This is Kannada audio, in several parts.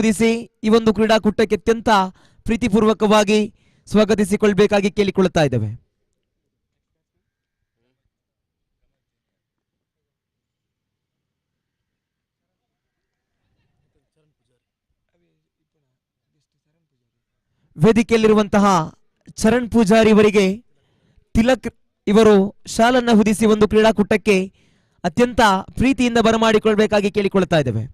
ಉದಿಸಿ ಈ ಒಂದು ಕ್ರೀಡಾಕೂಟಕ್ಕೆ ಅತ್ಯಂತ ಪ್ರೀತಿಪೂರ್ವಕವಾಗಿ ಸ್ವಾಗತಿಸಿಕೊಳ್ಳಬೇಕಾಗಿ ಕೇಳಿಕೊಳ್ಳುತ್ತಾ ಇದ್ದೇವೆ. ವೇದಿಕೆಯಲ್ಲಿರುವಂತಹ ಚರಣ್ ಪೂಜಾರಿ ಇವರಿಗೆ ತಿಲಕ್ ಇವರು ಶಾಲನ್ನ ಹುದಿಸಿ ಒಂದು ಕ್ರೀಡಾಕೂಟಕ್ಕೆ ಅತ್ಯಂತ ಪ್ರೀತಿಯಿಂದ ಬರಮಾಡಿಕೊಳ್ಬೇಕಾಗಿ ಕೇಳಿಕೊಳ್ತಾ ಇದ್ದೇವೆ.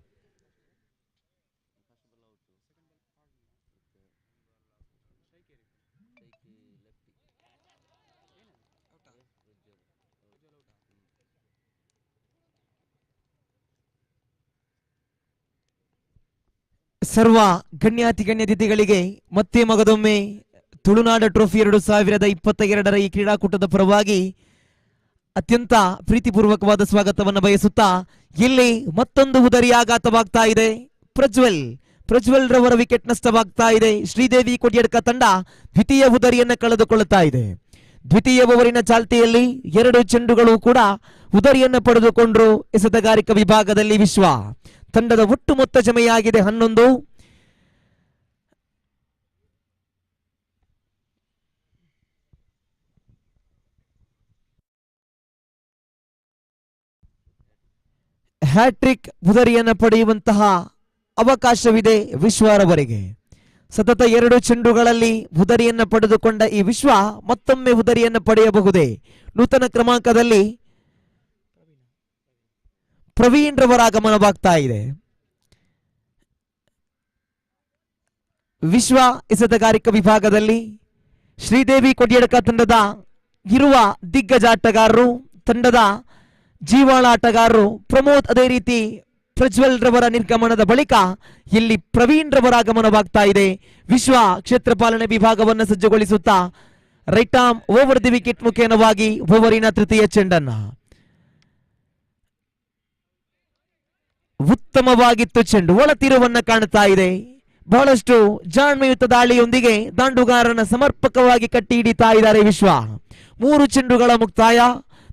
ಸರ್ವ ಗಣ್ಯಾತಿಥಿಗಳಿಗೆ ಮತ್ತೆ ಮಗದೊಮ್ಮೆ ತುಳುನಾಡು ಟ್ರೋಫಿ 2022 ಈ ಕ್ರೀಡಾಕೂಟದ ಪರವಾಗಿ ಅತ್ಯಂತ ಪ್ರೀತಿಪೂರ್ವಕವಾದ ಸ್ವಾಗತವನ್ನು ಬಯಸುತ್ತಾ ಇಲ್ಲಿ ಮತ್ತೊಂದು ಉದರಿ ಆಘಾತವಾಗ್ತಾ ಇದೆ. ಪ್ರಜ್ವಲ್ ರವರ ವಿಕೆಟ್ ನಷ್ಟವಾಗ್ತಾ ಇದೆ. ಶ್ರೀದೇವಿ ಕೊಡ್ಯಡ್ಕ ತಂಡ ದ್ವಿತೀಯ ಉದರಿಯನ್ನು ಕಳೆದುಕೊಳ್ಳುತ್ತಾ ಇದೆ. ದ್ವಿತೀಯ ಓವರಿನ ಚಾಲ್ತಿಯಲ್ಲಿ 2 ಚೆಂಡುಗಳು ಕೂಡ ಉದರಿಯನ್ನು ಪಡೆದುಕೊಂಡ್ರು. ಎಸೆತಗಾರಿಕಾ ವಿಭಾಗದಲ್ಲಿ ವಿಶ್ವ ತಂಡದ ಒಟ್ಟು ಮೊತ್ತ ಜಮೆಯಾಗಿದೆ 11. ಹ್ಯಾಟ್ರಿಕ್ ಉದರಿಯನ್ನು ಪಡೆಯುವಂತಹ ಅವಕಾಶವಿದೆ ವಿಶ್ವರವರೆಗೆ. ಸತತ 2 ಚೆಂಡುಗಳಲ್ಲಿ ಉದರಿಯನ್ನು ಪಡೆದುಕೊಂಡ ಈ ವಿಶ್ವ ಮತ್ತೊಮ್ಮೆ ಉದರಿಯನ್ನು ಪಡೆಯಬಹುದೇ? ನೂತನ ಕ್ರಮಾಂಕದಲ್ಲಿ ಪ್ರವೀಣ್ ರವರ ಆಗಮನವಾಗ್ತಾ ಇದೆ. ವಿಶ್ವ ಎಸೆತಗಾರಿಕಾ ವಿಭಾಗದಲ್ಲಿ ಶ್ರೀದೇವಿ ಕೊಡ್ಯಡ್ಕ ತಂಡದ ಇರುವ ದಿಗ್ಗಜ ಆಟಗಾರರು, ತಂಡದ ಜೀವಾಳ ಆಟಗಾರರು ಪ್ರಮೋದ್, ಅದೇ ರೀತಿ ಪ್ರಜ್ವಲ್ ರವರ ನಿರ್ಗಮನದ ಬಳಿಕ ಇಲ್ಲಿ ಪ್ರವೀಣ್ ರವರ ಆಗಮನವಾಗ್ತಾ ಇದೆ. ವಿಶ್ವ ಕ್ಷೇತ್ರಪಾಲನೆ ವಿಭಾಗವನ್ನು ಸಜ್ಜುಗೊಳಿಸುತ್ತಾ right arm over the wicket ಮುಖೇನವಾಗಿ ಓವರಿನ ತೃತೀಯ ಚೆಂಡನ್ನ ಉತ್ತಮವಾಗಿತ್ತು. ಚೆಂಡು ಒಳತಿರುವನ್ನ ಕಾಣುತ್ತಾ ಇದೆ. ಬಹಳಷ್ಟು ಜಾಣ್ಮೆಯುತ ದಾಳಿಯೊಂದಿಗೆ ದಾಂಡುಗಾರನ ಸಮರ್ಪಕವಾಗಿ ಕಟ್ಟಿ ಹಿಡಿತಾ ಇದ್ದಾರೆ ವಿಶ್ವ. 3 ಚೆಂಡುಗಳ ಮುಕ್ತಾಯ.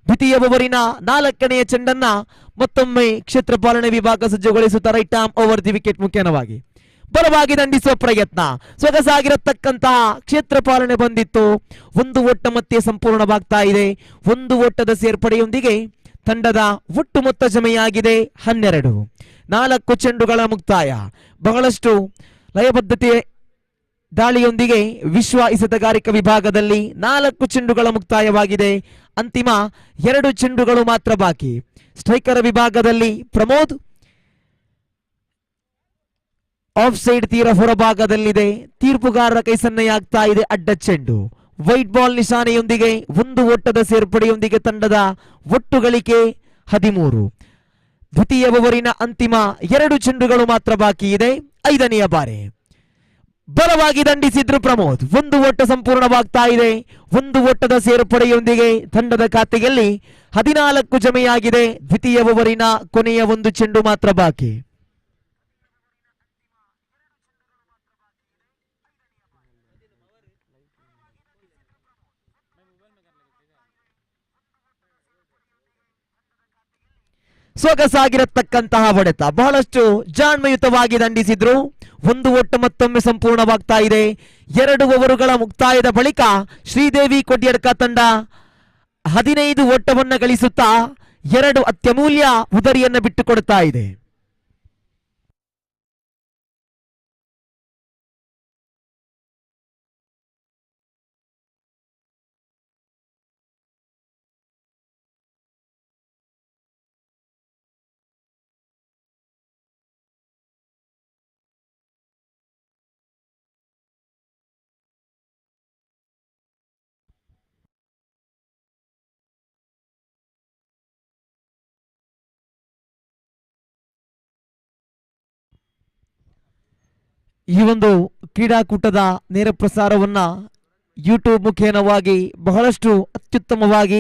ದ್ವಿತೀಯ ಓವರಿನ 4ನೇ ಚೆಂಡನ್ನ ಮತ್ತೊಮ್ಮೆ ಕ್ಷೇತ್ರಪಾಲನೆ ವಿಭಾಗ ಸಜ್ಜುಗೊಳಿಸುತ್ತಾ right arm over the wicket ಮುಖೇನವಾಗಿ ಬಲವಾಗಿ ದಂಡಿಸುವ ಪ್ರಯತ್ನ. ಸೊಗಸಾಗಿರತಕ್ಕಂತಹ ಕ್ಷೇತ್ರಪಾಲನೆ ಬಂದಿತ್ತು. 1 ಓಟ ಮತ್ತೆ ಸಂಪೂರ್ಣವಾಗ್ತಾ ಇದೆ. 1 ಓಟದ ಸೇರ್ಪಡೆಯೊಂದಿಗೆ ತಂಡದ ಒಟ್ಟು ಮೊತ್ತ ಜಮೆಯಾಗಿದೆ 12. 4 ಚೆಂಡುಗಳ ಮುಕ್ತಾಯ. ಬಹಳಷ್ಟು ಲಯಬದ್ಧತೆ ದಾಳಿಯೊಂದಿಗೆ ವಿಶ್ವ ಎಸೆತಗಾರಿಕಾ ವಿಭಾಗದಲ್ಲಿ 4 ಚೆಂಡುಗಳ ಮುಕ್ತಾಯವಾಗಿದೆ. ಅಂತಿಮ 2 ಚೆಂಡುಗಳು ಮಾತ್ರ ಬಾಕಿ. ಸ್ಟ್ರೈಕರ್ ವಿಭಾಗದಲ್ಲಿ ಪ್ರಮೋದ್ ಆಫ್ ಸೈಡ್ ತೀರ ಹೊರಭಾಗದಲ್ಲಿದೆ. ತೀರ್ಪುಗಾರರ ಕೈ ಸನ್ನೆಯಾಗ್ತಾ ಇದೆ. ಅಡ್ಡ ಚೆಂಡು. ವೈಟ್ ಬಾಲ್ ನಿಶಾನೆಯೊಂದಿಗೆ 1 ಓಟದ ಸೇರ್ಪಡೆಯೊಂದಿಗೆ ತಂಡದ ಒಟ್ಟು ಗಳಿಕೆ 13. ದ್ವಿತೀಯ ಓವರಿನ ಅಂತಿಮ 2 ಚೆಂಡುಗಳು ಮಾತ್ರ ಬಾಕಿ ಇದೆ. 5ನೆಯ ಬಾರಿ ಬಲವಾಗಿ ದಂಡಿಸಿದ್ರು ಪ್ರಮೋದ್. 1 ಓಟ ಸಂಪೂರ್ಣವಾಗ್ತಾ ಇದೆ. 1 ಓಟದ ಸೇರ್ಪಡೆಯೊಂದಿಗೆ ತಂಡದ ಖಾತೆಯಲ್ಲಿ 14 ಜಮೆಯಾಗಿದೆ. ದ್ವಿತೀಯ ಓವರಿನ ಕೊನೆಯ 1 ಚೆಂಡು ಮಾತ್ರ ಬಾಕಿ. ಸೊಗಸಾಗಿರತಕ್ಕಂತಹ ಹೊಡೆತ. ಬಹಳಷ್ಟು ಜಾಣ್ಮೆಯುತವಾಗಿ ದಂಡಿಸಿದ್ರು. 1 ಓಟ ಮತ್ತೊಮ್ಮೆ ಸಂಪೂರ್ಣವಾಗ್ತಾ ಇದೆ. 2 ಓವರುಗಳ ಮುಕ್ತಾಯದ ಬಳಿಕ ಶ್ರೀದೇವಿ ಕೊಡ್ಯಡ್ಕ ತಂಡ 15 ಓಟವನ್ನು ಗಳಿಸುತ್ತಾ 2 ಅತ್ಯಮೂಲ್ಯ ಉದರಿಯನ್ನು ಬಿಟ್ಟುಕೊಡ್ತಾ ಇದೆ. ಈ ಒಂದು ಕ್ರೀಡಾಕೂಟದ ನೇರ ಪ್ರಸಾರವನ್ನ ಯೂಟ್ಯೂಬ್ ಮುಖೇನವಾಗಿ ಬಹಳಷ್ಟು ಅತ್ಯುತ್ತಮವಾಗಿ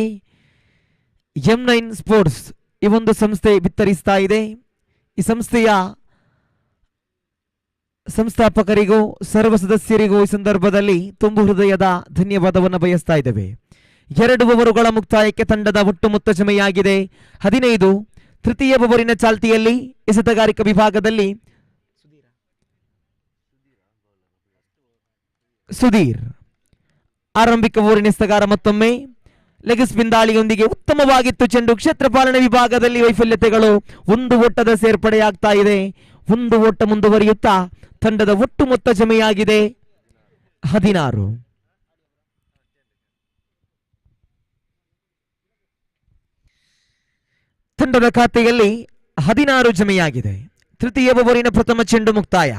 M9 ಸ್ಪೋರ್ಟ್ಸ್ ಈ ಒಂದು ಸಂಸ್ಥೆ ಬಿತ್ತರಿಸ್ತಾ ಇದೆ. ಈ ಸಂಸ್ಥೆಯ ಸಂಸ್ಥಾಪಕರಿಗೂ ಸರ್ವ ಸದಸ್ಯರಿಗೂ ಈ ಸಂದರ್ಭದಲ್ಲಿ ತುಂಬು ಹೃದಯದ ಧನ್ಯವಾದವನ್ನು ಬಯಸ್ತಾ ಇದ್ದೇವೆ. 2 ಓವರುಗಳ ಮುಕ್ತಾಯಕ್ಕೆ ತಂಡದ ಒಟ್ಟು ಮೊತ್ತ ಜಮೆಯಾಗಿದೆ 15. ತೃತೀಯ ಓವರಿನ ಚಾಲ್ತಿಯಲ್ಲಿ ಎಸೆತಗಾರಿಕಾ ವಿಭಾಗದಲ್ಲಿ ಸುಧೀರ್ ಆರಂಭಿಕ ಓವರಿನ ಎಸೆತಗಾರ ಮತ್ತೊಮ್ಮೆ ಲೆಗ್ ಸ್ಪಿನ್ ದಾಳಿಯೊಂದಿಗೆ ಉತ್ತಮವಾಗಿತ್ತು ಚೆಂಡು. ಕ್ಷೇತ್ರ ಪಾಲನೆ ವಿಭಾಗದಲ್ಲಿ ವೈಫಲ್ಯತೆಗಳು. ಒಂದು ಓಟದ ಸೇರ್ಪಡೆಯಾಗ್ತಾ ಇದೆ. ಒಂದು ಓಟ ಮುಂದುವರಿಯುತ್ತಾ ತಂಡದ ಒಟ್ಟು ಮೊತ್ತ ಜಮೆಯಾಗಿದೆ 16. ತಂಡದ ಖಾತೆಯಲ್ಲಿ 16 ಜಮೆಯಾಗಿದೆ. ತೃತೀಯ ಓವರಿನ ಪ್ರಥಮ ಚೆಂಡು ಮುಕ್ತಾಯ.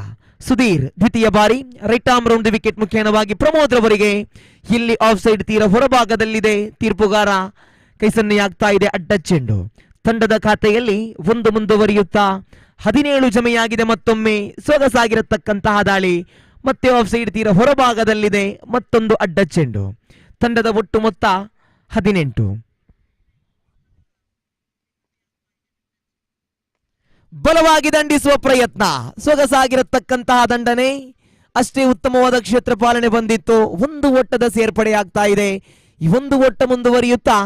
ಸುಧೀರ್ ದ್ವಿತೀಯ ಬಾರಿ ರೈಟ್ ಆರ್ಮ್ ರೌಂಡ್ ವಿಕೆಟ್ ಮುಖೇನವಾಗಿ ಪ್ರಮೋದ್ ರವರಿಗೆ. ಇಲ್ಲಿ ಆಫ್ ಸೈಡ್ ತೀರ ಹೊರಭಾಗದಲ್ಲಿದೆ. ತೀರ್ಪುಗಾರ ಕೈ ಸನ್ನೆಯಾಗ್ತಾ ಇದೆ. ಅಡ್ಡ ಚೆಂಡು. ತಂಡದ ಖಾತೆಯಲ್ಲಿ ಒಂದು ಮುಂದುವರಿಯುತ್ತಾ 17 ಜಮೆಯಾಗಿದೆ. ಮತ್ತೊಮ್ಮೆ ಸೊಗಸಾಗಿರತಕ್ಕಂತಹ ದಾಳಿ. ಮತ್ತೆ ಆಫ್ ಸೈಡ್ ತೀರ ಹೊರಭಾಗದಲ್ಲಿದೆ. ಮತ್ತೊಂದು ಅಡ್ಡ ಚೆಂಡು. ತಂಡದ ಒಟ್ಟು ಮೊತ್ತ 18. ಬಲವಾಗಿ ದಂಡಿಸುವ ಪ್ರಯತ್ನ. ಸೊಗಸಾಗಿರತಕ್ಕಂತಹ ದಂಡನೆ. ಅಷ್ಟೇ ಉತ್ತಮವಾದ ಕ್ಷೇತ್ರ ಪಾಲನೆ ಬಂದಿತ್ತು. ಒಂದು ಓಟದ ಸೇರ್ಪಡೆಯಾಗ್ತಾ ಇದೆ. ಈ ಒಂದು ಓಟ ಮುಂದುವರಿಯುತ್ತಾ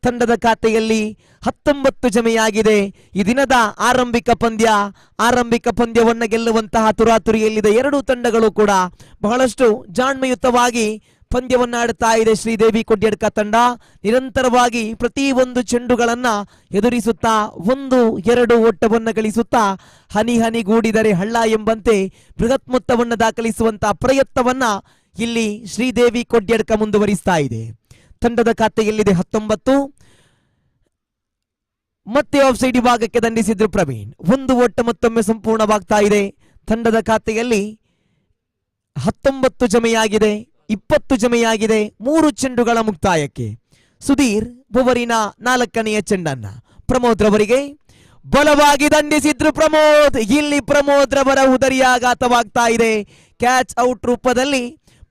ತಂಡದ ಖಾತೆಯಲ್ಲಿ 19 ಜಮೆಯಾಗಿದೆ. ಈ ದಿನದ ಆರಂಭಿಕ ಪಂದ್ಯವನ್ನು ಗೆಲ್ಲುವಂತಹ ತುರಾತುರಿಯಲ್ಲಿದೆ. ಎರಡೂ ತಂಡಗಳು ಕೂಡ ಬಹಳಷ್ಟು ಜಾಣ್ಮೆಯುತವಾಗಿ ಪಂದ್ಯವನ್ನಾಡುತ್ತಾ ಇದೆ. ಶ್ರೀದೇವಿ ಕೊಡ್ಯಡ್ಕ ತಂಡ ನಿರಂತರವಾಗಿ ಪ್ರತಿ ಒಂದು ಚೆಂಡುಗಳನ್ನ ಎದುರಿಸುತ್ತಾ 1-2 ಓಟವನ್ನು ಗಳಿಸುತ್ತಾ ಹನಿ ಹನಿಗೂಡಿದರೆ ಹಳ್ಳ ಎಂಬಂತೆ ಬೃಹತ್ ಮೊತ್ತವನ್ನು ದಾಖಲಿಸುವಂತಹ ಪ್ರಯತ್ನವನ್ನ ಇಲ್ಲಿ ಶ್ರೀದೇವಿ ಕೊಡ್ಯಡ್ಕ ಮುಂದುವರಿಸ್ತಾ ಇದೆ. ತಂಡದ ಖಾತೆಯಲ್ಲಿದೆ 19. ಮತ್ತೆ ಆಫ್ ಸೈಡ್ ವಿಭಾಗಕ್ಕೆ ದಂಡಿಸಿದ್ರು ಪ್ರವೀಣ್. ಒಂದು ಓಟ ಮತ್ತೊಮ್ಮೆ ಸಂಪೂರ್ಣವಾಗ್ತಾ ಇದೆ. ತಂಡದ ಖಾತೆಯಲ್ಲಿ 19 ಜಮೆಯಾಗಿದೆ. 20 ಜಮೆಯಾಗಿದೆ. 3 ಚೆಂಡುಗಳ ಮುಕ್ತಾಯಕ್ಕೆ. ಸುಧೀರ್ ಓವರಿನ 4ನೆಯ ಚೆಂಡನ್ನ ಪ್ರಮೋದ್ ರವರಿಗೆ ಬಲವಾಗಿ ದಂಡಿಸಿದ್ರು ಪ್ರಮೋದ್. ಇಲ್ಲಿ ಪ್ರಮೋದ್ ರವರ ಉದರಿಯಾಘಾತವಾಗ್ತಾ ಇದೆ. ಕ್ಯಾಚ್ ಔಟ್ ರೂಪದಲ್ಲಿ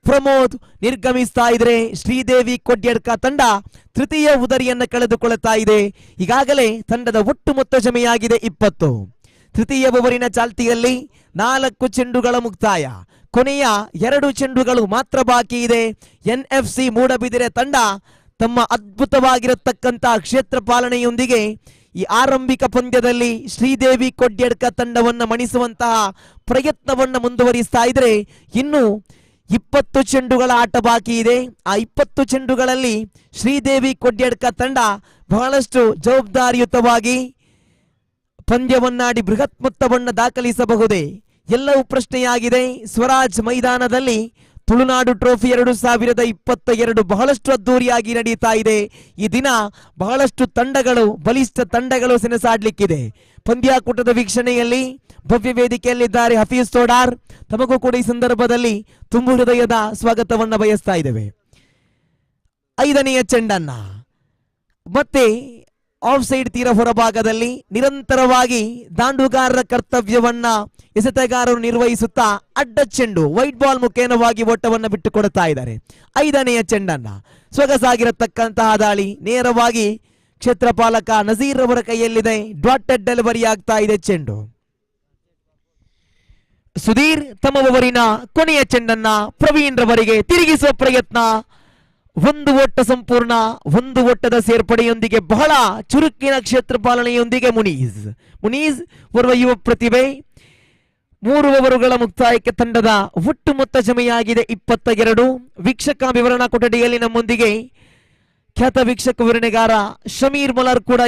ಪ್ರಮೋದ್ ನಿರ್ಗಮಿಸ್ತಾ ಇದ್ರೆ ಶ್ರೀದೇವಿ ಕೊಡ್ಯಡ್ಕ ತಂಡ ತೃತೀಯ ಉದರಿಯನ್ನು ಕಳೆದುಕೊಳ್ಳುತ್ತಾ ಇದೆ. ಈಗಾಗಲೇ ತಂಡದ ಒಟ್ಟು ಮೊತ್ತ ಜಮೆಯಾಗಿದೆ 20. ತೃತೀಯ ಓವರಿನ ಚಾಲ್ತಿಯಲ್ಲಿ 4 ಚೆಂಡುಗಳ ಮುಕ್ತಾಯ. ಕೊನೆಯ 2 ಚೆಂಡುಗಳು ಮಾತ್ರ ಬಾಕಿ ಇದೆ. NFC ಮೂಡಬಿದಿರೆ ತಂಡ ತಮ್ಮ ಅದ್ಭುತವಾಗಿರತಕ್ಕಂತಹ ಕ್ಷೇತ್ರ ಪಾಲನೆಯೊಂದಿಗೆ ಈ ಆರಂಭಿಕ ಪಂದ್ಯದಲ್ಲಿ ಶ್ರೀದೇವಿ ಕೊಡ್ಯಡ್ಕ ತಂಡವನ್ನು ಮಣಿಸುವಂತಹ ಪ್ರಯತ್ನವನ್ನು ಮುಂದುವರಿಸ್ತಾ ಇದ್ರೆ ಇನ್ನು 20 ಚೆಂಡುಗಳ ಆಟ ಬಾಕಿ ಇದೆ. ಆ 20 ಚೆಂಡುಗಳಲ್ಲಿ ಶ್ರೀದೇವಿ ಕೊಡ್ಯಡ್ಕ ತಂಡ ಬಹಳಷ್ಟು ಜವಾಬ್ದಾರಿಯುತವಾಗಿ ಪಂದ್ಯವನ್ನಾಡಿ ಬೃಹತ್ ಮೊತ್ತವನ್ನು ದಾಖಲಿಸಬಹುದೇ? ಎಲ್ಲವೂ ಪ್ರಶ್ನೆಯಾಗಿದೆ. ಸ್ವರಾಜ್ ಮೈದಾನದಲ್ಲಿ ತುಳುನಾಡು ಟ್ರೋಫಿ 2022 ಬಹಳಷ್ಟು ಅದ್ದೂರಿಯಾಗಿ ನಡೀತಾ ಇದೆ. ಈ ದಿನ ಬಹಳಷ್ಟು ತಂಡಗಳು, ಬಲಿಷ್ಠ ತಂಡಗಳು ಸೆಣಸಾಡ್ಲಿಕ್ಕಿದೆ. ಪಂದ್ಯಾಕೂಟದ ವೀಕ್ಷಣೆಯಲ್ಲಿ ಭವ್ಯ ವೇದಿಕೆಯಲ್ಲಿದ್ದಾರೆ ಹಫೀಜ್ ತೋಡಾರ್. ತಮಗೂ ಕೂಡ ಈ ಸಂದರ್ಭದಲ್ಲಿ ತುಂಬು ಹೃದಯದ ಸ್ವಾಗತವನ್ನ ಬಯಸ್ತಾ ಇದ್ದೇವೆ. 5ನೆಯ ಚೆಂಡನ್ನ ಮತ್ತೆ ಆಫ್ ಸೈಡ್ ತೀರ ಹೊರಭಾಗದಲ್ಲಿ ನಿರಂತರವಾಗಿ ದಾಂಡುಗಾರರ ಕರ್ತವ್ಯವನ್ನ ಎಸೆತಗಾರರು ನಿರ್ವಹಿಸುತ್ತಾ ಅಡ್ಡ ಚೆಂಡು ವೈಟ್ ಬಾಲ್ ಮುಖೇನವಾಗಿ ಓಟವನ್ನು ಬಿಟ್ಟುಕೊಡುತ್ತಾ ಇದ್ದಾರೆ. 5ನೆಯ ಚೆಂಡನ್ನ ಸೊಗಸಾಗಿರತಕ್ಕಂತಹ ದಾಳಿ ನೇರವಾಗಿ ಕ್ಷೇತ್ರ ಪಾಲಕ ನಜೀರ್ ಅವರ ಕೈಯಲ್ಲಿದೆ. ಡಾಟೆಡ್ ಡೆಲಿವರಿ ಆಗ್ತಾ ಇದೆ ಚೆಂಡು. ಸುಧೀರ್ ತಮ್ಮ ಓವರಿನ ಕೊನೆಯ ಚೆಂಡನ್ನ ಪ್ರವೀಣ್ ರವರಿಗೆ ತಿರುಗಿಸುವ ಪ್ರಯತ್ನ. ಒಂದು ಓಟ ಸಂಪೂರ್ಣ. ಒಂದು ಓಟದ ಸೇರ್ಪಡೆಯೊಂದಿಗೆ ಬಹಳ ಚುರುಕಿನ ಕ್ಷೇತ್ರ ಪಾಲನೆಯೊಂದಿಗೆ ಮುನೀಸ್ ಓರ್ವ ಯುವ ಪ್ರತಿಭೆ. 3 ಓವರುಗಳ ಮುಕ್ತಾಯಕ್ಕೆ ತಂಡದ ಒಟ್ಟು ಮೊತ್ತ ಜಮೆಯಾಗಿದೆ 22. ವೀಕ್ಷಕ ವಿವರಣಾ ಕೊಠಡಿಯಲ್ಲಿ ನಮ್ಮೊಂದಿಗೆ ಖ್ಯಾತ ವೀಕ್ಷಕ ವಿವರಣೆಗಾರ ಶಮೀರ್ ಮಲರ್ ಕೂಡ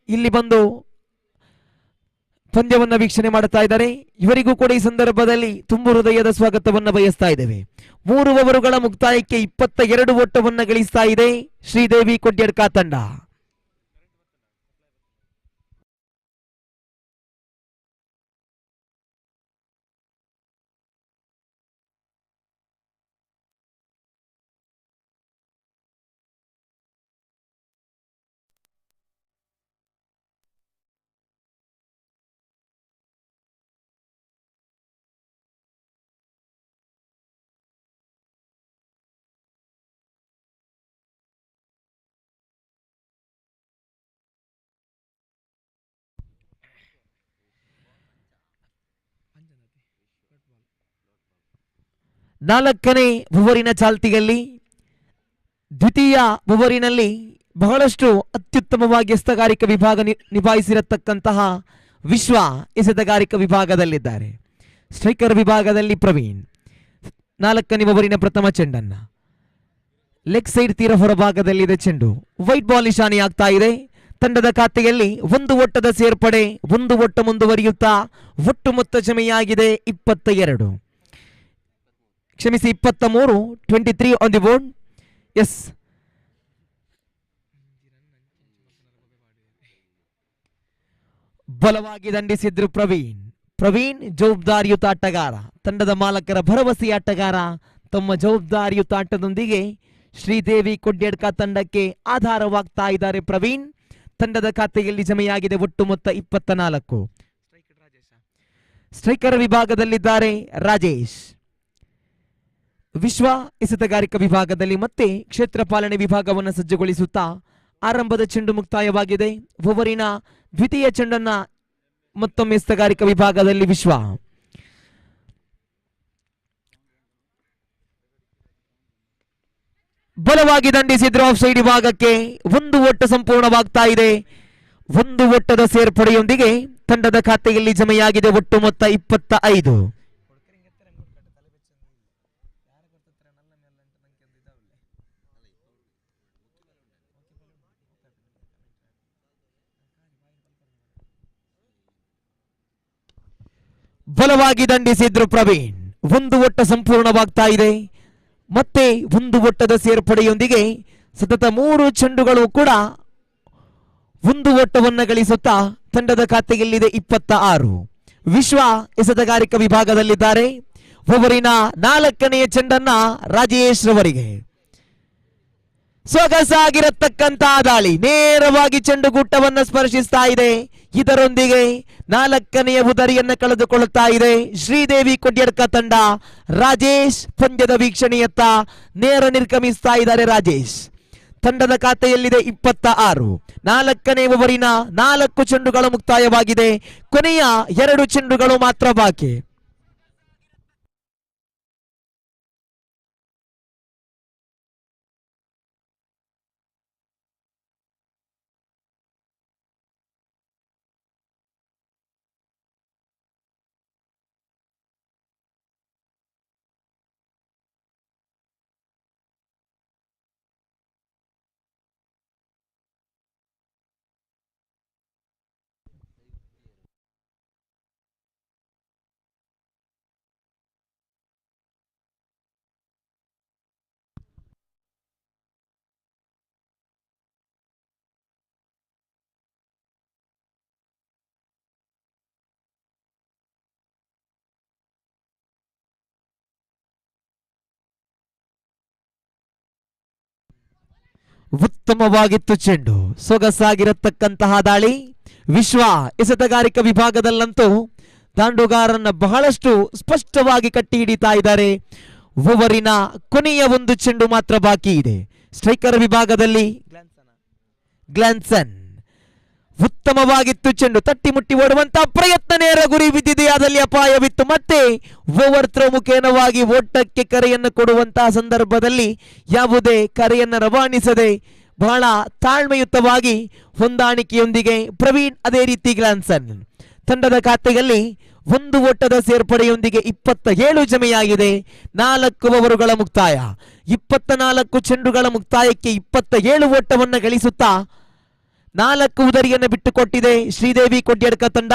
ಇಲ್ಲಿ ಬಂದು ಪಂದ್ಯವನ್ನ ವೀಕ್ಷಣೆ ಮಾಡುತ್ತಾ ಇದ್ದಾರೆ. ಇವರಿಗೂ ಕೂಡ ಈ ಸಂದರ್ಭದಲ್ಲಿ ತುಂಬು ಹೃದಯದ ಸ್ವಾಗತವನ್ನ ಬಯಸ್ತಾ ಇದ್ದೇವೆ. 3 ಓವರುಗಳ ಮುಕ್ತಾಯಕ್ಕೆ 22 ಓಟವನ್ನ ಗಳಿಸ್ತಾ ಇದೆ ಶ್ರೀದೇವಿ ಕೊಡ್ಯಡ್ಕ ತಂಡ. ನಾಲ್ಕನೇ ಓವರಿನ ಚಾಲ್ತಿಯಲ್ಲಿ ದ್ವಿತೀಯ ಓವರಿನಲ್ಲಿ ಬಹಳಷ್ಟು ಅತ್ಯುತ್ತಮವಾಗಿ ಎಸೆತಗಾರಿಕೆ ವಿಭಾಗ ನಿಭಾಯಿಸಿರತಕ್ಕಂತಹ ವಿಶ್ವ ಎಸೆತಗಾರಿಕೆ ವಿಭಾಗದಲ್ಲಿದ್ದಾರೆ. ಸ್ಟ್ರೈಕರ್ ವಿಭಾಗದಲ್ಲಿ ಪ್ರವೀಣ್, 4ನೇ ಓವರಿನ ಪ್ರಥಮ ಚೆಂಡನ್ನ ಲೆಗ್ ಸೈಡ್ ತೀರ ಹೊರಭಾಗದಲ್ಲಿದೆ ಚೆಂಡು. ವೈಟ್ ಬಾಲ್ ನಿಶಾನೆಯಾಗ್ತಾ ಇದೆ. ತಂಡದ ಖಾತೆಯಲ್ಲಿ ಒಂದು ಓಟದ ಸೇರ್ಪಡೆ, ಒಂದು ಓಟ ಮುಂದುವರಿಯುತ್ತಾ ಒಟ್ಟು ಮೊತ್ತ ಜಮೆಯಾಗಿದೆ 22, ಕ್ಷಮಿಸಿ 23. 23 ಆನ್ ದಿ ಬೋರ್ಡ್. ಎಸ್, ಬಲವಾಗಿ ದಂಡಿಸಿದ್ರು ಪ್ರವೀಣ್ ಜವಾಬ್ದಾರಿಯುತ ಆಟಗಾರ, ತಂಡದ ಮಾಲಕರ ಭರವಸೆಯ ಆಟಗಾರ. ತಮ್ಮ ಜವಾಬ್ದಾರಿಯುತ ಆಟದೊಂದಿಗೆ ಶ್ರೀದೇವಿ ಕೊಡ್ಯಡ್ಕ ತಂಡಕ್ಕೆ ಆಧಾರವಾಗ್ತಾ ಇದ್ದಾರೆ ಪ್ರವೀಣ್. ತಂಡದ ಖಾತೆಯಲ್ಲಿ ಜಮೆಯಾಗಿದೆ ಒಟ್ಟು ಮೊತ್ತ 24. ಸ್ಟ್ರೈಕರ್ ವಿಭಾಗದಲ್ಲಿದ್ದಾರೆ ರಾಜೇಶ್. ವಿಶ್ವ ಎಸೆತಗಾರಿಕಾ ವಿಭಾಗದಲ್ಲಿ ಮತ್ತೆ ಕ್ಷೇತ್ರ ಪಾಲನೆ ವಿಭಾಗವನ್ನು ಸಜ್ಜುಗೊಳಿಸುತ್ತಾ ಆರಂಭದ ಚೆಂಡು ಮುಕ್ತಾಯವಾಗಿದೆ. ಓವರಿನ ದ್ವಿತೀಯ ಚೆಂಡನ್ನ ಮತ್ತೊಮ್ಮೆ ಎಸೆತಗಾರಿಕಾ ವಿಭಾಗದಲ್ಲಿ ವಿಶ್ವ. ಬಲವಾಗಿ ದಂಡಿಸಿದ್ರು ಆಫ್ ಸೈಡ್ ವಿಭಾಗಕ್ಕೆ. ಒಂದು ಓಟ ಸಂಪೂರ್ಣವಾಗ್ತಾ ಇದೆ. ಒಂದು ಓಟದ ಸೇರ್ಪಡೆಯೊಂದಿಗೆ ತಂಡದ ಖಾತೆಯಲ್ಲಿ ಜಮೆಯಾಗಿದೆ ಒಟ್ಟು ಮೊತ್ತ 25. ಬಲವಾಗಿ ದಂಡಿಸಿದ್ರು ಪ್ರವೀಣ್. ಒಂದು ಓಟ ಸಂಪೂರ್ಣವಾಗ್ತಾ ಇದೆ. ಮತ್ತೆ ಒಂದು ಓಟದ ಸೇರ್ಪಡೆಯೊಂದಿಗೆ ಸತತ 3 ಚೆಂಡುಗಳು ಕೂಡ ಒಂದು ಓಟವನ್ನು ಗಳಿಸುತ್ತಾ ತಂಡದ ಖಾತೆಯಲ್ಲಿದೆ 26. ವಿಶ್ವ ಎಸೆತಗಾರಿಕಾ ವಿಭಾಗದಲ್ಲಿದ್ದಾರೆ. ಓವರಿನ 4ನೇ ಚೆಂಡನ್ನ ರಾಜೇಶ್ ರವರಿಗೆ. ಸೊಗಸಾಗಿರತಕ್ಕಂತಹ ದಾಳಿ ನೇರವಾಗಿ ಚೆಂಡುಗೂಟವನ್ನು ಸ್ಪರ್ಶಿಸ್ತಾ ಇದೆ. ಇದರೊಂದಿಗೆ 4ನೆಯ ಉದರಿಯನ್ನು ಕಳೆದುಕೊಳ್ಳುತ್ತಾ ಇದೆ ಶ್ರೀದೇವಿ ಕೊಡ್ಯಡ್ಕ ತಂಡ. ರಾಜೇಶ್ ಪಂದ್ಯದ ವೀಕ್ಷಣೆಯತ್ತ ನೇರ ನಿರ್ಗಮಿಸ್ತಾ ಇದ್ದಾರೆ ರಾಜೇಶ್. ತಂಡದ ಖಾತೆಯಲ್ಲಿದೆ 26. 4ನೇ ಓವರಿನ 4 ಚೆಂಡುಗಳು ಮುಕ್ತಾಯವಾಗಿದೆ. ಕೊನೆಯ 2 ಚೆಂಡುಗಳು ಮಾತ್ರ ಬಾಕಿ. ಉತ್ತಮವಾಗಿತ್ತು ಚೆಂಡು, ಸೊಗಸಾಗಿರತಕ್ಕಂತಹ ದಾಳಿ. ವಿಶ್ವ ಎಸೆತಗಾರಿಕಾ ವಿಭಾಗದಲ್ಲಂತೂ ದಾಂಡುಗಾರನ್ನ ಬಹಳಷ್ಟು ಸ್ಪಷ್ಟವಾಗಿ ಕಟ್ಟಿ ಹಿಡಿತಾ ಇದ್ದಾರೆ. ಓವರಿನ ಕೊನೆಯ 1 ಚೆಂಡು ಮಾತ್ರ ಬಾಕಿ ಇದೆ. ಸ್ಟ್ರೈಕರ್ ವಿಭಾಗದಲ್ಲಿ ಗ್ಲಾನ್ಸನ್. ಉತ್ತಮವಾಗಿತ್ತು ಚೆಂಡು, ತಟ್ಟಿ ಮುಟ್ಟಿ ಓಡುವಂತಹ ಪ್ರಯತ್ನ, ನೇರ ಗುರಿ ಬಿದ್ದಿದೆ, ಅದಲ್ಲಿ ಅಪಾಯವಿತ್ತು. ಮತ್ತೆ ಓವರ್ ಥ್ರೋ ಮುಖೇನವಾಗಿ ಓಟಕ್ಕೆ ಕರೆಯನ್ನು ಕೊಡುವಂತಹ ಸಂದರ್ಭದಲ್ಲಿ ಯಾವುದೇ ಕರೆಯನ್ನು ರವಾನಿಸದೆ ಬಹಳ ತಾಳ್ಮೆಯುತವಾಗಿ ಹೊಂದಾಣಿಕೆಯೊಂದಿಗೆ ಪ್ರವೀಣ್, ಅದೇ ರೀತಿ ಗ್ಲಾನ್ಸನ್. ತಂಡದ ಖಾತೆಯಲ್ಲಿ 1 ಓಟದ ಸೇರ್ಪಡೆಯೊಂದಿಗೆ 27 ಜಮೆಯಾಗಿದೆ. 4 ಓವರುಗಳ ಮುಕ್ತಾಯ, 24 ಚೆಂಡುಗಳ ಮುಕ್ತಾಯಕ್ಕೆ 27 ಓಟವನ್ನು ಗಳಿಸುತ್ತಾ 4 ಉದರಿಯನ್ನು ಬಿಟ್ಟುಕೊಟ್ಟಿದೆ ಶ್ರೀದೇವಿ ಕೊಡ್ಯಡ್ಕ ತಂಡ.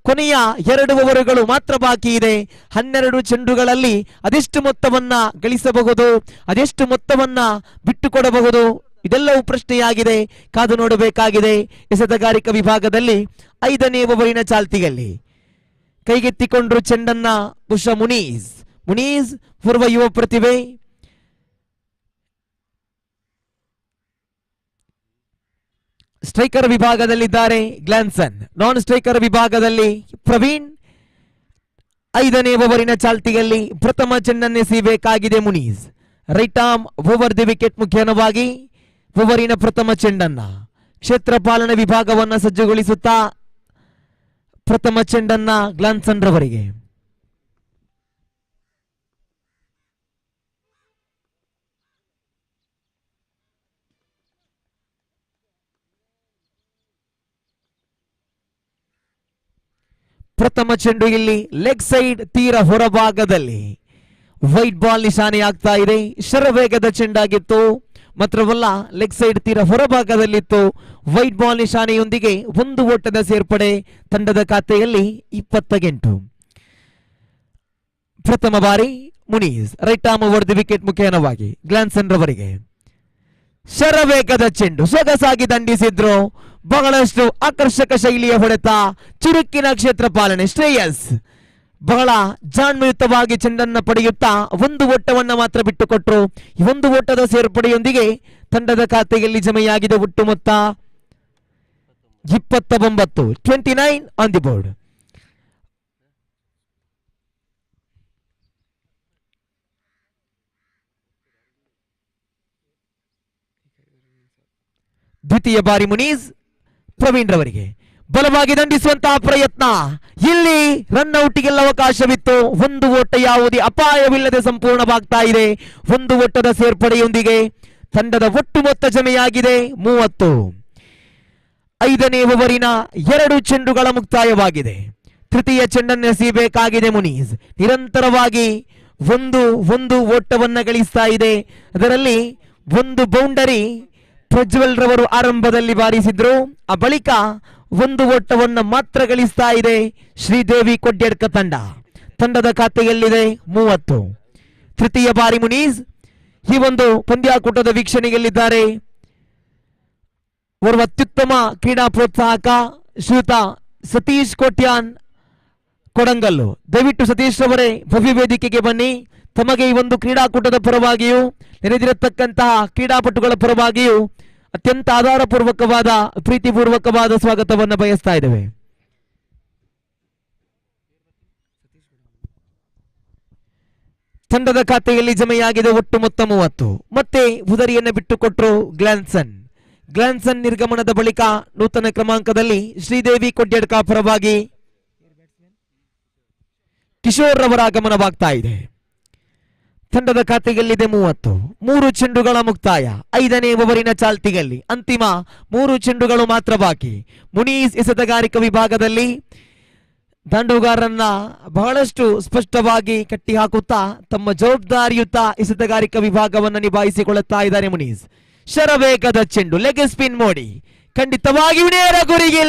ಕೊನೆಯ 2 ಓವರುಗಳು ಮಾತ್ರ ಬಾಕಿ ಇದೆ. 12 ಚೆಂಡುಗಳಲ್ಲಿ ಅದೆಷ್ಟು ಮೊತ್ತವನ್ನ ಗಳಿಸಬಹುದು, ಅದೆಷ್ಟು ಮೊತ್ತವನ್ನ ಬಿಟ್ಟುಕೊಡಬಹುದು, ಇದೆಲ್ಲವೂ ಪ್ರಶ್ನೆಯಾಗಿದೆ. ಕಾದು ನೋಡಬೇಕಾಗಿದೆ. ಎಸೆತಗಾರಿಕಾ ವಿಭಾಗದಲ್ಲಿ 5ನೇ ಓವರಿನ ಚಾಲ್ತಿಯಲ್ಲಿ ಕೈಗೆತ್ತಿಕೊಂಡ್ರು ಚೆಂಡನ್ನ ಉಷಾ ಮುನೀಸ್ ಪೂರ್ವ ಯುವ ಪ್ರತಿಭೆ. ಸ್ಟ್ರೈಕರ್ ವಿಭಾಗದಲ್ಲಿದ್ದಾರೆ ಗ್ಲಾನ್ಸನ್, ನಾನ್ ಸ್ಟ್ರೈಕರ್ ವಿಭಾಗದಲ್ಲಿ ಪ್ರವೀಣ್. 5ನೇ ಓವರಿನ ಚಾಲ್ತಿಯಲ್ಲಿ ಪ್ರಥಮ ಚೆಂಡನ್ನೆಸೆಯಬೇಕಾಗಿದೆ Munees. Right arm over the wicket ಮುಖೇನವಾಗಿ ಓವರಿನ ಪ್ರಥಮ ಚೆಂಡನ್ನ ಕ್ಷೇತ್ರ ಪಾಲನೆ ವಿಭಾಗವನ್ನ ಸಜ್ಜುಗೊಳಿಸುತ್ತಾ ಪ್ರಥಮ ಚೆಂಡನ್ನ ಗ್ಲಾನ್ಸನ್ ರವರಿಗೆ. ಪ್ರಥಮ ಚೆಂಡು ಇಲ್ಲಿ ಲೆಗ್ ಸೈಡ್ ತೀರ ಹೊರಭಾಗದಲ್ಲಿ ವೈಟ್ ಬಾಲ್ ನಿಶಾನೆ ಆಗ್ತಾ ಇದೆ. ಶರವೇಗದ ಚೆಂಡಾಗಿತ್ತು, ಮಾತ್ರವಲ್ಲ ಲೆಗ್ ಸೈಡ್ ತೀರ ಹೊರಭಾಗದಲ್ಲಿತ್ತು. ವೈಟ್ ಬಾಲ್ ನಿಶಾನೆಯೊಂದಿಗೆ ಒಂದು ಓಟದ ಸೇರ್ಪಡೆ. ತಂಡದ ಖಾತೆಯಲ್ಲಿ 28. ಪ್ರಥಮ ಬಾರಿ Munees right arm over the wicket ಮುಖೇನವಾಗಿ ಗ್ಲಾನ್ಸನ್ ರವರಿಗೆ. ಶರವೇಗದ ಚೆಂಡು ಸೊಗಸಾಗಿ ದಂಡಿಸಿದ್ರು. ಬಹಳಷ್ಟು ಆಕರ್ಷಕ ಶೈಲಿಯ ಹೊಡೆತ, ಚುರುಕಿನ ಕ್ಷೇತ್ರ ಪಾಲನೆ. ಶ್ರೇಯಸ್ ಬಹಳ ಜಾಣ್ಮೆಯುತವಾಗಿ ಚೆಂಡನ್ನು ಪಡೆಯುತ್ತಾ ಒಂದು ಓಟವನ್ನ ಮಾತ್ರ ಬಿಟ್ಟುಕೊಟ್ರು. ಒಂದು ಓಟದ ಸೇರ್ಪಡೆಯೊಂದಿಗೆ ತಂಡದ ಖಾತೆಯಲ್ಲಿ ಜಮೆಯಾಗಿದೆ ಒಟ್ಟು ಮೊತ್ತ 29. 29 ಆನ್ ದಿ ಬೋರ್ಡ್. ದ್ವಿತೀಯ ಬಾರಿ ಮುನೀಸ್ ಪ್ರವೀಣ್ ರವರಿಗೆ ಬಲವಾಗಿ ದಂಡಿಸುವಂತಹ ಪ್ರಯತ್ನ. ಇಲ್ಲಿ ರನ್ ಔಟ್ಗೆಲ್ಲ ಅವಕಾಶವಿತ್ತು. ಒಂದು ಓಟ ಯಾವುದೇ ಅಪಾಯವಿಲ್ಲದೆ ಸಂಪೂರ್ಣವಾಗ್ತಾ ಇದೆ. ಒಂದು ಓಟದ ಸೇರ್ಪಡೆಯೊಂದಿಗೆ ತಂಡದ ಒಟ್ಟು ಮೊತ್ತ ಜಮೆಯಾಗಿದೆ 30. 5ನೇ ಓವರಿನ 2 ಚೆಂಡುಗಳ ಮುಕ್ತಾಯವಾಗಿದೆ. ತೃತೀಯ ಚೆಂಡನ್ನು ಎಸೆಯಬೇಕಾಗಿದೆ ಮುನೀಸ್. ನಿರಂತರವಾಗಿ ಒಂದು ಓಟವನ್ನ ಗಳಿಸ್ತಾ ಇದೆ. ಅದರಲ್ಲಿ ಒಂದು ಬೌಂಡರಿ ಪ್ರಜ್ವಲ್ ರವರು ಆರಂಭದಲ್ಲಿ ಬಾರಿಸಿದ್ರು. ಆ ಬಳಿಕ ಒಂದು ಓಟವನ್ನು ಮಾತ್ರ ಗಳಿಸ್ತಾ ಇದೆ ಶ್ರೀದೇವಿ ಕೊಡ್ಯಡ್ಕ ತಂಡ. ತಂಡದ ಖಾತೆಯಲ್ಲಿದೆ 30. ತೃತೀಯ ಬಾರಿ ಮುನೀಸ್ ಈ ಒಂದು ಪಂದ್ಯಾಕೂಟದ ವೀಕ್ಷಣೆಯಲ್ಲಿದ್ದಾರೆ. ಓರ್ವ ಅತ್ಯುತ್ತಮ ಕ್ರೀಡಾ ಪ್ರೋತ್ಸಾಹಕ ಶ್ರೀಯುತ ಸತೀಶ್ ಕೋಟ್ಯಾನ್ ಕೊಡಂಗಲ್ಲು. ದಯವಿಟ್ಟು ಸತೀಶ್ ರವರೇ ಭವ್ಯ ವೇದಿಕೆಗೆ ಬನ್ನಿ. ತಮಗೆ ಈ ಒಂದು ಕ್ರೀಡಾಕೂಟದ ಪರವಾಗಿಯೂ ನೆರೆದಿರತಕ್ಕಂತಹ ಕ್ರೀಡಾಪಟುಗಳ ಪರವಾಗಿಯೂ ಅತ್ಯಂತ ಆಧಾರಪೂರ್ವಕವಾದ ಪ್ರೀತಿಪೂರ್ವಕವಾದ ಸ್ವಾಗತವನ್ನು ಬಯಸ್ತಾ ಇದ್ದೇವೆ. ತಂಡದ ಖಾತೆಯಲ್ಲಿ ಜಮೆಯಾಗಿದೆ ಒಟ್ಟು ಮೊತ್ತ 30. ಮತ್ತೆ ಉದರಿಯನ್ನು ಬಿಟ್ಟುಕೊಟ್ಟರು ಗ್ಲಾನ್ಸನ್ ನಿರ್ಗಮನದ ಬಳಿಕ ನೂತನ ಕ್ರಮಾಂಕದಲ್ಲಿ ಶ್ರೀದೇವಿ ಕೊಡ್ಯಡ್ಕ ಪರವಾಗಿ ಕಿಶೋರ್ ರವರ ಆಗಮನವಾಗ್ತಾ ಇದೆ. ತಂಡದ ಖಾತೆಯಲ್ಲಿದೆ 30. 3 ಚೆಂಡುಗಳ ಮುಕ್ತಾಯ. 5ನೇ ಓವರಿನ ಚಾಲ್ತಿಯಲ್ಲಿ ಅಂತಿಮ 3 ಚೆಂಡುಗಳು ಮಾತ್ರ ಬಾಕಿ. ಮುನೀಸ್ ಎಸೆತಗಾರಿಕಾ ವಿಭಾಗದಲ್ಲಿ ದಾಂಡುಗಾರರನ್ನ ಬಹಳಷ್ಟು ಸ್ಪಷ್ಟವಾಗಿ ಕಟ್ಟಿ ಹಾಕುತ್ತಾ ತಮ್ಮ ಜವಾಬ್ದಾರಿಯುತ ಎಸೆತಗಾರಿಕಾ ವಿಭಾಗವನ್ನು ನಿಭಾಯಿಸಿಕೊಳ್ಳುತ್ತಾ ಇದ್ದಾರೆ ಮುನೀಸ್. ಶರವೇಗದ ಚೆಂಡು ಲೆಗ್ ಸ್ಪಿನ್ ಮೋಡಿ ಖಂಡಿತವಾಗಿಯೂ ನೇರ ಗುರಿಗೆ.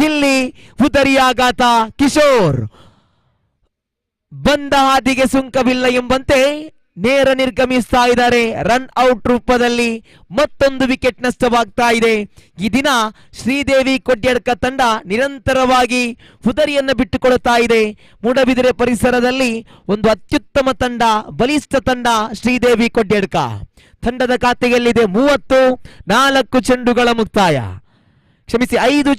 ಇಲ್ಲಿ ಉದರಿಯಾಘಾತ. ಕಿಶೋರ್ ಬಂದ ಹಾದಿಗೆ ಸುಂಕವಿಲ್ಲ ಎಂಬಂತೆ ನೇರ ನಿರ್ಗಮಿಸ್ತಾ ಇದ್ದಾರೆ. ರನ್ ಔಟ್ ರೂಪದಲ್ಲಿ ಮತ್ತೊಂದು ವಿಕೆಟ್ ನಷ್ಟವಾಗ್ತಾ ಇದೆ. ಈ ದಿನ ಶ್ರೀದೇವಿ ಕೊಡ್ಯಡ್ಕ ತಂಡ ನಿರಂತರವಾಗಿ ಹುದರಿಯನ್ನು ಬಿಟ್ಟುಕೊಡುತ್ತಾ ಇದೆ. ಮೂಡಬಿದಿರೆ ಪರಿಸರದಲ್ಲಿ ಒಂದು ಅತ್ಯುತ್ತಮ ತಂಡ, ಬಲಿಷ್ಠ ತಂಡ ಶ್ರೀದೇವಿ ಕೊಡ್ಯಡ್ಕ. ತಂಡದ ಖಾತೆಯಲ್ಲಿದೆ 30. 4 ಚೆಂಡುಗಳ ಮುಕ್ತಾಯ. ಕ್ಷಮಿಸಿ 4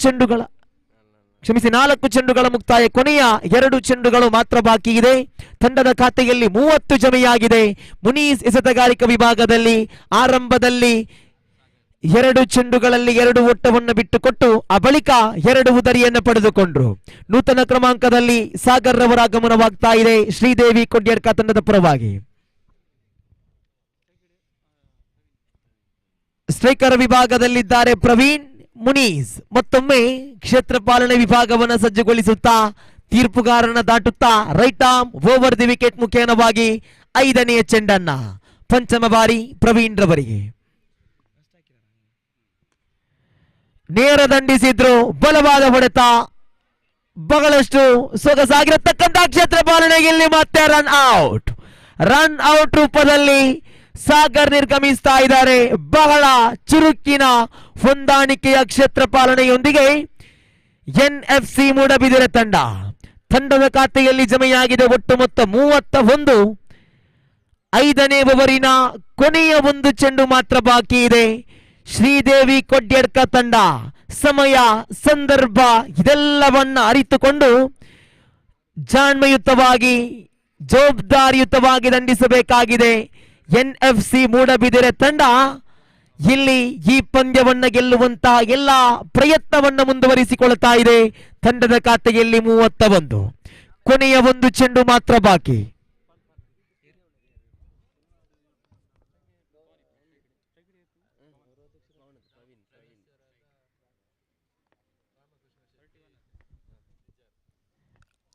ಚೆಂಡುಗಳ ಮುಕ್ತಾಯ. ಕೊನೆಯ 2 ಚೆಂಡುಗಳು ಮಾತ್ರ ಬಾಕಿ ಇದೆ. ತಂಡದ ಖಾತೆಯಲ್ಲಿ 30 ಜಮೆಯಾಗಿದೆ. ಮುನೀಸ್ ಎಸೆತಗಾರಿಕಾ ವಿಭಾಗದಲ್ಲಿ ಆರಂಭದಲ್ಲಿ 2 ಚೆಂಡುಗಳಲ್ಲಿ 2 ಓಟವನ್ನು ಬಿಟ್ಟುಕೊಟ್ಟು ಆ ಬಳಿಕ 2 ಉದರಿಯನ್ನು ಪಡೆದುಕೊಂಡ್ರು. ನೂತನ ಕ್ರಮಾಂಕದಲ್ಲಿ ಸಾಗರ್ ರವರ ಆಗಮನವಾಗ್ತಾ ಇದೆ ಶ್ರೀದೇವಿ ಕೊಡ್ಯಡ್ಕ ತಂಡದ ಪರವಾಗಿ. ಸ್ಟ್ರೈಕರ್ ವಿಭಾಗದಲ್ಲಿದ್ದಾರೆ ಪ್ರವೀಣ್. ಮುನೀಸ್ ಮತ್ತೊಮ್ಮೆ ಕ್ಷೇತ್ರ ಪಾಲನೆ ವಿಭಾಗವನ್ನು ಸಜ್ಜುಗೊಳಿಸುತ್ತಾ ತೀರ್ಪುಗಾರನ ದಾಟುತ್ತಾ right arm over the wicket ಮುಖೇನವಾಗಿ 5ನೆಯ ಚೆಂಡನ್ನ ಪಂಚಮ ಬಾರಿ ಪ್ರವೀಣ್ ರವರಿಗೆ ನೇರ ದಂಡಿಸಿದ್ರು. ಬಲವಾದ ಹೊಡೆತ, ಬಹಳಷ್ಟು ಸೊಗಸಾಗಿರತಕ್ಕಂಥ ಕ್ಷೇತ್ರ ಪಾಲನೆಗೆ ಇಲ್ಲಿ ಮತ್ತೆ ರನ್ ಔಟ್ ರೂಪದಲ್ಲಿ ಸಾಗರ್ ನಿರ್ಗಮಿಸ್ತಾ ಇದ್ದಾರೆ. ಬಹಳ ಚುರುಕಿನ ಹೊಂದಾಣಿಕೆಯ ಕ್ಷೇತ್ರ ಪಾಲನೆಯೊಂದಿಗೆ NFC ಮೂಡಬಿದಿರೆ ತಂಡದ ಖಾತೆಯಲ್ಲಿ ಜಮೆಯಾಗಿದೆ ಒಟ್ಟು ಮೊತ್ತ 31. 5ನೇ ಓವರಿನ ಕೊನೆಯ 1 ಚೆಂಡು ಮಾತ್ರ ಬಾಕಿ ಇದೆ. ಶ್ರೀದೇವಿ ಕೊಡ್ಯಡ್ಕ ತಂಡ ಸಮಯ, ಸಂದರ್ಭ ಇದೆಲ್ಲವನ್ನ ಅರಿತುಕೊಂಡು ಜಾಣ್ಮೆಯುತವಾಗಿ ಜವಾಬ್ದಾರಿಯುತವಾಗಿ ದಂಡಿಸಬೇಕಾಗಿದೆ. NFC ಮೂಡಬಿದಿರೆ ತಂಡ ಇಲ್ಲಿ ಈ ಪಂದ್ಯವನ್ನ ಗೆಲ್ಲುವಂತಹ ಎಲ್ಲ ಪ್ರಯತ್ನವನ್ನ ಮುಂದುವರಿಸಿಕೊಳ್ಳುತ್ತಾ ಇದೆ. ತಂಡದ ಖಾತೆಯಲ್ಲಿ 31. ಕೊನೆಯ 1 ಚೆಂಡು ಮಾತ್ರ ಬಾಕಿ.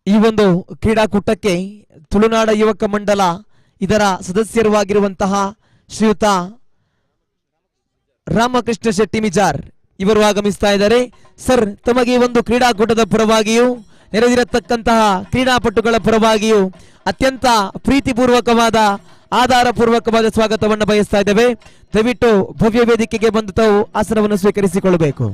ಈ ಒಂದು ಕ್ರೀಡಾಕೂಟಕ್ಕೆ ತುಳುನಾಡ ಯುವಕ ಮಂಡಲ ಇದರ ಸದಸ್ಯರು ಆಗಿರುವಂತಹ ಶ್ರೀಯುತ ರಾಮಕೃಷ್ಣ ಶೆಟ್ಟಿ ಮಿಜಾರ್ ಇವರು ಆಗಮಿಸ್ತಾ ಇದ್ದಾರೆ. ಸರ್, ತಮಗೆ ಒಂದು ಕ್ರೀಡಾಕೂಟದ ಪರವಾಗಿಯೂ ನೆರೆದಿರತಕ್ಕಂತಹ ಕ್ರೀಡಾಪಟುಗಳ ಪರವಾಗಿಯೂ ಅತ್ಯಂತ ಪ್ರೀತಿಪೂರ್ವಕವಾದ ಆಧಾರಪೂರ್ವಕವಾದ ಸ್ವಾಗತವನ್ನು ಬಯಸ್ತಾ ಇದ್ದೇವೆ. ದಯವಿಟ್ಟು ಭವ್ಯ ವೇದಿಕೆಗೆ ಬಂದು ತಾವು ಆಸನವನ್ನು ಸ್ವೀಕರಿಸಿಕೊಳ್ಳಬೇಕು.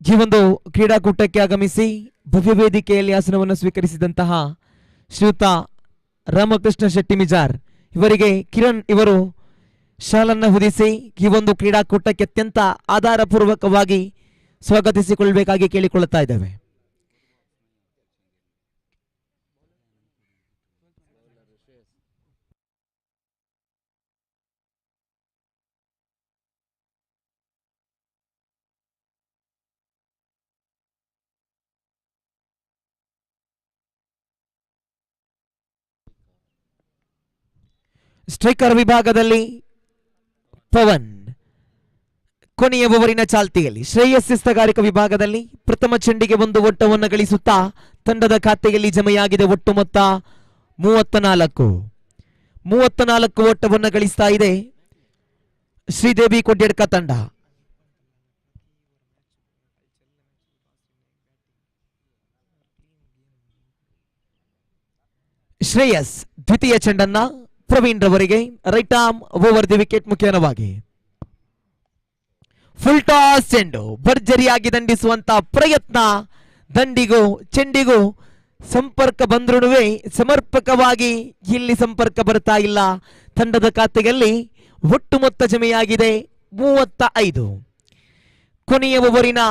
ಈ ಒಂದು ಕ್ರೀಡಾಕೂಟಕ್ಕೆ ಆಗಮಿಸಿ ಭವ್ಯ ವೇದಿಕೆಯಲ್ಲಿ ಆಸನವನ್ನು ಸ್ವೀಕರಿಸಿದಂತಹ ಶ್ರೀಯುತ ರಾಮಕೃಷ್ಣ ಶೆಟ್ಟಿ ಮಿಜಾರ್ ಇವರಿಗೆ ಕಿರಣ್ ಇವರು ಶಾಲನ್ನು ಹೊದಿಸಿ ಈ ಒಂದು ಕ್ರೀಡಾಕೂಟಕ್ಕೆ ಅತ್ಯಂತ ಆಧಾರಪೂರ್ವಕವಾಗಿ ಸ್ವಾಗತಿಸಿಕೊಳ್ಳಬೇಕಾಗಿ ಕೇಳಿಕೊಳ್ಳುತ್ತಾ ಇದ್ದೇವೆ. ಸ್ಟ್ರೈಕರ್ ವಿಭಾಗದಲ್ಲಿ ಪವನ್ ಕೊನೆಯ ಓವರಿನ ಚಾಲ್ತಿಯಲ್ಲಿ, ಶ್ರೇಯಸ್ ಎಸ್ತಗಾರಿಕ ವಿಭಾಗದಲ್ಲಿ ಪ್ರಥಮ ಚೆಂಡಿಗೆ ಒಂದು ಓಟವನ್ನು ಗಳಿಸುತ್ತಾ ತಂಡದ ಖಾತೆಯಲ್ಲಿ ಜಮೆಯಾಗಿದೆ. ಒಟ್ಟು ಮೊತ್ತ 34 ಓಟವನ್ನು ಗಳಿಸ್ತಾ ಇದೆ ಶ್ರೀದೇವಿ ಕೊಡ್ಯಡ್ಕ ತಂಡ. ಶ್ರೇಯಸ್ ದ್ವಿತೀಯ ಚೆಂಡನ್ನ ಪ್ರವೀಣ್ ರವರಿಗೆ right arm over the wicket ಮುಖೇನವಾಗಿ ಫುಲ್ ಟಾಸ್ ಚೆಂಡು ಭರ್ಜರಿಯಾಗಿ ದಂಡಿಸುವಂತ ಪ್ರಯತ್ನ. ದಂಡಿಗೂ ಚೆಂಡಿಗೂ ಸಂಪರ್ಕ ಬಂದ್ರೂ ಸಮರ್ಪಕವಾಗಿ ಇಲ್ಲಿ ಸಂಪರ್ಕ ಬರ್ತಾ ಇಲ್ಲ. ತಂಡದ ಖಾತೆಯಲ್ಲಿ ಒಟ್ಟು ಮೊತ್ತ ಜಮೆಯಾಗಿದೆ 35. ಕೊನೆಯ ಓವರಿನ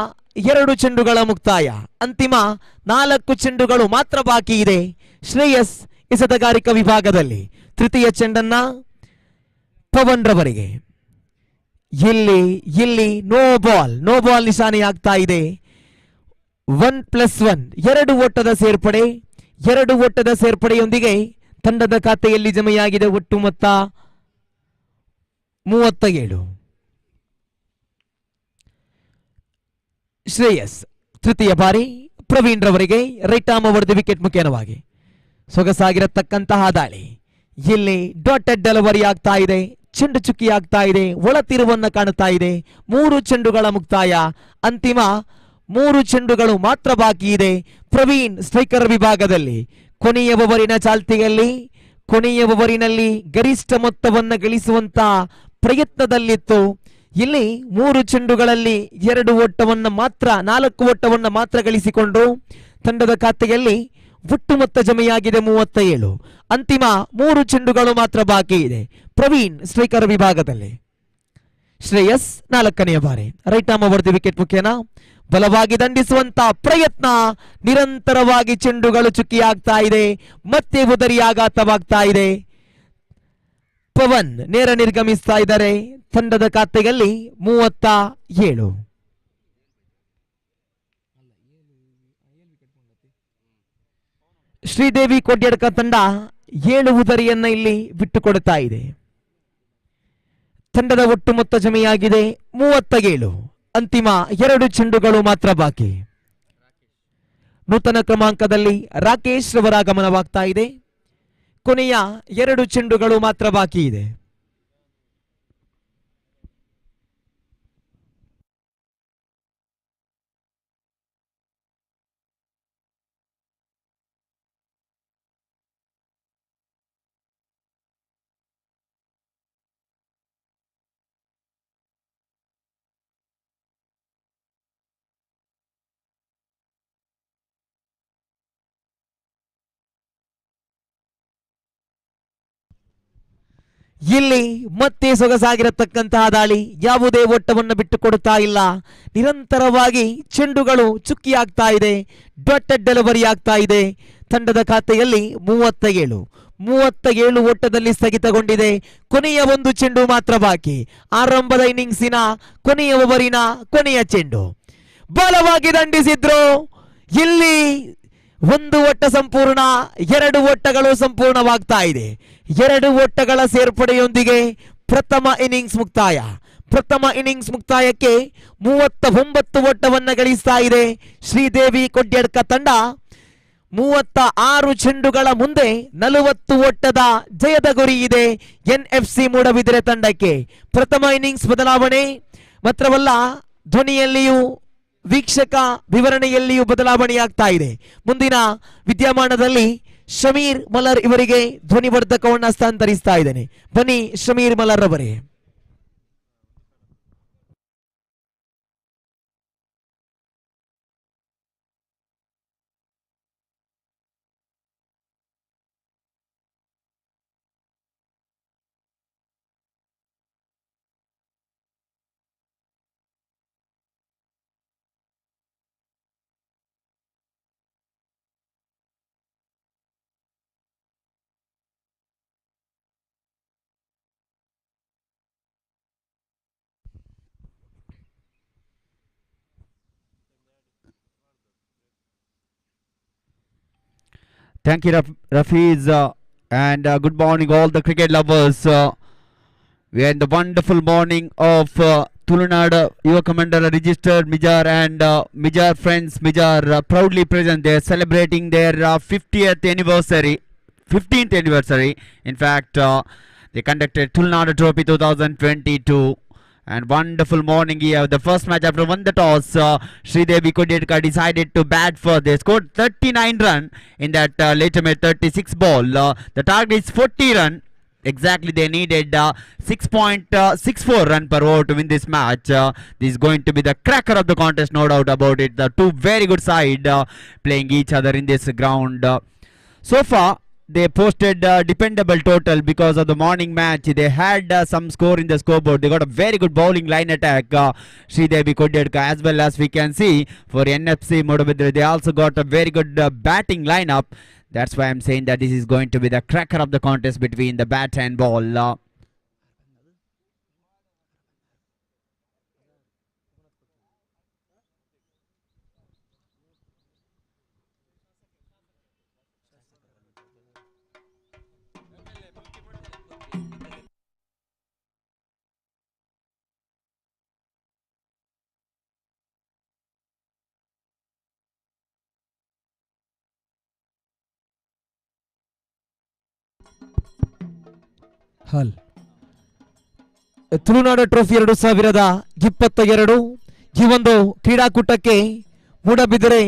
2 ಚೆಂಡುಗಳ ಮುಕ್ತಾಯ. ಅಂತಿಮ 4 ಚೆಂಡುಗಳು ಮಾತ್ರ ಬಾಕಿ ಇದೆ ಶ್ರೇಯಸ್ ಎಸೆತಗಾರಿಕಾ ವಿಭಾಗದಲ್ಲಿ. ತೃತೀಯ ಚೆಂಡನ್ನ ಪವನ್ ರವರಿಗೆ ಇಲ್ಲಿ ನೋ ಬಾಲ್ ನಿಶಾನೆಯಾಗ್ತಾ ಇದೆ. 1+1 2 ಓಟದ ಸೇರ್ಪಡೆಯೊಂದಿಗೆ ತಂಡದ ಖಾತೆಯಲ್ಲಿ ಜಮೆಯಾಗಿದೆ ಒಟ್ಟು ಮೊತ್ತ 37. ಶ್ರೇಯಸ್ ತೃತೀಯ ಬಾರಿ ಪ್ರವೀಣ್ ರವರಿಗೆ right arm over the wicket ಮುಖೇನವಾಗಿ ಸೊಗಸಾಗಿರತಕ್ಕಂತಹ ದಾಳಿ. ಇಲ್ಲಿ ಡಾಟೆಡ್ ಡೆಲಿವರಿ ಆಗ್ತಾ ಇದೆ, ಚೆಂಡು ಚುಕ್ಕಿ ಆಗ್ತಾ ಇದೆ, ಒಳ ತಿರುವನ್ನ ಕಾಣುತ್ತಾ ಇದೆ. 3 ಚೆಂಡುಗಳ ಮುಕ್ತಾಯ. ಅಂತಿಮ 3 ಚೆಂಡುಗಳು ಮಾತ್ರ ಬಾಕಿ ಇದೆ ಪ್ರವೀಣ್ ಸ್ಟ್ರೈಕರ್ ವಿಭಾಗದಲ್ಲಿ. ಕೊನೆಯ ಓವರಿನಲ್ಲಿ ಗರಿಷ್ಠ ಮೊತ್ತವನ್ನು ಗಳಿಸುವಂತ ಪ್ರಯತ್ನದಲ್ಲಿತ್ತು. ಇಲ್ಲಿ 3 ಚೆಂಡುಗಳಲ್ಲಿ 4 ಓಟವನ್ನು ಮಾತ್ರ ಗಳಿಸಿಕೊಂಡು ತಂಡದ ಖಾತೆಯಲ್ಲಿ ಒಟ್ಟು ಮೊತ್ತ ಜಮೆಯಾಗಿದೆ 37. ಅಂತಿಮ 3 ಚೆಂಡುಗಳು ಮಾತ್ರ ಬಾಕಿ ಇದೆ ಪ್ರವೀಣ್ ಸ್ಟ್ರೈಕರ್ ವಿಭಾಗದಲ್ಲಿ. ಶ್ರೇಯಸ್ 4ನೇ ಬಾರಿ right arm over the wicket ಮುಖೇನ ಬಲವಾಗಿ ದಂಡಿಸುವಂತ ಪ್ರಯತ್ನ. ನಿರಂತರವಾಗಿ ಚೆಂಡುಗಳು ಚುಕ್ಕಿಯಾಗ್ತಾ ಇದೆ, ಮತ್ತೆ ಉದರಿ ಆಘಾತವಾಗ್ತಾ ಇದೆ. ಪವನ್ ನೇರ ನಿರ್ಗಮಿಸ್ತಾ ಇದ್ದಾರೆ ತಂಡದ ಖಾತೆಯಲ್ಲಿ 37. ಶ್ರೀದೇವಿ ಕೊಡ್ಯಡ್ಕ ತಂಡ 7 ಉದರಿಯನ್ನ ಇಲ್ಲಿ ಬಿಟ್ಟುಕೊಡುತ್ತಾ ಇದೆ. ತಂಡದ ಒಟ್ಟು ಮೊತ್ತ ಜಮೆಯಾಗಿದೆ 37. ಅಂತಿಮ 2 ಚೆಂಡುಗಳು ಮಾತ್ರ ಬಾಕಿ. ನೂತನ ಕ್ರಮಾಂಕದಲ್ಲಿ ರಾಕೇಶ್ ರವರ ಆಗಮನವಾಗ್ತಾ ಇದೆ. ಕೊನೆಯ 2 ಚೆಂಡುಗಳು ಮಾತ್ರ ಬಾಕಿ ಇದೆ. ಇಲ್ಲಿ ಮತ್ತೆ ಸೊಗಸಾಗಿರತಕ್ಕಂತಹ ದಾಳಿ, ಯಾವುದೇ ಓಟವನ್ನು ಬಿಟ್ಟು ಕೊಡುತ್ತಾ ಇಲ್ಲ. ನಿರಂತರವಾಗಿ ಚೆಂಡುಗಳು ಚುಕ್ಕಿ ಆಗ್ತಾ ಇದೆ, ಡಾಟೆಡ್ ಡೆಲಿವರಿ ಆಗ್ತಾ ಇದೆ. ತಂಡದ ಖಾತೆಯಲ್ಲಿ 37 ಓಟದಲ್ಲಿ ಸ್ಥಗಿತಗೊಂಡಿದೆ. ಕೊನೆಯ ಒಂದು ಚೆಂಡು ಮಾತ್ರ ಬಾಕಿ. ಆರಂಭದ ಇನ್ನಿಂಗ್ಸಿನ ಕೊನೆಯ ಓವರಿನ ಕೊನೆಯ ಚೆಂಡು ಬಲವಾಗಿ ದಂಡಿಸಿದ್ರು. ಇಲ್ಲಿ ಒಂದು ಓಟ ಸಂಪೂರ್ಣ, 2 ಓಟಗಳು ಸಂಪೂರ್ಣವಾಗ್ತಾ ಇದೆ. 2 ಓಟಗಳ ಸೇರ್ಪಡೆಯೊಂದಿಗೆ ಪ್ರಥಮ ಇನ್ನಿಂಗ್ಸ್ ಮುಕ್ತಾಯ. ಪ್ರಥಮ ಇನ್ನಿಂಗ್ಸ್ ಮುಕ್ತಾಯಕ್ಕೆ 39 ಓಟವನ್ನು ಗಳಿಸ್ತಾ ಇದೆ ಶ್ರೀದೇವಿ ಕೊಡ್ಯಡ್ಕ ತಂಡ. 36 ಚೆಂಡುಗಳ ಮುಂದೆ 40 ಓಟದ ಜಯದ ಗುರಿ ಇದೆ NFC ಮೂಡಬಿದಿರೆ ತಂಡಕ್ಕೆ. ಪ್ರಥಮ ಇನ್ನಿಂಗ್ಸ್ ಬದಲಾವಣೆ ಮಾತ್ರವಲ್ಲ, ಧ್ವನಿಯಲ್ಲಿಯೂ ವೀಕ್ಷಕ ವಿವರಣೆಯಲ್ಲಿಯೂ ಬದಲಾವಣೆಯಾಗ್ತಾ ಇದೆ. ಮುಂದಿನ ವಿದ್ಯಮಾನದಲ್ಲಿ ಶಮೀರ್ ಮಲರ್ ಇವರಿಗೆ ಧ್ವನಿವರ್ಧಕವನ್ನು ಹಸ್ತಾಂತರಿಸ್ತಾ ಇದ್ದೇನೆ. ಬನ್ನಿ ಶಮೀರ್ ಮಲರ್ ಅವರೇ. Thank you, Rafiz, and good morning, all the cricket lovers. We are in the wonderful morning of Tulunadu Yuvaka Mandala registered Mijar and Mijar friends. Mijar proudly present. They are celebrating their 15th anniversary. In fact, they conducted Tulunadu Trophy 2022. And wonderful morning here. The first match after won the toss, Sridevi Kodyetka decided to bat first. They scored 39 runs in that later made 36 ball. The target is 40 runs. Exactly, they needed 6.64 run per over to win this match. This is going to be the cracker of the contest, no doubt about it. The two very good side playing each other in this ground. So far, they posted dependable total because of the morning match. They had some score in the scoreboard. They got a very good bowling line attack. Sridevi Kodyetka, as well as we can see for NFC Modabidre, they also got a very good batting lineup. That's why I'm saying that this is going to be the cracker of the contest between the bat and ball. Tulunadu trophy 2022 ಈ ಒಂದು ಕ್ರೀಡಾಕೂಟಕ್ಕೆ ಮೂಡಬಿದಿರೆ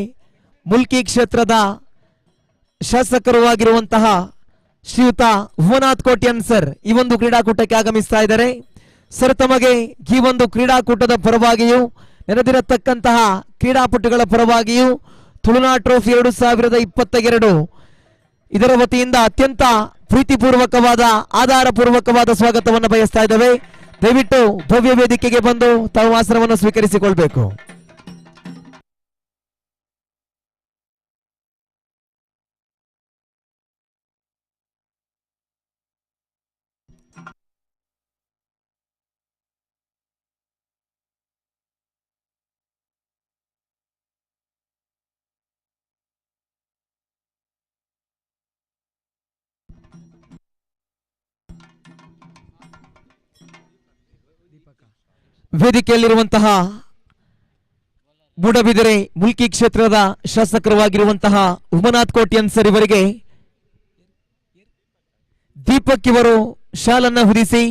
ಮುಲ್ಕಿ ಕ್ಷೇತ್ರದ ಶಾಸಕರು ಆಗಿರುವಂತಹ ಶ್ರೀಯುತ ಭುವನಾಥ್ ಕೋಟ್ಯನ್ ಸರ್ ಈ ಒಂದು ಕ್ರೀಡಾಕೂಟಕ್ಕೆ ಆಗಮಿಸ್ತಾ ಇದ್ದಾರೆ. ಸರ್, ತಮಗೆ ಈ ಒಂದು ಕ್ರೀಡಾಕೂಟದ ಪರವಾಗಿಯೂ ನೆರೆದಿರತಕ್ಕಂತಹ ಕ್ರೀಡಾಪಟುಗಳ ಪರವಾಗಿಯೂ ತುಳುನಾಡು ಟ್ರೋಫಿ 2022 ಇದರ ವತಿಯಿಂದ ಅತ್ಯಂತ ಪ್ರೀತಿಪೂರ್ವಕವಾದ ಆಧಾರಪೂರ್ವಕವಾದ ಸ್ವಾಗತವನ್ನು ಬಯಸ್ತಾ ಇದ್ದೇವೆ. ದಯವಿಟ್ಟು ಭವ್ಯ ವೇದಿಕೆಗೆ ಬಂದು ತಾವು ಆಸನವನ್ನು ಸ್ವೀಕರಿಸಿಕೊಳ್ಬೇಕು. ವೇದಿಕೆಯಲ್ಲಿರುವಂತಹ ಮೂಡಬಿದಿರೆ ಮುಲ್ಕಿ ಕ್ಷೇತ್ರದ ಶಾಸಕರಾಗಿರುವಂತಹ ಉಮನಾಥ್ ಕೋಟ್ಯನ್ ಸರ್ ಇವರಿಗೆ ದೀಪಕ್ ಇವರು ಶಾಲನ್ನ ಹೊದಿಸಿ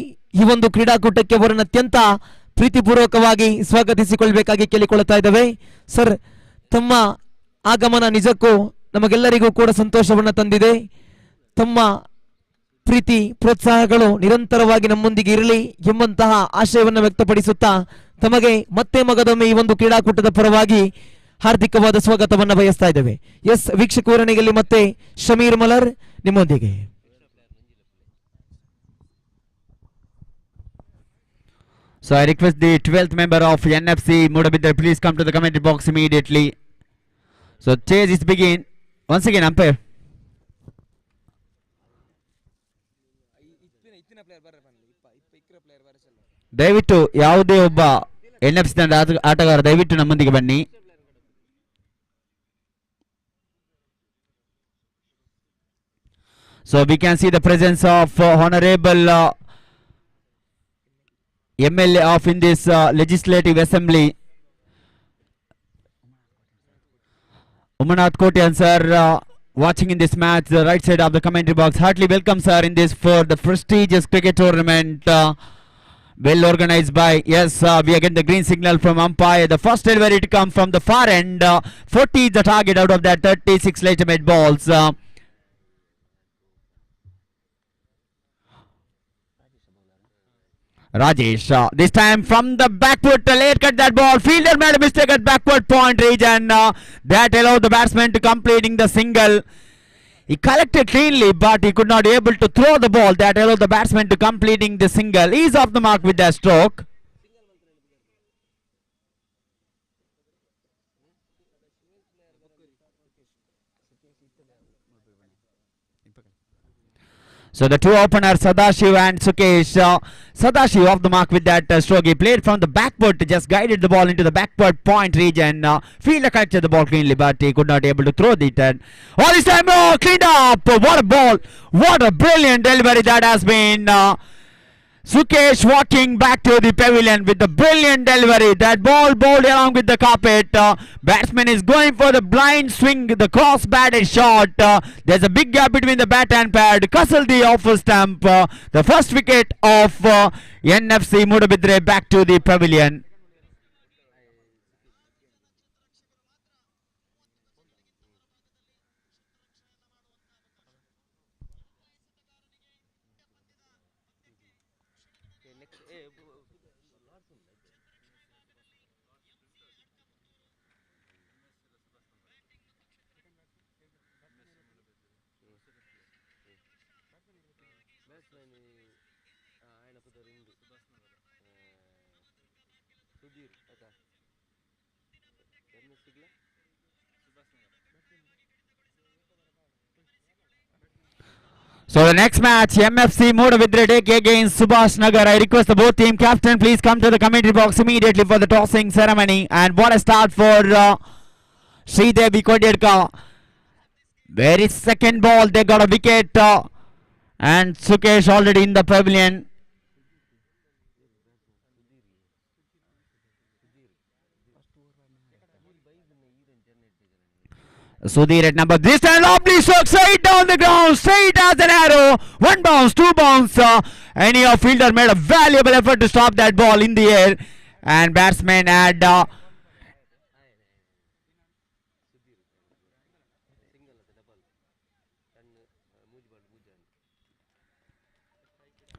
ಈ ಒಂದು ಕ್ರೀಡಾಕೂಟಕ್ಕೆ ಅವರನ್ನು ಅತ್ಯಂತ ಪ್ರೀತಿಪೂರ್ವಕವಾಗಿ ಸ್ವಾಗತಿಸಿಕೊಳ್ಳಬೇಕಾಗಿ ಕೇಳಿಕೊಳ್ಳುತ್ತಾ ಇದ್ದೇವೆ. ಸರ್, ತಮ್ಮ ಆಗಮನ ನಿಜಕ್ಕೂ ನಮಗೆಲ್ಲರಿಗೂ ಕೂಡ ಸಂತೋಷವನ್ನು ತಂದಿದೆ. ತಮ್ಮ ಪ್ರೀತಿ ಪ್ರೋತ್ಸಾಹಗಳು ನಿರಂತರವಾಗಿ ನಮ್ಮೊಂದಿಗೆ ಇರಲಿ ಎಂಬಂತಹ ಆಶಯವನ್ನು ವ್ಯಕ್ತಪಡಿಸುತ್ತಾ ತಮಗೆ ಮತ್ತೆ ಮಗದೊಮ್ಮೆ ಈ ಒಂದು ಕ್ರೀಡಾಕೂಟದ ಪರವಾಗಿ ಹಾರ್ದಿಕವಾದ ಸ್ವಾಗತವನ್ನು ಬಯಸ್ತಾ ಇದ್ದೇವೆ. ಎಸ್ ವೀಕ್ಷಕವರಣಿಯಲ್ಲಿ ಮತ್ತೆ ಶಮೀರ್ ಮಲರ್ ನಿಮ್ಮೊಂದಿಗೆ. So I request the 12th member of NFC Mudabidar, please come to the commentary box immediately. So chase is begin. Once again, umpire. ದಯವಿಟ್ಟು ಯಾವುದೇ ಒಬ್ಬ NFC ತಂಡ ಆಟಗಾರ ದಯವಿಟ್ಟು ನಮ್ಮೊಂದಿಗೆ ಬನ್ನಿ. So we can see the presence of Honorable MLA of in this Legislative Assembly, Umanath Kotian sir, watching in this match, the right side of the commentary box. Heartily welcome sir in this for the prestigious cricket tournament. Well organized by, yes, we are getting the green signal from umpire. The first delivery to come from the far end. 40 is the target out of that 36 legitimate balls. Rajesh, this time from the backward, late cut that ball. Fielder made a mistake at backward point region. That allowed the batsman to completing the single. He collected cleanly, but he could not able to throw the ball. That allowed the batsman to completing the single. He's off the mark with that stroke. So the two openers, Sadashiv and Sukesh. Sadashiv off the mark with that stroke. He played from the backward, just guided the ball into the backward point region. Fielder collected the ball cleanly, but he could not able to throw the turn. All this time, cleaned up. What a ball! What a brilliant delivery that has been. Sukesh walking back to the pavilion with the brilliant delivery. That ball bowled along with the carpet. Batsman is going for the blind swing, the cross batted shot. There's a big gap between the bat and pad. Castle the offer stump. The first wicket of NFC Mudabidre back to the pavilion. So the next match, MFC Mudabidre take against Subhash Nagar. I request the both team captain, please come to the commentary box immediately for the tossing ceremony. And what a start for Sridevi Kodierka. Very second ball, they got a wicket. And Sukesh already in the pavilion. Sudhir at number this time, lovely stroke, straight down the ground, straight as an arrow. One bounce, two bounce. And your fielder made a valuable effort to stop that ball in the air. And batsman had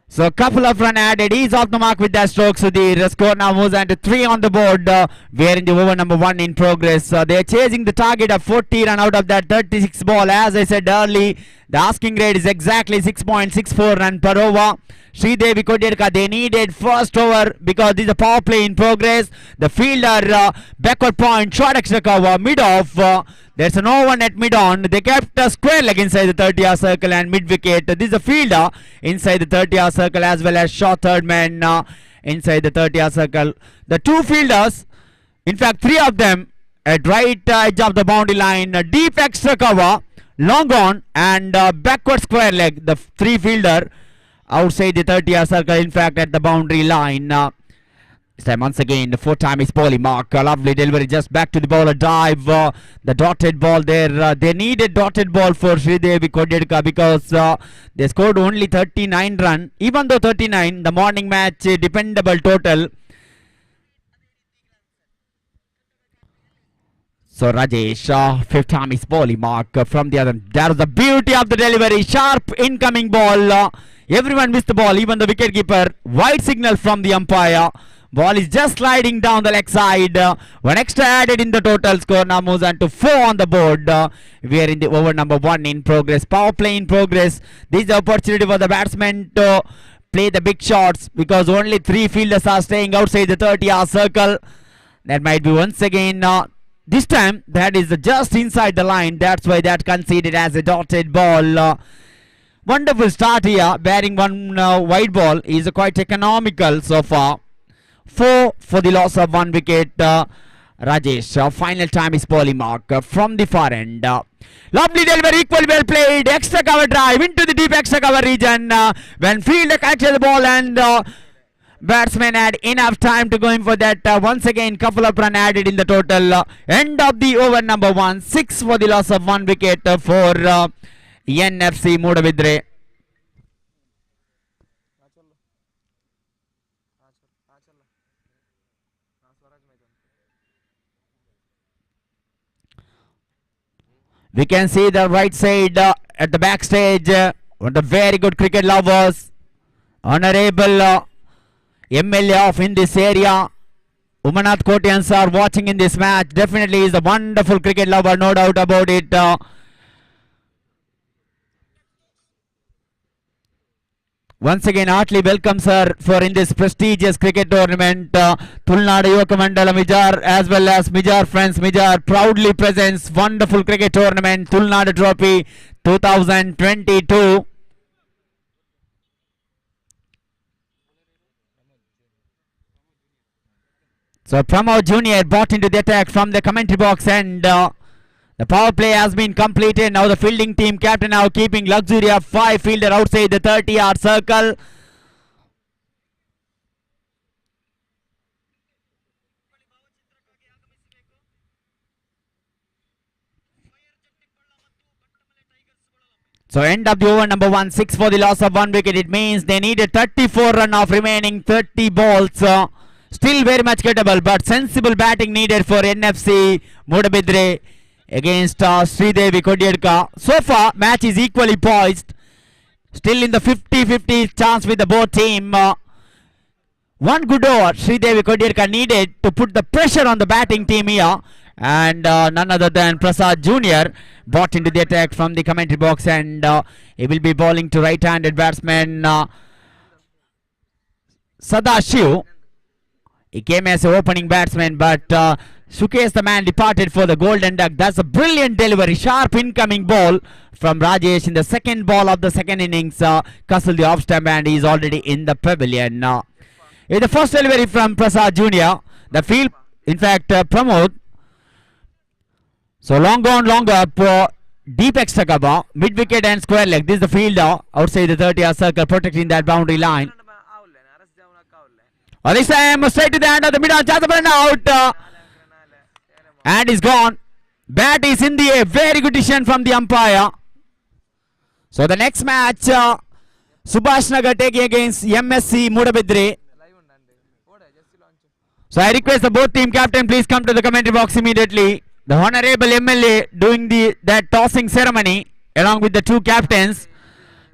so a couple of run added. He's off the mark with that stroke. So the score now moves on to 3 on the board. We're in the over number 1 in progress. They're chasing the target of 40 run out of that 36 ball. As I said early, the asking rate is exactly 6.64 run per over. Sridevi Kodierka, they needed first over because this is a power play in progress. The fielder backward point, short extra cover, mid off. There's a no one at mid on. They kept a square leg inside the 30-yard circle and mid wicket. This is a fielder inside the 30-yard circle as well as short third man inside the 30-yard circle. The two fielders, in fact 3 of them at right edge of the boundary line, deep extra cover, long on and backward square leg. The 3 fielder outside the 30-yard circle, in fact at the boundary line. This time once again the 4-time is Polly mark. A lovely delivery just back to the bowler dive. The dotted ball there. They needed dotted ball for Sridevi Kodierka because they scored only 39 run. Even though 39, the morning match dependable total. So Rajesh, 5th-time is Polly mark from the other. That was the beauty of the delivery. Sharp incoming ball. Everyone missed the ball, even the wicketkeeper. Wide signal from the umpire. Ball is just sliding down the leg side. One extra added in the total score. Now moves on to 4 on the board. We are in the over number 1 in progress. Power play in progress. This is the opportunity for the batsman to play the big shots because only 3 fielders are staying outside the 30-yard circle. That might be once again. This time that is just inside the line. That's why that conceded as a dotted ball. Wonderful start here. Batting one wide ball is quite economical so far. 4 for the loss of 1 wicket. Rajesh, final time is bowling mark from the far end. Lovely delivery, equally well played. Extra cover drive into the deep extra cover region. When fielder catches the ball and batsman had enough time to go in for that. Once again, couple of runs added in the total. End of the over number 1. 6 for the loss of 1 wicket for NFC Moodabiದ್ರೆ. We can see the right side at the backstage. One of the very good cricket lovers. Honorable MLA of in this area. Umanath Kotians are watching in this match. Definitely is a wonderful cricket lover, no doubt about it. Once again, heartily welcome, sir, for in this prestigious cricket tournament. Tulunadu, Yuvaka, Mandala, Mijar, as well as Mijar friends. Mijar proudly presents wonderful cricket tournament, Tulunadu Trophy 2022. So Pramod Jr. brought into the attack from the commentary box, and the power play has been completed. Now the fielding team captain now keeping luxury of 5 fielder outside the 30-yard circle. So end of the over number 1, 6 for the loss of 1 wicket. It means they needed 34 run of remaining 30 balls. Still very much gettable, but sensible batting needed for NFC Moodabiದ್ರೆ against Sridevi Kodierka. So far, match is equally poised. Still in the 50-50 chance with the both team. One good over Sridevi Kodierka needed to put the pressure on the batting team here. And none other than Prasad Jr. brought into the attack from the commentary box, and he will be bowling to right-handed batsman Sadashiv. He came as an opening batsman, but Sukesh the man departed for the golden duck. That's a brilliant delivery. Sharp incoming ball from Rajesh in the second ball of the second innings. Castle the off stump, and he is already in the pavilion. In the first delivery from Prasad Jr. The field, in fact, Pramod. So long on, long up. Deep extra cover, mid wicket and square leg. This is the fielder outside the 30-yard circle, protecting that boundary line. This time straight to the hand of the middle, chance of an out, and is gone. Bat is in the air. Very good decision from the umpire. So the next match, Subhash Nagar taking against MSC Moodabiದ್ರೆ. So I request the both team captain please come to the commentary box immediately. The honorable MLA doing that tossing ceremony along with the two captains.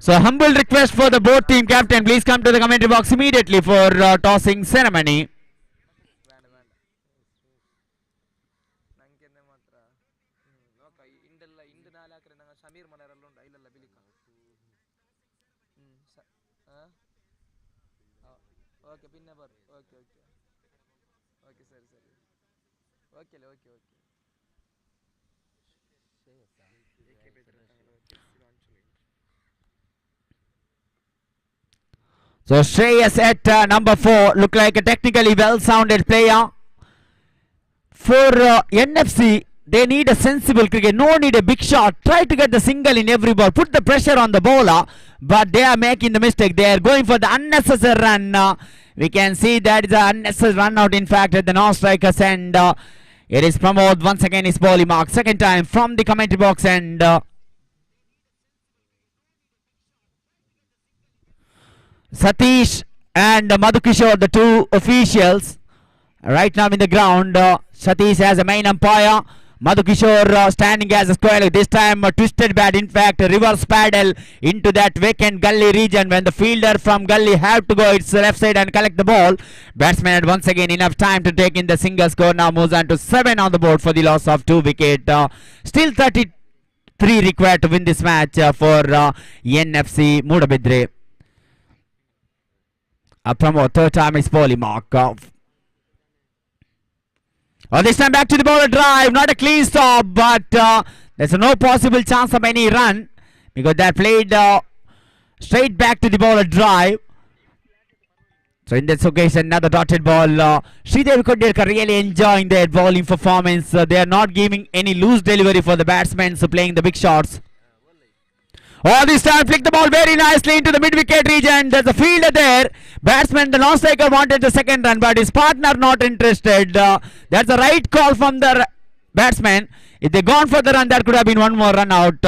So humble request for the both team captain, please come to the commentary box immediately for tossing ceremony. So Shreyas at number 4 look like a technically well-sounded player. For NFC, they need a sensible cricket. No need a big shot. Try to get the single in every ball. Put the pressure on the bowler, but they are making the mistake. They are going for the unnecessary run. We can see that is an unnecessary run out, in fact, at the non-strikers end. It is Pramod once again is bowling mark. Second time from the commentary box, and Satish and Madhukishore, the two officials, right now in the ground. Satish as a main umpire, Madhukishore standing as a square. This time a twisted bat, in fact a reverse paddle into that vacant gully region. When the fielder from gully have to go its left side and collect the ball, batsman had once again enough time to take in the single score. Now moves on to 7 on the board for the loss of 2 wicket. Still 33 required to win this match for NFC Moodabiದ್ರೆ. A promote, third time is bowling mark. This time back to the bowler drive, not a clean stop, but there's no possible chance of any run because that played straight back to the bowler drive. So in this occasion, another dotted ball. Sridevi Koddelkar really enjoying their bowling performance. They are not giving any loose delivery for the batsmen, so playing the big shots. This time flick the ball very nicely into the mid-wicket region. There's a fielder there. Batsman, the non-striker, wanted the second run, but his partner not interested. That's the right call from the batsman. If they gone for the run, that could have been one more run out.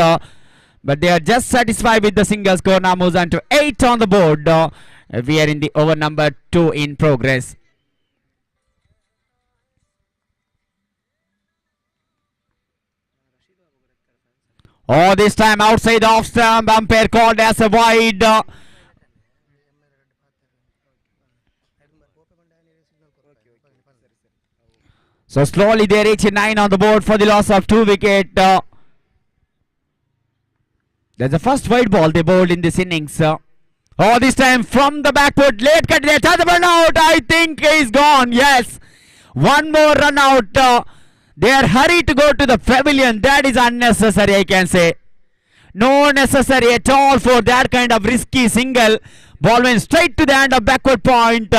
But they are just satisfied with the single score. Now moves on to 8 on the board. We are in the over number 2 in progress. This time outside the off stump, umpire called as a wide. So slowly they reach 9 on the board for the loss of 2 wickets. That's the first wide ball they bowled in this innings. This time from the back foot, late cut, they touch the run out. I think he's gone. Yes, one more run out. They are hurried to go to the pavilion. That is unnecessary, I can say. No necessary at all for that kind of risky single. Ball went straight to the end of backward point.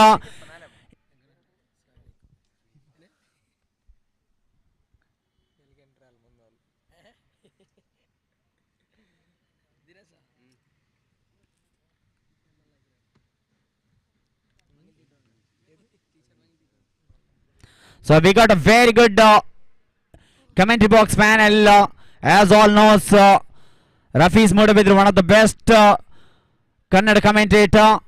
So we got a very good commentary box panel. As all knows, Rafi's Mudabidru, one of the best Kannada commentator,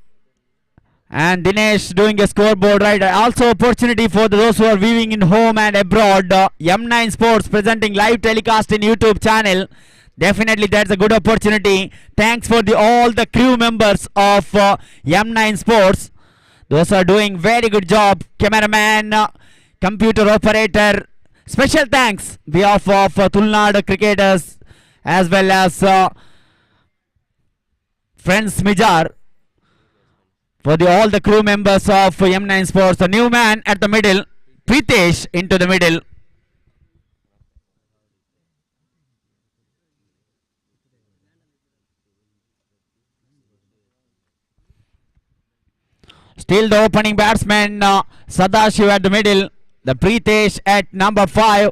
and Dinesh doing a scoreboard right. Also opportunity for those who are viewing in home and abroad. M9 Sports presenting live telecast in YouTube channel. Definitely that's a good opportunity. Thanks for all the crew members of M9 Sports. Those are doing very good job. Cameraman, computer operator. Special thanks behalf of Tulunadu cricketers as well as friends Mijar for all the crew members of M9 Sports. A new man at the middle, Pritesh into the middle. Still the opening batsman Sadashiv at the middle. The Pritesh at number 5.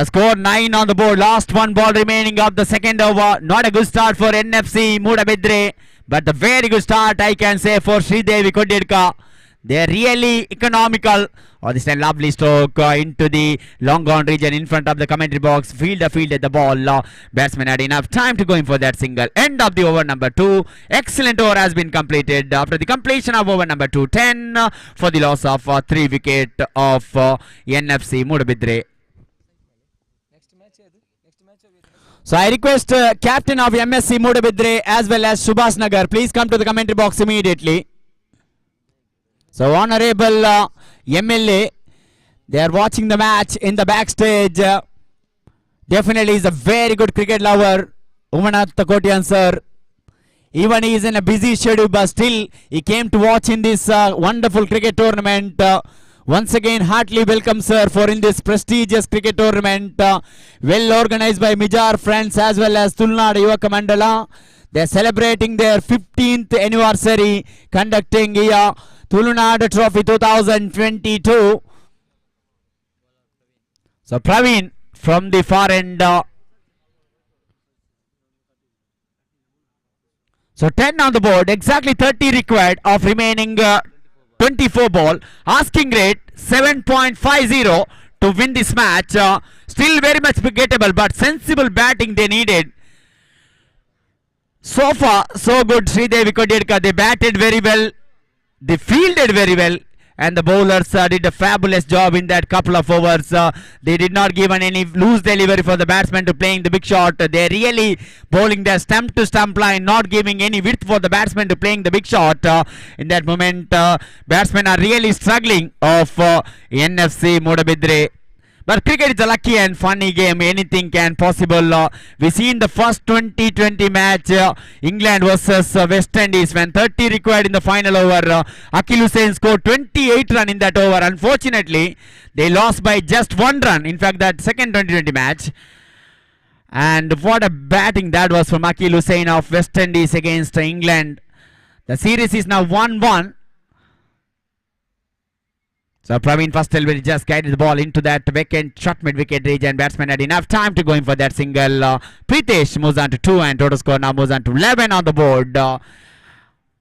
Score 9 on the board. Last one ball remaining of the second over. Not a good start for NFC Mudabidre, but a very good start I can say for Sridevi Koddelkar. They are really economical. This time lovely stroke into the long on region in front of the commentary box. Fielder fielded the ball. Batsman had enough time to go in for that single. End of the over number 2. Excellent over has been completed after the completion of over number 2. 10 for the loss of 3 wickets of NFC Mudabidre. So I request captain of MSC Mudabidre as well as Subhash Nagar, please come to the commentary box immediately. So honorable MLA, they are watching the match in the backstage. Definitely is a very good cricket lover, Umanath Kotian sir. Even he is in a busy schedule, but still he came to watch in this wonderful cricket tournament. Once again, heartily welcome sir for in this prestigious cricket tournament. Well organized by Mijar friends as well as Tulunadu Yuvaka Mandala. They are celebrating their 15th anniversary, conducting here Tulunadu Trophy 2022. So Praveen from the far end. So 10 on the board, exactly 30 required of remaining 24 ball. Asking rate 7.50 to win this match. Still very much gettable, but sensible batting they needed. So far, so good. Sridevi Koddelkar, they batted very well. They fielded very well, and the bowlers did a fabulous job in that couple of overs. They did not give any loose delivery for the batsman to playing the big shot. They really bowling their stump to stump line, not giving any width for the batsman to playing the big shot. In that moment, batsmen are really struggling of NFC Mudabidre. But cricket is a lucky and funny game. Anything can possible. We see in the first 2020 match, England versus West Indies, when 30 required in the final over. Akil Hussain scored 28 run in that over. Unfortunately, they lost by just 1 run. In fact, that second 2020 match. And what a batting that was from Akil Hussain of West Indies against England. The series is now 1-1. So Praveen first delivery just guided the ball into that vacant short mid-wicket region. Batsman had enough time to go in for that single. Pritesh moves on to 2 and total score now moves on to 11 on the board.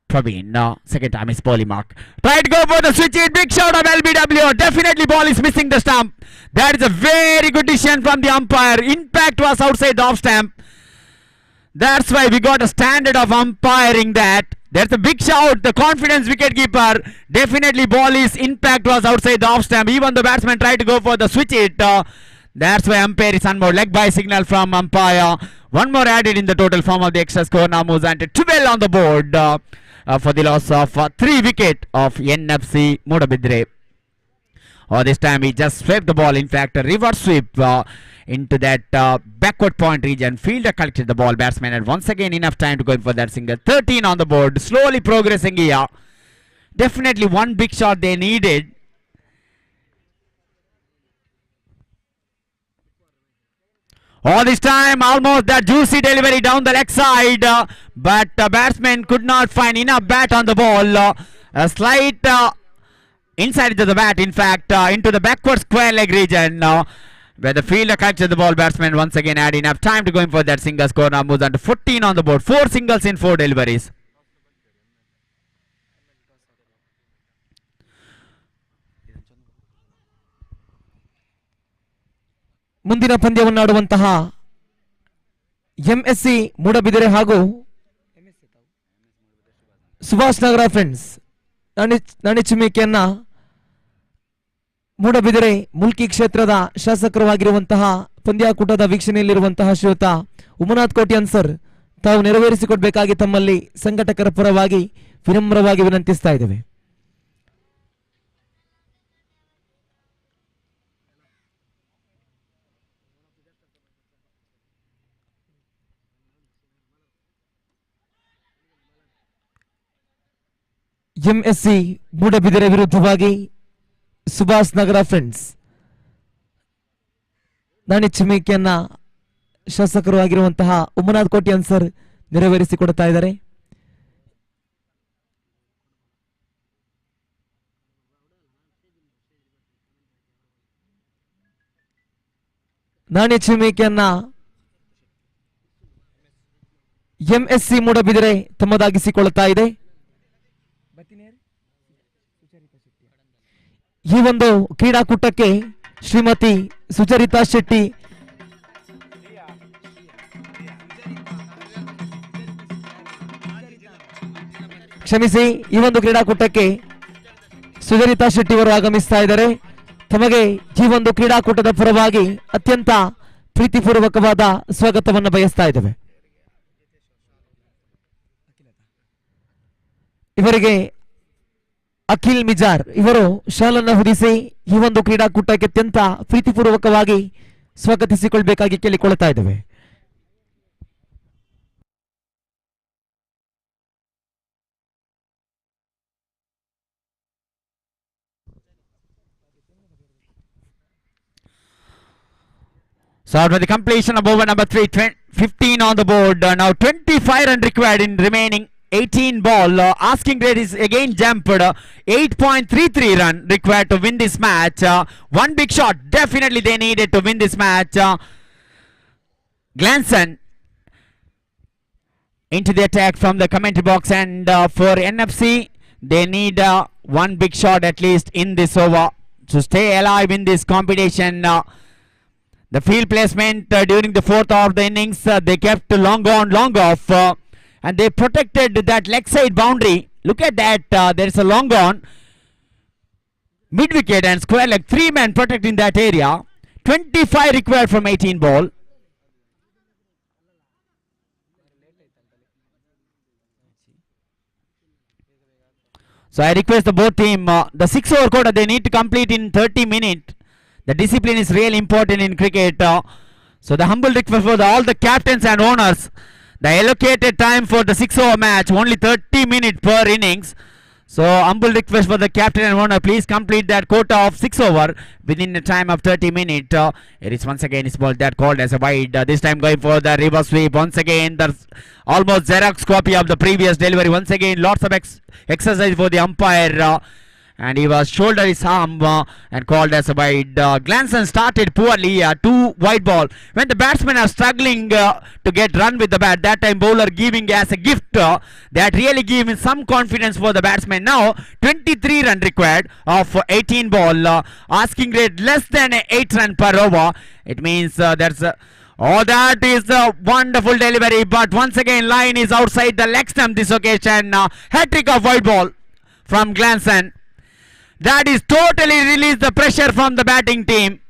Praveen, second time is bowling mark. Try to go for the switch hit. Big shot of LBW. Definitely ball is missing the stump. That is a very good decision from the umpire. Impact was outside the off stump. That's why we got a standard of umpiring that. There's a big shout. The confidence wicket keeper. Definitely ball is impact was outside the off stump. Even the batsman tried to go for the switch hit. That's why umpire is unmoored. Leg by signal from umpire. One more added in the total form of the extra score. Now moves on to 12 on the board for the loss of 3 wicket of NFC Mudabidre. This time he just swept the ball. In fact, a reverse sweep into that backward point region. Fielder collected the ball. Batsman had once again enough time to go in for that single. 13 on the board. Slowly progressing here. Definitely one big shot they needed. All this time almost that juicy delivery down the leg side. But batsman could not find enough bat on the ball. A slight inside to the bat, in fact, into the backward square leg region. Where the fielder catches the ball, batsman once again had enough time to go in for that single. Score now moves on to 14 on the board. 4 singles in 4 deliveries. ಮುಂದಿನ ಪಂದ್ಯವನ್ನಾಡುವಂತಹ ಎಂಎಸ್ಸಿ ಮೂಡಬಿದಿರೆ ಹಾಗೂ ಸುಭಾಷ್ ನಗರ ಫ್ರೆಂಡ್ಸ್ ನಾಣಿಚುಮಿಕೆಯನ್ನ ಮೂಡಬಿದಿರೆ ಮುಲ್ಕಿ ಕ್ಷೇತ್ರದ ಶಾಸಕರಾಗಿರುವಂತಹ ಪಂದ್ಯಾಕೂಟದ ವೀಕ್ಷಣೆಯಲ್ಲಿರುವಂತಹ ಶ್ರೀಯುತ ಉಮನಾಥ್ ಕೋಟ್ಯಾನ್ ಸರ್ ತಾವು ನೆರವೇರಿಸಿಕೊಡಬೇಕಾಗಿ ತಮ್ಮಲ್ಲಿ ಸಂಘಟಕರ ಪರವಾಗಿ ವಿನಮ್ರವಾಗಿ ವಿನಂತಿಸ್ತಾ ಇದ್ದೇವೆ. ಎಂಎಸ್ಸಿ ಮೂಡಬಿದಿರೆ ವಿರುದ್ಧವಾಗಿ ಸುಭಾಷ್ ನಗರ ಫ್ರೆಂಡ್ಸ್ ನಾಣಿಚುಮಿಕೆಯನ್ನ ಶಾಸಕರು ಆಗಿರುವಂತಹ ಉಮನಾಥ್ ಕೋಟ್ಯಾನ್ ಸರ್ ನೆರವೇರಿಸಿಕೊಡ್ತಾ ಇದ್ದಾರೆ. ನಾಣಿಚುಮಿಕೆಯನ್ನ ಎಂಎಸ್ಸಿ ಮೂಡಬಿದಿರೆ ತಮ್ಮದಾಗಿಸಿಕೊಳ್ಳುತ್ತಾ ಇದೆ. ಈ ಒಂದು ಕ್ರೀಡಾಕೂಟಕ್ಕೆ ಶ್ರೀಮತಿ ಸುಚರಿತಾ ಶೆಟ್ಟಿ ಕ್ಷಮಿಸಿ, ಈ ಒಂದು ಕ್ರೀಡಾಕೂಟಕ್ಕೆ ಸುಚರಿತಾ ಶೆಟ್ಟಿ ಅವರು ಆಗಮಿಸ್ತಾ ಇದ್ದಾರೆ. ತಮಗೆ ಈ ಒಂದು ಕ್ರೀಡಾಕೂಟದ ಪರವಾಗಿ ಅತ್ಯಂತ ಪ್ರೀತಿಪೂರ್ವಕವಾದ ಸ್ವಾಗತವನ್ನು ಬಯಸ್ತಾ ಇದ್ದೇವೆ. ಇವರಿಗೆ ಅಖಿಲ್ ಮಿಜಾರ್ ಇವರು ಶಾಲನ್ನು ಹೊದಿಸಿ ಈ ಒಂದು ಕ್ರೀಡಾಕೂಟಕ್ಕೆ ಅತ್ಯಂತ ಪ್ರೀತಿಪೂರ್ವಕವಾಗಿ ಸ್ವಾಗತಿಸಿಕೊಳ್ಬೇಕಾಗಿ ಕೇಳಿಕೊಳ್ತಾ ಇದ್ದೇವೆ. So after the completion of over number 3, 15 on the board. Now 25 run required in remaining 18 ball. Asking rate is again jumped. 8.33 run required to win this match. One big shot definitely they needed to win this match. Glanson into the attack from the commentary box, and for NFC they need one big shot at least in this over to stay alive in this competition. The field placement during the 4th of the innings, they kept long on, long off, and they protected that leg side boundary. Look at that, there is a long on, mid wicket and square leg, 3 men protecting that area. 25 required from 18 ball. So I request the both team, the 6 over quarter they need to complete in 30 minutes. The discipline is really important in cricket. So the humble request for all the captains and owners. The allocated time for the 6-over match, only 30 minutes per innings. So humble request for the captain and owner, please complete that quota of 6-over within the time of 30 minutes. It is once again his ball that called as a wide. This time going for the reverse sweep. Once again, the almost Xerox copy of the previous delivery. Once again, lots of exercise for the umpire. And he was shoulder his arm and called as a wide. Glanson started poorly, 2 wide ball. When the batsmen are struggling to get run with the bat, that time bowler giving as a gift that really gave him some confidence for the batsman. Now 23 run required of 18 ball, asking rate less than 8 run per over. It means that's oh, that is a wonderful delivery, but once again line is outside the leg stump this occasion. Hat-trick of wide ball from Glanson. That is totally released the pressure from the batting team.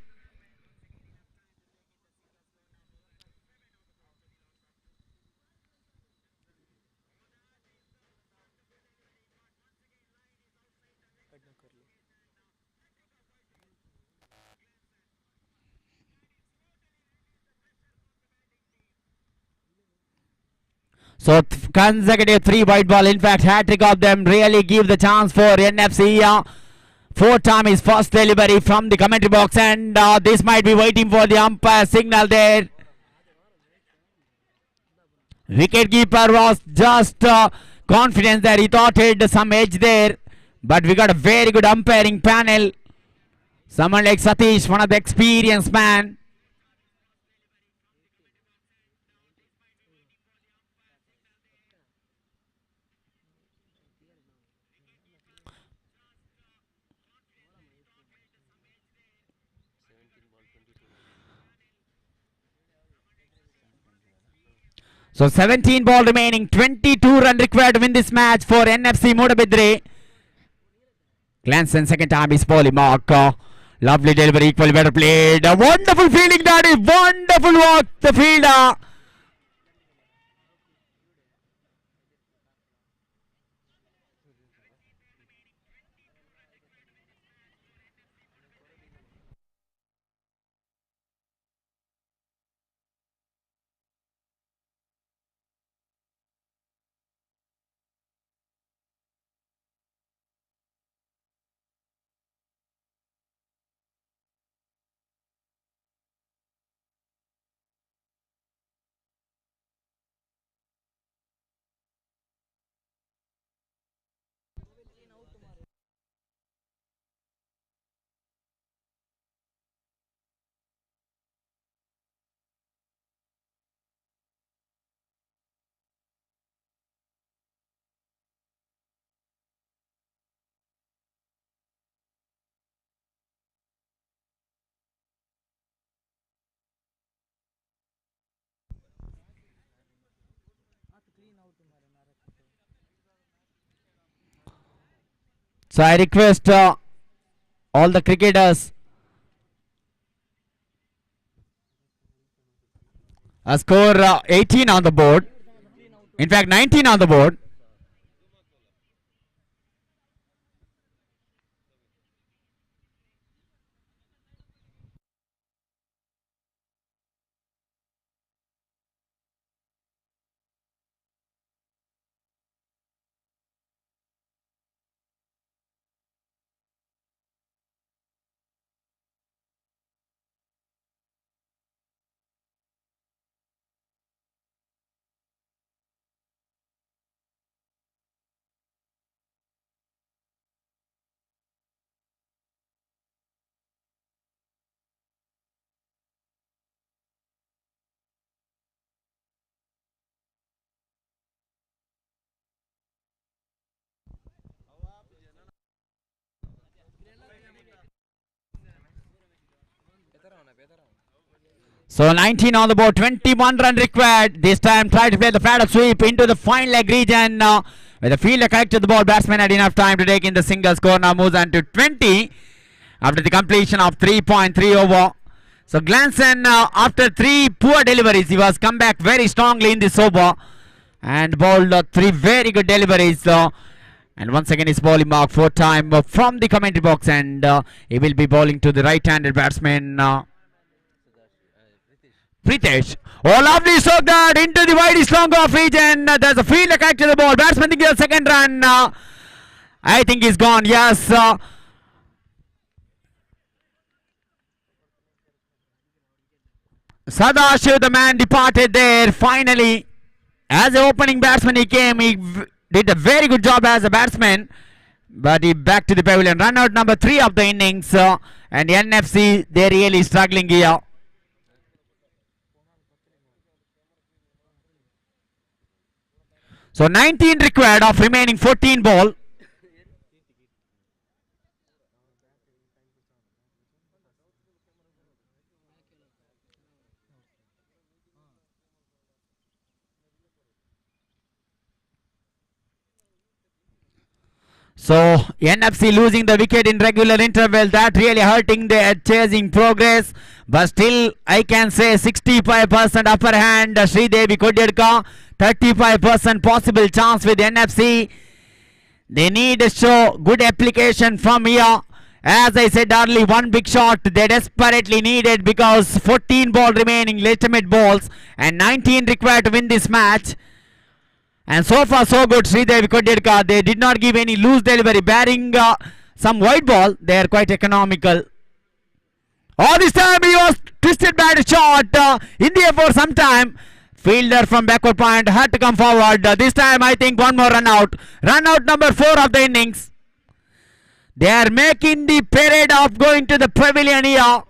So consecutive 3 wide ball. In fact, hat-trick of them really give the chance for NFC. 4th time his first delivery from the commentary box, and this might be waiting for the umpire signal there. Wicketkeeper was just confident that he thought he had some edge there, but we got a very good umpiring panel. Someone like Satish, one of the experienced man. So 17 ball remaining, 22 run required to win this match for NFC Mudabidri. Glanson second time is poorly mark. Lovely delivery, equally better played. A wonderful fielding, that is wonderful work, the fielder. So I request all the cricketers, a score 18 on the board, in fact 19 on the board. So 19 on the board, 21 run required. This time try to play the flat sweep into the fine leg region. With the fielder collected the ball, batsman had enough time to take in the single score. Now moves on to 20 after the completion of 3.3 over. So Glanson, after 3 poor deliveries, he was come back very strongly in this over and bowled 3 very good deliveries. And once again, his bowling mark for time from the commentary box, and he will be bowling to the right-handed batsman Pritesh. Oh, lovely stroke that into the widest long off region. There's a fielder catch to the ball. Batsman thinking of second run. I think he's gone. Yes. Sadashiv, the man, departed there finally. As an opening batsman, he came. He did a very good job as a batsman. But he back to the pavilion. Run out number 3 of the innings. And NFC, they're really struggling here. So 19 required of remaining 14 ball. So NFC losing the wicket in regular interval. That really hurting their chasing progress. But still, I can say 65% upper hand. Sridevi Kodyedka, 35% possible chance with NFC. They need to show good application from here. As I said earlier, one big shot they desperately needed because 14 ball remaining, legitimate balls, and 19 required to win this match. And so far so good. Sridevi Kodyedka, they did not give any loose delivery, barring some wide ball. They are quite economical. Oh, this time he was twisted by the shot in the air for some time. Fielder from backward point had to come forward. This time I think one more run out. Run out number 4 of the innings. They are making the parade of going to the pavilion here.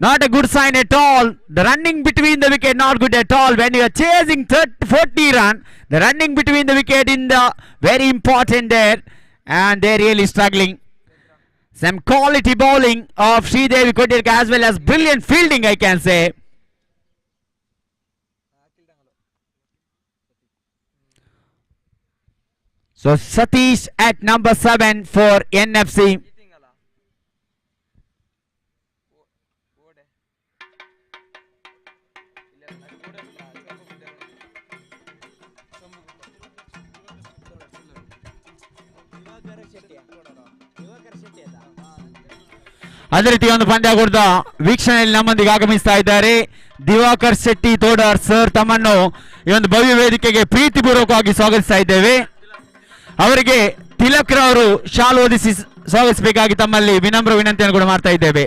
Not a good sign at all. The running between the wicket not good at all. When you are chasing 40 run, the running between the wicket in the very important there, and they are really struggling. Some quality bowling of Sridevi Kodyedka as well as brilliant fielding, I can say. So Satish at number 7 for NFC. ಅದೇ ರೀತಿ ಒಂದು ಪಂದ್ಯಾಕೂಟದ ವೀಕ್ಷಣೆಯಲ್ಲಿ ನಮ್ಮೊಂದಿಗೆ ಆಗಮಿಸ್ತಾ ಇದ್ದಾರೆ ದಿವಾಕರ್ ಶೆಟ್ಟಿ ತೋಡರ್ ಸರ್. ತಮ್ಮನ್ನು ಈ ಒಂದು ಭವ್ಯ ವೇದಿಕೆಗೆ ಪ್ರೀತಿಪೂರ್ವಕವಾಗಿ ಸ್ವಾಗತಿಸ್ತಾ ಇದ್ದೇವೆ. ಅವರಿಗೆ ತಿಲಕ್ ರವರು ಶಾಲು ಓದಿಸಿ ಸ್ವಾಗತಿಸಬೇಕಾಗಿ ತಮ್ಮಲ್ಲಿ ವಿನಮ್ರ ವಿನಂತಿಯನ್ನು ಕೂಡ ಮಾಡ್ತಾ ಇದ್ದೇವೆ.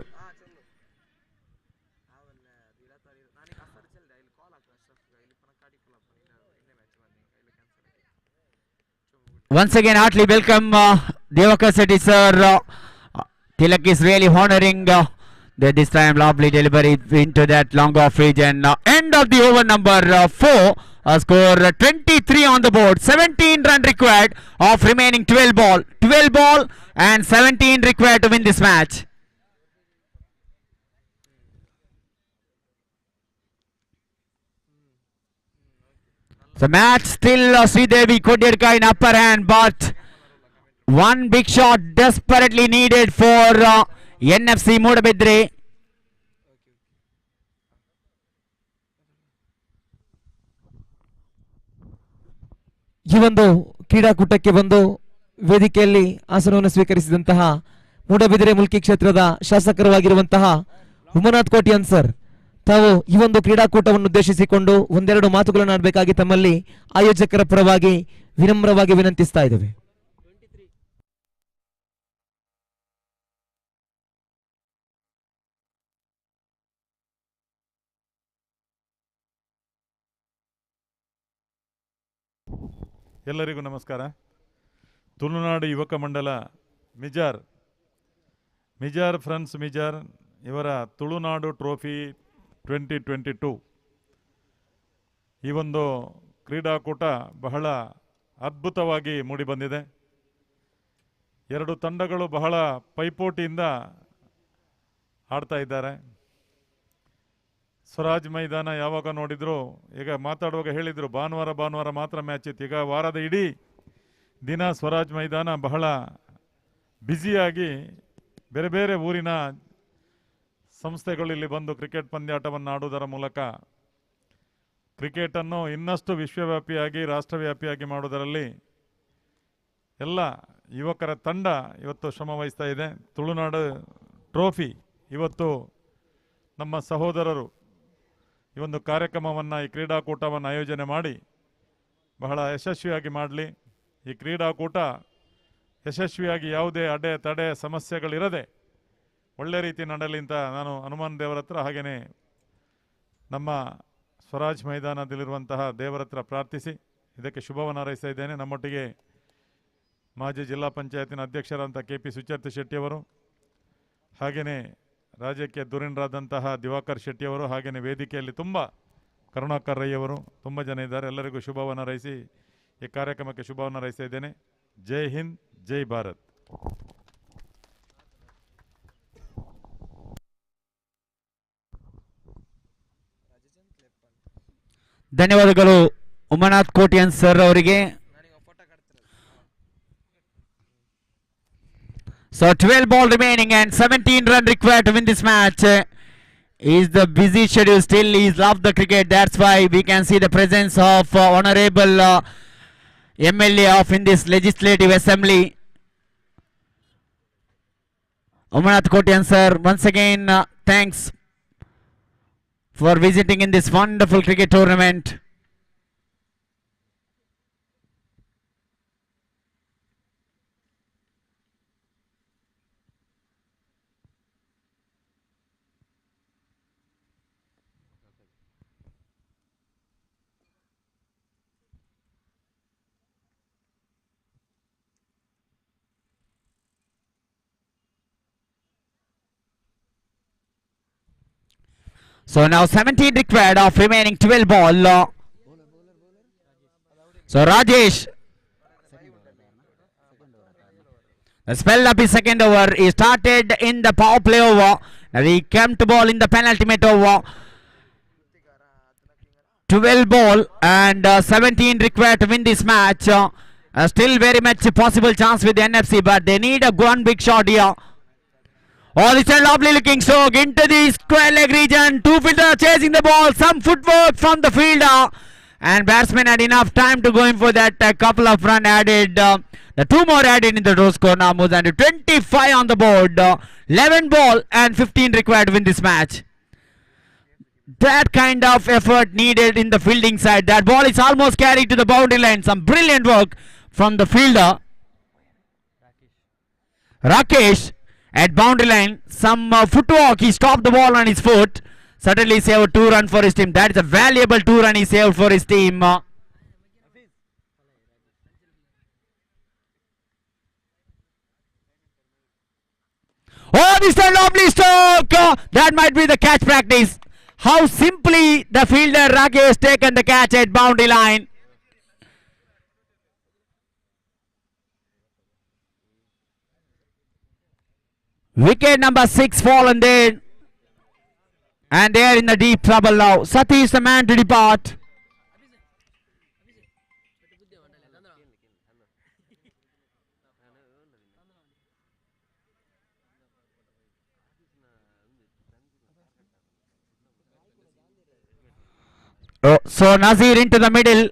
Once again, heartily welcome Divakar Sethi sir. Tilak is really honoring this time lovely delivery into that long off region. End of the over number 4. Score 23 on the board. 17 run required of remaining 12 ball. 12 ball and 17 required to win this match. The match still Sridevi Kodyedka in upper hand, but one big shot desperately needed for NFC Mudabidri. ಈ ಒಂದು ಕ್ರೀಡಾಕೂಟಕ್ಕೆ ಬಂದು ವೇದಿಕೆಯಲ್ಲಿ ಆಸನವನ್ನು ಸ್ವೀಕರಿಸಿದಂತಹ ಮೂಡಬಿದಿರೆ ಮುಲ್ಕಿ ಕ್ಷೇತ್ರದ ಶಾಸಕರಾಗಿರುವಂತಹ ಉಮನಾಥ್ ಕೋಟಿಯನ್ ಸರ್, ತಾವು ಈ ಒಂದು ಕ್ರೀಡಾಕೂಟವನ್ನು ಉದ್ದೇಶಿಸಿಕೊಂಡು ಒಂದೆರಡು ಮಾತುಗಳನ್ನು ಆಡಬೇಕಾಗಿ ತಮ್ಮಲ್ಲಿ ಆಯೋಜಕರ ಪರವಾಗಿ ವಿನಮ್ರವಾಗಿ ವಿನಂತಿಸ್ತಾ ಇದ್ದೇವೆ. ಎಲ್ಲರಿಗೂ ನಮಸ್ಕಾರ. ತುಳುನಾಡು ಯುವಕ ಮಂಡಲ ಮಿಜಾರ್ ಫ್ರೆಂಡ್ಸ್ ಮಿಜಾರ್ ಇವರ ತುಳುನಾಡು ಟ್ರೋಫಿ 2022 ಈ ಒಂದು ಕ್ರೀಡಾಕೂಟ ಬಹಳ ಅದ್ಭುತವಾಗಿ ಮೂಡಿಬಂದಿದೆ. ಎರಡು ತಂಡಗಳು ಬಹಳ ಪೈಪೋಟಿಯಿಂದ ಆಡ್ತಾ ಇದ್ದಾರೆ. ಸ್ವರಾಜ್ ಮೈದಾನ ಯಾವಾಗ ನೋಡಿದ್ರು, ಈಗ ಮಾತಾಡುವಾಗ ಹೇಳಿದರು ಭಾನುವಾರ ಮಾತ್ರ ಮ್ಯಾಚ್ ಇತ್ತು. ಈಗ ವಾರದ ಇಡೀ ದಿನ ಸ್ವರಾಜ್ ಮೈದಾನ ಬಹಳ ಬ್ಯುಸಿಯಾಗಿ ಬೇರೆ ಬೇರೆ ಊರಿನ ಸಂಸ್ಥೆಗಳು ಇಲ್ಲಿ ಬಂದು ಕ್ರಿಕೆಟ್ ಪಂದ್ಯಾಟವನ್ನು ಆಡುವುದರ ಮೂಲಕ ಕ್ರಿಕೆಟನ್ನು ಇನ್ನಷ್ಟು ವಿಶ್ವವ್ಯಾಪಿಯಾಗಿ ರಾಷ್ಟ್ರವ್ಯಾಪಿಯಾಗಿ ಮಾಡುವುದರಲ್ಲಿ ಎಲ್ಲ ಯುವಕರ ತಂಡ ಇವತ್ತು ಶ್ರಮ ವಹಿಸ್ತಾ ಇದೆ. ತುಳುನಾಡು ಟ್ರೋಫಿ ಇವತ್ತು ನಮ್ಮ ಸಹೋದರರು ಈ ಒಂದು ಕಾರ್ಯಕ್ರಮವನ್ನು, ಈ ಕ್ರೀಡಾಕೂಟವನ್ನು ಆಯೋಜನೆ ಮಾಡಿ ಬಹಳ ಯಶಸ್ವಿಯಾಗಿ ಮಾಡಲಿ. ಈ ಕ್ರೀಡಾಕೂಟ ಯಶಸ್ವಿಯಾಗಿ ಯಾವುದೇ ಅಡೆ ತಡೆ ಸಮಸ್ಯೆಗಳಿರದೆ ಒಳ್ಳೆ ರೀತಿ ನಡೆಯಲಿ ಅಂತ ನಾನು ಹನುಮಾನ್ ದೇವರ ಹತ್ರ, ಹಾಗೆಯೇ ನಮ್ಮ ಸ್ವರಾಜ್ ಮೈದಾನದಲ್ಲಿರುವಂತಹ ದೇವರ ಹತ್ರ ಪ್ರಾರ್ಥಿಸಿ ಇದಕ್ಕೆ ಶುಭವನ್ನು ಹಾರೈಸ್ತಾ ಇದ್ದೇನೆ. ನಮ್ಮೊಟ್ಟಿಗೆ ಮಾಜಿ ಜಿಲ್ಲಾ ಪಂಚಾಯತಿನ ಅಧ್ಯಕ್ಷರಾದಂಥ KP ಸುಚರಿತ ಶೆಟ್ಟಿಯವರು, ಹಾಗೆಯೇ ರಾಜ್ಯಕ್ಕೆ ಧುರೀಣರಾದಂತಹ ದಿವಾಕರ್ ಶೆಟ್ಟಿಯವರು, ಹಾಗೆಯೇ ವೇದಿಕೆಯಲ್ಲಿ ತುಂಬ ಕರುಣಾಕರ್ ರೈಯವರು ತುಂಬ ಜನ ಇದ್ದಾರೆ. ಎಲ್ಲರಿಗೂ ಶುಭವನ್ನು ಹಾರೈಸಿ ಈ ಕಾರ್ಯಕ್ರಮಕ್ಕೆ ಶುಭವನ್ನು ಹಾರೈಸ್ತಾ ಇದ್ದೇನೆ. ಜೈ ಹಿಂದ್, ಜೈ ಭಾರತ್. ಧನ್ಯವಾದಗಳು ಉಮಾನಾಥ್ ಕೋಟ್ಯಾನ್ ಸರ್ ಅವರಿಗೆ. So 12 ball remaining and 17 run required to win this match. Is the busy schedule still? He's loved the cricket. That's why we can see the presence of honorable MLA of in this legislative assembly. Umanath Kotian sir, once again thanks for visiting in this wonderful cricket tournament. So now 17 required of remaining 12 ball. So Rajesh, the spell up his second over. He started in the power play over. Now he came to ball in the penultimate over. 12 ball and 17 required to win this match. Still very much a possible chance with the NFC, but they need a one big shot here. Oh, it's a lovely looking stroke into the square leg region. Two fielders chasing the ball. Some footwork from the fielder. And batsman had enough time to go in for that. A couple of runs added. The two more added in the draw score now moves on to 25 on the board. 11 ball and 15 required to win this match. That kind of effort needed in the fielding side. That ball is almost carried to the boundary line. Some brilliant work from the fielder. Rakesh. At boundary line, some footwork, he stopped the ball on his foot. Certainly saved 2 runs for his team. That is a valuable 2 runs he saved for his team. Oh, this is a lovely stroke. That might be the catch practice. How simply the fielder Rakesh taken the catch at boundary line. Wicket number 6 fallen there. And they are in the deep trouble now. Sati is the man to depart. Oh, so Nazir into the middle.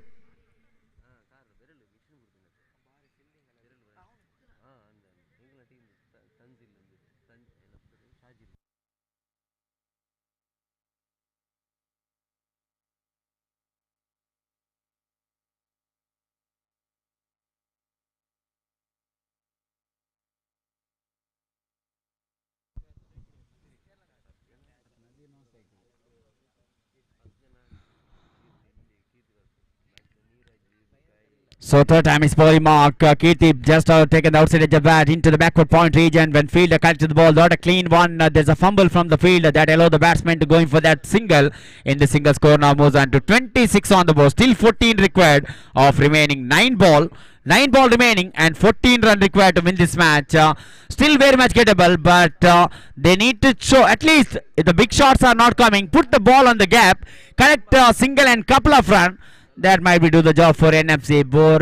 So third time is bowling mark. Kirti just taken the outside edge of bat into the backward point region. When fielder collected the ball, not a clean one. There's a fumble from the fielder that allowed the batsman to go in for that single. In the single score now moves on to 26 on the board. Still 14 required of remaining 9 ball. 9 ball remaining and 14 run required to win this match. Still very much gettable, but they need to show at least if the big shots are not coming, put the ball on the gap, collect a single and couple of runs. That might be do the job for NFC. For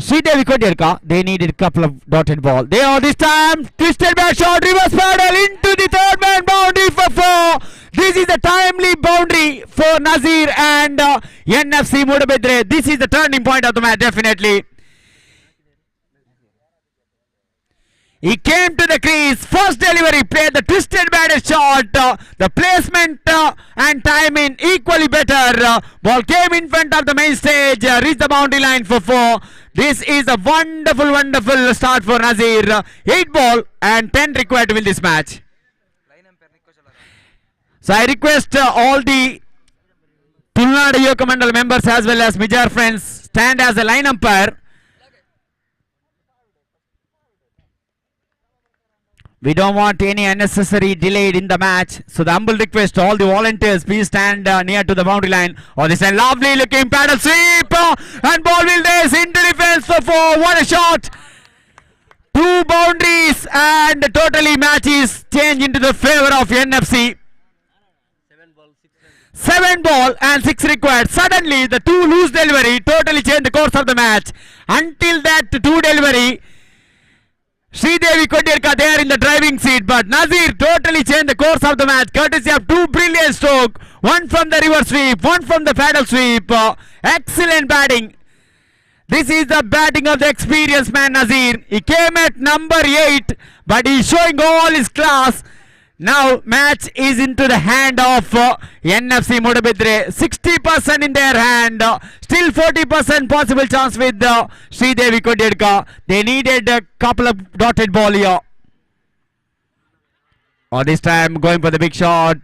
Sridevi Kodirka, they needed a couple of dotted ball. They are this time twisted back shot, reverse paddle into the third man boundary for 4. This is the timely boundary for Nazir and NFC Mudabedre. This is the turning point of the match, definitely. He came to the crease, first delivery, played the twisted batter shot, the placement and timing equally better. Ball came in front of the main stage, reached the boundary line for 4. This is a wonderful start for Nazir. 8 ball and 10 required to win this match. So I request all the Tulunadu Yuvaka Mandala members as well as Mijar friends stand as a line umpire. We don't want any unnecessary delay in the match. So the humble request to all the volunteers, please stand near to the boundary line. Oh, this is a lovely looking paddle sweep. And ball will race into defense for 4. What a shot. 2 boundaries and totally matches change into the favor of NFC. 7 ball and 6 required. Suddenly the 2 loose delivery totally changed the course of the match. Until that 2 delivery, Sridevi Kodierka there in the driving seat, but Nazir totally changed the course of the match courtesy of 2 brilliant strokes, one from the river sweep, one from the paddle sweep. Excellent batting. This is the batting of the experienced man Nazir. He came at number 8, but he is showing all his class. Now match is into the hand of NFC Mudabidre. 60% in their hand. Still 40% possible chance with Sridevi Kodierka. They needed a couple of dotted ball here. This time going for the big shot.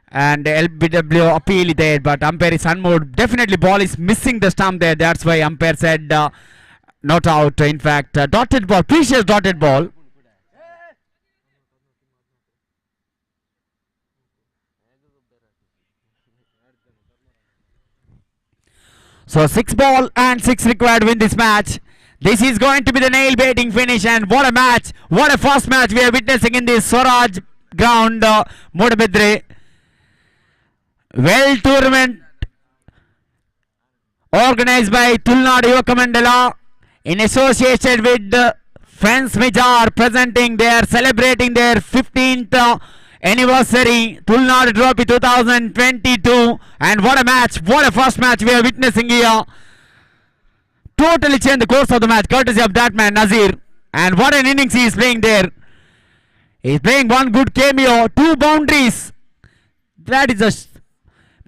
And LBW appeal there, but umpire is unmoved. Definitely ball is missing the stump there. That's why umpire said not out. In fact, dotted ball, precious dotted ball. So 6 ball and 6 required to win this match. This is going to be the nail-baiting finish, and what a match! What a first match we are witnessing in this Swaraj ground, Mudabidre. Well tournament organized by Tulunadu Yuvaka Mandala in association with Friends Mijar, presenting their celebrating their 15th anniversary Tulunadu Trophy 2022. And what a match, what a first match we are witnessing here. Totally changed the course of the match courtesy of that man Nazir. And what an innings he is playing there. He is playing one good cameo, 2 boundaries. That is the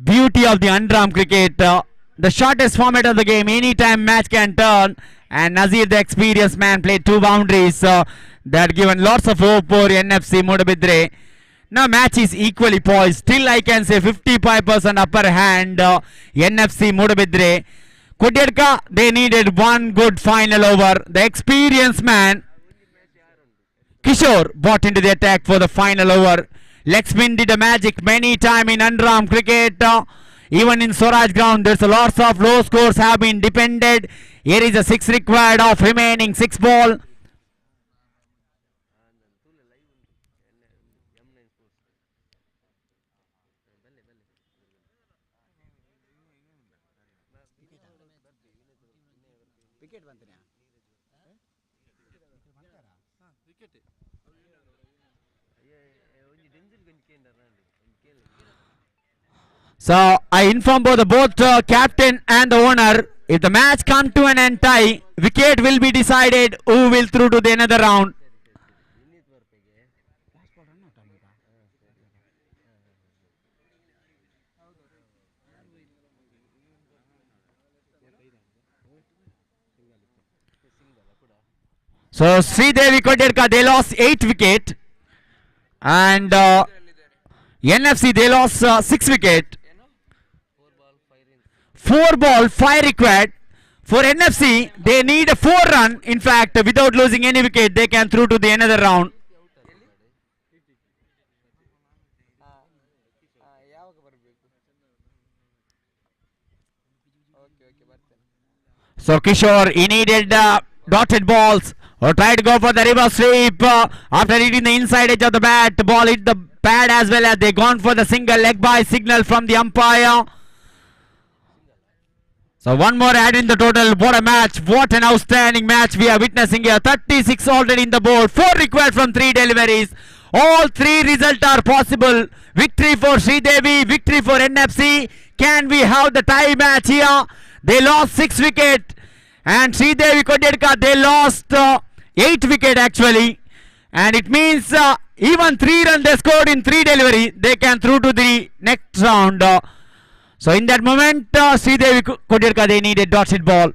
beauty of the under-arm cricket. The shortest format of the game, anytime match can turn. And Nazir, the experienced man, played 2 boundaries. That given lots of hope for NFC Mudabidre. Now match is equally poised. Still I can say 55% upper hand. NFC Mudabidre. Kodierka, they needed one good final over. The experienced man Kishore brought into the attack for the final over. Leg spin did a magic many times in underarm cricket. Even in Swaraj ground, there's a lots of low scores have been depended. Here is a 6 required of remaining 6 ball. So I inform both the captain and the owner, if the match come to an end tie, wicket will be decided who will through to the another round. So Sridevi Kodierka, they lost 8 wicket, and NFC they lost 6 wicket. 4 ball, 5 required. For NFC, they need a 4 run. In fact, without losing any wicket, they can through to the another round. So Kishore, he needed dotted balls, or tried to go for the reverse sweep. After hitting the inside edge of the bat, the ball hit the pad as well as they gone for the single leg by signal from the umpire. So one more add in the total. What a match. What an outstanding match we are witnessing here. 36 already in the board. 4 required from 3 deliveries. All 3 results are possible. Victory for Sridevi. Victory for NFC. Can we have the tie match here? They lost 6 wicket. And Sridevi Kodierka, they lost 8 wicket actually, and it means even 3 runs they scored in 3 delivery, they can through to the next round. So in that moment, Sridevi Kodierka, they need a dotted ball.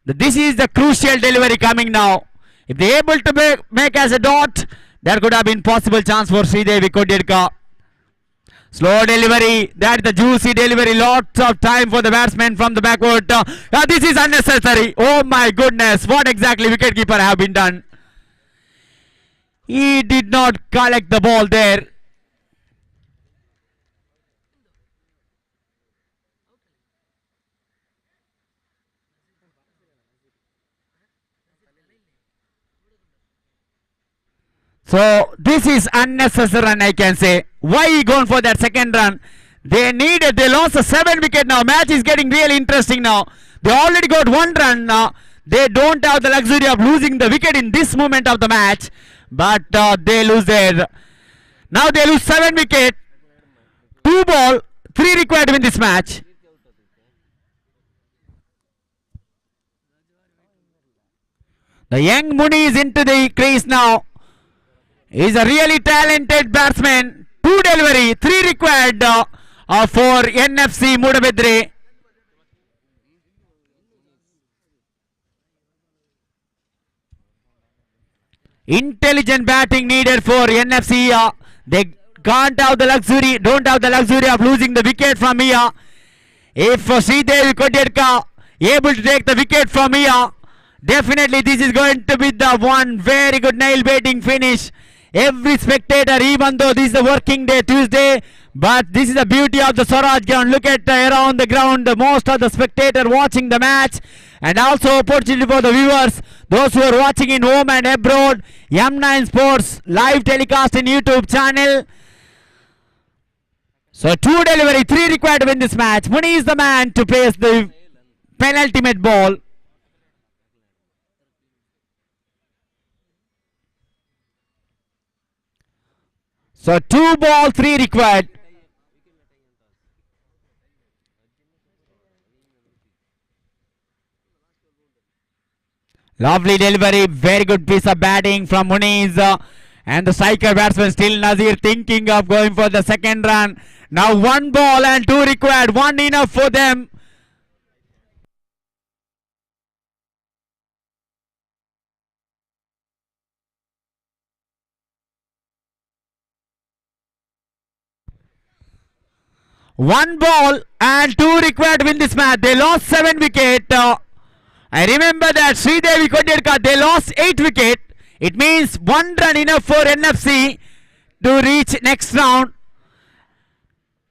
This is the crucial delivery coming now. If they are able to make as a dot, there could have been possible chance for Sridevi Kodierka. Slow delivery, that's the juicy delivery, lots of time for the batsman from the backward. This is unnecessary. Oh my goodness, what exactly wicketkeeper have been done? He did not collect the ball there. So this is unnecessary run, I can say. Why he gone for that second run? They lost a 7 wicket now. Match is getting really interesting now. They already got 1 run now. They don't have the luxury of losing the wicket in this moment of the match. But they lose there. Now they lose 7 wicket. 2 ball, 3 required to win this match. The young Muni is into the crease now. He's a really talented batsman. 2 delivery, 3 required for NFC Mudabedre. Intelligent batting needed for NFC. They can't have the luxury, don't have the luxury of losing the wicket from here. If Sridevi Kodierka able to take the wicket from here, definitely this is going to be the one very good nail-biting finish. Every spectator, even though this is a working day, Tuesday, but this is the beauty of the Swaraj ground. Look at around the ground, most of the spectator watching the match, and also opportunity for the viewers, those who are watching in home and abroad. M9 Sports live telecast in YouTube channel. So 2 delivery, 3 required to win this match. Muni is the man to place the penultimate ball. So 2 ball, 3 required. Lovely delivery, very good piece of batting from Muniz. And the striker batsman still Nazir thinking of going for the second run. Now 1 ball and 2 required, 1 enough for them. One ball and 2 required to win this match. They lost 7 wicket. I remember that Sridevi Kodierka, they lost 8 wicket. It means 1 run enough for NFC to reach next round.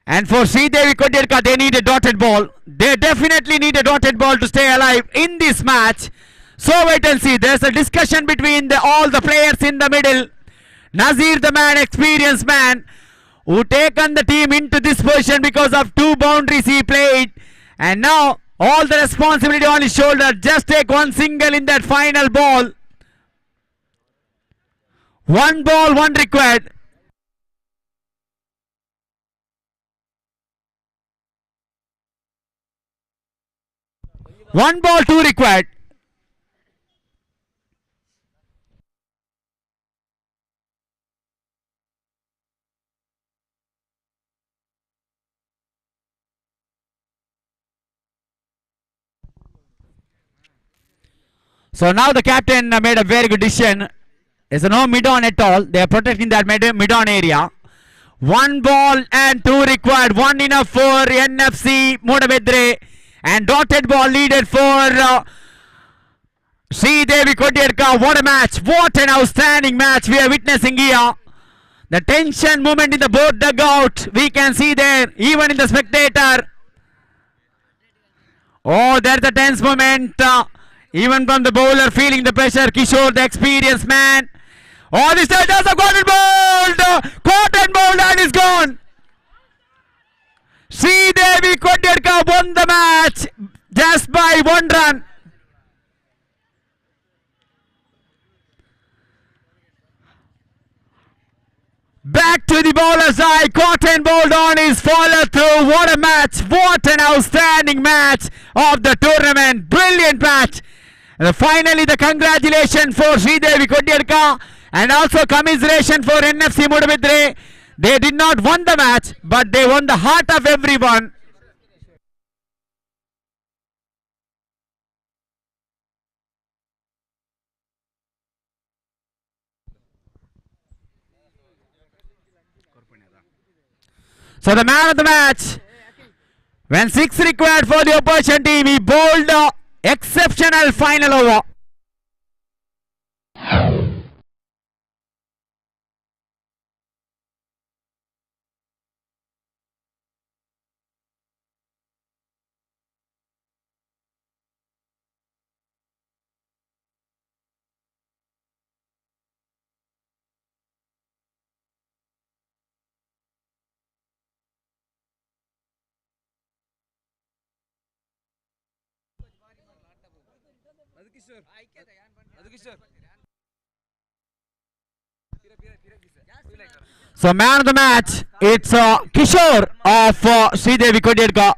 And for Sridevi Kodierka, they need a dotted ball. They definitely need a dotted ball to stay alive in this match. So wait and see. There's a discussion between all the players in the middle. Nazir, the man, experienced man, who taken the team into this position because of 2 boundaries he played, and now all the responsibility on his shoulder. Just take 1 single in that final ball. 1 ball, 1 required. One ball, 2 required. So now the captain made a very good decision. There's no mid-on at all. They are protecting that mid-on area. 1 ball and 2 required. 1 enough for NFC Mudabedre. And dotted ball needed for Sridevi Kodierka. What a match. What an outstanding match we are witnessing here. The tension moment in the both dugout, we can see there, even in the spectator. Oh, there's a tense moment. Even from the bowler feeling the pressure. Kishore, the experienced man. Oh, this time does a cotton ball. Cotton ball and is gone. Sridevi Kodierka won the match just by 1 run. Back to the bowler's eye. Cotton bowled on his follow through. What a match. What an outstanding match of the tournament. Brilliant match. Finally, the congratulations for Sridevi Kodiyarka and also commiseration for NFC Mudabidre. They did not won the match, but they won the heart of everyone. So the man of the match, when 6 required for the opposition team, he bowled exceptional final over. So man of the match, it's Kishore of Sridevi Kodiyarka.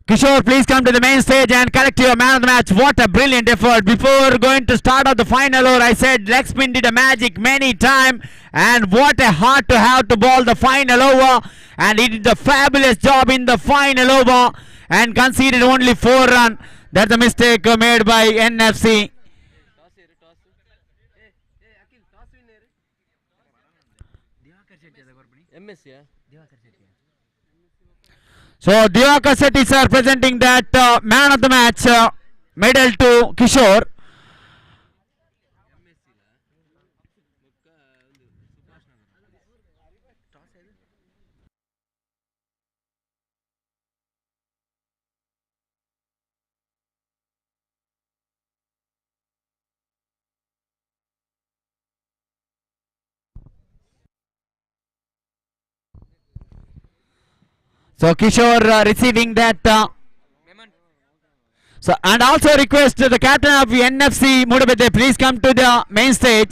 Kishore, please come to the main stage and collect your man of the match. What a brilliant effort. Before going to start off the final over, I said leg spin did a magic many times. And what a heart to have to bowl the final over. And he did a fabulous job in the final over. And conceded only 4 runs. That's a mistake made by NFC. So Yuvaka Sethi sir presenting that man of the match medal to Kishore. So Kishore receiving that. So and also request the captain of NFC Mudabide, please come to the main stage.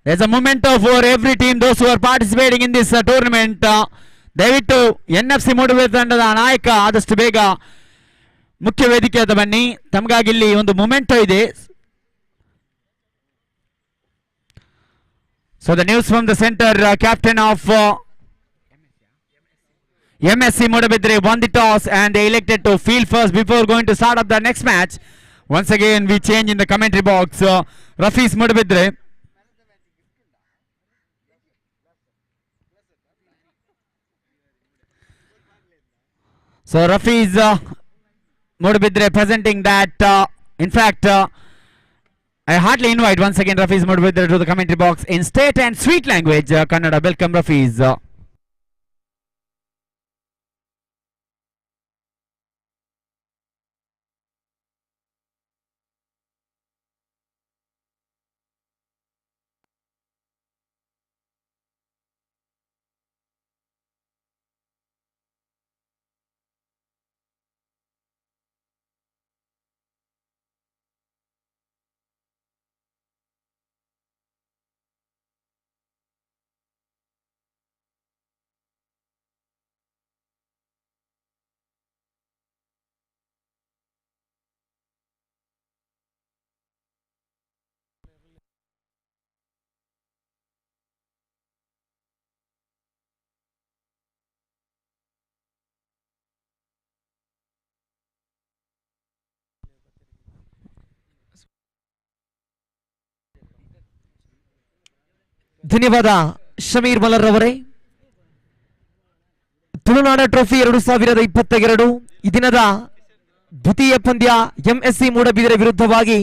There's a memento for every team, those who are participating in this tournament. ದಯವಿಟ್ಟು NFC Mudabide ತಂಡದ ನಾಯಕ ಆದಷ್ಟು ಬೇಗ ಮುಖ್ಯ ವೇದಿಕೆಯಾದ ಬನ್ನಿ. ತಮಗಾಗಿ ಇಲ್ಲಿ ಒಂದು ಮೊಮೆಂಟೋ ಇದೆ. So the news from the center, captain of MSC Mudabidre won the toss and they elected to field first before going to start up the next match. Once again we change in the commentary box. Rafi's Mudabidre. So Rafi's Mudabidre presenting that. In fact, I heartily invite once again Rafi's Mudabidre to the commentary box in state and sweet language. Kannada, welcome Rafi's. ಧನ್ಯವಾದ ಶಮೀರ್ ಮಲರ್ ಅವರೇ. ತುಳುನಾಡ ಟ್ರೋಫಿ 2022 ಈ ದಿನದ ದ್ವಿತೀಯ ಪಂದ್ಯ ಎಂಎಸ್ಸಿ ಮೂಡಬಿದಿರೆ ವಿರುದ್ಧವಾಗಿ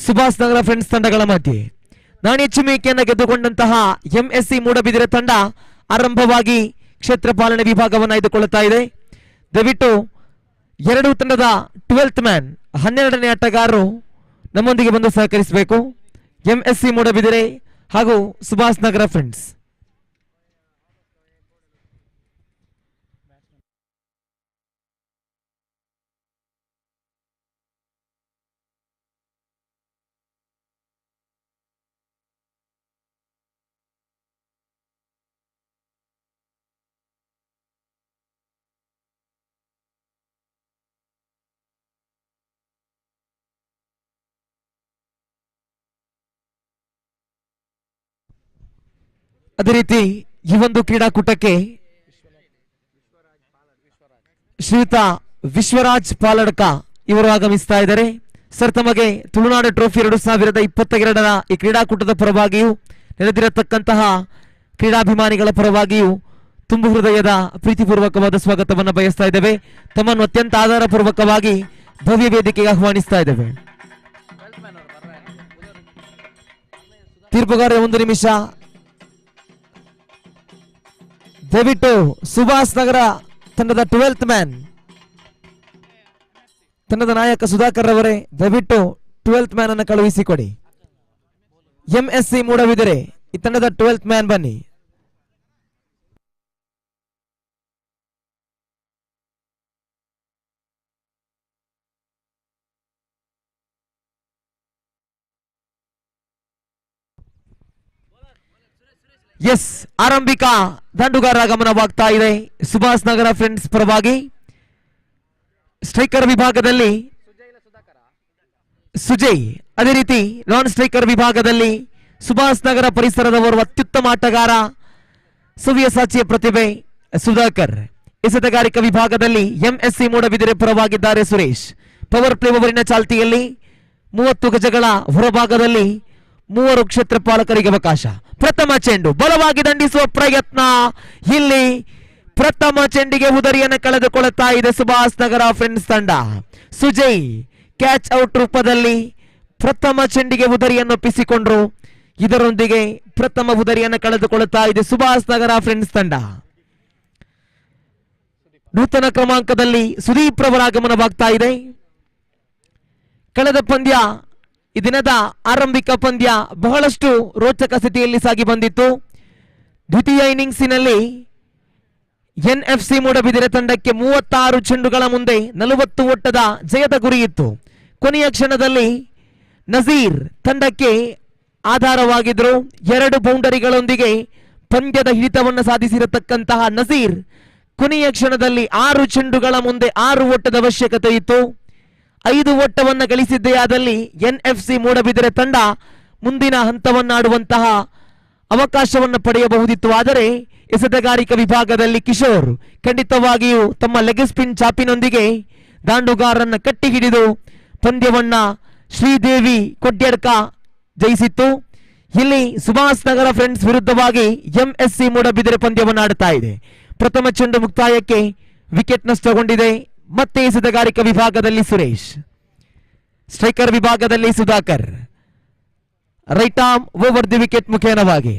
ಸುಭಾಷ್ ನಗರ ಫ್ರೆಂಡ್ಸ್ ತಂಡಗಳ ಮಧ್ಯೆ ನಾಣ್ಯ ಚಿಮ್ಮಿಕೆಯನ್ನು ಗೆದ್ದುಕೊಂಡಂತಹ ಎಂಎಸ್ಸಿ ಮೂಡಬಿದಿರೆ ತಂಡ ಆರಂಭವಾಗಿ ಕ್ಷೇತ್ರ ಪಾಲನೆ ವಿಭಾಗವನ್ನು ಆಯ್ದುಕೊಳ್ಳುತ್ತಾ ಇದೆ. ದಯವಿಟ್ಟು ಎರಡು ತಂಡದ 12th ಮ್ಯಾನ್ 12ನೇ ಆಟಗಾರರು ನಮ್ಮೊಂದಿಗೆ ಬಂದು ಸಹಕರಿಸಬೇಕು. ಎಂಎಸ್ಸಿ ಮೂಡಬಿದಿರೆ ಹಾಗೂ ಸುಭಾಷ್ ನಗರ ಫ್ರೆಂಡ್ಸ್. ಅದೇ ರೀತಿ ಈ ಒಂದು ಕ್ರೀಡಾಕೂಟಕ್ಕೆ ಶ್ರೀಯುತ ವಿಶ್ವರಾಜ್ ಪಾಲಡ್ಕ ಇವರು ಆಗಮಿಸ್ತಾ ಇದ್ದಾರೆ. ಸರ್, ತಮಗೆ ತುಳುನಾಡು ಟ್ರೋಫಿ 2022ರ ಈ ಕ್ರೀಡಾಕೂಟದ ಪರವಾಗಿಯೂ ನೆರೆದಿರತಕ್ಕಂತಹ ಕ್ರೀಡಾಭಿಮಾನಿಗಳ ಪರವಾಗಿಯೂ ತುಂಬು ಹೃದಯದ ಪ್ರೀತಿಪೂರ್ವಕವಾದ ಸ್ವಾಗತವನ್ನು ಬಯಸ್ತಾ ಇದ್ದೇವೆ. ತಮ್ಮನ್ನು ಅತ್ಯಂತ ಆಧಾರಪೂರ್ವಕವಾಗಿ ಭವ್ಯ ವೇದಿಕೆಗೆ ಆಹ್ವಾನಿಸ್ತಾ ಇದ್ದೇವೆ. ತೀರ್ಪುಗಾರ 1 ನಿಮಿಷ. ದಯವಿಟ್ಟು ಸುಭಾಷ್ ನಗರ ತಂಡದ 12th ಮ್ಯಾನ್, ತಂಡದ ನಾಯಕ ಸುಧಾಕರ್ ಅವರೇ, ದಯವಿಟ್ಟು 12th ಮ್ಯಾನ್ ಅನ್ನು ಕಳುಹಿಸಿಕೊಡಿ. MSC ಮೂಡಬಿದರೆ ಈ ತಂಡದ 12th ಮ್ಯಾನ್ ಬನ್ನಿ. ಎಸ್, ಆರಂಭಿಕ ದಂಡುಗಾರ ಆಗಮನವಾಗ್ತಾ ಇದೆ ಸುಭಾಷ್ ನಗರ ಫ್ರೆಂಡ್ಸ್ ಪರವಾಗಿ. ಸ್ಟ್ರೈಕರ್ ವಿಭಾಗದಲ್ಲಿ ಸುಜಯ್, ಅದೇ ರೀತಿ ನಾನ್ ಸ್ಟ್ರೈಕರ್ ವಿಭಾಗದಲ್ಲಿ ಸುಭಾಷ್ ನಗರ ಪರಿಸರದವರು ಅತ್ಯುತ್ತಮ ಆಟಗಾರ ಸವ್ಯಸಾಚಿಯ ಪ್ರತಿಭೆ ಸುಧಾಕರ್. ಎಸೆತಗಾರಿಕಾ ವಿಭಾಗದಲ್ಲಿ MSC ಮೂಡಬಿದಿರೆ ಪರವಾಗಿದ್ದಾರೆ ಸುರೇಶ್. ಪವರ್ ಪ್ಲೇ ಓವರಿನ ಚಾಲ್ತಿಯಲ್ಲಿ 30 ಗಜಗಳ ಹೊರಭಾಗದಲ್ಲಿ 3 ಕ್ಷೇತ್ರಪಾಲಕರಿಗೆ ಅವಕಾಶ. ಪ್ರಥಮ ಚೆಂಡು ಬಲವಾಗಿ ದಂಡಿಸುವ ಪ್ರಯತ್ನ. ಇಲ್ಲಿ ಪ್ರಥಮ ಚೆಂಡಿಗೆ ಉದರಿಯನ್ನು ಕಳೆದುಕೊಳ್ಳುತ್ತಾ ಇದೆ ಸುಭಾಷ್ ನಗರ ಫ್ರೆಂಡ್ಸ್ ತಂಡ. ಸುಜಯ್ ಕ್ಯಾಚ್ ಔಟ್ ರೂಪದಲ್ಲಿ ಪ್ರಥಮ ಚೆಂಡಿಗೆ ಉದರಿಯನ್ನು ಒಪ್ಪಿಸಿಕೊಂಡ್ರು. ಇದರೊಂದಿಗೆ ಪ್ರಥಮ ಉದರಿಯನ್ನು ಕಳೆದುಕೊಳ್ಳುತ್ತಾ ಇದೆ ಸುಭಾಷ್ ನಗರ ಫ್ರೆಂಡ್ಸ್ ತಂಡ. ನೂತನ ಕ್ರಮಾಂಕದಲ್ಲಿ ಸುದೀಪ್ ರವರ ಆಗಮನವಾಗ್ತಾ ಇದೆ. ಕಳೆದ ಪಂದ್ಯ, ಈ ದಿನದ ಆರಂಭಿಕ ಪಂದ್ಯ ಬಹಳಷ್ಟು ರೋಚಕ ಸ್ಥಿತಿಯಲ್ಲಿ ಸಾಗಿ ಬಂದಿತ್ತು. ದ್ವಿತೀಯ ಇನ್ನಿಂಗ್ಸಿನಲ್ಲಿ NFC ಮೂಡಬಿದಿರೆ ತಂಡಕ್ಕೆ 36 ಚೆಂಡುಗಳ ಮುಂದೆ 40 ಓಟದ ಜಯದ ಗುರಿ ಇತ್ತು. ಕೊನೆಯ ಕ್ಷಣದಲ್ಲಿ ನಜೀರ್ ತಂಡಕ್ಕೆ ಆಧಾರವಾಗಿದ್ರು. 2 ಬೌಂಡರಿಗಳೊಂದಿಗೆ ಪಂದ್ಯದ ಹಿಡಿತವನ್ನು ಸಾಧಿಸಿರತಕ್ಕಂತಹ ನಜೀರ್ ಕೊನೆಯ ಕ್ಷಣದಲ್ಲಿ 6 ಚೆಂಡುಗಳ ಮುಂದೆ 6 ಓಟದ ಅವಶ್ಯಕತೆ ಇತ್ತು. 5 ಓಟವನ್ನು ಗಳಿಸಿದ್ದೇ ಆದಲ್ಲಿ NFC ಮೂಡಬಿದಿರೆ ತಂಡ ಮುಂದಿನ ಹಂತವನ್ನಾಡುವಂತಹ ಅವಕಾಶವನ್ನು ಪಡೆಯಬಹುದಿತ್ತು. ಆದರೆ ಎಸೆತಗಾರಿಕಾ ವಿಭಾಗದಲ್ಲಿ ಕಿಶೋರ್ ಖಂಡಿತವಾಗಿಯೂ ತಮ್ಮ ಲೆಗ್ ಸ್ಪಿನ್ ಚಾಪಿನೊಂದಿಗೆ ದಾಂಡುಗಾರನ್ನ ಕಟ್ಟಿ ಹಿಡಿದು ಪಂದ್ಯವನ್ನ ಶ್ರೀದೇವಿ ಕೊಡ್ಯಡ್ಕ ಜಯಿಸಿತ್ತು. ಇಲ್ಲಿ ಸುಭಾಷ್ ನಗರ ಫ್ರೆಂಡ್ಸ್ ವಿರುದ್ಧವಾಗಿ MSC ಮೂಡಬಿದಿರೆ ಪಂದ್ಯವನ್ನು ಆಡುತ್ತಾ ಇದೆ. ಪ್ರಥಮ ಚೆಂಡು ಮುಕ್ತಾಯಕ್ಕೆ ವಿಕೆಟ್ ನಷ್ಟಗೊಂಡಿದೆ. ಮತ್ತೆ ಎಸೆತಗಾರಿಕಾ ವಿಭಾಗದಲ್ಲಿ ಸುರೇಶ್, ಸ್ಟ್ರೈಕರ್ ವಿಭಾಗದಲ್ಲಿ Sudhakar, right arm over the wicket ಮುಖೇನವಾಗಿ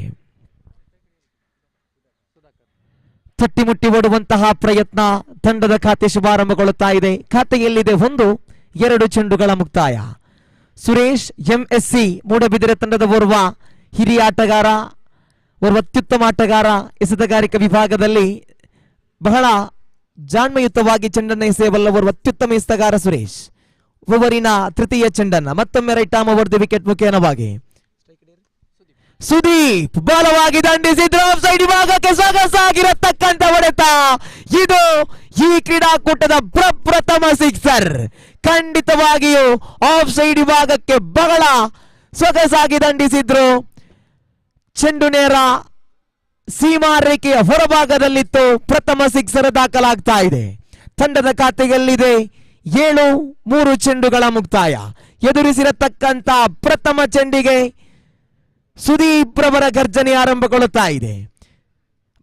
ತಟ್ಟಿಮುಟ್ಟಿ ಓಡುವಂತಹ ಪ್ರಯತ್ನ. ತಂಡದ ಖಾತೆ ಶುಭಾರಂಭಗೊಳ್ಳುತ್ತಾ ಇದೆ. ಖಾತೆಯಲ್ಲಿದೆ 1-2 ಚೆಂಡುಗಳ ಮುಕ್ತಾಯ. ಸುರೇಶ್ MSC ಮೂಡಬಿದಿರೆ ತಂಡದ ಓರ್ವ ಹಿರಿಯ ಆಟಗಾರ, ಓರ್ವ ಅತ್ಯುತ್ತಮ ಆಟಗಾರ. ಎಸೆತಗಾರಿಕಾ ವಿಭಾಗದಲ್ಲಿ ಬಹಳ ಜಾಣ್ಮೆಯುತವಾಗಿ ಚೆಂಡನ್ನು ಎಸೆಯಬಲ್ಲ ಓರ್ವ ಅತ್ಯುತ್ತಮ ಎಸೆತಗಾರ ಸುರೇಶ್. ಓವರಿನ ತೃತೀಯ ಚೆಂಡನ್ನ ಮತ್ತೊಮ್ಮೆ right arm over the wicket ಮುಖೇನವಾಗಿ ಸುದೀಪ್ ಬಲವಾಗಿ ದಂಡಿಸಿದ್ರು. ಆಫ್ ಸೈಡ್ ವಿಭಾಗಕ್ಕೆ ಸೊಗಸಾಗಿರತಕ್ಕಂತ ಹೊಡೆತ. ಇದು ಈ ಕ್ರೀಡಾಕೂಟದ ಪ್ರಪ್ರಥಮ ಸಿಕ್ಸರ್. ಖಂಡಿತವಾಗಿಯೂ ಆಫ್ ಸೈಡ್ ವಿಭಾಗಕ್ಕೆ ಬಹಳ ಸೊಗಸಾಗಿ ದಂಡಿಸಿದ್ರು. ಚೆಂಡು ನೇರ ಸೀಮಾ ರೇಖೆಯ ಹೊರಭಾಗದಲ್ಲಿತ್ತು. ಪ್ರಥಮ ಸಿಕ್ಸರ್ ದಾಖಲಾಗ್ತಾ ಇದೆ. ತಂಡದ ಖಾತೆಯಲ್ಲಿದೆ 7-3 ಚೆಂಡುಗಳ ಮುಕ್ತಾಯ. ಎದುರಿಸಿರತಕ್ಕಂತ ಪ್ರಥಮ ಚೆಂಡಿಗೆ ಸುದೀಪ್ ರವರ ಗರ್ಜನೆ ಆರಂಭಗೊಳ್ಳುತ್ತಾ ಇದೆ.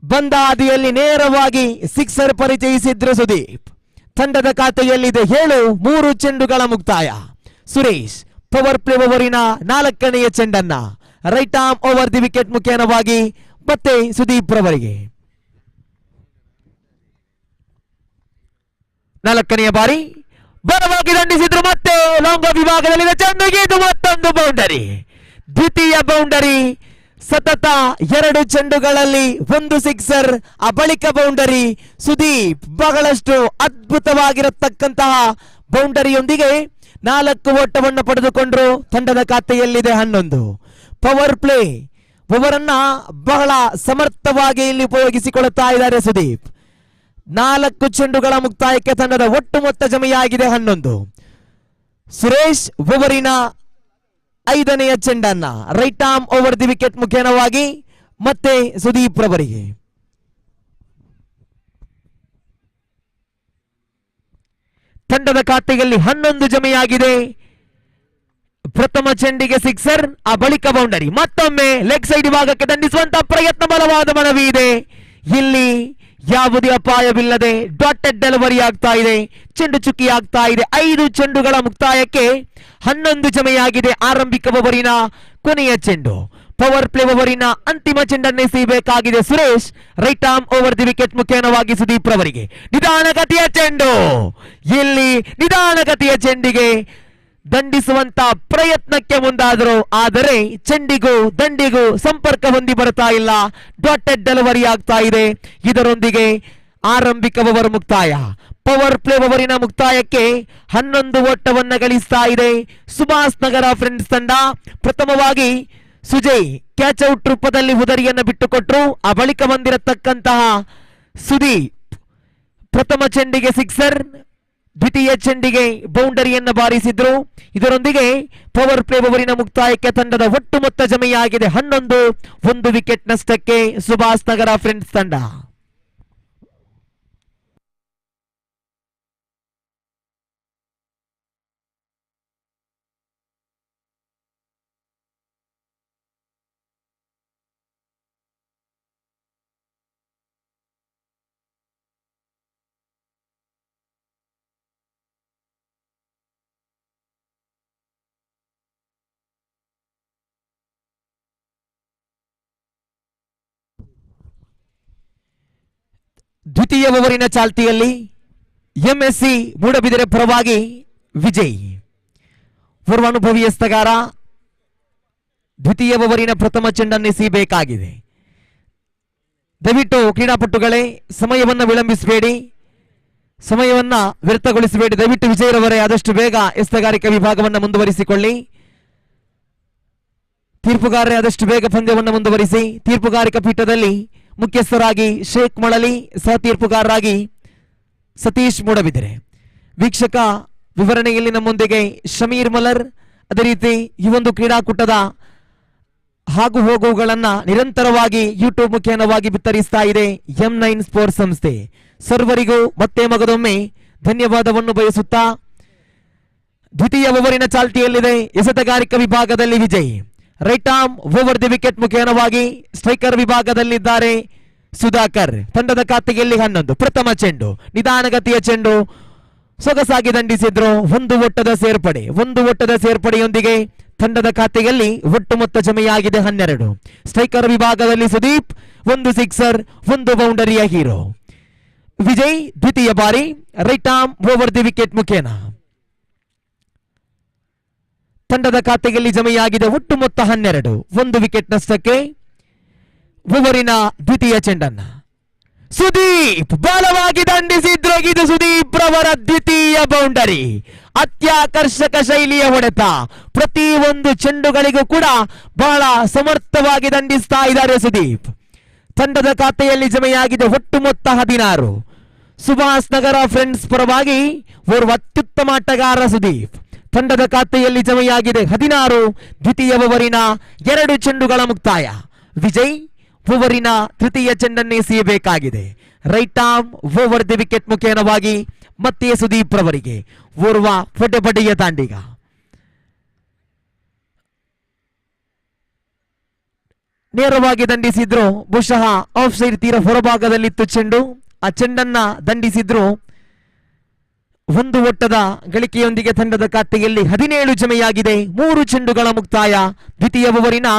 ಬಂದ ಹಾದಿಯಲ್ಲಿ ನೇರವಾಗಿ ಸಿಕ್ಸರ್ ಪರಿಚಯಿಸಿದ್ರು ಸುದೀಪ್. ತಂಡದ ಖಾತೆಯಲ್ಲಿದೆ 7-3 ಚೆಂಡುಗಳ ಮುಕ್ತಾಯ. ಸುರೇಶ್ ಪವರ್ ಪ್ಲೇ ಓವರಿನ 4ನೆಯ ಚೆಂಡನ್ನ right arm over the wicket ಮುಖೇನವಾಗಿ ಮತ್ತೆ ಸುದೀಪ್ ರವರಿಗೆ 4ನೆಯ ಬಾರಿ ಬಲವಾಗಿ ದಂಡಿಸಿದ್ರು. ಮತ್ತೆ ಲಾಂಗ್ ವಿಭಾಗದಲ್ಲಿ ಚೆಂಡಿಗೆ ಇದು ಮತ್ತೊಂದು ಬೌಂಡರಿ. ದ್ವಿತೀಯ ಬೌಂಡರಿ. ಸತತ 2 ಚೆಂಡುಗಳಲ್ಲಿ 1 ಸಿಕ್ಸರ್, ಆ ಬಳಿಕ ಬೌಂಡರಿ. ಸುದೀಪ್ ಬಹಳಷ್ಟು ಅದ್ಭುತವಾಗಿರತಕ್ಕಂತಹ ಬೌಂಡರಿಯೊಂದಿಗೆ 4 ಓಟವನ್ನು ಪಡೆದುಕೊಂಡ್ರು. ತಂಡದ ಖಾತೆಯಲ್ಲಿದೆ 11. ಪವರ್ ಪ್ಲೇ ಓವರನ್ನ ಬಹಳ ಸಮರ್ಥವಾಗಿ ಇಲ್ಲಿ ಉಪಯೋಗಿಸಿಕೊಳ್ಳುತ್ತಾ ಇದ್ದಾರೆ ಸುದೀಪ್. 4 ಚೆಂಡುಗಳ ಮುಕ್ತಾಯಕ್ಕೆ ತಂಡದ ಒಟ್ಟು ಮೊತ್ತ ಜಮೆಯಾಗಿದೆ 11. ಸುರೇಶ್ ಓವರಿನ 5ನೆಯ ಚೆಂಡನ್ನ right arm over the wicket ಮುಖೇನವಾಗಿ ಮತ್ತೆ ಸುದೀಪ್ ರವರಿಗೆ. ತಂಡದ ಖಾತೆಯಲ್ಲಿ 11 ಜಮೆಯಾಗಿದೆ. ಪ್ರಥಮ ಚೆಂಡಿಗೆ ಸಿಕ್ಸರ್, ಆ ಬಳಿಕ ಬೌಂಡರಿ. ಮತ್ತೊಮ್ಮೆ ಲೆಗ್ ಸೈಡ್ ಭಾಗಕ್ಕೆ ದಂಡಿಸುವಂತಹ ಪ್ರಯತ್ನ, ಬಲವಾದ ಮನವಿ ಇದೆ. ಇಲ್ಲಿ ಯಾವುದೇ ಅಪಾಯವಿಲ್ಲದೆ ಡಾಟೆಡ್ ಡೆಲಿವರಿ ಆಗ್ತಾ ಇದೆ. ಚೆಂಡು ಚುಕ್ಕಿ ಆಗ್ತಾ ಇದೆ. 5 ಚೆಂಡುಗಳ ಮುಕ್ತಾಯಕ್ಕೆ 11 ಜಮೆಯಾಗಿದೆ. ಆರಂಭಿಕ ಓವರಿನ ಕೊನೆಯ ಚೆಂಡು. ಪವರ್ ಪ್ಲೇ ಓವರಿನ ಅಂತಿಮ ಚೆಂಡನ್ನೇ ಸಿಗಬೇಕಾಗಿದೆ Suresh. Right arm over the wicket ಮುಖೇನವಾಗಿ ಸುದೀಪ್ ರವರಿಗೆ. ನಿಧಾನಗತಿಯ ಚೆಂಡು. ಇಲ್ಲಿ ನಿಧಾನಗತಿಯ ಚೆಂಡಿಗೆ ದಂಡಿಸುವಂತ ಪ್ರಯತ್ನಕ್ಕೆ ಮುಂದಾದರು. ಆದರೆ ಚೆಂಡಿಗೂ ದಂಡಿಗೂ ಸಂಪರ್ಕ ಹೊಂದಿ ಬರ್ತಾ ಇಲ್ಲ. ಡಾಟೆಡ್ ಡೆಲಿವರಿ ಆಗ್ತಾ ಇದೆ. ಇದರೊಂದಿಗೆ ಆರಂಭಿಕ ಓವರ್ ಮುಕ್ತಾಯ. ಪವರ್ ಪ್ಲೇ ಓವರಿನ ಮುಕ್ತಾಯಕ್ಕೆ 11 ಓಟವನ್ನ ಗಳಿಸ್ತಾ ಇದೆ ಸುಭಾಷ್ ನಗರ ಫ್ರೆಂಡ್ಸ್ ತಂಡ. ಪ್ರಥಮವಾಗಿ ಸುಜಯ್ ಕ್ಯಾಚ್ ಔಟ್ ರೂಪದಲ್ಲಿ ಉದರಿಯನ್ನು ಬಿಟ್ಟುಕೊಟ್ರು. ಆ ಬಳಿಕ ಬಂದಿರತಕ್ಕಂತಹ ಸುದೀಪ್ ಪ್ರಥಮ ಚೆಂಡಿಗೆ ಸಿಕ್ಸರ್, ದ್ವಿತೀಯ ಚೆಂಡಿಗೆ ಬೌಂಡರಿಯನ್ನು ಬಾರಿಸಿದ್ರು. ಇದರೊಂದಿಗೆ ಪವರ್ ಪ್ಲೇ ಓವರಿನ ಮುಕ್ತಾಯಕ್ಕೆ ತಂಡದ ಒಟ್ಟು ಮೊತ್ತ ಜಮೆಯಾಗಿದೆ 11. 1 ವಿಕೆಟ್ ನಷ್ಟಕ್ಕೆ ಸುಭಾಷ್ ನಗರ ಫ್ರೆಂಡ್ಸ್ ತಂಡ. ದ್ವಿತೀಯ ಓವರಿನ ಚಾಲ್ತಿಯಲ್ಲಿ ಎಂಎಸ್ಸಿ ಮೂಡಬಿದಿರೆ ಪರವಾಗಿ ವಿಜಯ್, ಓರ್ವ ಅನುಭವಿ ಎಸ್ತಗಾರ. ದ್ವಿತೀಯ ಓವರಿನ ಪ್ರಥಮ ಚೆಂಡನ್ನು ಎಸೆಯಬೇಕಾಗಿದೆ. ದಯವಿಟ್ಟು ಕ್ರೀಡಾಪಟುಗಳೇ ಸಮಯವನ್ನ ವಿಳಂಬಿಸಬೇಡಿ, ಸಮಯವನ್ನ ವ್ಯರ್ಥಗೊಳಿಸಬೇಡಿ. ದಯವಿಟ್ಟು ವಿಜಯರವರೇ ಆದಷ್ಟು ಬೇಗ ಎಸ್ತಗಾರಿಕೆ ವಿಭಾಗವನ್ನು ಮುಂದುವರಿಸಿಕೊಳ್ಳಿ. ತೀರ್ಪುಗಾರರೇ ಆದಷ್ಟು ಬೇಗ ಪಂದ್ಯವನ್ನು ಮುಂದುವರಿಸಿ. ತೀರ್ಪುಗಾರಿಕಾ ಪೀಠದಲ್ಲಿ ಮುಖ್ಯಸ್ಥರಾಗಿ ಶೇಖ್ ಮಳಲಿ, ಸಹ ತೀರ್ಪುಗಾರರಾಗಿ ಸತೀಶ್ ಮೂಡಬಿದಿರೆ. ವೀಕ್ಷಕ ವಿವರಣೆಯಲ್ಲಿ ನಮ್ಮೊಂದಿಗೆ ಶಮೀರ್ ಮಲರ್. ಅದೇ ರೀತಿ ಈ ಒಂದು ಕ್ರೀಡಾಕೂಟದ ಹಾಗೂ ಹೋಗುಗಳನ್ನ ನಿರಂತರವಾಗಿ ಯೂಟ್ಯೂಬ್ ಮುಖೇನವಾಗಿ ಬಿತ್ತರಿಸ್ತಾ ಇದೆ M9 ಸ್ಪೋರ್ಟ್ಸ್ ಸಂಸ್ಥೆ. ಸರ್ವರಿಗೂ ಮತ್ತೆ ಮಗದೊಮ್ಮೆ ಧನ್ಯವಾದವನ್ನು ಬಯಸುತ್ತಾ ದ್ವಿತೀಯ ಓವರಿನ ಚಾಲ್ತಿಯಲ್ಲಿದೆ ಎಸೆತಗಾರಿಕಾ ವಿಭಾಗದಲ್ಲಿ Vijay. Right arm over the wicket ಮುಖೇನವಾಗಿ ಸ್ಟ್ರೈಕರ್ ವಿಭಾಗದಲ್ಲಿದ್ದಾರೆ ಸುಧಾಕರ್. ತಂಡದ ಖಾತೆಯಲ್ಲಿ 11. ಪ್ರಥಮ ಚೆಂಡು ನಿಧಾನಗತಿಯ ಚೆಂಡು, ಸೊಗಸಾಗಿ ದಂಡಿಸಿದ್ರು. 1 ಓಟದ ಸೇರ್ಪಡೆ. 1 ಓಟದ ಸೇರ್ಪಡೆಯೊಂದಿಗೆ ತಂಡದ ಖಾತೆಯಲ್ಲಿ ಒಟ್ಟು ಮೊತ್ತ ಜಮೆಯಾಗಿದೆ 12. ಸ್ಟ್ರೈಕರ್ ವಿಭಾಗದಲ್ಲಿ ಸುದೀಪ್, 1 ಸಿಕ್ಸರ್, 1 ಬೌಂಡರಿಯ ಹೀರೋ. ವಿಜಯ್ ದ್ವಿತೀಯ ಬಾರಿ right arm over the wicket ಮುಖೇನ ತಂಡದ ಖಾತೆಯಲ್ಲಿ ಜಮೆಯಾಗಿದೆ ಒಟ್ಟು ಮೊತ್ತ 12. 1 ವಿಕೆಟ್ ನಷ್ಟಕ್ಕೆ ಓವರಿನ ದ್ವಿತೀಯ ಚೆಂಡನ್ನ ಸುದೀಪ್ ಬಲವಾಗಿ ದಂಡಿಸಿದ್ರು. ಇದು ಸುದೀಪ್ ರವರ ದ್ವಿತೀಯ ಬೌಂಡರಿ. ಅತ್ಯಾಕರ್ಷಕ ಶೈಲಿಯ ಹೊಡೆತ. ಪ್ರತಿ ಒಂದು ಚೆಂಡುಗಳಿಗೂ ಕೂಡ ಬಹಳ ಸಮರ್ಥವಾಗಿ ದಂಡಿಸ್ತಾ ಇದ್ದಾರೆ ಸುದೀಪ್. ತಂಡದ ಖಾತೆಯಲ್ಲಿ ಜಮೆಯಾಗಿದೆ ಒಟ್ಟು ಮೊತ್ತ 16. ಸುಭಾಷ್ ನಗರ ಫ್ರೆಂಡ್ಸ್ ಪರವಾಗಿ ಓರ್ವ ಅತ್ಯುತ್ತಮ ಆಟಗಾರ ಸುದೀಪ್. ತಂಡದ ಖಾತೆಯಲ್ಲಿ ಜಮೆಯಾಗಿದೆ 16. ದ್ವಿತೀಯ ಓವರಿನ 2 ಚೆಂಡುಗಳ ಮುಕ್ತಾಯ. ವಿಜಯ್ ಓವರಿನ ತೃತೀಯ ಚೆಂಡನ್ನೇ ಎಸೆಯಬೇಕಾಗಿದೆ. Right arm over the wicket ಮುಖೇನವಾಗಿ ಮತ್ತೆ ಸುದೀಪ್ ರವರಿಗೆ ಓರ್ವ ಪೊಟೆಪಟೆಯ ತಾಂಡಿಗ. ನೇರವಾಗಿ ದಂಡಿಸಿದ್ರು. ಬಹುಶಃ ಆಫ್ ಸೈಡ್ ತೀರ ಹೊರಭಾಗದಲ್ಲಿತ್ತು ಚೆಂಡು. ಆ ಚೆಂಡನ್ನ ದಂಡಿಸಿದ್ರು. 1 ಓಟದ ಗಳಿಕೆಯೊಂದಿಗೆ ತಂಡದ ಖಾತೆಯಲ್ಲಿ 17 ಜಮೆಯಾಗಿದೆ. 3 ಚೆಂಡುಗಳ ಮುಕ್ತಾಯ. ದ್ವಿತೀಯ ಓವರಿನ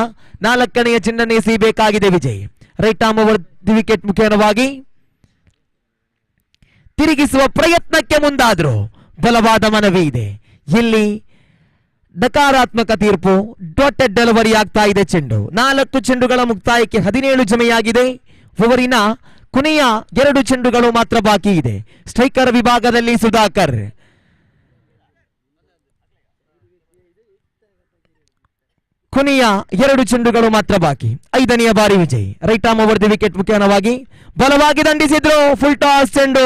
4ನೆಯ ಚೆಂಡನ್ನು ಎಸೆಯಬೇಕಾಗಿದೆ Vijay. Right arm over the wicket ಮುಖೇನವಾಗಿ ತಿರುಗಿಸುವ ಪ್ರಯತ್ನಕ್ಕೆ ಮುಂದಾದ್ರು. ಬಲವಾದ ಮನವಿ ಇದೆ. ಇಲ್ಲಿ ನಕಾರಾತ್ಮಕ ತೀರ್ಪು. ಡಾಟೆಡ್ ಡೆಲಿವರಿ ಆಗ್ತಾ ಇದೆ ಚೆಂಡು. 4 ಚೆಂಡುಗಳ ಮುಕ್ತಾಯಕ್ಕೆ 17 ಜಮೆಯಾಗಿದೆ. ಓವರಿನ ಕೊನೆಯ 2 ಚೆಂಡುಗಳು ಮಾತ್ರ ಬಾಕಿ ಇದೆ. ಸ್ಟ್ರೈಕರ್ ವಿಭಾಗದಲ್ಲಿ ಸುಧಾಕರ್, ಕೊನೆಯ 2 ಚೆಂಡುಗಳು ಮಾತ್ರ ಬಾಕಿ. 5ನೆಯ ಬಾರಿ Vijay right arm over the wicket ಮುಖೇನವಾಗಿ ಬಲವಾಗಿ ದಂಡಿಸಿದ್ರು. ಫುಲ್ ಟಾಸ್ ಚೆಂಡು.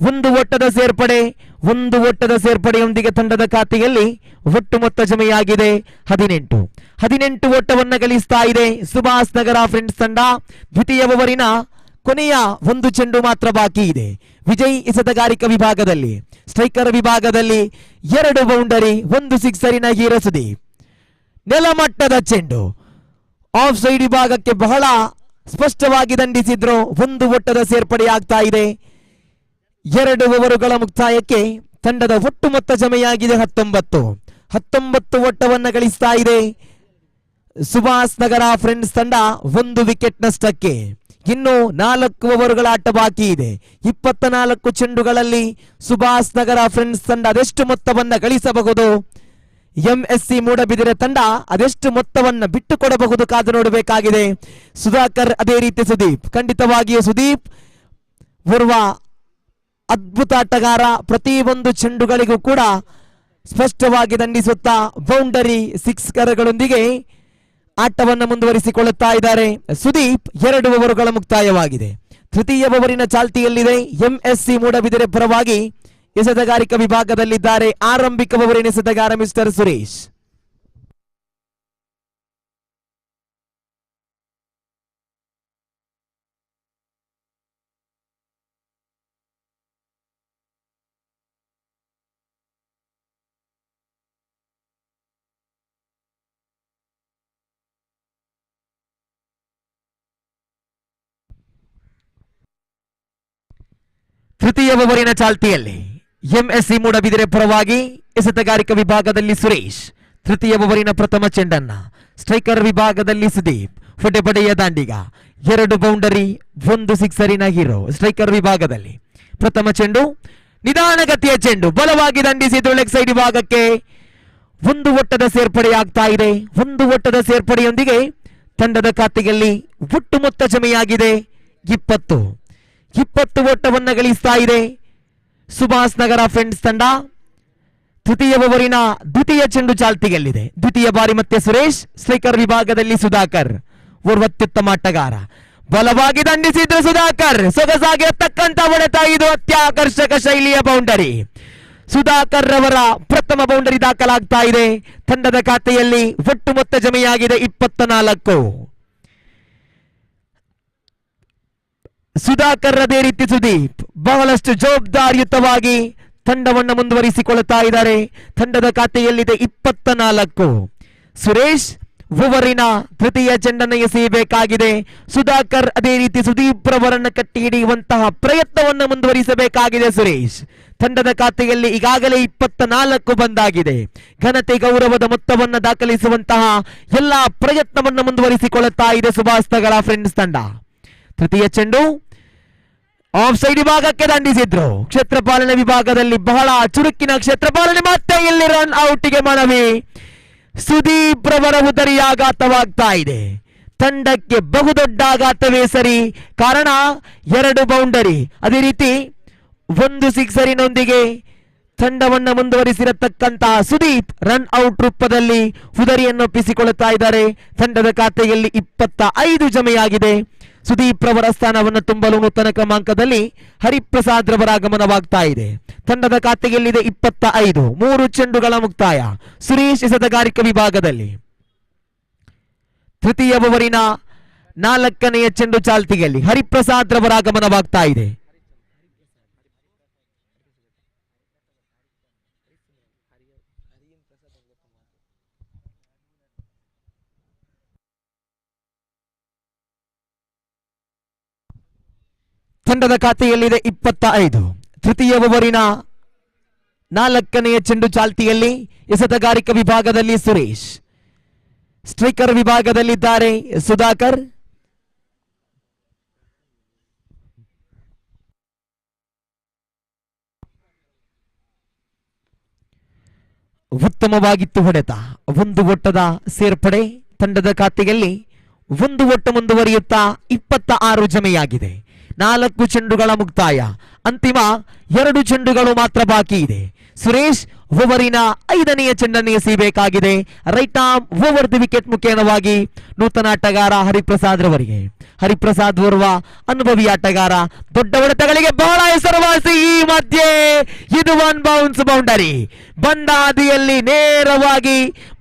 ಒಂದು ಓಟದ ಸೇರ್ಪಡೆಯೊಂದಿಗೆ ತಂಡದ ಖಾತೆಯಲ್ಲಿ ಒಟ್ಟು ಮೊತ್ತ ಜಮೆಯಾಗಿದೆ 18 ಓಟವನ್ನ ಗಳಿಸ್ತಾ ಇದೆ ಸುಭಾಷ್ ನಗರ ಫ್ರೆಂಡ್ಸ್ ತಂಡ. ದ್ವಿತೀಯ ಓವರಿನ ಕೊನೆಯ 1 ಚೆಂಡು ಮಾತ್ರ ಬಾಕಿ ಇದೆ. ವಿಜಯ್ ಎಸೆತಗಾರಿಕಾ ವಿಭಾಗದಲ್ಲಿ, ಸ್ಟ್ರೈಕರ್ ವಿಭಾಗದಲ್ಲಿ 2 ಬೌಂಡರಿ 1 ಸಿಕ್ಸರಿನ ಹೀರೋ ಸುದೀಪ್. ನೆಲಮಟ್ಟದ ಚೆಂಡು ಆಫ್ ಸೈಡ್ ವಿಭಾಗಕ್ಕೆ ಬಹಳ ಸ್ಪಷ್ಟವಾಗಿ ದಂಡಿಸಿದ್ರು. 1 ಓಟದ ಸೇರ್ಪಡೆಯಾಗ್ತಾ ಇದೆ. 2 ಓವರುಗಳ ಮುಕ್ತಾಯಕ್ಕೆ ತಂಡದ ಒಟ್ಟು ಮೊತ್ತ ಜಮೆಯಾಗಿದೆ 19 ಓಟವನ್ನು ಗಳಿಸ್ತಾ ಇದೆ ಸುಭಾಷ್ ನಗರ ಫ್ರೆಂಡ್ಸ್ ತಂಡ 1 ವಿಕೆಟ್ ನಷ್ಟಕ್ಕೆ. ಇನ್ನು 4 ಓವರುಗಳ ಆಟ ಬಾಕಿ ಇದೆ. 24 ಚೆಂಡುಗಳಲ್ಲಿ ಸುಭಾಷ್ ನಗರ ಫ್ರೆಂಡ್ಸ್ ತಂಡ ಅದೆಷ್ಟು ಮೊತ್ತವನ್ನ ಗಳಿಸಬಹುದು, ಎಂಎಸ್ಸಿ ಮೂಡಬಿದಿರೆ ತಂಡ ಅದೆಷ್ಟು ಮೊತ್ತವನ್ನ ಬಿಟ್ಟು ಕೊಡಬಹುದು ಕಾದು ನೋಡಬೇಕಾಗಿದೆ. ಸುಧಾಕರ್ ಅದೇ ರೀತಿ ಸುದೀಪ್, ಖಂಡಿತವಾಗಿಯೂ ಸುದೀಪ್ ಓರ್ವ ಅದ್ಭುತ ಆಟಗಾರ. ಪ್ರತಿಯೊಂದು ಚೆಂಡುಗಳಿಗೂ ಕೂಡ ಸ್ಪಷ್ಟವಾಗಿ ದಂಡಿಸುತ್ತಾ ಬೌಂಡರಿ ಸಿಕ್ಸರ್ಗಳೊಂದಿಗೆ ಆಟವನ್ನು ಮುಂದುವರಿಸಿಕೊಳ್ಳುತ್ತಾ ಇದ್ದಾರೆ. ಸುದೀಪ್ 2 ಓವರುಗಳ ಮುಕ್ತಾಯವಾಗಿದೆ. ತೃತೀಯ ಓವರಿನ ಚಾಲ್ತಿಯಲ್ಲಿದೆ. ಎಂಎಸ್ಸಿ ಮೂಡಬಿದಿರೆ ಪರವಾಗಿ ಎಸೆತಗಾರಿಕಾ ವಿಭಾಗದಲ್ಲಿದ್ದಾರೆ ಆರಂಭಿಕ ಓವರಿನ ಎಸೆತಗಾರ ಮಿಸ್ಟರ್ ಸುರೇಶ್. ತೃತೀಯ ಓವರಿನ ಚಾಲ್ತಿಯಲ್ಲಿ ಎಂಎಸ್ಸಿ ಮೂಡಬಿದಿರೆ ಪರವಾಗಿ ಎಸೆತಗಾರಿಕಾ ವಿಭಾಗದಲ್ಲಿ ಸುರೇಶ್. ತೃತೀಯ ಓವರಿನ ಪ್ರಥಮ ಚೆಂಡನ್ನ ಸ್ಟ್ರೈಕರ್ ವಿಭಾಗದಲ್ಲಿ ಸುದೀಪ್. ಫುಟೆಪಡೆಯ ದಾಂಡಿಗ 2 ಬೌಂಡರಿ 1 ಸಿಕ್ಸರಿನ ಹೀರೋ ಸ್ಟ್ರೈಕರ್ ವಿಭಾಗದಲ್ಲಿ. ಪ್ರಥಮ ಚೆಂಡು ನಿಧಾನಗತಿಯ ಚೆಂಡು ಬಲವಾಗಿ ದಂಡಿಸಿದ್ದು ಲೆಗ್ ಸೈಡ್ ವಿಭಾಗಕ್ಕೆ. 1 ಓಟದ ಸೇರ್ಪಡೆಯಾಗ್ತಾ ಇದೆ. 1 ಓಟದ ಸೇರ್ಪಡೆಯೊಂದಿಗೆ ತಂಡದ ಖಾತೆಯಲ್ಲಿ ಒಟ್ಟು ಮೊತ್ತ ಜಮೆಯಾಗಿದೆ 20 ಓಟವನ್ನು ಗಳಿಸ್ತಾ ಇದೆ ಸುಭಾಷ್ ನಗರ ಫ್ರೆಂಡ್ಸ್ ತಂಡ. ತೃತೀಯ ಓವರಿನ ದ್ವಿತೀಯ ಚೆಂಡು ಚಾಲ್ತಿಯಲ್ಲಿದೆ. ದ್ವಿತೀಯ ಬಾರಿ ಮತ್ತೆ ಸುರೇಶ್. ಸ್ಟ್ರೈಕರ್ ವಿಭಾಗದಲ್ಲಿ ಸುಧಾಕರ್, ಓರ್ವ ಅತ್ಯುತ್ತಮ ಆಟಗಾರ. ಬಲವಾಗಿ ದಂಡಿಸಿದ್ರು ಸುಧಾಕರ್, ಸೊಗಸಾಗಿ ಎತ್ತಕ್ಕಂತ ಹೊಡೆತ. ಇದು ಅತ್ಯಾಕರ್ಷಕ ಶೈಲಿಯ ಬೌಂಡರಿ. ಸುಧಾಕರ್ ರವರ ಪ್ರಥಮ ಬೌಂಡರಿ ದಾಖಲಾಗ್ತಾ ಇದೆ. ತಂಡದ ಖಾತೆಯಲ್ಲಿ ಒಟ್ಟು ಮೊತ್ತ ಜಮೆಯಾಗಿದೆ 24. ಸುಧಾಕರ್ ಅದೇ ರೀತಿ ಸುದೀಪ್ ಬಹಳಷ್ಟು ಜವಾಬ್ದಾರಿಯುತವಾಗಿ ತಂಡವನ್ನು ಮುಂದುವರಿಸಿಕೊಳ್ಳುತ್ತಾ ಇದ್ದಾರೆ. ತಂಡದ ಖಾತೆಯಲ್ಲಿದೆ 24. ಸುರೇಶ್ ಓವರಿನ ತೃತೀಯ ಚೆಂಡನ್ನು ಎಸೆಯಬೇಕಾಗಿದೆ. ಸುಧಾಕರ್ ಅದೇ ರೀತಿ ಸುದೀಪ್ ರವರನ್ನು ಕಟ್ಟಿ ಹಿಡಿಯುವಂತಹ ಪ್ರಯತ್ನವನ್ನು ಮುಂದುವರಿಸಬೇಕಾಗಿದೆ ಸುರೇಶ್. ತಂಡದ ಖಾತೆಯಲ್ಲಿ ಈಗಾಗಲೇ 24 ಬಂದಾಗಿದೆ. ಘನತೆ ಗೌರವದ ಮೊತ್ತವನ್ನು ದಾಖಲಿಸುವಂತಹ ಎಲ್ಲಾ ಪ್ರಯತ್ನವನ್ನು ಮುಂದುವರಿಸಿಕೊಳ್ಳುತ್ತಾ ಇದೆ ಸುಭಾಷ್ ನಗರ ಫ್ರೆಂಡ್ಸ್ ತಂಡ. ತೃತೀಯ ಚೆಂಡು ಆಫ್ ಸೈಡ್ ವಿಭಾಗಕ್ಕೆ ದಂಡಿಸಿದ್ರು. ಕ್ಷೇತ್ರಪಾಲನೆ ವಿಭಾಗದಲ್ಲಿ ಬಹಳ ಚುರುಕಿನ ಕ್ಷೇತ್ರಪಾಲನೆ. ಮತ್ತೆ ಇಲ್ಲಿ ರನ್ ಔಟ್ಗೆ ಮನವಿ. ಸುದೀಪ್ ರವರ ಉದರಿ ಆಘಾತವಾಗ್ತಾ ಇದೆ. ತಂಡಕ್ಕೆ ಬಹುದೊಡ್ಡ ಆಘಾತವೇ ಸರಿ. ಕಾರಣ 2 ಬೌಂಡರಿ ಅದೇ ರೀತಿ 1 ಸಿಕ್ಸರಿನೊಂದಿಗೆ ತಂಡವನ್ನು ಮುಂದುವರಿಸಿರತಕ್ಕಂತಹ ಸುದೀಪ್ ರನ್ ಔಟ್ ರೂಪದಲ್ಲಿ ಉದರಿಯನ್ನು ಒಪ್ಪಿಸಿಕೊಳ್ಳುತ್ತಾ ಇದ್ದಾರೆ. ತಂಡದ ಖಾತೆಯಲ್ಲಿ 25 ಜಮೆಯಾಗಿದೆ. ಸುದೀಪ್ ರವರ ಸ್ಥಾನವನ್ನು ತುಂಬಲು ನೂತನ ಕ್ರಮಾಂಕದಲ್ಲಿ ಹರಿಪ್ರಸಾದ್ ರವರ ಆಗಮನವಾಗ್ತಾ ಇದೆ. ತಂಡದ ಖಾತೆಯಲ್ಲಿದೆ 25. 3 ಚೆಂಡುಗಳ ಮುಕ್ತಾಯ. ಸುರೇಶ್ ಎಸೆತಗಾರಿಕಾ ವಿಭಾಗದಲ್ಲಿ ತೃತೀಯ ಓವರಿನ 4ನೆಯ ಚೆಂಡು ಚಾಲ್ತಿಯಲ್ಲಿ ಹರಿಪ್ರಸಾದ್ ರವರ ಆಗಮನವಾಗ್ತಾ ಇದೆ. ತಂಡದ ಖಾತೆಯಲ್ಲಿದೆ 25. ತೃತೀಯ ಓವರಿನ 4ನೆಯ ಚೆಂಡು ಚಾಲ್ತಿಯಲ್ಲಿ ಎಸೆತಗಾರಿಕಾ ವಿಭಾಗದಲ್ಲಿ ಸುರೇಶ್. ಸ್ಟ್ರೈಕರ್ ವಿಭಾಗದಲ್ಲಿದ್ದಾರೆ ಸುಧಾಕರ್. ಉತ್ತಮವಾಗಿತ್ತು ಹೊಡೆತ. 1 ಓಟದ ಸೇರ್ಪಡೆ. ತಂಡದ ಖಾತೆಯಲ್ಲಿ 1 ಓಟ ಮುಂದುವರಿಯುತ್ತಾ 26 ಜಮೆಯಾಗಿದೆ. 4 ಚೆಂಡುಗಳ ಮುಕ್ತಾಯ. ಅಂತಿಮ 2 ಚೆಂಡುಗಳು ಮಾತ್ರ ಬಾಕಿ ಇದೆ. ಸುರೇಶ್ ಓವರಿನ 5ನೇ ಚೆಂಡನ್ನು ಎಸೆಯಬೇಕಾಗಿದೆ. Right arm over the wicket ಮುಖೇನವಾಗಿ ನೂತನ ಆಟಗಾರ ಹರಿಪ್ರಸಾದ್ ರವರಿಗೆ. ಹರಿಪ್ರಸಾದ್ ಓರ್ವ ಅನುಭವಿ ಆಟಗಾರ. ದೊಡ್ಡ ಹೊಡೆತಗಳಿಗೆ ಬಹಳ ಹೆಸರುವಾಸಿ. ಈ ಮಧ್ಯೆ ಇದು 1 ಬೌನ್ಸ್ ಬೌಂಡರಿ. ಬಂದ ಹಾದಿಯಲ್ಲಿ ನೇರವಾಗಿ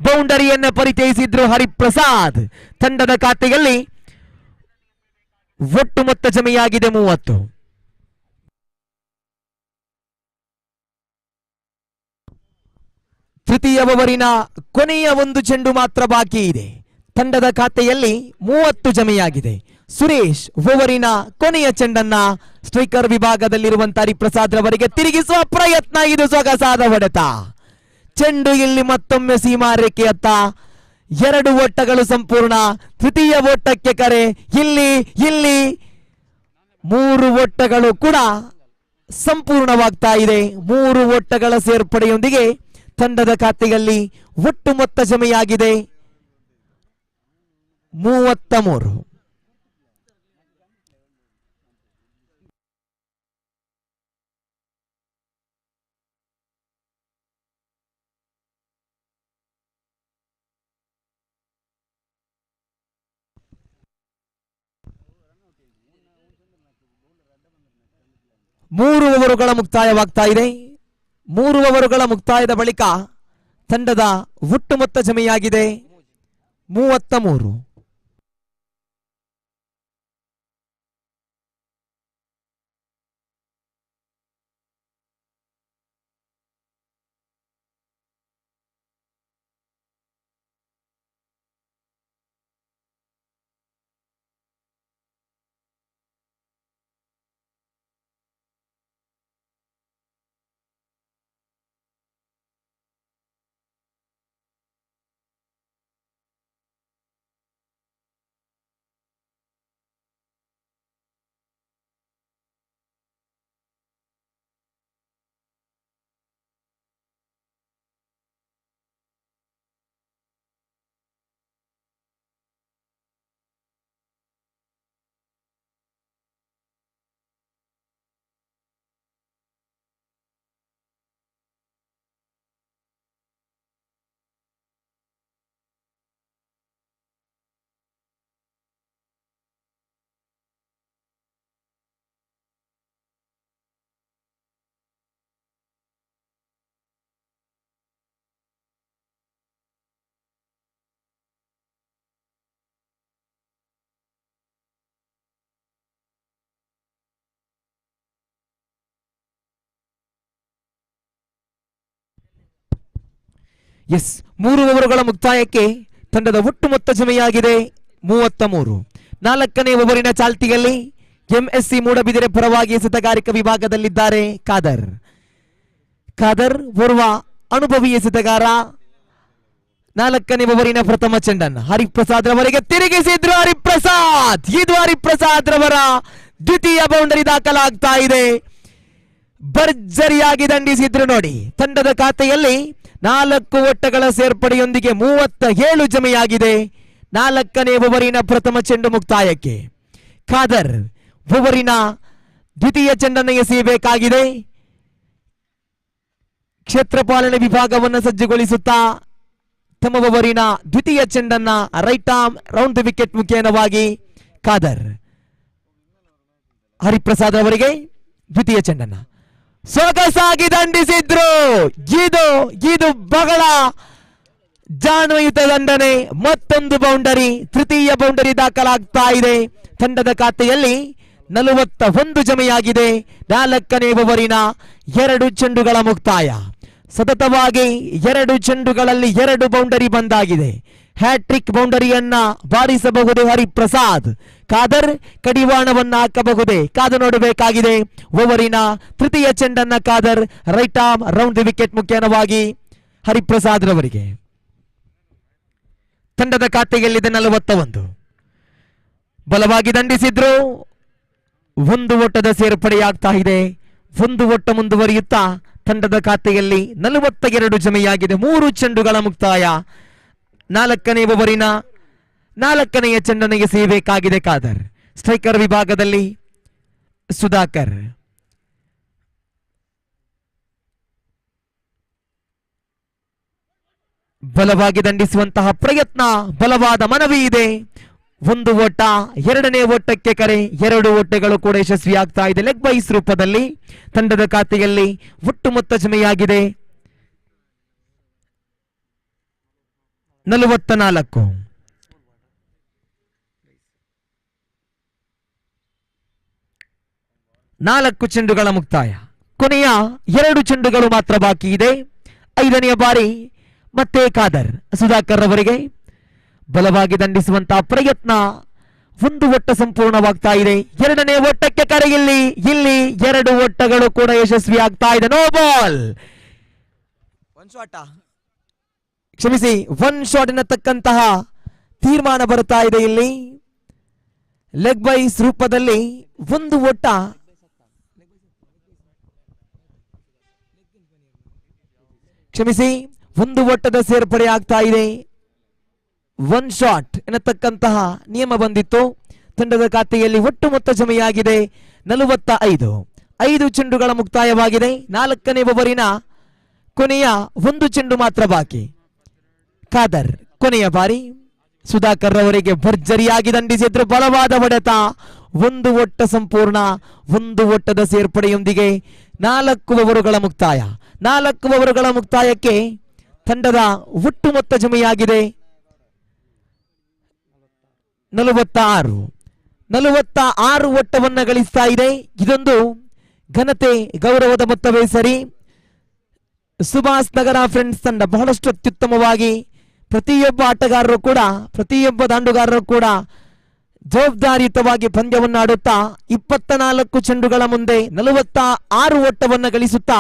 ಬೌಂಡರಿಯನ್ನು ಪರಿಚಯಿಸಿದ್ರು ಹರಿಪ್ರಸಾದ್. ತಂಡದ ಖಾತೆಯಲ್ಲಿ ಒಟ್ಟು ಮೊತ್ತ ಜಮೆಯಾಗಿದೆ 30. ತೃತೀಯ ಓವರಿನ ಕೊನೆಯ ಒಂದು ಚೆಂಡು ಮಾತ್ರ ಬಾಕಿ ಇದೆ. ತಂಡದ ಖಾತೆಯಲ್ಲಿ 30 ಜಮೆಯಾಗಿದೆ. ಸುರೇಶ್ ಓವರಿನ ಕೊನೆಯ ಚೆಂಡನ್ನ ಸ್ಟ್ರೈಕರ್ ವಿಭಾಗದಲ್ಲಿರುವಂತಹ ಹರಿಪ್ರಸಾದ್ ರವರಿಗೆ ತಿರುಗಿಸುವ ಪ್ರಯತ್ನ. ಇದು ಸೊಗಸಾದ ಹೊಡೆತ. ಚೆಂಡು ಇಲ್ಲಿ ಮತ್ತೊಮ್ಮೆ ಸೀಮಾರೇಖೆಯತ್ತ. 2 ಓಟಗಳು ಸಂಪೂರ್ಣ. ತೃತೀಯ ಓಟಕ್ಕೆ ಕರೆ. ಇಲ್ಲಿ 3 ಓಟಗಳು ಕೂಡ ಸಂಪೂರ್ಣವಾಗ್ತಾ ಇದೆ. 3 ಓಟಗಳ ಸೇರ್ಪಡೆಯೊಂದಿಗೆ ತಂಡದ ಖಾತೆಯಲ್ಲಿ ಒಟ್ಟು ಮೊತ್ತ ಜಮೆಯಾಗಿದೆ 33. ಮೂರು ಓವರುಗಳ ಮುಕ್ತಾಯವಾಗ್ತಾ ಇದೆ. 3 ಓವರುಗಳ ಮುಕ್ತಾಯದ ಬಳಿಕ ತಂಡದ ಒಟ್ಟು ಮೊತ್ತ ಜಮೆಯಾಗಿದೆ 33. ಎಸ್ 3 ಓವರುಗಳ ಮುಕ್ತಾಯಕ್ಕೆ ತಂಡದ ಒಟ್ಟು ಮೊತ್ತ ಜಮೆಯಾಗಿದೆ 33. 4ನೇ ಓವರಿನ ಚಾಲ್ತಿಯಲ್ಲಿ ಎಂಎಸ್ಸಿ ಮೂಡಬಿದಿರೆ ಪರವಾಗಿ ಎಸೆತಗಾರಿಕೆ ವಿಭಾಗದಲ್ಲಿದ್ದಾರೆ ಖಾದರ್ ಓರ್ವ ಅನುಭವಿ ಎಸೆತಗಾರ. 4ನೇ ಓವರಿನ ಪ್ರಥಮ ಚೆಂಡನ್ನು ಹರಿಪ್ರಸಾದ್ ರವರಿಗೆ ತಿರುಗಿಸಿದ್ರು ಹರಿಪ್ರಸಾದ್. ಇದು ಹರಿಪ್ರಸಾದ್ ರವರ ದ್ವಿತೀಯ ಬೌಂಡರಿ ದಾಖಲಾಗ್ತಾ ಇದೆ. ಭರ್ಜರಿಯಾಗಿ ದಂಡಿಸಿದ್ರು ನೋಡಿ. ತಂಡದ ಖಾತೆಯಲ್ಲಿ 4 ಓಟಗಳ ಸೇರ್ಪಡೆಯೊಂದಿಗೆ 37 ಜಮೆಯಾಗಿದೆ. 4ನೇ ಓವರಿನ ಪ್ರಥಮ ಚೆಂಡು ಮುಕ್ತಾಯಕ್ಕೆ ಖಾದರ್ ಓವರಿನ ದ್ವಿತೀಯ ಚೆಂಡನ್ನು ಎಸೆಯಬೇಕಾಗಿದೆ. ಕ್ಷೇತ್ರಪಾಲನೆ ವಿಭಾಗವನ್ನು ಸಜ್ಜುಗೊಳಿಸುತ್ತಾ ತಮ್ಮ ಓವರಿನ ದ್ವಿತೀಯ ಚೆಂಡನ್ನ right arm round the wicket ಮುಖೇನವಾಗಿ ಖಾದರ್. ಹರಿಪ್ರಸಾದ್ ಅವರಿಗೆ ದ್ವಿತೀಯ ಚೆಂಡನ್ನ ಸೊಗಸಾಗಿ ದಂಡಿಸಿದ್ರು. ಇದು ಬಹಳ ಜಾಣಯುತ ದಂಡನೆ. ಮತ್ತೊಂದು ಬೌಂಡರಿ, ತೃತೀಯ ಬೌಂಡರಿ ದಾಖಲಾಗ್ತಾ ಇದೆ. ತಂಡದ ಖಾತೆಯಲ್ಲಿ 41 ಜಮೆಯಾಗಿದೆ. 4ನೇ ಓವರಿನ 2 ಚೆಂಡುಗಳ ಮುಕ್ತಾಯ. ಸತತವಾಗಿ 2 ಚೆಂಡುಗಳಲ್ಲಿ 2 ಬೌಂಡರಿ ಬಂದಾಗಿದೆ. ಹ್ಯಾಟ್ರಿಕ್ ಬೌಂಡರಿಯನ್ನ ಬಾರಿಸಬಹುದು ಹರಿಪ್ರಸಾದ್. ಖಾದರ್ ಕಡಿವಾಣವನ್ನ ಹಾಕಬಹುದೇ? ಕಾದು ನೋಡಬೇಕಾಗಿದೆ. ಓವರಿನ ತೃತೀಯ ಚೆಂಡನ್ನ Khader right arm round the wicket ಮುಖೇನವಾಗಿ ಹರಿಪ್ರಸಾದ್ ರವರಿಗೆ. ತಂಡದ ಖಾತೆಯಲ್ಲಿದೆ 41. ಬಲವಾಗಿ ದಂಡಿಸಿದ್ರು. 1 ಓಟದ ಸೇರ್ಪಡೆಯಾಗ್ತಾ ಇದೆ. 1 ಓಟ ಮುಂದುವರಿಯುತ್ತಾ ತಂಡದ ಖಾತೆಯಲ್ಲಿ 42 ಜಮೆಯಾಗಿದೆ. 3 ಚೆಂಡುಗಳ ಮುಕ್ತಾಯ. 4ನೇ ಓವರಿನ 4ನೆಯ ಚೆಂಡನ್ನು ಎಸೆಯಬೇಕಾಗಿದೆ ಖಾದರ್. ಸ್ಟ್ರೈಕರ್ ವಿಭಾಗದಲ್ಲಿ ಸುಧಾಕರ್. ಬಲವಾಗಿ ದಂಡಿಸುವಂತಹ ಪ್ರಯತ್ನ, ಬಲವಾದ ಮನವಿ ಇದೆ. ಒಂದು ಓಟ, ಎರಡನೇ ಓಟಕ್ಕೆ ಕರೆ, 2 ಓಟಗಳು ಕೂಡ ಯಶಸ್ವಿಯಾಗ್ತಾ ಇದೆ. ಲೆಗ್ ಬೈಸ್ ರೂಪದಲ್ಲಿ ತಂಡದ ಖಾತೆಯಲ್ಲಿ ಒಟ್ಟು ಮೊತ್ತ ಜಮೆಯಾಗಿದೆ 44. 4 ಚೆಂಡುಗಳ ಮುಕ್ತಾಯ. ಕೊನೆಯ 2 ಚೆಂಡುಗಳು ಮಾತ್ರ ಬಾಕಿ ಇದೆ. 5ನೆಯ ಬಾರಿ ಮತ್ತೆ ಖಾದರ್ ಸುಧಾಕರ್ ಅವರಿಗೆ ಬಲವಾಗಿ ದಂಡಿಸುವಂತಹ ಪ್ರಯತ್ನ. ಒಂದು ಓಟ ಸಂಪೂರ್ಣವಾಗ್ತಾ ಇದೆ. 2ನೇ ಓಟಕ್ಕೆ ಕರೆ. ಇಲ್ಲಿ 2 ಓಟಗಳು ಕೂಡ ಯಶಸ್ವಿ ಆಗ್ತಾ ಇದೆ. ನೋ ಬಾಲ್, ಕ್ಷಮಿಸಿ, 1 ಶಾಟ್ ಎನ್ನತಕ್ಕಂತಹ ತೀರ್ಮಾನ ಬರ್ತಾ ಇದೆ. ಇಲ್ಲಿ ಲೆಗ್ ಬೈಸ್ ರೂಪದಲ್ಲಿ ಒಂದು ಓಟ, ಕ್ಷಮಿಸಿ, ಒಂದು ಓಟದ ಸೇರ್ಪಡೆ ಆಗ್ತಾ ಇದೆ. 1 ಶಾಟ್ ಎನ್ನತಕ್ಕಂತಹ ನಿಯಮ ಬಂದಿತ್ತು. ತಂಡದ ಖಾತೆಯಲ್ಲಿ ಒಟ್ಟು ಮೊತ್ತ ಜಮೆಯಾಗಿದೆ 45. 5 ಚೆಂಡುಗಳ ಮುಕ್ತಾಯವಾಗಿದೆ. 4ನೇ ಓವರಿನ ಕೊನೆಯ 1 ಚೆಂಡು ಮಾತ್ರ ಬಾಕಿ. ಖಾದರ್ ಕೊನೆಯ ಬಾರಿ ಸುಧಾಕರ್ ಅವರಿಗೆ ಭರ್ಜರಿಯಾಗಿ ದಂಡಿಸಿದ್ರು. ಬಲವಾದ ಹೊಡೆತ. 1 ಓಟ ಸಂಪೂರ್ಣ. 1 ಓಟದ ಸೇರ್ಪಡೆಯೊಂದಿಗೆ 4 ಓವರುಗಳ ಮುಕ್ತಾಯ. 4 ಓವರುಗಳ ಮುಕ್ತಾಯಕ್ಕೆ ತಂಡದ ಒಟ್ಟು ಮೊತ್ತ ಜಮೆಯಾಗಿದೆ 46. 46 ಓಟವನ್ನ ಗಳಿಸ್ತಾ ಇದೆ. ಇದೊಂದು ಘನತೆ, ಗೌರವದ ಮೊತ್ತವೇ ಸರಿ. ಸುಭಾಷ್ ನಗರ ಫ್ರೆಂಡ್ಸ್ ತಂಡ ಬಹಳಷ್ಟು ಅತ್ಯುತ್ತಮವಾಗಿ ಪ್ರತಿಯೊಬ್ಬ ಆಟಗಾರರು ಕೂಡ, ಪ್ರತಿಯೊಬ್ಬ ದಾಂಡುಗಾರರು ಕೂಡ ಜವಾಬ್ದಾರಿಯುತವಾಗಿ ಪಂದ್ಯವನ್ನು ಆಡುತ್ತಾ 24 ಚೆಂಡುಗಳ ಮುಂದೆ 46 ಓಟವನ್ನು ಗಳಿಸುತ್ತಾ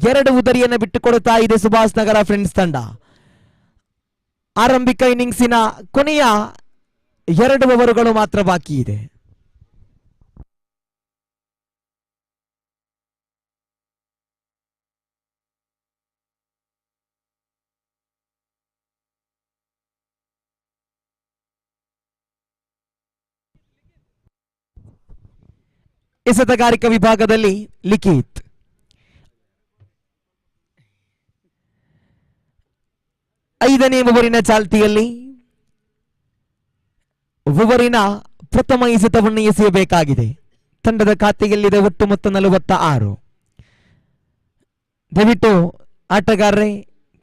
2 ಉದರಿಯನ್ನು ಬಿಟ್ಟುಕೊಡುತ್ತಾ ಇದೆ ಸುಭಾಷ್ ನಗರ ಫ್ರೆಂಡ್ಸ್ ತಂಡ. ಆರಂಭಿಕ ಇನ್ನಿಂಗ್ಸಿನ ಕೊನೆಯ 2 ಓವರುಗಳು ಮಾತ್ರ ಬಾಕಿ ಇದೆ. ಎಸೆತಗಾರಿಕಾ ವಿಭಾಗದಲ್ಲಿ ಲಿಖಿತ್, ಐದನೇ ಓವರಿನ ಚಾಲ್ತಿಯಲ್ಲಿ ಓವರಿನ ಪ್ರಥಮ ಎಸೆತವನ್ನು ಎಸೆಯಬೇಕಾಗಿದೆ. ತಂಡದ ಖಾತೆಯಲ್ಲಿದೆ ಒಟ್ಟು ಮೊತ್ತ 46. ದಯವಿಟ್ಟು ಆಟಗಾರರೇ,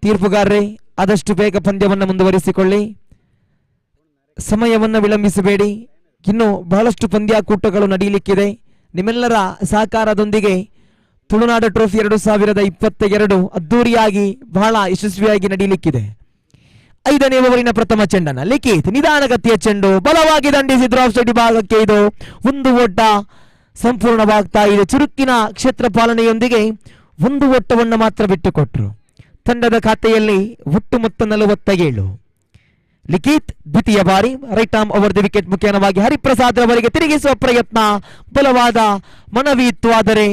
ತೀರ್ಪುಗಾರರೇ, ಆದಷ್ಟು ಬೇಗ ಪಂದ್ಯವನ್ನು ಮುಂದುವರಿಸಿಕೊಳ್ಳಿ. ಸಮಯವನ್ನು ವಿಳಂಬಿಸಬೇಡಿ. ಇನ್ನು ಬಹಳಷ್ಟು ಪಂದ್ಯಾಕೂಟಗಳು ನಡೆಯಲಿಕ್ಕಿದೆ. ನಿಮ್ಮೆಲ್ಲರ ಸಹಕಾರದೊಂದಿಗೆ ತುಳುನಾಡು ಟ್ರೋಫಿ 2022 ಅದ್ದೂರಿಯಾಗಿ ಬಹಳ ಯಶಸ್ವಿಯಾಗಿ ನಡೆಯಲಿಕ್ಕಿದೆ. 5ನೇ ಓವರಿನ ಪ್ರಥಮ ಚೆಂಡನ ಲಿಖಿತ್ ನಿಧಾನಗತಿಯ ಚೆಂಡು ಬಲವಾಗಿ ದಂಡಿಸಿದ್ರು. ಆಫ್ ಸೈಡ್ ವಿಭಾಗಕ್ಕೆ ಇದು 1 ಓಟ ಸಂಪೂರ್ಣವಾಗ್ತಾ ಇದೆ. ಚುರುಕಿನ ಕ್ಷೇತ್ರ ಪಾಲನೆಯೊಂದಿಗೆ 1 ಓಟವನ್ನು ಮಾತ್ರ ಬಿಟ್ಟುಕೊಟ್ರು. ತಂಡದ ಖಾತೆಯಲ್ಲಿ ಒಟ್ಟು ಮೊತ್ತ 47. ಲಿಖಿತ್ ದ್ವಿತೀಯ ಬಾರಿ right arm over the wicket ಮುಖೇನವಾಗಿ ಹರಿಪ್ರಸಾದ್ ರವರಿಗೆ ತಿರುಗಿಸುವ ಪ್ರಯತ್ನ. ಬಲವಾದ ಮನವಿ ಇತ್ತು, ಆದರೆ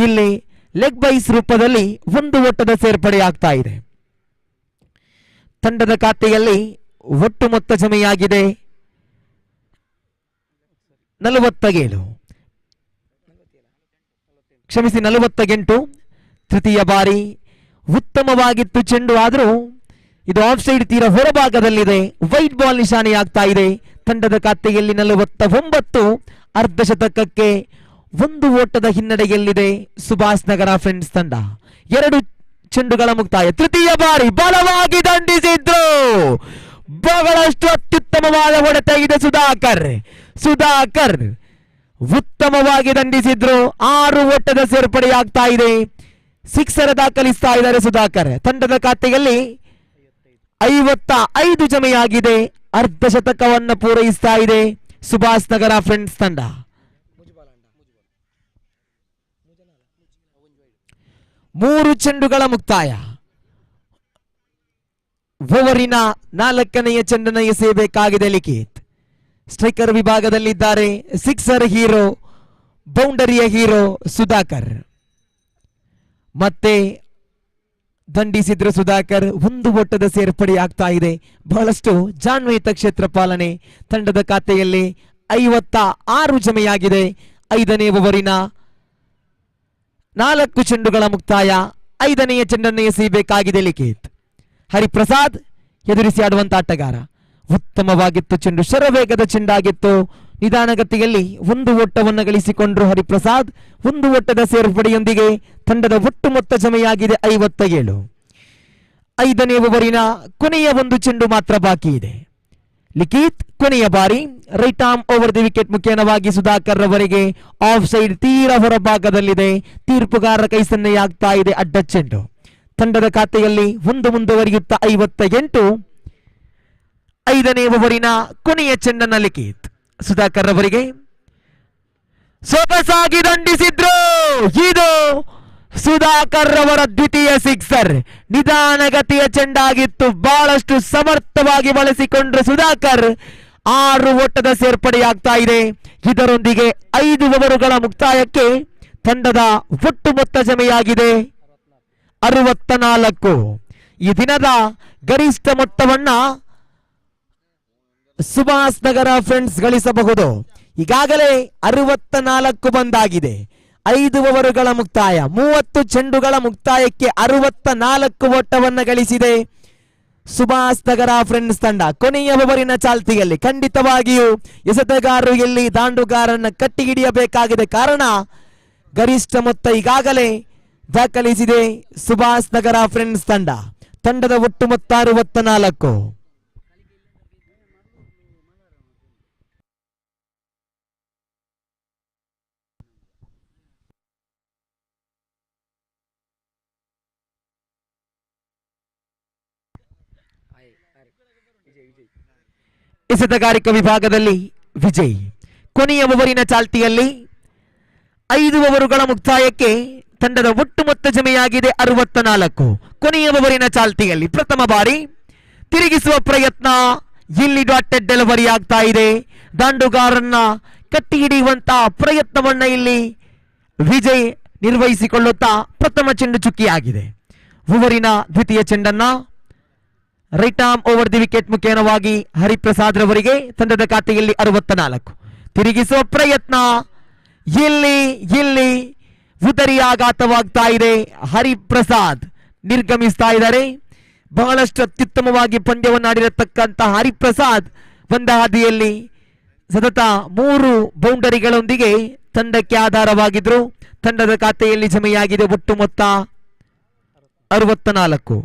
ಇಲ್ಲಿ ಲೆಗ್ ಬೈಸ್ ರೂಪದಲ್ಲಿ 1 ಓಟದ ಸೇರ್ಪಡೆ ಆಗ್ತಾ ಇದೆ. ತಂಡದ ಖಾತೆಯಲ್ಲಿ ಒಟ್ಟು ಮೊತ್ತ ಜಮೆಯಾಗಿದೆ 47. ಕ್ಷಮಿಸಿ, 48. ತೃತೀಯ ಬಾರಿ ಉತ್ತಮವಾಗಿತ್ತು ಚೆಂಡು, ಆದರೂ ಇದು ಆಫ್ ಸೈಡ್ ತೀರ ಹೊರಭಾಗದಲ್ಲಿದೆ. ವೈಟ್ ಬಾಲ್ ನಿಶಾನೆಯಾಗ್ತಾ ಇದೆ. ತಂಡದ ಖಾತೆಯಲ್ಲಿ 49. ಅರ್ಧ ಶತಕಕ್ಕೆ 1 ಓಟದ ಹಿನ್ನಡೆಯಲ್ಲಿದೆ ಸುಭಾಷ್ ನಗರ ಫ್ರೆಂಡ್ಸ್ ತಂಡ. 2 ಚೆಂಡುಗಳ ಮುಕ್ತಾಯ. ತೃತೀಯ ಬಾರಿ ಬಲವಾಗಿ ದಂಡಿಸಿದ್ರು. ಬಹಳಷ್ಟು ಅತ್ಯುತ್ತಮವಾದ ಹೊಡೆತ ಇದೆ. ಸುಧಾಕರ್ ಉತ್ತಮವಾಗಿ ದಂಡಿಸಿದ್ರು. 6 ಓಟದ ಸೇರ್ಪಡೆಯಾಗ್ತಾ ಇದೆ. ಸಿಕ್ಸರ್ ದಾಖಲಿಸ್ತಾ ಇದ್ದಾರೆ ಸುಧಾಕರ್. ತಂಡದ ಖಾತೆಯಲ್ಲಿ 55 ಜಮೆಯಾಗಿದೆ. ಅರ್ಧ ಶತಕವನ್ನು ಪೂರೈಸ್ತಾ ಇದೆ ಸುಭಾಷ್ ನಗರ ಫ್ರೆಂಡ್ಸ್ ತಂಡ. 3 ಚೆಂಡುಗಳ ಮುಕ್ತಾಯ. ಓವರಿನ 4ನೆಯ ಚೆಂಡನ್ನು ಎಸೆಯಬೇಕಾಗಿದೆ ಲಿಖಿತ್. ಸ್ಟ್ರೈಕರ್ ವಿಭಾಗದಲ್ಲಿದ್ದಾರೆ. ಸಿಕ್ಸರ್ ಹೀರೋ, ಬೌಂಡರಿಯ ಹೀರೋ ಸುಧಾಕರ್. ಮತ್ತೆ ದಂಡಿಸಿದ್ರು ಸುಧಾಕರ್. 1 ಓಟದ ಸೇರ್ಪಡೆ ಆಗ್ತಾ ಇದೆ. ಬಹಳಷ್ಟು ಜಾಣ್ಮೆಯುತ ಕ್ಷೇತ್ರ ಪಾಲನೆ. ತಂಡದ ಖಾತೆಯಲ್ಲಿ 56 ಜಮೆಯಾಗಿದೆ. 5ನೇ ಓವರಿನ 4 ಚೆಂಡುಗಳ ಮುಕ್ತಾಯ. 5ನೆಯ ಚೆಂಡನ್ನು ಎಸೆಯಬೇಕಾಗಿದೆ ಲಿಖಿತ್. ಹರಿಪ್ರಸಾದ್ ಎದುರಿಸಿ ಆಡುವಂತ ಆಟಗಾರ. ಉತ್ತಮವಾಗಿತ್ತು ಚೆಂಡು, ಶರವೇಗದ ಚೆಂಡಾಗಿತ್ತು. ನಿಧಾನಗತಿಯಲ್ಲಿ ಒಂದು ಓಟವನ್ನು ಗಳಿಸಿಕೊಂಡ್ರು ಹರಿಪ್ರಸಾದ್. ಒಂದು ಓಟದ ಸೇರ್ಪಡೆಯೊಂದಿಗೆ ತಂಡದ ಒಟ್ಟು ಮೊತ್ತ ಜಮೆಯಾಗಿದೆ 57. 5ನೇ ಓವರಿನ ಕೊನೆಯ ಒಂದು ಚೆಂಡು ಮಾತ್ರ ಬಾಕಿ ಇದೆ. ಲಿಖಿತ್ ಕೊನೆಯ ಬಾರಿ right arm over the wicket ಮುಖೇನವಾಗಿ ಸುಧಾಕರ್ ರವರಿಗೆ ಆಫ್ ಸೈಡ್ ತೀರಾ ಹೊರಭಾಗದಲ್ಲಿದೆ. ತೀರ್ಪುಗಾರರ ಕೈ ಸನ್ನೆಯಾಗ್ತಾ ಇದೆ. ಅಡ್ಡ ಚೆಂಡು. ತಂಡದ ಖಾತೆಯಲ್ಲಿ ಒಂದು ಮುಂದುವರಿಯುತ್ತಾ 58. 5ನೇ ಓವರಿನ ಕೊನೆಯ ಚೆಂಡನ್ನ ಲಿಖಿತ್ ಸುಧಾಕರ್ ರವರಿಗೆ ಸೊಗಸಾಗಿ ದಂಡಿಸಿದ್ರು. ಇದು ಸುಧಾಕರ್ ರವರ ದ್ವಿತೀಯ ಸಿಕ್ಸರ್. ನಿಧಾನಗತಿಯ ಚೆಂಡಾಗಿತ್ತು, ಬಹಳಷ್ಟು ಸಮರ್ಥವಾಗಿ ಬಳಸಿಕೊಂಡ್ರು ಸುಧಾಕರ್. 6 ಓಟದ ಸೇರ್ಪಡೆಯಾಗ್ತಾ ಇದೆ. ಇದರೊಂದಿಗೆ 5 ಓವರುಗಳ ಮುಕ್ತಾಯಕ್ಕೆ ತಂಡದ ಒಟ್ಟು ಮೊತ್ತ ಜಮೆಯಾಗಿದೆ 64. ಈ ದಿನದ ಗರಿಷ್ಠ ಮೊತ್ತವನ್ನ ಸುಭಾಷ್ ನಗರ ಫ್ರೆಂಡ್ಸ್ ಗಳಿಸಬಹುದು. ಈಗಾಗಲೇ 64 ಬಂದಾಗಿದೆ. 5 ಓವರುಗಳ ಮುಕ್ತಾಯ, 30 ಚೆಂಡುಗಳ ಮುಕ್ತಾಯಕ್ಕೆ 64 ಓಟವನ್ನು ಗಳಿಸಿದೆ ಸುಭಾಷ್ ನಗರ ಫ್ರೆಂಡ್ಸ್ ತಂಡ. ಕೊನೆಯ ಓವರಿನ ಚಾಲ್ತಿಯಲ್ಲಿ ಖಂಡಿತವಾಗಿಯೂ ಎಸೆತಗಾರರು ಎಲ್ಲಿ ದಾಂಡುಗಾರನ್ನ ಕಟ್ಟಿ ಹಿಡಿಯಬೇಕಾಗಿದೆ. ಕಾರಣ ಗರಿಷ್ಠ ಮೊತ್ತ ಈಗಾಗಲೇ ದಾಖಲಿಸಿದೆ ಸುಭಾಷ್ ನಗರ ಫ್ರೆಂಡ್ಸ್ ತಂಡ. ತಂಡದ ಒಟ್ಟು ಮೊತ್ತ 64. ಎಸೆತಗಾರಿಕಾ ವಿಭಾಗದಲ್ಲಿ ವಿಜಯ್. ಕೊನೆಯ ಓವರಿನ ಚಾಲ್ತಿಯಲ್ಲಿ 5 ಓವರುಗಳ ಮುಕ್ತಾಯಕ್ಕೆ ತಂಡದ ಒಟ್ಟು ಮೊತ್ತ ಜಮೆಯಾಗಿದೆ 64. ಕೊನೆಯ ಓವರಿನ ಚಾಲ್ತಿಯಲ್ಲಿ ಪ್ರಥಮ ಬಾರಿ ತಿರುಗಿಸುವ ಪ್ರಯತ್ನ. ಇಲ್ಲಿ ಡಾಟೆಡ್ ಡೆಲಿವರಿ ಆಗ್ತಾ ಇದೆ. ದಾಂಡುಗಾರನ್ನ ಕಟ್ಟಿ ಹಿಡಿಯುವಂತಹ ಪ್ರಯತ್ನವನ್ನ ಇಲ್ಲಿ ವಿಜಯ್ ನಿರ್ವಹಿಸಿಕೊಳ್ಳುತ್ತಾ ಪ್ರಥಮ ಚೆಂಡು ಚುಕ್ಕಿಯಾಗಿದೆ. ಓವರಿನ ದ್ವಿತೀಯ ಚೆಂಡನ್ನ right arm over the wicket ಮುಖೇನವಾಗಿ ಹರಿಪ್ರಸಾದ್ ರವರಿಗೆ ತಂಡದ ಖಾತೆಯಲ್ಲಿ 64. ತಿರುಗಿಸುವ ಪ್ರಯತ್ನ. ಇಲ್ಲಿ ಉದರಿ ಆಘಾತವಾಗ್ತಾ ಇದೆ. ಹರಿಪ್ರಸಾದ್ ನಿರ್ಗಮಿಸ್ತಾ ಇದ್ದಾರೆ. ಬಹಳಷ್ಟು ಅತ್ಯುತ್ತಮವಾಗಿ ಪಂದ್ಯವನ್ನಾಡಿರತಕ್ಕಂತಹ ಹರಿಪ್ರಸಾದ್ ಒಂದ ಹಾದಿಯಲ್ಲಿ ಸತತ 3 ಬೌಂಡರಿಗಳೊಂದಿಗೆ ತಂಡಕ್ಕೆ ಆಧಾರವಾಗಿದ್ರು. ತಂಡದ ಖಾತೆಯಲ್ಲಿ ಜಮೆಯಾಗಿದೆ ಒಟ್ಟು ಮೊತ್ತ 64.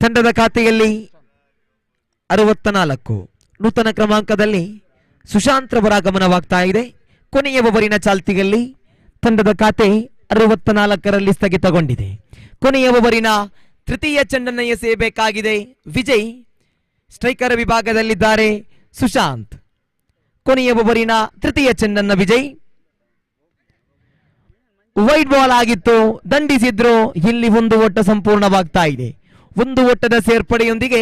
ತಂಡದ ಖಾತೆಯಲ್ಲಿ 64. ನೂತನ ಕ್ರಮಾಂಕದಲ್ಲಿ ಸುಶಾಂತ್ ರವರ ಆಗಮನವಾಗ್ತಾ ಇದೆ. ಕೊನೆಯ ಓವರಿನ ಚಾಲ್ತಿಯಲ್ಲಿ ತಂಡದ ಖಾತೆ 64ರಲ್ಲಿ ಸ್ಥಗಿತಗೊಂಡಿದೆ. ಕೊನೆಯ ಓವರಿನ ತೃತೀಯ ಚೆಂಡನ್ನು ಎಸೆಯಬೇಕಾಗಿದೆ ವಿಜಯ್. ಸ್ಟ್ರೈಕರ್ ವಿಭಾಗದಲ್ಲಿದ್ದಾರೆ ಸುಶಾಂತ್. ಕೊನೆಯ ಓವರಿನ ತೃತೀಯ ಚೆಂಡನ್ನ ವಿಜಯ್ ವೈಡ್ ಬಾಲ್ ಆಗಿತ್ತು, ದಂಡಿಸಿದ್ರು. ಇಲ್ಲಿ ಒಂದು ಓಟ ಸಂಪೂರ್ಣವಾಗ್ತಾ ಇದೆ. ಒಂದು ಓಟದ ಸೇರ್ಪಡೆಯೊಂದಿಗೆ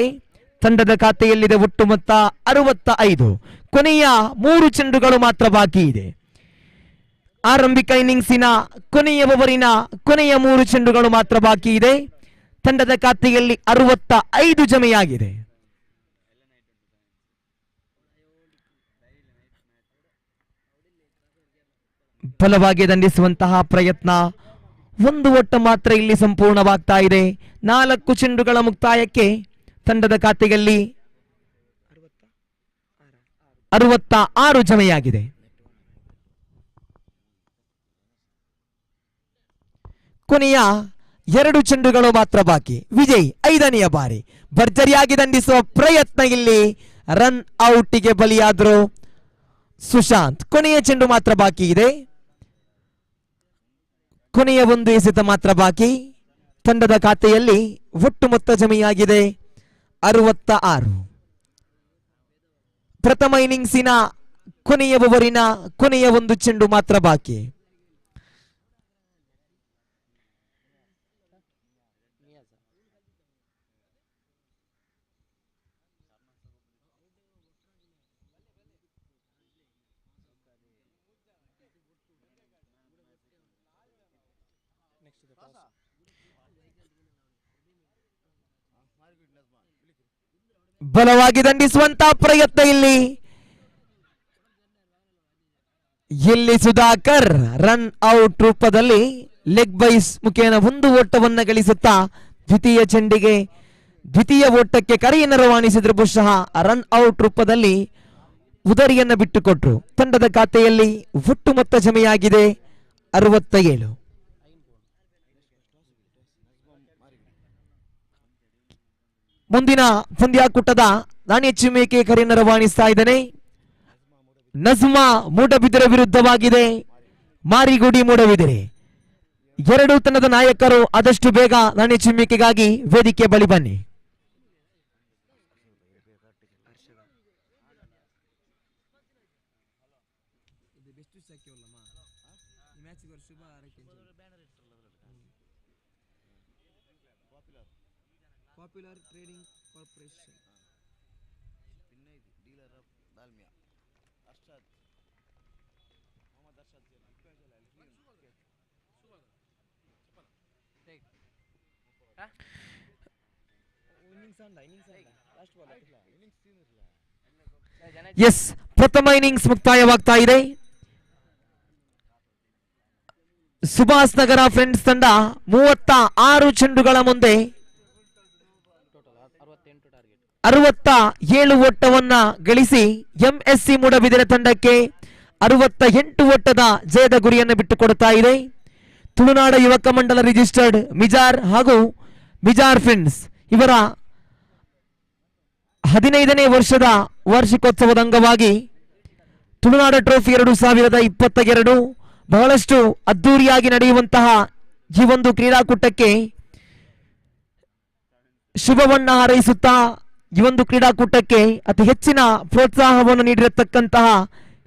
ತಂಡದ ಖಾತೆಯಲ್ಲಿದೆ ಒಟ್ಟು ಮೊತ್ತ 65. ಕೊನೆಯ 3 ಚೆಂಡುಗಳು ಮಾತ್ರ ಬಾಕಿ ಇದೆ. ಆರಂಭಿಕ ಇನ್ನಿಂಗ್ಸಿನ ಕೊನೆಯ ಓವರಿನ ಕೊನೆಯ 3 ಚೆಂಡುಗಳು ಮಾತ್ರ ಬಾಕಿ ಇದೆ. ತಂಡದ ಖಾತೆಯಲ್ಲಿ 65 ಜಮೆಯಾಗಿದೆ. ಬಲವಾಗಿ ದಂಡಿಸುವಂತಹ ಪ್ರಯತ್ನ. ಒಂದು ಓಟ ಮಾತ್ರ ಇಲ್ಲಿ ಸಂಪೂರ್ಣವಾಗ್ತಾ ಇದೆ. 4 ಚೆಂಡುಗಳ ಮುಕ್ತಾಯಕ್ಕೆ ತಂಡದ ಖಾತೆಯಲ್ಲಿ 66 ಜಮೆಯಾಗಿದೆ. ಕೊನೆಯ 2 ಚೆಂಡುಗಳು ಮಾತ್ರ ಬಾಕಿ. ವಿಜಯ್ 5ನೆಯ ಬಾರಿ ಭರ್ಜರಿಯಾಗಿ ದಂಡಿಸುವ ಪ್ರಯತ್ನ. ಇಲ್ಲಿ ರನ್ ಔಟ್ಗೆ ಬಲಿಯಾದ್ರು ಸುಶಾಂತ್. ಕೊನೆಯ ಚೆಂಡು ಮಾತ್ರ ಬಾಕಿ ಇದೆ. ಕೊನೆಯ ಒಂದು ಎಸೆತ ಮಾತ್ರ ಬಾಕಿ. ತಂಡದ ಖಾತೆಯಲ್ಲಿ ಒಟ್ಟು ಮೊತ್ತ ಜಮೆಯಾಗಿದೆ 66. ಪ್ರಥಮ ಇನ್ನಿಂಗ್ಸಿನ ಕೊನೆಯ ಓವರಿನ ಕೊನೆಯ ಒಂದು ಚೆಂಡು ಮಾತ್ರ ಬಾಕಿ. ಬಲವಾಗಿ ದಂಡಿಸುವಂತ ಪ್ರಯತ್ನ ಇಲ್ಲಿ ಸುಧಾಕರ್ ರನ್ ಔಟ್ ರೂಪದಲ್ಲಿ ಲೆಗ್ ಬೈಸ್ ಮುಖೇನ ಒಂದು ಓಟವನ್ನು ಗಳಿಸುತ್ತಾ ದ್ವಿತೀಯ ಓಟಕ್ಕೆ ಕರೆಯನ್ನು ರವಾನಿಸಿದ್ರು. ಬಹುಶಃ ರನ್ ಔಟ್ ರೂಪದಲ್ಲಿ ಉದರಿಯನ್ನು ಬಿಟ್ಟುಕೊಟ್ರು. ತಂಡದ ಖಾತೆಯಲ್ಲಿ ಒಟ್ಟು ಮೊತ್ತ ಜಮೆಯಾಗಿದೆ 67. ಮುಂದಿನ ಪಂದ್ಯಾಕೂಟದ ನಾಣ್ಯ ಚಿಮ್ಮುವಿಕೆ ಕರೆಯನ್ನು ರವಾನಿಸ್ತಾ ಇದ್ದಾನೆ. ನಜ್ಮಾ ಮೂಡಬಿದಿರೆ ವಿರುದ್ಧವಾಗಿದೆ ಮಾರಿಗುಡಿ ಮೂಡಬಿದಿರೆ. ಎರಡೂ ತಂಡದ ನಾಯಕರು ಆದಷ್ಟು ಬೇಗ ನಾಣ್ಯ ಚಿಮ್ಮುವಿಕೆಗಾಗಿ ವೇದಿಕೆ ಬಳಿ ಬನ್ನಿ. ಪಾಪ್ಯುಲರ್ ಟ್ರೇಡಿಂಗ್ ಕಾರ್ಪೊರೇಷನ್ ಎಸ್, ಪ್ರಥಮ ಇನ್ನಿಂಗ್ಸ್ ಮುಕ್ತಾಯವಾಗ್ತಾ ಇದೆ. ಸುಭಾಷ್ ನಗರ ಫ್ರೆಂಡ್ಸ್ ತಂಡ 36 ಚೆಂಡುಗಳ ಮುಂದೆ 67 ಓಟವನ್ನ ಗಳಿಸಿ ಎಂಎಸ್ಸಿ ಮೂಡಬಿದಿರೆ ತಂಡಕ್ಕೆ 68 ಓಟದ ಜಯದ ಗುರಿಯನ್ನು ಬಿಟ್ಟುಕೊಡುತ್ತಾ ಇದೆ. ತುಳುನಾಡ ಯುವಕ ಮಂಡಲ ರಿಜಿಸ್ಟರ್ಡ್ ಮಿಜಾರ್ ಹಾಗೂ ಮಿಜಾರ್ ಫ್ರೆಂಡ್ಸ್ ಇವರ 15ನೇ ವರ್ಷದ ವಾರ್ಷಿಕೋತ್ಸವದ ಅಂಗವಾಗಿ ತುಳುನಾಡ ಟ್ರೋಫಿ 2022 ಬಹಳಷ್ಟು ಅದ್ದೂರಿಯಾಗಿ ನಡೆಯುವಂತಹ ಈ ಒಂದು ಕ್ರೀಡಾಕೂಟಕ್ಕೆ ಶುಭವನ್ನ ಹಾರೈಸುತ್ತಾ ಈ ಒಂದು ಕ್ರೀಡಾಕೂಟಕ್ಕೆ ಅತಿ ಹೆಚ್ಚಿನ ಪ್ರೋತ್ಸಾಹವನ್ನು ನೀಡಿರತಕ್ಕಂತಹ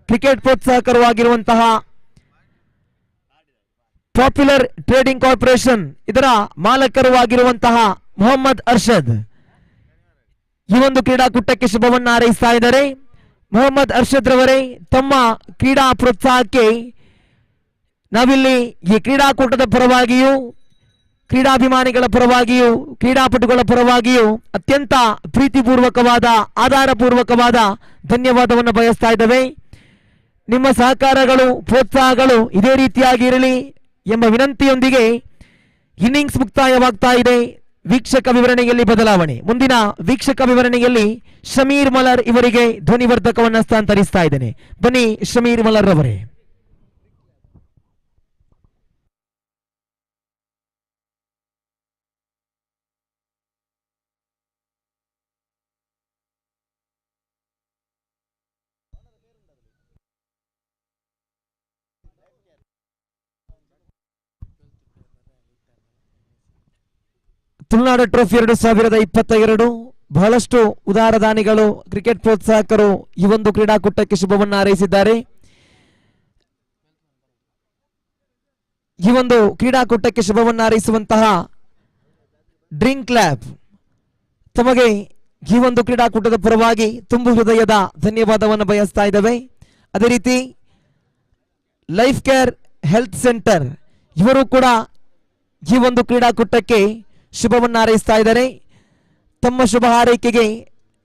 ಕ್ರಿಕೆಟ್ ಪ್ರೋತ್ಸಾಹಕರು ಆಗಿರುವಂತಹ ಪಾಪ್ಯುಲರ್ ಟ್ರೇಡಿಂಗ್ ಕಾರ್ಪೊರೇಷನ್ ಇದರ ಮಾಲಕರು ಆಗಿರುವಂತಹ ಮೊಹಮ್ಮದ್ ಅರ್ಷದ್ ಈ ಒಂದು ಕ್ರೀಡಾಕೂಟಕ್ಕೆ ಶುಭವನ್ನ ಹಾರೈಸ್ತಾ ಇದ್ದಾರೆ. ಮೊಹಮ್ಮದ್ ಅರ್ಷದ್ ರವರೇ, ತಮ್ಮ ಕ್ರೀಡಾ ಪ್ರೋತ್ಸಾಹಕ್ಕೆ ನಾವಿಲ್ಲಿ ಈ ಕ್ರೀಡಾಕೂಟದ ಪರವಾಗಿಯೂ ಕ್ರೀಡಾಭಿಮಾನಿಗಳ ಪರವಾಗಿಯೂ ಕ್ರೀಡಾಪಟುಗಳ ಪರವಾಗಿಯೂ ಅತ್ಯಂತ ಪ್ರೀತಿಪೂರ್ವಕವಾದ ಆಧಾರಪೂರ್ವಕವಾದ ಧನ್ಯವಾದವನ್ನು ಬಯಸ್ತಾ ಇದ್ದೇವೆ. ನಿಮ್ಮ ಸಹಕಾರಗಳು ಪ್ರೋತ್ಸಾಹಗಳು ಇದೇ ರೀತಿಯಾಗಿ ಇರಲಿ ಎಂಬ ವಿನಂತಿಯೊಂದಿಗೆ ಇನ್ನಿಂಗ್ಸ್ ಮುಕ್ತಾಯವಾಗ್ತಾ ಇದೆ. ವೀಕ್ಷಕ ವಿವರಣೆಯಲ್ಲಿ ಬದಲಾವಣೆ. ಮುಂದಿನ ವೀಕ್ಷಕ ವಿವರಣೆಯಲ್ಲಿ ಶಮೀರ್ ಮಲರ್ ಇವರಿಗೆ ಧ್ವನಿವರ್ಧಕವನ್ನು ಹಸ್ತಾಂತರಿಸ್ತಾ ಇದ್ದೇನೆ. ಬನ್ನಿ ಶಮೀರ್ ಮಲರ್ ಅವರೇ. ತುಳುನಾಡು ಟ್ರೋಫಿ 2022 ಬಹಳಷ್ಟು ಉದಾರ ದಾನಿಗಳು ಕ್ರಿಕೆಟ್ ಪ್ರೋತ್ಸಾಹಕರು ಈ ಒಂದು ಕ್ರೀಡಾಕೂಟಕ್ಕೆ ಶುಭವನ್ನು ಹಾರೈಸಿದ್ದಾರೆ. ಈ ಒಂದು ಕ್ರೀಡಾಕೂಟಕ್ಕೆ ಶುಭವನ್ನು ಹಾರೈಸುವಂತಹ ಡ್ರಿಂಕ್ ಲ್ಯಾಬ್ ತಮಗೆ ಈ ಒಂದು ಕ್ರೀಡಾಕೂಟದ ಪರವಾಗಿ ತುಂಬು ಹೃದಯದ ಧನ್ಯವಾದವನ್ನು ಬಯಸ್ತಾ ಇದ್ದೇವೆ. ಅದೇ ರೀತಿ ಲೈಫ್ ಕೇರ್ ಹೆಲ್ತ್ ಸೆಂಟರ್ ಇವರು ಕೂಡ ಈ ಒಂದು ಕ್ರೀಡಾಕೂಟಕ್ಕೆ ಶುಭವನ್ನು ಹಾರೈಸ್ತಾ ಇದ್ದಾರೆ. ತಮ್ಮ ಶುಭ ಹಾರೈಕೆಗೆ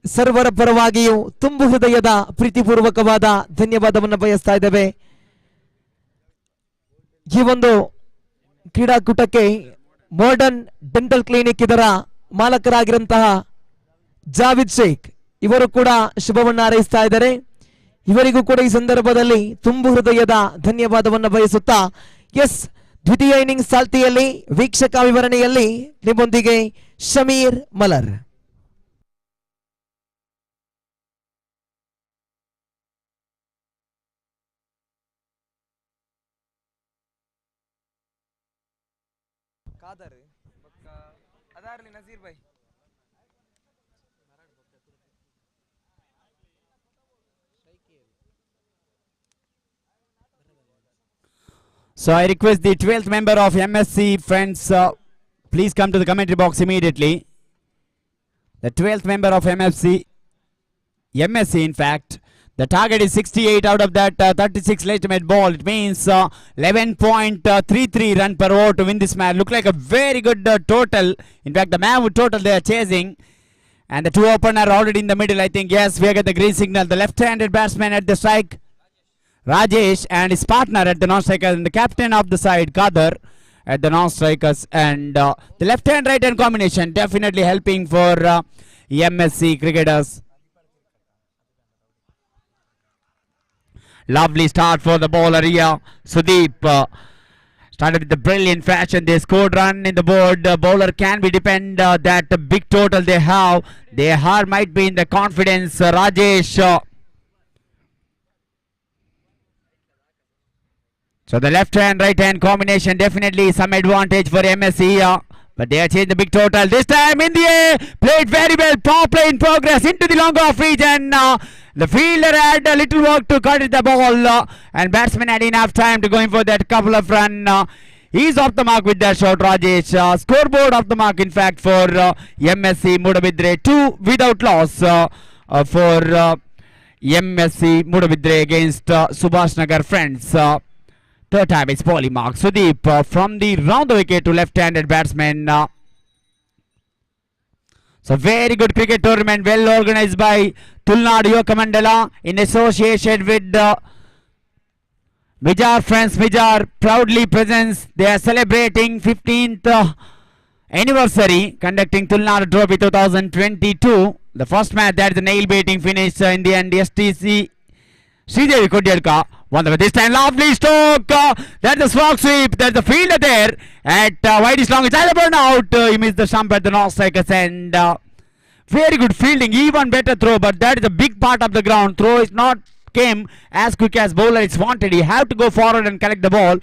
ಸರ್ವರ ಪರವಾಗಿಯೂ ತುಂಬು ಹೃದಯದ ಪ್ರೀತಿಪೂರ್ವಕವಾದ ಧನ್ಯವಾದವನ್ನು ಬಯಸ್ತಾ ಇದ್ದೇವೆ. ಈ ಒಂದು ಕ್ರೀಡಾಕೂಟಕ್ಕೆ ಮಾಡರ್ನ್ ಡೆಂಟಲ್ ಕ್ಲಿನಿಕ್ ಇದರ ಮಾಲಕರಾಗಿರುವಂತಹ ಜಾವಿದ್ ಶೇಖ್ ಇವರು ಕೂಡ ಶುಭವನ್ನು ಹಾರೈಸ್ತಾ ಇದ್ದಾರೆ. ಇವರಿಗೂ ಕೂಡ ಈ ಸಂದರ್ಭದಲ್ಲಿ ತುಂಬು ಹೃದಯದ ಧನ್ಯವಾದವನ್ನು ಬಯಸುತ್ತಾ ಎಸ್, ದ್ವಿತೀಯ ಇನ್ನಿಂಗ್ಸ್ ಚಾಲ್ತಿಯಲ್ಲಿ ವೀಕ್ಷಕ ವಿವರಣೆಯಲ್ಲಿ ನಿಮ್ಮೊಂದಿಗೆ Shameer Malar. Nazeer Bhai So I request the 12th member of MSC friends, please come to the commentary box immediately. The 12th member of MSC in fact, the target is 68 out of that 36 legitimate ball. It means 11.33 run per over to win this match. Look like a very good total. In fact, the man with total they are chasing. And the two opener already in the middle, I think. Yes, we get the green signal. The left-handed batsman at the strike, Rajesh, and his partner at the non-striker, and the captain of the side, Kadar, at the non-strikers. And the left-hand, right-hand combination definitely helping for MSC cricketers. Lovely start for the bowler here. Sudeep started with the brilliant fashion. They scored run in the board. The bowler can be depend that big total they have. Their heart might be in the confidence. Rajesh. So the left hand, right hand combination definitely some advantage for MSC here. But they have changed the big total. This time in the air. Played very well. Power play in progress into the long off region. The fielder had a little work to cut the ball. And batsman had enough time to go in for that couple of run. He's off the mark with that shot, Rajesh. Scoreboard off the mark, in fact, for MSC Mudabidre. 2 without loss for MSC Mudabidre against Subhash Nagar Friends. Third time it's poorly marked. Sudeep from the round the wicket to left-handed batsman. So very good cricket tournament, well organized by Tulunadu Yuvaka Mandala in association with Mijar Friends. Mijar proudly presents. They are celebrating 15th anniversary, conducting Tulunadu Trophy 2022. The first match, that is a nail-baiting finish in the end. STC Sridevi Kodyarka won the, this time. Lovely stroke. That's the slog sweep. There's the fielder there at wide is long. It's either burn out. He missed the stump at the north strikers, and very good fielding. Even better throw, but that is a big part of the ground. Throw is not came as quick as bowler is wanted. He have to go forward and collect the ball.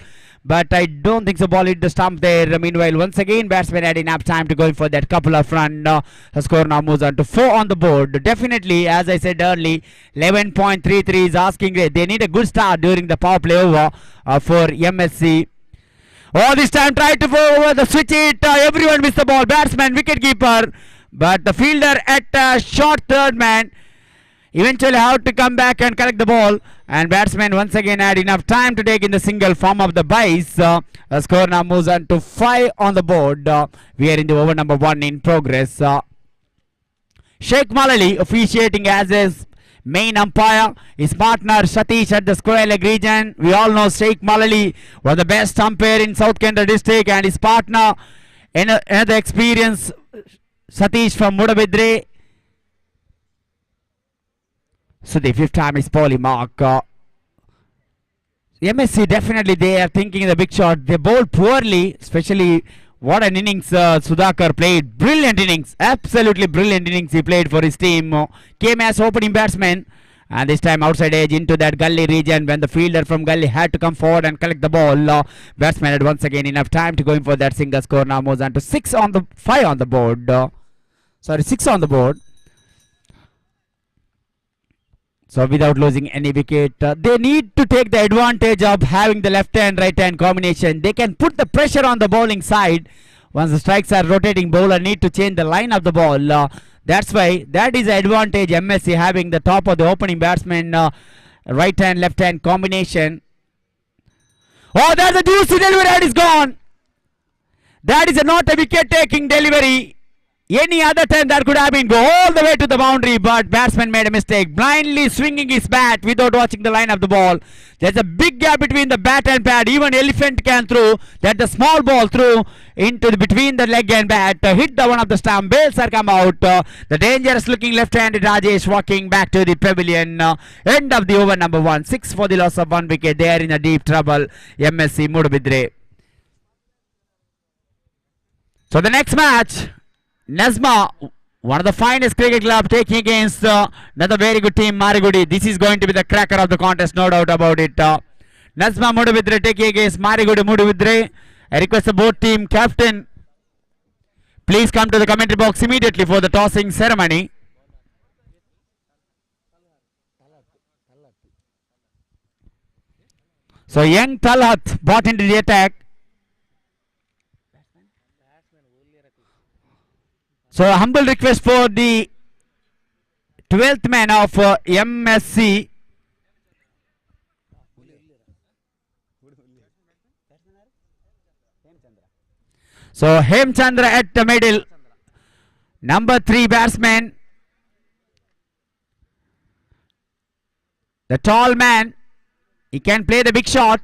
But I don't think the ball hit the stump there. Meanwhile, once again, batsman had enough time to go in for that couple of run. The score now moves on to 4 on the board. Definitely, as I said earlier, 11.33 is asking rate. They need a good start during the power play over for MSC. Oh, this time tried to go over the switch it. Everyone missed the ball. Batsman, wicket keeper. But the fielder at short third man eventually had to come back and collect the ball, and batsman once again had enough time to take in the single form of the base. The score now moves on to 5 on the board. We are in the over number 1 in progress. Sheikh Malali officiating as his main umpire. His partner Satish at the square leg region. We all know Sheikh Malali was the best umpire in South Kendra district, and his partner another experience, Satish from Mudabidre. So the 5th time is poorly mark. MSC definitely they are thinking the big shot. They bowled poorly, especially what an innings Sudhakar played. Brilliant innings, absolutely brilliant innings he played for his team. Came as opening batsman, and this time outside edge into that gully region when the fielder from gully had to come forward and collect the ball. Batsman had once again enough time to go in for that single. Score now moves on to 5 on the board. 6 on the board. So without losing any wicket, they need to take the advantage of having the left hand right hand combination. They can put the pressure on the bowling side. Once the strikes are rotating, bowler need to change the line of the ball. That's why that is the advantage MSC having the top of the opening batsman, right hand left hand combination. Oh, that's a juicy delivery and it's gone. That is not a wicket taking delivery. Any other time that could have been go all the way to the boundary, but batsman made a mistake, blindly swinging his bat without watching the line of the ball. There's a big gap between the bat and pad. Even elephant can throw that. The small ball through into between the leg and bat, hit the one of the stump. Bails are come out. The dangerous looking left-handed Rajesh walking back to the pavilion. End of the over number 1. 6 for the loss of 1 wicket. They are in a deep trouble. MSC Mudabidre. So the next match, Nazma, one of the finest cricket club, taking against another very good team, Marigudi. This is going to be the cracker of the contest, no doubt about it. Nazma Mudabidre taking against Marigudi Mudabidre. I request the both team captain, please come to the commentary box immediately for the tossing ceremony. So young Talhat brought into the attack. So a humble request for the 12th man of MSC. So Hemchandra at the middle. Number 3 batsman. The tall man. He can play the big shot.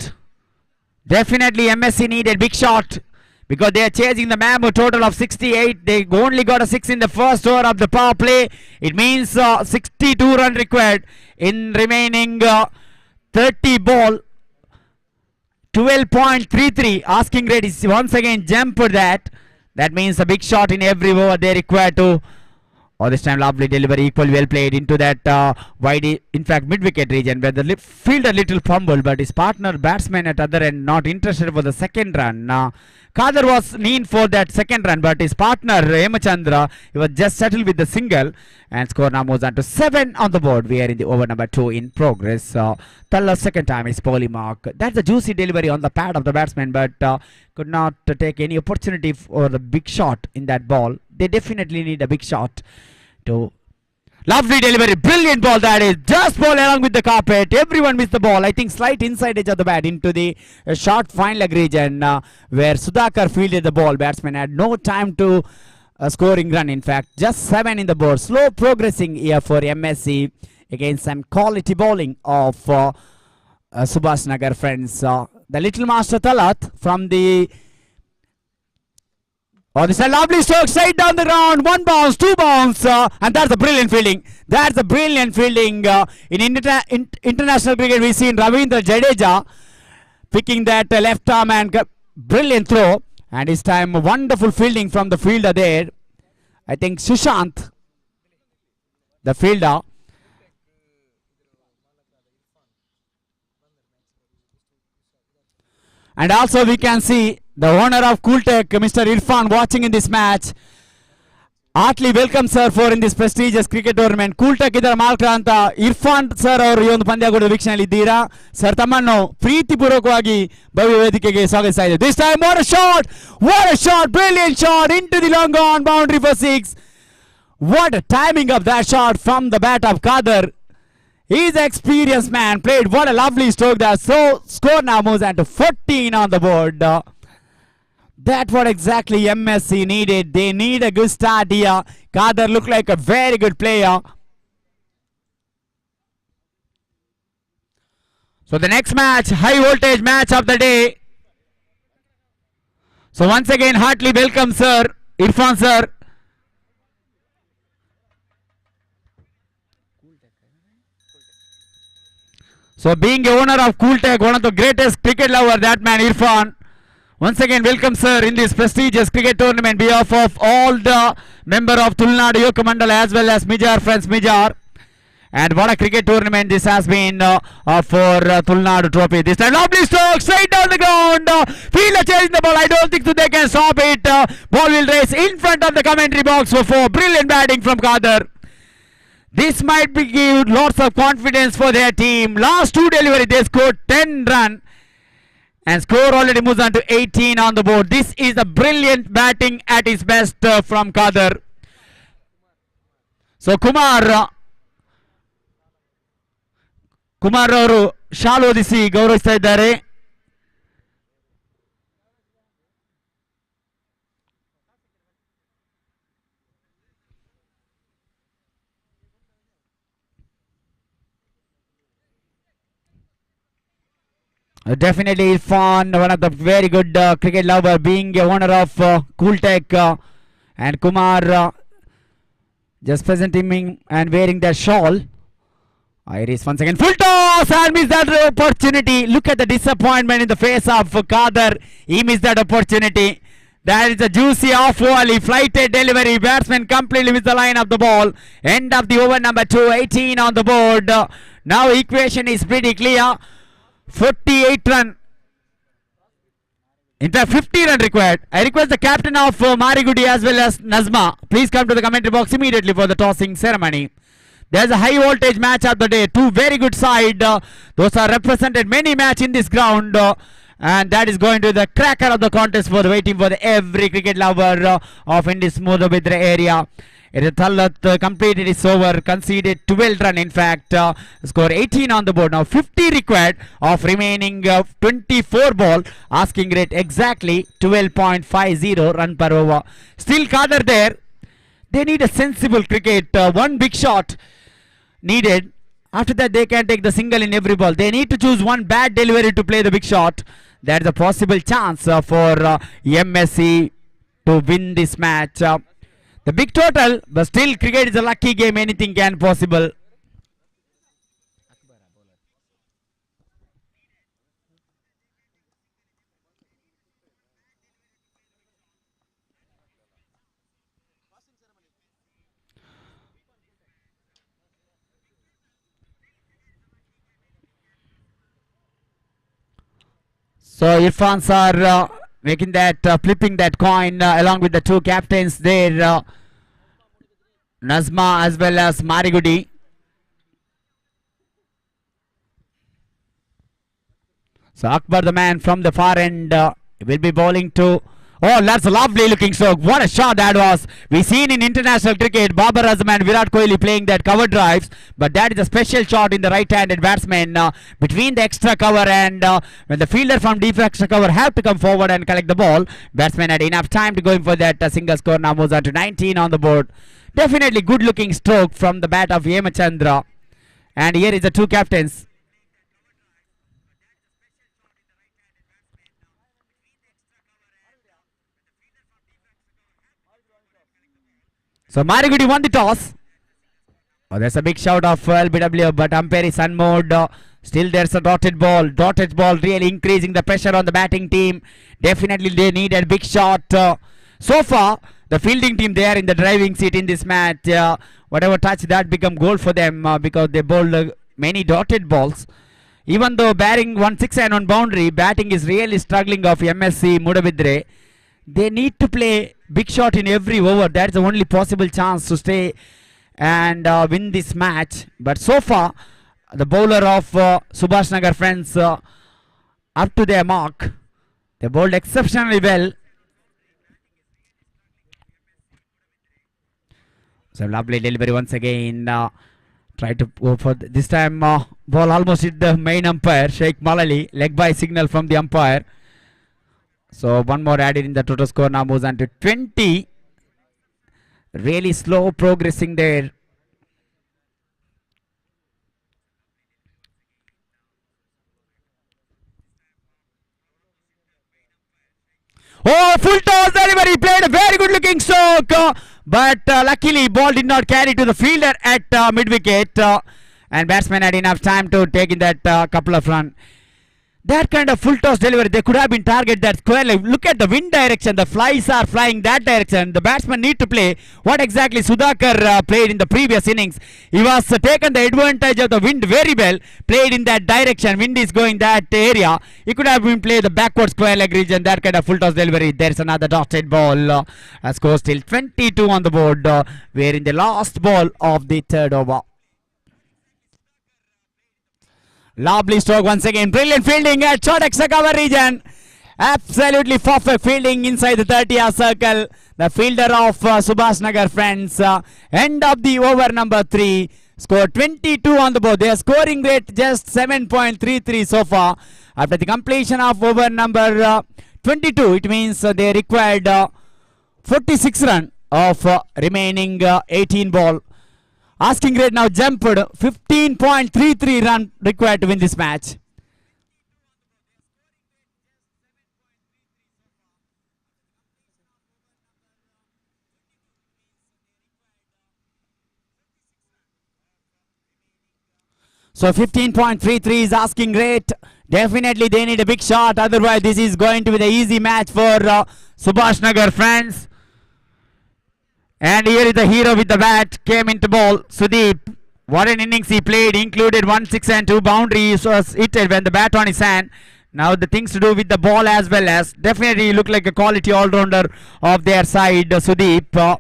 Definitely MSC needed big shot because they are chasing the Mammoth total of 68. They only got a 6 in the first over of the power play. It means 62 run required in remaining 30 ball. 12.33 asking rate is once again jumped that. That means a big shot in every over they require to. Oh, this time lovely delivery, equally well played into that wide, in fact mid-wicket region where the fielder little fumble, but his partner batsman at other end not interested for the second run. Kader was keen for that second run, but his partner Hemachandra, he was just settled with the single, and score now moves on to 7 on the board. We are in the over number 2 in progress. Talla's second time is poorly mark. That's a juicy delivery on the pad of the batsman, but could not take any opportunity for the big shot in that ball. They definitely need a big shot. To lovely delivery, brilliant ball that is, just ball along with the carpet. Everyone missed the ball. I think slight inside edge of the bat into the short fine leg region where Sudhakar fielded the ball. Batsman had no time to scoring run. In fact, just 7 in the board. Slow progressing here for MSC against some quality bowling of Subhash Nagar friends. The little master Talat from the this is a lovely stroke straight down the ground. 1 bounce, 2 bounce, and that's a brilliant fielding. That's a brilliant fielding. In international cricket, we seen Ravindra Jadeja picking that left arm and brilliant throw. And this time, wonderful fielding from the fielder there. I think Sushant, the fielder. And also we can see the owner of Cooltech, Mr. Irfan, watching in this match. Heartily welcome sir for in this prestigious cricket tournament. Cooltech idara ಮಾಲಕರ ಅಂತ ಇರ್ಫಾನ್ ಸರ್ ಅವರು ಈ ಒಂದು ಪಂದ್ಯಾಟದ ವೀಕ್ಷಣೆಯಲ್ಲಿ ಇದ್ದೀರಾ ಸರ್, ತಮ್ಮನ್ನು ಪ್ರೀತಿಪೂರ್ವಕವಾಗಿ ಭವ್ಯ ವೇದಿಕೆಗೆ ಸ್ವಾಗತಿಸ್ತಾ ಇದ್ದೇವೆ. This time what a shot, brilliant shot into the long on boundary for 6. What a timing of that shot from the bat of Kader. He's an experienced man, played what a lovely stroke there. So score now moves on to 14 on the board. That's what exactly MSC needed. They need a good start here. Kader looked like a very good player. So the next match, high voltage match of the day. So once again, heartily welcome sir, Irfan sir. So being a owner of Cooltech, one of the greatest cricket lover, that man Irfan. Once again, welcome sir in this prestigious cricket tournament behalf of all the member of Tulunadu Yuvaka Mandala as well as Mijar friends Mijar. And what a cricket tournament this has been for Tulunadu trophy. This time lovely stroke straight down the ground. Fielder chasing the ball. I don't think so they can stop it. Ball will race in front of the commentary box for 4. Brilliant batting from Kader. This might be give lots of confidence for their team. Last 2 delivery they scored 10 run. And score already moves on to 18 on the board. This is a brilliant batting at its best from Kader. So Kumar ಅವರು ಶಾಲು ಹೊದಿಸಿ ಗೌರವಿಸ್ತಾ ಇದ್ದಾರೆ. Definitely Irfan, one of the very good cricket lover, being a owner of Cooltech, and Kumar just presenting and wearing their shawl. Iris once again full toss and missed that opportunity. Look at the disappointment in the face of Kader. He missed that opportunity. That is a juicy off volley, flighted delivery. Batsman completely missed the line of the ball. End of the over number 2, 18 on the board. Now equation is pretty clear. 48 run. In fact, 50 run required. I request the captain of Marigudi as well as Nazma, please come to the commentary box immediately for the tossing ceremony. There's a high voltage match of the day. 2 very good side. Those are represented many match in this ground. And that is going to the cracker of the contest for waiting for every cricket lover of in this Mudabidra area. Talat completed his over, conceded 12 run in fact, score 18 on the board. Now 50 required of remaining 24 ball, asking rate exactly 12.50 run per over. Still Kader there. They need a sensible cricket. One big shot needed. After that, they can take the single in every ball. They need to choose one bad delivery to play the big shot. That's a possible chance for MSC to win this match. The big total, but still cricket is a lucky game. Anything can possible. So Irfans are making that, flipping that coin along with the two captains there, Nazma as well as Marigudi. So Akbar, the man from the far end, will be bowling to. Oh, that's a lovely looking stroke. What a shot that was. We've seen in international cricket Babar Azam and Virat Kohli playing that cover drives, but that is a special shot in the right-handed batsman between the extra cover, and when the fielder from deep extra cover have to come forward and collect the ball, batsman had enough time to go in for that single score. Now moves on to 19 on the board. Definitely good looking stroke from the bat of Hemachandra. And here is the two captains. So Marigudi won the toss. Oh, there's a big shout of LBW, but umpire is unmoved. Still there's a dotted ball. Dotted ball really increasing the pressure on the batting team. Definitely they need a big shot. So far, the fielding team, they are in the driving seat in this match. Whatever touch that become goal for them because they bowled many dotted balls. Even though bearing 1 6 and 1 boundary, batting is really struggling of MSC Mudabidre. They need to play big shot in every over. That's the only possible chance to stay and win this match. But so far, the bowler of Subhash Nagar friends up to their mark. They bowled exceptionally well. So lovely delivery once again. Try to go for this time. Ball almost hit the main umpire, Sheikh Malali. Leg by signal from the umpire. So one more added in the total score. Now moves on to 20. Really slow progressing there. Oh, full toss delivery. Played a very good looking stroke. But luckily ball did not carry to the fielder at mid wicket. And batsman had enough time to take in that couple of runs. That kind of full toss delivery, they could have been target that square leg. Look at the wind direction. The flies are flying that direction. The batsman need to play what exactly Sudhakar played in the previous innings. He was taken the advantage of the wind very well. Played in that direction. Wind is going that area. He could have been played the backward square leg region. That kind of full toss delivery. There's another dotted ball. Score still 22 on the board. We're in the last ball of the third over. Lovely stroke once again. Brilliant fielding at short extra cover region. Absolutely perfect fielding inside the 30-yard circle. The fielder of Subhash Nagar friends. End of the over number 3. Score 22 on the board. Their scoring rate just 7.33 so far. After the completion of over number 22, it means they required 46 runs of remaining 18 ball. Asking rate now jumped 15.33 run required to win this match. So 15.33 is asking rate. Definitely they need a big shot. Otherwise this is going to be the easy match for Subhash Nagar friends. And here is the hero with the bat, came into ball, Sudeep. What an innings he played, included 1 6 and 2 boundaries was hit when the bat on his hand. Now the things to do with the ball as well as, definitely look like a quality all-rounder of their side, Sudeep.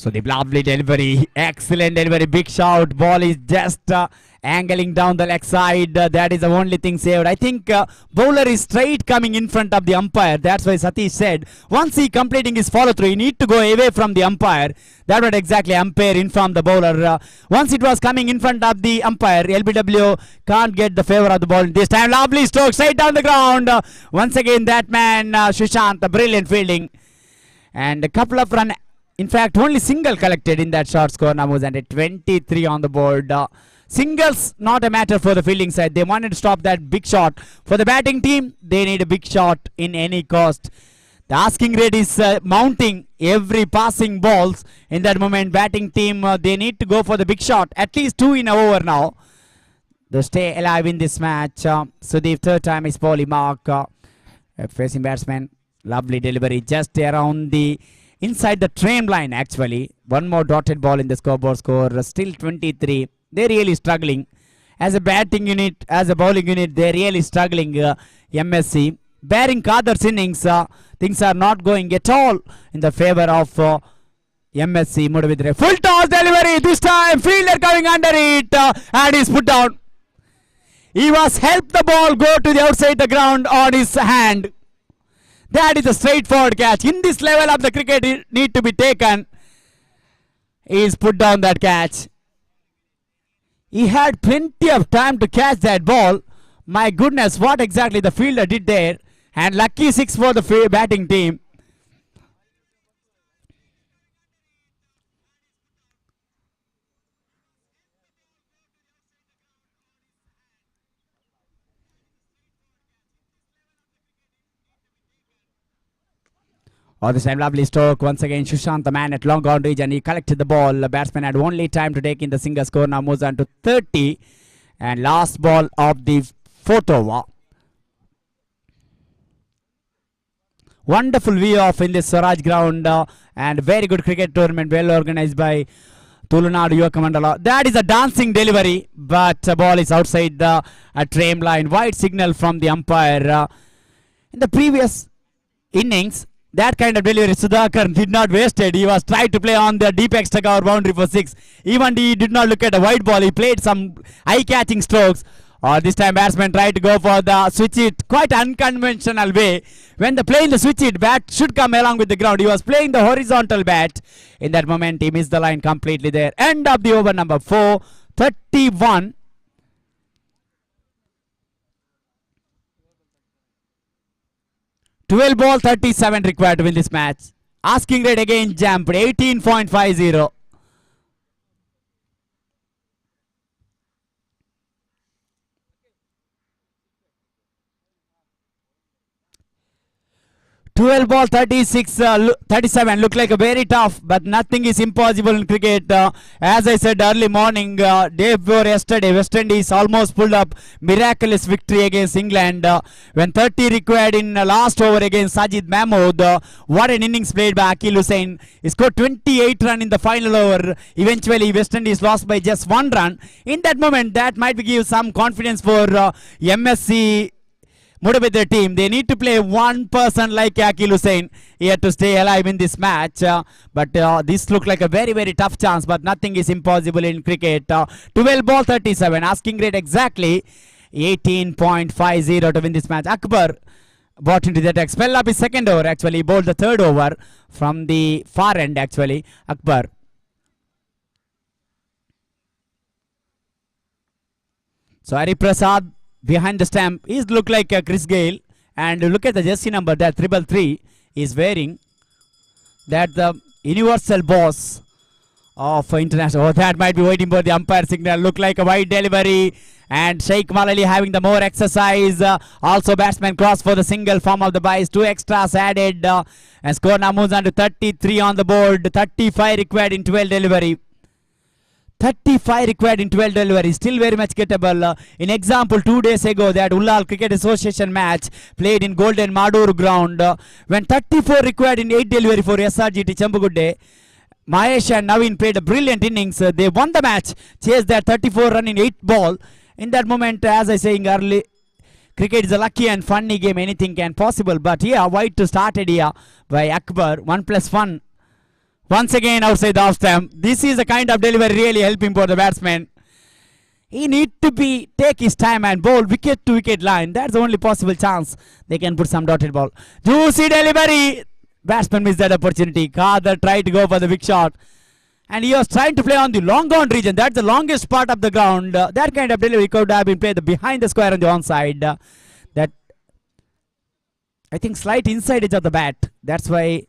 So the lovely delivery, excellent delivery, big shout. Ball is just angling down the leg side. That is the only thing saved. I think bowler is straight coming in front of the umpire. That's why Satish said once he completing his follow through, he need to go away from the umpire. That was exactly umpire informed the bowler. Once it was coming in front of the umpire, LBW can't get the favor of the ball. This time lovely stroke straight down the ground. Once again that man Sushant, a brilliant fielding. And a couple of run. In fact, only single collected in that short score. Now was at 23 on the board. Singles not a matter for the fielding side. They wanted to stop that big shot. For the batting team, they need a big shot in any cost. The asking rate is mounting every passing balls. In that moment, batting team, they need to go for the big shot. At least 2 in a over now. They stay alive in this match. So the third time is Paulie Mark. Facing batsman. Lovely delivery just around the inside the train line actually. One more dotted ball in the scoreboard score. Still 23. They're really struggling. As a batting unit, as a bowling unit, they're really struggling. MSC. Bearing Kadar's innings, things are not going at all in the favor of MSC. Mudavidre. Full toss delivery. This time fielder coming under it and he's put down. He was helped the ball go to the outside the ground on his hand. That is a straightforward catch. In this level of the cricket, it need to be taken. He's put down that catch. He had plenty of time to catch that ball. My goodness, what exactly the fielder did there. And lucky 6 for the batting team. Oh, this time lovely stroke. Once again, Sushant, the man at long on range, and he collected the ball. The batsman had only time to take in the single score. Now moves on to 30. And last ball of the fourth over. Wonderful view of in this Swaraj ground. And very good cricket tournament, well organized by Tulunadu, Yuvaka, Mandala. That is a dancing delivery. But the ball is outside the train line. Wide signal from the umpire. In the previous innings, that kind of delivery Sudhakar did not waste it. He was trying to play on the deep extra cover boundary for 6. Even he did not look at a white ball. He played some eye-catching strokes. This time batsman tried to go for the switch it. Quite unconventional way. When the playing the switch it, bat should come along with the ground. He was playing the horizontal bat. In that moment, he missed the line completely there. End of the over number 4. 31. Twelve ball 37 required to win this match. Asking rate again jumped 18.50. 12 ball 37 look like a very tough, but nothing is impossible in cricket. As I said early morning, day before yesterday, West Indies almost pulled up miraculous victory against England when 30 required in last over against Sajid Mahmood. What an innings played by Akil Hussain. He scored 28 runs in the final over. Eventually West Indies lost by just 1 run. In that moment, that might give some confidence for MSC Mudabedre team. They need to play one person like Akil Hussain here to stay alive in this match. But this looked like a very, very tough chance. But nothing is impossible in cricket. 12 ball 37. Asking rate exactly 18.50 to win this match. Akbar brought into the attack. Spell up his second over actually. He bowled the third over from the far end actually. Akbar. So Hari Prasad behind the stamp. He look like Chris Gale. And look at the jersey number that 333 is wearing. That the universal boss of international. Oh, that might be waiting for the umpire signal. Look like a wide delivery. And Sheikh Malali having the more exercise. Also batsman cross for the single form of the buys. 2 extras added. And score now moves on to 33 on the board. 35 required in 12 delivery. 35 required in 12 delivery, still very much gettable. In example, 2 days ago, that Ullal Cricket Association match played in Golden Madur ground. When 34 required in 8 delivery for SRGT Chambagudde, Mahesh and Naveen played a brilliant innings. They won the match, chased that 34 run in 8 ball. In that moment, as I saying early, cricket is a lucky and funny game, anything can possible. But here, white to started here by Akbar, 1+1. Once again outside the off stump. This is a kind of delivery really helping for the batsman. He need to take his time and bowl wicket to wicket line. That's the only possible chance they can put some dotted ball. Juicy delivery. Batsman missed that opportunity. Kader tried to go for the big shot. And he was trying to play on the long on region. That's the longest part of the ground. That kind of delivery could have been played behind the square on the onside. That I think slight inside edge of the bat. That's why,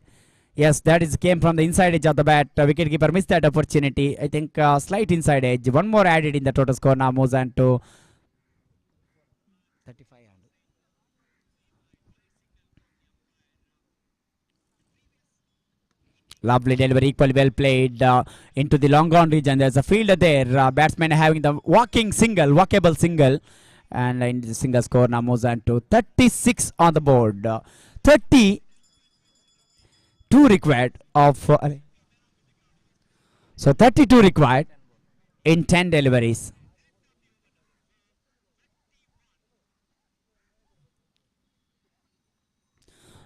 yes, that is came from the inside edge of the bat. Wicketkeeper missed that opportunity. I think slight inside edge. One more added in the total score now moves on to 35. Lovely delivery, equally well played into the long on region. There's a fielder there. Batsman having the walkable single. And in the single score now moves on to 36 on the board. 32 required of... so 32 required in 10 deliveries.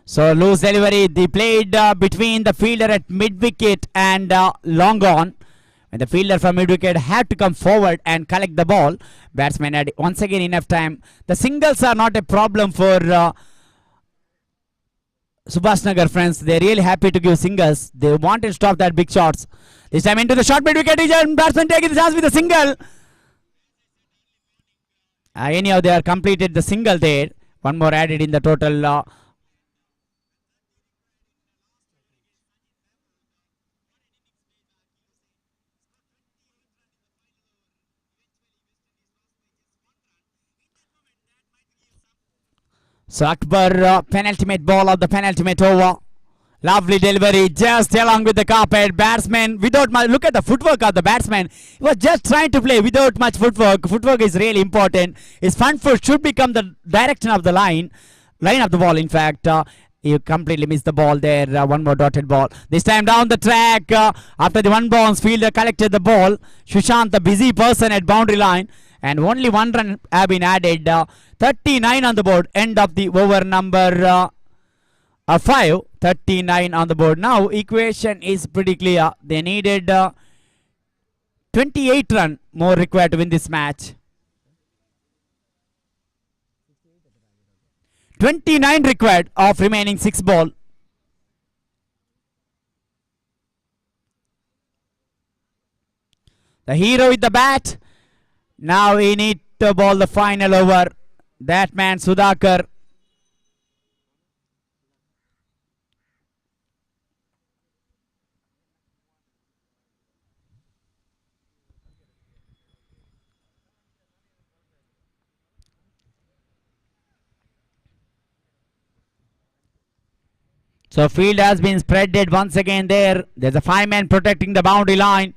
So loose delivery, they played between the fielder at mid-wicket and long on. When the fielder from mid-wicket had to come forward and collect the ball, batsman had once again enough time. The singles are not a problem for Subhash Nagar friends. They're really happy to give singles. They want to stop that big shots. This time into the short mid-wicket region, batsman taking the chance with a single. Anyhow, they are completed the single there. One more added in the total. So Akbar, penultimate ball of the penultimate over. Lovely delivery, just along with the carpet. Batsman without much, look at the footwork of the batsman. He was just trying to play without much footwork. Footwork is really important. His front foot should become the direction of the line of the ball in fact. He completely missed the ball there. One more dotted ball. This time down the track. After the one bounce, fielder collected the ball. Sushant, the busy person at boundary line. And only one run have been added. 39 on the board. End of the over number 5. 39 on the board. Now equation is pretty clear. They needed 28 run more required to win this match. 29 required of remaining 6 ball. The hero with the bat. Now he need to bowl the final over. That man Sudhakar. So field has been spreaded once again there. There's a 5-man protecting the boundary line.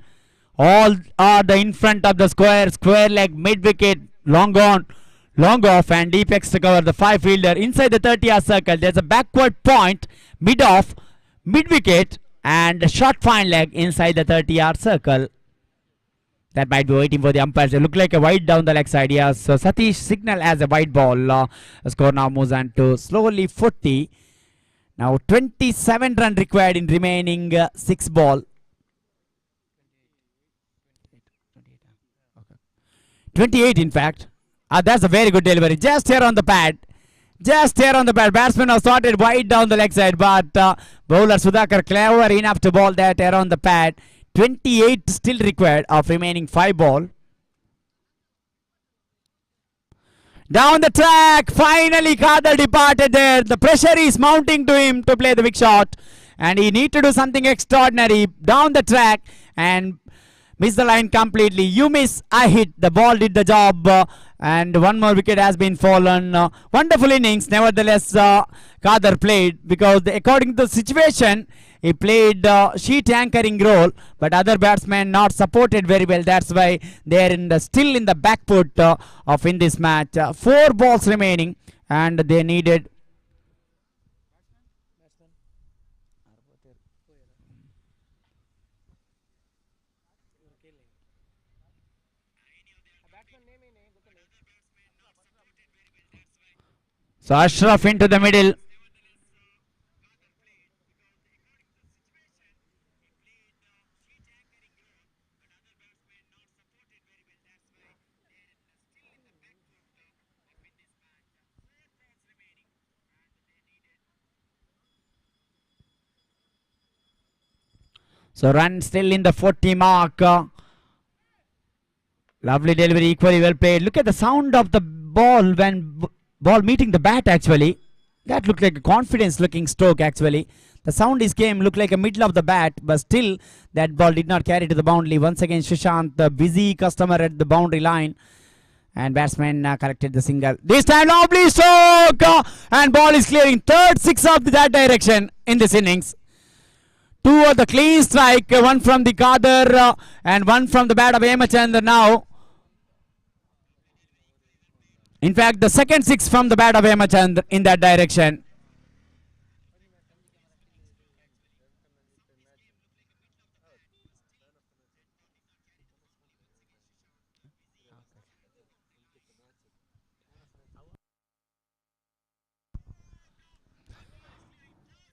All are the in front of the square leg, mid-wicket, long on, long off, and deep X to cover the 5 fielder. Inside the 30-yard circle, there's a backward point, mid-off, mid-wicket, and a short fine leg inside the 30-yard circle. That might be waiting for the umpires. They look like a wide down the leg side. Yes, so Satish signal as a wide ball. The score now moves on to slowly 40. Now 27 run required in remaining 6 ball. 28 in fact. That's a very good delivery. Just here on the pad. Just here on the pad. Batsman was sorted wide down the leg side. But bowler Sudhakar clever enough to ball that here on the pad. 28 still required of remaining 5 ball. Down the track, finally Kader departed there. The pressure is mounting to him to play the big shot. And he need to do something extraordinary. Down the track and miss the line completely. You miss, I hit. The ball did the job. And one more wicket has been fallen. Wonderful innings. Nevertheless, Kader played because according to the situation, he played sheet anchoring role, but other batsmen not supported very well. That's why they are still in the back foot of in this match. 4 balls remaining, and they needed. So Ashraf into the middle. So run still in the 40 mark. Lovely delivery, equally well played. Look at the sound of the ball when ball meeting the bat actually. That looked like a confidence looking stroke actually. The sound is came, looked like a middle of the bat, but still that ball did not carry to the boundary. Once again Sushant, the busy customer at the boundary line. And batsman collected the single. This time lovely stroke! And ball is clearing. Third six of that direction in this innings. Two of the clean strike, one from the Kader and one from the bat of Hemachandra now. In fact, the second six from the bat of Hemachandra in that direction.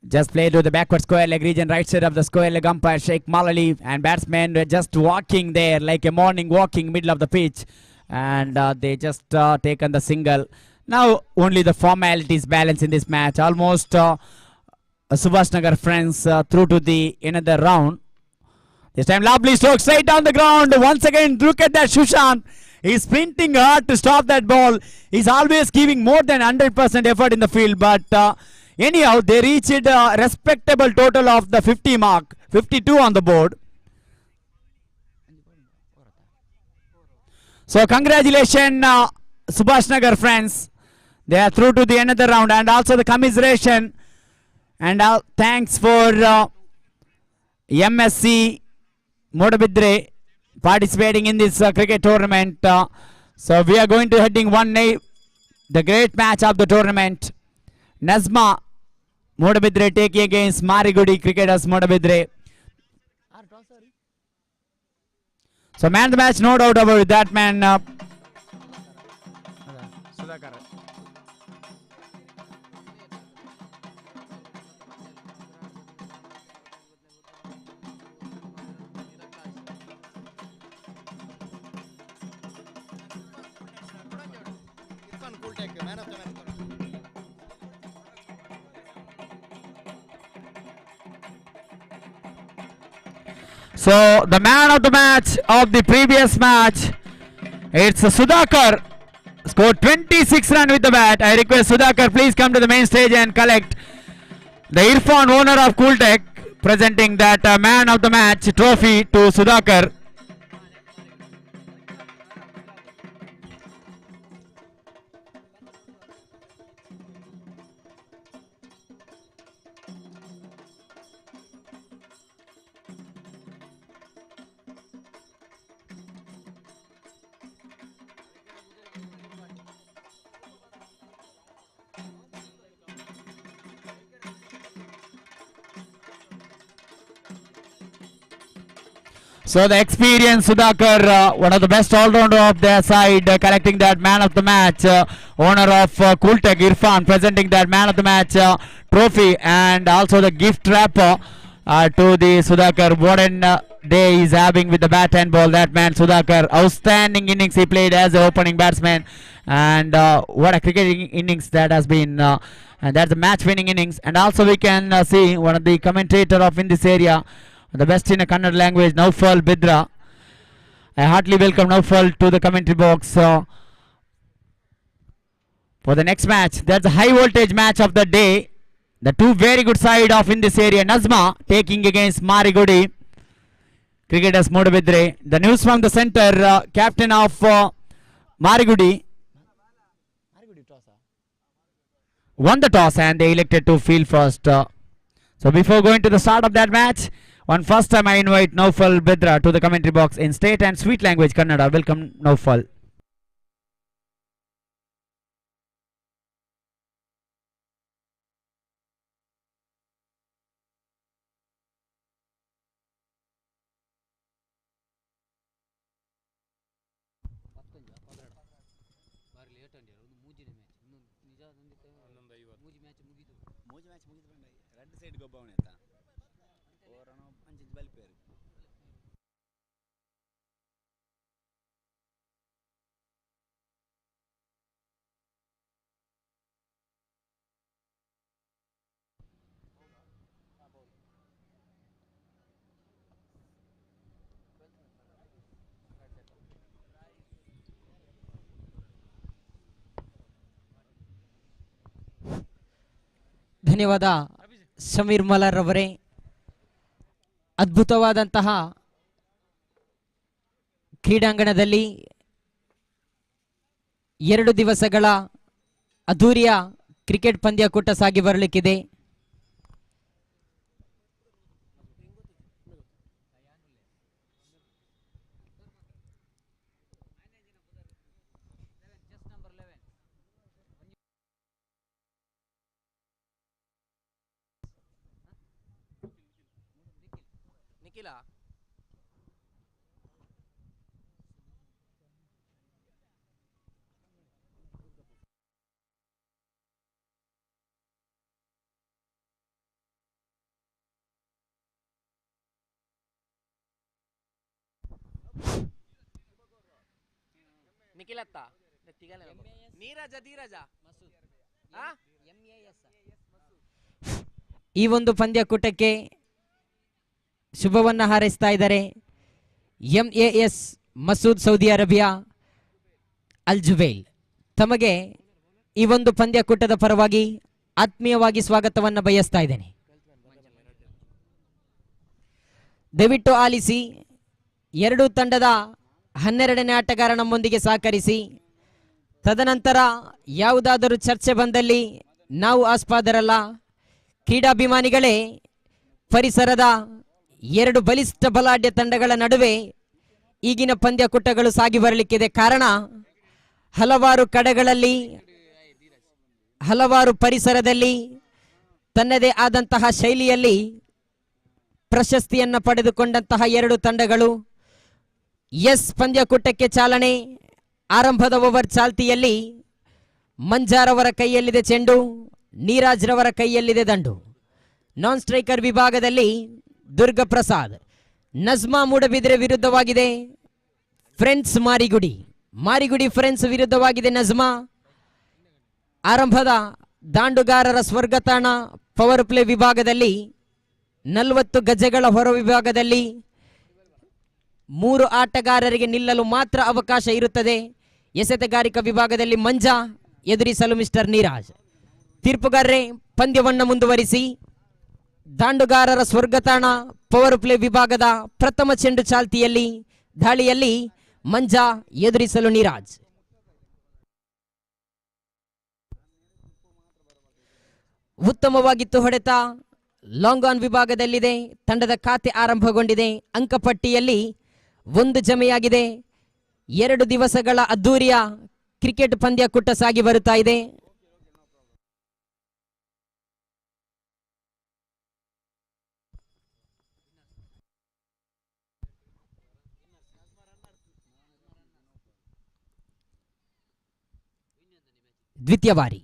Just played to the backward square leg region, right side of the square leg umpire Sheikh Malali, and batsmen were just walking there like a morning walking middle of the pitch, and they just taken the single. Now only the formalities balance in this match. Almost Subhash Nagar friends through to the another round. This time lovely stroke straight down the ground. Once again look at that Sushant. He's sprinting hard to stop that ball. He's always giving more than 100% effort in the field, but anyhow, they reached a respectable total of the 50 mark, 52 on the board. So congratulations, Subhash Nagar friends. They are through to the another round, and also the commiseration. And thanks for MSC Modabidre participating in this cricket tournament. So we are going to heading the great match of the tournament. Nazma Modabidre taking against Marigudi cricketers Modabidre. So man the match, no doubt about that man. So the man of the match of the previous match, it's Sudhakar, scored 26 runs with the bat. I request Sudhakar please come to the main stage and collect the Irfan, owner of Cooltech, presenting that man of the match trophy to Sudhakar. So the experienced Sudhakar, one of the best all-rounder of their side, collecting that man of the match, owner of Cooltech Irfan, presenting that man of the match trophy, and also the gift wrapper to the Sudhakar. What a day he's having with the bat and ball. That man Sudhakar, outstanding innings he played as an opening batsman, and what a cricketing innings that has been. And that's a match-winning innings. And also we can see one of the commentator of in this area, the best in a Kannada language, Naufal Bidra. I heartily welcome Naufal to the commentary box for the next match. That's a high voltage match of the day. The two very good side of in this area. Nazma taking against Marigudi cricketers Modabidre. The news from the center, captain of Marigudi won the toss and they elected to field first. So before going to the start of that match, first time I invite Naufal Bidra to the commentary box in state and sweet language Kannada. Welcome Naufal. ಧನ್ಯವಾದ ಸಮೀರ್ ಮಲರ್ ಅವರೇ. ಅದ್ಭುತವಾದಂತಹ ಕ್ರೀಡಾಂಗಣದಲ್ಲಿ 2 ದಿವಸಗಳ ಅದ್ದೂರಿಯ ಕ್ರಿಕೆಟ್ ಪಂದ್ಯಕೂಟ ಸಾಗಿ ಬರಲಿಕ್ಕಿದೆ. ಈ ಒಂದು ಪಂದ್ಯಕೂಟಕ್ಕೆ ಶುಭವನ್ನ ಹಾರೈಸ್ತಾ ಇದ್ದಾರೆ MAS ಮಸೂದ್, ಸೌದಿ ಅರೇಬಿಯಾ, ಅಲ್ ಜುಬೈಲ್. ತಮಗೆ ಈ ಒಂದು ಪಂದ್ಯಕೂಟದ ಪರವಾಗಿ ಆತ್ಮೀಯವಾಗಿ ಸ್ವಾಗತವನ್ನು ಬಯಸ್ತಾ ಇದ್ದೇನೆ. ದಯವಿಟ್ಟು ಆಲಿಸಿ. 2 ತಂಡದ 12ನೇ ಆಟಗಾರ ನಮ್ಮೊಂದಿಗೆ ಸಹಕರಿಸಿ. ತದನಂತರ ಯಾವುದಾದರೂ ಚರ್ಚೆ ಬಂದಲ್ಲಿ ನಾವು ಆಸ್ಪದರಲ್ಲ. ಕ್ರೀಡಾಭಿಮಾನಿಗಳೇ, ಪರಿಸರದ 2 ಬಲಿಷ್ಠ ಬಲಾಢ್ಯ ತಂಡಗಳ ನಡುವೆ ಈಗಿನ ಪಂದ್ಯಕೂಟಗಳು ಸಾಗಿ ಬರಲಿಕ್ಕಿದೆ. ಕಾರಣ ಹಲವಾರು ಕಡೆಗಳಲ್ಲಿ, ಹಲವಾರು ಪರಿಸರದಲ್ಲಿ ತನ್ನದೇ ಆದಂತಹ ಶೈಲಿಯಲ್ಲಿ ಪ್ರಶಸ್ತಿಯನ್ನು ಪಡೆದುಕೊಂಡಂತಹ 2 ತಂಡಗಳು. ಪಂದ್ಯಕೂಟಕ್ಕೆ ಚಾಲನೆ. ಆರಂಭದ ಓವರ್ ಚಾಲ್ತಿಯಲ್ಲಿ ಮಂಜಾರ್ ಅವರ ಕೈಯಲ್ಲಿದೆ ಚೆಂಡು, ನೀರಾಜ್ ರವರ ಕೈಯಲ್ಲಿದೆ ದಂಡು. ನಾನ್ ಸ್ಟ್ರೈಕರ್ ವಿಭಾಗದಲ್ಲಿ ದುರ್ಗ ಪ್ರಸಾದ್. ನಜ್ಮಾ ಮೂಡಬಿದ್ರೆ ವಿರುದ್ಧವಾಗಿದೆ ಫ್ರೆಂಡ್ಸ್ ಮಾರಿಗುಡಿ ಫ್ರೆಂಡ್ಸ್ ವಿರುದ್ಧವಾಗಿದೆ ನಜ್ಮಾ. ಆರಂಭದ ದಾಂಡುಗಾರರ ಸ್ವರ್ಗತಾಣ ಪವರ್ ಪ್ಲೇ ವಿಭಾಗದಲ್ಲಿ 40 ಗಜಗಳ ಹೊರ ವಿಭಾಗದಲ್ಲಿ 3 ಆಟಗಾರರಿಗೆ ನಿಲ್ಲಲು ಮಾತ್ರ ಅವಕಾಶ ಇರುತ್ತದೆ. ಎಸೆತಗಾರಿಕಾ ವಿಭಾಗದಲ್ಲಿ ಮಂಜಾ ಎದುರಿಸಲು ಮಿಸ್ಟರ್ ನೀರಾಜ್. ತೀರ್ಪುಗಾರರೇ, ಪಂದ್ಯವನ್ನು ಮುಂದುವರಿಸಿ. ದಾಂಡುಗಾರರ ಸ್ವರ್ಗತಾಣ ಪವರ್ ಪ್ಲೇ ವಿಭಾಗದ ಪ್ರಥಮ ಚೆಂಡು ಚಾಲ್ತಿಯಲ್ಲಿ ದಾಳಿಯಲ್ಲಿ ಮಂಜಾ ಎದುರಿಸಲು ನೀರಾಜ್. ಉತ್ತಮವಾಗಿತ್ತು ಹೊಡೆತ. ಲಾಂಗ್ ಆನ್ ವಿಭಾಗದಲ್ಲಿದೆ. ತಂಡದ ಖಾತೆ ಆರಂಭಗೊಂಡಿದೆ. ಅಂಕಪಟ್ಟಿಯಲ್ಲಿ 1 ಜಮೆಯಾಗಿದೆ. 2 ದಿವಸಗಳ ಅದ್ದೂರಿಯ ಕ್ರಿಕೆಟ್ ಪಂದ್ಯಕೂಟ ಸಾಗಿ ಬರುತ್ತಾ ಇದೆ. ದ್ವಿತೀಯ ಬಾರಿ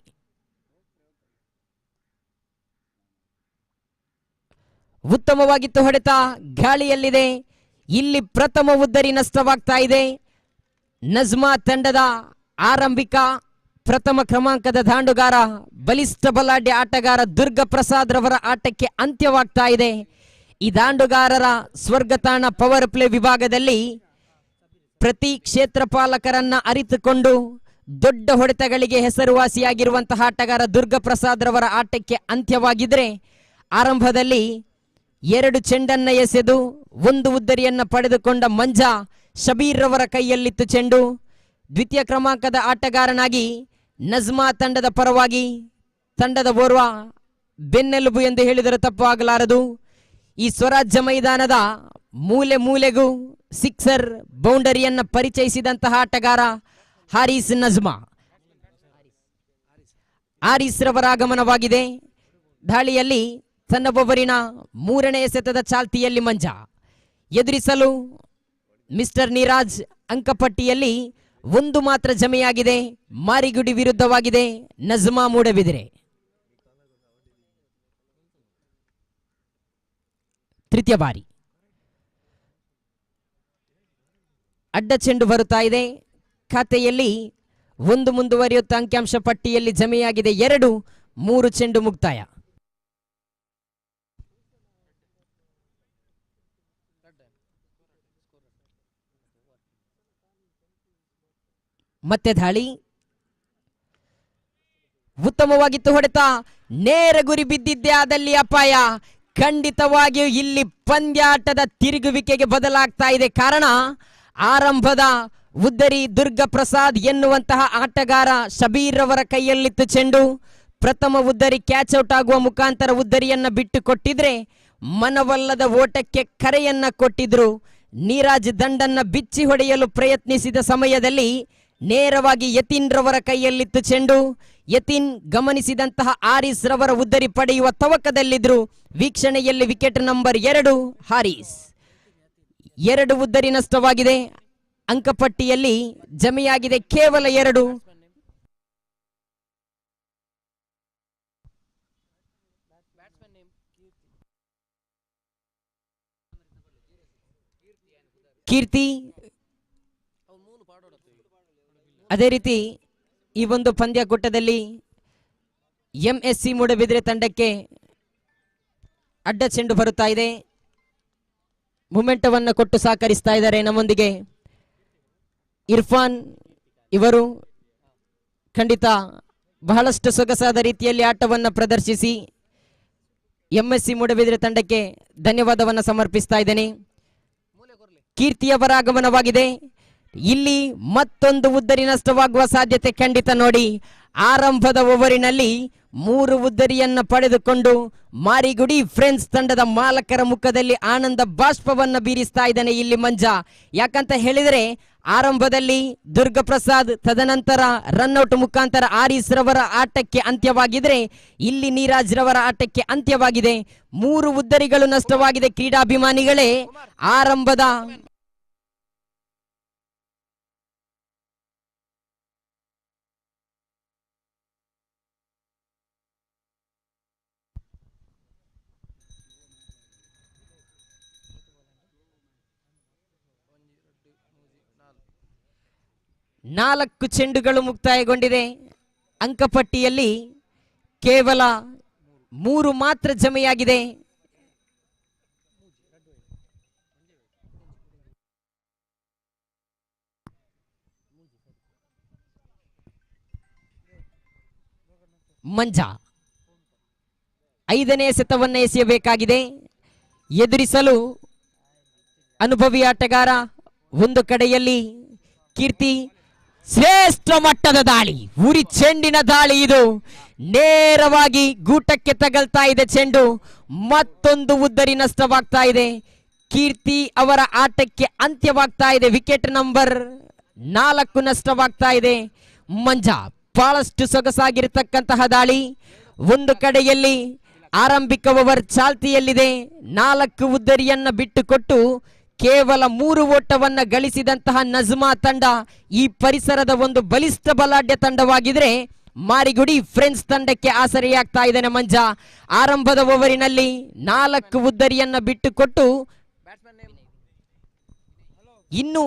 ಉತ್ತಮವಾಗಿತ್ತು ಹೊಡೆತ. ಗಾಳಿಯಲ್ಲಿದೆ. ಇಲ್ಲಿ ಪ್ರಥಮ ಉದ್ದರಿ ನಷ್ಟವಾಗ್ತಾ ಇದೆ. ನಜ್ಮಾ ತಂಡದ ಆರಂಭಿಕ ಪ್ರಥಮ ಕ್ರಮಾಂಕದ ದಾಂಡುಗಾರ, ಬಲಿಷ್ಠ ಬಲಾಢ್ಯ ಆಟಗಾರ ದುರ್ಗ ಪ್ರಸಾದ್ ರವರ ಆಟಕ್ಕೆ ಅಂತ್ಯವಾಗ್ತಾ ಇದೆ. ಈ ದಾಂಡುಗಾರರ ಸ್ವರ್ಗತಾಣ ಪವರ್ ಪ್ಲೇ ವಿಭಾಗದಲ್ಲಿ ಪ್ರತಿ ಕ್ಷೇತ್ರಪಾಲಕರನ್ನ ಅರಿತುಕೊಂಡು ದೊಡ್ಡ ಹೊಡೆತಗಳಿಗೆ ಹೆಸರುವಾಸಿಯಾಗಿರುವಂತಹ ಆಟಗಾರ ದುರ್ಗ ಪ್ರಸಾದ್ ರವರ ಆಟಕ್ಕೆ ಅಂತ್ಯವಾಗಿದ್ರೆ, ಆರಂಭದಲ್ಲಿ 2 ಚೆಂಡನ್ನ ಎಸೆದು 1 ಉದ್ದರಿಯನ್ನ ಪಡೆದುಕೊಂಡ ಮಂಜಾ ಶಬೀರ್ ರವರ ಕೈಯಲ್ಲಿತ್ತು ಚೆಂಡು. ದ್ವಿತೀಯ ಕ್ರಮಾಂಕದ ಆಟಗಾರನಾಗಿ ನಜ್ಮಾ ತಂಡದ ಪರವಾಗಿ ತಂಡದ ಓರ್ವ ಬೆನ್ನೆಲುಬು ಎಂದು ಹೇಳಿದರೆ ತಪ್ಪು ಆಗಲಾರದು. ಈ ಸ್ವರಾಜ್ಯ ಮೈದಾನದ ಮೂಲೆ ಮೂಲೆಗೂ ಸಿಕ್ಸರ್ ಬೌಂಡರಿಯನ್ನ ಪರಿಚಯಿಸಿದಂತಹ ಆಟಗಾರ ಹಾರಿಸ್ ನಜ್ಮಾ. ಹಾರಿಸ್ ರವರ ಆಗಮನವಾಗಿದೆ. ದಾಳಿಯಲ್ಲಿ ತನ್ನ ಒಬ್ಬರಿನ 3ನೇ ಎಸೆತದ ಚಾಲ್ತಿಯಲ್ಲಿ ಮಂಜಾ ಎದುರಿಸಲು ಮಿಸ್ಟರ್ ನೀರಾಜ್. ಅಂಕಪಟ್ಟಿಯಲ್ಲಿ 1 ಮಾತ್ರ ಜಮೆಯಾಗಿದೆ. ಮಾರಿಗುಡಿ ವಿರುದ್ಧವಾಗಿದೆ ನಜ್ಮಾ ಮೂಡಬಿದಿರೆ. ತೃತೀಯ ಬಾರಿ ಅಡ್ಡ ಚೆಂಡು ಬರುತ್ತಾ ಇದೆ. ಖಾತೆಯಲ್ಲಿ 1 ಮುಂದುವರಿಯುತ್ತ ಅಂಕಿಅಂಶ ಪಟ್ಟಿಯಲ್ಲಿ ಜಮೆಯಾಗಿದೆ 2. 3 ಚೆಂಡು ಮುಕ್ತಾಯ. ಮತ್ತೆ ದಾಳಿ. ಉತ್ತಮವಾಗಿತ್ತು ಹೊಡೆತ, ನೇರ ಗುರಿ ಬಿದ್ದಿದ್ದೇ ಆದಲ್ಲಿ ಅಪಾಯ. ಖಂಡಿತವಾಗಿಯೂ ಇಲ್ಲಿ ಪಂದ್ಯಾಟದ ತಿರುಗುವಿಕೆಗೆ ಬದಲಾಗ್ತಾ ಇದೆ. ಕಾರಣ ಆರಂಭದ ಉದ್ದರಿ ದುರ್ಗ ಪ್ರಸಾದ್ ಎನ್ನುವಂತಹ ಆಟಗಾರ ಶಬೀರ್ ಅವರ ಕೈಯಲ್ಲಿತ್ತು ಚೆಂಡು. ಪ್ರಥಮ ಉದ್ದರಿ ಕ್ಯಾಚ್ ಔಟ್ ಆಗುವ ಮುಖಾಂತರ ಉದ್ದರಿಯನ್ನ ಬಿಟ್ಟು ಕೊಟ್ಟಿದ್ರೆ ಮನವಲ್ಲದ ಓಟಕ್ಕೆ ಕರೆಯನ್ನ ಕೊಟ್ಟಿದ್ರು. ನೀರಾಜ್ ದಂಡನ್ನ ಬಿಚ್ಚಿ ಹೊಡೆಯಲು ಪ್ರಯತ್ನಿಸಿದ ಸಮಯದಲ್ಲಿ ನೇರವಾಗಿ ಯತೀನ್ ರವರ ಕೈಯಲ್ಲಿತ್ತು ಚೆಂಡು. ಯತೀನ್ ಗಮನಿಸಿದಂತಹ ಆರಿಸ್ ರವರ ಉದ್ದರಿ ಪಡೆಯುವ ತವಕದಲ್ಲಿದ್ರು. ವೀಕ್ಷಣೆಯಲ್ಲಿ ವಿಕೆಟ್ ನಂಬರ್ 2 ಹಾರಿಸ್. 2 ಉದ್ದರಿ ನಷ್ಟವಾಗಿದೆ. ಅಂಕಪಟ್ಟಿಯಲ್ಲಿ ಜಮೆಯಾಗಿದೆ ಕೇವಲ 2. ಕೀರ್ತಿ ಅದೇ ರೀತಿ ಈ ಒಂದು ಪಂದ್ಯಕೂಟದಲ್ಲಿ ಎಂಎಸ್ಸಿ ಮೂಡಬಿದ್ರೆ ತಂಡಕ್ಕೆ ಅಡ್ಡ ಚೆಂಡು ಬರುತ್ತಾ ಇದೆ. ಮೊಮೆಂಟವನ್ನು ಕೊಟ್ಟು ಸಹಕರಿಸ್ತಾ ಇದ್ದಾರೆ ನಮ್ಮೊಂದಿಗೆ ಇರ್ಫಾನ್. ಇವರು ಖಂಡಿತ ಬಹಳಷ್ಟು ಸೊಗಸಾದ ರೀತಿಯಲ್ಲಿ ಆಟವನ್ನು ಪ್ರದರ್ಶಿಸಿ ಎಂಎಸ್ಸಿ ಮೂಡಬಿದ್ರೆ ತಂಡಕ್ಕೆ ಧನ್ಯವಾದವನ್ನು ಸಮರ್ಪಿಸ್ತಾ ಇದ್ದೇನೆ. ಕೀರ್ತಿಯವರ ಆಗಮನವಾಗಿದೆ. ಇಲ್ಲಿ ಮತ್ತೊಂದು ಉದ್ದರಿ ನಷ್ಟವಾಗುವ ಸಾಧ್ಯತೆ ಖಂಡಿತ ನೋಡಿ. ಆರಂಭದ ಓವರಿನಲ್ಲಿ 3 ಉದ್ದರಿಯನ್ನ ಪಡೆದುಕೊಂಡು ಮಾರಿಗುಡಿ ಫ್ರೆಂಡ್ಸ್ ತಂಡದ ಮಾಲಕರ ಮುಖದಲ್ಲಿ ಆನಂದ ಬಾಷ್ಪವನ್ನ ಬೀರಿಸ್ತಾ ಇದ್ದಾನೆ ಇಲ್ಲಿ ಮಂಜಾ. ಯಾಕಂತ ಹೇಳಿದರೆ ಆರಂಭದಲ್ಲಿ ದುರ್ಗ ಪ್ರಸಾದ್, ತದನಂತರ ರನ್ಔಟ್ ಮುಖಾಂತರ ಆರಿಸ್ ರವರ ಆಟಕ್ಕೆ ಅಂತ್ಯವಾಗಿದ್ರೆ ಇಲ್ಲಿ ನೀರಾಜ್ ರವರ ಆಟಕ್ಕೆ ಅಂತ್ಯವಾಗಿದೆ. 3 ಉದ್ದರಿಗಳು ನಷ್ಟವಾಗಿದೆ. ಕ್ರೀಡಾಭಿಮಾನಿಗಳೇ, ಆರಂಭದ ನಾಲ್ಕು ಚೆಂಡುಗಳು ಮುಕ್ತಾಯಗೊಂಡಿದೆ. ಅಂಕಪಟ್ಟಿಯಲ್ಲಿ ಕೇವಲ 3 ಮಾತ್ರ ಜಮೆಯಾಗಿದೆ. ಮಂಜಾ 5ನೇ ಎಸೆತವನ್ನು ಎಸೆಯಬೇಕಾಗಿದೆ. ಎದುರಿಸಲು ಅನುಭವಿ ಆಟಗಾರ. ಒಂದು ಕಡೆಯಲ್ಲಿ ಕೀರ್ತಿ. ಶ್ರೇಷ್ಠ ಮಟ್ಟದ ದಾಳಿ, ಉರಿ ಚೆಂಡಿನ ದಾಳಿ. ಇದು ನೇರವಾಗಿ ಗೂಟಕ್ಕೆ ತಗಲ್ತಾ ಇದೆ ಚೆಂಡು. ಮತ್ತೊಂದು ಉದ್ದರಿ ನಷ್ಟವಾಗ್ತಾ ಇದೆ. ಕೀರ್ತಿ ಅವರ ಆಟಕ್ಕೆ ಅಂತ್ಯವಾಗ್ತಾ ಇದೆ. ವಿಕೆಟ್ ನಂಬರ್ 4 ನಷ್ಟವಾಗ್ತಾ ಇದೆ. ಮಂಜಾ ಬಹಳಷ್ಟು ಸೊಗಸಾಗಿರತಕ್ಕಂತಹ ದಾಳಿ. ಒಂದು ಕಡೆಯಲ್ಲಿ ಆರಂಭಿಕ ಓವರ್ ಚಾಲ್ತಿಯಲ್ಲಿದೆ. 4 ಉದ್ದರಿಯನ್ನ ಬಿಟ್ಟುಕೊಟ್ಟು ಕೇವಲ 3 ಓಟವನ್ನ ಗಳಿಸಿದಂತಹ ನಜ್ಮಾ ತಂಡ ಈ ಪರಿಸರದ ಒಂದು ಬಲಿಷ್ಠ ಬಲಾಢ್ಯ ತಂಡವಾಗಿದ್ರೆ ಮಾರಿಗುಡಿ ಫ್ರೆಂಡ್ಸ್ ತಂಡಕ್ಕೆ ಆಸರೆಯಾಗ್ತಾ ಇದ್ದಾನೆ ಮಂಜಾ. ಆರಂಭದ ಓವರಿನಲ್ಲಿ 4 ಉದ್ದರಿಯನ್ನ ಬಿಟ್ಟುಕೊಟ್ಟು ಇನ್ನು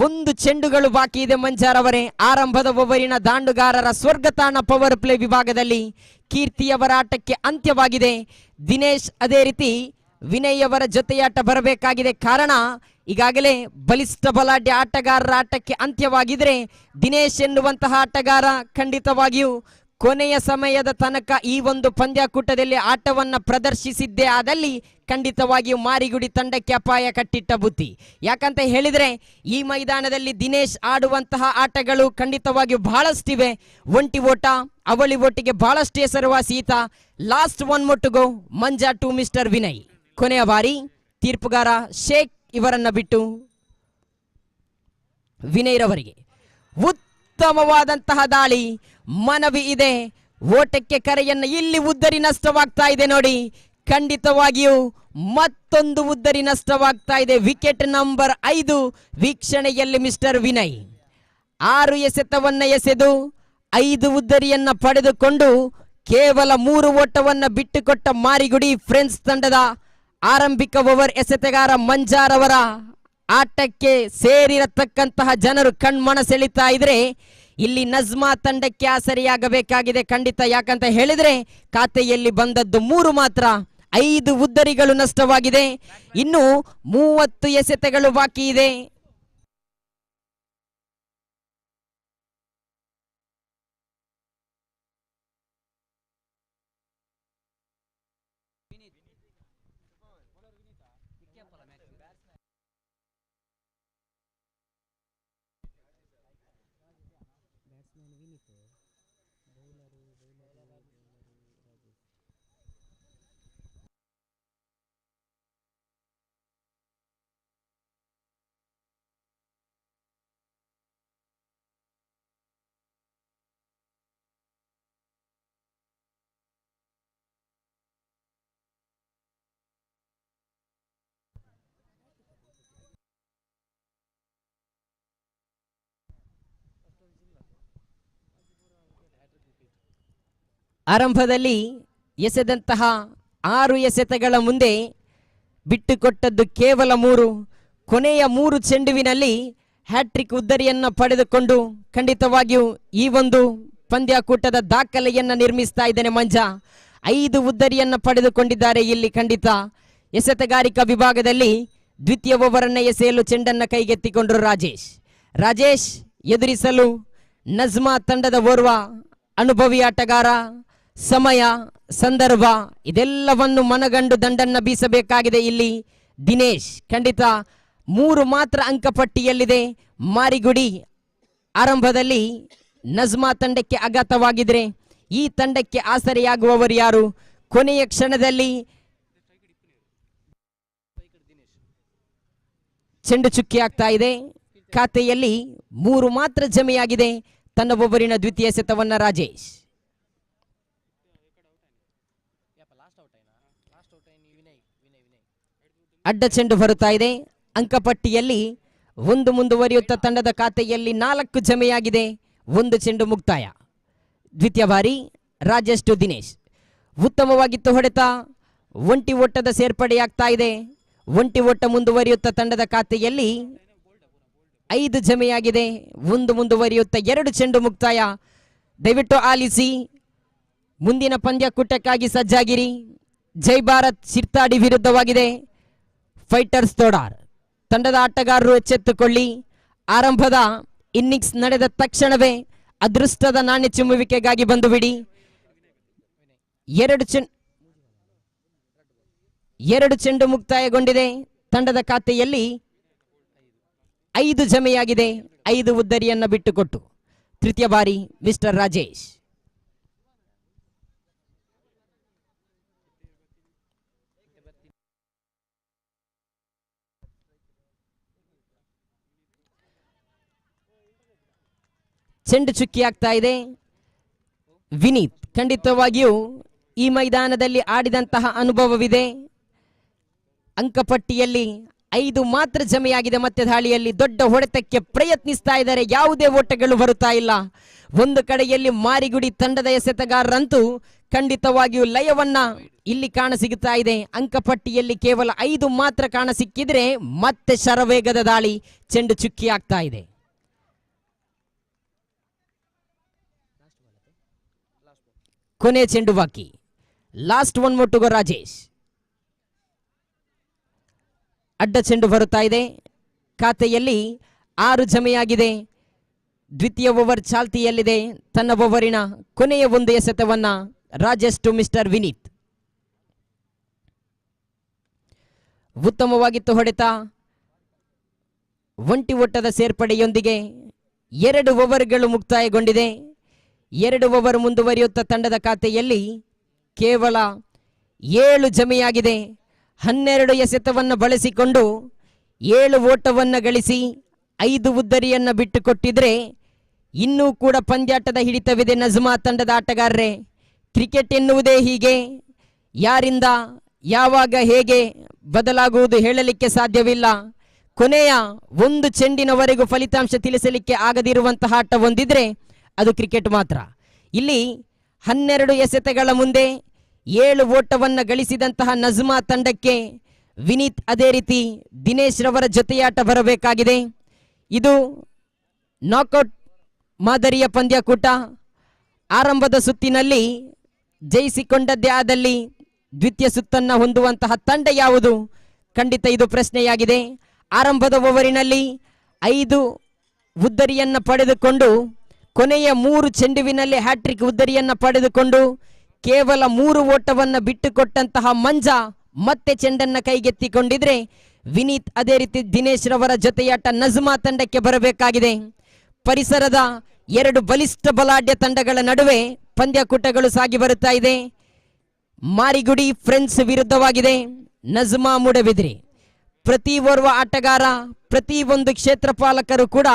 1 ಚೆಂಡುಗಳು ಬಾಕಿ ಇದೆ ಮಂಜಾರ್ ಅವರೇ. ಆರಂಭದ ಓವರಿನ ದಾಂಡುಗಾರರ ಸ್ವರ್ಗತಾಣ ಪವರ್ ಪ್ಲೇ ವಿಭಾಗದಲ್ಲಿ ಕೀರ್ತಿಯವರ ಆಟಕ್ಕೆ ಅಂತ್ಯವಾಗಿದೆ. ದಿನೇಶ್ ಅದೇ ರೀತಿ ವಿನಯ್ ಅವರ ಜೊತೆಯಾಟ ಬರಬೇಕಾಗಿದೆ. ಕಾರಣ ಈಗಾಗಲೇ ಬಲಿಷ್ಠ ಬಲಾಢ್ಯ ಆಟಗಾರರ ಆಟಕ್ಕೆ ಅಂತ್ಯವಾಗಿದ್ರೆ ದಿನೇಶ್ ಎನ್ನುವಂತಹ ಆಟಗಾರ ಖಂಡಿತವಾಗಿಯೂ ಕೊನೆಯ ಸಮಯದ ತನಕ ಈ ಒಂದು ಪಂದ್ಯಾಕೂಟದಲ್ಲಿ ಆಟವನ್ನ ಪ್ರದರ್ಶಿಸಿದ್ದೇ ಆದಲ್ಲಿ ಖಂಡಿತವಾಗಿಯೂ ಮಾರಿಗುಡಿ ತಂಡಕ್ಕೆ ಅಪಾಯ ಕಟ್ಟಿಟ್ಟ ಬುತ್ತಿ. ಯಾಕಂತ ಹೇಳಿದ್ರೆ ಈ ಮೈದಾನದಲ್ಲಿ ದಿನೇಶ್ ಆಡುವಂತಹ ಆಟಗಳು ಖಂಡಿತವಾಗಿಯೂ ಬಹಳಷ್ಟಿವೆ. ಒಂಟಿ ಓಟ, ಅವಳಿ ಓಟಿಗೆ ಬಹಳಷ್ಟು ಹೆಸರುವಾಸಿ ಈತ. Last 1 more to go. Manja to mister Vinay. ಕೊನೆಯ ಬಾರಿ ತೀರ್ಪುಗಾರ ಶೇಖ್ ಇವರನ್ನ ಬಿಟ್ಟು ವಿನಯ್ ರವರಿಗೆ. ಉತ್ತಮವಾದಂತಹ ದಾಳಿ. ಮನವಿ ಇದೆ, ಓಟಕ್ಕೆ ಕರೆಯನ್ನ. ಇಲ್ಲಿ ಉದ್ದರಿ ನಷ್ಟವಾಗ್ತಾ ಇದೆ ನೋಡಿ. ಖಂಡಿತವಾಗಿಯೂ ಮತ್ತೊಂದು ಉದ್ದರಿ ನಷ್ಟವಾಗ್ತಾ ಇದೆ. ವಿಕೆಟ್ ನಂಬರ್ 5 ವೀಕ್ಷಣೆಯಲ್ಲಿ ಮಿಸ್ಟರ್ ವಿನಯ್. 6 ಎಸೆತವನ್ನ ಎಸೆದು 5 ಉದ್ದರಿಯನ್ನ ಪಡೆದುಕೊಂಡು ಕೇವಲ 3 ಓಟವನ್ನ ಬಿಟ್ಟುಕೊಟ್ಟ ಮಾರಿಗುಡಿ ಫ್ರೆಂಡ್ಸ್ ತಂಡದ ಆರಂಭಿಕ ಓವರ್ ಎಸೆತಗಾರ ಮಂಜಾರ್ ಅವರ ಆಟಕ್ಕೆ ಸೇರಿರತಕ್ಕಂತಹ ಜನರು ಕಣ್ಮನ ಸೆಳಿತಾ ಇದ್ರೆ ಇಲ್ಲಿ ನಜ್ಮಾ ತಂಡಕ್ಕೆ ಆಸರೆಯಾಗಬೇಕಾಗಿದೆ ಖಂಡಿತ. ಯಾಕಂತ ಹೇಳಿದ್ರೆ ಖಾತೆಯಲ್ಲಿ ಬಂದದ್ದು 3 ಮಾತ್ರ. 5 ಉದ್ದರಿಗಳು ನಷ್ಟವಾಗಿದೆ. ಇನ್ನು 30 ಎಸೆತಗಳು ಬಾಕಿ ಇದೆ. ಆರಂಭದಲ್ಲಿ ಎಸೆದಂತಹ 6 ಎಸೆತಗಳ ಮುಂದೆ ಬಿಟ್ಟುಕೊಟ್ಟದ್ದು ಕೇವಲ 3. ಕೊನೆಯ 3 ಚೆಂಡುವಿನಲ್ಲಿ ಹ್ಯಾಟ್ರಿಕ್ ಉದ್ದರಿಯನ್ನ ಪಡೆದುಕೊಂಡು ಖಂಡಿತವಾಗಿಯೂ ಈ ಒಂದು ಪಂದ್ಯಾಕೂಟದ ದಾಖಲೆಯನ್ನ ನಿರ್ಮಿಸ್ತಾ ಇದ್ದಾನೆ ಮಂಜಾ. 5 ಉದ್ದರಿಯನ್ನ ಪಡೆದುಕೊಂಡಿದ್ದಾರೆ ಇಲ್ಲಿ. ಖಂಡಿತ ಎಸೆತಗಾರಿಕಾ ವಿಭಾಗದಲ್ಲಿ ದ್ವಿತೀಯ ಓವರನ್ನ ಎಸೆಯಲು ಚೆಂಡನ್ನ ಕೈಗೆತ್ತಿಕೊಂಡರು ರಾಜೇಶ್ ಎದುರಿಸಲು ನಜ್ಮಾ ತಂಡದ ಓರ್ವ ಅನುಭವಿ ಆಟಗಾರ. ಸಮಯ, ಸಂದರ್ಭ ಇದೆಲ್ಲವನ್ನು ಮನಗಂಡು ದಂಡನ್ನ ಬೀಸಬೇಕಾಗಿದೆ ಇಲ್ಲಿ ದಿನೇಶ್. ಖಂಡಿತ 3 ಮಾತ್ರ ಅಂಕಪಟ್ಟಿಯಲ್ಲಿದೆ. ಮಾರಿಗುಡಿ ಆರಂಭದಲ್ಲಿ ನಜ್ಮಾ ತಂಡಕ್ಕೆ ಆಘಾತವಾಗಿದ್ರೆ ಈ ತಂಡಕ್ಕೆ ಆಸರೆಯಾಗುವವರು ಯಾರು? ಕೊನೆಯ ಕ್ಷಣದಲ್ಲಿ ಚೆಂಡು ಚುಕ್ಕಿ ಆಗ್ತಾ ಇದೆ. ಖಾತೆಯಲ್ಲಿ 3 ಮಾತ್ರ ಜಮೆಯಾಗಿದೆ. ತನ್ನ ಒಬ್ಬರಿನ ದ್ವಿತೀಯ ಎಸೆತವನ್ನ ರಾಜೇಶ್. ಅಡ್ಡ ಚೆಂಡು ಬರುತ್ತಾ ಇದೆ. ಅಂಕಪಟ್ಟಿಯಲ್ಲಿ 1 ಮುಂದುವರಿಯುತ್ತ ತಂಡದ ಖಾತೆಯಲ್ಲಿ 4 ಜಮೆಯಾಗಿದೆ. 1 ಚೆಂಡು ಮುಕ್ತಾಯ. ದ್ವಿತೀಯ ಬಾರಿ ರಾಜೇಶ್ ಟು ದಿನೇಶ್. ಉತ್ತಮವಾಗಿತ್ತು ಹೊಡೆತ. ಒಂಟಿ ಓಟದ ಸೇರ್ಪಡೆಯಾಗ್ತಾ ಇದೆ. ಒಂಟಿ ಓಟ ಮುಂದುವರಿಯುತ್ತ ತಂಡದ ಖಾತೆಯಲ್ಲಿ 5 ಜಮೆಯಾಗಿದೆ. 1 ಮುಂದುವರಿಯುತ್ತ 2 ಚೆಂಡು ಮುಕ್ತಾಯ. ದಯವಿಟ್ಟು ಆಲಿಸಿ, ಮುಂದಿನ ಪಂದ್ಯಾಕೂಟಕ್ಕಾಗಿ ಸಜ್ಜಾಗಿರಿ. ಜೈ ಭಾರತ್ ಶಿರ್ತಾಡಿ ವಿರುದ್ಧವಾಗಿದೆ ಫೈಟರ್ಸ್ ತೋಡಾರ್. ತಂಡದ ಆಟಗಾರರು ಎಚ್ಚೆತ್ತುಕೊಳ್ಳಿ. ಆರಂಭದ ಇನ್ನಿಂಗ್ಸ್ ನಡೆದ ತಕ್ಷಣವೇ ಅದೃಷ್ಟದ ನಾಣ್ಯ ಚಿಮ್ಮುವಿಕೆಗಾಗಿ ಬಂದು ಬಿಡಿ. 2 ಚೆಂಡು ಮುಕ್ತಾಯಗೊಂಡಿದೆ. ತಂಡದ ಖಾತೆಯಲ್ಲಿ 5 ಜಮೆಯಾಗಿದೆ. 5 ಉದ್ದರಿಯನ್ನ ಬಿಟ್ಟುಕೊಟ್ಟು ತೃತೀಯ ಬಾರಿ ಮಿಸ್ಟರ್ ರಾಜೇಶ್. ಚೆಂಡು ಚುಕ್ಕಿ ಆಗ್ತಾ ಇದೆ. ವಿನೀತ್ ಖಂಡಿತವಾಗಿಯೂ ಈ ಮೈದಾನದಲ್ಲಿ ಆಡಿದಂತಹ ಅನುಭವವಿದೆ. ಅಂಕಪಟ್ಟಿಯಲ್ಲಿ 5 ಮಾತ್ರ ಜಮೆಯಾಗಿದೆ. ಮತ್ತೆ ದಾಳಿಯಲ್ಲಿ ದೊಡ್ಡ ಹೊಡೆತಕ್ಕೆ ಪ್ರಯತ್ನಿಸ್ತಾ ಇದ್ದಾರೆ. ಯಾವುದೇ ಓಟಗಳು ಬರುತ್ತಾ ಇಲ್ಲ. ಒಂದು ಕಡೆಯಲ್ಲಿ ಮಾರಿಗುಡಿ ತಂಡದ ಎಸೆತಗಾರರಂತೂ ಖಂಡಿತವಾಗಿಯೂ ಲಯವನ್ನ ಇಲ್ಲಿ ಕಾಣಸಿಗುತ್ತಾ ಇದೆ. ಅಂಕಪಟ್ಟಿಯಲ್ಲಿ ಕೇವಲ 5 ಮಾತ್ರ ಕಾಣಸಿಕ್ಕಿದ್ರೆ ಮತ್ತೆ ಶರವೇಗದ ದಾಳಿ. ಚೆಂಡು ಚುಕ್ಕಿ ಆಗ್ತಾ ಇದೆ. ಕೊನೆ ಚೆಂಡು ಬಾಕಿ. Last 1 more to go Rajesh. ಅಡ್ಡ ಚೆಂಡು ಬರುತ್ತಾ ಇದೆ. ಖಾತೆಯಲ್ಲಿ 6 ಜಮೆಯಾಗಿದೆ. ದ್ವಿತೀಯ ಓವರ್ ಚಾಲ್ತಿಯಲ್ಲಿದೆ. ತನ್ನ ಓವರಿನ ಕೊನೆಯ 1 ಎಸೆತವನ್ನ ರಾಜೇಶ್ ಟು ಮಿಸ್ಟರ್ ವಿನೀತ್. ಉತ್ತಮವಾಗಿತ್ತು ಹೊಡೆತ. ಒಂಟಿ ಓಟದ ಸೇರ್ಪಡೆಯೊಂದಿಗೆ 2 ಓವರ್ಗಳು ಮುಕ್ತಾಯಗೊಂಡಿದೆ. 2 ಓವರ್ ಮುಂದುವರಿಯುತ್ತ ತಂಡದ ಖಾತೆಯಲ್ಲಿ ಕೇವಲ 7 ಜಮೆಯಾಗಿದೆ. 12 ಎಸೆತವನ್ನು ಬಳಸಿಕೊಂಡು 7 ಓಟವನ್ನು ಗಳಿಸಿ 5 ಉದ್ದರಿಯನ್ನ ಬಿಟ್ಟುಕೊಟ್ಟಿದ್ರೆ ಇನ್ನೂ ಕೂಡ ಪಂದ್ಯಾಟದ ಹಿಡಿತವಿದೆ ನಜ್ಮಾ ತಂಡದ ಆಟಗಾರರೇ. ಕ್ರಿಕೆಟ್ ಎನ್ನುವುದೇ ಹೀಗೆ. ಯಾರಿಂದ ಯಾವಾಗ ಹೇಗೆ ಬದಲಾಗುವುದು ಹೇಳಲಿಕ್ಕೆ ಸಾಧ್ಯವಿಲ್ಲ. ಕೊನೆಯ 1 ಚೆಂಡಿನವರೆಗೂ ಫಲಿತಾಂಶ ತಿಳಿಸಲಿಕ್ಕೆ ಆಗದಿರುವಂತಹ ಆಟ ಹೊಂದಿದ್ರೆ ಅದು ಕ್ರಿಕೆಟ್ ಮಾತ್ರ. ಇಲ್ಲಿ 12 ಎಸೆತಗಳ ಮುಂದೆ 7 ಓಟವನ್ನು ಗಳಿಸಿದಂತಹ ನಜ್ಮಾ ತಂಡಕ್ಕೆ ವಿನೀತ್ ಅದೇ ರೀತಿ ದಿನೇಶ್ ರವರ ಜೊತೆಯಾಟ ಬರಬೇಕಾಗಿದೆ. ಇದು ನಾಕ್ಔಟ್ ಮಾದರಿಯ ಪಂದ್ಯಾಕೂಟ. ಆರಂಭದ ಸುತ್ತಿನಲ್ಲಿ ಜಯಿಸಿಕೊಂಡದ್ದೇ ಆದಲ್ಲಿ ದ್ವಿತೀಯ ಸುತ್ತನ್ನ ಹೊಂದುವಂತಹ ತಂಡ ಯಾವುದು? ಖಂಡಿತ ಇದು ಪ್ರಶ್ನೆಯಾಗಿದೆ. ಆರಂಭದ ಓವರಿನಲ್ಲಿ 5 ಉದ್ದರಿಯನ್ನ ಪಡೆದುಕೊಂಡು ಕೊನೆಯ 3 ಚೆಂಡುವಿನಲ್ಲಿ ಹ್ಯಾಟ್ರಿಕ್ ಉದ್ದರಿಯನ್ನ ಪಡೆದುಕೊಂಡು ಕೇವಲ 3 ಓಟವನ್ನ ಬಿಟ್ಟುಕೊಟ್ಟಂತಹ ಮಂಜಾ ಮತ್ತೆ ಚೆಂಡನ್ನ ಕೈಗೆತ್ತಿಕೊಂಡಿದ್ರೆ ವಿನೀತ್ ಅದೇ ರೀತಿ ದಿನೇಶ್ ರವರ ಜೊತೆಯಾಟ ನಜ್ಮಾ ತಂಡಕ್ಕೆ ಬರಬೇಕಾಗಿದೆ. ಪರಿಸರದ ಎರಡು ಬಲಿಷ್ಠ ಬಲಾಢ್ಯ ತಂಡಗಳ ನಡುವೆ ಪಂದ್ಯಕೂಟಗಳು ಸಾಗಿ ಬರುತ್ತಾ ಇದೆ. ಮಾರಿಗುಡಿ ಫ್ರೆಂಡ್ಸ್ ವಿರುದ್ಧವಾಗಿದೆ ನಜ್ಮಾ ಮೂಡಬಿದ್ರಿ. ಪ್ರತಿ ಓರ್ವ ಆಟಗಾರ, ಪ್ರತಿ ಒಂದು ಕ್ಷೇತ್ರಪಾಲಕರು ಕೂಡ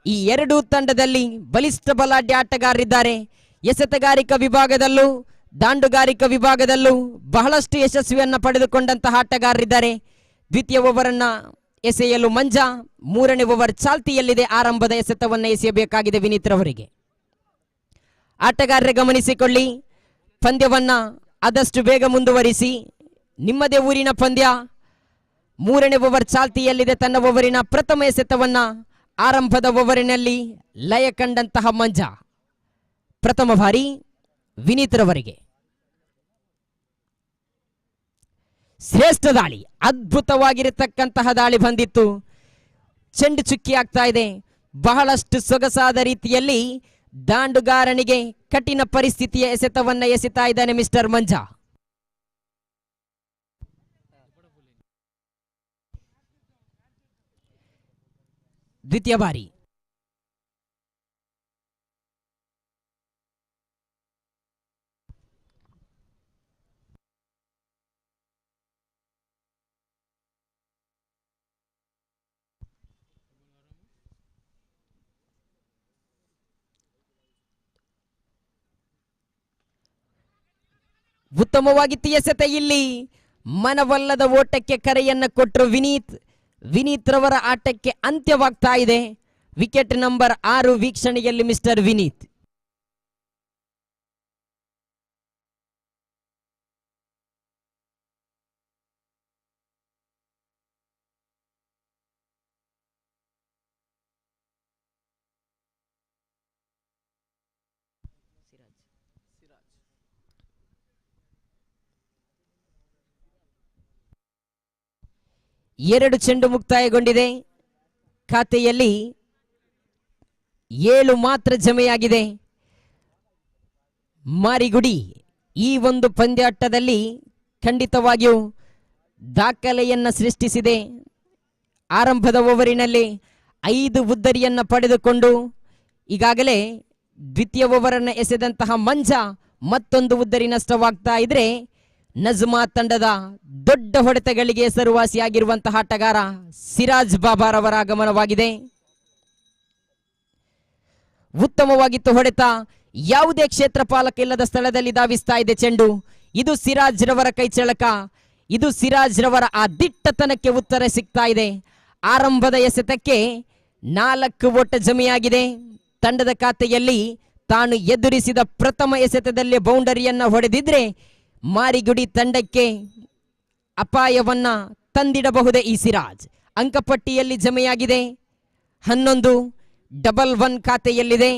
ಈ ಎರಡೂ ತಂಡದಲ್ಲಿ ಬಲಿಷ್ಠ ಬಲಾಢ್ಯ ಆಟಗಾರರಿದ್ದಾರೆ. ಎಸೆತಗಾರಿಕಾ ವಿಭಾಗದಲ್ಲೂ ದಾಂಡುಗಾರಿಕಾ ವಿಭಾಗದಲ್ಲೂ ಬಹಳಷ್ಟು ಯಶಸ್ವಿಯನ್ನು ಪಡೆದುಕೊಂಡಂತಹ ಆಟಗಾರರಿದ್ದಾರೆ. ದ್ವಿತೀಯ ಓವರನ್ನ ಎಸೆಯಲು ಮಂಜಾ, ಮೂರನೇ ಓವರ್ ಚಾಲ್ತಿಯಲ್ಲಿದೆ. ಆರಂಭದ ಎಸೆತವನ್ನು ಎಸೆಯಬೇಕಾಗಿದೆ ವಿನೀತ್ ರವರಿಗೆ. ಆಟಗಾರರೇ ಗಮನಿಸಿಕೊಳ್ಳಿ, ಪಂದ್ಯವನ್ನ ಆದಷ್ಟು ಬೇಗ ಮುಂದುವರಿಸಿ. ನಿಮ್ಮದೇ ಊರಿನ ಪಂದ್ಯ. ಮೂರನೇ ಓವರ್ ಚಾಲ್ತಿಯಲ್ಲಿದೆ. ತನ್ನ ಓವರಿನ ಪ್ರಥಮ ಎಸೆತವನ್ನ ಆರಂಭದ ಓವರಿನಲ್ಲಿ ಲಯ ಕಂಡಂತಹ ಮಂಜಾ ಪ್ರಥಮ ಬಾರಿ ವಿನೀತ್ ರವರಿಗೆ. ಶ್ರೇಷ್ಠ ದಾಳಿ, ಅದ್ಭುತವಾಗಿರತಕ್ಕಂತಹ ದಾಳಿ ಬಂದಿತ್ತು. ಚೆಂಡು ಚುಕ್ಕಿ ಆಗ್ತಾ ಇದೆ. ಬಹಳಷ್ಟು ಸೊಗಸಾದ ರೀತಿಯಲ್ಲಿ ದಾಂಡುಗಾರನಿಗೆ ಕಠಿಣ ಪರಿಸ್ಥಿತಿಯ ಎಸೆತವನ್ನ ಎಸೆತಾ ಇದ್ದಾನೆ ಮಿಸ್ಟರ್ ಮಂಜಾ. ದ್ವಿತೀಯ ಬಾರಿ ಉತ್ತಮವಾಗಿತ್ತು ಎಸೆತ. ಇಲ್ಲಿ ಮನವಲ್ಲದ ಓಟಕ್ಕೆ ಕರೆಯನ್ನ ಕೊಟ್ಟರು ವಿನೀತ್ ರವರ ಆಟಕ್ಕೆ ಅಂತ್ಯವಾಗ್ತಾ ಇದೆ. ವಿಕೆಟ್ ನಂಬರ್ 6 ವೀಕ್ಷಣೆಯಲ್ಲಿ ಮಿಸ್ಟರ್ ವಿನೀತ್. ಎರಡು ಚೆಂಡು ಮುಕ್ತಾಯಗೊಂಡಿದೆ. ಖಾತೆಯಲ್ಲಿ 7 ಮಾತ್ರ ಜಮೆಯಾಗಿದೆ. ಮಾರಿಗುಡಿ ಈ ಒಂದು ಪಂದ್ಯಾಟದಲ್ಲಿ ಖಂಡಿತವಾಗಿಯೂ ದಾಖಲೆಯನ್ನ ಸೃಷ್ಟಿಸಿದೆ. ಆರಂಭದ ಓವರಿನಲ್ಲಿ 5 ಉದ್ದರಿಯನ್ನ ಪಡೆದುಕೊಂಡು ಈಗಾಗಲೇ ದ್ವಿತೀಯ ಓವರನ್ನು ಎಸೆದಂತಹ ಮಂಜಾ ಮತ್ತೊಂದು ಉದ್ದರಿ ನಷ್ಟವಾಗ್ತಾ ಇದ್ರೆ ನಜ್ಮಾ ತಂಡದ ದೊಡ್ಡ ಹೊಡೆತಗಳಿಗೆ ಹೆಸರುವಾಸಿಯಾಗಿರುವಂತಹ ಆಟಗಾರ ಸಿರಾಜ್ ಬಾಬಾರವರ ಆಗಮನವಾಗಿದೆ. ಉತ್ತಮವಾಗಿತ್ತು ಹೊಡೆತ. ಯಾವುದೇ ಕ್ಷೇತ್ರಪಾಲಕ ಇಲ್ಲದ ಸ್ಥಳದಲ್ಲಿ ಧಾವಿಸ್ತಾ ಇದೆ ಚೆಂಡು. ಇದು ಸಿರಾಜ್ ರವರ ಕೈಚಳಕ. ಇದು ಸಿರಾಜ್ ರವರ ಆ ದಿಟ್ಟತನಕ್ಕೆ ಉತ್ತರ ಸಿಗ್ತಾ ಇದೆ. ಆರಂಭದ ಎಸೆತಕ್ಕೆ 4 ಓಟ ಜಮೆಯಾಗಿದೆ. ತಂಡದ ಖಾತೆಯಲ್ಲಿ ತಾನು ಎದುರಿಸಿದ ಪ್ರಥಮ ಎಸೆತದಲ್ಲಿ ಬೌಂಡರಿಯನ್ನ ಹೊಡೆದಿದ್ರೆ ಮಾರಿಗುಡಿ ತಂಡಕ್ಕೆ ಅಪಾಯವನ್ನ ತಂದಿಡಬಹುದೇ ಈ ಸಿರಾಜ್. ಅಂಕಪಟ್ಟಿಯಲ್ಲಿ ಜಮೆಯಾಗಿದೆ 11. 1-1 ಖಾತೆಯಲ್ಲಿದೆ.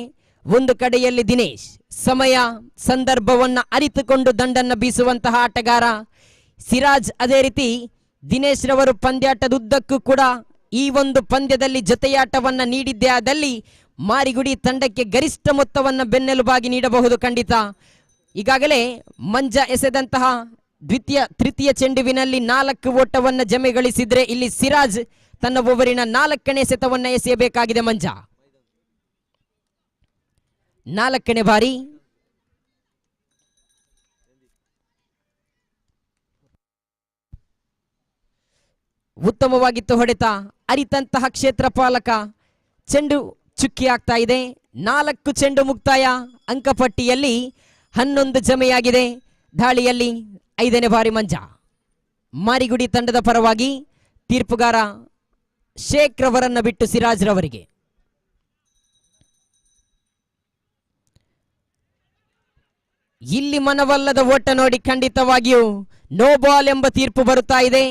ಒಂದು ಕಡೆಯಲ್ಲಿ ದಿನೇಶ್. ಸಮಯ ಸಂದರ್ಭವನ್ನ ಅರಿತುಕೊಂಡು ದಂಡನ್ನ ಬೀಸುವಂತಹ ಆಟಗಾರ ಸಿರಾಜ್. ಅದೇ ರೀತಿ ದಿನೇಶ್ ರವರು ಪಂದ್ಯಾಟದುದ್ದಕ್ಕೂ ಕೂಡ ಈ ಒಂದು ಪಂದ್ಯದಲ್ಲಿ ಜೊತೆಯಾಟವನ್ನ ನೀಡಿದ್ದೇ ಆದಲ್ಲಿ ಮಾರಿಗುಡಿ ತಂಡಕ್ಕೆ ಗರಿಷ್ಠ ಮೊತ್ತವನ್ನ ಬೆನ್ನೆಲುಬಾಗಿ ನೀಡಬಹುದು ಖಂಡಿತ. ಈಗಾಗಲೇ ಮಂಜಾ ಎಸೆದಂತಹ ತೃತೀಯ ಚೆಂಡುವಿನಲ್ಲಿ 4 ಓಟವನ್ನ ಜಮೆಗಳಿಸಿದ್ರೆ ಇಲ್ಲಿ ಸಿರಾಜ್ ತನ್ನ ಓವರಿನ 4ನೇ ಎಸೆತವನ್ನ ಎಸೆಯಬೇಕಾಗಿದೆ. ಮಂಜಾ 4ನೇ ಬಾರಿ. ಉತ್ತಮವಾಗಿತ್ತು ಹೊಡೆತ. ಅರಿತಂತಹ ಕ್ಷೇತ್ರಪಾಲಕ. ಚೆಂಡು ಚುಕ್ಕಿ ಆಗ್ತಾ ಇದೆ. 4 ಚೆಂಡು ಮುಕ್ತಾಯ. ಅಂಕಪಟ್ಟಿಯಲ್ಲಿ 11 ಜಮೆಯಾಗಿದೆ. ದಾಳಿಯಲ್ಲಿ 5ನೇ ಬಾರಿ ಮಂಜಾ. ಮಾರಿಗುಡಿ ತಂಡದ ಪರವಾಗಿ ತೀರ್ಪುಗಾರ ಶೇಖ್ ರವರನ್ನ ಬಿಟ್ಟು ಸಿರಾಜ್ ರವರಿಗೆ. ಇಲ್ಲಿ ಮನವಲ್ಲದ ಓಟ ನೋಡಿ ಖಂಡಿತವಾಗಿಯೂ ನೋ ಬಾಲ್ ಎಂಬ ತೀರ್ಪು ಬರುತ್ತಾ ಇದೆ.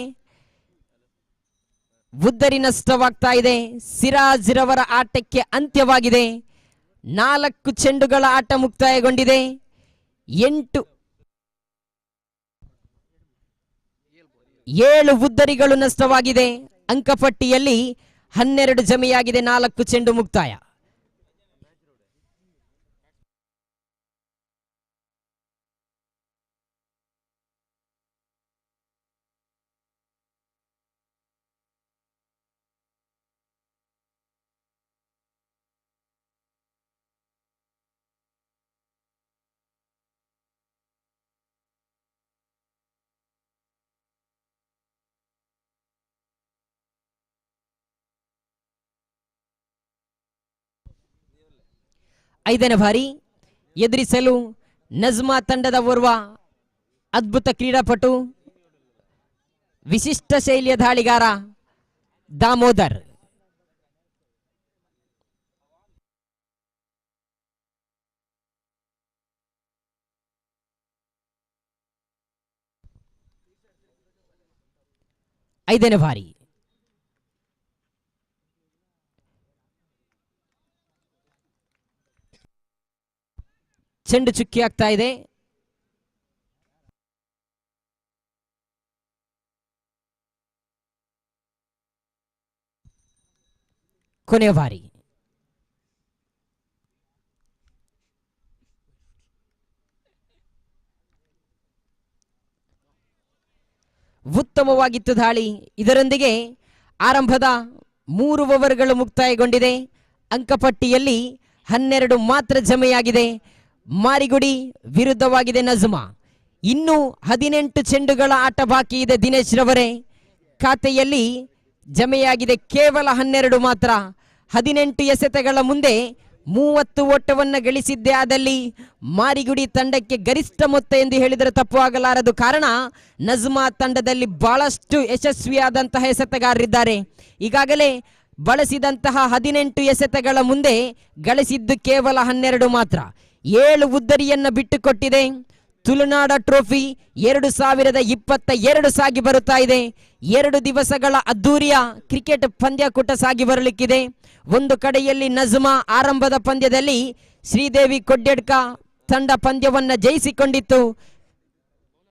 ಉದ್ದರಿ ನಷ್ಟವಾಗ್ತಾ ಇದೆ. ಸಿರಾಜ್ ರವರ ಆಟಕ್ಕೆ ಅಂತ್ಯವಾಗಿದೆ. 4 ಚೆಂಡುಗಳ ಆಟ ಮುಕ್ತಾಯಗೊಂಡಿದೆ. 7 ಉದ್ದರಿಗಳು ನಷ್ಟವಾಗಿದೆ. ಅಂಕಪಟ್ಟಿಯಲ್ಲಿ 12 ಜಮೆಯಾಗಿದೆ. 4 ಚೆಂಡು ಮುಕ್ತಾಯ. 5ನೇ ಬಾರಿ ಎದುರಿಸಲು ನಜ್ಮಾ ತಂಡದ ಓರ್ವ ಅದ್ಭುತ ಕ್ರೀಡಾಪಟು ವಿಶಿಷ್ಟ ಶೈಲಿಯ ದಾಳಿಗಾರ ದಾಮೋದರ್. ಐದನೇ ಬಾರಿ ಚೆಂಡು ಚುಕ್ಕಿ ಆಗ್ತಾ ಇದೆ. ಕೊನೆಯ ಬಾರಿ ಉತ್ತಮವಾಗಿತ್ತು ದಾಳಿ. ಇದರೊಂದಿಗೆ ಆರಂಭದ 3 ಓವರ್ಗಳು ಮುಕ್ತಾಯಗೊಂಡಿದೆ. ಅಂಕಪಟ್ಟಿಯಲ್ಲಿ 12 ಮಾತ್ರ ಜಮೆಯಾಗಿದೆ. ಮಾರಿಗುಡಿ ವಿರುದ್ಧವಾಗಿದೆ ನಜ್ಮಾ. ಇನ್ನೂ 18 ಚೆಂಡುಗಳ ಆಟ ಬಾಕಿ ಇದೆ. ದಿನೇಶ್ ರವರೇ, ಖಾತೆಯಲ್ಲಿ ಜಮೆಯಾಗಿದೆ ಕೇವಲ 12 ಮಾತ್ರ. 18 ಎಸೆತಗಳ ಮುಂದೆ 30 ಓಟವನ್ನು ಗಳಿಸಿದ್ದೇ ಆದಲ್ಲಿ ಮಾರಿಗುಡಿ ತಂಡಕ್ಕೆ ಗರಿಷ್ಠ ಮೊತ್ತ ಎಂದು ಹೇಳಿದರೆ ತಪ್ಪು ಆಗಲಾರದು. ಕಾರಣ ನಜ್ಮಾ ತಂಡದಲ್ಲಿ ಬಹಳಷ್ಟು ಯಶಸ್ವಿಯಾದಂತಹ ಎಸೆತಗಾರರಿದ್ದಾರೆ. ಈಗಾಗಲೇ ಬಳಸಿದಂತಹ 18 ಎಸೆತಗಳ ಮುಂದೆ ಗಳಿಸಿದ್ದು ಕೇವಲ 12 ಮಾತ್ರ. 7 ಉದ್ದರಿಯನ್ನು ಬಿಟ್ಟುಕೊಟ್ಟಿದೆ. ತುಳುನಾಡ ಟ್ರೋಫಿ 2022 ಸಾಗಿ ಬರುತ್ತಾ ಇದೆ. 2 ದಿವಸಗಳ ಅದ್ದೂರಿಯ ಕ್ರಿಕೆಟ್ ಪಂದ್ಯಕೂಟ ಸಾಗಿ ಬರಲಿಕ್ಕಿದೆ. ಒಂದು ಕಡೆಯಲ್ಲಿ ನಜ್ಮಾ ಆರಂಭದ ಪಂದ್ಯದಲ್ಲಿ ಶ್ರೀದೇವಿ ಕೊಡ್ಯಡ್ಕ ತಂಡ ಪಂದ್ಯವನ್ನ ಜಯಿಸಿಕೊಂಡಿತ್ತು.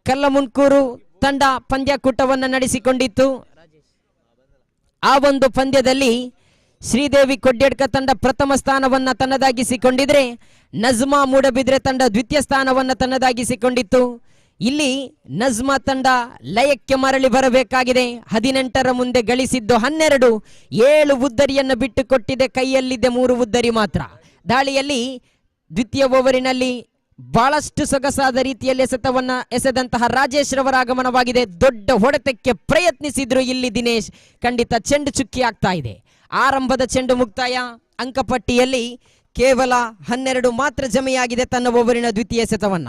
ಕಲ್ಲಮುನ್ಕೂರು ತಂಡ ಪಂದ್ಯಕೂಟವನ್ನು ನಡೆಸಿಕೊಂಡಿತ್ತು. ಆ ಒಂದು ಪಂದ್ಯದಲ್ಲಿ ಶ್ರೀದೇವಿ ಕೊಡ್ಯಡ್ಕ ತಂಡ ಪ್ರಥಮ ಸ್ಥಾನವನ್ನ ತನ್ನದಾಗಿಸಿಕೊಂಡಿದ್ರೆ, ನಜ್ಮಾ ಮೂಡಬಿದ್ರೆ ತಂಡ ದ್ವಿತೀಯ ಸ್ಥಾನವನ್ನ ತನ್ನದಾಗಿಸಿಕೊಂಡಿತ್ತು. ಇಲ್ಲಿ ನಜ್ಮಾ ತಂಡ ಲಯಕ್ಕೆ ಮರಳಿ ಬರಬೇಕಾಗಿದೆ. 18ರ ಮುಂದೆ ಗಳಿಸಿದ್ದು 12. 7 ಉದ್ದರಿಯನ್ನು ಬಿಟ್ಟುಕೊಟ್ಟಿದೆ. ಕೈಯಲ್ಲಿದ್ದೆ 3 ಉದ್ದರಿ ಮಾತ್ರ. ದಾಳಿಯಲ್ಲಿ ದ್ವಿತೀಯ ಓವರಿನಲ್ಲಿ ಬಹಳಷ್ಟು ಸೊಗಸಾದ ರೀತಿಯಲ್ಲಿ ಎಸೆದಂತಹ ರಾಜೇಶ್ ರವರ ಆಗಮನವಾಗಿದೆ. ದೊಡ್ಡ ಹೊಡೆತಕ್ಕೆ ಪ್ರಯತ್ನಿಸಿದ್ರು ಇಲ್ಲಿ ದಿನೇಶ್. ಖಂಡಿತ ಚೆಂಡು ಚುಕ್ಕಿ ಆಗ್ತಾ ಇದೆ. ಆರಂಭದ ಚೆಂಡು ಮುಕ್ತಾಯ. ಅಂಕಪಟ್ಟಿಯಲ್ಲಿ ಕೇವಲ 12 ಮಾತ್ರ ಜಮೆಯಾಗಿದೆ ತನ್ನ ಓವರಿನ ದ್ವಿತೀಯ ಎಸೆತವನ್ನ.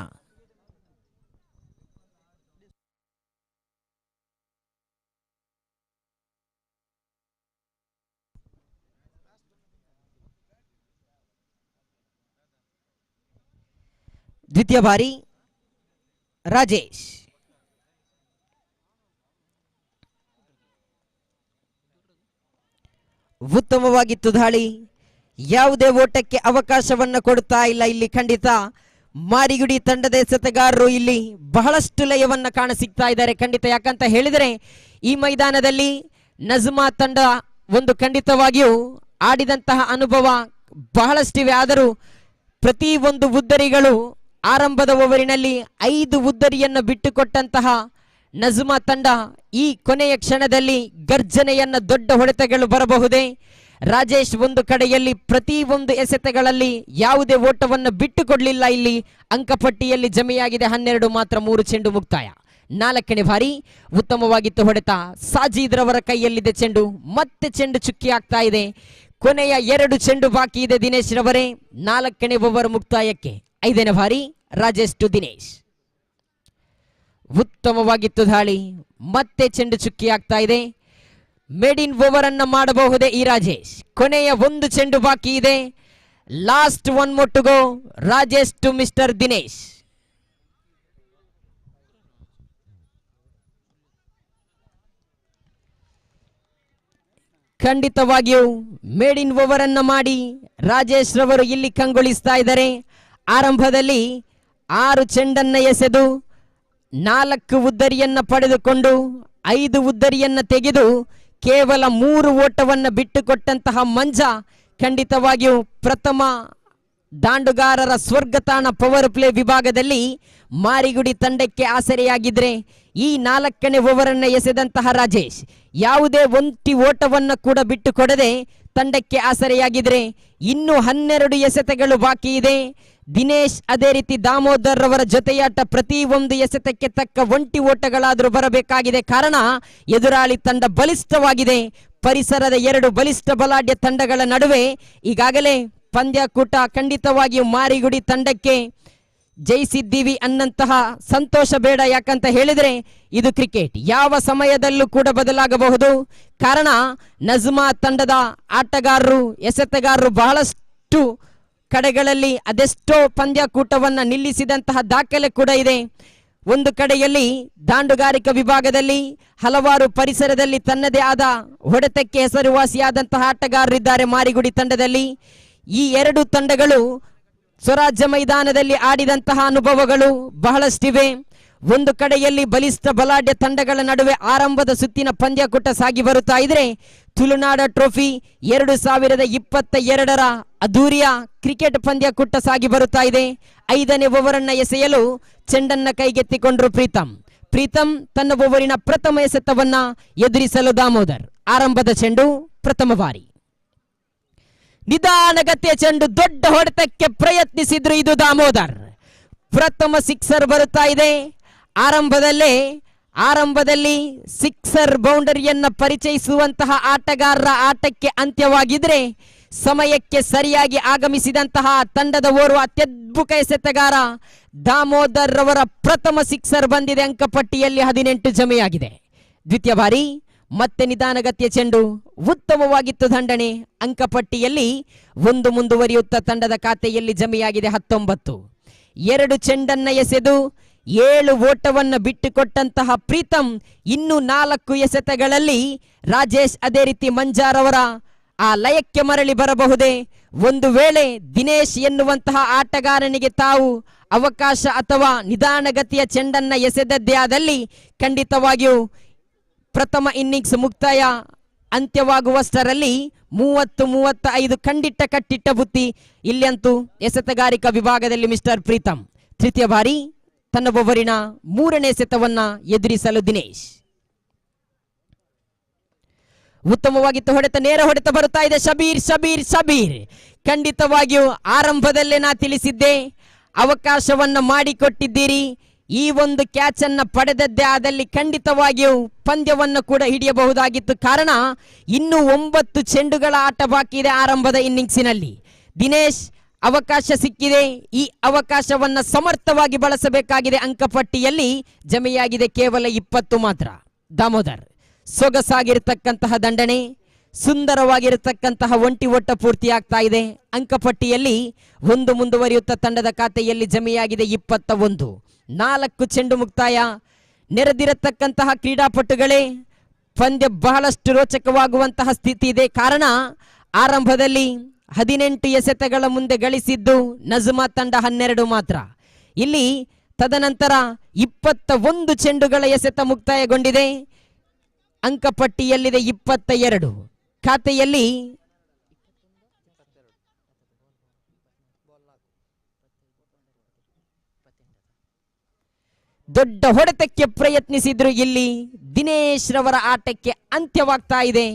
ದ್ವಿತೀಯ ಬಾರಿ ರಾಜೇಶ್. ಉತ್ತಮವಾಗಿತ್ತು ದಾಳಿ. ಯಾವುದೇ ಓಟಕ್ಕೆ ಅವಕಾಶವನ್ನು ಕೊಡುತ್ತಾ ಇಲ್ಲ ಇಲ್ಲಿ. ಖಂಡಿತ ಮಾರಿಗುಡಿ ತಂಡದ ಎಸೆತಗಾರರು ಇಲ್ಲಿ ಬಹಳಷ್ಟು ಲಯವನ್ನ ಕಾಣಸಿಗ್ತಾ ಇದ್ದಾರೆ. ಖಂಡಿತ ಯಾಕಂತ ಹೇಳಿದರೆ ಈ ಮೈದಾನದಲ್ಲಿ ನಜ್ಮಾ ತಂಡ ಒಂದು ಖಂಡಿತವಾಗಿಯೂ ಆಡಿದಂತಹ ಅನುಭವ ಬಹಳಷ್ಟಿವೆ. ಆದರೂ ಪ್ರತಿ ಒಂದು ಉದ್ದರಿಗಳು ಆರಂಭದ ಓವರಿನಲ್ಲಿ 5 ಉದ್ದರಿಯನ್ನು ಬಿಟ್ಟುಕೊಟ್ಟಂತಹ ನಜ್ಮಾ ತಂಡ ಈ ಕೊನೆಯ ಕ್ಷಣದಲ್ಲಿ ಗರ್ಜನೆಯನ್ನ ದೊಡ್ಡ ಹೊಡೆತಗಳು ಬರಬಹುದೇ? ರಾಜೇಶ್ ಒಂದು ಕಡೆಯಲ್ಲಿ ಪ್ರತಿ ಒಂದು ಎಸೆತಗಳಲ್ಲಿ ಯಾವುದೇ ಓಟವನ್ನು ಬಿಟ್ಟುಕೊಡ್ಲಿಲ್ಲ. ಇಲ್ಲಿ ಅಂಕಪಟ್ಟಿಯಲ್ಲಿ ಜಮೆಯಾಗಿದೆ 12 ಮಾತ್ರ. 3 ಚೆಂಡು ಮುಕ್ತಾಯ. 4ನೇ ಬಾರಿ ಉತ್ತಮವಾಗಿತ್ತು ಹೊಡೆತ. ಸಾಜೀದ್ ರವರ ಕೈಯಲ್ಲಿದೆ ಚೆಂಡು. ಮತ್ತೆ ಚೆಂಡು ಚುಕ್ಕಿ ಆಗ್ತಾ ಇದೆ. ಕೊನೆಯ 2 ಚೆಂಡು ಬಾಕಿ ಇದೆ ದಿನೇಶ್ ರವರೇ. 4ನೇ ಓವರ್ ಮುಕ್ತಾಯಕ್ಕೆ. 5ನೇ ಬಾರಿ ರಾಜೇಶ್ ಟು ದಿನೇಶ್. ಉತ್ತಮವಾಗಿತ್ತು ದಾಳಿ. ಮತ್ತೆ ಚೆಂಡು ಚುಕ್ಕಿ ಆಗ್ತಾ ಇದೆ. ಮೇಡ್ ಇನ್ ಓವರ್ ಅನ್ನ ಮಾಡಬಹುದೇ ಈ ರಾಜೇಶ್? ಕೊನೆಯ 1 ಚೆಂಡು ಬಾಕಿ ಇದೆ. Last 1 more to go. Rajesh to mister Dinesh. ಖಂಡಿತವಾಗಿಯೂ ಮೇಡ್ ಇನ್ ಓವರ್ ಅನ್ನ ಮಾಡಿ ರಾಜೇಶ್ ರವರು ಇಲ್ಲಿ ಕಂಗೊಳಿಸ್ತಾ ಇದ್ದಾರೆ. ಆರಂಭದಲ್ಲಿ 6 ಚೆಂಡನ್ನ ಎಸೆದು 4 ಉದ್ದರಿಯನ್ನ ಪಡೆದುಕೊಂಡು 5 ಉದ್ದರಿಯನ್ನ ತೆಗೆದು ಕೇವಲ 3 ಓಟವನ್ನು ಬಿಟ್ಟುಕೊಟ್ಟಂತಹ ಮಂಜಾ ಖಂಡಿತವಾಗಿಯೂ ಪ್ರಥಮ ದಾಂಡುಗಾರರ ಸ್ವರ್ಗತಾಣ ಪವರ್ ಪ್ಲೇ ವಿಭಾಗದಲ್ಲಿ ಮಾರಿಗುಡಿ ತಂಡಕ್ಕೆ ಆಸರೆಯಾಗಿದ್ರೆ, ಈ 4ನೇ ಓವರ್ ಅನ್ನು ಎಸೆದಂತಹ ರಾಜೇಶ್ ಯಾವುದೇ ಒಂಟಿ ಓಟವನ್ನು ಕೂಡ ಬಿಟ್ಟುಕೊಡದೆ ತಂಡಕ್ಕೆ ಆಸರೆಯಾಗಿದ್ರೆ, ಇನ್ನು 12 ಎಸೆತಗಳು ಬಾಕಿ ಇದೆ. ದಿನೇಶ್ ಅದೇ ರೀತಿ ದಾಮೋದರ್ ರವರ ಜೊತೆಯಾಟ ಪ್ರತಿ ಒಂದು ಎಸೆತಕ್ಕೆ ತಕ್ಕ ಒಂಟಿ ಓಟಗಳಾದರೂ ಬರಬೇಕಾಗಿದೆ. ಕಾರಣ ಎದುರಾಳಿ ತಂಡ ಬಲಿಷ್ಠವಾಗಿದೆ. ಪರಿಸರದ 2 ಬಲಿಷ್ಠ ಬಲಾಢ್ಯ ತಂಡಗಳ ನಡುವೆ ಈಗಾಗಲೇ ಪಂದ್ಯಕೂಟ ಖಂಡಿತವಾಗಿಯೂ ಮಾರಿಗುಡಿ ತಂಡಕ್ಕೆ ಜಯಿಸಿದ್ದೀವಿ ಅನ್ನಂತಹ ಸಂತೋಷ ಬೇಡ. ಯಾಕಂತ ಹೇಳಿದ್ರೆ ಇದು ಕ್ರಿಕೆಟ್, ಯಾವ ಸಮಯದಲ್ಲೂ ಕೂಡ ಬದಲಾಗಬಹುದು. ಕಾರಣ ನಜ್ಮಾ ತಂಡದ ಆಟಗಾರರು, ಎಸೆತಗಾರರು ಬಹಳಷ್ಟು ಕಡೆಗಳಲ್ಲಿ ಅದೆಷ್ಟೋ ಪಂದ್ಯಕೂಟವನ್ನ ನಿಲ್ಲಿಸಿದಂತಹ ದಾಖಲೆ ಕೂಡ ಇದೆ. ಒಂದು ಕಡೆಯಲ್ಲಿ ದಾಂಡುಗಾರಿಕಾ ವಿಭಾಗದಲ್ಲಿ ಹಲವಾರು ಪರಿಸರದಲ್ಲಿ ತನ್ನದೇ ಆದ ಹೊಡೆತಕ್ಕೆ ಹೆಸರುವಾಸಿಯಾದಂತಹ ಆಟಗಾರರಿದ್ದಾರೆ ಮಾರಿಗುಡಿ ತಂಡದಲ್ಲಿ. ಈ ಎರಡು ತಂಡಗಳು ಸ್ವರಾಜ್ಯ ಮೈದಾನದಲ್ಲಿ ಆಡಿದಂತಹ ಅನುಭವಗಳು ಬಹಳಷ್ಟಿವೆ. ಒಂದು ಕಡೆಯಲ್ಲಿ ಬಲಿಷ್ಠ ಬಲಾಢ್ಯ ತಂಡಗಳ ನಡುವೆ ಆರಂಭದ ಸುತ್ತಿನ ಪಂದ್ಯಕೂಟ ಸಾಗಿ ಬರುತ್ತಾ ಇದ್ರೆ, ತುಳುನಾಡ ಟ್ರೋಫಿ 2022ರ ಅದ್ದೂರಿಯ ಕ್ರಿಕೆಟ್ ಪಂದ್ಯಕೂಟ ಸಾಗಿ ಬರುತ್ತಾ ಇದೆ. 5ನೇ ಓವರನ್ನ ಎಸೆಯಲು ಚೆಂಡನ್ನ ಕೈಗೆತ್ತಿಕೊಂಡ್ರು ಪ್ರೀತಂ ತನ್ನ ಓವರಿನ ಪ್ರಥಮ ಎಸೆತವನ್ನ ಎದುರಿಸಲು ದಾಮೋದರ್. ಆರಂಭದ ಚೆಂಡು, ಪ್ರಥಮ ಬಾರಿ, ನಿಧಾನಗತಿಯ ಚೆಂಡು, ದೊಡ್ಡ ಹೊಡೆತಕ್ಕೆ ಪ್ರಯತ್ನಿಸಿದ್ರು ಇದು ದಾಮೋದರ್. ಪ್ರಥಮ ಸಿಕ್ಸರ್ ಬರುತ್ತಾ ಇದೆ. ಆರಂಭದಲ್ಲಿ ಸಿಕ್ಸರ್ ಬೌಂಡರಿಯನ್ನ ಪರಿಚಯಿಸುವಂತಹ ಆಟಗಾರರ ಆಟಕ್ಕೆ ಅಂತ್ಯವಾಗಿದ್ರೆ, ಸಮಯಕ್ಕೆ ಸರಿಯಾಗಿ ಆಗಮಿಸಿದಂತಹ ತಂಡದ ಓರ್ವ ಅತ್ಯದ್ಭುತ ಎಸೆತಗಾರ ದಾಮೋದರ್ ರವರ ಪ್ರಥಮ ಸಿಕ್ಸರ್ ಬಂದಿದೆ. ಅಂಕಪಟ್ಟಿಯಲ್ಲಿ 18 ಜಮೆಯಾಗಿದೆ. ದ್ವಿತೀಯ ಬಾರಿ, ಮತ್ತೆ ನಿಧಾನಗತಿಯ ಚೆಂಡು, ಉತ್ತಮವಾಗಿತ್ತು ದಂಡನೆ. ಅಂಕಪಟ್ಟಿಯಲ್ಲಿ 1 ಮುಂದುವರಿಯುತ್ತಾ ತಂಡದ ಖಾತೆಯಲ್ಲಿ ಜಮೆಯಾಗಿದೆ 19. 2 ಚೆಂಡನ್ನ ಎಸೆದು 7 ಓಟವನ್ನ ಬಿಟ್ಟುಕೊಟ್ಟಂತಹ ಪ್ರೀತಂ ಇನ್ನು 4 ಎಸೆತಗಳಲ್ಲಿ ರಾಜೇಶ್ ಅದೇ ರೀತಿ ಮಂಜಾರ್ ಅವರ ಆ ಲಯಕ್ಕೆ ಮರಳಿ ಬರಬಹುದೇ? ಒಂದು ವೇಳೆ ದಿನೇಶ್ ಎನ್ನುವಂತಹ ಆಟಗಾರನಿಗೆ ತಾವು ಅವಕಾಶ ಅಥವಾ ನಿಧಾನಗತಿಯ ಚೆಂಡನ್ನ ಎಸೆದದ್ದೇ ಆದಲ್ಲಿ ಖಂಡಿತವಾಗಿಯೂ ಪ್ರಥಮ ಇನ್ನಿಂಗ್ಸ್ ಮುಕ್ತಾಯ ಅಂತ್ಯವಾಗುವಷ್ಟರಲ್ಲಿ 30-35 ಖಂಡಿತ ಕಟ್ಟಿಟ್ಟ ಬುತ್ತಿ ಇಲ್ಲಂತೂ ಎಸೆತಗಾರಿಕಾ ವಿಭಾಗದಲ್ಲಿ ಮಿಸ್ಟರ್ ಪ್ರೀತಂ. ತೃತೀಯ ಬಾರಿ ತನ್ನ ಓವರಿನ 3ನೇ ಎಸೆತವನ್ನ ಎದುರಿಸಲು ದಿನೇಶ್. ಉತ್ತಮವಾಗಿತ್ತು ಹೊಡೆತ, ನೇರ ಹೊಡೆತ ಬರುತ್ತಾ ಇದೆ. ಶಬೀರ್ ಖಂಡಿತವಾಗಿಯೂ ಆರಂಭದಲ್ಲೇ ನಾ ತಿಳಿಸಿದ್ದೆ, ಅವಕಾಶವನ್ನ ಮಾಡಿಕೊಟ್ಟಿದ್ದೀರಿ. ಈ ಒಂದು ಕ್ಯಾಚ್ ಅನ್ನ ಪಡೆದದ್ದೇ ಆದಲ್ಲಿ ಖಂಡಿತವಾಗಿಯೂ ಪಂದ್ಯವನ್ನು ಕೂಡ ಹಿಡಿಯಬಹುದಾಗಿತ್ತು. ಕಾರಣ ಇನ್ನೂ 9 ಚೆಂಡುಗಳ ಆಟ ಬಾಕಿ ಇದೆ ಆರಂಭದ ಇನ್ನಿಂಗ್ಸಿನಲ್ಲಿ. ದಿನೇಶ್ ಅವಕಾಶ ಸಿಕ್ಕಿದೆ, ಈ ಅವಕಾಶವನ್ನ ಸಮರ್ಥವಾಗಿ ಬಳಸಬೇಕಾಗಿದೆ. ಅಂಕಪಟ್ಟಿಯಲ್ಲಿ ಜಮೆಯಾಗಿದೆ ಕೇವಲ 20 ಮಾತ್ರ. ದಾಮೋದರ್ ಸೊಗಸಾಗಿರತಕ್ಕಂತಹ ದಂಡನೆ, ಸುಂದರವಾಗಿರತಕ್ಕಂತಹ ಒಂಟಿ ಓಟ ಪೂರ್ತಿಯಾಗ್ತಾ ಇದೆ. ಅಂಕಪಟ್ಟಿಯಲ್ಲಿ 1 ಮುಂದುವರಿಯುತ್ತಾ ತಂಡದ ಖಾತೆಯಲ್ಲಿ ಜಮೆಯಾಗಿದೆ 21. 4 ಚೆಂಡು ಮುಕ್ತಾಯ. ನೆರೆದಿರತಕ್ಕಂತಹ ಕ್ರೀಡಾಪಟುಗಳೇ, ಪಂದ್ಯ ಬಹಳಷ್ಟು ರೋಚಕವಾಗುವಂತಹ ಸ್ಥಿತಿ ಇದೆ. ಕಾರಣ ಆರಂಭದಲ್ಲಿ 18 ಎಸೆತಗಳ ಮುಂದೆ ಗಳಿಸಿದ್ದು ನಜ್ಮಾ ತಂಡ 12 ಮಾತ್ರ. ಇಲ್ಲಿ ತದನಂತರ 21 ಚೆಂಡುಗಳ ಎಸೆತ ಮುಕ್ತಾಯಗೊಂಡಿದೆ. ಅಂಕಪಟ್ಟಿಯಲ್ಲಿದೆ 22. ಖಾತೆಯಲ್ಲಿ ದೊಡ್ಡ ಹೊಡೆತಕ್ಕೆ ಪ್ರಯತ್ನಿಸಿದ್ರು. ಇಲ್ಲಿ ದಿನೇಶ್ ರವರ ಆಟಕ್ಕೆ ಅಂತ್ಯವಾಗ್ತಾ ಇದೆ.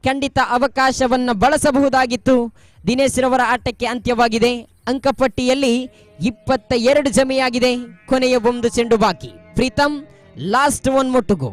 ಖಂಡಿತ ಅವಕಾಶವನ್ನ ಬಳಸಬಹುದಾಗಿತ್ತು. ದಿನೇಶ್ ರವರ ಆಟಕ್ಕೆ ಅಂತ್ಯವಾಗಿದೆ. ಅಂಕಪಟ್ಟಿಯಲ್ಲಿ 22 ಜಮೆಯಾಗಿದೆ. ಕೊನೆಯ 1 ಚೆಂಡು ಬಾಕಿ. Pritam last 1 more to go.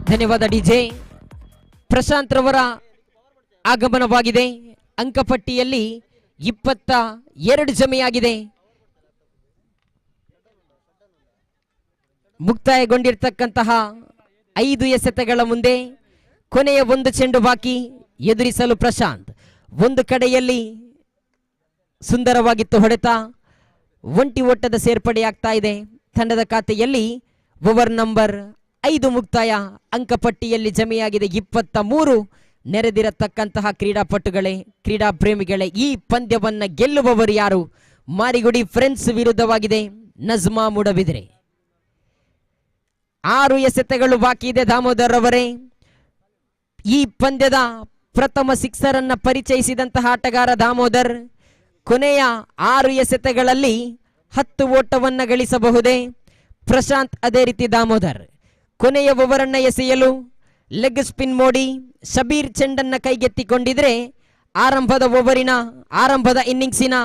ಧನ್ಯವಾದ ಡಿಜೆ. ಪ್ರಶಾಂತ್ ರವರ ಆಗಮನವಾಗಿದೆ. ಅಂಕಪಟ್ಟಿಯಲ್ಲಿ 22 ಜಮೆಯಾಗಿದೆ. ಮುಕ್ತಾಯಗೊಂಡಿರ್ತಕ್ಕಂತಹ 5 ಎಸೆತಗಳ ಮುಂದೆ ಕೊನೆಯ 1 ಚೆಂಡು ಬಾಕಿ. ಎದುರಿಸಲು ಪ್ರಶಾಂತ್. ಒಂದು ಕಡೆಯಲ್ಲಿ ಸುಂದರವಾಗಿತ್ತು ಹೊಡೆತ, ಒಂಟಿ ಓಟದ ಸೇರ್ಪಡೆಯಾಗ್ತಾ ಇದೆ. ತಂಡದ ಖಾತೆಯಲ್ಲಿ ಓವರ್ ನಂಬರ್ 5 ಮುಕ್ತಾಯ. ಅಂಕಪಟ್ಟಿಯಲ್ಲಿ ಜಮೆಯಾಗಿದೆ 23. ನೆರೆದಿರತಕ್ಕಂತಹ ಕ್ರೀಡಾಪಟುಗಳೇ, ಕ್ರೀಡಾ ಪ್ರೇಮಿಗಳೇ, ಈ ಪಂದ್ಯವನ್ನ ಗೆಲ್ಲುವವರು ಯಾರು? ಮಾರಿಗುಡಿ ಫ್ರೆಂಡ್ಸ್ ವಿರುದ್ಧವಾಗಿದೆ ನಜ್ಮಾ ಮೂಡಬಿದ್ರೆ. 6 ಎಸೆತಗಳು ಬಾಕಿ ಇದೆ ದಾಮೋದರ್ ಅವರೇ. ಈ ಪಂದ್ಯದ ಪ್ರಥಮ ಸಿಕ್ಸರ್ ಅನ್ನ ಪರಿಚಯಿಸಿದಂತಹ ಆಟಗಾರ ದಾಮೋದರ್. ಕೊನೆಯ 6 ಎಸೆತಗಳಲ್ಲಿ 10 ಓಟವನ್ನ ಗಳಿಸಬಹುದೇ? ಪ್ರಶಾಂತ್ ಅದೇ ರೀತಿ ದಾಮೋದರ್. ಕೊನೆಯ ಓವರನ್ನ ಎಸೆಯಲು ಲೆಗ್ ಸ್ಪಿನ್ ಮೋಡಿ ಶಬೀರ್ ಚೆಂಡನ್ನ ಕೈಗೆತ್ತಿಕೊಂಡಿದ್ರೆ ಆರಂಭದ ಇನ್ನಿಂಗ್ಸಿನ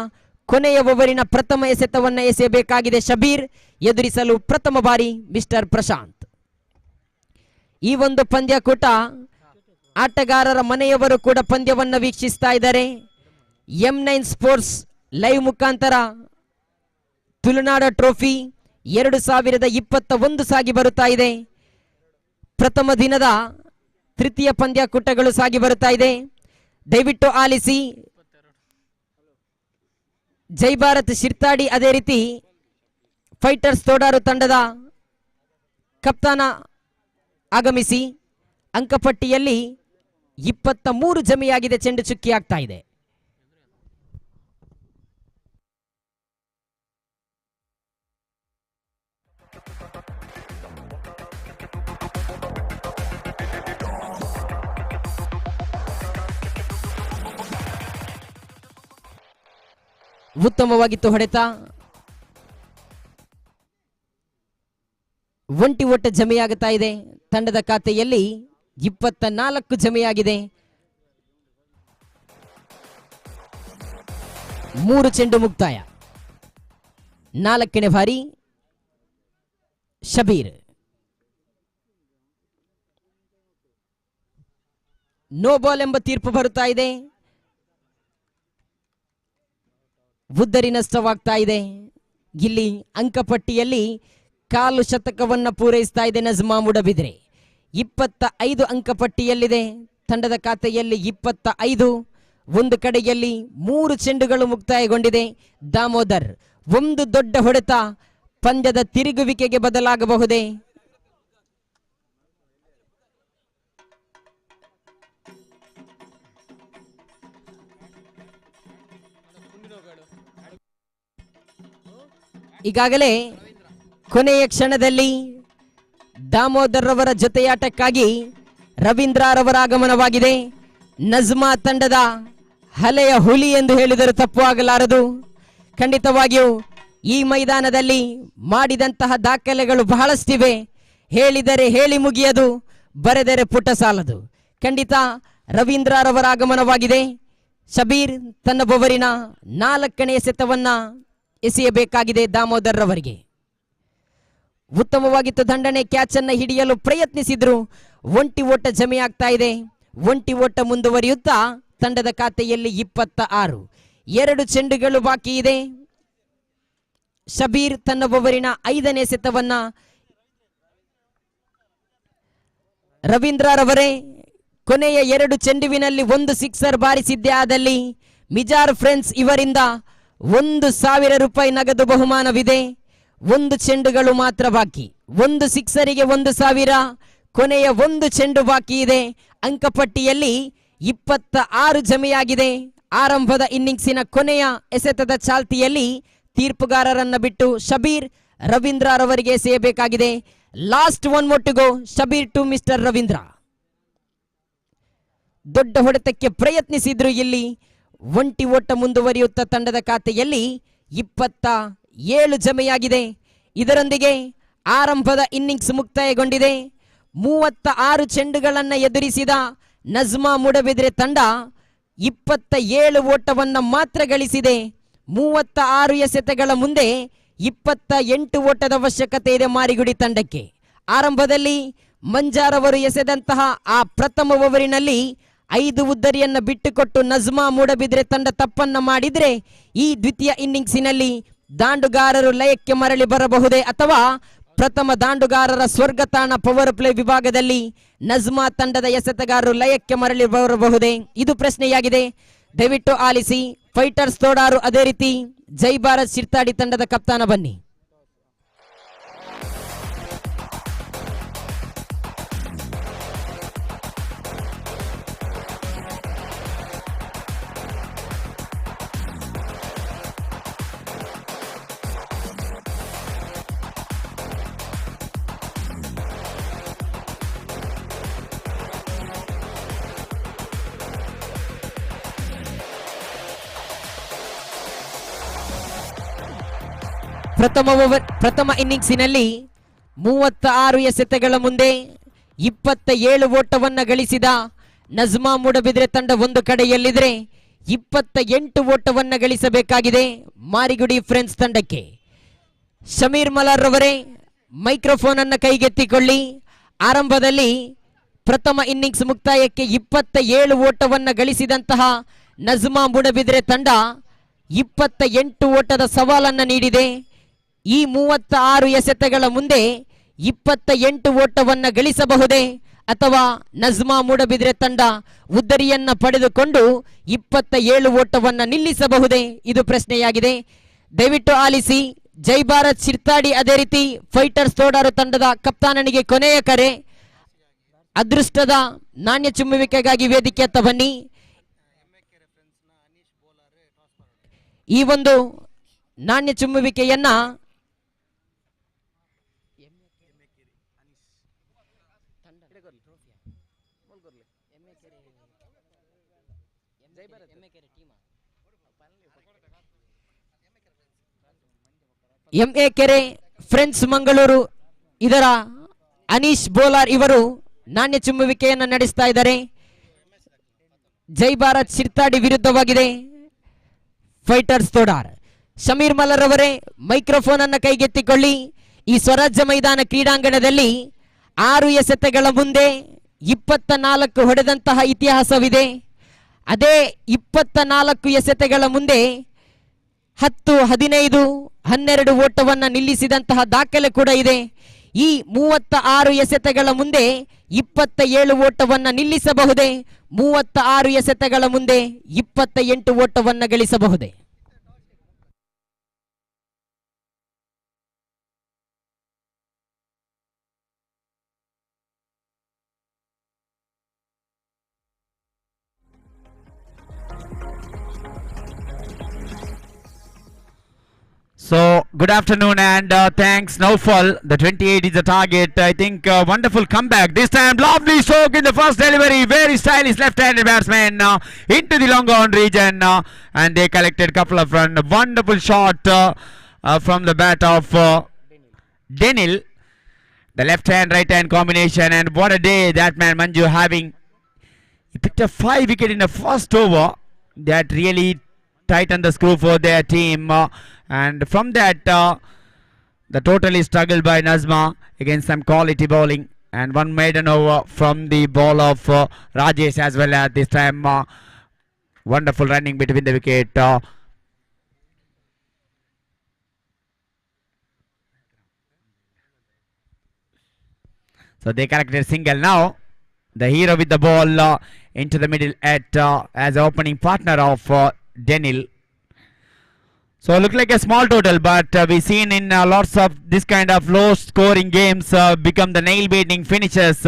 ಕೊನೆಯ ಓವರಿನ ಪ್ರಥಮ ಎಸೆತವನ್ನ ಎಸೆಯಬೇಕಾಗಿದೆ ಶಬೀರ್. ಎದುರಿಸಲು ಪ್ರಥಮ ಬಾರಿ ಮಿಸ್ಟರ್ ಪ್ರಶಾಂತ್. ಈ ಒಂದು ಪಂದ್ಯಕೂಟ ಆಟಗಾರರ ಮನೆಯವರು ಕೂಡ ಪಂದ್ಯವನ್ನ ವೀಕ್ಷಿಸ್ತಾ ಇದ್ದಾರೆ. M9 ಸ್ಪೋರ್ಟ್ಸ್ ಲೈವ್ ಮುಖಾಂತರ ತುಳುನಾಡು ಟ್ರೋಫಿ 2021 ಸಾಗಿ ಬರುತ್ತಾ ಇದೆ. ಪ್ರಥಮ ದಿನದ ತೃತೀಯ ಪಂದ್ಯಕೂಟಗಳು ಸಾಗಿ ಬರುತ್ತಾ ಇದೆ. ದಯವಿಟ್ಟು ಆಲಿಸಿ. ಜೈ ಭಾರತ್ ಶಿರ್ತಾಡಿ ಅದೇ ರೀತಿ ಫೈಟರ್ಸ್ ತೋಡಾರು ತಂಡದ ಕಪ್ತಾನ ಆಗಮಿಸಿ. ಅಂಕಪಟ್ಟಿಯಲ್ಲಿ 23 ಜಮೆಯಾಗಿದೆ. ಚೆಂಡು ಚುಕ್ಕಿ ಆಗ್ತಾ ಇದೆ. ಉತ್ತಮವಾಗಿತ್ತು ಹೊಡೆತ. ಒಂಟಿ ಓಟ ಜಮೆಯಾಗುತ್ತಾ ಇದೆ. ತಂಡದ ಖಾತೆಯಲ್ಲಿ 24 ಜಮೆಯಾಗಿದೆ. 3 ಚೆಂಡು ಮುಕ್ತಾಯ. 4ನೇ ಬಾರಿ ಶಬೀರ್. ನೋ ಬಾಲ್ ಎಂಬ ತೀರ್ಪು ಬರುತ್ತಾ ಇದೆ. ಉದ್ದರಿ ನಷ್ಟವಾಗ್ತಾ ಇದೆ. ಇಲ್ಲಿ ಅಂಕಪಟ್ಟಿಯಲ್ಲಿ 1/4 ಶತಕವನ್ನ ಪೂರೈಸ್ತಾ ಇದೆ ನಜ್ಮಾ ಮೂಡಬಿದ್ರೆ. 25 ಅಂಕಪಟ್ಟಿಯಲ್ಲಿದೆ. ತಂಡದ ಖಾತೆಯಲ್ಲಿ 25. ಒಂದು ಕಡೆಯಲ್ಲಿ 3 ಚೆಂಡುಗಳು ಮುಕ್ತಾಯಗೊಂಡಿದೆ. ದಾಮೋದರ್ ಒಂದು ದೊಡ್ಡ ಹೊಡೆತ ಪಂದ್ಯದ ತಿರುಗುವಿಕೆಗೆ ಬದಲಾಗಬಹುದೇ? ಈಗಾಗಲೇ ಕೊನೆಯ ಕ್ಷಣದಲ್ಲಿ ದಾಮೋದರ್ ರವರ ಜೊತೆಯಾಟಕ್ಕಾಗಿ ರವೀಂದ್ರರವರ ಆಗಮನವಾಗಿದೆ. ನಜ್ಮಾ ತಂಡದ ಹಲೆಯ ಹುಲಿ ಎಂದು ಹೇಳಿದರೂ ತಪ್ಪು ಆಗಲಾರದು. ಖಂಡಿತವಾಗಿಯೂ ಈ ಮೈದಾನದಲ್ಲಿ ಮಾಡಿದಂತಹ ದಾಖಲೆಗಳು ಬಹಳಷ್ಟಿವೆ. ಹೇಳಿದರೆ ಹೇಳಿ ಮುಗಿಯದು, ಬರೆದರೆ ಪುಟ ಸಾಲದು. ಖಂಡಿತ ರವೀಂದ್ರರವರ ಆಗಮನವಾಗಿದೆ. ಶಬೀರ್ ತನ್ನ ಬೊವರಿನ 4ನೇ ಎಸೆತವನ್ನ ಎಸೆಯಬೇಕಾಗಿದೆ ದಾಮೋದರ್ ರವರಿಗೆ. ಉತ್ತಮವಾಗಿತ್ತು ದಂಡನೆ. ಕ್ಯಾಚ್ ಅನ್ನ ಹಿಡಿಯಲು ಪ್ರಯತ್ನಿಸಿದ್ರು. ಒಂಟಿ ಓಟ ಜಮೆಯಾಗ್ತಾ ಇದೆ. ಒಂಟಿ ಓಟ ಮುಂದುವರಿಯುತ್ತಾ ತಂಡದ ಖಾತೆಯಲ್ಲಿ 26. 2 ಚೆಂಡುಗಳು ಬಾಕಿ ಇದೆ. ಶಬೀರ್ ತನ್ನ ಓವರಿನ 5ನೇ ಎಸೆತವನ್ನ ರವೀಂದ್ರರವರೇ ಕೊನೆಯ 2 ಚೆಂಡುವಿನಲ್ಲಿ 1 ಸಿಕ್ಸರ್ ಬಾರಿಸಿದ್ದೇ ಆದಲ್ಲಿ ಮಿಜಾರ್ ಫ್ರೆಂಡ್ಸ್ ಇವರಿಂದ 1,000 ರೂಪಾಯಿ ನಗದು ಬಹುಮಾನವಿದೆ. 1 ಚೆಂಡುಗಳು ಮಾತ್ರ ಬಾಕಿ. 1 ಸಿಕ್ಸರಿಗೆ 1,000. ಕೊನೆಯ 1 ಚೆಂಡು ಬಾಕಿ ಇದೆ. ಅಂಕಪಟ್ಟಿಯಲ್ಲಿ 26 ಜಮೆಯಾಗಿದೆ. ಆರಂಭದ ಇನ್ನಿಂಗ್ಸಿನ ಕೊನೆಯ ಎಸೆತದ ಚಾಲ್ತಿಯಲ್ಲಿ ತೀರ್ಪುಗಾರರನ್ನ ಬಿಟ್ಟು ಶಬೀರ್ ರವೀಂದ್ರರವರಿಗೆ ಎಸೆಯಬೇಕಾಗಿದೆ. Last 1 more to go. Shabeer to mister Ravindra. ದೊಡ್ಡ ಹೊಡೆತಕ್ಕೆ ಪ್ರಯತ್ನಿಸಿದ್ರು. ಇಲ್ಲಿ ಒಂಟಿ ಓಟ ಮುಂದುವರಿಯುತ್ತಾ ತಂಡದ ಖಾತೆಯಲ್ಲಿ 27 ಜಮೆಯಾಗಿದೆ. ಇದರೊಂದಿಗೆ ಆರಂಭದ ಇನ್ನಿಂಗ್ಸ್ ಮುಕ್ತಾಯಗೊಂಡಿದೆ. 36 ಚೆಂಡುಗಳನ್ನು ಎದುರಿಸಿದ ನಜ್ಮಾ ಮೂಡಬಿದ್ರೆ ತಂಡ 27 ಓಟವನ್ನ ಮಾತ್ರ ಗಳಿಸಿದೆ. 36 ಎಸೆತಗಳ ಮುಂದೆ 28 ಓಟದ ಅವಶ್ಯಕತೆ ಇದೆ ಮಾರಿಗುಡಿ ತಂಡಕ್ಕೆ. ಆರಂಭದಲ್ಲಿ ಮಂಜಾರ್ ಅವರು ಎಸೆದಂತಹ ಆ ಪ್ರಥಮ ಓವರಿನಲ್ಲಿ 5 ಉದ್ದರಿಯನ್ನ ಬಿಟ್ಟುಕೊಟ್ಟು ನಜ್ಮಾ ಮೂಡಬಿದ್ರೆ ತಂಡ ತಪ್ಪನ್ನ ಮಾಡಿದ್ರೆ ಈ ದ್ವಿತೀಯ ಇನ್ನಿಂಗ್ಸಿನಲ್ಲಿ ದಾಂಡುಗಾರರು ಲಯಕ್ಕೆ ಮರಳಿ ಬರಬಹುದೇ, ಅಥವಾ ಪ್ರಥಮ ದಾಂಡುಗಾರರ ಸ್ವರ್ಗತಾಣ ಪವರ್ ಪ್ಲೇ ವಿಭಾಗದಲ್ಲಿ ನಜ್ಮಾ ತಂಡದ ಎಸೆತಗಾರರು ಲಯಕ್ಕೆ ಮರಳಿ ಬರಬಹುದೇ? ಇದು ಪ್ರಶ್ನೆಯಾಗಿದೆ. ದಯವಿಟ್ಟು ಆಲಿಸಿ. ಫೈಟರ್ಸ್ ತೋಡಾರು ಅದೇ ರೀತಿ ಜೈ ಭಾರತ್ ಶಿರ್ತಾಡಿ ತಂಡದ ಕಪ್ತಾನ ಬನ್ನಿ. ಪ್ರಥಮ ಇನ್ನಿಂಗ್ಸಿನಲ್ಲಿ 36 ಎಸೆತಗಳ ಮುಂದೆ 27 ಓಟವನ್ನ ಗಳಿಸಿದ ನಜ್ಮಾ ಮೂಡಬಿದ್ರೆ ತಂಡ ಒಂದು ಕಡೆಯಲ್ಲಿದ್ರೆ 28 ಓಟವನ್ನ ಗಳಿಸಬೇಕಾಗಿದೆ ಮಾರಿಗುಡಿ ಫ್ರೆಂಡ್ಸ್ ತಂಡಕ್ಕೆ. ಶಮೀರ್ ಮಲಾರ್ ರವರೇ ಮೈಕ್ರೋಫೋನ್ ಅನ್ನ ಕೈಗೆತ್ತಿಕೊಳ್ಳಿ. ಆರಂಭದಲ್ಲಿ ಪ್ರಥಮ ಇನ್ನಿಂಗ್ಸ್ ಮುಕ್ತಾಯಕ್ಕೆ 27 ಓಟವನ್ನ ಗಳಿಸಿದಂತಹ ನಜ್ಮಾ ಮೂಡಬಿದ್ರೆ ತಂಡ 28 ಓಟದ ಸವಾಲನ್ನ ನೀಡಿದೆ. ಈ 36 ಎಸೆತಗಳ ಮುಂದೆ 28 ಓಟವನ್ನ ಗಳಿಸಬಹುದೇ ಅಥವಾ ನಜ್ಮಾ ಮೂಡಬಿದ್ರೆ ತಂಡ ಉದ್ದರಿಯನ್ನ ಪಡೆದುಕೊಂಡು 27 ಓಟವನ್ನ ನಿಲ್ಲಿಸಬಹುದೇ, ಇದು ಪ್ರಶ್ನೆಯಾಗಿದೆ. ದಯವಿಟ್ಟು ಆಲಿಸಿ. ಜೈ ಭಾರತ್ ಶಿರ್ತಾಡಿ, ಅದೇ ರೀತಿ ಫೈಟರ್ಸ್ ತೋಡಾರು ತಂಡದ ಕಪ್ತಾನನಿಗೆ ಕೊನೆಯ ಕರೆ. ಅದೃಷ್ಟದ ನಾಣ್ಯ ಚುಮ್ಮುವಿಕೆಗಾಗಿ ವೇದಿಕೆಯತ್ತ ಬನ್ನಿ. ಈ ಒಂದು ನಾಣ್ಯ ಚುಮ್ಮುವಿಕೆಯನ್ನ ಎಂಎ ಕೆರೆ ಫ್ರೆಂಡ್ಸ್ ಮಂಗಳೂರು ಇದರ ಅನೀಶ್ ಬೋಲಾರ್ ಇವರು ನಾಣ್ಯ ಚುಮ್ಮುವಿಕೆಯನ್ನು ನಡೆಸ್ತಾ ಇದ್ದಾರೆ. ಜೈ ಭಾರತ್ ಶಿರ್ತಾಡಿ ವಿರುದ್ಧವಾಗಿದೆ ಫೈಟರ್ಸ್ ತೋಡಾರ್. ಶಮೀರ್ ಮಲರ್ ಅವರೇ ಮೈಕ್ರೋಫೋನ್ ಅನ್ನು ಕೈಗೆತ್ತಿಕೊಳ್ಳಿ. ಈ ಸ್ವರಾಜ್ಯ ಮೈದಾನ ಕ್ರೀಡಾಂಗಣದಲ್ಲಿ 6 ಎಸೆತಗಳ ಮುಂದೆ 24 ಹೊಡೆದಂತಹ ಇತಿಹಾಸವಿದೆ. ಅದೇ 24 ಎಸೆತಗಳ ಮುಂದೆ 10, 15, 12 ಓಟವನ್ನ ನಿಲ್ಲಿಸಿದಂತಹ ದಾಖಲೆ ಕೂಡ ಇದೆ. ಈ 36 ಎಸೆತಗಳ ಮುಂದೆ 27 ಓಟವನ್ನ ನಿಲ್ಲಿಸಬಹುದೇ? 36 ಎಸೆತಗಳ ಮುಂದೆ 28 ಓಟವನ್ನ ಗಳಿಸಬಹುದೇ? So, good afternoon and thanks Naufal. The 28 is the target. I think wonderful comeback. This time, lovely stroke in the first delivery. Very stylish left-handed batsman into the long on region. And they collected a couple of runs. Wonderful shot from the bat of Denil. The left-hand, right-hand combination. And what a day that man Manju having. He picked up 5 wickets in the first over. That really tightened the screw for their team. And from that, the totally struggled by Nazma against some quality bowling. And one maiden over from the ball of Rajesh as well at this time. Wonderful running between the wicket. So they collected a single now. The hero with the ball into the middle at as opening partner of Denil. So look like a small total, but we've seen in lots of this kind of low scoring games become the nail biting finishes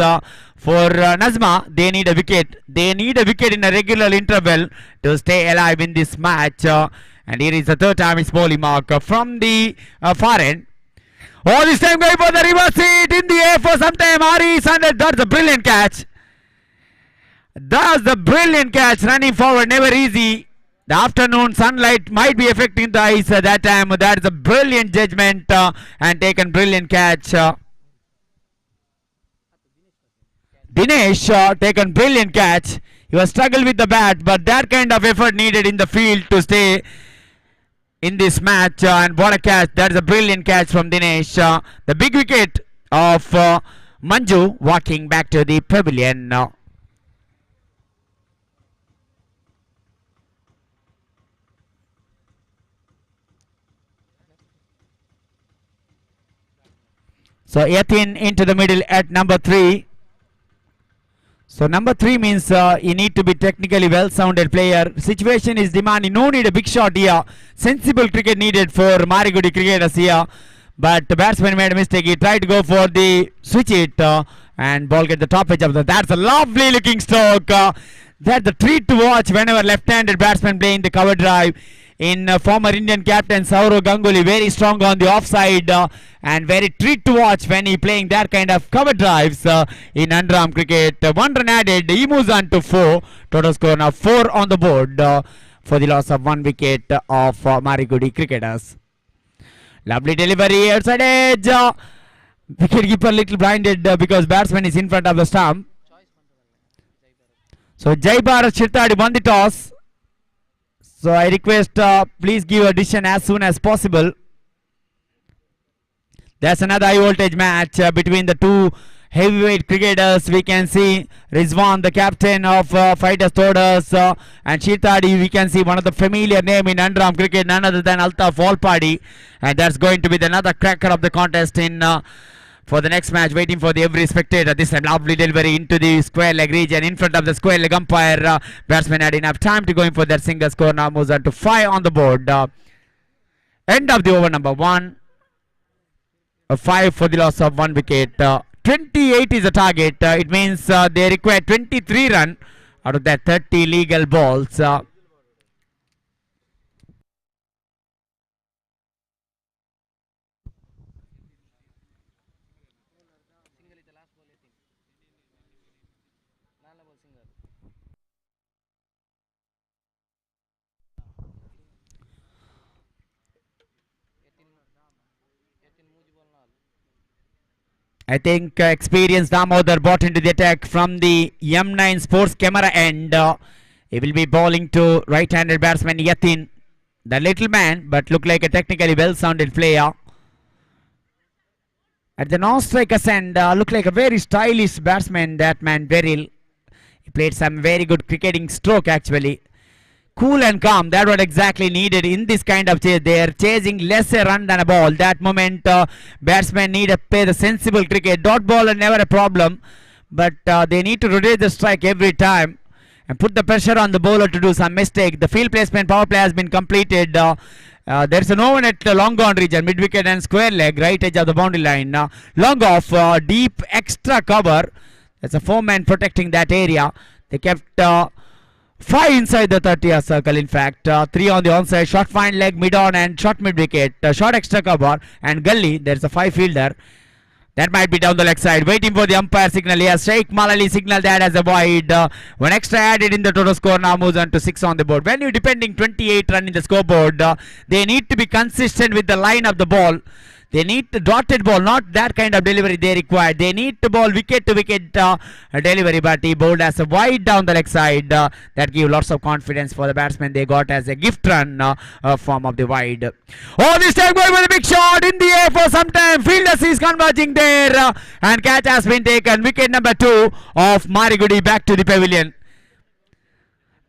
for Nazma. They need a wicket. They need a wicket in a regular interval to stay alive in this match. And here is the third time it's bowling mark from the far end. Oh, this time going for the reverse hit in the air for some time. Ari's under. That's a brilliant catch. That's the brilliant catch. Running forward, never easy. The afternoon sunlight might be affecting the eyes that time. That is a brilliant judgment and taken brilliant catch. Dinesh taken brilliant catch. He was struggled with the bat, but that kind of effort needed in the field to stay in this match. And what a catch. That is a brilliant catch from Dinesh. The big wicket of Manju walking back to the pavilion now. So Yatin into the middle at number 3. So number 3 means you need to be technically well-sounded player. Situation is demanding. No need a big shot here. Sensible cricket needed for Marigudi cricketers here. But the batsman made a mistake. He tried to go for the switch it and ball get the top edge of the. That's a lovely looking stroke. That's the treat to watch whenever left-handed batsman playing the cover drive. In former Indian captain Saurav Ganguly, very strong on the offside and very treat to watch when he playing that kind of cover drives in underarm cricket. 1 run added, he moves on to 4. Total score now 4 on the board for the loss of 1 wicket of Marigudi cricketers. Lovely delivery outside edge. Wicket keeper little blinded because batsman is in front of the stump. So Jai Bharat Shirtadi won the toss. So I request please give a decision as soon as possible. There's another high voltage match between the two heavyweight cricketers. We can see Rizwan, the captain of Fighters Todas, and Shirtadi. We can see one of the familiar name in Andram cricket, none other than Altaf Walpadi, and that's going to be another cracker of the contest in for the next match. Waiting for the every spectator. This time lovely delivery into the square leg region in front of the square leg umpire. Batsman had enough time to go in for that single score. Now moves on to 5 on the board. End of the over number 1. A 5 for the loss of 1 wicket. 28 is the target. It means they require 23 run out of that 30 legal balls. I think experienced Damodar brought into the attack from the M9 Sports camera end. He will be bowling to right-handed batsman Yatin. The little man, but look like a technically well-sounded player. At the non-striker's end, look like a very stylish batsman, that man Beryl. He played some very good cricketing stroke actually. Cool and calm, that what exactly needed in this kind of chase. They are chasing less a run than a ball. That moment batsmen need to play the sensible cricket. Dot ball are never a problem, but they need to rotate the strike every time and put the pressure on the bowler to do some mistake. The field placement power play has been completed. There's an over at long on region, mid wicket and square leg, right edge of the boundary line. Long off, deep extra cover. There's a 4-man protecting that area. They kept 5 inside the 30-yard circle, in fact. 3 on the onside, short fine leg, mid on, and short mid wicket. Short extra cover and gully. There's a 5 fielder. That might be down the leg side. Waiting for the umpire signal. Yes, Sheikh Malali signal that as a wide. One extra added in the total score. Now moves on to 6 on the board. When you're depending 28 run in the scoreboard, they need to be consistent with the line of the ball. They need the dotted ball, not that kind of delivery they require. They need to ball wicket to wicket delivery, but he bowled as a wide down the leg side. That gave lots of confidence for the batsmen. They got as a gift run form of the wide. Oh, this time going with a big shot in the air for some time. Fielders is converging there, and catch has been taken. Wicket number 2 of Marigudi back to the pavilion.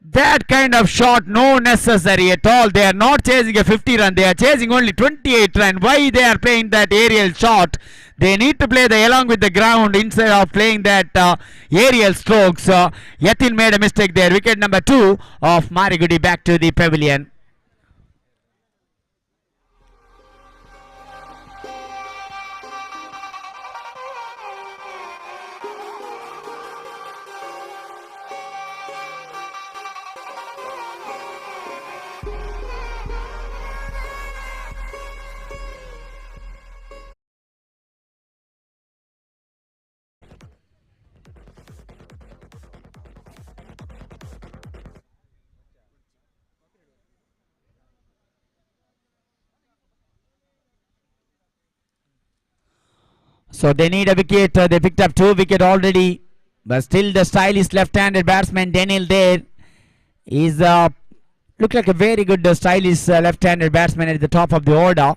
That kind of shot no necessary at all. They are not chasing a 50 run. They are chasing only 28 run. Why they are playing that aerial shot? They need to play the along with the ground instead of playing that aerial strokes. Yatin made a mistake there. Wicket number 2 of Marigudi back to the pavilion. So they need a wicket. They picked up 2 wickets already, but still the stylish left-handed batsman Daniel there is look like a very good stylish left-handed batsman at the top of the order.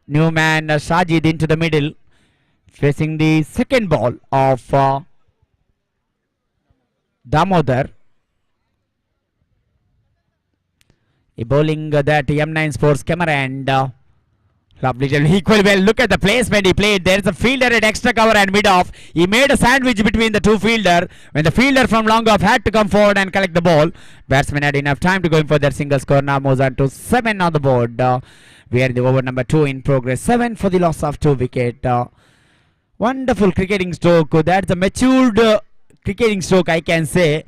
New man Sajid into the middle, facing the second ball of Damodar. He bowling that M9 Sports camera and lovely, equally well. Look at the placement he played. There is a fielder at extra cover and mid off. He made a sandwich between the 2 fielder. When the fielder from long off had to come forward and collect the ball, batsman had enough time to go in for that single score. Now moves on to 7 on the board. We are in the over number 2 in progress. 7 for the loss of 2 wicket. Wonderful cricketing stroke. That's a matured cricketing stroke, I can say.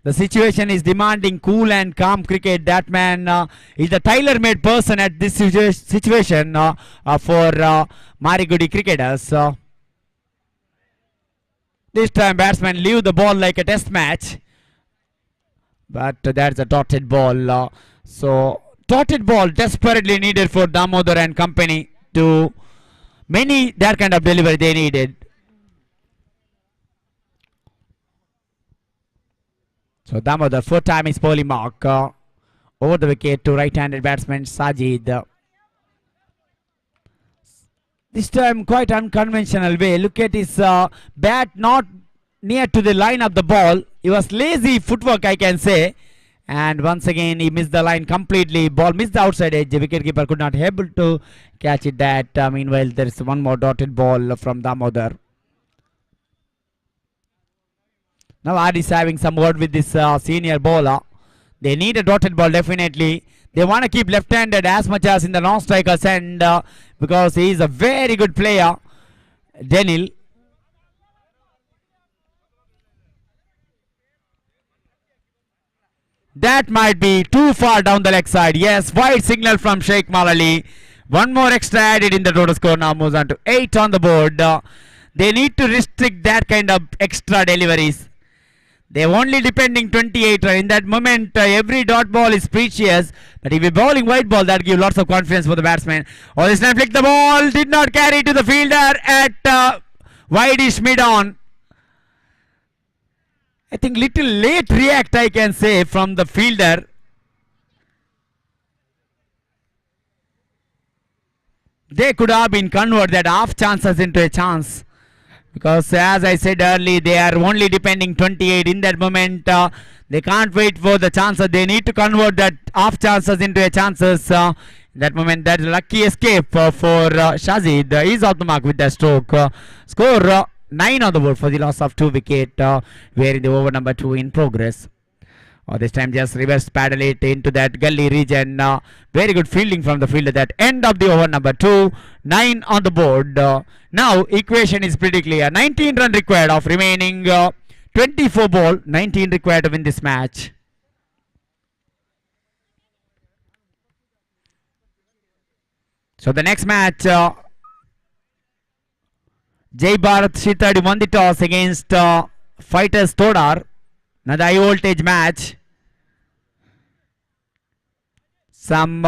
The situation is demanding cool and calm cricket. That man is the tailor-made person at this situation for Marigudi cricketers. This time batsman leave the ball like a test match. But that's a dotted ball. So dotted ball desperately needed for Damodar and company. to many that kind of delivery they needed. So Damodar, 4-time is bowling mark over the wicket to right-handed batsman Sajid. This time quite unconventional way. Look at his bat not near to the line of the ball. It was lazy footwork, I can say. And once again he missed the line completely. Ball missed the outside edge. The wicketkeeper could not able to catch it. Meanwhile there is one more dotted ball from Damodar. Now Adi is having some word with this senior bowler. They need a dotted ball definitely. They want to keep left-handed as much as in the non-strikers end because he is a very good player, Denil. That might be too far down the leg side. Yes, wide signal from Sheikh Malali. One more extra added in the total score. Now moves on to 8 on the board. They need to restrict that kind of extra deliveries. They're only depending 28 in that moment. Every dot ball is precious, but if you're bowling white ball, that gives lots of confidence for the batsman. All this time flick the ball, did not carry to the fielder at wideish mid on. I think little late react, I can say, from the fielder. They could have been converted that half chances into a chance. Because as I said earlier, they are only depending 28 in that moment. They can't wait for the chances. They need to convert that half chances into a chances. In that moment, that lucky escape for Shazid. He's off the mark with that stroke. Score 9 on the board for the loss of 2 wicket. We're in the over number 2 in progress. This time just reverse paddle it into that gully region. Very good fielding from the fielder. That end of the over number 2. 9 on the board. Now equation is pretty clear. 19 run required of remaining 24 ball. 19 required to win this match. So the next match, Jai Bharat Shitadi won the toss against Fighters Todar. Another high voltage match. Some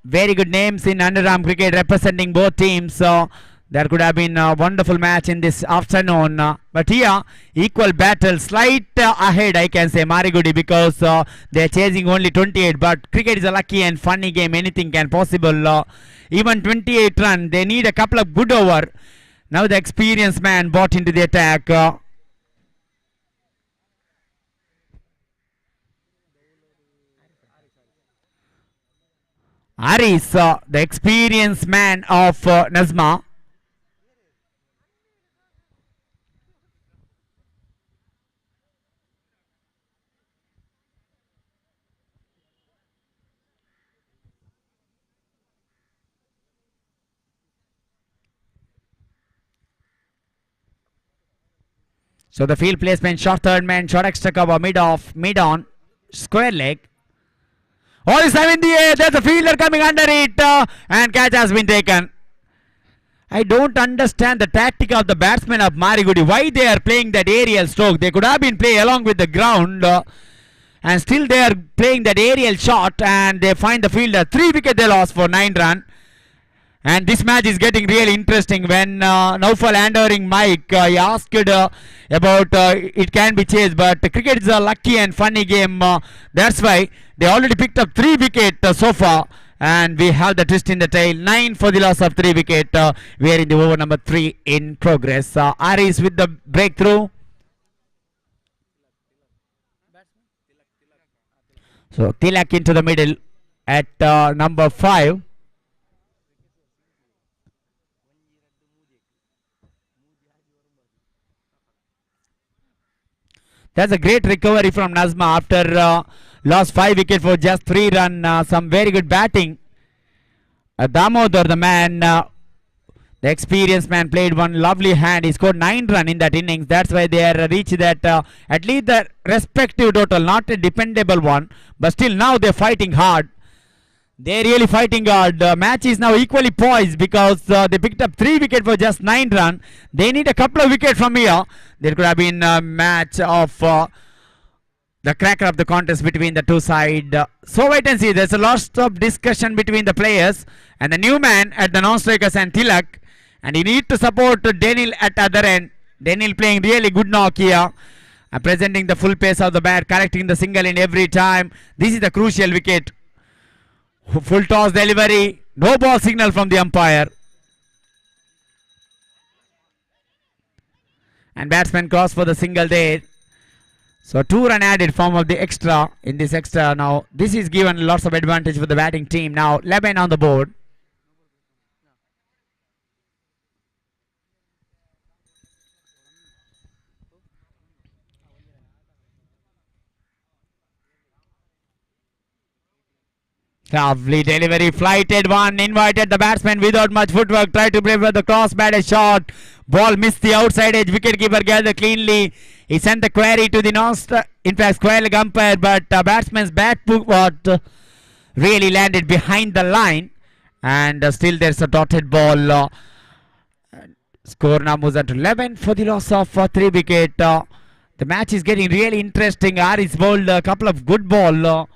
very good names in underarm cricket representing both teams. So there could have been a wonderful match in this afternoon. But here, equal battle. Slight ahead, I can say, Marigudi, because they're chasing only 28. But cricket is a lucky and funny game. Anything can possible. Even 28 run, they need a couple of good over. Now the experienced man brought into the attack. Aris, the experienced man of Nazma. So the field placement, short third man, short extra cover, mid off, mid on, square leg. All this time in the air, there's a fielder coming under it and catch has been taken. I don't understand the tactic of the batsmen of Marigudi. Why they are playing that aerial stroke? They could have been playing along with the ground and still they are playing that aerial shot and they find the fielder. 3 wicket they lost for 9 run. And this match is getting really interesting. When Naufal handovering Mike, he asked about it can be chased, but cricket is a lucky and funny game. That's why they already picked up 3 wickets so far. And we have the twist in the tail. 9 for the loss of 3 wickets. We are in the over number 3 in progress. Aris with the breakthrough. So Tilak into the middle at number 5. That's a great recovery from Nazma after lost 5 wickets for just 3 runs. Some very good batting. Damodar, the man, the experienced man, played one lovely hand. He scored 9 runs in that innings. That's why they are reached that at least the respective total, not a dependable one. But still now they're fighting hard. They're really fighting hard. The match is now equally poised because they picked up 3 wickets for just 9 runs. They need a couple of wickets from here. There could have been a match of the the cracker of the contest between the two sides. So wait and see. There's a lot of discussion between the players and the new man at the non-strikers and Tilak. And you need to support Daniel at other end. Daniel playing really good knock here. Presenting the full pace of the bat, correcting the single in every time. This is the crucial wicket. Full toss delivery. No ball signal from the umpire. And batsman cross for the single there. So 2 run added form of the extra in this extra now. This is given lots of advantage for the batting team. Now 11 on the board. Lovely delivery, flighted one, invited the batsman without much footwork, tried to play for the cross, batted shot, ball missed the outside edge, wicketkeeper gathered cleanly, he sent the query to the in fact square leg umpire, but batsman's bat foot really landed behind the line, and still there's a dotted ball. Score now moves on to 11 for the loss of 3 wicket. The match is getting really interesting. Aris bowled a couple of good ball.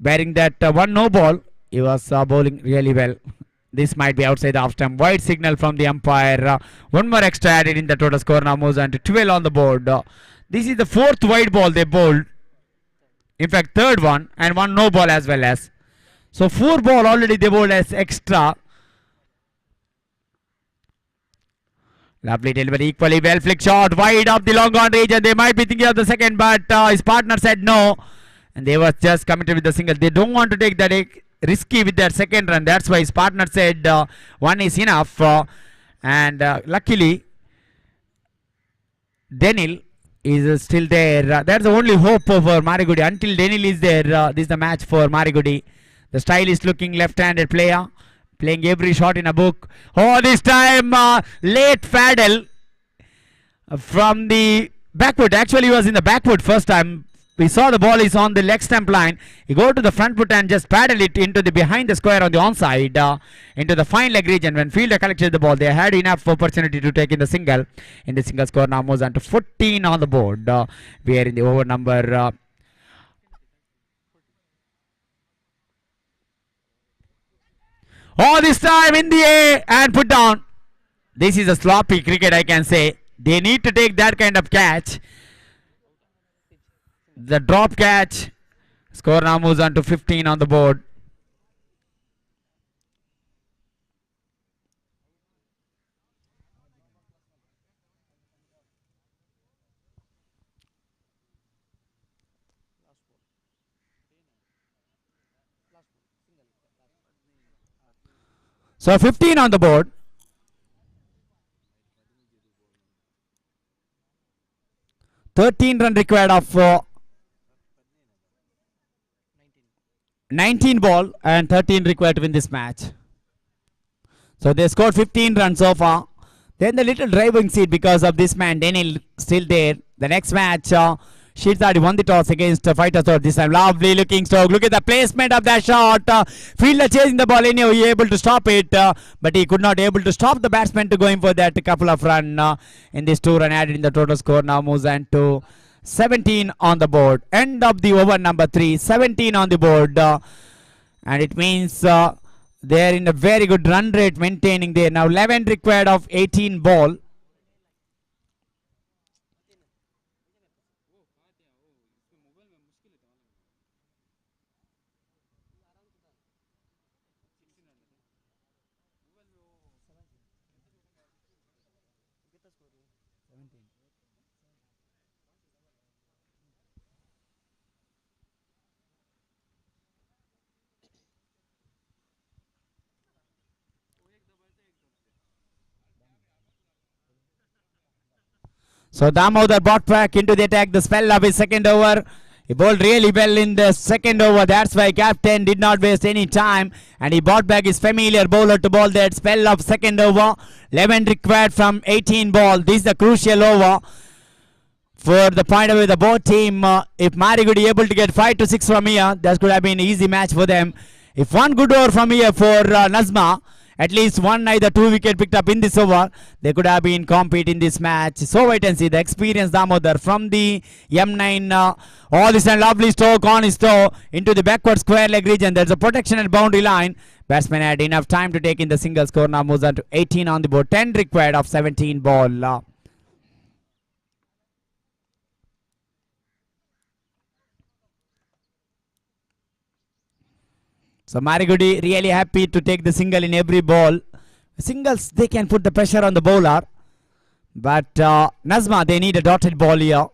Bearing that one no ball, he was bowling really well. This might be outside the off stump. Wide signal from the umpire. One more extra added in the total score. Now moves on to 12 on the board. This is the 4th wide ball they bowled. In fact, 3rd one and one no ball as well as. So 4 ball already they bowled as extra. Lovely delivery, equally well flicked shot wide of the long on range, and they might be thinking of the second, but his partner said no. And they were just committed with the single. They don't want to take that risky with that second run. That's why his partner said one is enough. And luckily, Daniel is still there. That's the only hope for Marigudi. Until Daniel is there, this is the match for Marigudi. The stylish looking left-handed player. Playing every shot in a book. Oh, this time late Faddle from the backward. Actually, he was in the backward first time. We saw the ball is on the leg stump line. He go to the front foot and just paddle it into the behind the square on the onside into the fine leg region. When fielder collected the ball, they had enough opportunity to take in the single. In the single score now moves on to 14 on the board. We are in the over number. Oh, this time in the air and put down. This is a sloppy cricket, I can say. They need to take that kind of catch. The drop catch. Score now moves on to 15 on the board. So 15 on the board. (13 run required of 19 ball and 13 required to win this match. So they scored 15 runs so far. Then the little driving seat because of this man Daniel still there. The next match, Shirzadi won the toss against Fighter Sword. This time lovely looking stroke. Look at the placement of that shot. Fielder chasing the ball anyhow. He able to stop it, but he could not able to stop the batsman to going for that couple of run in this 2 run added in the total score. Now moves on to 17 on the board. End of the over number 3. 17 on the board. And it means they are in a very good run rate maintaining there. Now 11 required of 18 ball. So Damodar brought back into the attack the spell of his second over. He bowled really well in the second over. That's why captain did not waste any time. And he brought back his familiar bowler to bowl that spell of second over. 11 required from 18 ball. This is the crucial over for the point of view of the both team. If Marigudi able to get 5 to 6 from here, that could have been an easy match for them. If one good over from here for Nazma, at least one, either 2 wicket picked up in this over, they could have been compete in this match. So wait and see. The experienced Damodar from the M9. All this and lovely stroke on his toe into the backward square leg region. There's a protection at boundary line. Batsman had enough time to take in the single score. Now moves on to 18 on the board. 10 required of 17 ball. So Marigudi really happy to take the single in every ball. Singles, they can put the pressure on the bowler. But Nazma, they need a dotted ball here.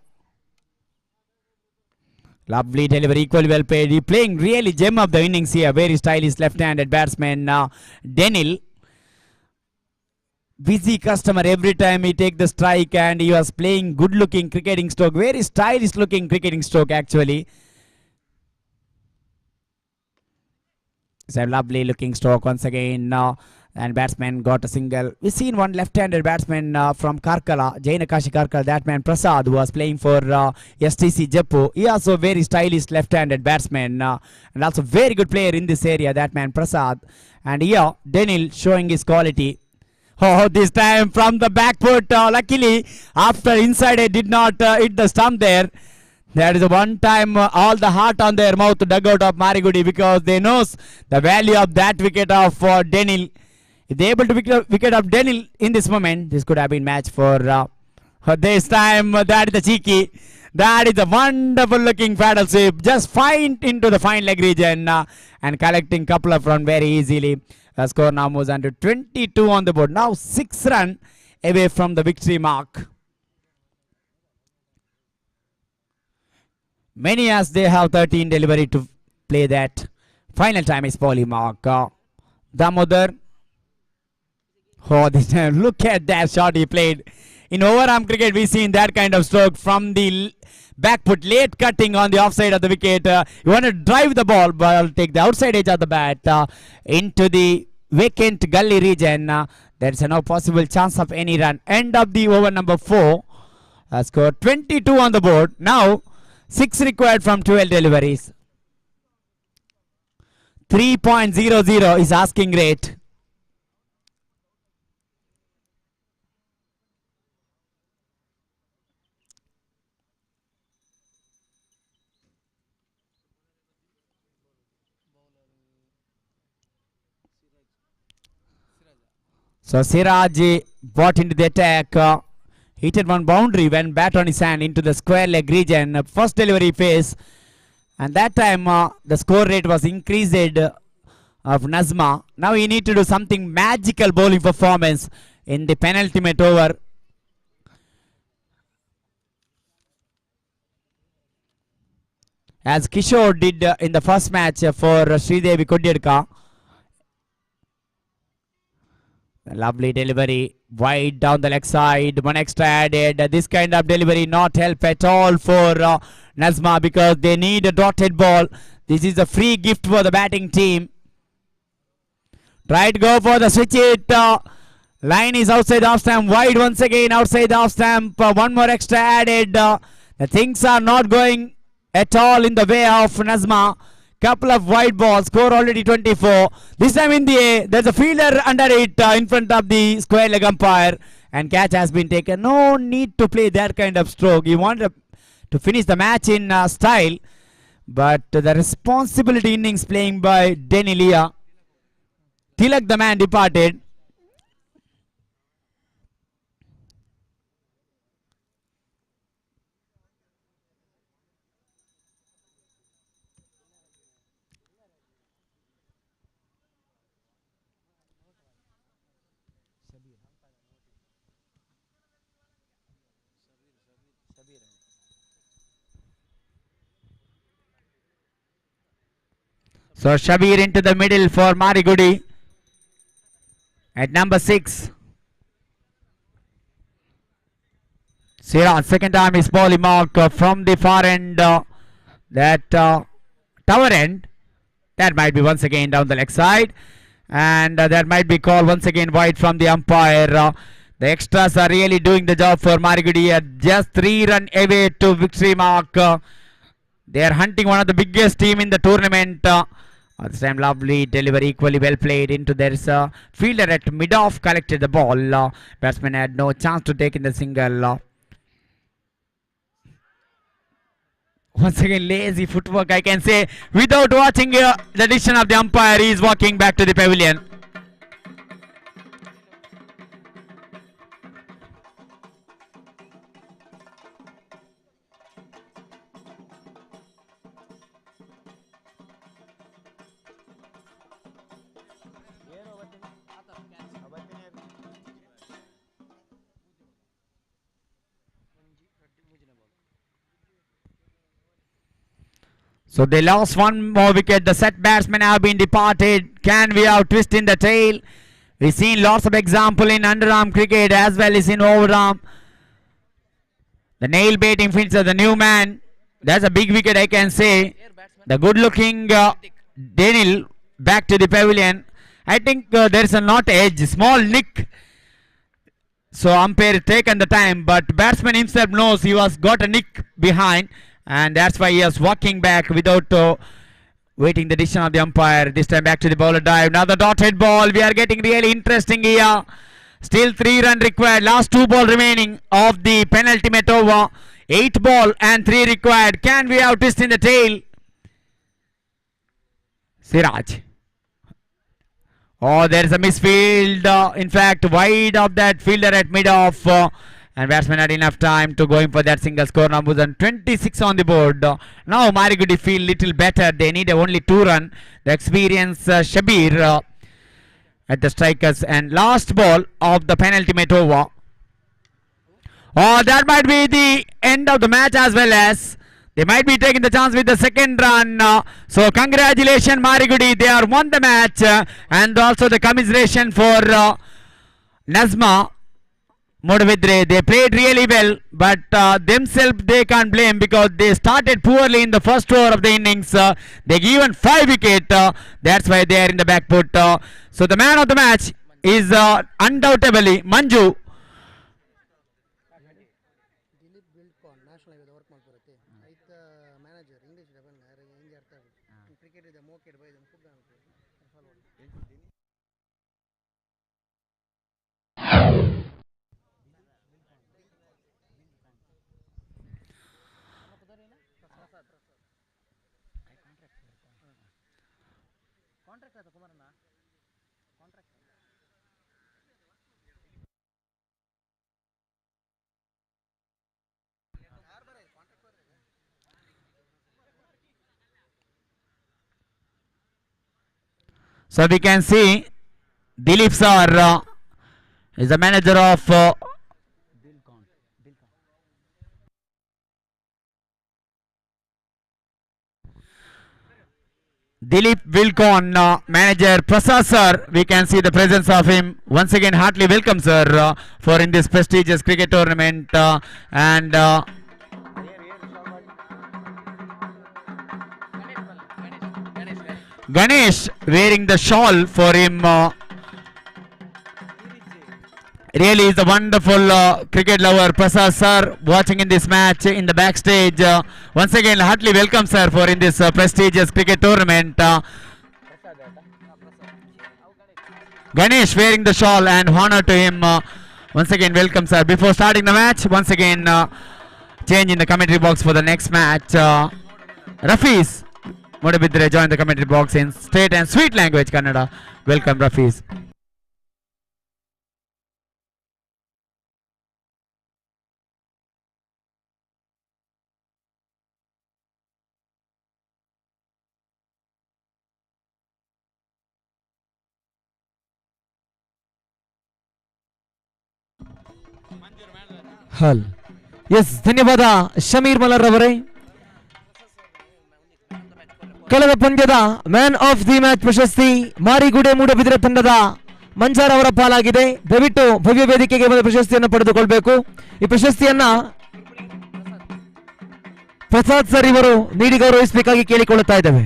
Lovely delivery, equally well paid. He playing really gem of the innings here. Very stylish left-handed batsman Denil. Busy customer every time he take the strike, and he was playing good-looking cricketing stroke. Very stylish-looking cricketing stroke actually. It's a lovely looking stroke once again, and batsman got a single. We've seen one left-handed batsman from Karkala, Jainakashi Karkala, that man Prasad, who was playing for STC Jaipur. He also very stylish left-handed batsman, and also very good player in this area, that man Prasad. And here Denil showing his quality. Oh, this time from the back foot, luckily after inside it did not hit the stump there. That is the one time all the heart on their mouth to dugout of Marigudi, because they knows the value of that wicket of Denil. If they able to wicket of Denil in this moment, this could have been match for this time. That is the cheeky. That is a wonderful looking paddle sweep. Just fine into the fine leg region and collecting couple of runs very easily. The score now moves on to 22 on the board. Now 6 runs away from the victory mark. Many as they have 13 delivery to play that. Final time is poly mark. Damodar. Oh, this time look at that shot he played. In overarm cricket, we seen that kind of stroke from the back foot, late cutting on the offside of the wicket. You want to drive the ball, but take the outside edge of the bat into the vacant gully region. There is no possible chance of any run. End of the over number 4. Score 22 on the board. Now 6 required from 12 deliveries. 3.00 is asking rate. So Siraj brought into the attack. Hit one boundary when bat on his hand into the square leg region. First delivery phase, and that time the score rate was increased of Nazma. Now he need to do something magical bowling performance in the penultimate over. As Kishore did in the first match for Sridevi Kodyedka. Lovely delivery, wide down the leg side, one extra added. This kind of delivery not help at all for Nazma, because they need a dotted ball. This is a free gift for the batting team. Try to go for the switch it. Line is outside the off stamp, wide once again outside the off stamp. One more extra added. The things are not going at all in the way of Nazma. Couple of wide balls, score already 24. This time in the air, there's a fielder under it in front of the square leg umpire, and catch has been taken. No need to play that kind of stroke. You want to finish the match in style, but the responsibility innings playing by Denilia. Tilak, the man, departed. So Shabir into the middle for Marigudi at number 6. Siraj, second time is bowling mark from the far end, that tower end. That might be once again down the leg side, and that might be called once again wide from the umpire. The extras are really doing the job for Marigudi at just 3 runs away to victory mark. They are hunting one of the biggest team in the tournament This time lovely delivery, equally well played into their fielder at mid-off collected the ball. Batsman had no chance to take in the single. Once again lazy footwork, I can say, without watching the decision of the umpire. He is walking back to the pavilion. So they lost one more wicket. The set batsmen have been departed. Can we have twist in the tail? We've seen lots of example in underarm cricket as well as in overarm. The nail baiting fielder, the new man. That's a big wicket, I can say. The good looking Daniel back to the pavilion. I think there's a not edge, small nick. So umpire taken the time, but batsman himself knows he was got a nick behind, and that's why he is walking back without waiting the decision of the umpire. This time back to the bowler dive. Another dotted ball. We are getting really interesting here. Still 3 runs required. Last 2 balls remaining of the penultimate over. 8 ball and 3 required. Can we have twist in the tail? Siraj. Oh, there is a misfield. In fact, wide of that fielder at mid-off. And batsman had enough time to go in for that single. Score numbers and 26 on the board. Now Marigudi feel little better. They need only 2 runs. The experienced Shabir at the strikers. And last ball of the penultimate over. Oh, that might be the end of the match as well as they might be taking the chance with the second run. So congratulations Marigudi. They are won the match. And also the commiseration for Nazma Modavidre. They played really well, but themselves they can't blame because they started poorly in the first over of the innings. They given 5 wickets. That's why they are in the back foot. So the man of the match is undoubtedly Manju. Dilip Buildcon national ಹೈವೇದ ವರ್ಕ್ ಮಾಡ್ಕೊರತ್ತೆ ಐತ ಮ್ಯಾನೇಜರ್ ಇಂಗ್ಲೀಷ್ ಡಬಲ್ ಹಿಂಗೆ ಅರ್ಥ ಆಗುತ್ತೆ ಕ್ರಿಕೆಟ್ ಇದೆ ಮೋಕೆಟ್ ಬೈ ಇದನ್ನು ಫುಡ್ So we can see Dilip sir is the manager of Dilip Wilcon, manager Prasad sir. We can see the presence of him. Once again, heartily welcome sir for in this prestigious cricket tournament. And Ganesh wearing the shawl for him. Really is a wonderful cricket lover. Prasad sir watching in this match in the backstage. Once again, heartily welcome sir for in this prestigious cricket tournament. Ganesh wearing the shawl and honor to him. Once again, welcome sir. Before starting the match, once again change in the commentary box for the next match. Rafiz Modabidre join the commentary box in straight and sweet language Kannada. Welcome Rafiz. Hull S ಧನ್ಯವಾದ ಶಮೀರ್ ಮಲರ್ ಅವರೇ. ಕಳೆದ ಪಂದ್ಯದ ಮ್ಯಾನ್ ಆಫ್ ದಿ ಮ್ಯಾಚ್ ಪ್ರಶಸ್ತಿ ಮಾರಿಗುಡೆ ಮೂಡಬಿದಿರೆ ತಂಡದ ಮಂಜಾರ್ ಅವರ ಪಾಲಾಗಿದೆ. ದಯವಿಟ್ಟು ಭವ್ಯ ವೇದಿಕೆಗೆ ಬಂದ ಪ್ರಶಸ್ತಿಯನ್ನು ಪಡೆದುಕೊಳ್ಬೇಕು. ಈ ಪ್ರಶಸ್ತಿಯನ್ನ ಪ್ರಸಾದ್ ಸರ್ ಇವರು ನೀಡಿ ಗೌರವಿಸಬೇಕಾಗಿ ಕೇಳಿಕೊಳ್ಳುತ್ತಾ ಇದ್ದೇವೆ.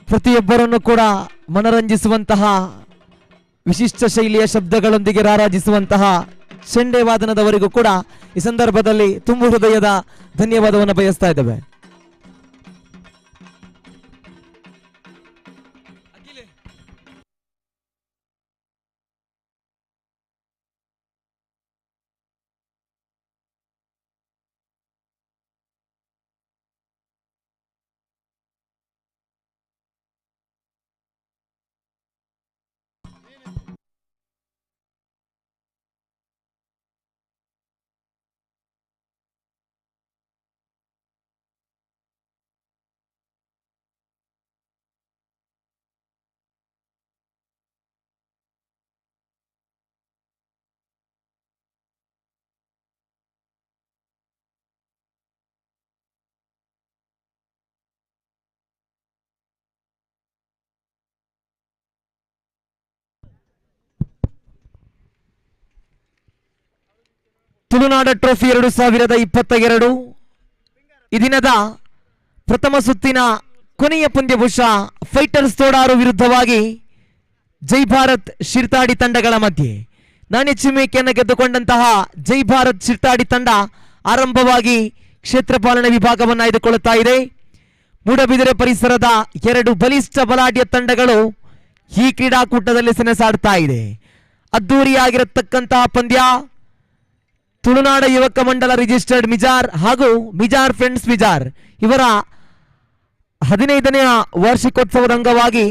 ಪ್ರತಿಯೊಬ್ಬರನ್ನು ಕೂಡ ಮನರಂಜಿಸುವಂತಹ ವಿಶಿಷ್ಟ ಶೈಲಿಯ ಶಬ್ದಗಳೊಂದಿಗೆ ರಾರಾಜಿಸುವಂತಹ ಚೆಂಡೆ ವಾದನದವರಿಗೂ ಕೂಡ ಈ ಸಂದರ್ಭದಲ್ಲಿ ತುಂಬು ಹೃದಯದ ಧನ್ಯವಾದವನ್ನು ಬಯಸ್ತಾ ಇದ್ದೇವೆ. ತುಳುನಾಡ ಟ್ರೋಫಿ 2022 ಈ ದಿನದ ಪ್ರಥಮ ಸುತ್ತಿನ ಕೊನೆಯ ಪಂದ್ಯ ಬಹುಶಃ ಫೈಟರ್ಸ್ ತೋಡಾರು ವಿರುದ್ಧವಾಗಿ ಜೈ ಭಾರತ್ ಶಿರ್ತಾಡಿ ತಂಡಗಳ ಮಧ್ಯೆ ನಾಣ್ಯ ಚಿಮ್ಮಿಕೆಯನ್ನು ಗೆದ್ದುಕೊಂಡಂತಹ ಜೈ ಭಾರತ್ ಶಿರ್ತಾಡಿ ತಂಡ ಆರಂಭವಾಗಿ ಕ್ಷೇತ್ರ ಪಾಲನೆ ವಿಭಾಗವನ್ನು ಆಯ್ದುಕೊಳ್ಳುತ್ತಾ ಇದೆ. ಮೂಡಬಿದಿರೆ ಪರಿಸರದ ಎರಡು ಬಲಿಷ್ಠ ಬಲಾಢ್ಯ ತಂಡಗಳು ಈ ಕ್ರೀಡಾಕೂಟದಲ್ಲಿ ಸೆಣಸಾಡ್ತಾ ಇದೆ. ಅದ್ದೂರಿಯಾಗಿರತಕ್ಕಂತಹ ಪಂದ್ಯ ತುಳುನಾಡ ಯುವಕ ಮಂಡಲ ರಿಜಿಸ್ಟರ್ಡ್ ಮಿಜಾರ್ ಹಾಗೂ ಮಿಜಾರ್ ಫ್ರೆಂಡ್ಸ್ ಮಿಜಾರ್ ಇವರ 15ನೇ ವಾರ್ಷಿಕೋತ್ಸವದ ಅಂಗವಾಗಿ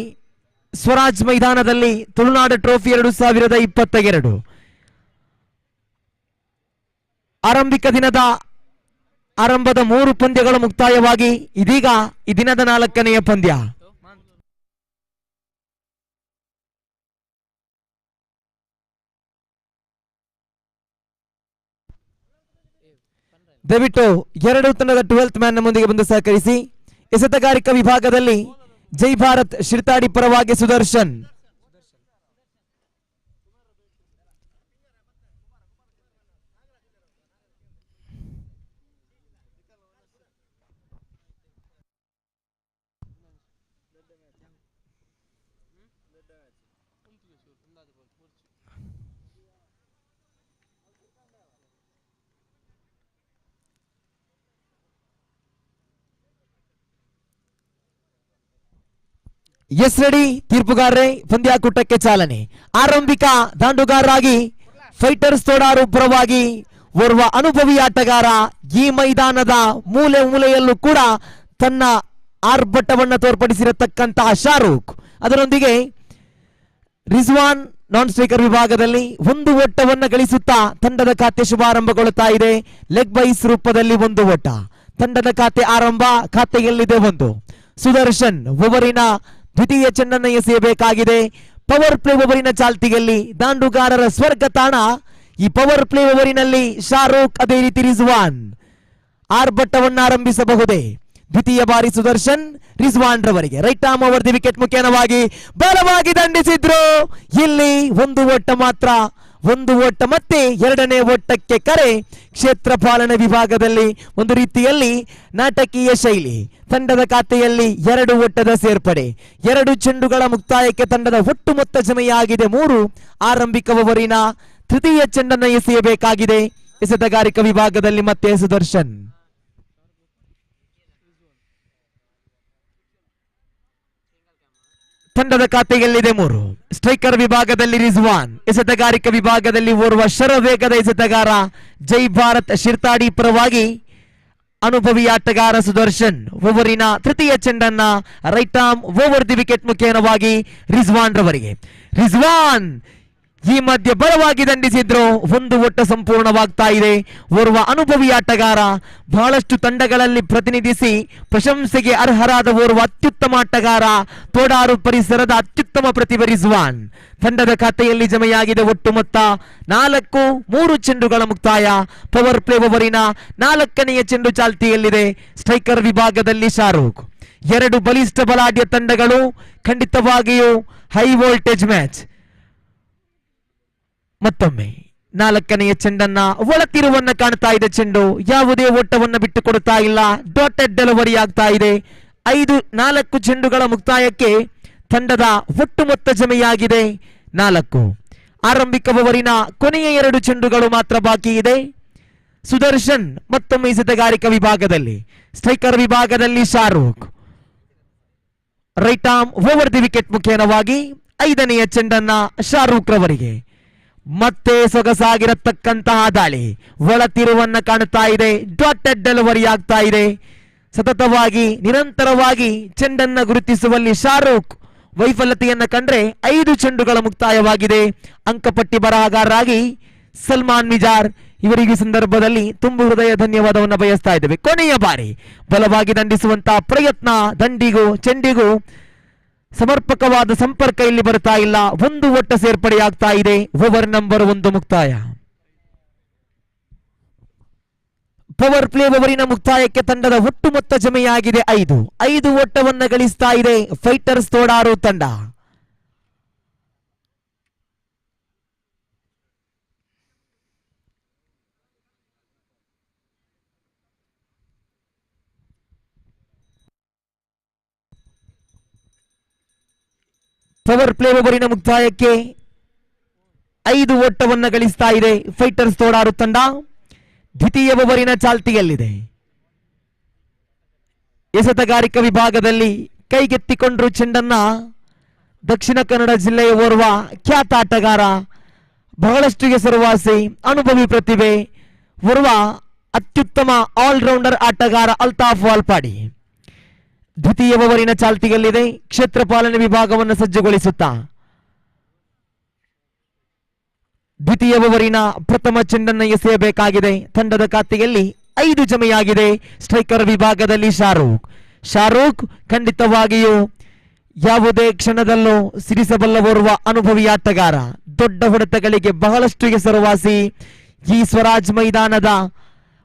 ಸ್ವರಾಜ್ ಮೈದಾನದಲ್ಲಿ ತುಳುನಾಡ ಟ್ರೋಫಿ 2022 ಆರಂಭಿಕ ದಿನದ ಆರಂಭದ 3 ಪಂದ್ಯಗಳು ಮುಕ್ತಾಯವಾಗಿ ಇದೀಗ ಈ ದಿನದ 4ನೆಯ ಪಂದ್ಯ. ದಯವಿಟ್ಟು ಎರಡು ತಂಡದ 12th ಮ್ಯಾನ್ ಮುಂದಿಗೆ ಬಂದು ಸಹಕರಿಸಿ. ಎಸೆತಗಾರಿಕಾ ವಿಭಾಗದಲ್ಲಿ ಜೈ ಭಾರತ್ ಶಿರ್ತಾಡಿ ಪರವಾಗಿ ಸುದರ್ಶನ್, ಎಸ್ ರೆಡಿ ತೀರ್ಪುಗಾರರೇ, ಪಂದ್ಯಾಕೂಟಕ್ಕೆ ಚಾಲನೆ. ಆರಂಭಿಕ ದಾಂಡುಗಾರರಾಗಿ ಫೈಟರ್ಸ್ ತೋಡಾರು ಪರವಾಗಿ ಓರ್ವ ಅನುಭವಿ ಆಟಗಾರ ಈ ಮೈದಾನದ ಮೂಲೆ ಮೂಲೆಯಲ್ಲೂ ಕೂಡ ತನ್ನ ಆರ್ಭಟವನ್ನು ತೋರ್ಪಡಿಸಿರತಕ್ಕಂತಹ ಶಾರೂಕ್, ಅದರೊಂದಿಗೆ ರಿಜ್ವಾನ್ ನಾನ್ ಸ್ಟ್ರೈಕರ್ ವಿಭಾಗದಲ್ಲಿ ಒಂದು ಓಟವನ್ನು ಗಳಿಸುತ್ತಾ ತಂಡದ ಖಾತೆ ಶುಭಾರಂಭಗೊಳ್ಳುತ್ತಾ ಇದೆ. ಲೆಗ್ ಬೈಸ್ ರೂಪದಲ್ಲಿ ಒಂದು ಓಟ, ತಂಡದ ಖಾತೆ ಆರಂಭ, ಖಾತೆಯಲ್ಲಿದೆ ಒಂದು. ಸುದರ್ಶನ್ ಓವರಿನ ದ್ವಿತೀಯ ಚೆಂಡನ್ನು ಎಸೆಯಬೇಕಾಗಿದೆ. ಪವರ್ ಪ್ಲೇ ಓವರಿನ ಚಾಲ್ತಿಯಲ್ಲಿ ದಾಂಡುಗಾರರ ಸ್ವರ್ಗ ತಾಣ. ಈ ಪವರ್ ಪ್ಲೇ ಓವರಿನಲ್ಲಿ ಶಾರೂಕ್, ಅದೇ ರೀತಿ ರಿಜ್ವಾನ್ ಆರ್ಭಟವನ್ನು ಆರಂಭಿಸಬಹುದೇ? ದ್ವಿತೀಯ ಬಾರಿ ಸುದರ್ಶನ್ ರಿಜ್ವಾನ್ ರವರಿಗೆ right arm over the wicket ಮುಖೇನವಾಗಿ ಬಲವಾಗಿ ದಂಡಿಸಿದ್ರು. ಇಲ್ಲಿ ಒಂದು ಓಟ ಮಾತ್ರ, ಒಂದು ಓಟ ಮತ್ತೆ ಎರಡನೇ ಓಟಕ್ಕೆ ಕರೆ. ಕ್ಷೇತ್ರ ಪಾಲನೆ ವಿಭಾಗದಲ್ಲಿ ಒಂದು ರೀತಿಯಲ್ಲಿ ನಾಟಕೀಯ ಶೈಲಿ. ತಂಡದ ಖಾತೆಯಲ್ಲಿ 2 ಓಟದ ಸೇರ್ಪಡೆ, 2 ಚೆಂಡುಗಳ ಮುಕ್ತಾಯಕ್ಕೆ ತಂಡದ ಒಟ್ಟು ಮೊತ್ತ ಜಮೆಯಾಗಿದೆ 3. ಆರಂಭಿಕ ಓವರಿನ ತೃತೀಯ ಚೆಂಡನ್ನು ಎಸೆಯಬೇಕಾಗಿದೆ. ಎಸೆತಗಾರಿಕಾ ವಿಭಾಗದಲ್ಲಿ ಮತ್ತೆ ಸುದರ್ಶನ್, ತಂಡದ ಖಾತೆಯಲ್ಲಿದೆ 3. ಸ್ಟ್ರೈಕರ್ ವಿಭಾಗದಲ್ಲಿ ರಿಜ್ವಾನ್, ಎಸೆತಗಾರಿಕಾ ವಿಭಾಗದಲ್ಲಿ ಓರ್ವ ಶರವೇಗದ ಎಸೆತಗಾರ ಜೈ ಭಾರತ್ ಶಿರ್ತಾಡಿ ಪರವಾಗಿ ಅನುಭವಿ ಆಟಗಾರ ಸುದರ್ಶನ್. ಓವರಿನ ತೃತೀಯ ಚೆಂಡನ್ನ right arm over the wicket ಮುಖೇನವಾಗಿ ರಿಜ್ವಾನ್ ರವರಿಗೆ. ರಿಜ್ವಾನ್ ಈ ಮಧ್ಯೆ ಬಲವಾಗಿ ದಂಡಿಸಿದ್ರು. ಒಂದು ಓಟ ಸಂಪೂರ್ಣವಾಗ್ತಾ ಇದೆ. ಓರ್ವ ಅನುಭವಿ ಆಟಗಾರ, ಬಹಳಷ್ಟು ತಂಡಗಳಲ್ಲಿ ಪ್ರತಿನಿಧಿಸಿ ಪ್ರಶಂಸೆಗೆ ಅರ್ಹರಾದ ಓರ್ವ ಅತ್ಯುತ್ತಮ ಆಟಗಾರ, ತೋಡಾರು ಪರಿಸರದ ಅತ್ಯುತ್ತಮ ಪ್ರತಿಭೆ ರಿಜ್ವಾನ್. ತಂಡದ ಖಾತೆಯಲ್ಲಿ ಜಮೆಯಾಗಿದೆ ಒಟ್ಟು ಮೊತ್ತ 4. 3 ಚೆಂಡುಗಳ ಮುಕ್ತಾಯ. ಪವರ್ ಪ್ಲೇ ಓವರಿನ 4ನೆಯ ಚೆಂಡು ಚಾಲ್ತಿಯಲ್ಲಿದೆ. ಸ್ಟ್ರೈಕರ್ ವಿಭಾಗದಲ್ಲಿ ಶಾರೂಕ್. 2 ಬಲಿಷ್ಠ ಬಲಾಢ್ಯ ತಂಡಗಳು, ಖಂಡಿತವಾಗಿಯೂ ಹೈ ವೋಲ್ಟೇಜ್ ಮ್ಯಾಚ್. ಮತ್ತೊಮ್ಮೆ 4ನೆಯ ಚೆಂಡನ್ನ ಒಳತಿರುವನ್ನ ಕಾಣ್ತಾ ಇದೆ. ಚೆಂಡು ಯಾವುದೇ ಓಟವನ್ನು ಬಿಟ್ಟು ಕೊಡುತ್ತಾ ಇಲ್ಲ. ಡಾಟೆಡ್ ಡೆಲಿವರಿ ಆಗ್ತಾ ಇದೆ. 4 ಚೆಂಡುಗಳ ಮುಕ್ತಾಯಕ್ಕೆ ತಂಡದ ಒಟ್ಟು ಮೊತ್ತ ಜಮೆಯಾಗಿದೆ 4. ಆರಂಭಿಕ ಓವರಿನ ಕೊನೆಯ 2 ಚೆಂಡುಗಳು ಮಾತ್ರ ಬಾಕಿ ಇದೆ. ಸುದರ್ಶನ್ ಮತ್ತೊಮ್ಮೆ ಎಸೆತಗಾರಿಕಾ ವಿಭಾಗದಲ್ಲಿ, ಸ್ಟ್ರೈಕರ್ ವಿಭಾಗದಲ್ಲಿ Shahrukh. Right arm over the wicket ಮುಖೇನವಾಗಿ 5ನೇ ಚೆಂಡನ್ನ ಶಾರೂಕ್ ರವರಿಗೆ. ಮತ್ತೆ ಸೊಗಸಾಗಿರತಕ್ಕಂತಹ ದಾಳಿ, ಒಳತಿರುವನ್ನ ಕಾಣುತ್ತಾ ಇದೆ. ಡಾಟೆಡ್ ಡೆಲಿವರಿ ಆಗ್ತಾ ಇದೆ. ಸತತವಾಗಿ ನಿರಂತರವಾಗಿ ಚೆಂಡನ್ನ ಗುರುತಿಸುವಲ್ಲಿ ಶಾರೂಕ್ ವೈಫಲ್ಯತೆಯನ್ನ ಕಂಡ್ರೆ 5 ಚೆಂಡುಗಳ ಮುಕ್ತಾಯವಾಗಿದೆ. ಅಂಕಪಟ್ಟಿ ಬರಹಗಾರರಾಗಿ ಸಲ್ಮಾನ್ ಮಿಜಾರ್ ಇವರಿಗೆ ಸಂದರ್ಭದಲ್ಲಿ ತುಂಬು ಹೃದಯ ಧನ್ಯವಾದವನ್ನು ಬಯಸ್ತಾ ಇದ್ದೇವೆ. ಕೊನೆಯ ಬಾರಿ ಬಲವಾಗಿ ದಂಡಿಸುವಂತಹ ಪ್ರಯತ್ನ, ದಂಡಿಗೂ ಚೆಂಡಿಗೂ ಸಮರ್ಪಕವಾದ ಸಂಪರ್ಕ ಇಲ್ಲಿ ಬರ್ತಾ ಇಲ್ಲ. 1 ಒಟ್ಟ ಸೇರ್ಪಡೆಯಾಗ್ತಾ ಇದೆ. ಓವರ್ ನಂಬರ್ 1 ಮುಕ್ತಾಯ. ಪವರ್ ಪ್ಲೇ ಓವರಿನ ಮುಕ್ತಾಯಕ್ಕೆ ತಂಡದ ಒಟ್ಟು ಮೊತ್ತ ಜಮೆಯಾಗಿದೆ 5 ಓಟವನ್ನ ಗಳಿಸ್ತಾ ಇದೆ ಫೈಟರ್ಸ್ ತೋಡಾರು ತಂಡ. ಪವರ್ ಪ್ಲೇ ಓವರಿನ ಮುಕ್ತಾಯಕ್ಕೆ 5 ಓಟವನ್ನ ಗಳಿಸ್ತಾ ಇದೆ ಫೈಟರ್ಸ್ ತೋಡಾರು ತಂಡ. ದ್ವಿತೀಯ ಓವರಿನ ಚಾಲ್ತಿಯಲ್ಲಿದೆ. ಎಸೆತಗಾರಿಕಾ ವಿಭಾಗದಲ್ಲಿ ಕೈಗೆತ್ತಿಕೊಂಡ್ರು ಚೆಂಡನ್ನ ದಕ್ಷಿಣ ಕನ್ನಡ ಜಿಲ್ಲೆಯ ಓರ್ವ ಖ್ಯಾತ ಆಟಗಾರ, ಬಹಳಷ್ಟು ಹೆಸರುವಾಸಿ, ಅನುಭವಿ ಪ್ರತಿಭೆ, ಓರ್ವ ಅತ್ಯುತ್ತಮ ಆಲ್ರೌಂಡರ್ ಆಟಗಾರ ಅಲ್ತಾಫ್ ವಾಲ್ಪಾಡಿ. ದ್ವಿತೀಯ ಓವರಿನ ಚಾಲ್ತಿಯಲ್ಲಿದೆ. ಕ್ಷೇತ್ರ ಪಾಲನೆ ವಿಭಾಗವನ್ನು ಸಜ್ಜುಗೊಳಿಸುತ್ತಾ ದ್ವಿತೀಯ ಓವರಿನ ಪ್ರಥಮ ಚೆಂಡನ್ನು ಎಸೆಯಬೇಕಾಗಿದೆ. ತಂಡದ ಖಾತೆಯಲ್ಲಿ 5 ಜಮೆಯಾಗಿದೆ. ಸ್ಟ್ರೈಕರ್ ವಿಭಾಗದಲ್ಲಿ ಶಾರೂಕ್ ಖಂಡಿತವಾಗಿಯೂ ಯಾವುದೇ ಕ್ಷಣದಲ್ಲೂ ಸಿರಿಸಬಲ್ಲ ಓರ್ವ ಅನುಭವಿ ಆಟಗಾರ, ದೊಡ್ಡ ಹೊಡೆತಗಳಿಗೆ ಬಹಳಷ್ಟು ಹೆಸರುವಾಸಿ. ಈ ಸ್ವರಾಜ್ ಮೈದಾನದ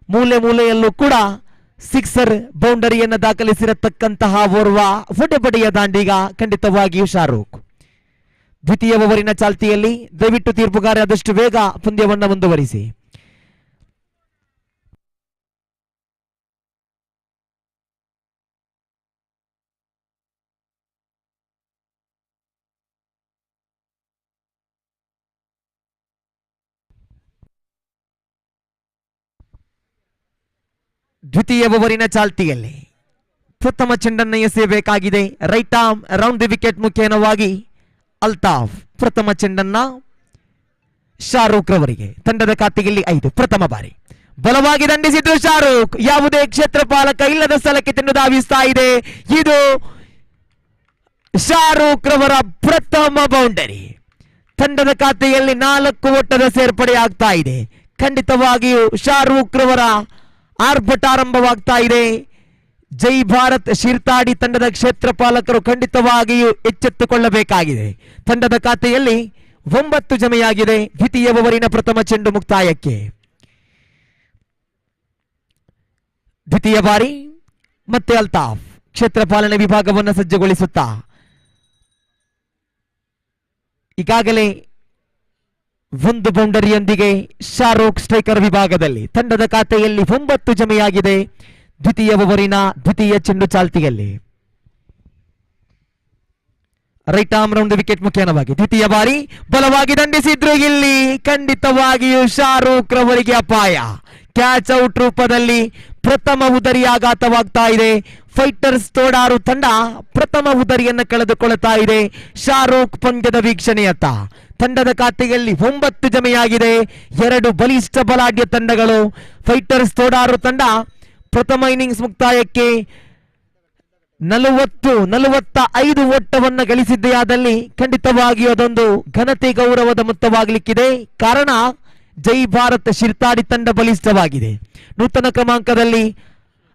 ಮೂಲೆ ಮೂಲೆಯಲ್ಲೂ ಕೂಡ ಸಿಕ್ಸರ್ ಬೌಂಡರಿಯನ್ನು ದಾಖಲಿಸಿರತಕ್ಕಂತಹ ಓರ್ವ ಹೊಡೆಬಡಿಯ ದಾಂಡಿಗ ಖಂಡಿತವಾಗಿಯೂ ಶಾರೂಕ್. ದ್ವಿತೀಯ ಓವರಿನ ಚಾಲ್ತಿಯಲ್ಲಿ ದಯವಿಟ್ಟು ತೀರ್ಪುಗಾರ ಆದಷ್ಟು ಬೇಗ ಪಂದ್ಯವನ್ನು ಮುಂದುವರಿಸಿ. ದ್ವಿತೀಯ ಓವರಿನ ಚಾಲ್ತಿಯಲ್ಲಿ ಪ್ರಥಮ ಚೆಂಡನ್ನು ಎಸೆಯಬೇಕಾಗಿದೆ. Right arm round the wicket ಮುಖೇನವಾಗಿ ಅಲ್ತಾಫ್ ಪ್ರಥಮ ಚೆಂಡನ್ನ ಶಾರೂಕ್ ರವರಿಗೆ. ತಂಡದ ಖಾತೆಯಲ್ಲಿ 5. ಪ್ರಥಮ ಬಾರಿ ಬಲವಾಗಿ ದಂಡಿಸಿದ್ದು ಶಾರೂಕ್. ಯಾವುದೇ ಕ್ಷೇತ್ರ ಪಾಲಕ ಇಲ್ಲದ ಸ್ಥಳಕ್ಕೆ ಚೆಂಡು ಧಾವಿಸ್ತಾ ಇದೆ. ಇದು ಶಾರೂಕ್ ರವರ ಪ್ರಥಮ ಬೌಂಡರಿ. ತಂಡದ ಖಾತೆಯಲ್ಲಿ 4 ಓಟದ ಸೇರ್ಪಡೆ ಆಗ್ತಾ ಇದೆ. ಖಂಡಿತವಾಗಿಯೂ ಶಾರೂಕ್ ರವರ ಆರ್ಭಟ ಆರಂಭವಾಗ್ತಾ ಇದೆ. ಜೈ ಭಾರತ್ ಶಿರ್ತಾಡಿ ತಂಡದ ಕ್ಷೇತ್ರ ಪಾಲಕರು ಖಂಡಿತವಾಗಿಯೂ ಎಚ್ಚೆತ್ತುಕೊಳ್ಳಬೇಕಾಗಿದೆ. ತಂಡದ ಖಾತೆಯಲ್ಲಿ 9 ಜಮೆಯಾಗಿದೆ. ದ್ವಿತೀಯ ಓವರಿನ ಪ್ರಥಮ ಚೆಂಡು ಮುಕ್ತಾಯಕ್ಕೆ. ದ್ವಿತೀಯ ಬಾರಿ ಮತ್ತೆ ಅಲ್ತಾಫ್ ಕ್ಷೇತ್ರ ಪಾಲನೆ ವಿಭಾಗವನ್ನು ಸಜ್ಜುಗೊಳಿಸುತ್ತಾ ಈಗಾಗಲೇ 1 ಬೌಂಡರಿಯೊಂದಿಗೆ ಶಾರೂಕ್ ಸ್ಟ್ರೈಕರ್ ವಿಭಾಗದಲ್ಲಿ. ತಂಡದ ಖಾತೆಯಲ್ಲಿ 9 ಜಮೆಯಾಗಿದೆ. ದ್ವಿತೀಯ ಓವರಿನ ದ್ವಿತೀಯ ಚೆಂಡು ಚಾಲ್ತಿಯಲ್ಲಿ ರೈಟ್ ಆರ್ಮ್ ರೌಂಡ್ ವಿಕೆಟ್ ಮುಖೇನವಾಗಿ ದ್ವಿತೀಯ ಬಾರಿ ಬಲವಾಗಿ ದಂಡಿಸಿದ್ರು. ಇಲ್ಲಿ ಖಂಡಿತವಾಗಿಯೂ ಶಾರೂಕ್ ರವರಿಗೆ ಅಪಾಯ. ಕ್ಯಾಚ್ ಔಟ್ ರೂಪದಲ್ಲಿ ಪ್ರಥಮ ಉದರಿ ಆಘಾತವಾಗ್ತಾ ಇದೆ. ಫೈಟರ್ಸ್ ತೋಡಾರು ತಂಡ ಪ್ರಥಮ ಉದರಿಯನ್ನು ಕಳೆದುಕೊಳ್ಳುತ್ತಾ ಇದೆ. ಶಾರೂಕ್ ಪಂದ್ಯದ ವೀಕ್ಷಣೆಯತ್ತ. ತಂಡದ ಖಾತೆಯಲ್ಲಿ 9 ಜಮೆಯಾಗಿದೆ. 2 ಬಲಿಷ್ಠ ಬಲಾಢ್ಯ ತಂಡಗಳು. ಫೈಟರ್ಸ್ ತೋಡಾರು ತಂಡ ಪ್ರಥಮ ಇನ್ನಿಂಗ್ಸ್ ಮುಕ್ತಾಯಕ್ಕೆ 45 ಓಟವನ್ನು ಗಳಿಸಿದ್ದೆಯಾದಲ್ಲಿ ಖಂಡಿತವಾಗಿಯೂ ಅದೊಂದು ಘನತೆ ಗೌರವದ ಮೊತ್ತವಾಗಲಿಕ್ಕಿದೆ. ಕಾರಣ ಜೈ ಭಾರತ್ ಶಿರ್ತಾಡಿ ತಂಡ ಬಲಿಷ್ಠವಾಗಿದೆ. ನೂತನ ಕ್ರಮಾಂಕದಲ್ಲಿ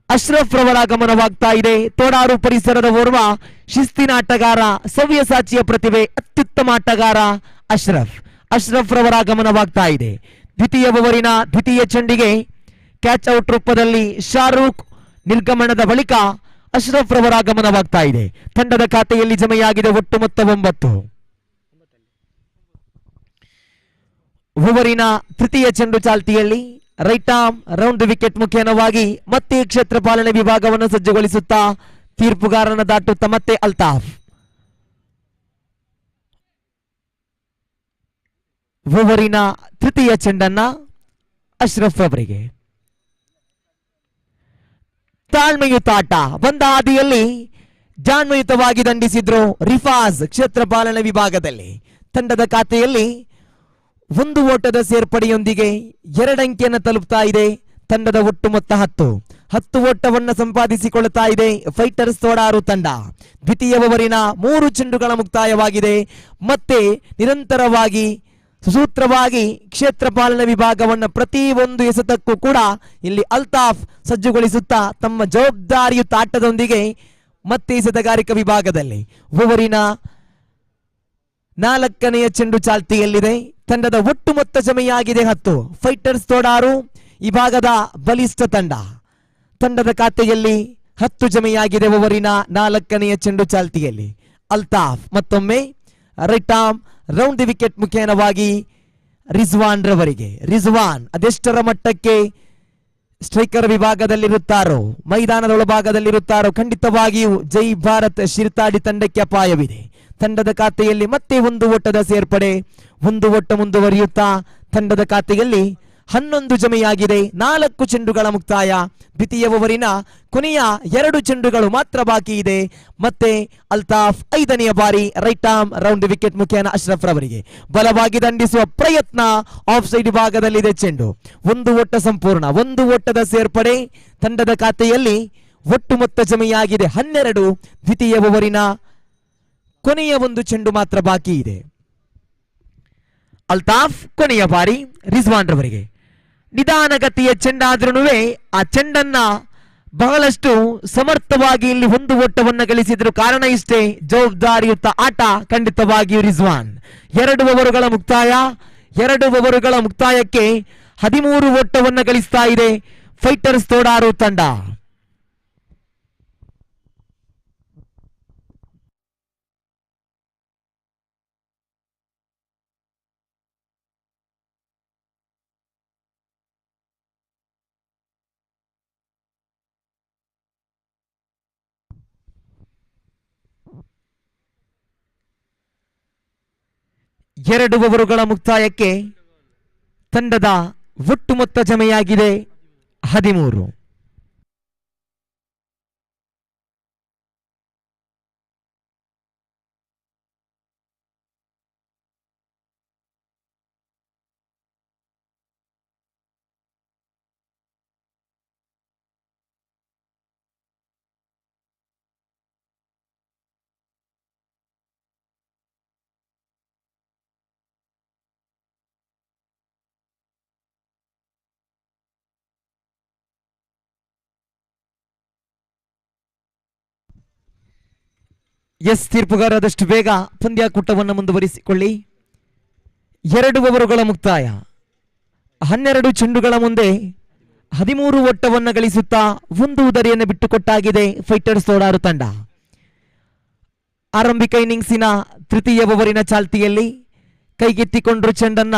ಅಶ್ರಫ್ ರವರ ಆಗಮನವಾಗ್ತಾ ಇದೆ. ತೋಡಾರು ಪರಿಸರದ ಓರ್ವ ಶಿಸ್ತಿನ ಆಟಗಾರ, ಸವ್ಯಸಾಚಿಯ ಪ್ರತಿಭೆ, ಅತ್ಯುತ್ತಮ ಆಟಗಾರ ಅಶ್ರಫ್ ರವರ ಆಗಮನವಾಗ್ತಾ ಇದೆ. ದ್ವಿತೀಯ ಓವರಿನ ದ್ವಿತೀಯ ಚೆಂಡಿಗೆ ಕ್ಯಾಚ್ ಔಟ್ ರೂಪದಲ್ಲಿ ಶಾರೂಕ್ ನಿರ್ಗಮನದ ಬಳಿಕ ಅಶ್ರಫ್ ರವರ ಆಗಮನವಾಗ್ತಾ ಇದೆ. ತಂಡದ ಖಾತೆಯಲ್ಲಿ ಜಮೆಯಾಗಿದೆ ಒಟ್ಟು ಮೊತ್ತ 9. ಓವರಿನ ತೃತೀಯ ಚೆಂಡು ಚಾಲ್ತಿಯಲ್ಲಿ ರೈಟ್ ಆರ್ಮ್ ರೌಂಡ್ ವಿಕೆಟ್ ಮುಖೇನವಾಗಿ ಮತ್ತೆ ಕ್ಷೇತ್ರ ಪಾಲನೆ ವಿಭಾಗವನ್ನು ಸಜ್ಜುಗೊಳಿಸುತ್ತಾ ತೀರ್ಪುಗಾರನ ದಾಟುತ್ತ ಮತ್ತೆ ಅಲ್ತಾಫ್. ಓವರಿನ ತೃತೀಯ ಚೆಂಡನ್ನ ಅಶ್ರಫ್ ಅವರಿಗೆ. ತಾಳ್ಮೆಯುತ ಆಟ ಬಂದ ಹಾದಿಯಲ್ಲಿ ಜಾಣ್ಮೆಯುತವಾಗಿ ದಂಡಿಸಿದ್ರು ರಿಫಾಜ್ ಕ್ಷೇತ್ರ ಪಾಲನೆ ವಿಭಾಗದಲ್ಲಿ. ತಂಡದ ಖಾತೆಯಲ್ಲಿ ಒಂದು ಓಟದ ಸೇರ್ಪಡೆಯೊಂದಿಗೆ 2 ಅಂಕಿಯನ್ನು ತಲುಪ್ತಾ ಇದೆ. ತಂಡದ ಒಟ್ಟು ಮೊತ್ತ 10 ಓಟವನ್ನು ಸಂಪಾದಿಸಿಕೊಳ್ಳುತ್ತಾ ಇದೆ ಫೈಟರ್ಸ್ ತೋಡಾರು ತಂಡ. ದ್ವಿತೀಯ ಓವರಿನ 3 ಚೆಂಡುಗಳ ಮುಕ್ತಾಯವಾಗಿದೆ. ಮತ್ತೆ ನಿರಂತರವಾಗಿ ಸುಸೂತ್ರವಾಗಿ ಕ್ಷೇತ್ರ ಪಾಲನೆ ವಿಭಾಗವನ್ನು ಪ್ರತಿ ಒಂದು ಎಸೆತಕ್ಕೂ ಕೂಡ ಇಲ್ಲಿ ಅಲ್ತಾಫ್ ಸಜ್ಜುಗೊಳಿಸುತ್ತಾ ತಮ್ಮ ಜವಾಬ್ದಾರಿಯುತ ಆಟದೊಂದಿಗೆ ಮತ್ತೆ ಎಸೆತಗಾರಿಕಾ ವಿಭಾಗದಲ್ಲಿ ಓವರಿನ 4ನೆಯ ಚೆಂಡು ಚಾಲ್ತಿಯಲ್ಲಿದೆ. ತಂಡದ ಒಟ್ಟು ಮೊತ್ತ ಜಮೆಯಾಗಿದೆ 10. ಫೈಟರ್ಸ್ ತೋಡಾರು ಈ ಭಾಗದ ಬಲಿಷ್ಠ ತಂಡ. ತಂಡದ ಖಾತೆಯಲ್ಲಿ 10 ಜಮೆಯಾಗಿದೆ ಓವರಿನ 4ನೆಯ ಚೆಂಡು ಚಾಲ್ತಿಯಲ್ಲಿ. ಅಲ್ತಾಫ್ ಮತ್ತೊಮ್ಮೆ right arm round the wicket ಮುಖೇನವಾಗಿ ರಿಜ್ವಾನ್ ರವರಿಗೆ. ರಿಜ್ವಾನ್ ಅದೆಷ್ಟರ ಮಟ್ಟಕ್ಕೆ ಸ್ಟ್ರೈಕರ್ ವಿಭಾಗದಲ್ಲಿರುತ್ತಾರೋ, ಮೈದಾನದ ಒಳಭಾಗದಲ್ಲಿರುತ್ತಾರೋ, ಖಂಡಿತವಾಗಿಯೂ ಜೈ ಭಾರತ್ ಶಿರ್ತಾಡಿ ತಂಡಕ್ಕೆ ಅಪಾಯವಿದೆ. ತಂಡದ ಖಾತೆಯಲ್ಲಿ ಮತ್ತೆ 1 ಓಟದ ಸೇರ್ಪಡೆ, 1 ಓಟ ಮುಂದುವರಿಯುತ್ತಾ ತಂಡದ ಖಾತೆಯಲ್ಲಿ 11 ಜಮೆಯಾಗಿದೆ. 4 ಚೆಂಡುಗಳ ಮುಕ್ತಾಯ. ದ್ವಿತೀಯ ಓವರಿನ ಕೊನೆಯ 2 ಚೆಂಡುಗಳು ಮಾತ್ರ ಬಾಕಿ ಇದೆ. ಮತ್ತೆ ಅಲ್ತಾಫ್ 5ನೆಯ ಬಾರಿ ರೈಟ್ ಆರ್ಮ್ ರೌಂಡ್ ವಿಕೆಟ್ ಮುಖೇನ ಅಶ್ರಫ್ ರವರಿಗೆ ಬಲವಾಗಿ ದಂಡಿಸುವ ಪ್ರಯತ್ನ. ಆಫ್ ಸೈಡ್ ಭಾಗದಲ್ಲಿದೆ ಚೆಂಡು. 1 ಓಟ ಸಂಪೂರ್ಣ, 1 ಓಟದ ಸೇರ್ಪಡೆ. ತಂಡದ ಖಾತೆಯಲ್ಲಿ ಒಟ್ಟು ಮೊತ್ತ ಜಮೆಯಾಗಿದೆ 12. ದ್ವಿತೀಯ ಓವರಿನ ಕೊನೆಯ 1 ಚೆಂಡು ಮಾತ್ರ ಬಾಕಿ ಇದೆ. ಅಲ್ತಾಫ್ ಕೊನೆಯ ಬಾರಿ ರಿಜ್ವಾನ್ ರವರಿಗೆ. ನಿಧಾನಗತಿಯ ಚೆಂಡಾದ್ರೂ ಆ ಚೆಂಡನ್ನ ಬಹಳಷ್ಟು ಸಮರ್ಥವಾಗಿ ಇಲ್ಲಿ 1 ಓಟವನ್ನು ಗಳಿಸಿದ್ರು. ಕಾರಣ ಇಷ್ಟೇ, ಜವಾಬ್ದಾರಿಯುತ ಆಟ ಖಂಡಿತವಾಗಿಯೂ ರಿಜ್ವಾನ್. 2 ಓವರುಗಳ ಮುಕ್ತಾಯ. 2 ಓವರುಗಳ ಮುಕ್ತಾಯಕ್ಕೆ 13 ಓಟವನ್ನು ಗಳಿಸ್ತಾ ಇದೆ ಫೈಟರ್ಸ್ ತೋಡಾರು ತಂಡ. ಎರಡು ಓವರುಗಳ ಮುಕ್ತಾಯಕ್ಕೆ ತಂಡದ ಒಟ್ಟು ಮೊತ್ತ ಜಮೆಯಾಗಿದೆ 13. ಎಸ್ ತೀರ್ಪುಗಾರದಷ್ಟು ಬೇಗ ಪಂದ್ಯಾಕೂಟವನ್ನು ಮುಂದುವರಿಸಿಕೊಳ್ಳಿ. 2 ಓವರುಗಳ ಮುಕ್ತಾಯ. 12 ಚೆಂಡುಗಳ ಮುಂದೆ 13 ಓಟವನ್ನು ಗಳಿಸುತ್ತಾ 1 ಉದರಿಯನ್ನು ಬಿಟ್ಟುಕೊಟ್ಟಾಗಿದೆ ಫೈಟರ್ಸ್ ತೋಡಾರು ತಂಡ. ಆರಂಭಿಕ ಇನ್ನಿಂಗ್ಸಿನ ತೃತೀಯ ಓವರಿನ ಚಾಲ್ತಿಯಲ್ಲಿ ಕೈಗೆತ್ತಿಕೊಂಡ್ರು ಚೆಂಡನ್ನ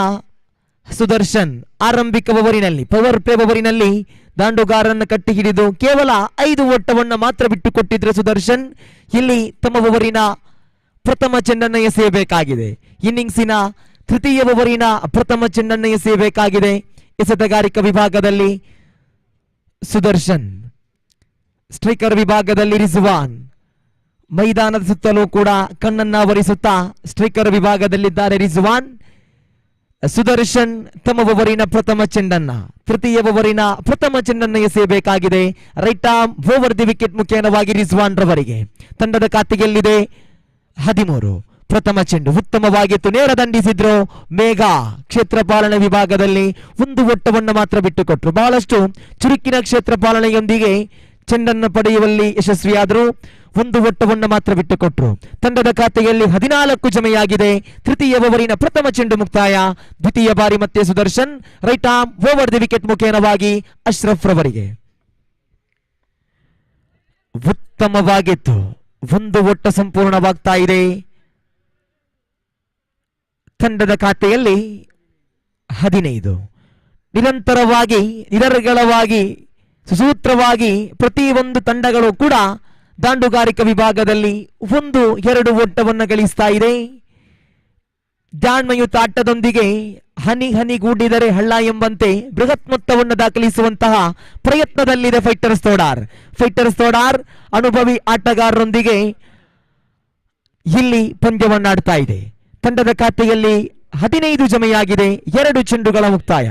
ಸುದರ್ಶನ್. ಆರಂಭಿಕ ಓವರಿನಲ್ಲಿ ಪವರ್ ಪ್ಲೇ ಓವರಿನಲ್ಲಿ ದಾಂಡುಗಾರನ್ನು ಕಟ್ಟಿ ಹಿಡಿದು ಕೇವಲ 5 ಓಟವನ್ನು ಮಾತ್ರ ಬಿಟ್ಟುಕೊಟ್ಟಿದ್ರು ಸುದರ್ಶನ್. ಇಲ್ಲಿ ತಮ್ಮ ಓವರಿನ ಪ್ರಥಮ ಚೆಂಡನ್ನು ಎಸೆಯಬೇಕಾಗಿದೆ. ಇನ್ನಿಂಗ್ಸಿನ ತೃತೀಯ ಓವರಿನ ಪ್ರಥಮ ಚೆಂಡನ್ನು ಎಸೆಯಬೇಕಾಗಿದೆ. ಎಸೆತಗಾರಿಕಾ ವಿಭಾಗದಲ್ಲಿ ಸುದರ್ಶನ್, ಸ್ಟ್ರೈಕರ್ ವಿಭಾಗದಲ್ಲಿ ರಿಜ್ವಾನ್. ಮೈದಾನದ ಸುತ್ತಲೂ ಕೂಡ ಕಣ್ಣನ್ನ ಆವರಿಸುತ್ತಾ ಸ್ಟ್ರೈಕರ್ ವಿಭಾಗದಲ್ಲಿದ್ದಾರೆ ರಿಜ್ವಾನ್. ಸುದರ್ಶನ್ ತಮ್ಮ ಓವರಿನ ಪ್ರಥಮ ಚೆಂಡನ್ನ, ತೃತೀಯ ಓವರಿನ ಪ್ರಥಮ ಚೆಂಡನ್ನು ಎಸೆಯಬೇಕಾಗಿದೆ. Right arm over the wicket ಮುಖೇನವಾಗಿ ರಿಜ್ವಾನ್ ರವರಿಗೆ. ತಂಡದ ಖಾತೆಯಲ್ಲಿದೆ 13. ಪ್ರಥಮ ಚೆಂಡು ಉತ್ತಮವಾಗಿತ್ತು, ನೇರ ದಂಡಿಸಿದ್ರು ಮೇಘ. ಕ್ಷೇತ್ರ ಪಾಲನೆ ವಿಭಾಗದಲ್ಲಿ 1 ಓಟವನ್ನು ಮಾತ್ರ ಬಿಟ್ಟುಕೊಟ್ರು. ಬಹಳಷ್ಟು ಚುರುಕಿನ ಕ್ಷೇತ್ರ ಪಾಲನೆಯೊಂದಿಗೆ ಚೆಂಡನ್ನು ಪಡೆಯುವಲ್ಲಿ ಯಶಸ್ವಿಯಾದರು. 1 ಓಟವನ್ನು ಮಾತ್ರ ಬಿಟ್ಟುಕೊಟ್ರು. ತಂಡದ ಖಾತೆಯಲ್ಲಿ 14 ಜಮೆಯಾಗಿದೆ. ತೃತೀಯ ಓವರಿನ ಪ್ರಥಮ ಚೆಂಡು ಮುಕ್ತಾಯ. ದ್ವಿತೀಯ ಬಾರಿ ಮತ್ತೆ Sudarshan right arm over the wicket ಮುಖೇನವಾಗಿ ಅಶ್ರಫ್ ರವರಿಗೆ. ಉತ್ತಮವಾಗಿತ್ತು, 1 ಓಟ ಸಂಪೂರ್ಣವಾಗ್ತಾ ಇದೆ. ತಂಡದ ಖಾತೆಯಲ್ಲಿ 15. ನಿರಂತರವಾಗಿ ನಿರರ್ಗಳವಾಗಿ ಸುಸೂತ್ರವಾಗಿ ಪ್ರತಿಯೊಂದು ತಂಡಗಳು ಕೂಡ ದಾಂಡುಗಾರಿಕಾ ವಿಭಾಗದಲ್ಲಿ 1-2 ಓಟವನ್ನು ಗಳಿಸ್ತಾ ಇದೆ. ಜಾಣ್ಮೆಯುತ ಆಟದೊಂದಿಗೆ ಹನಿ ಹನಿಗೂಡಿದರೆ ಹಳ್ಳ ಎಂಬಂತೆ ಬೃಹತ್ ಮೊತ್ತವನ್ನು ದಾಖಲಿಸುವಂತಹ ಪ್ರಯತ್ನದಲ್ಲಿದೆ ಫೈಟರ್ಸ್ ತೋಡಾರ್. ಅನುಭವಿ ಆಟಗಾರರೊಂದಿಗೆ ಇಲ್ಲಿ ಪಂದ್ಯವನ್ನಾಡ್ತಾ ಇದೆ. ತಂಡದ ಖಾತೆಯಲ್ಲಿ 15 ಜಮೆಯಾಗಿದೆ. 2 ಚೆಂಡುಗಳ ಮುಕ್ತಾಯ.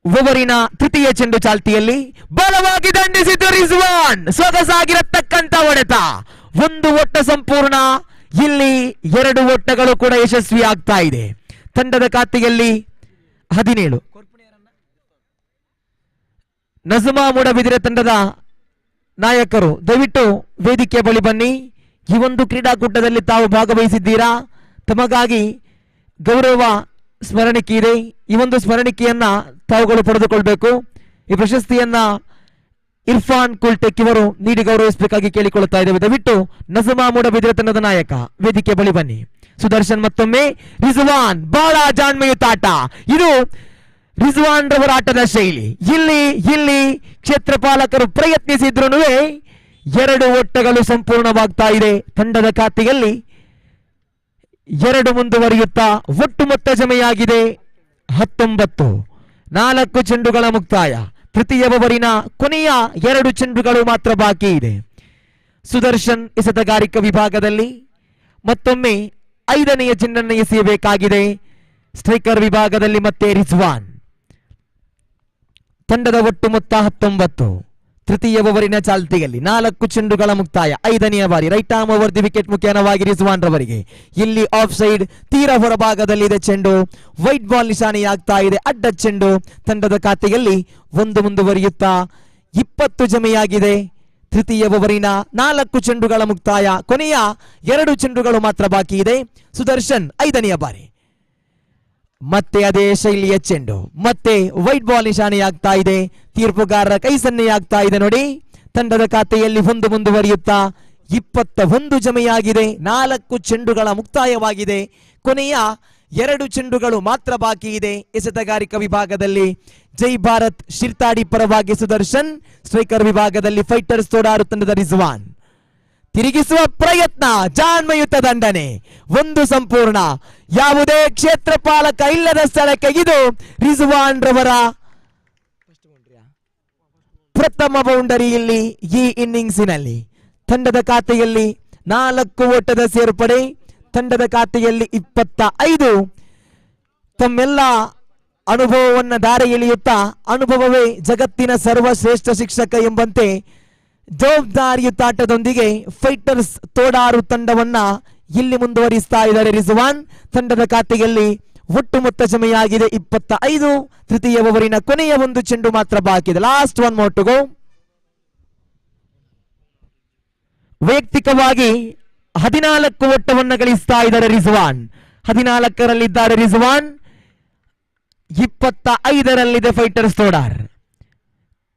ಓವರಿನ ತೃತೀಯ ಚೆಂಡು ಚಾಲ್ತಿಯಲ್ಲಿ ಬಲವಾಗಿ ದಂಡಿಸಿದ್ದು ರಿಜ್ವಾನ್. ಸೊಗಸಾಗಿರತಕ್ಕಂತ ಹೊಡೆತ. 1 ಓಟ ಸಂಪೂರ್ಣ. ಇಲ್ಲಿ 2 ಓಟಗಳು ಕೂಡ ಯಶಸ್ವಿ ಆಗ್ತಾ ಇದೆ. ತಂಡದ ಖಾತೆಯಲ್ಲಿ 17. ನಜಮಾ ಮೂಡಬಿದಿರೆ ತಂಡದ ನಾಯಕರು ದಯವಿಟ್ಟು ವೇದಿಕೆ ಬಳಿ ಬನ್ನಿ. ಈ ಒಂದು ಕ್ರೀಡಾಕೂಟದಲ್ಲಿ ತಾವು ಭಾಗವಹಿಸಿದ್ದೀರಾ, ತಮಗಾಗಿ ಗೌರವ ಸ್ಮರಣಿಕೆ ಇದೆ. ಈ ಒಂದು ಸ್ಮರಣಿಕೆಯನ್ನ ತಾವುಗಳು ಪಡೆದುಕೊಳ್ಬೇಕು. ಈ ಪ್ರಶಸ್ತಿಯನ್ನ ಇರ್ಫಾನ್ ಕುಲ್ಟೆಕ್ ಇವರು ನೀಡಿ ಗೌರವಿಸಬೇಕಾಗಿ ಕೇಳಿಕೊಳ್ಳುತ್ತಾ ಇದ್ದೇವೆ. ದಯವಿಟ್ಟು ನಜಮಾ ಮೂಡಬಿದಿರೆ ತಂಡದ ನಾಯಕ ವೇದಿಕೆ ಬಳಿ ಬನ್ನಿ. ಸುದರ್ಶನ್ ಮತ್ತೊಮ್ಮೆ ರಿಜ್ವಾನ್. ಬಹಳ ಜಾಣ್ಮೆಯುತ ಆಟ ಇದು. ರಿಜ್ವಾನ್ ರವರ ಆಟದ ಶೈಲಿ. ಇಲ್ಲಿ ಕ್ಷೇತ್ರಪಾಲಕರು ಪ್ರಯತ್ನಿಸಿದ್ರು 2 ಓಟಗಳು ಸಂಪೂರ್ಣವಾಗ್ತಾ ಇದೆ. ತಂಡದ ಖಾತೆಯಲ್ಲಿ 2 ಮುಂದುವರಿಯುತ್ತಾ ಒಟ್ಟು ಮೊತ್ತ ಜಮೆಯಾಗಿದೆ 19. 4 ಚೆಂಡುಗಳ ಮುಕ್ತಾಯ. ತೃತೀಯ ಓವರಿನ ಕೊನೆಯ 2 ಚೆಂಡುಗಳು ಮಾತ್ರ ಬಾಕಿ ಇದೆ. ಸುದರ್ಶನ್ ಎಸೆತಗಾರಿಕಾ ವಿಭಾಗದಲ್ಲಿ ಮತ್ತೊಮ್ಮೆ 5ನೆಯ ಚೆಂಡನ್ನು ಎಸೆಯಬೇಕಾಗಿದೆ. ಸ್ಟ್ರೈಕರ್ ವಿಭಾಗದಲ್ಲಿ ಮತ್ತೆ ರಿಜ್ವಾನ್. ತಂಡದ ಒಟ್ಟು ಮೊತ್ತ 19. ತೃತೀಯ ಓವರಿನ ಚಾಲ್ತಿಯಲ್ಲಿ 4 ಚೆಂಡುಗಳ ಮುಕ್ತಾಯ. 5ನೆಯ ಬಾರಿ right arm over the wicket ಮುಖೇನವಾಗಿ ರಿಜ್ವಾನ್ ರವರಿಗೆ. ಇಲ್ಲಿ ಆಫ್ ಸೈಡ್ ತೀರ ಹೊರಭಾಗದಲ್ಲಿದೆ ಚೆಂಡು. ವೈಟ್ ಬಾಲ್ ನಿಶಾನೆಯಾಗ್ತಾ ಇದೆ. ಅಡ್ಡ ಚೆಂಡು. ತಂಡದ ಖಾತೆಯಲ್ಲಿ 1 ಮುಂದುವರಿಯುತ್ತಾ 20 ಜಮೆಯಾಗಿದೆ. ತೃತೀಯ ಓವರಿನ 4 ಚೆಂಡುಗಳ ಮುಕ್ತಾಯ. ಕೊನೆಯ 2 ಚೆಂಡುಗಳು ಮಾತ್ರ ಬಾಕಿ ಇದೆ. ಸುದರ್ಶನ್ 5ನೆಯ ಬಾರಿ. ಮತ್ತೆ ಅದೇ ಶೈಲಿಯ ಚೆಂಡು. ಮತ್ತೆ ವೈಟ್ ಬಾಲ್ ನಿಶಾನೆಯಾಗ್ತಾ ಇದೆ. ತೀರ್ಪುಗಾರರ ಕೈ ಸನ್ನೆಯಾಗ್ತಾ ಇದೆ ನೋಡಿ. ತಂಡದ ಖಾತೆಯಲ್ಲಿ 1 ಮುಂದುವರಿಯುತ್ತಾ 21 ಜಮೆಯಾಗಿದೆ. 4 ಚೆಂಡುಗಳ ಮುಕ್ತಾಯವಾಗಿದೆ. ಕೊನೆಯ 2 ಚೆಂಡುಗಳು ಮಾತ್ರ ಬಾಕಿ ಇದೆ. ಎಸೆತಗಾರಿಕಾ ವಿಭಾಗದಲ್ಲಿ ಜೈ ಭಾರತ್ ಶಿರ್ತಾಡಿ ಪರವಾಗಿ ಸುದರ್ಶನ್, ಸ್ಟ್ರೈಕರ್ ವಿಭಾಗದಲ್ಲಿ ಫೈಟರ್ಸ್ ತೋಡಾರು ತಂಡದ ರಿಜ್ವಾನ್. ತಿರುಗಿಸುವ ಪ್ರಯತ್ನ, ಜಾಣ್ಮೆಯುತ ದಂಡನೆ. 1 ಸಂಪೂರ್ಣ. ಯಾವುದೇ ಕ್ಷೇತ್ರಪಾಲಕ ಇಲ್ಲದ ಸ್ಥಳಕ್ಕೆ ಇದು ರಿಜ್ವಾನ್ ರವರ ಪ್ರಥಮ ಬೌಂಡರಿ. ಇಲ್ಲಿ ಈ ಇನ್ನಿಂಗ್ಸಿನಲ್ಲಿ ತಂಡದ ಖಾತೆಯಲ್ಲಿ 4 ಓಟದ ಸೇರ್ಪಡೆ. ತಂಡದ ಖಾತೆಯಲ್ಲಿ 25. ತಮ್ಮೆಲ್ಲ ಅನುಭವವನ್ನು ದಾರಿ ಎಳೆಯುತ್ತಾ ಅನುಭವವೇ ಜಗತ್ತಿನ ಸರ್ವಶ್ರೇಷ್ಠ ಶಿಕ್ಷಕ ಎಂಬಂತೆ ಜವಾಬ್ದಾರಿಯುತ ಆಟದೊಂದಿಗೆ ಫೈಟರ್ಸ್ ತೋಡಾರು ತಂಡವನ್ನ ಇಲ್ಲಿ ಮುಂದುವರಿಸ್ತಾ ಇದ್ದಾರೆ ರಿಜ್ವಾನ್. ತಂಡದ ಖಾತೆಯಲ್ಲಿ ಒಟ್ಟು ಮೊತ್ತ ಜಮೆಯಾಗಿದೆ 25. ತೃತೀಯ ಓವರಿನ ಕೊನೆಯ 1 ಚೆಂಡು ಮಾತ್ರ ಬಾಕಿ ಇದೆ. Last 1 more to go. ವೈಯಕ್ತಿಕವಾಗಿ 14 ಓಟವನ್ನು ಗಳಿಸ್ತಾ ಇದ್ದಾರೆ ರಿಜ್ವಾನ್. 14ರಲ್ಲಿದ್ದಾರೆ ರಿಜ್ವಾನ್. 25ರಲ್ಲಿದೆ ಫೈಟರ್ಸ್ ತೋಡಾರ್.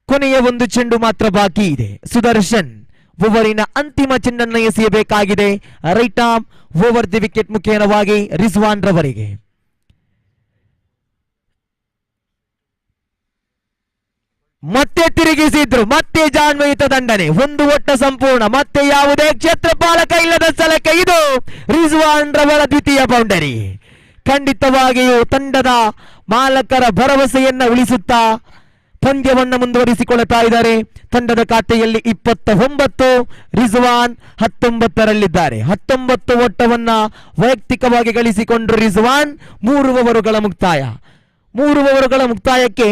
ಕೊನೆಯ 1 ಚೆಂಡು ಮಾತ್ರ ಬಾಕಿ ಇದೆ. ಸುದರ್ಶನ್ ಓವರಿನ ಅಂತಿಮ ಚೆಂಡನ್ನು ಎಸೆಯಬೇಕಾಗಿದೆ. Right arm over the wicket ಮುಖೇನವಾಗಿ ರಿಜ್ವಾನ್ ರವರಿಗೆ. ಮತ್ತೆ ತಿರುಗಿಸಿದ್ರು. ಮತ್ತೆ ಜಾಣ್ಮೆಯುತ ದಂಡನೆ. 1 ಓಟ ಸಂಪೂರ್ಣ. ಮತ್ತೆ ಯಾವುದೇ ಕ್ಷೇತ್ರಪಾಲಕ ಇಲ್ಲದ ಸ್ಥಳಕ್ಕೆ ಇದು ರಿಜ್ವಾನ್ ರವರ ದ್ವಿತೀಯ ಬೌಂಡರಿ. ಖಂಡಿತವಾಗಿಯೂ ತಂಡದ ಮಾಲಕರ ಭರವಸೆಯನ್ನ ಉಳಿಸುತ್ತಾ ಪಂದ್ಯವನ್ನು ಮುಂದುವರಿಸಿಕೊಳ್ಳುತ್ತಾ ಇದ್ದಾರೆ. ತಂಡದ ಖಾತೆಯಲ್ಲಿ 29. ರಿಜ್ವಾನ್ 19ರಲ್ಲಿದ್ದಾರೆ. 19 ಓಟವನ್ನ ವೈಯಕ್ತಿಕವಾಗಿ ಗಳಿಸಿಕೊಂಡ್ರು ರಿಜ್ವಾನ್. 3 ಓವರುಗಳ ಮುಕ್ತಾಯ. 3 ಓವರುಗಳ ಮುಕ್ತಾಯಕ್ಕೆ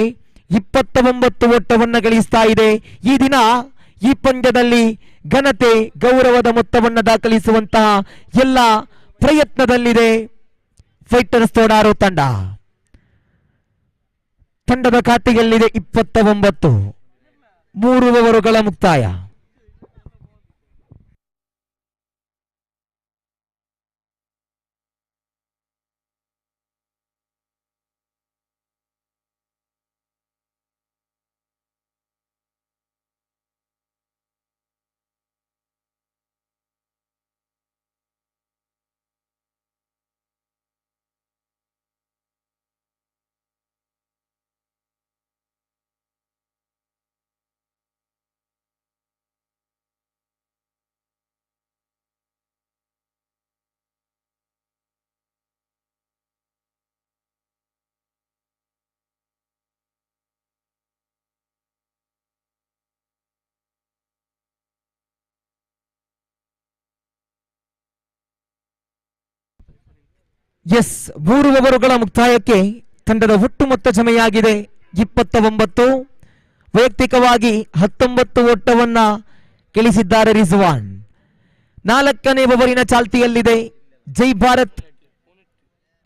29 ಓಟವನ್ನ ಗಳಿಸ್ತಾ ಇದೆ. ಈ ದಿನ ಈ ಪಂದ್ಯದಲ್ಲಿ ಘನತೆ ಗೌರವದ ಮೊತ್ತವನ್ನು ದಾಖಲಿಸುವಂತಹ ಎಲ್ಲ ಪ್ರಯತ್ನದಲ್ಲಿದೆ ಫೈಟರ್ಸ್ ತೋಡಾರು ತಂಡ. ತಂಡದ ಖಾತೆಯಲ್ಲಿದೆ 29. 3 ಓವರುಗಳ ಮುಕ್ತಾಯ. ಎಸ್, 3 ಓವರುಗಳ ಮುಕ್ತಾಯಕ್ಕೆ ತಂಡದ ಒಟ್ಟು ಮೊತ್ತ ಜಮೆಯಾಗಿದೆ 29. ವೈಯಕ್ತಿಕವಾಗಿ 19 ಓಟವನ್ನ ಗಳಿಸಿದ್ದಾರೆ ರಿಜ್ವಾನ್. 4ನೇ ಓವರಿನ ಚಾಲ್ತಿಯಲ್ಲಿದೆ. ಜೈ ಭಾರತ್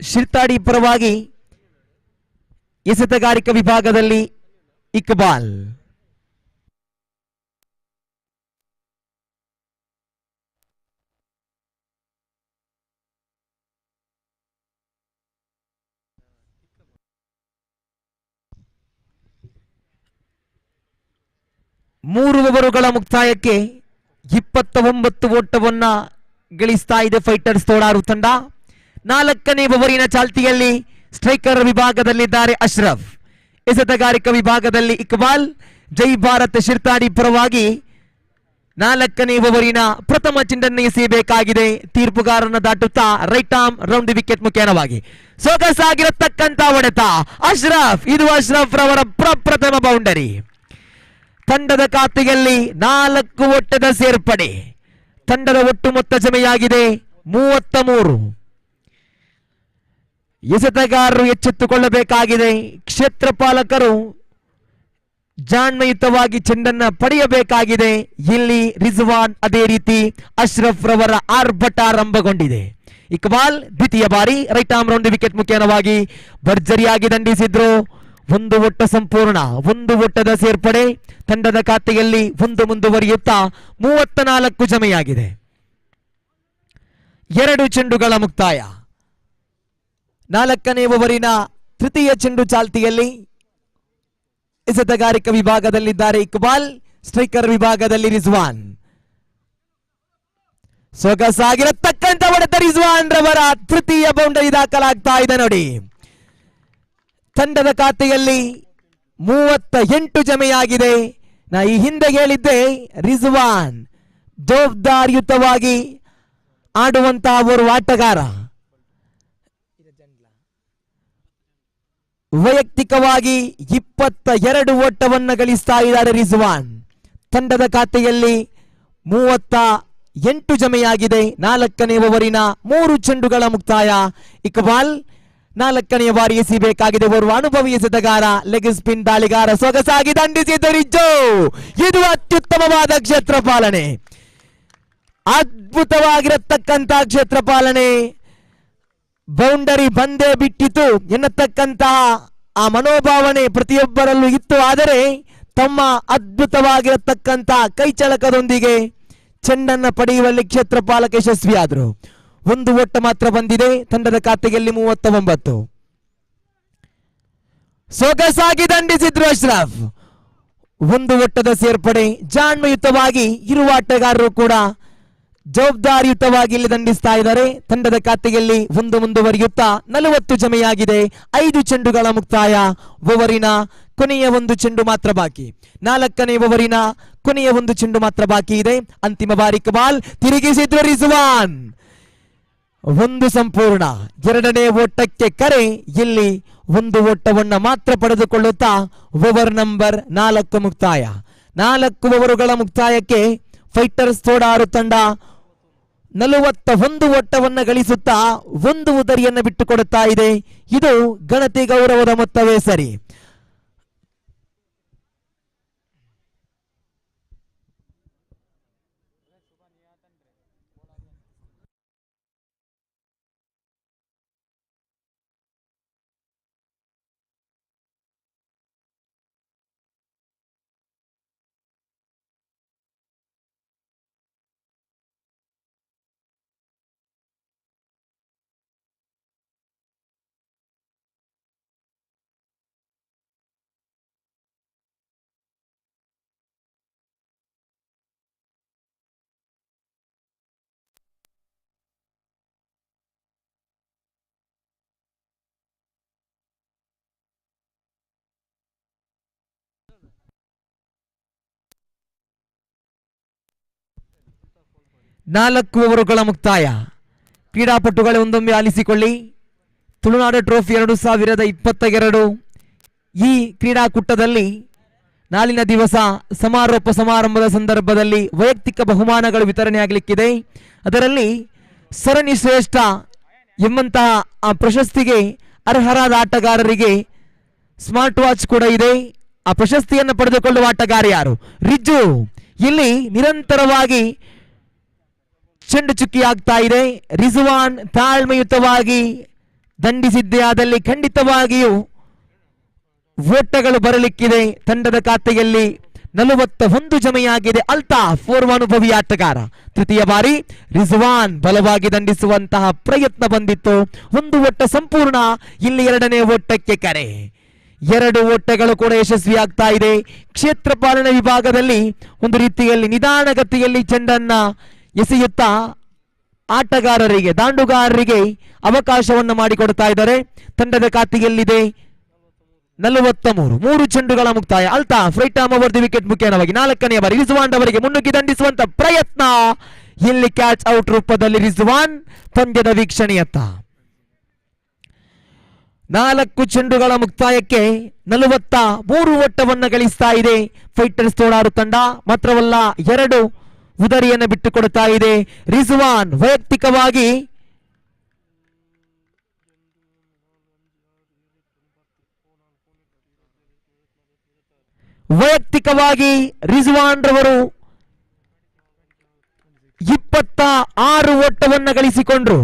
ಶಿರ್ತಾಡಿ ಪರವಾಗಿ ಎಸೆತಗಾರಿಕಾ ವಿಭಾಗದಲ್ಲಿ ಇಕ್ಬಾಲ್. ಮೂರು ಓವರುಗಳ ಮುಕ್ತಾಯಕ್ಕೆ 29 ಓಟವನ್ನ ಗಳಿಸ್ತಾ ಇದೆ ಫೈಟರ್ಸ್ ತೋಡಾರು ತಂಡ. 4ನೇ ಓವರಿನ ಚಾಲ್ತಿಯಲ್ಲಿ ಸ್ಟ್ರೈಕರ್ ವಿಭಾಗದಲ್ಲಿದ್ದಾರೆ ಅಶ್ರಫ್, ಎಸೆತಗಾರಿಕಾ ವಿಭಾಗದಲ್ಲಿ ಇಕ್ಬಾಲ್. ಜೈ ಭಾರತ್ ಶಿರ್ತಾಡಿ ಪರವಾಗಿ 4ನೇ ಓವರಿನ ಪ್ರಥಮ ಚೆಂಡನ್ನು ಎಸೆಯಬೇಕಾಗಿದೆ. ತೀರ್ಪುಗಾರನ ದಾಟುತ್ತಾ ರೈಟ್ ಆರ್ಮ್ ರೌಂಡ್ ವಿಕೆಟ್ ಮುಖೇನವಾಗಿ ಸೊಗಸಾಗಿರತಕ್ಕಂತ ಹೊಡೆತ ಅಶ್ರಫ್. ಇದು ಅಶ್ರಫ್ ರವರ ಪ್ರಪ್ರಥಮ ಬೌಂಡರಿ. ತಂಡದ ಖಾತೆಯಲ್ಲಿ 4 ಓಟದ ಸೇರ್ಪಡೆ. ತಂಡದ ಒಟ್ಟು ಮೊತ್ತ ಜಮೆಯಾಗಿದೆ 33. ಎಸೆತಗಾರರು ಎಚ್ಚೆತ್ತುಕೊಳ್ಳಬೇಕಾಗಿದೆ. ಕ್ಷೇತ್ರಪಾಲಕರು ಜಾಣ್ಮೆಯುತವಾಗಿ ಚೆಂಡನ್ನ ಪಡೆಯಬೇಕಾಗಿದೆ. ಇಲ್ಲಿ ರಿಜ್ವಾನ್ ಅದೇ ರೀತಿ ಅಶ್ರಫ್ ರವರ ಆರ್ಭಟ ಆರಂಭಗೊಂಡಿದೆ. ಇಕ್ಬಾಲ್ ದ್ವಿತೀಯ ಬಾರಿ ರೈಟ್ ಆರ್ಮ್ ರೌಂಡ್ ವಿಕೆಟ್ ಮುಖೇನವಾಗಿ ಭರ್ಜರಿಯಾಗಿ ದಂಡಿಸಿದ್ರು. 1 ಓಟ ಸಂಪೂರ್ಣ, 1 ಓಟದ ಸೇರ್ಪಡೆ. ತಂಡದ ಖಾತೆಯಲ್ಲಿ 1 ಮುಂದುವರಿಯುತ್ತಾ 34 ಜಮೆಯಾಗಿದೆ. 2 ಚೆಂಡುಗಳ ಮುಕ್ತಾಯ. 4ನೇ ಓವರಿನ ತೃತೀಯ ಚೆಂಡು ಚಾಲ್ತಿಯಲ್ಲಿ ಎಸೆತಗಾರಿಕಾ ವಿಭಾಗದಲ್ಲಿದ್ದಾರೆ ಇಕ್ಬಾಲ್, ಸ್ಟ್ರೈಕರ್ ವಿಭಾಗದಲ್ಲಿ ರಿಜ್ವಾನ್. ಸೊಗಸಾಗಿರತಕ್ಕಂತ ಹೊಡೆತ ರಿಜ್ವಾನ್ ರವರ ತೃತೀಯ ಬೌಂಡರಿ ದಾಖಲಾಗ್ತಾ ಇದೆ ನೋಡಿ. ತಂಡದ ಖಾತೆಯಲ್ಲಿ 38 ಜಮೆಯಾಗಿದೆ. ನಾ ಈ ಹಿಂದೆ ಹೇಳಿದ್ದೆ ರಿಜ್ವಾನ್ ಜವಾಬ್ದಾರಿಯುತವಾಗಿ ಆಡುವಂತಹ ಓರ್ವ ಆಟಗಾರ. ವೈಯಕ್ತಿಕವಾಗಿ 22 ಓಟವನ್ನು ಗಳಿಸ್ತಾ ಇದ್ದಾರೆ ರಿಜ್ವಾನ್. ತಂಡದ ಖಾತೆಯಲ್ಲಿ 38 ಜಮೆಯಾಗಿದೆ. 4ನೇ ಓವರಿನ 3 ಚೆಂಡುಗಳ ಮುಕ್ತಾಯ. ಇಕ್ಬಾಲ್ 4ನೇ ಬಾರಿ ಎಸಿಬೇಕಾಗಿದೆ. ಓರ್ವ ಅನುಭವಿ ಎಸೆತಗಾರ, ಲೆಗ್ ಸ್ಪಿನ್ ದಾಳಿಗಾರ ಸೊಗಸಾಗಿ ದಂಡಿಸಿದ್ದು ರಿಜ್ಜು. ಇದು ಅತ್ಯುತ್ತಮವಾದ ಕ್ಷೇತ್ರ ಪಾಲನೆ, ಅದ್ಭುತವಾಗಿರತಕ್ಕಂತ ಕ್ಷೇತ್ರ ಪಾಲನೆ. ಬೌಂಡರಿ ಬಂದೇ ಬಿಟ್ಟಿತು ಎನ್ನತಕ್ಕಂತಹ ಆ ಮನೋಭಾವನೆ ಪ್ರತಿಯೊಬ್ಬರಲ್ಲೂ ಇತ್ತು. ಆದರೆ ತಮ್ಮ ಅದ್ಭುತವಾಗಿರತಕ್ಕಂತ ಕೈಚಳಕದೊಂದಿಗೆ ಚೆಂಡನ್ನು ಪಡೆಯುವಲ್ಲಿ ಕ್ಷೇತ್ರ ಪಾಲಕ ಯಶಸ್ವಿಯಾದರು. 1 ಓಟ ಮಾತ್ರ ಬಂದಿದೆ. ತಂಡದ ಖಾತೆಯಲ್ಲಿ 39. ಸೊಗಸಾಗಿ ದಂಡಿಸಿದ್ರು ಅಶ್ರಫ್. 1 ಓಟದ ಸೇರ್ಪಡೆ. ಜಾಣ್ಮೆಯುತವಾಗಿ ಇರುವ ಆಟಗಾರರು ಕೂಡ ಜವಾಬ್ದಾರಿಯುತವಾಗಿ ಇಲ್ಲಿ ದಂಡಿಸ್ತಾ ಇದ್ದಾರೆ. ತಂಡದ ಖಾತೆಯಲ್ಲಿ 1 ಮುಂದುವರಿಯುತ್ತಾ 40 ಜಮೆಯಾಗಿದೆ. 5 ಚೆಂಡುಗಳ ಮುಕ್ತಾಯ. ಓವರಿನ ಕೊನೆಯ 1 ಚೆಂಡು ಮಾತ್ರ ಬಾಕಿ. 4ನೇ ಓವರಿನ ಕೊನೆಯ 1 ಚೆಂಡು ಮಾತ್ರ ಬಾಕಿ ಇದೆ. ಅಂತಿಮ ಬಾರಿ ಇಕ್ಬಾಲ್ ತಿರುಗಿಸಿದ್ರು ರಿಜ್ವಾನ್. 1 ಸಂಪೂರ್ಣ. 2ನೇ ಓಟಕ್ಕೆ ಕರೆ. ಇಲ್ಲಿ 1 ಓಟವನ್ನ ಮಾತ್ರ ಪಡೆದುಕೊಳ್ಳುತ್ತಾ ಓವರ್ ನಂಬರ್ 4 ಮುಕ್ತಾಯ. 4 ಓವರುಗಳ ಮುಕ್ತಾಯಕ್ಕೆ ಫೈಟರ್ಸ್ ತೋಡಾರು ತಂಡ 41 ಓಟವನ್ನು ಗಳಿಸುತ್ತಾ 1 ಉದರಿಯನ್ನು ಬಿಟ್ಟುಕೊಡುತ್ತಾ ಇದೆ. ಇದು ಗಣತಿ ಗೌರವದ ಮೊತ್ತವೇ ಸರಿ. ನಾಲ್ಕು ಓವರುಗಳ ಮುಕ್ತಾಯ. ಕ್ರೀಡಾಪಟುಗಳೇ ಒಂದೊಮ್ಮೆ ಆಲಿಸಿಕೊಳ್ಳಿ. ತುಳುನಾಡು ಟ್ರೋಫಿ 2022 ಈ ಕ್ರೀಡಾಕೂಟದಲ್ಲಿ ನಾಳಿನ ದಿವಸ ಸಮಾರೋಪ ಸಮಾರಂಭದ ಸಂದರ್ಭದಲ್ಲಿ ವೈಯಕ್ತಿಕ ಬಹುಮಾನಗಳು ವಿತರಣೆಯಾಗಲಿಕ್ಕಿದೆ. ಅದರಲ್ಲಿ ಸರಣಿ ಶ್ರೇಷ್ಠ ಎಂಬಂತಹ ಆ ಪ್ರಶಸ್ತಿಗೆ ಅರ್ಹರಾದ ಆಟಗಾರರಿಗೆ ಸ್ಮಾರ್ಟ್ ವಾಚ್ ಕೂಡ ಇದೆ. ಆ ಪ್ರಶಸ್ತಿಯನ್ನು ಪಡೆದುಕೊಳ್ಳುವ ಆಟಗಾರ ಯಾರು? ರಿಜ್ಜು. ಇಲ್ಲಿ ನಿರಂತರವಾಗಿ ಚೆಂಡು ಚುಕ್ಕಿ ಆಗ್ತಾ ಇದೆ. ರಿಜ್ವಾನ್ ತಾಳ್ಮೆಯುತವಾಗಿ ದಂಡಿಸಿದ್ದೇ ಆದಲ್ಲಿ ಖಂಡಿತವಾಗಿಯೂ ಓಟಗಳು ಬರಲಿಕ್ಕಿದೆ. ತಂಡದ ಖಾತೆಯಲ್ಲಿ 41 ಜಮೆಯಾಗಿದೆ. ಅಲ್ತಾಫ್ ಪೂರ್ವಾನುಭವಿ ಆಟಗಾರ. ತೃತೀಯ ಬಾರಿ ರಿಜ್ವಾನ್ ಬಲವಾಗಿ ದಂಡಿಸುವಂತಹ ಪ್ರಯತ್ನ ಬಂದಿತ್ತು. ಒಂದು ಓಟ ಸಂಪೂರ್ಣ. ಇಲ್ಲಿ ಎರಡನೇ ಓಟಕ್ಕೆ ಕರೆ. 2 ಓಟಗಳು ಕೂಡ ಯಶಸ್ವಿಯಾಗ್ತಾ ಇದೆ. ಕ್ಷೇತ್ರ ಪಾಲನಾ ವಿಭಾಗದಲ್ಲಿ ಒಂದು ರೀತಿಯಲ್ಲಿ ನಿಧಾನಗತಿಯಲ್ಲಿ ಚೆಂಡನ್ನ ಎಸೆಯುತ್ತಾ ಆಟಗಾರರಿಗೆ ದಾಂಡುಗಾರರಿಗೆ ಅವಕಾಶವನ್ನು ಮಾಡಿಕೊಡ್ತಾ ಇದ್ದಾರೆ. ತಂಡದ ಖಾತೆಯಲ್ಲಿದೆ 43. 3 ಚೆಂಡುಗಳ ಮುಕ್ತಾಯ. Altaf right arm over the wicket ಮುಖೇನವಾಗಿ 4ನೇ ಬಾರಿ ರಿಜ್ವಾನ್ ಅವರಿಗೆ ಮುನ್ನುಗ್ಗಿ ದಂಡಿಸುವಂತ ಪ್ರಯತ್ನ. ಇಲ್ಲಿ ಕ್ಯಾಚ್ ಔಟ್ ರೂಪದಲ್ಲಿ ರಿಜ್ವಾನ್ ಪಂದ್ಯದ ವೀಕ್ಷಣೆಯತ್ತ. 4 ಚೆಂಡುಗಳ ಮುಕ್ತಾಯಕ್ಕೆ 43 ಓಟವನ್ನು ಗಳಿಸ್ತಾ ಇದೆ ಫೈಟರ್ಸ್ ತೋಡಾರು ತಂಡ. ಮಾತ್ರವಲ್ಲ 2 ಉದರಿಯನ್ನು ಬಿಟ್ಟುಕೊಡ್ತಾ ಇದೆ. ರಿಜ್ವಾನ್ ವೈಯಕ್ತಿಕವಾಗಿ ರಿಜ್ವಾನ್ ರವರು 26 ಓಟವನ್ನು ಗಳಿಸಿಕೊಂಡ್ರು.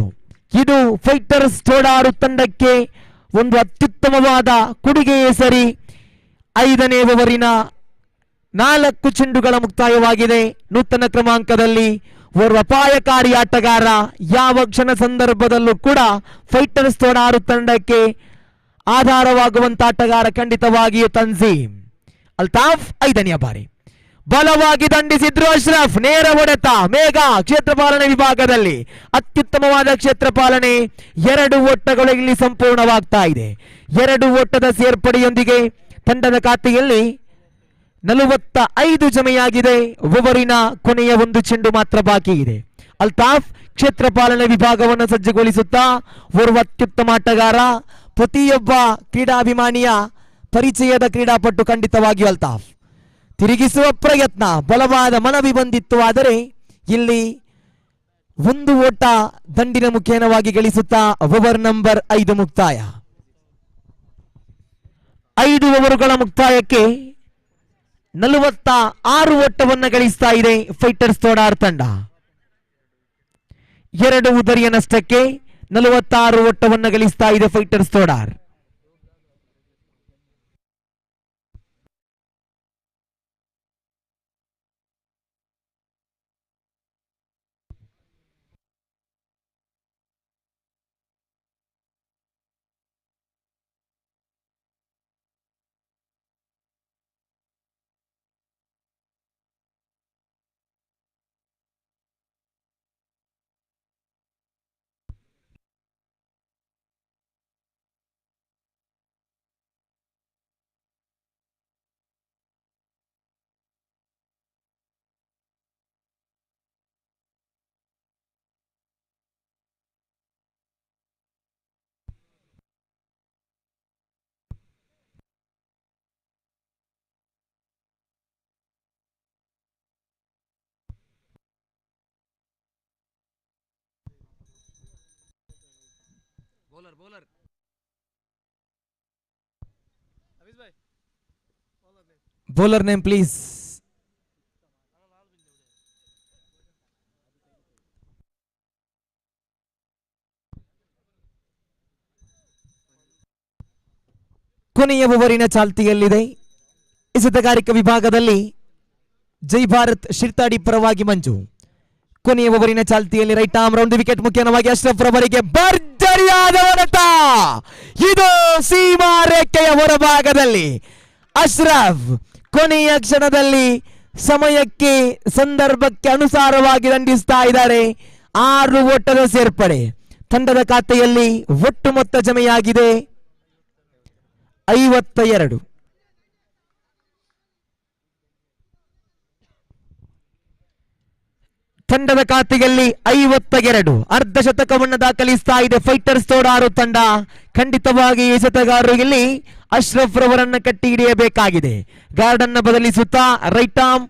ಇದು ಫೈಟರ್ಸ್ ತೋಡಾರು ತಂಡಕ್ಕೆ ಒಂದು ಅತ್ಯುತ್ತಮವಾದ ಕೊಡುಗೆಯೇ ಸರಿ. 5ನೇ ಓವರಿನ 4 ಚೆಂಡುಗಳ ಮುಕ್ತಾಯವಾಗಿದೆ. ನೂತನ ಕ್ರಮಾಂಕದಲ್ಲಿ ಓರ್ವ ಅಪಾಯಕಾರಿ ಆಟಗಾರ ಯಾವ ಕ್ಷಣ ಸಂದರ್ಭದಲ್ಲೂ ಕೂಡ ಫೈಟರ್ಸ್ ತೋಡಾರು ತಂಡಕ್ಕೆ ಆಧಾರವಾಗುವಂತ ಆಟಗಾರ ಖಂಡಿತವಾಗಿಯೂ ತನ್ಜೀಮ್. ಅಲ್ತಾಫ್ 5ನೇ ಬಾರಿ ಬಲವಾಗಿ ದಂಡಿಸಿದ್ರು ಅಶ್ರಫ್. ನೇರ ಹೊಡೆತ. ಮೇಘ ಕ್ಷೇತ್ರ ಪಾಲನೆ ವಿಭಾಗದಲ್ಲಿ ಅತ್ಯುತ್ತಮವಾದ ಕ್ಷೇತ್ರ ಪಾಲನೆ. 2 ಓಟಗಳು ಇಲ್ಲಿ ಸಂಪೂರ್ಣವಾಗ್ತಾ ಇದೆ. 2 ಓಟದ ಸೇರ್ಪಡೆಯೊಂದಿಗೆ ತಂಡದ ಖಾತೆಯಲ್ಲಿ 45 ಜಮೆಯಾಗಿದೆ. ಓವರಿನ ಕೊನೆಯ 1 ಚೆಂಡು ಮಾತ್ರ ಬಾಕಿ ಇದೆ. ಅಲ್ತಾಫ್ ಕ್ಷೇತ್ರ ಪಾಲನೆ ವಿಭಾಗವನ್ನು ಸಜ್ಜುಗೊಳಿಸುತ್ತಾ ಓರ್ವ ಅತ್ಯುತ್ತಮ ಆಟಗಾರ. ಪ್ರತಿಯೊಬ್ಬ ಕ್ರೀಡಾಭಿಮಾನಿಯ ಪರಿಚಯದ ಕ್ರೀಡಾಪಟು ಖಂಡಿತವಾಗಿಯೂ ಅಲ್ತಾಫ್. ತಿರುಗಿಸುವ ಪ್ರಯತ್ನ, ಬಲವಾದ ಮನವಿ ಬಂದಿತ್ತು. ಆದರೆ ಇಲ್ಲಿ 1 ಓಟ ದಂಡಿನ ಮುಖೇನವಾಗಿ ಗಳಿಸುತ್ತಾ ಓವರ್ ನಂಬರ್ 5 ಮುಕ್ತಾಯ. 5 ಓವರುಗಳ ಮುಕ್ತಾಯಕ್ಕೆ 46 ಓಟವನ್ನು ಗಳಿಸ್ತಾ ಇದೆ ಫೈಟರ್ಸ್ ತೋಡಾರ್ ತಂಡ. 2 ಉದರಿಯ ನಷ್ಟಕ್ಕೆ 46 ಓಟವನ್ನು ಗಳಿಸ್ತಾ ಇದೆ fighters Thodar. Bowler name please. ಕೊನೆಯ ಓವರಿನ ಚಾಲ್ತಿಯಲ್ಲಿದೆ. ಎಸೆತಗಾರಿಕಾ ವಿಭಾಗದಲ್ಲಿ ಜೈ ಭಾರತ್ ಶಿರ್ತಾಡಿ ಪರವಾಗಿ ಮಂಜು. ಕೊನೆಯ ಓವರಿನ ಚಾಲ್ತಿಯಲ್ಲಿ ರೈಟ್ ಆರ್ಮ್ ರೌಂಡ್ ವಿಕೆಟ್ ಮುಖ್ಯವಾಗಿ ಅಶ್ರಫ್ ರವರಿಗೆ ಭರ್ಜರಿಯಾದ ಹೊಡೆತ. ಇದು ಸೀಮಾ ರೇಖೆಯ ಹೊರಭಾಗದಲ್ಲಿ ಅಶ್ರಫ್ ಕೊನೆಯ ಕ್ಷಣದಲ್ಲಿ ಸಮಯಕ್ಕೆ ಸಂದರ್ಭಕ್ಕೆ ಅನುಸಾರವಾಗಿ ದಂಡಿಸ್ತಾ ಇದ್ದಾರೆ. 6 ಓಟದ ಸೇರ್ಪಡೆ. ತಂಡದ ಖಾತೆಯಲ್ಲಿ ಒಟ್ಟು ಮೊತ್ತ ಜಮೆಯಾಗಿದೆ 52. ತಂಡದ ಖಾತೆಯಲ್ಲಿ 52 ಅರ್ಧ ಶತಕವನ್ನು ದಾಖಲಿಸ್ತಾ ಇದೆ ಫೈಟರ್ಸ್ ತೋಡಾರು ತಂಡ. ಖಂಡಿತವಾಗಿ ಎಸೆತಗಾರರು ಇಲ್ಲಿ ಅಶ್ರಫ್ ರವರನ್ನ ಕಟ್ಟಿ ಹಿಡಿಯಬೇಕಾಗಿದೆ. ಗಾರ್ಡ್ ಅನ್ನ ಬದಲಿಸುತ್ತಾ right arm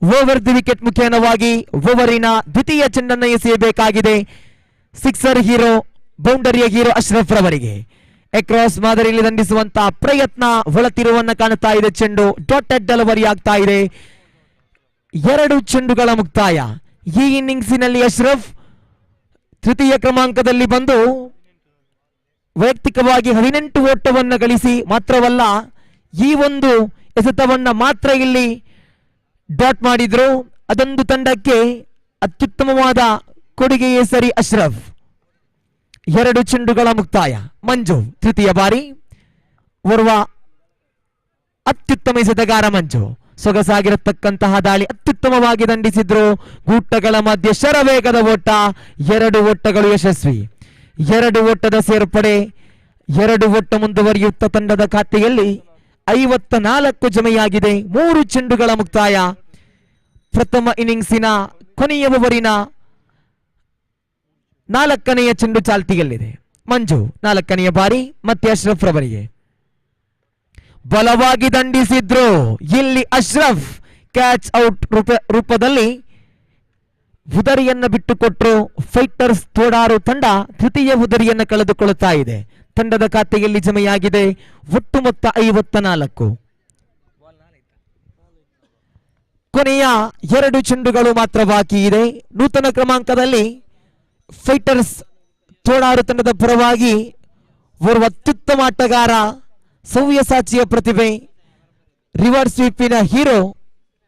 over the wicket ಮುಖೇನವಾಗಿ ಓವರಿನ ದ್ವಿತೀಯ ಚೆಂಡನ್ನು ಎಸೆಯಬೇಕಾಗಿದೆ. ಸಿಕ್ಸರ್ ಹೀರೋ ಬೌಂಡರಿಯ ಹೀರೋ ಅಶ್ರಫ್ ರವರಿಗೆ ಎಕ್ರಾಸ್ ಮಾದರಿಯಲ್ಲಿ ದಂಡಿಸುವಂತಹ ಪ್ರಯತ್ನ ಹೊಳತಿರುವನ್ನ ಕಾಣುತ್ತಾ ಇದೆ. ಚೆಂಡು ಡಾಟೆಡ್ ಡೆಲಿವರಿ ಆಗ್ತಾ ಇದೆ. 2 ಚೆಂಡುಗಳ ಮುಕ್ತಾಯ. ಈ ಇನ್ನಿಂಗ್ಸಿನಲ್ಲಿ ಅಶ್ರಫ್ ತೃತೀಯ ಕ್ರಮಾಂಕದಲ್ಲಿ ಬಂದು ವೈಯಕ್ತಿಕವಾಗಿ 18 ಓಟವನ್ನು ಗಳಿಸಿ ಮಾತ್ರವಲ್ಲ, ಈ ಒಂದು ಎಸೆತವನ್ನ ಮಾತ್ರ ಇಲ್ಲಿ ಡಾಟ್ ಮಾಡಿದ್ರು. ಅದೊಂದು ತಂಡಕ್ಕೆ ಅತ್ಯುತ್ತಮವಾದ ಕೊಡುಗೆಯೇ ಸರಿ. ಅಶ್ರಫ್ 2 ಚೆಂಡುಗಳ ಮುಕ್ತಾಯ. ಮಂಜು ತೃತೀಯ ಬಾರಿ ಓರ್ವ ಅತ್ಯುತ್ತಮ ಎಸೆತಗಾರ ಮಂಜು. ಸೊಗಸಾಗಿರತಕ್ಕಂತಹ ದಾಳಿ ಅತ್ಯುತ್ತಮವಾಗಿ ದಂಡಿಸಿದ್ರು. ಗೂಟಗಳ ಮಧ್ಯೆ ಶರವೇಗದ ಓಟ. 2 ಓಟಗಳು ಯಶಸ್ವಿ. 2 ಓಟದ ಸೇರ್ಪಡೆ. 2 ಓಟ ಮುಂದುವರಿಯುತ್ತ ತಂಡದ ಖಾತೆಯಲ್ಲಿ 54 ಜಮೆಯಾಗಿದೆ. 3 ಚೆಂಡುಗಳ ಮುಕ್ತಾಯ. ಪ್ರಥಮ ಇನ್ನಿಂಗ್ಸಿನ ಕೊನೆಯ ಓವರಿನ 4ನೆಯ ಚೆಂಡು ಚಾಲ್ತಿಯಲ್ಲಿದೆ. ಮಂಜು 4ನೆಯ ಬಾರಿ ಮತ್ತೆ ಅಶ್ರಫ್ ರವರಿಗೆ ಬಲವಾಗಿ ದಂಡಿಸಿದ್ರು. ಇಲ್ಲಿ ಅಶ್ರಫ್ ಕ್ಯಾಚ್ ಔಟ್ ರೂಪದಲ್ಲಿ ಉದರಿಯನ್ನ ಬಿಟ್ಟುಕೊಟ್ರು. ಫೈಟರ್ಸ್ ತೋಡಾರು ತಂಡ ತೃತೀಯ ಉದರಿಯನ್ನ ಕಳೆದುಕೊಳ್ಳುತ್ತಾ ಇದೆ. ತಂಡದ ಖಾತೆಯಲ್ಲಿ ಜಮೆಯಾಗಿದೆ ಒಟ್ಟು ಮೊತ್ತ 54. ಕೊನೆಯ 2 ಚೆಂಡುಗಳು ಮಾತ್ರ ಬಾಕಿ ಇದೆ. ನೂತನ ಕ್ರಮಾಂಕದಲ್ಲಿ ಫೈಟರ್ಸ್ ತೋಡಾರು ತಂಡದ ಪರವಾಗಿ ಓರ್ವ ಅತ್ಯುತ್ತಮ ಆಟಗಾರ, ಸವ್ಯಸಾಚಿಯ ಪ್ರತಿಭೆ, ರಿವರ್ಸ್ ಸ್ವೀಪಿನ ಹೀರೋ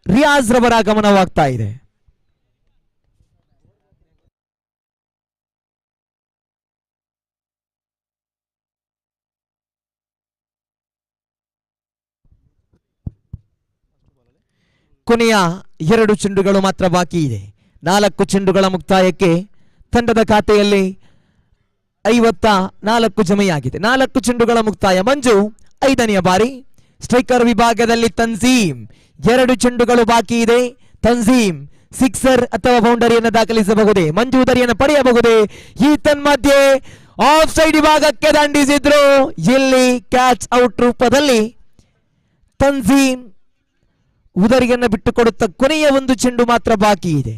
ರಿಯಾಜ್ ರವರ ಆಗಮನವಾಗ್ತಾ ಇದೆ. ಕೊನೆಯ 2 ಚೆಂಡುಗಳು ಮಾತ್ರ ಬಾಕಿ ಇದೆ. 4 ಚೆಂಡುಗಳ ಮುಕ್ತಾಯಕ್ಕೆ ತಂಡದ ಖಾತೆಯಲ್ಲಿ 54 ಜಮೆಯಾಗಿದೆ. 4 ಚೆಂಡುಗಳ ಮುಕ್ತಾಯ. ಮಂಜು 5ನೆಯ ಬಾರಿ ಸ್ಟ್ರೈಕರ್ ವಿಭಾಗದಲ್ಲಿ ತನ್ಜೀಮ್. 2 ಚೆಂಡುಗಳು ಬಾಕಿ ಇದೆ. ತನ್ಜೀಮ್ ಸಿಕ್ಸರ್ ಅಥವಾ ಬೌಂಡರಿಯನ್ನು ದಾಖಲಿಸಬಹುದೇ? ಮಂಜು ಉದರಿಯನ್ನು ಪಡೆಯಬಹುದೇ? ಈ ತನ್ಮಧ್ಯೆ ಆಫ್ ಸೈಡ್ ವಿಭಾಗಕ್ಕೆ ದಂಡಿಸಿದ್ರು. ಇಲ್ಲಿ ಕ್ಯಾಚ್ ಔಟ್ ರೂಪದಲ್ಲಿ ತನ್ಜೀಮ್ ಉದರಿಯನ್ನು ಬಿಟ್ಟುಕೊಡುತ್ತ ಕೊನೆಯ 1 ಚೆಂಡು ಮಾತ್ರ ಬಾಕಿ ಇದೆ.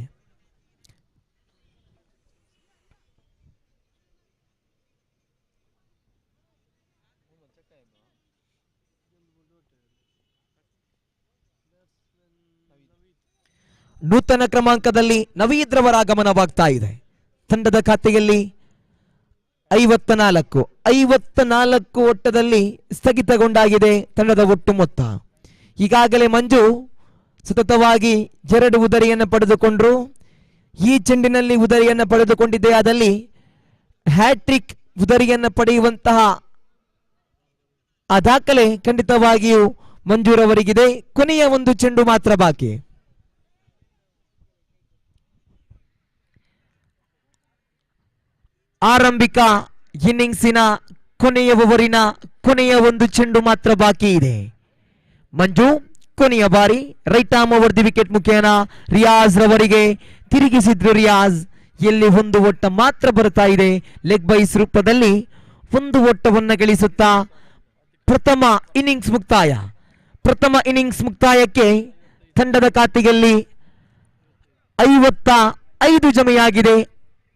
ನೂತನ ಕ್ರಮಾಂಕದಲ್ಲಿ ನವೀದ್ ರವರ ಆಗಮನವಾಗ್ತಾ ಇದೆ. ತಂಡದ ಖಾತೆಯಲ್ಲಿ 54 ಓಟದಲ್ಲಿ ಸ್ಥಗಿತಗೊಂಡಾಗಿದೆ ತಂಡದ ಒಟ್ಟು ಮೊತ್ತ. ಈಗಾಗಲೇ ಮಂಜು ಸತತವಾಗಿ 2 ಉದರಿಯನ್ನು ಪಡೆದುಕೊಂಡ್ರು. ಈ ಚೆಂಡಿನಲ್ಲಿ ಉದರಿಯನ್ನು ಪಡೆದುಕೊಂಡಿದ್ದೇ ಆದಲ್ಲಿ ಹ್ಯಾಟ್ರಿಕ್ ಉದರಿಯನ್ನು ಪಡೆಯುವಂತಹ ಆ ದಾಖಲೆ ಖಂಡಿತವಾಗಿಯೂ ಮಂಜೂರವರಿಗಿದೆ. ಕೊನೆಯ 1 ಚೆಂಡು ಮಾತ್ರ ಬಾಕಿ. ಆರಂಭಿಕ ಇನ್ನಿಂಗ್ಸಿನ ಕೊನೆಯ ಓವರಿನ ಕೊನೆಯ 1 ಚೆಂಡು ಮಾತ್ರ ಬಾಕಿ ಇದೆ. ಮಂಜು ಕೊನೆಯ ಬಾರಿ right arm over the wicket ಮುಖೇನ ರಿಯಾಜ್ ರವರಿಗೆ ತಿರುಗಿಸಿದ್ರು. ರಿಯಾಜ್ ಎಲ್ಲಿ 1 ಓಟ ಮಾತ್ರ ಬರುತ್ತಾ ಇದೆ. ಲೆಗ್ ಬೈಸ್ ರೂಪದಲ್ಲಿ 1 ಓಟವನ್ನು ಗಳಿಸುತ್ತಾ ಪ್ರಥಮ ಇನ್ನಿಂಗ್ಸ್ ಮುಕ್ತಾಯ. ಪ್ರಥಮ ಇನ್ನಿಂಗ್ಸ್ ಮುಕ್ತಾಯಕ್ಕೆ ತಂಡದ ಖಾತೆಯಲ್ಲಿ 55 ಜಮೆಯಾಗಿದೆ.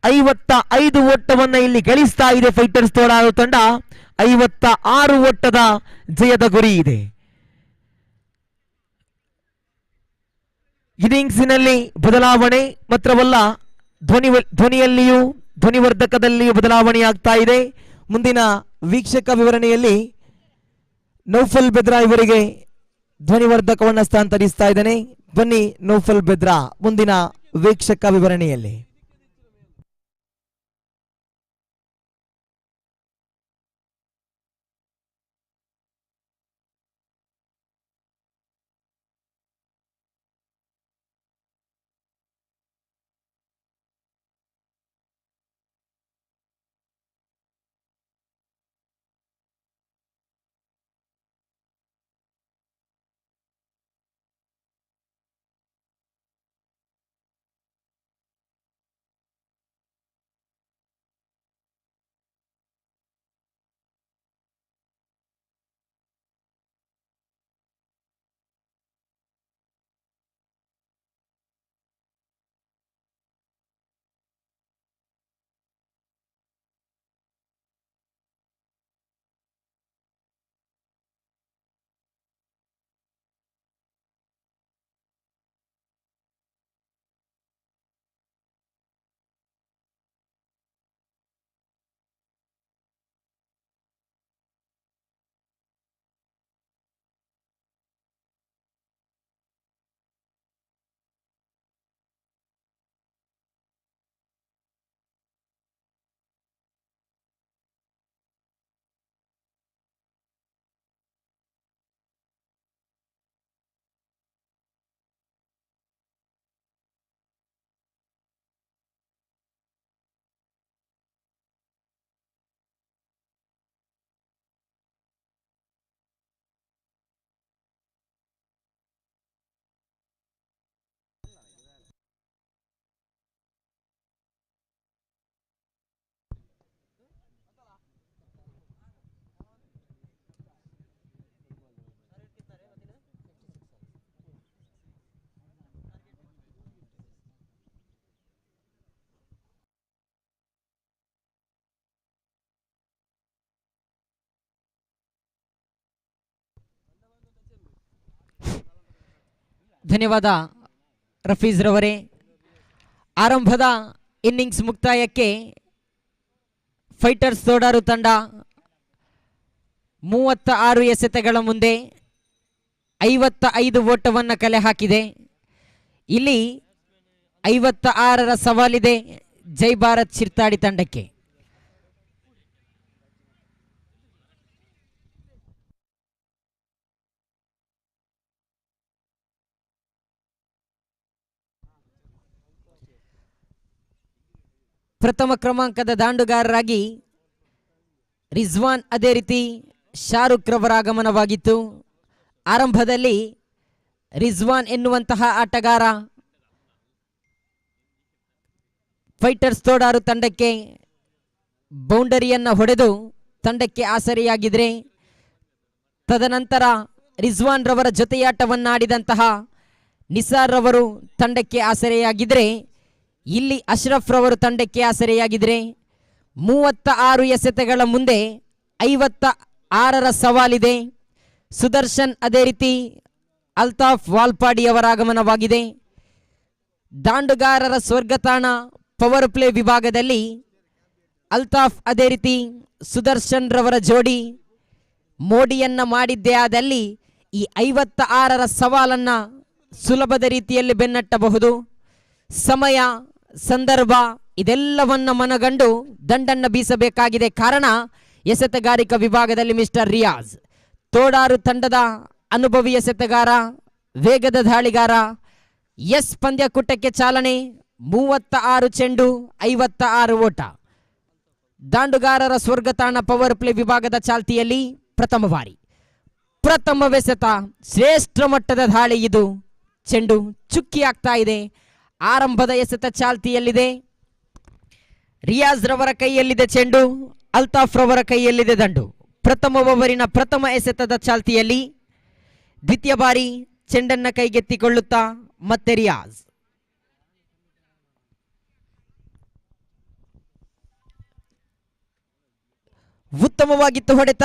55 ಓಟವನ್ನ ಇಲ್ಲಿ ಗಳಿಸ್ತಾ ಇದೆ ಫೈಟರ್ಸ್ ತೋಡಾರು ತಂಡ. 56 ಓಟದ ಜಯದ ಗುರಿ ಇದೆ. ಇನ್ನಿಂಗ್ಸಿನಲ್ಲಿ ಬದಲಾವಣೆ ಮಾತ್ರವಲ್ಲ, ಧ್ವನಿಯಲ್ಲಿಯೂ ಧ್ವನಿವರ್ಧಕದಲ್ಲಿಯೂ ಬದಲಾವಣೆ ಆಗ್ತಾ ಇದೆ. ಮುಂದಿನ ವೀಕ್ಷಕ ವಿವರಣೆಯಲ್ಲಿ ನೌಫಲ್ ಬೆದ್ರಾ ಇವರಿಗೆ ಧ್ವನಿವರ್ಧಕವನ್ನು ಹಸ್ತಾಂತರಿಸ್ತಾ ಇದ್ದೇನೆ. ಬನ್ನಿ ನೌಫಲ್ ಬೆದ್ರಾ ಮುಂದಿನ ವೀಕ್ಷಕ ವಿವರಣೆಯಲ್ಲಿ. ಧನ್ಯವಾದ ರಫೀಜ್ ರವರೇ. ಆರಂಭದ ಇನ್ನಿಂಗ್ಸ್ ಮುಕ್ತಾಯಕ್ಕೆ ಫೈಟರ್ಸ್ ತೋಡಾರು ತಂಡ 36 ಎಸೆತಗಳ ಮುಂದೆ 55 ಓಟವನ್ನು ಕಲೆ ಹಾಕಿದೆ. ಇಲ್ಲಿ 56ರ ಸವಾಲಿದೆ ಜೈ ಭಾರತ್ ಚಿರ್ತಾಡಿ ತಂಡಕ್ಕೆ. ಪ್ರಥಮ ಕ್ರಮಾಂಕದ ದಾಂಡುಗಾರರಾಗಿ ರಿಜ್ವಾನ್, ಅದೇ ರೀತಿ ಶಾರುಖ್ ರವರ ಆಗಮನವಾಗಿತ್ತು. ಆರಂಭದಲ್ಲಿ ರಿಜ್ವಾನ್ ಎನ್ನುವಂತಹ ಆಟಗಾರ ಫೈಟರ್ಸ್ ತೋಡಾರು ತಂಡಕ್ಕೆ ಬೌಂಡರಿಯನ್ನು ಹೊಡೆದು ತಂಡಕ್ಕೆ ಆಸರೆಯಾಗಿದ್ರೆ, ತದನಂತರ ರಿಜ್ವಾನ್ ರವರ ಜೊತೆಯಾಟವನ್ನಾಡಿದಂತಹ ನಿಸಾರ್ ರವರು ತಂಡಕ್ಕೆ ಆಸರೆಯಾಗಿದ್ರೆ, ಇಲ್ಲಿ ಅಶ್ರಫ್ ರವರು ತಂಡಕ್ಕೆ ಆಸರೆಯಾಗಿದ್ರೆ 36 ಎಸೆತಗಳ ಮುಂದೆ 56ರ ಸವಾಲಿದೆ. ಸುದರ್ಶನ್, ಅದೇ ರೀತಿ ಅಲ್ತಾಫ್ ವಾಲ್ಪಾಡಿ ಅವರ ಆಗಮನವಾಗಿದೆ. ದಾಂಡುಗಾರರ ಸ್ವರ್ಗತಾಣ ಪವರ್ ಪ್ಲೇ ವಿಭಾಗದಲ್ಲಿ ಅಲ್ತಾಫ್ ಅದೇ ರೀತಿ ಸುದರ್ಶನ್ ರವರ ಜೋಡಿ ಮೋಡಿಯನ್ನ ಮಾಡಿದ್ದೇ ಆದಲ್ಲಿ ಈ 56ರ ಸವಾಲನ್ನ ಸುಲಭದ ರೀತಿಯಲ್ಲಿ ಬೆನ್ನಟ್ಟಬಹುದು. ಸಮಯ, ಸಂದರ್ಭ ಇದೆಲ್ಲವನ್ನ ಮನಗಂಡು ದಂಡನ್ನು ಬೀಸಬೇಕಾಗಿದೆ. ಕಾರಣ ಎಸೆತಗಾರಿಕಾ ವಿಭಾಗದಲ್ಲಿ ಮಿಸ್ಟರ್ ರಿಯಾಜ್, ತೋಡಾರು ತಂಡದ ಅನುಭವಿ ಎಸೆತಗಾರ, ವೇಗದ ದಾಳಿಗಾರ. ಪಂದ್ಯಕೂಟಕ್ಕೆ ಚಾಲನೆ. 36 ಚೆಂಡು, 56 ಓಟ. ದಾಂಡುಗಾರರ ಸ್ವರ್ಗತಾಣ ಪವರ್ ಪ್ಲೇ ವಿಭಾಗದ ಚಾಲ್ತಿಯಲ್ಲಿ ಪ್ರಥಮ ಬಾರಿ ಪ್ರಥಮವೆಸೆತ, ಶ್ರೇಷ್ಠ ಮಟ್ಟದ ದಾಳಿ. ಇದು ಚೆಂಡು ಚುಕ್ಕಿ ಆಗ್ತಾ ಇದೆ. ಆರಂಭದ ಎಸೆತ ಚಾಲ್ತಿಯಲ್ಲಿದೆ. ರಿಯಾಜ್ ರವರ ಕೈಯಲ್ಲಿದೆ ಚೆಂಡು, ಅಲ್ತಾಫ್ ರವರ ಕೈಯಲ್ಲಿದೆ ದಂಡು. ಪ್ರಥಮ ಓವರಿನ ಪ್ರಥಮ ಎಸೆತದ ಚಾಲ್ತಿಯಲ್ಲಿ ದ್ವಿತೀಯ ಬಾರಿ ಚೆಂಡನ್ನ ಕೈಗೆತ್ತಿಕೊಳ್ಳುತ್ತಾ ಮತ್ತೆ ರಿಯಾಜ್. ಉತ್ತಮವಾಗಿತ್ತು ಹೊಡೆತ.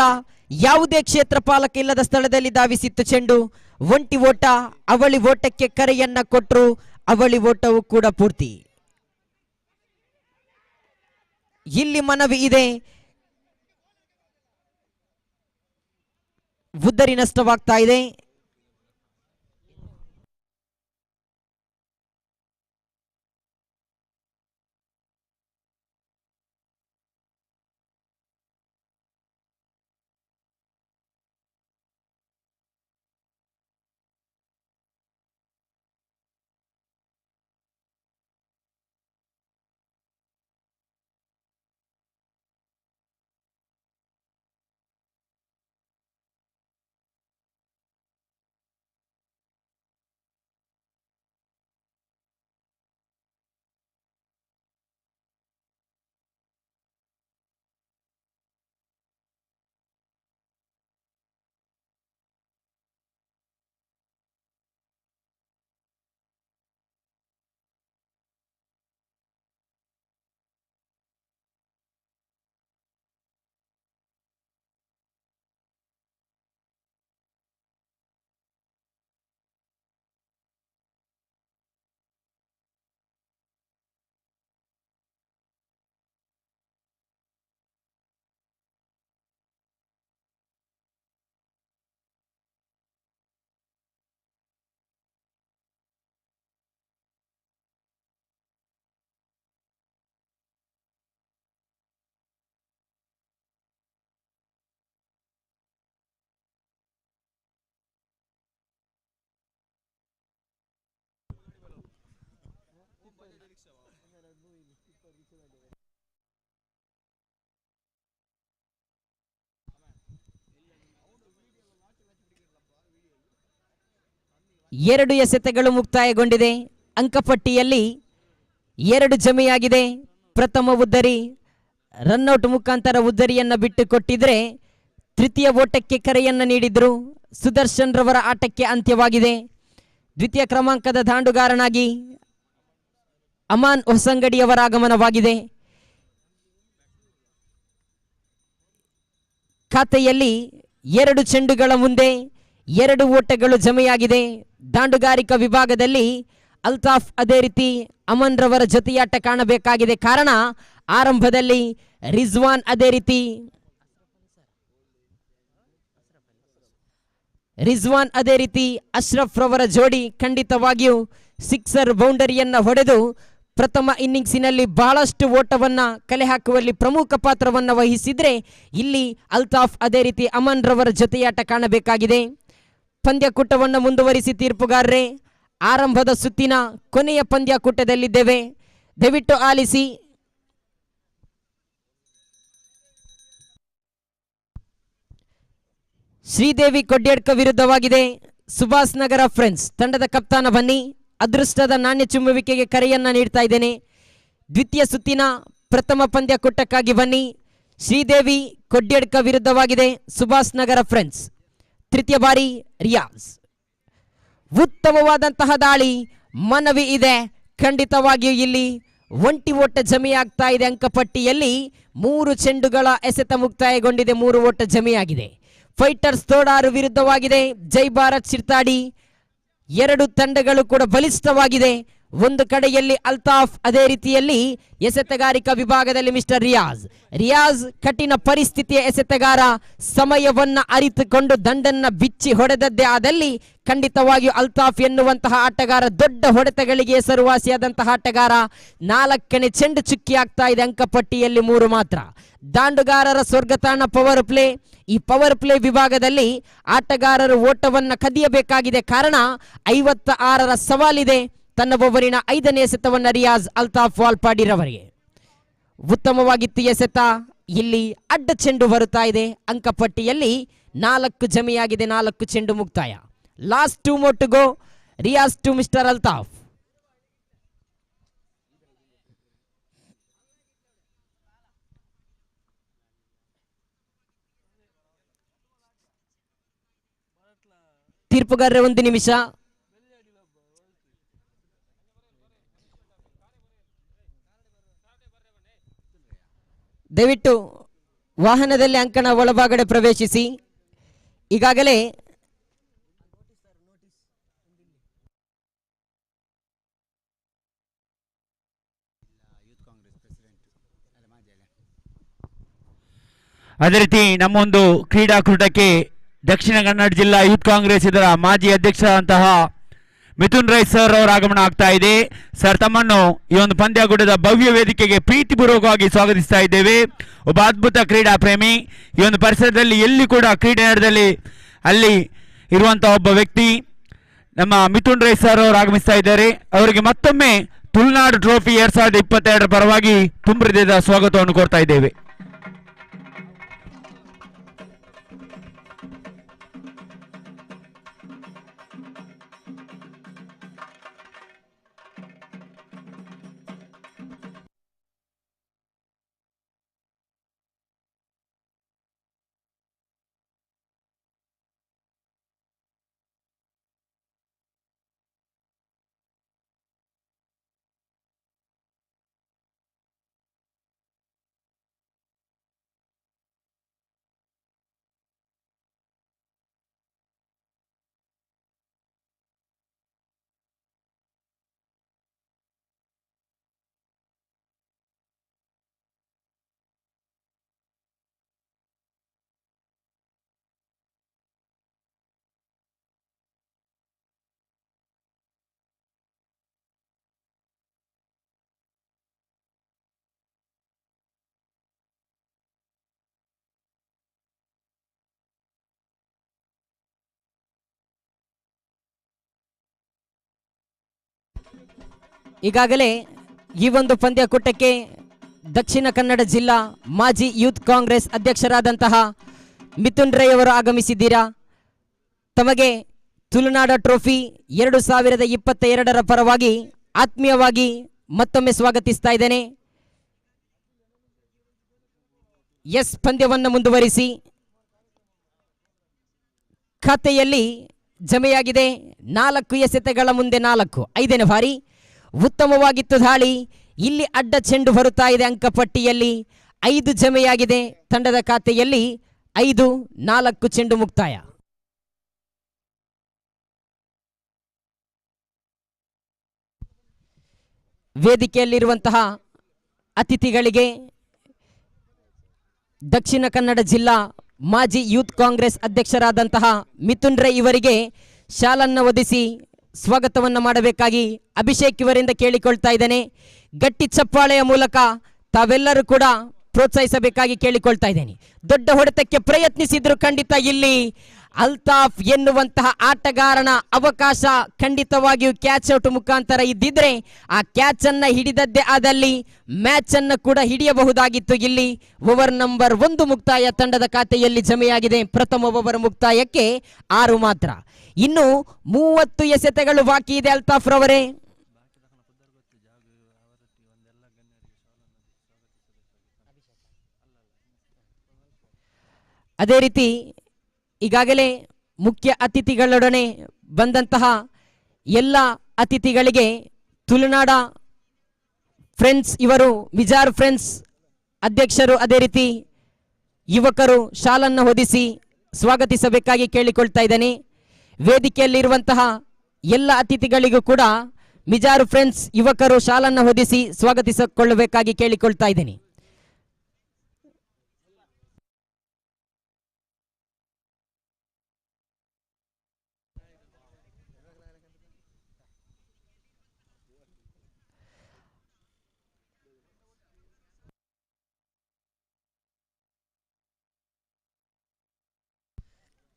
ಯಾವುದೇ ಕ್ಷೇತ್ರ ಪಾಲಕ ಇಲ್ಲದ ಸ್ಥಳದಲ್ಲಿ ಧಾವಿಸಿತ್ತು ಚೆಂಡು. ಒಂಟಿ ಓಟ, ಅವಳಿ ಓಟಕ್ಕೆ ಕರೆಯನ್ನ ಕೊಟ್ಟರು. ಅವಳಿ ಓಟವು ಕೂಡ ಪೂರ್ತಿ. ಇಲ್ಲಿ ಮನವಿ ಇದೆ, ಉದ್ದರಿ ನಷ್ಟವಾಗ್ತಾ ಇದೆ. ಎರಡು ಎಸೆತಗಳು ಮುಕ್ತಾಯಗೊಂಡಿದೆ. ಅಂಕಪಟ್ಟಿಯಲ್ಲಿ 2 ಜಮೆಯಾಗಿದೆ. ಪ್ರಥಮ ಉದ್ದರಿ ರನ್ಔಟ್ ಮುಖಾಂತರ ಉದ್ದರಿಯನ್ನ ಬಿಟ್ಟು ಕೊಟ್ಟಿದ್ರೆ, ತೃತೀಯ ಓಟಕ್ಕೆ ಕರೆಯನ್ನ ನೀಡಿದ್ರು. ಸುದರ್ಶನ್ ರವರ ಆಟಕ್ಕೆ ಅಂತ್ಯವಾಗಿದೆ. ದ್ವಿತೀಯ ಕ್ರಮಾಂಕದ ದಾಂಡುಗಾರನಾಗಿ ಅಮಾನ್ ಹೊಸಂಗಡಿಯವರ ಆಗಮನವಾಗಿದೆ. ಖಾತೆಯಲ್ಲಿ 2 ಚೆಂಡುಗಳ ಮುಂದೆ 2 ಓಟಗಳು ಜಮೆಯಾಗಿದೆ. ದಾಂಡುಗಾರಿಕಾ ವಿಭಾಗದಲ್ಲಿ ಅಲ್ತಾಫ್ ಅದೇ ರೀತಿ ಅಮನ್ ರವರ ಜೊತೆಯಾಟ ಕಾಣಬೇಕಾಗಿದೆ. ಕಾರಣ ಆರಂಭದಲ್ಲಿ ರಿಜ್ವಾನ್ ಅದೇ ರೀತಿ ಅಶ್ರಫ್ ರವರ ಜೋಡಿ ಖಂಡಿತವಾಗಿಯೂ ಸಿಕ್ಸರ್ ಬೌಂಡರಿಯನ್ನ ಹೊಡೆದು ಪ್ರಥಮ ಇನ್ನಿಂಗ್ಸಿನಲ್ಲಿ ಬಹಳಷ್ಟು ಓಟವನ್ನ ಕಲೆ ಹಾಕುವಲ್ಲಿ ಪ್ರಮುಖ ಪಾತ್ರವನ್ನು ವಹಿಸಿದ್ರೆ, ಇಲ್ಲಿ ಅಲ್ತಾಫ್ ಅದೇ ರೀತಿ ಅಮನ್ ರವರ ಜೊತೆಯಾಟ ಕಾಣಬೇಕಾಗಿದೆ. ಪಂದ್ಯಕೂಟವನ್ನು ಮುಂದುವರಿಸಿ ತೀರ್ಪುಗಾರರೇ, ಆರಂಭದ ಸುತ್ತಿನ ಕೊನೆಯ ಪಂದ್ಯಕೂಟದಲ್ಲಿದ್ದೇವೆ. ದಯವಿಟ್ಟು ಆಲಿಸಿ. ಶ್ರೀದೇವಿ ಕೊಡ್ಯಡ್ಕ ವಿರುದ್ಧವಾಗಿದೆ ಸುಭಾಷ್ ನಗರ ಫ್ರೆಂಡ್ಸ್ ತಂಡದ ಕಪ್ತಾನ. ಬನ್ನಿ, ಅದೃಷ್ಟದ ನಾಣ್ಯ ಚುಮ್ಮುವಿಕೆಗೆ ಕರೆಯನ್ನ ನೀಡ್ತಾ ಇದ್ದೇನೆ. ದ್ವಿತೀಯ ಸುತ್ತಿನ ಪ್ರಥಮ ಪಂದ್ಯಕೂಟಕ್ಕಾಗಿ ಬನ್ನಿ. ಶ್ರೀದೇವಿ ಕೊಡ್ಯಡ್ಕ ವಿರುದ್ಧವಾಗಿದೆ ಸುಭಾಷ್ ನಗರ ಫ್ರೆಂಡ್ಸ್. ತೃತೀಯ ಬಾರಿ ರಿಯಾಜ್. ಉತ್ತಮವಾದಂತಹ ದಾಳಿ, ಮನವಿ ಇದೆ. ಖಂಡಿತವಾಗಿಯೂ ಇಲ್ಲಿ ಒಂಟಿ ಓಟ ಜಮೆಯಾಗ್ತಾ ಇದೆ. ಅಂಕಪಟ್ಟಿಯಲ್ಲಿ 3 ಚೆಂಡುಗಳ ಎಸೆತ ಮುಕ್ತಾಯಗೊಂಡಿದೆ. 3 ಓಟ ಜಮೆಯಾಗಿದೆ. ಫೈಟರ್ಸ್ ತೋಡಾರು ವಿರುದ್ಧವಾಗಿದೆ ಜೈ ಭಾರತ್ ಶಿರ್ತಾಡಿ. 2 ತಂಡಗಳು ಕೂಡ ಬಲಿಷ್ಠವಾಗಿದೆ. ಒಂದು ಕಡೆಯಲ್ಲಿ ಅಲ್ತಾಫ್, ಅದೇ ರೀತಿಯಲ್ಲಿ ಎಸೆತಗಾರಿಕಾ ವಿಭಾಗದಲ್ಲಿ ಮಿಸ್ಟರ್ ರಿಯಾಜ್ ಕಠಿಣ ಪರಿಸ್ಥಿತಿಯ ಎಸೆತಗಾರ. ಸಮಯವನ್ನ ಅರಿತುಕೊಂಡು ದಂಡನ್ನ ಬಿಚ್ಚಿ ಹೊಡೆದದ್ದೇ ಆದಲ್ಲಿ ಖಂಡಿತವಾಗಿಯೂ ಅಲ್ತಾಫ್ ಎನ್ನುವಂತಹ ಆಟಗಾರ ದೊಡ್ಡ ಹೊಡೆತಗಳಿಗೆ ಹೆಸರುವಾಸಿಯಾದಂತಹ ಆಟಗಾರ. 4ನೇ ಚೆಂಡು ಚುಕ್ಕಿ ಆಗ್ತಾ ಇದೆ. ಅಂಕಪಟ್ಟಿಯಲ್ಲಿ 3 ಮಾತ್ರ. ದಾಂಡುಗಾರರ ಸ್ವರ್ಗತಾಣ ಪವರ್ ಪ್ಲೇ. ಈ ಪವರ್ ಪ್ಲೇ ವಿಭಾಗದಲ್ಲಿ ಆಟಗಾರರು ಓಟವನ್ನ ಕದಿಯಬೇಕಾಗಿದೆ. ಕಾರಣ 56ರ ಸವಾಲಿದೆ. ತನ್ನ ಓವರಿನ 5ನೇ ಎಸೆತವನ್ನ ರಿಯಾಜ್ ಅಲ್ತಾಫ್ ವಾಲ್ಪಾಡಿರವರಿಗೆ. ಉತ್ತಮವಾಗಿತ್ತು ಎಸೆತ. ಇಲ್ಲಿ ಅಡ್ಡ ಚೆಂಡು ಬರುತ್ತಾ ಇದೆ. ಅಂಕಪಟ್ಟಿಯಲ್ಲಿ 4 ಜಮೆಯಾಗಿದೆ. 4 ಚೆಂಡು ಮುಕ್ತಾಯ. Last 2 more to go. Riyaz to mister Altaf. ತೀರ್ಪುಗಾರರೇ 1 ನಿಮಿಷ. ದಯವಿಟ್ಟು ವಾಹನದಲ್ಲಿ ಅಂಕಣ ಒಳಭಾಗಡೆ ಪ್ರವೇಶಿಸಿ. ಈಗಾಗಲೇ ಅದೇ ರೀತಿ ನಮ್ಮೊಂದು ಕ್ರೀಡಾಕೂಟಕ್ಕೆ ದಕ್ಷಿಣ ಕನ್ನಡ ಜಿಲ್ಲಾ ಯೂತ್ ಕಾಂಗ್ರೆಸ್ ಇದರ ಮಾಜಿ ಅಧ್ಯಕ್ಷರಾದಂತಹ ಮಿಥುನ್ ರೈ ಸರ್ ಅವರ ಆಗಮನ ಆಗ್ತಾ ಇದೆ. ಸರ್, ತಮ್ಮನ್ನು ಈ ಒಂದು ಪಂದ್ಯಕೂಟದ ಭವ್ಯ ವೇದಿಕೆಗೆ ಪ್ರೀತಿಪೂರ್ವಕವಾಗಿ ಸ್ವಾಗತಿಸ್ತಾ ಇದ್ದೇವೆ. ಒಬ್ಬ ಅದ್ಭುತ ಕ್ರೀಡಾ ಪ್ರೇಮಿ. ಈ ಒಂದು ಪರಿಸರದಲ್ಲಿ ಎಲ್ಲಿ ಕೂಡ ಕ್ರೀಡೆ ನಡೆದಲ್ಲಿ ಅಲ್ಲಿ ಇರುವಂತಹ ಒಬ್ಬ ವ್ಯಕ್ತಿ ನಮ್ಮ ಮಿಥುನ್ ರೈ ಸರ್ ಅವರು ಆಗಮಿಸ್ತಾ ಇದ್ದಾರೆ. ಅವರಿಗೆ ಮತ್ತೊಮ್ಮೆ ತುಳುನಾಡು ಟ್ರೋಫಿ 2022 ಪರವಾಗಿ ತುಂಬ ಹೃದಯದ ಸ್ವಾಗತವನ್ನು ಕೋರ್ತಾ ಇದ್ದೇವೆ. ಈಗಾಗಲೇ ಈ ಒಂದು ಪಂದ್ಯಕೂಟಕ್ಕೆ ದಕ್ಷಿಣ ಕನ್ನಡ ಜಿಲ್ಲಾ ಮಾಜಿ ಯೂತ್ ಕಾಂಗ್ರೆಸ್ ಅಧ್ಯಕ್ಷರಾದಂತಹ ಮಿಥುನ್ ರೈ ಅವರು ಆಗಮಿಸಿದ್ದೀರಾ. ತಮಗೆ ತುಳುನಾಡ ಟ್ರೋಫಿ 2022ರ ಪರವಾಗಿ ಆತ್ಮೀಯವಾಗಿ ಮತ್ತೊಮ್ಮೆ ಸ್ವಾಗತಿಸ್ತಾ ಇದ್ದೇನೆ. ಎಸ್, ಪಂದ್ಯವನ್ನು ಮುಂದುವರಿಸಿ. ಖಾತೆಯಲ್ಲಿ ಜಮೆಯಾಗಿದೆ 4 ಎಸೆತಗಳ ಮುಂದೆ 4. 5ನೇ ಬಾರಿ ಉತ್ತಮವಾಗಿತ್ತು ದಾಳಿ. ಇಲ್ಲಿ ಅಡ್ಡ ಚೆಂಡು ಬರುತ್ತಾ ಇದೆ. ಅಂಕಪಟ್ಟಿಯಲ್ಲಿ 5 ಜಮೆಯಾಗಿದೆ. ತಂಡದ ಖಾತೆಯಲ್ಲಿ 5, 4 ಚೆಂಡು ಮುಕ್ತಾಯ. ವೇದಿಕೆಯಲ್ಲಿರುವಂತಹ ಅತಿಥಿಗಳಿಗೆ ದಕ್ಷಿಣ ಕನ್ನಡ ಜಿಲ್ಲಾ ಮಾಜಿ ಯೂತ್ ಕಾಂಗ್ರೆಸ್ ಅಧ್ಯಕ್ಷರಾದಂತಹ ಮಿಥುನ್ ರೈ ಇವರಿಗೆ ಶಾಲನ್ನು ಒದಿಸಿ ಸ್ವಾಗತವನ್ನು ಮಾಡಬೇಕಾಗಿ ಅಭಿಷೇಕ್ ಇವರಿಂದ ಕೇಳಿಕೊಳ್ತಾ ಇದ್ದೇನೆ. ಗಟ್ಟಿ ಚಪ್ಪಾಳೆಯ ಮೂಲಕ ತಾವೆಲ್ಲರೂ ಕೂಡ ಪ್ರೋತ್ಸಾಹಿಸಬೇಕಾಗಿ ಕೇಳಿಕೊಳ್ತಾ ಇದ್ದೇನೆ. ದೊಡ್ಡ ಹೊಡೆತಕ್ಕೆ ಪ್ರಯತ್ನಿಸಿದ್ರು, ಖಂಡಿತ ಇಲ್ಲಿ ಅಲ್ತಾಫ್ ಎನ್ನುವಂತಹ ಆಟಗಾರನ ಅವಕಾಶ ಖಂಡಿತವಾಗಿಯೂ ಕ್ಯಾಚ್ ಔಟ್ ಮುಖಾಂತರ ಇದ್ದಿದ್ರೆ ಆ ಕ್ಯಾಚ್ ಅನ್ನ ಹಿಡಿದದ್ದೇ ಆದಲ್ಲಿ ಮ್ಯಾಚ್ ಅನ್ನು ಕೂಡ ಹಿಡಿಯಬಹುದಾಗಿತ್ತು. ಇಲ್ಲಿ ಓವರ್ ನಂಬರ್ 1 ಮುಕ್ತಾಯ ತಂಡದ ಖಾತೆಯಲ್ಲಿ ಜಮೆಯಾಗಿದೆ. ಪ್ರಥಮ ಓವರ್ ಮುಕ್ತಾಯಕ್ಕೆ 6 ಮಾತ್ರ. ಇನ್ನು 30 ಎಸೆತಗಳು ಬಾಕಿ ಇದೆ. ಅಲ್ತಾಫ್ ರವರೇ, ಅದೇ ರೀತಿ ಈಗಾಗಲೇ ಮುಖ್ಯ ಅತಿಥಿಗಳೊಡನೆ ಬಂದಂತಹ ಎಲ್ಲ ಅತಿಥಿಗಳಿಗೆ ತುಳುನಾಡ ಫ್ರೆಂಡ್ಸ್ ಇವರು ಮಿಜಾರ್ ಫ್ರೆಂಡ್ಸ್ ಅಧ್ಯಕ್ಷರು ಅದೇ ರೀತಿ ಯುವಕರು ಶಾಲನ್ನು ಹೊದಿಸಿ ಸ್ವಾಗತಿಸಬೇಕಾಗಿ ಕೇಳಿಕೊಳ್ತಾ ಇದ್ದೇನೆ. ವೇದಿಕೆಯಲ್ಲಿರುವಂತಹ ಎಲ್ಲ ಅತಿಥಿಗಳಿಗೂ ಕೂಡ ಮಿಜಾರ್ ಫ್ರೆಂಡ್ಸ್ ಯುವಕರು ಶಾಲನ್ನು ಹೊದಿಸಿ ಸ್ವಾಗತಿಸಿಕೊಳ್ಳಬೇಕಾಗಿ ಕೇಳಿಕೊಳ್ತಾ ಇದ್ದೇನೆ.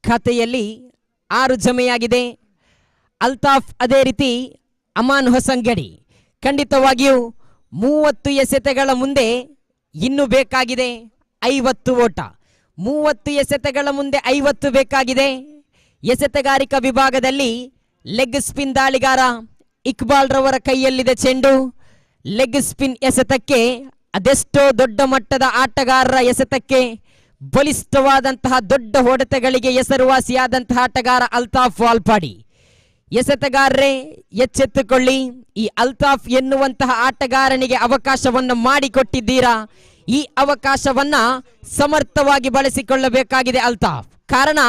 ಖಾತೆಯಲ್ಲಿ 6 ಜಮೆಯಾಗಿದೆ. ಅಲ್ತಾಫ್ ಅದೇ ರೀತಿ ಅಮಾನ್ ಹೊಸಂಗಡಿ. ಖಂಡಿತವಾಗಿಯೂ 30 ಎಸೆತಗಳ ಮುಂದೆ ಇನ್ನು ಬೇಕಾಗಿದೆ 50 ಓಟ. 30 ಎಸೆತಗಳ ಮುಂದೆ 50 ಬೇಕಾಗಿದೆ. ಎಸೆತಗಾರಿಕಾ ವಿಭಾಗದಲ್ಲಿ ಲೆಗ್ ಸ್ಪಿನ್ ದಾಳಿಗಾರ ಇಕ್ಬಾಲ್ ರವರ ಕೈಯಲ್ಲಿದೆ ಚೆಂಡು. ಲೆಗ್ ಸ್ಪಿನ್ ಎಸೆತಕ್ಕೆ ಅದೆಷ್ಟೋ ದೊಡ್ಡ ಮಟ್ಟದ ಆಟಗಾರರ ಎಸೆತಕ್ಕೆ ಬಲಿಷ್ಠವಾದಂತಹ ದೊಡ್ಡ ಹೊಡೆತಗಳಿಗೆ ಹೆಸರುವಾಸಿಯಾದಂತಹ ಆಟಗಾರ ಅಲ್ತಾಫ್ ವಾಲ್ಪಾಡಿ. ಎಸೆತಗಾರರೇ ಎಚ್ಚೆತ್ತುಕೊಳ್ಳಿ, ಈ ಅಲ್ತಾಫ್ ಎನ್ನುವಂತಹ ಆಟಗಾರನಿಗೆ ಅವಕಾಶವನ್ನು ಮಾಡಿಕೊಟ್ಟಿದ್ದೀರಾ. ಈ ಅವಕಾಶವನ್ನ ಸಮರ್ಥವಾಗಿ ಬಳಸಿಕೊಳ್ಳಬೇಕಾಗಿದೆ ಅಲ್ತಾಫ್. ಕಾರಣ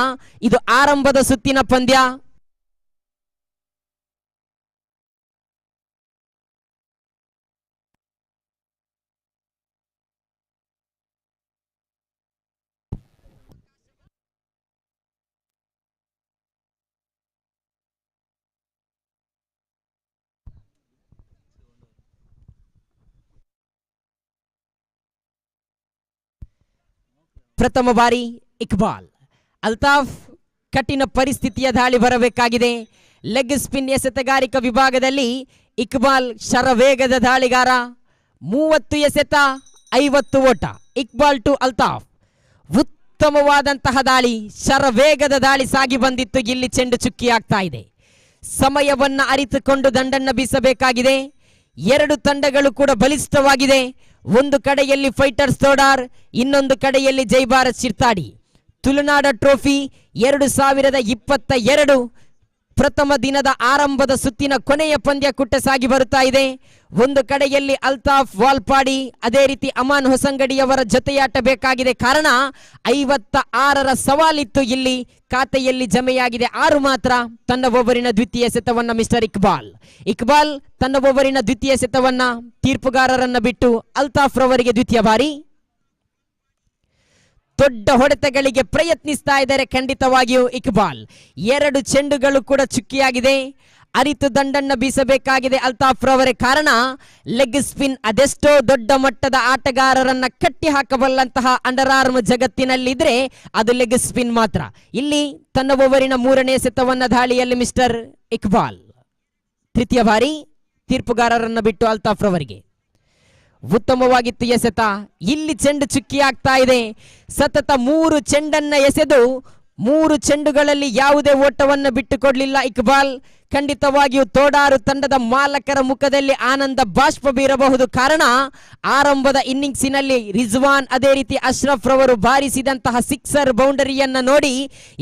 ಇದು ಆರಂಭದ ಸುತ್ತಿನ ಪಂದ್ಯ. ಪ್ರಥಮ ಬಾರಿ ಇಕ್ಬಾಲ್. ಅಲ್ತಾಫ್ ಕಠಿಣ ಪರಿಸ್ಥಿತಿಯ ದಾಳಿ ಬರಬೇಕಾಗಿದೆ. ಲೆಗ್ ಸ್ಪಿನ್ ಎಸೆತಗಾರಿಕಾ ವಿಭಾಗದಲ್ಲಿ ಇಕ್ಬಾಲ್ ಶರವೇಗದ ದಾಳಿಗಾರ. 30 ಎಸೆತ 50 ಓಟ. ಇಕ್ಬಾಲ್ ಟು ಅಲ್ತಾಫ್. ಉತ್ತಮವಾದಂತಹ ದಾಳಿ, ಶರವೇಗದ ದಾಳಿ ಸಾಗಿ ಬಂದಿತ್ತು. ಇಲ್ಲಿ ಚೆಂಡು ಚುಕ್ಕಿ ಆಗ್ತಾ ಇದೆ. ಸಮಯವನ್ನ ಅರಿತುಕೊಂಡು ದಂಡನ್ನ ಬೀಸಬೇಕಾಗಿದೆ. 2 ತಂಡಗಳು ಕೂಡ ಬಲಿಷ್ಠವಾಗಿದೆ. ಒಂದು ಕಡೆಯಲ್ಲಿ ಫೈಟರ್ಸ್ ತೋಡಾರ್, ಇನ್ನೊಂದು ಕಡೆಯಲ್ಲಿ ಜೈ ಭಾರತ್ ಶಿರ್ತಾಡಿ. ತುಳುನಾಡ ಟ್ರೋಫಿ 2022 ಪ್ರಥಮ ದಿನದ ಆರಂಭದ ಸುತ್ತಿನ ಕೊನೆಯ ಪಂದ್ಯ ಕುಟ್ಟ ಸಾಗಿ ಬರುತ್ತಾ ಇದೆ. ಒಂದು ಕಡೆಯಲ್ಲಿ ಅಲ್ತಾಫ್ ವಾಲ್ಪಾಡಿ ಅದೇ ರೀತಿ ಅಮಾನ್ ಹೊಸಂಗಡಿಯವರ ಜೊತೆಯಾಟ ಬೇಕಾಗಿದೆ. ಕಾರಣ 56ರ ಸವಾಲಿತ್ತು. ಇಲ್ಲಿ ಖಾತೆಯಲ್ಲಿ ಜಮೆಯಾಗಿದೆ 6 ಮಾತ್ರ. ತನ್ನ ಓವರಿನ ದ್ವಿತೀಯ ಸೆತವನ್ನ ಮಿಸ್ಟರ್ ಇಕ್ಬಾಲ್ ತನ್ನ ಓವರಿನ ದ್ವಿತೀಯ ಸೆತವನ್ನ ತೀರ್ಪುಗಾರರನ್ನ ಬಿಟ್ಟು ಅಲ್ತಾಫ್ ರವರಿಗೆ ದ್ವಿತೀಯ ಬಾರಿ. ದೊಡ್ಡ ಹೊಡೆತಗಳಿಗೆ ಪ್ರಯತ್ನಿಸ್ತಾ ಇದ್ದಾರೆ ಖಂಡಿತವಾಗಿಯೂ ಇಕ್ಬಾಲ್. 2 ಚೆಂಡುಗಳು ಕೂಡ ಚುಕ್ಕಿಯಾಗಿದೆ. ಅರಿತು ದಂಡನ್ನ ಬೀಸಬೇಕಾಗಿದೆ ಅಲ್ತಾಫ್ ರವರೇ. ಕಾರಣ ಲೆಗ್ ಸ್ಪಿನ್ ಅದೆಷ್ಟೋ ದೊಡ್ಡ ಮಟ್ಟದ ಆಟಗಾರರನ್ನ ಕಟ್ಟಿ ಹಾಕಬಲ್ಲಂತಹ ಅಂಡರ್ ಆರ್ಮ್ ಜಗತ್ತಿನಲ್ಲಿದ್ರೆ ಅದು ಲೆಗ್ ಸ್ಪಿನ್ ಮಾತ್ರ. ಇಲ್ಲಿ ತನ್ನ ಓವರಿನ 3ನೇ ಸೆತವನ್ನ ದಾಳಿಯಲ್ಲಿ ಮಿಸ್ಟರ್ ಇಕ್ಬಾಲ್. ತೃತೀಯ ಬಾರಿ ತೀರ್ಪುಗಾರರನ್ನ ಬಿಟ್ಟು ಅಲ್ತಾಫ್ ರವರಿಗೆ. ಉತ್ತಮವಾಗಿತ್ತು ಎಸೆತ. ಇಲ್ಲಿ ಚೆಂಡು ಚುಕ್ಕಿ ಆಗ್ತಾ ಇದೆ. ಸತತ 3 ಚೆಂಡನ್ನ ಎಸೆದು 3 ಚೆಂಡುಗಳಲ್ಲಿ ಯಾವುದೇ ಓಟವನ್ನು ಬಿಟ್ಟುಕೊಡ್ಲಿಲ್ಲ ಇಕ್ಬಾಲ್. ಖಂಡಿತವಾಗಿಯೂ ತೋಡಾರು ತಂಡದ ಮಾಲಕರ ಮುಖದಲ್ಲಿ ಆನಂದ ಬಾಷ್ಪ ಬೀರಬಹುದು. ಕಾರಣ ಆರಂಭದ ಇನ್ನಿಂಗ್ಸಿನಲ್ಲಿ ರಿಜ್ವಾನ್ ಅದೇ ರೀತಿ ಅಶ್ರಫ್ ರವರು ಬಾರಿಸಿದಂತಹ ಸಿಕ್ಸರ್ ಬೌಂಡರಿಯನ್ನ ನೋಡಿ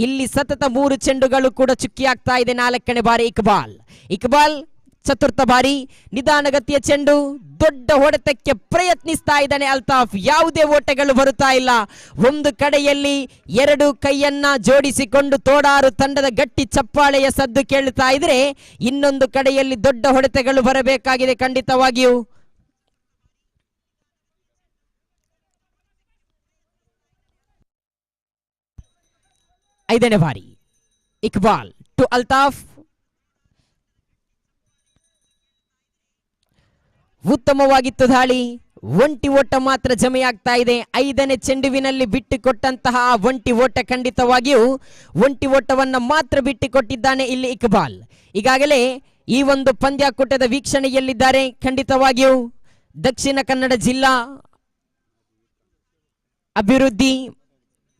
ಇಲ್ಲಿ ಸತತ 3 ಚೆಂಡುಗಳು ಕೂಡ ಚುಕ್ಕಿ ಆಗ್ತಾ ಇದೆ. 4ನೇ ಬಾರಿ ಇಕ್ಬಾಲ್ ಚತುರ್ಥ ಬಾರಿ ನಿಧಾನಗತಿಯ ಚೆಂಡು, ದೊಡ್ಡ ಹೊಡೆತಕ್ಕೆ ಪ್ರಯತ್ನಿಸ್ತಾ ಇದ್ದಾನೆ ಅಲ್ತಾಫ್. ಯಾವುದೇ ಓಟಗಳು ಬರುತ್ತಾ ಇಲ್ಲ. ಒಂದು ಕಡೆಯಲ್ಲಿ ಎರಡು ಕೈಯನ್ನ ಜೋಡಿಸಿಕೊಂಡು ತೋಡಾರು ತಂಡದ ಗಟ್ಟಿ ಚಪ್ಪಾಳೆಯ ಸದ್ದು ಕೇಳುತ್ತಾ ಇದ್ರೆ, ಇನ್ನೊಂದು ಕಡೆಯಲ್ಲಿ ದೊಡ್ಡ ಹೊಡೆತಗಳು ಬರಬೇಕಾಗಿದೆ ಖಂಡಿತವಾಗಿಯೂ. ಐದನೇ ಬಾರಿ ಇಕ್ಬಾಲ್ ಟು ಅಲ್ತಾಫ್. ಉತ್ತಮವಾಗಿತ್ತು ದಾಳಿ. ಒಂಟಿ ಓಟ ಮಾತ್ರ ಜಮೆಯಾಗ್ತಾ ಇದೆ. ಐದನೇ ಚೆಂಡುವಿನಲ್ಲಿ ಬಿಟ್ಟುಕೊಟ್ಟಂತಹ ಒಂಟಿ ಓಟ ಖಂಡಿತವಾಗಿಯೂ ಒಂಟಿ ಓಟವನ್ನ ಮಾತ್ರ ಬಿಟ್ಟುಕೊಟ್ಟಿದ್ದಾನೆ ಇಲ್ಲಿ ಇಕ್ಬಾಲ್. ಈಗಾಗಲೇ ಈ ಒಂದು ಪಂದ್ಯಾಕೂಟದ ವೀಕ್ಷಣೆಯಲ್ಲಿದ್ದಾರೆ ಖಂಡಿತವಾಗಿಯೂ ದಕ್ಷಿಣ ಕನ್ನಡ ಜಿಲ್ಲಾ ಅಭಿವೃದ್ಧಿ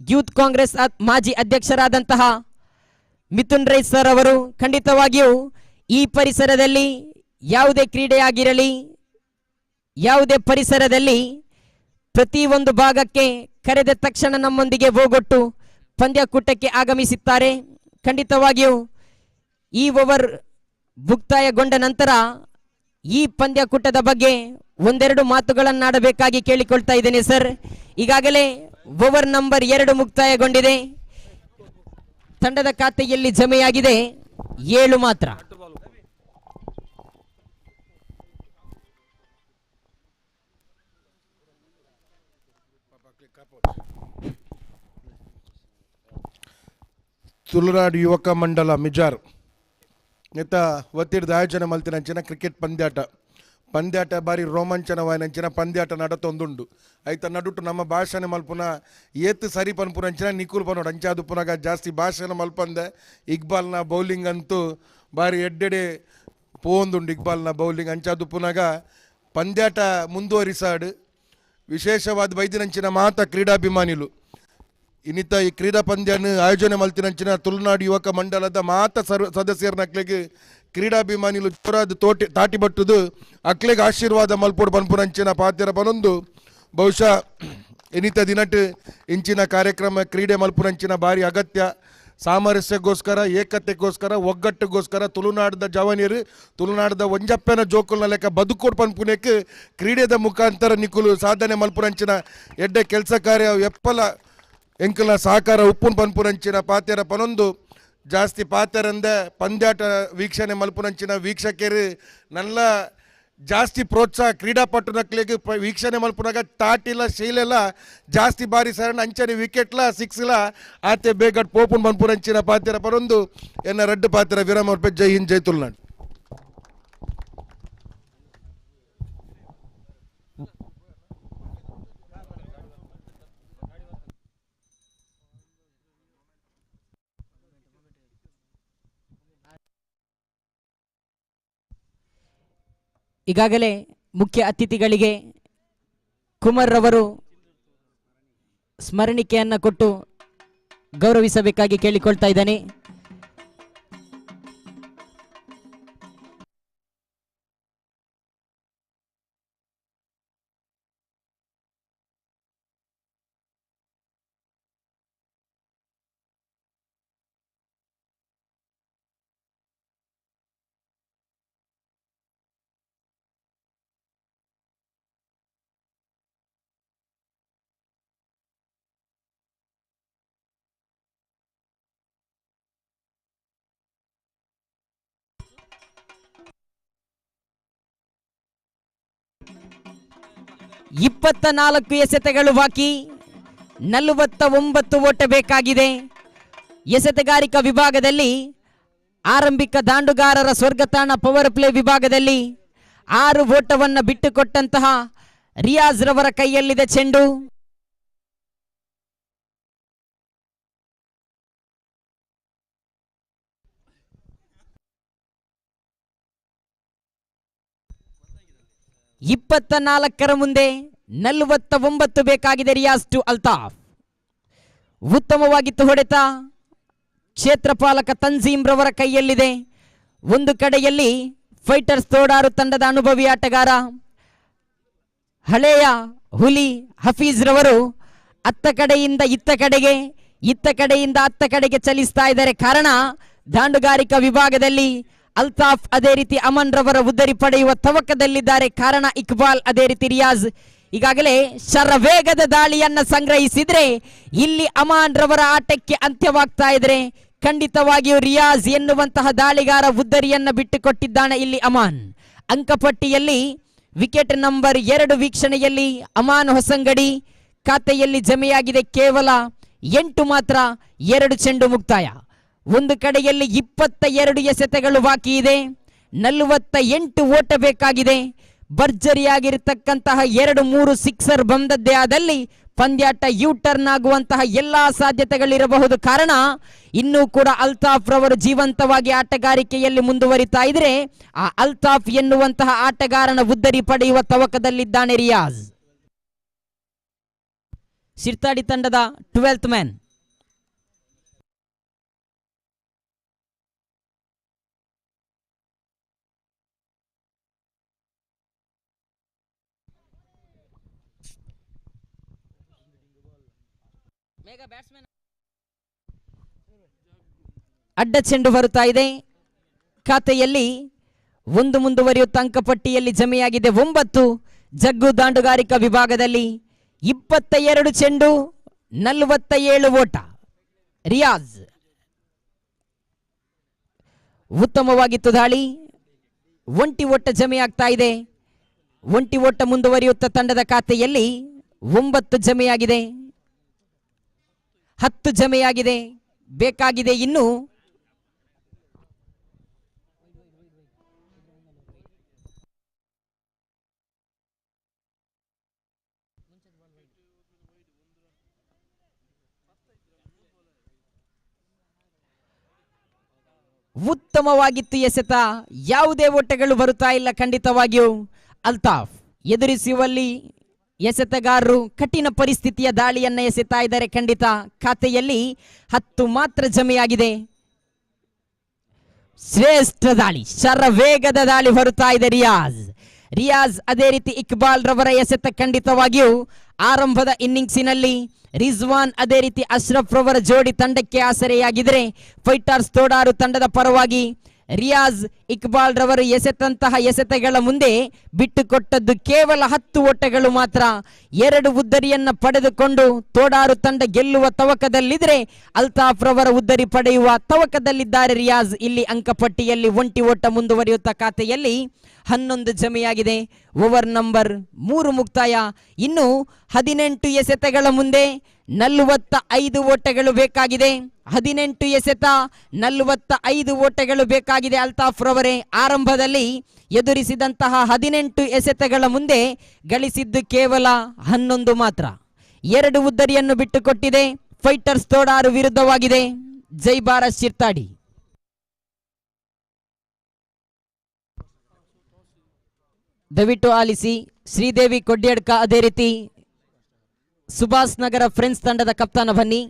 ಯೂತ್ ಕಾಂಗ್ರೆಸ್ ಮಾಜಿ ಅಧ್ಯಕ್ಷರಾದಂತಹ ಮಿಥುನ್ ರೈ ಸರ್ ಅವರು. ಖಂಡಿತವಾಗಿಯೂ ಈ ಪರಿಸರದಲ್ಲಿ ಯಾವುದೇ ಕ್ರೀಡೆಯಾಗಿರಲಿ, ಯಾವುದೇ ಪರಿಸರದಲ್ಲಿ ಪ್ರತಿಯೊಂದು ಭಾಗಕ್ಕೆ ಕರೆದ ತಕ್ಷಣ ನಮ್ಮೊಂದಿಗೆ ಹೋಗೊಟ್ಟು ಪಂದ್ಯಾಕೂಟಕ್ಕೆ ಆಗಮಿಸುತ್ತಾರೆ. ಖಂಡಿತವಾಗಿಯೂ ಈ ಓವರ್ ಮುಕ್ತಾಯಗೊಂಡ ನಂತರ ಈ ಪಂದ್ಯಾಕೂಟದ ಬಗ್ಗೆ ಒಂದೆರಡು ಮಾತುಗಳನ್ನಾಡಬೇಕಾಗಿ ಕೇಳಿಕೊಳ್ತಾ ಇದ್ದೇನೆ ಸರ್. ಈಗಾಗಲೇ ಓವರ್ ನಂಬರ್ 2 ಮುಕ್ತಾಯಗೊಂಡಿದೆ. ತಂಡದ ಖಾತೆಯಲ್ಲಿ ಜಮೆಯಾಗಿದೆ 7 ಮಾತ್ರ. ತುಳುನಾಡು ಯುವಕ ಮಂಡಲ ಮಿಜಾರ್ ನೆತ್ತ ಒತ್ತಿಡ್ದು ಆಯೋಜನೆ ಮಲ್ತಿನಂಚಿನ ಕ್ರಿಕೆಟ್ ಪಂದ್ಯಾಟ ಬಾರಿ ರೋಮಾಂಚನವಾಯಿನಂಚಿನ ಪಂದ್ಯಾಟ ನಡತೊಂದುಂಡು. ಐತ ನಡುಟು ನಮ್ಮ ಭಾಷೆನ ಮಲ್ಪುನ ಏತ್ ಸರಿ ಪನ್ಪುನಂಚಿನ ನಿಕುಲ್ ಪನೋಡು ಅಂಚಾದು ಪುನಗ ಜಾಸ್ತಿ ಭಾಷೆನ ಮಲ್ಪಂದೆ. ಇಕ್ಬಾಲ್ನ ಬೌಲಿಂಗ್ ಅಂತೂ ಬಾರಿ ಎಡ್ಡೆಡೆ ಪೋಂದುಂಡು. ಇಕ್ಬಾಲ್ನ ಬೌಲಿಂಗ್ ಅಂಚಾದು ಪುನಗ ಪಂದ್ಯಾಟ ಮುಂದುವರಿಸಾಡು. ವಿಶೇಷವಾದ ಬೈದಿನಂಚಿನ ಮಾತ ಕ್ರೀಡಾಭಿಮಾನಿಲು ಇನ್ನಿತ ಈ ಕ್ರೀಡಾ ಪಂದ್ಯನ ಆಯೋಜನೆ ಮಲ್ತಿನಂಚಿನ ತುಳುನಾಡು ಯುವಕ ಮಂಡಲದ ಮಾತ ಸದಸ್ಯರ ಅಕ್ಲೆಗೆ ಕ್ರೀಡಾಭಿಮಾನಿಲು ಜೋರಾದ ತಾಟಿ ಬಟ್ಟುದು ಅಕ್ಲೆಗೆ ಆಶೀರ್ವಾದ ಮಲ್ಪೋಡು ಪನ್ಪುನಂಚಿನ ಪಾತ್ರ ಪನೊಂದು. ಬಹುಶಃ ಇನ್ನಿತ ದಿನಟ್ ಇಂಚಿನ ಕಾರ್ಯಕ್ರಮ ಕ್ರೀಡೆ ಮಲ್ಪುನಂಚಿನ ಭಾರಿ ಅಗತ್ಯ. ಸಾಮರಸ್ಯಕ್ಕೋಸ್ಕರ, ಏಕತೆಗೋಸ್ಕರ, ಒಗ್ಗಟ್ಟಿಗೋಸ್ಕರ ತುಳುನಾಡದ ಜವಾನಿಯರು ತುಳುನಾಡದ ಒಂಜಪ್ಪನ ಜೋಕುಲ್ನ ಲೆಕ್ಕ ಬದುಕೋಡ್ ಪನ್ಪುನಕ್ಕೆ ಕ್ರೀಡೆದ ಮುಖಾಂತರ ನಿಕುಲು ಸಾಧನೆ ಮಲ್ಪುನಂಚಿನ ಎಡ್ಡೆ ಕೆಲಸ ಕಾರ್ಯ ಎಪ್ಪಲ ಎಂಕಲ್ನ ಸಹಕಾರ ಉಪ್ಪುನ್ ಪನ್ಪುನಂಚಿನ ಪಾತೆರ ಪನೊಂದು. ಜಾಸ್ತಿ ಪಾತೆರಂದ ಪಂದ್ಯಾಟ ವೀಕ್ಷಣೆ ಮಲ್ಪುನಂಚಿನ ವೀಕ್ಷಕರು ನಲ್ಲ ಜಾಸ್ತಿ ಪ್ರೋತ್ಸಾಹ ಕ್ರೀಡಾಪಟು ನಕ್ಲಿಗೆ ವೀಕ್ಷಣೆ ಮಲ್ಪುನಾಗ ತಾಟಿಲ್ಲ ಶೈಲೆಲ್ಲ ಜಾಸ್ತಿ ಬಾರಿ ಸರಣ ಅಂಚನೆ ವಿಕೆಟ್ಲ ಸಿಕ್ಸ್ಲ ಆತೆ ಬೇಗಟ್ ಪೋಪುನ್ ಪನ್ಪುನಂಚಿನ ಪಾತೆರ ಪನೊಂದು ಎನ್ನ ರಡ್ಡು ಪಾತೆರ ವಿರಾಮ. ಜೈ ಹಿಂದ್, ಜೈ ತುಳುನಾಡು. ಈಗಾಗಲೇ ಮುಖ್ಯ ಅತಿಥಿಗಳಿಗೆ ಕುಮಾರ್ ರವರು ಸ್ಮರಣಿಕೆಯನ್ನು ಕೊಟ್ಟು ಗೌರವಿಸಬೇಕಾಗಿ ಕೇಳಿಕೊಳ್ತಾ ಇದ್ದಾನೆ. ಇಪ್ಪತ್ತ 4 ಎಸೆತಗಳು ಬಾಕಿ, 49 ಓಟ ಬೇಕಾಗಿದೆ. ಎಸೆತಗಾರಿಕಾ ವಿಭಾಗದಲ್ಲಿ ಆರಂಭಿಕ ದಾಂಡುಗಾರರ ಸ್ವರ್ಗತಾಣ ಪವರ್ ಪ್ಲೇ ವಿಭಾಗದಲ್ಲಿ 6 ಓಟವನ್ನು ಬಿಟ್ಟುಕೊಟ್ಟಂತಹ ರಿಯಾಜ್ ರವರ ಕೈಯಲ್ಲಿದೆ ಚೆಂಡು. ಇಪ್ಪತ್ತ 4 ಮುಂದೆ 49 ಬೇಕಾಗಿದೆ. ರಿಯಾಜ್ ಟು ಅಲ್ತಾಫ್. ಉತ್ತಮವಾಗಿತ್ತು ಹೊಡೆತ. ಕ್ಷೇತ್ರಪಾಲಕ ತನ್ಜೀಮ್ ರವರ ಕೈಯಲ್ಲಿದೆ. ಒಂದು ಕಡೆಯಲ್ಲಿ ಫೈಟರ್ಸ್ ತೋಡಾರು ತಂಡದ ಅನುಭವಿ ಆಟಗಾರ ಹಳೆಯ ಹುಲಿ ಹಫೀಜ್ ರವರು ಅತ್ತ ಕಡೆಯಿಂದ ಇತ್ತ ಕಡೆಗೆ, ಇತ್ತ ಕಡೆಯಿಂದ ಅತ್ತ ಕಡೆಗೆ ಚಲಿಸ್ತಾ ಇದ್ದಾರೆ. ಕಾರಣ ದಾಂಡುಗಾರಿಕಾ ವಿಭಾಗದಲ್ಲಿ ಅಲ್ತಾಫ್ ಅದೇ ರೀತಿ ಅಮನ್ ರವರ ಉದ್ದರಿ ಪಡೆಯುವ ತವಕದಲ್ಲಿದ್ದಾರೆ. ಕಾರಣ ಇಕ್ಬಾಲ್ ಅದೇ ರೀತಿ ರಿಯಾಜ್ ಈಗಾಗಲೇ ಶರವೇಗದ ದಾಳಿಯನ್ನ ಸಂಗ್ರಹಿಸಿದ್ರೆ ಇಲ್ಲಿ ಅಮಾನ್ ರವರ ಆಟಕ್ಕೆ ಅಂತ್ಯವಾಗ್ತಾ ಇದ್ರೆ ಖಂಡಿತವಾಗಿಯೂ ರಿಯಾಜ್ ಎನ್ನುವಂತಹ ದಾಳಿಗಾರ ಉದ್ದರಿಯನ್ನ ಬಿಟ್ಟುಕೊಟ್ಟಿದ್ದಾನೆ. ಇಲ್ಲಿ ಅಮಾನ್ ಅಂಕಪಟ್ಟಿಯಲ್ಲಿ ವಿಕೆಟ್ ನಂಬರ್ 2 ವೀಕ್ಷಣೆಯಲ್ಲಿ ಅಮಾನ್ ಹೊಸಂಗಡಿ ಖಾತೆಯಲ್ಲಿ ಜಮೆಯಾಗಿದೆ ಕೇವಲ 8 ಮಾತ್ರ. 2 ಚೆಂಡು ಮುಕ್ತಾಯ. ಒಂದು ಕಡೆಯಲ್ಲಿ 22 ಎಸೆತಗಳು ಬಾಕಿ ಇದೆ, 48 ಓಟ ಬೇಕಾಗಿದೆ. ಭರ್ಜರಿಯಾಗಿರತಕ್ಕಂತಹ 2-3 ಸಿಕ್ಸರ್ ಬಂದದ್ದೇ ಆದಲ್ಲಿ ಪಂದ್ಯಾಟ ಯೂ ಟರ್ನ್ ಆಗುವಂತಹ ಎಲ್ಲಾ ಸಾಧ್ಯತೆಗಳಿರಬಹುದು. ಕಾರಣ ಇನ್ನೂ ಕೂಡ ಅಲ್ತಾಫ್ ರವರು ಜೀವಂತವಾಗಿ ಆಟಗಾರಿಕೆಯಲ್ಲಿ ಮುಂದುವರಿತಾ ಇದ್ರೆ ಆ ಅಲ್ತಾಫ್ ಎನ್ನುವಂತಹ ಆಟಗಾರನ ಉದ್ದರಿ ಪಡೆಯುವ ತವಕದಲ್ಲಿದ್ದಾನೆ ರಿಯಾಜ್. ಶಿರ್ತಾಡಿ ತಂಡದ 12th ಮ್ಯಾನ್. ಅಡ್ಡ ಚೆಂಡು ಬರುತ್ತಾ ಇದೆ. ಖಾತೆಯಲ್ಲಿ 1 ಮುಂದುವರಿಯುತ್ತ ಅಂಕಪಟ್ಟಿಯಲ್ಲಿ ಜಮೆಯಾಗಿದೆ 9. ಜಗ್ಗು ದಾಂಡುಗಾರಿಕಾ ವಿಭಾಗದಲ್ಲಿ 22 ಚೆಂಡು 47 ಓಟ. ರಿಯಾಜ್ ಉತ್ತಮವಾಗಿತ್ತು ದಾಳಿ. ಒಂಟಿ ಓಟ ಜಮೆಯಾಗ್ತಾ ಇದೆ. ಒಂಟಿ ಓಟ ಮುಂದುವರಿಯುತ್ತ ತಂಡದ ಖಾತೆಯಲ್ಲಿ 9 ಜಮೆಯಾಗಿದೆ, 10 ಜಮೆಯಾಗಿದೆ. ಬೇಕಾಗಿದೆ ಇನ್ನು ಉತ್ತಮವಾಗಿತ್ತು ಎಸೆತ. ಯಾವುದೇ ಓಟಗಳು ಬರುತ್ತಾ ಇಲ್ಲ. ಖಂಡಿತವಾಗಿಯೂ ಅಲ್ತಾಫ್ ಎದುರಿಸುವಲ್ಲಿ ಎಸೆತಗಾರರು ಕಠಿಣ ಪರಿಸ್ಥಿತಿಯ ದಾಳಿಯನ್ನ ಎಸೆತಾ ಇದ್ದಾರೆ. ಖಂಡಿತ ಖಾತೆಯಲ್ಲಿ 10 ಮಾತ್ರ ಜಮೆಯಾಗಿದೆ. ಶ್ರೇಷ್ಠ ದಾಳಿ, ಶರವೇಗದ ದಾಳಿ ಬರುತ್ತಾ ಇದೆ ರಿಯಾಜ್ ಅದೇ ರೀತಿ ಇಕ್ಬಾಲ್ ರವರ ಎಸೆತ ಖಂಡಿತವಾಗಿಯೂ ಆರಂಭದ ಇನ್ನಿಂಗ್ಸಿನಲ್ಲಿ ರಿಜ್ವಾನ್ ಅದೇ ರೀತಿ ಅಶ್ರಫ್ ರವರ ಜೋಡಿ ತಂಡಕ್ಕೆ ಆಸರೆಯಾಗಿದ್ರೆ ಫೈಟರ್ಸ್ ತೋಡಾರು ತಂಡದ ಪರವಾಗಿ ರಿಯಾಜ್ ಇಕ್ಬಾಲ್ ರವರು ಎಸೆತಂತಹ ಎಸೆತಗಳ ಮುಂದೆ ಬಿಟ್ಟುಕೊಟ್ಟದ್ದು ಕೇವಲ 10 ಓಟಗಳು ಮಾತ್ರ. 2 ಉದ್ದರಿಯನ್ನ ಪಡೆದುಕೊಂಡು ತೋಡಾರು ತಂಡ ಗೆಲ್ಲುವ ತವಕದಲ್ಲಿದ್ರೆ ಅಲ್ತಾಫ್ ರವರ ಉದ್ದರಿ ಪಡೆಯುವ ತವಕದಲ್ಲಿದ್ದಾರೆ ರಿಯಾಜ್. ಇಲ್ಲಿ ಅಂಕಪಟ್ಟಿಯಲ್ಲಿ ಒಂಟಿ ಓಟ ಮುಂದುವರಿಯುತ್ತ ಖಾತೆಯಲ್ಲಿ 11 ಜಮೆಯಾಗಿದೆ. ಓವರ್ ನಂಬರ್ 3 ಮುಕ್ತಾಯ. ಇನ್ನು 18 ಎಸೆತಗಳ ಮುಂದೆ 45 ಓಟಗಳು ಬೇಕಾಗಿದೆ. 18 ಎಸೆತ 45 ಓಟಗಳು ಬೇಕಾಗಿದೆ. ಅಲ್ತಾಫ್ ರವರೇ ಆರಂಭದಲ್ಲಿ ಎದುರಿಸಿದಂತಹ 18 ಎಸೆತಗಳ ಮುಂದೆ ಗಳಿಸಿದ್ದು ಕೇವಲ 11 ಮಾತ್ರ. 2 ಉದ್ದರಿಯನ್ನು ಬಿಟ್ಟುಕೊಟ್ಟಿದೆ. ಫೈಟರ್ಸ್ ತೋಡಾರು ವಿರುದ್ಧವಾಗಿದೆ. ಜೈ ಭಾರತ್ ಶಿರ್ತಾಡಿ. ದಯವಿಟ್ಟು ಆಲಿಸಿ. ಶ್ರೀದೇವಿ ಕೊಡ್ಯಡ್ಕ ಅದೇ ರೀತಿ ಸುಭಾಷ್ ನಗರ ಫ್ರೆಂಡ್ಸ್ ತಂಡದ ಕಪ್ತಾನ ಬನ್ನಿ.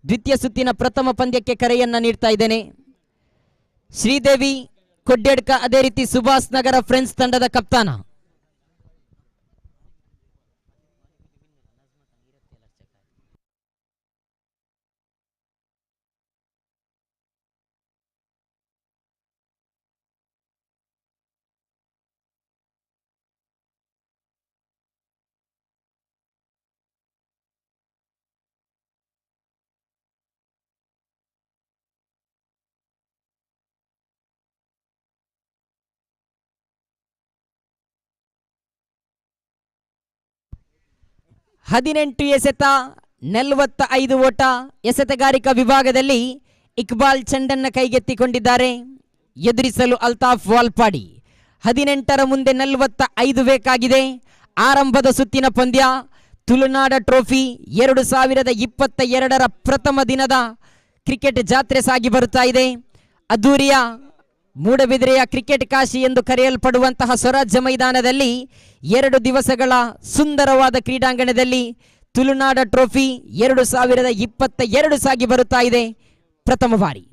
ದ್ವಿತೀಯ ಸುತ್ತಿನ ಪ್ರಥಮ ಪಂದ್ಯಕ್ಕೆ ಕರೆಯನ್ನ ನೀಡ್ತಾ ಇದ್ದೇನೆ. ಶ್ರೀದೇವಿ ಕೊಡ್ಯಡ್ಕ ಅದೇ ರೀತಿ ಸುಭಾಷ್ ನಗರ ಫ್ರೆಂಡ್ಸ್ ತಂಡದ ಕಪ್ತಾನ. ಹದಿನೆಂಟು ಎಸೆತ 45 ಓಟ. ಎಸೆತಗಾರಿಕಾ ವಿಭಾಗದಲ್ಲಿ ಇಕ್ಬಾಲ್ ಚೆಂಡನ್ನ ಕೈಗೆತ್ತಿಕೊಂಡಿದ್ದಾರೆ. ಎದುರಿಸಲು ಅಲ್ತಾಫ್ ವಾಲ್ಪಾಡಿ. 18ರ ಮುಂದೆ 45 ಬೇಕಾಗಿದೆ. ಆರಂಭದ ಸುತ್ತಿನ ಪಂದ್ಯ ತುಳುನಾಡ ಟ್ರೋಫಿ 2022ರ ಪ್ರಥಮ ದಿನದ ಕ್ರಿಕೆಟ್ ಜಾತ್ರೆ ಸಾಗಿ ಬರುತ್ತಾ ಇದೆ. ಅದ್ದೂರಿಯ ಮೂಡಬಿದಿರೆಯ ಕ್ರಿಕೆಟ್ ಕಾಶಿ ಎಂದು ಕರೆಯಲ್ಪಡುವಂತಹ ಸ್ವರಾಜ್ಯ ಮೈದಾನದಲ್ಲಿ 2 ದಿವಸಗಳ ಸುಂದರವಾದ ಕ್ರೀಡಾಂಗಣದಲ್ಲಿ ತುಳುನಾಡ ಟ್ರೋಫಿ 2022 ಸಾಗಿ ಬರುತ್ತಾ ಇದೆ. ಪ್ರಥಮ ಬಾರಿ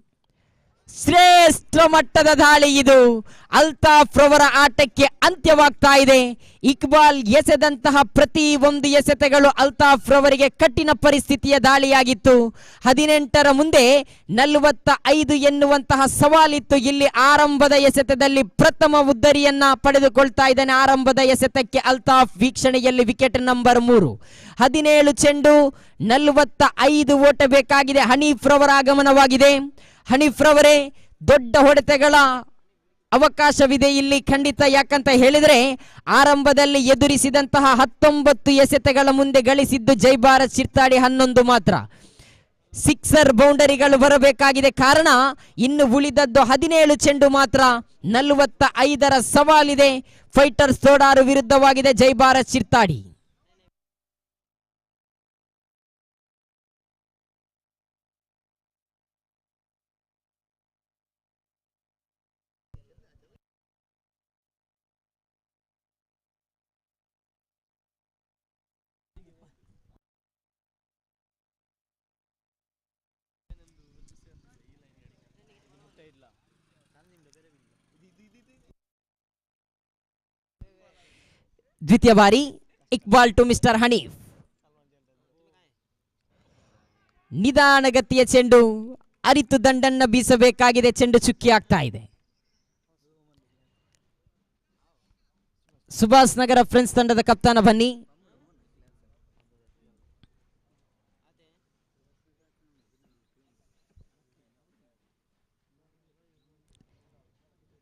ಶ್ರೇಷ್ಠ ಮಟ್ಟದ ದಾಳಿ ಇದು. ಅಲ್ತಾಫ್ ರವರ ಆಟಕ್ಕೆ ಅಂತ್ಯವಾಗ್ತಾ ಇದೆ. ಇಕ್ಬಾಲ್ ಎಸೆದಂತಹ ಪ್ರತಿ ಒಂದು ಎಸೆತಗಳು ಅಲ್ತಾಫ್ ರವರಿಗೆ ಕಠಿಣ ಪರಿಸ್ಥಿತಿಯ ದಾಳಿಯಾಗಿತ್ತು. 18ರ ಮುಂದೆ 45 ಎನ್ನುವಂತಹ ಸವಾಲಿತ್ತು. ಇಲ್ಲಿ ಆರಂಭದ ಎಸೆತದಲ್ಲಿ ಪ್ರಥಮ ಉದ್ದರಿಯನ್ನ ಪಡೆದುಕೊಳ್ತಾ ಇದ್ದಾನೆ. ಆರಂಭದ ಎಸೆತಕ್ಕೆ ಅಲ್ತಾಫ್ ವೀಕ್ಷಣೆಯಲ್ಲಿ ವಿಕೆಟ್ ನಂಬರ್ 3. 17 ಚೆಂಡು 45 ಓಟ ಬೇಕಾಗಿದೆ. ಹನೀಫ್ ರವರ ಆಗಮನವಾಗಿದೆ. ಹನೀಫ್ ರವರೇ, ದೊಡ್ಡ ಹೊಡೆತಗಳ ಅವಕಾಶವಿದೆ ಇಲ್ಲಿ ಖಂಡಿತ. ಯಾಕಂತ ಹೇಳಿದ್ರೆ ಆರಂಭದಲ್ಲಿ ಎದುರಿಸಿದಂತಹ 19 ಎಸೆತಗಳ ಮುಂದೆ ಗಳಿಸಿದ್ದು ಜೈಭಾರತ್ ಶಿರ್ತಾಡಿ 11 ಮಾತ್ರ. ಸಿಕ್ಸರ್ ಬೌಂಡರಿಗಳು ಬರಬೇಕಾಗಿದೆ. ಕಾರಣ ಇನ್ನು ಉಳಿದದ್ದು 17 ಚೆಂಡು ಮಾತ್ರ. 45ರ ಸವಾಲಿದೆ. ಫೈಟರ್ಸ್ ತೋಡಾರು ವಿರುದ್ಧವಾಗಿದೆ ಜೈಭಾರತ್ ಶಿರ್ತಾಡಿ. ದ್ವಿತೀಯ ಬಾರಿ ಇಕ್ಬಾಲ್ ಟು ಮಿಸ್ಟರ್ ಹನೀಫ್. ನಿಧಾನಗತಿಯ ಚೆಂಡು, ಅರಿತು ದಂಡನ್ನ ಬೀಸಬೇಕಾಗಿದೆ. ಚೆಂಡು ಚುಕ್ಕಿ ಆಗ್ತಾ ಇದೆ. ಸುಭಾಷ್ ನಗರ ಫ್ರೆಂಡ್ಸ್ ತಂಡದ ಕಪ್ತಾನ ಬನ್ನಿ.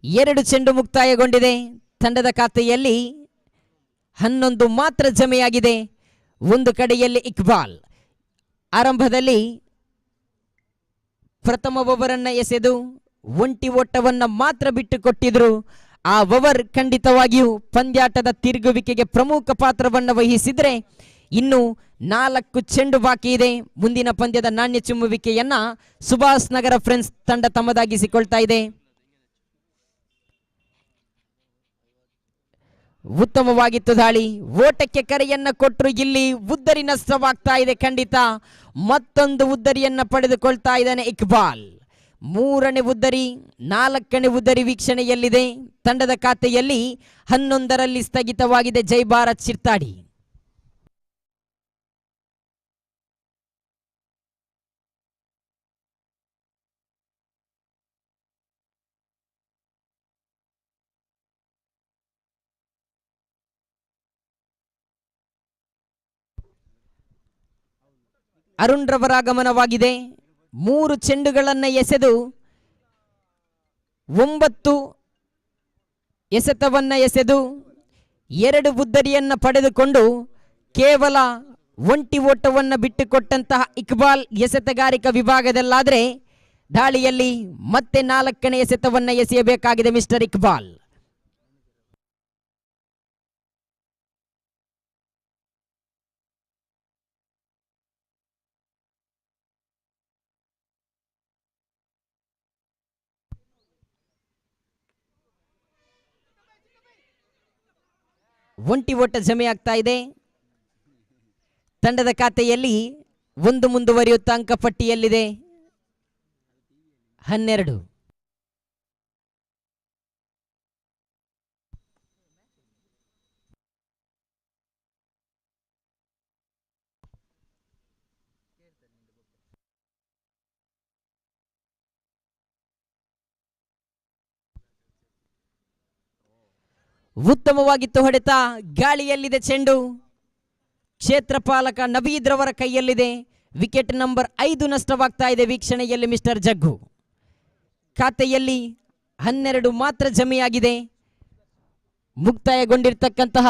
ಎರಡು ಚೆಂಡು ಮುಕ್ತಾಯಗೊಂಡಿದೆ. ತಂಡದ ಖಾತೆಯಲ್ಲಿ 11 ಮಾತ್ರ ಜಮೆಯಾಗಿದೆ. ಒಂದು ಕಡೆಯಲ್ಲಿ ಇಕ್ಬಾಲ್ ಆರಂಭದಲ್ಲಿ ಪ್ರಥಮ ಓವರನ್ನ ಎಸೆದು ಒಂಟಿ ಓಟವನ್ನ ಮಾತ್ರ ಬಿಟ್ಟು ಕೊಟ್ಟಿದ್ರು. ಆ ಓವರ್ ಖಂಡಿತವಾಗಿಯೂ ಪಂದ್ಯಾಟದ ತಿರುಗುವಿಕೆಗೆ ಪ್ರಮುಖ ಪಾತ್ರವನ್ನು ವಹಿಸಿದ್ರೆ ಇನ್ನು 4 ಚೆಂಡು ಬಾಕಿ ಇದೆ. ಮುಂದಿನ ಪಂದ್ಯದ ನಾಣ್ಯ ಚಿಮ್ಮುವಿಕೆಯನ್ನ ಸುಭಾಷ್ ನಗರ ಫ್ರೆಂಡ್ಸ್ ತಂಡ ತಮ್ಮದಾಗಿಸಿಕೊಳ್ತಾ ಇದೆ. ಉತ್ತಮವಾಗಿತ್ತು ದಾಳಿ. ಓಟಕ್ಕೆ ಕರೆಯನ್ನ ಕೊಟ್ಟರು. ಇಲ್ಲಿ ಉದ್ದರಿ ನಷ್ಟವಾಗ್ತಾ ಇದೆ. ಖಂಡಿತ ಮತ್ತೊಂದು ಉದ್ದರಿಯನ್ನ ಪಡೆದುಕೊಳ್ತಾ ಇದ್ದಾನೆ ಇಕ್ಬಾಲ್. 3ನೇ ಉದ್ದರಿ, 4ನೇ ಉದ್ದರಿ ವೀಕ್ಷಣೆಯಲ್ಲಿದೆ. ತಂಡದ ಖಾತೆಯಲ್ಲಿ 11ರಲ್ಲಿ ಸ್ಥಗಿತವಾಗಿದೆ ಜೈಭಾರತ್ ಶಿರ್ತಾಡಿ. ಅರುಣ್ ರವರ ಆಗಮನವಾಗಿದೆ. 3 ಚೆಂಡುಗಳನ್ನು ಎಸೆದು 9 ಎಸೆತವನ್ನ ಎಸೆದು 2 ಉದ್ದರಿಯನ್ನ ಪಡೆದುಕೊಂಡು ಕೇವಲ ಒಂಟಿ ಓಟವನ್ನು ಬಿಟ್ಟುಕೊಟ್ಟಂತಹ ಇಕ್ಬಾಲ್ ಎಸೆತಗಾರಿಕಾ ವಿಭಾಗದಲ್ಲಾದರೆ ದಾಳಿಯಲ್ಲಿ ಮತ್ತೆ 4ನೇ ಎಸೆತವನ್ನ ಎಸೆಯಬೇಕಾಗಿದೆ ಮಿಸ್ಟರ್ ಇಕ್ಬಾಲ್. ಒಂಟಿ ಓಟ ಜಮೆಯಾಗ್ತಾ ಇದೆ. ತಂಡದ ಖಾತೆಯಲ್ಲಿ 1 ಮುಂದುವರಿಯುತ್ತಾ ಅಂಕಪಟ್ಟಿಯಲ್ಲಿದೆ 12. ಉತ್ತಮವಾಗಿತ್ತು ಹೊಡೆತ. ಗಾಳಿಯಲ್ಲಿದೆ ಚೆಂಡು. ಕ್ಷೇತ್ರಪಾಲಕ ನವೀದ್ ರವರ ಕೈಯಲ್ಲಿದೆ. ವಿಕೆಟ್ ನಂಬರ್ 5 ನಷ್ಟವಾಗ್ತಾ ಇದೆ ವೀಕ್ಷಣೆಯಲ್ಲಿ ಮಿಸ್ಟರ್ ಜಗ್ಗು. ಖಾತೆಯಲ್ಲಿ 12 ಮಾತ್ರ ಜಮೆಯಾಗಿದೆ. ಮುಕ್ತಾಯಗೊಂಡಿರ್ತಕ್ಕಂತಹ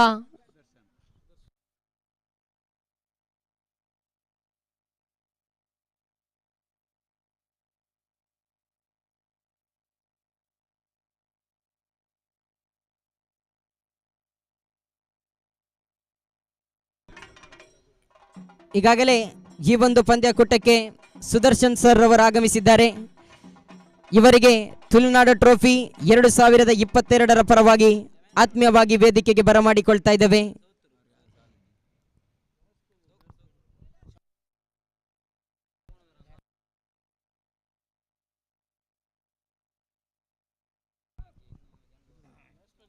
ಈಗಾಗಲೇ ಈ ಒಂದು ಪಂದ್ಯಕೂಟಕ್ಕೆ ಸುದರ್ಶನ್ ಸರ್ ಅವರು ಆಗಮಿಸಿದ್ದಾರೆ. ಇವರಿಗೆ ತುಳುನಾಡು ಟ್ರೋಫಿ 2022ರ ಪರವಾಗಿ ಆತ್ಮೀಯವಾಗಿ ವೇದಿಕೆಗೆ ಬರಮಾಡಿಕೊಳ್ತಾ ಇದ್ದೇವೆ.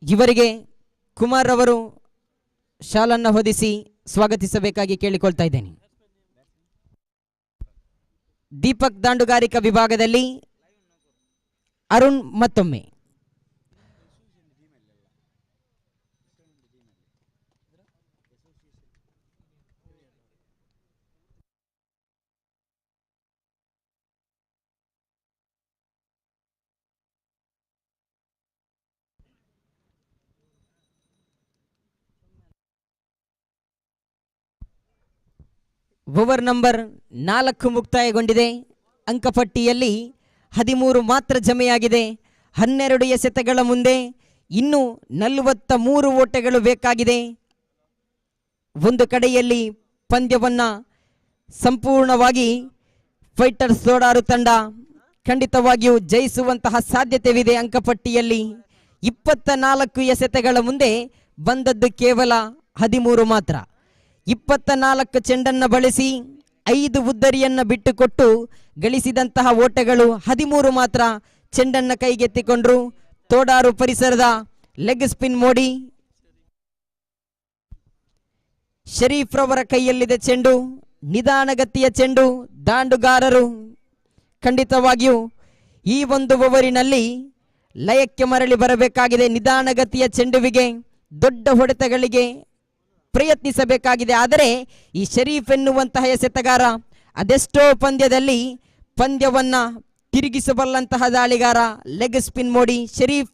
ಇವರಿಗೆ ಕುಮಾರ್ ಅವರು ಶಾಲನ್ನು ಹೊದಿಸಿ ಸ್ವಾಗತಿಸಬೇಕಾಗಿ ಕೇಳಿಕೊಳ್ತಾ ಇದ್ದೇನೆ. ದೀಪಕ್ ದಾಂಡುಗಾರಿಕಾ ವಿಭಾಗದಲ್ಲಿ ಅರುಣ್ ಮತ್ತೊಮ್ಮೆ. Over number 4 ಮುಕ್ತಾಯಗೊಂಡಿದೆ. ಅಂಕಪಟ್ಟಿಯಲ್ಲಿ 13 ಮಾತ್ರ ಜಮೆಯಾಗಿದೆ. 12 ಎಸೆತಗಳ ಮುಂದೆ ಇನ್ನೂ 43 ಓಟಗಳು ಬೇಕಾಗಿದೆ. ಒಂದು ಕಡೆಯಲ್ಲಿ ಪಂದ್ಯವನ್ನ ಸಂಪೂರ್ಣವಾಗಿ ಫೈಟರ್ಸ್ ತೋಡಾರು ತಂಡ ಖಂಡಿತವಾಗಿಯೂ ಜಯಿಸುವಂತಹ ಸಾಧ್ಯತೆವಿದೆ. ಅಂಕಪಟ್ಟಿಯಲ್ಲಿ 24 ಎಸೆತಗಳ ಮುಂದೆ ಬಂದದ್ದು ಕೇವಲ 13 ಮಾತ್ರ. 24 ಚೆಂಡನ್ನು ಬಳಸಿ 5 ಉದ್ದರಿಯನ್ನ ಬಿಟ್ಟುಕೊಟ್ಟು ಗಳಿಸಿದಂತಹ ಓಟಗಳು 13 ಮಾತ್ರ. ಚೆಂಡನ್ನ ಕೈಗೆತ್ತಿಕೊಂಡ್ರು. ತೋಡಾರು ಪರಿಸರದ ಲೆಗ್ ಸ್ಪಿನ್ ಮೋಡಿ. ಶರೀಫ್ ರವರ ಕೈಯಲ್ಲಿದೆ ಚೆಂಡು. ನಿಧಾನಗತಿಯ ಚೆಂಡು. ದಾಂಡುಗಾರರು ಖಂಡಿತವಾಗಿಯೂ ಈ ಒಂದು ಓವರಿನಲ್ಲಿ ಲಯಕ್ಕೆ ಮರಳಿ ಬರಬೇಕಾಗಿದೆ. ನಿಧಾನಗತಿಯ ಚೆಂಡುವಿಗೆ ದೊಡ್ಡ ಹೊಡೆತಗಳಿಗೆ ಪ್ರಯತ್ನಿಸಬೇಕಾಗಿದೆ. ಆದರೆ ಈ ಶರೀಫ್ ಎನ್ನುವಂತಹ ಎಸೆತಗಾರ ಅದೆಷ್ಟೋ ಪಂದ್ಯದಲ್ಲಿ ಪಂದ್ಯವನ್ನ ತಿರುಗಿಸಬಲ್ಲಂತಹ ದಾಳಿಗಾರ. ಲೆಗ್ ಸ್ಪಿನ್ ಮೋಡಿ. ಶರೀಫ್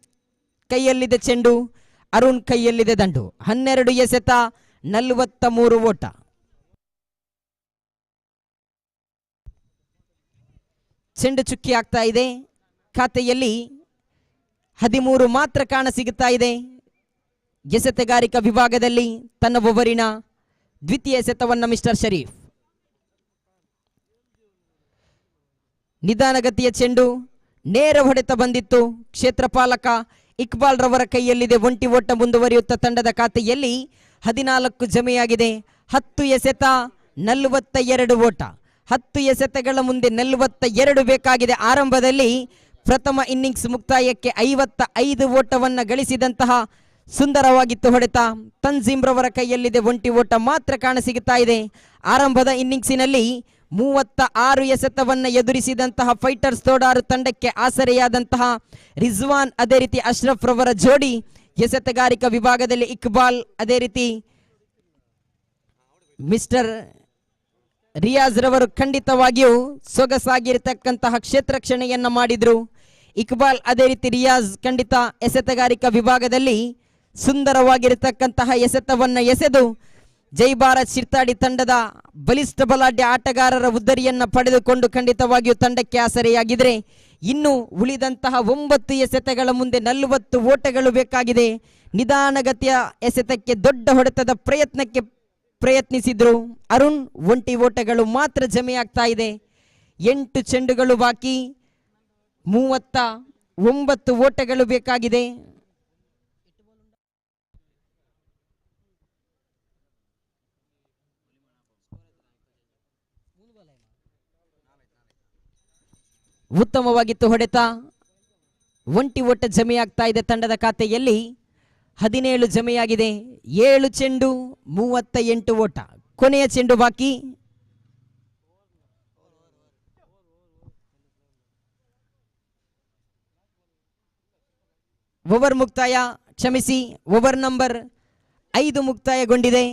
ಕೈಯಲ್ಲಿದೆ ಚೆಂಡು, ಅರುಣ್ ಕೈಯಲ್ಲಿದೆ ದಂಡು. 12 ಎಸೆತ, 43 ಓಟ. ಚೆಂಡು ಚುಕ್ಕಿ ಆಗ್ತಾ ಇದೆ. ಖಾತೆಯಲ್ಲಿ 13 ಮಾತ್ರ ಕಾಣಸಿಗುತ್ತಾ ಇದೆ. ಎಸೆತಗಾರಿಕಾ ವಿಭಾಗದಲ್ಲಿ ತನ್ನ ಓವರಿನ ದ್ವಿತೀಯ ಎಸೆತವನ್ನ ಮಿಸ್ಟರ್ ಶರೀಫ್. ನಿಧಾನಗತಿಯ ಚೆಂಡು, ನೇರ ಹೊಡೆತ ಬಂದಿತ್ತು. ಕ್ಷೇತ್ರಪಾಲಕ ಇಕ್ಬಾಲ್ ರವರ ಕೈಯಲ್ಲಿದೆ. ಒಂಟಿ ಓಟ ಮುಂದುವರಿಯುತ್ತ ತಂಡದ ಖಾತೆಯಲ್ಲಿ 14 ಜಮೆಯಾಗಿದೆ. 10 ಎಸೆತ, 42 ಓಟ. 10 ಎಸೆತಗಳ ಮುಂದೆ 42 ಬೇಕಾಗಿದೆ. ಆರಂಭದಲ್ಲಿ ಪ್ರಥಮ ಇನ್ನಿಂಗ್ಸ್ ಮುಕ್ತಾಯಕ್ಕೆ 55 ಓಟವನ್ನು ಗಳಿಸಿದಂತಹ ಸುಂದರವಾಗಿತ್ತು ಹೊಡೆತ. ತನ್ಜೀಮ್ ರವರ ಕೈಯಲ್ಲಿದೆ. ಒಂಟಿ ಓಟ ಮಾತ್ರ ಕಾಣಸಿಗುತ್ತಾ ಇದೆ. ಆರಂಭದ ಇನ್ನಿಂಗ್ಸಿನಲ್ಲಿ 36 ಎಸೆತವನ್ನು ಎದುರಿಸಿದಂತಹ ಫೈಟರ್ಸ್ ತೋಡಾರು ತಂಡಕ್ಕೆ ಆಸರೆಯಾದಂತಹ ರಿಜ್ವಾನ್, ಅದೇ ರೀತಿ ಅಶ್ರಫ್ ರವರ ಜೋಡಿ. ಎಸೆತಗಾರಿಕಾ ವಿಭಾಗದಲ್ಲಿ ಇಕ್ಬಾಲ್, ಅದೇ ರೀತಿ ಮಿಸ್ಟರ್ ರಿಯಾಜ್ ರವರು ಖಂಡಿತವಾಗಿಯೂ ಸೊಗಸಾಗಿರತಕ್ಕಂತಹ ಕ್ಷೇತ್ರ ರಕ್ಷಣೆಯನ್ನ ಮಾಡಿದ್ರು. ಇಕ್ಬಾಲ್ ಅದೇ ರೀತಿ ರಿಯಾಜ್ ಖಂಡಿತ ಎಸೆತಗಾರಿಕಾ ವಿಭಾಗದಲ್ಲಿ ಸುಂದರವಾಗಿರತಕ್ಕಂತಹ ಎಸೆತವನ್ನ ಎಸೆದು ಜೈ ಭಾರತ್ ಶಿರ್ತಾಡಿ ತಂಡದ ಬಲಿಷ್ಠ ಬಲಾಢ್ಯ ಆಟಗಾರರ ಉದ್ದರಿಯನ್ನ ಪಡೆದುಕೊಂಡು ಖಂಡಿತವಾಗಿಯೂ ತಂಡಕ್ಕೆ ಆಸರೆಯಾಗಿದ್ರೆ ಇನ್ನು ಉಳಿದಂತಹ 9 ಎಸೆತಗಳ ಮುಂದೆ 40 ಓಟಗಳು ಬೇಕಾಗಿದೆ. ನಿಧಾನಗತಿಯ ಎಸೆತಕ್ಕೆ ದೊಡ್ಡ ಹೊಡೆತದ ಪ್ರಯತ್ನಕ್ಕೆ ಪ್ರಯತ್ನಿಸಿದ್ರು ಅರುಣ್. ಒಂಟಿ ಓಟಗಳು ಮಾತ್ರ ಜಮೆಯಾಗ್ತಾ ಇದೆ. 8 ಚೆಂಡುಗಳು ಬಾಕಿ, 39 ಓಟಗಳು ಬೇಕಾಗಿದೆ. ಉತ್ತಮವಾಗಿತ್ತು ಹೊಡೆತ. ಒಂಟಿ ಓಟ ಜಮೆಯಾಗ್ತಾ ಇದೆ ತಂಡದ ಖಾತೆಯಲ್ಲಿ. 17 ಜಮೆಯಾಗಿದೆ. 7 ಚೆಂಡು, 38 ಓಟ. ಕೊನೆಯ ಚೆಂಡು ಬಾಕಿ. ಓವರ್ ಮುಕ್ತಾಯ, ಕ್ಷಮಿಸಿ, ಓವರ್ ನಂಬರ್ 5 ಮುಕ್ತಾಯಗೊಂಡಿದೆ.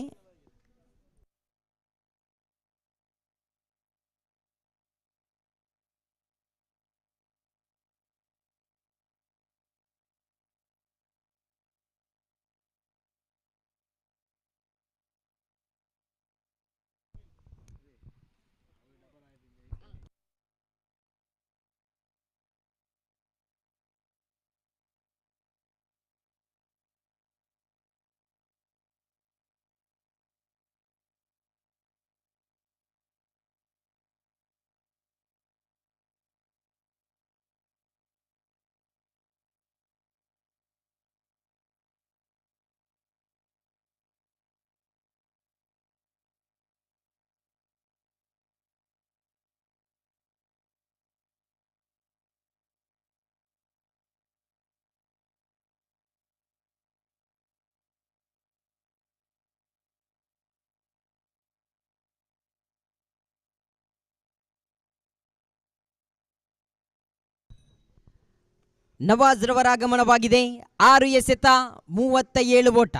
ನವಾಜ್ ರವರ ಆಗಮನವಾಗಿದೆ. 6 ಎಸೆತ 37 ಓಟ.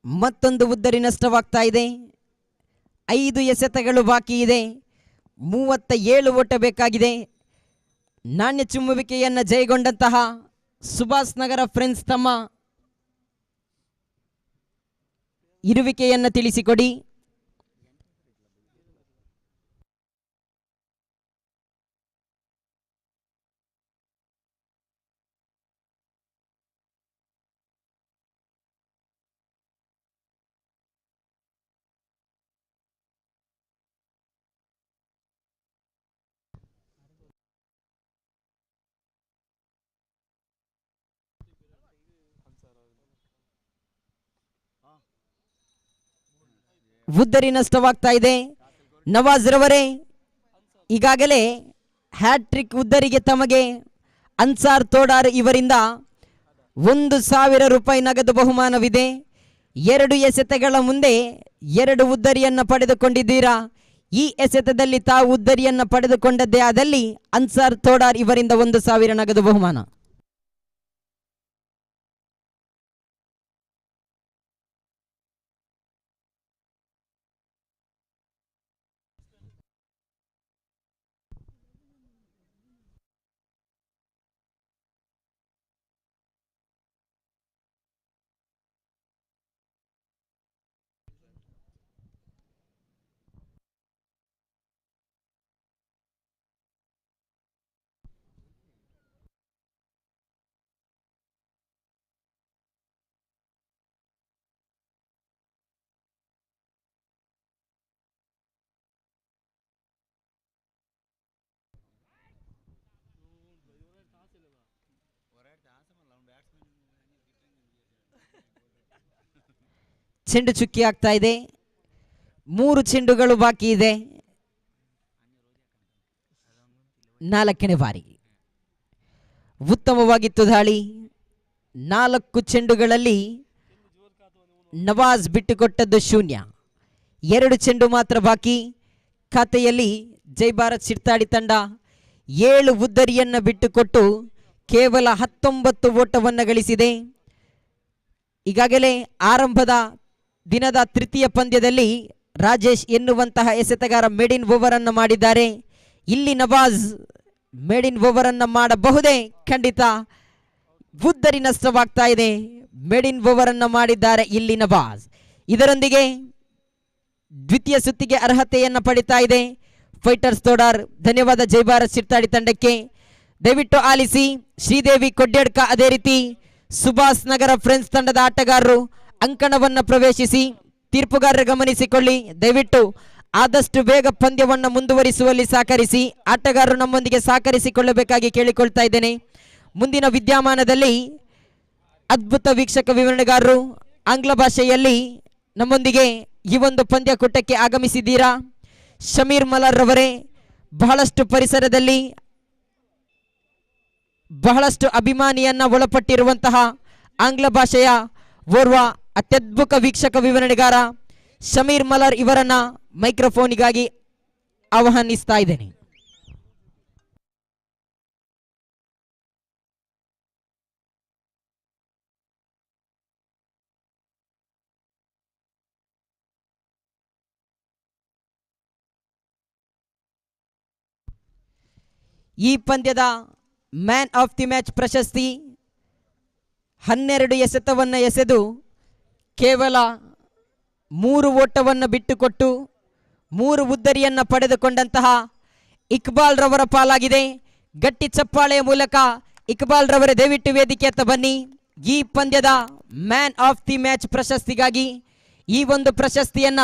ಮತ್ತೊಂದು ಉದ್ದರಿ ನಷ್ಟವಾಗ್ತಾ ಇದೆ. 5 ಎಸೆತಗಳು ಬಾಕಿ ಇದೆ. 37 ಓಟ ಬೇಕಾಗಿದೆ. ನಾಣ್ಯ ಚುಮ್ಮುವಿಕೆಯನ್ನು ಜಯಗೊಂಡಂತಹ ಸುಭಾಷ್ ನಗರ ಫ್ರೆಂಡ್ಸ್ ತಮ್ಮ ಇರುವಿಕೆಯನ್ನು ತಿಳಿಸಿಕೊಡಿ. ಉದ್ದರಿ ನಷ್ಟವಾಗ್ತಾ ಇದೆ. ನವಾಜ್ ರವರೇ, ಈಗಾಗಲೇ ಹ್ಯಾಟ್ರಿಕ್ ಉದ್ದರಿಗೆ ತಮಗೆ ಅನ್ಸಾರ್ ತೋಡಾರ್ ಇವರಿಂದ 1,000 ರೂಪಾಯಿ ನಗದು ಬಹುಮಾನವಿದೆ. 2 ಎಸೆತಗಳ ಮುಂದೆ 2 ಉದ್ದರಿಯನ್ನು ಪಡೆದುಕೊಂಡಿದ್ದೀರಾ. ಈ ಎಸೆತದಲ್ಲಿ ತಾವು ಉದ್ದರಿಯನ್ನು ಪಡೆದುಕೊಂಡದ್ದೇ ಆದಲ್ಲಿ ಅನ್ಸಾರ್ ತೋಡಾರ್ ಇವರಿಂದ 1,000 ನಗದು ಬಹುಮಾನ. ಚೆಂಡು ಚುಕ್ಕಿ ಆಗ್ತಾ ಇದೆ. 3 ಚೆಂಡುಗಳು ಬಾಕಿ ಇದೆ. 4ನೇ ಬಾರಿ ಉತ್ತಮವಾಗಿತ್ತು ದಾಳಿ. 4 ಚೆಂಡುಗಳಲ್ಲಿ ನವಾಜ್ ಬಿಟ್ಟುಕೊಟ್ಟದ್ದು 0. 2 ಚೆಂಡು ಮಾತ್ರ ಬಾಕಿ. ಖಾತೆಯಲ್ಲಿ ಜೈ ಭಾರತ್ ಶಿರ್ತಾಡಿ ತಂಡ 7 ಉದ್ದರಿಯನ್ನು ಬಿಟ್ಟುಕೊಟ್ಟು ಕೇವಲ 19 ಓಟವನ್ನು ಗಳಿಸಿದೆ. ಈಗಾಗಲೇ ಆರಂಭದ ದಿನದ ತೃತೀಯ ಪಂದ್ಯದಲ್ಲಿ ರಾಜೇಶ್ ಎನ್ನುವಂತಹ ಎಸೆತಗಾರ ಮೇಡ್ ಇನ್ ಓವರ್ ಅನ್ನು ಮಾಡಿದ್ದಾರೆ. ಇಲ್ಲಿ ನವಾಜ್ ಮೇಡ್ ಇನ್ ಓವರ್ ಅನ್ನು ಮಾಡಬಹುದೇ? ಖಂಡಿತ. ಉದ್ದರಿ ನಷ್ಟವಾಗ್ತಾ ಇದೆ. ಮೇಡ್ ಇನ್ ಓವರ್ ಅನ್ನು ಮಾಡಿದ್ದಾರೆ ಇಲ್ಲಿ ನವಾಜ್. ಇದರೊಂದಿಗೆ ದ್ವಿತೀಯ ಸುತ್ತಿಗೆ ಅರ್ಹತೆಯನ್ನು ಪಡಿತಾ ಇದೆ ಫೈಟರ್ಸ್ ತೋಡಾರ್. ಧನ್ಯವಾದ ಜೈ ಭಾರತ್ ಶಿರ್ತಾಡಿ ತಂಡಕ್ಕೆ. ದಯವಿಟ್ಟು ಆಲಿಸಿ. ಶ್ರೀದೇವಿ ಕೊಡ್ಯಡ್ಕ, ಅದೇ ರೀತಿ ಸುಭಾಷ್ ನಗರ ಫ್ರೆಂಡ್ಸ್ ತಂಡದ ಆಟಗಾರರು ಅಂಕಣವನ್ನು ಪ್ರವೇಶಿಸಿ. ತೀರ್ಪುಗಾರರು ಗಮನಿಸಿಕೊಳ್ಳಿ. ದಯವಿಟ್ಟು ಆದಷ್ಟು ಬೇಗ ಪಂದ್ಯವನ್ನು ಮುಂದುವರಿಸುವಲ್ಲಿ ಸಹಕರಿಸಿ. ಆಟಗಾರರು ನಮ್ಮೊಂದಿಗೆ ಸಹಕರಿಸಿಕೊಳ್ಳಬೇಕಾಗಿ ಕೇಳಿಕೊಳ್ತಾ ಇದ್ದೇನೆ. ಮುಂದಿನ ವಿದ್ಯಮಾನದಲ್ಲಿ ಅದ್ಭುತ ವೀಕ್ಷಕ ವಿವರಣೆಗಾರರು ಆಂಗ್ಲ ಭಾಷೆಯಲ್ಲಿ ನಮ್ಮೊಂದಿಗೆ ಈ ಒಂದು ಪಂದ್ಯಕೂಟಕ್ಕೆ ಆಗಮಿಸಿದ್ದೀರಾ. ಶಮೀರ್ ಮಲರ್ ರವರೇ, ಬಹಳಷ್ಟು ಪರಿಸರದಲ್ಲಿ ಬಹಳಷ್ಟು ಅಭಿಮಾನಿಯನ್ನ ಒಳಪಟ್ಟಿರುವಂತಹ ಆಂಗ್ಲ ಭಾಷೆಯ ಓರ್ವ ಅತ್ಯದ್ಭುತ ವೀಕ್ಷಕ ವಿವರಣೆಗಾರ ಶಮೀರ್ ಮಲರ್ ಇವರನ್ನ ಮೈಕ್ರೋಫೋನಿಗಾಗಿ ಆಹ್ವಾನಿಸ್ತಾ ಇದ್ದೇನೆ. ಈ ಪಂದ್ಯದ ಮ್ಯಾನ್ ಆಫ್ ದಿ ಮ್ಯಾಚ್ ಪ್ರಶಸ್ತಿ 12 ಎಸೆತವನ್ನು ಎಸೆದು ಕೇವಲ 3 ಓಟವನ್ನು ಬಿಟ್ಟುಕೊಟ್ಟು 3 ಉದ್ದರಿಯನ್ನು ಪಡೆದುಕೊಂಡಂತಹ ಇಕ್ಬಾಲ್ ರವರ ಪಾಲಾಗಿದೆ. ಗಟ್ಟಿ ಚಪ್ಪಾಳೆಯ ಮೂಲಕ ಇಕ್ಬಾಲ್ ರವರ ದಯವಿಟ್ಟು ವೇದಿಕೆಯತ್ತ ಬನ್ನಿ. ಈ ಪಂದ್ಯದ ಮ್ಯಾನ್ ಆಫ್ ದಿ ಮ್ಯಾಚ್ ಪ್ರಶಸ್ತಿಗಾಗಿ ಈ ಒಂದು ಪ್ರಶಸ್ತಿಯನ್ನ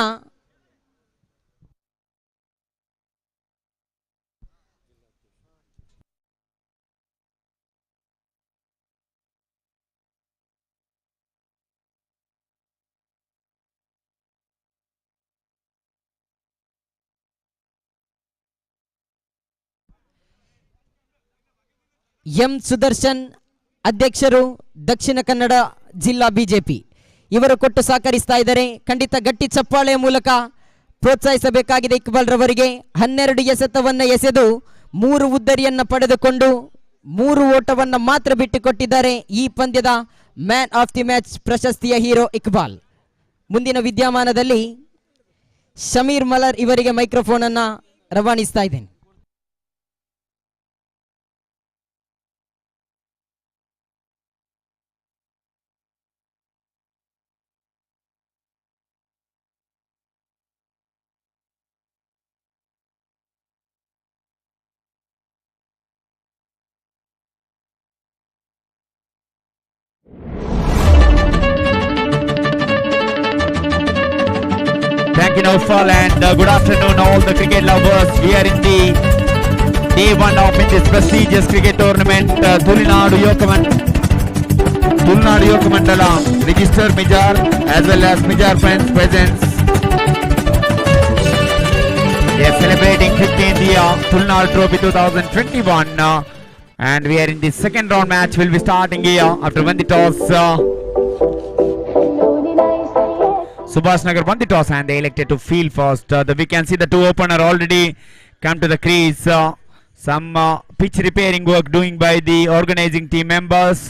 ಎಂ ಸುದರ್ಶನ್, ಅಧ್ಯಕ್ಷರು, ದಕ್ಷಿಣ ಕನ್ನಡ ಜಿಲ್ಲಾ ಬಿಜೆಪಿ, ಇವರು ಕೊಟ್ಟು ಸಹಕರಿಸ್ತಾ ಇದ್ದಾರೆ. ಖಂಡಿತ ಗಟ್ಟಿ ಚಪ್ಪಾಳೆಯ ಮೂಲಕ ಪ್ರೋತ್ಸಾಹಿಸಬೇಕಾಗಿದೆ ಇಕ್ಬಾಲ್ ರವರಿಗೆ. 12 ಎಸೆತವನ್ನ ಎಸೆದು 3 ಉದ್ದರಿಯನ್ನ ಪಡೆದುಕೊಂಡು 3 ಓಟವನ್ನ ಮಾತ್ರ ಬಿಟ್ಟುಕೊಟ್ಟಿದ್ದಾರೆ. ಈ ಪಂದ್ಯದ ಮ್ಯಾನ್ ಆಫ್ ದಿ ಮ್ಯಾಚ್ ಪ್ರಶಸ್ತಿಯ ಹೀರೋ ಇಕ್ಬಾಲ್. ಮುಂದಿನ ವಿದ್ಯಮಾನದಲ್ಲಿ ಶಮೀರ್ ಮಲರ್ ಇವರಿಗೆ ಮೈಕ್ರೋಫೋನ್ ಅನ್ನ ರವಾನಿಸ್ತಾ ಇದ್ದೇನೆ. Thank you, Naufal, and good afternoon, all the cricket lovers. We are in the day 1 of this prestigious cricket tournament. Tulunadu Mandala, registered Mijar as well as Mijar friends presents. They are celebrating 15th year Tulunadu Trophy 2021, and we are in the second round match. Will be starting here after won the toss. Subhash Nagar won the toss and they elected to field first. We can see the two opener already come to the crease. Some pitch repairing work doing by the organizing team members.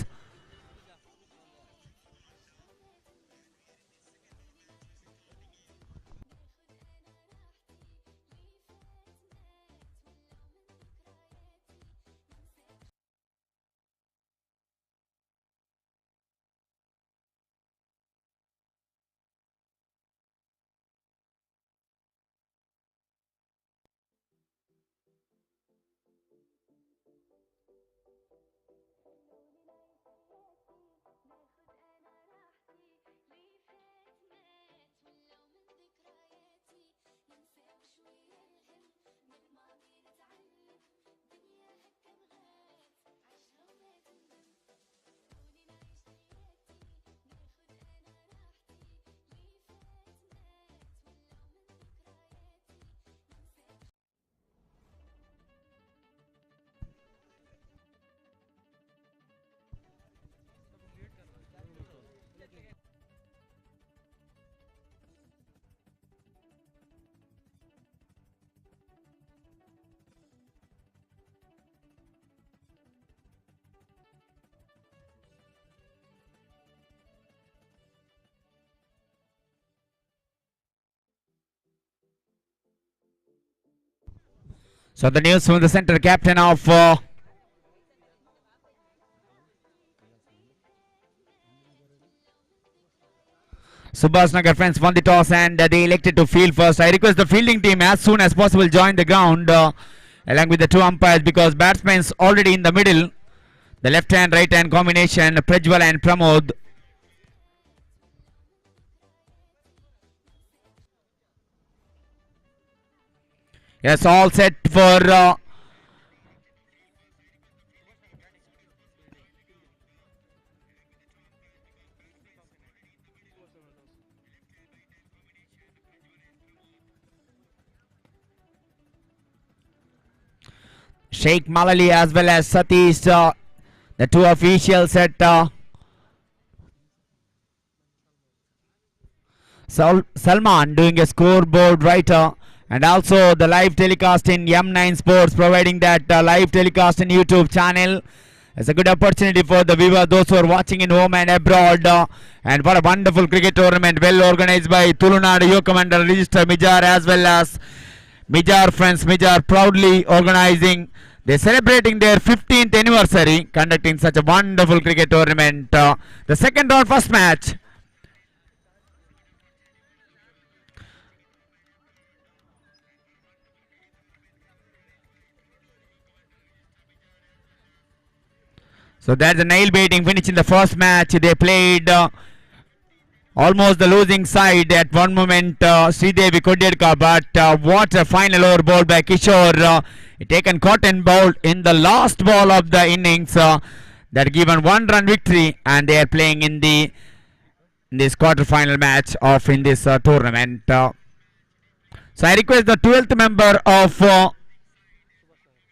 So the news from the center captain of Subhash Nagar friends won the toss and they elected to field first. I request the fielding team as soon as possible join the ground along with the two umpires, because batsmen already in the middle. The left hand right hand combination, Prajwal and Pramod. Yes, all set for Sheikh Malali as well as Satish, the two officials at Salman doing a scoreboard writer, and also the live telecast in M9 Sports providing that live telecast in YouTube channel. It's a good opportunity for the viewers, those who are watching in home and abroad. And what a wonderful cricket tournament, well organized by Tulunadu Yuvaka Mandala Register Mijar as well as Mijar friends. Mijar proudly organizing. They're celebrating their 15th anniversary, conducting such a wonderful cricket tournament. The second round first match. So that's a nail-biting finish in the first match. They played almost the losing side at one moment, Sridevi Kodyedka, but what a final over ball by Kishore. Taken cotton ball in the last ball of the innings. That given 1-run victory, and they are playing in this quarter-final match of in this tournament. So I request the 12th member of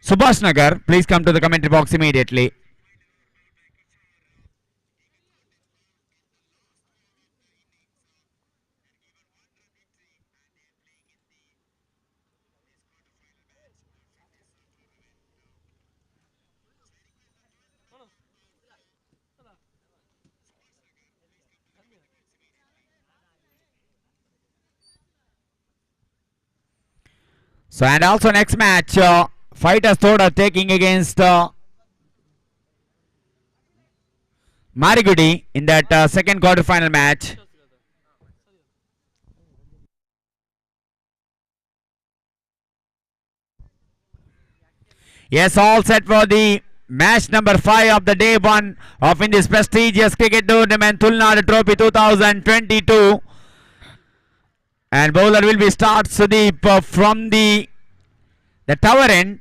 Subhash Nagar, please come to the commentary box immediately. So and also next match, Fighters Thoda taking against Marigudi in that second quarter final match. Yes, all set for the match number 5 of the day 1 of in this prestigious cricket tournament, Tulunadu Trophy 2022. And bowler will be start Sudeep from the tower end.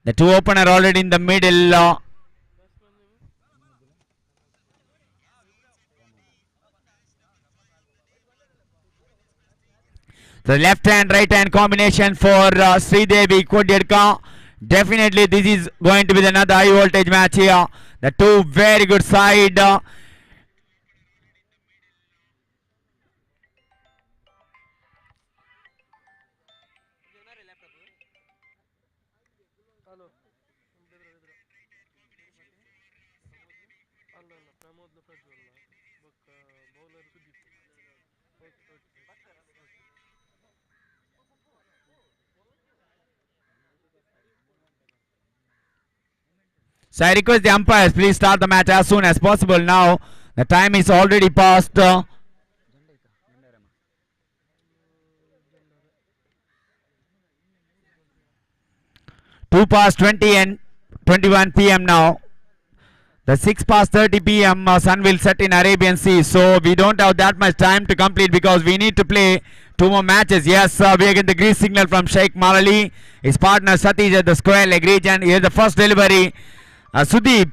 The two opener already in the middle. The left hand right hand combination for Sridevi Kodierka. Definitely this is going to be another high voltage match here. The two very good side. So I request the umpires, please start the match as soon as possible now. The time is already past. 2:20 and 21 p.m. now. The 6:30 p.m. Sun will set in Arabian Sea, so we don't have that much time to complete because we need to play 2 more matches. Yes, we are getting the green signal from Sheikh Malali. His partner Satish at the square leg region. Here's the first delivery. Sudeep.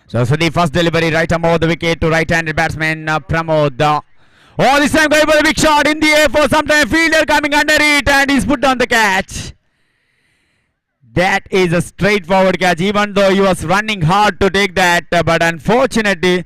So Sudeep first delivery right arm over the wicket to right-handed batsman Pramod. Oh, this time going for a big shot in the air for some time. Fielder coming under it and he's put down the catch. That is a straightforward catch, even though he was running hard to take that, but unfortunately.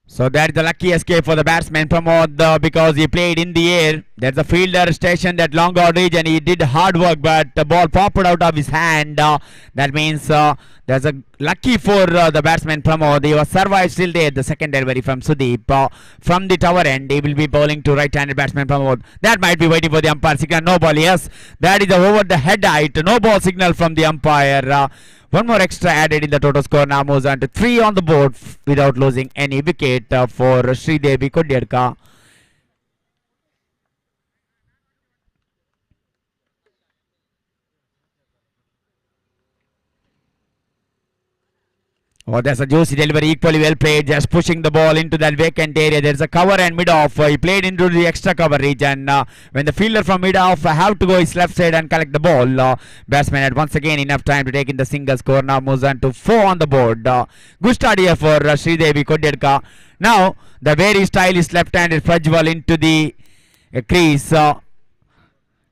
So that is the lucky escape for the batsman Pramod because he played in the air. There's a fielder stationed at long out region. He did hard work, but the ball popped out of his hand. That means there's a lucky for the batsman Pramod. He was survived still there. The second delivery from Sudeep from the tower end. He will be bowling to right-handed batsman Pramod. That might be waiting for the umpire signal. No ball. Yes, that is over the head height. No ball signal from the umpire. One more extra added in the total score. Now moves on to 3 on the board without losing any wicket for Sridevi Kodierka. Oh, there's a juicy delivery, equally well played, just pushing the ball into that vacant area. There's a cover and mid-off. He played into the extra cover region. When the fielder from mid-off have to go his left side and collect the ball, batsman had once again enough time to take in the single score. Now moves on to 4 on the board. Good start here for Sridevi Kodierka. Now, the very stylish left-handed Prajwal into the crease.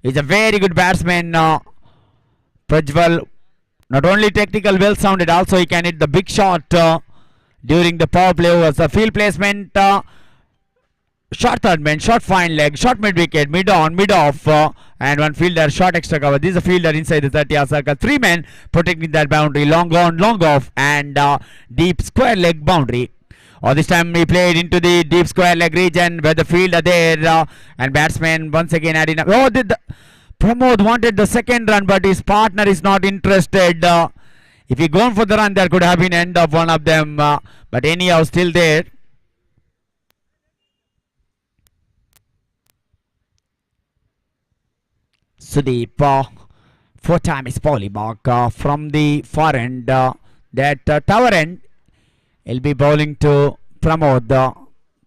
He's a very good batsman, Prajwal. Not only technical, well sounded, also he can hit the big shot during the power play overs. The field placement, short third man, short fine leg, short mid wicket, mid on, mid off, and one fielder, short extra cover. This is a fielder inside the 30-yard circle. 3 men protecting that boundary, long on, long off, and deep square leg boundary. This time he played into the deep square leg region where the fielder there and batsman once again adding up. Pramod wanted the second run, but his partner is not interested. If he gone for the run, there could have been end of one of them. But anyhow, still there. Sudeep, 4 times Polybok from the far end. That tower end, he'll be bowling to Pramod.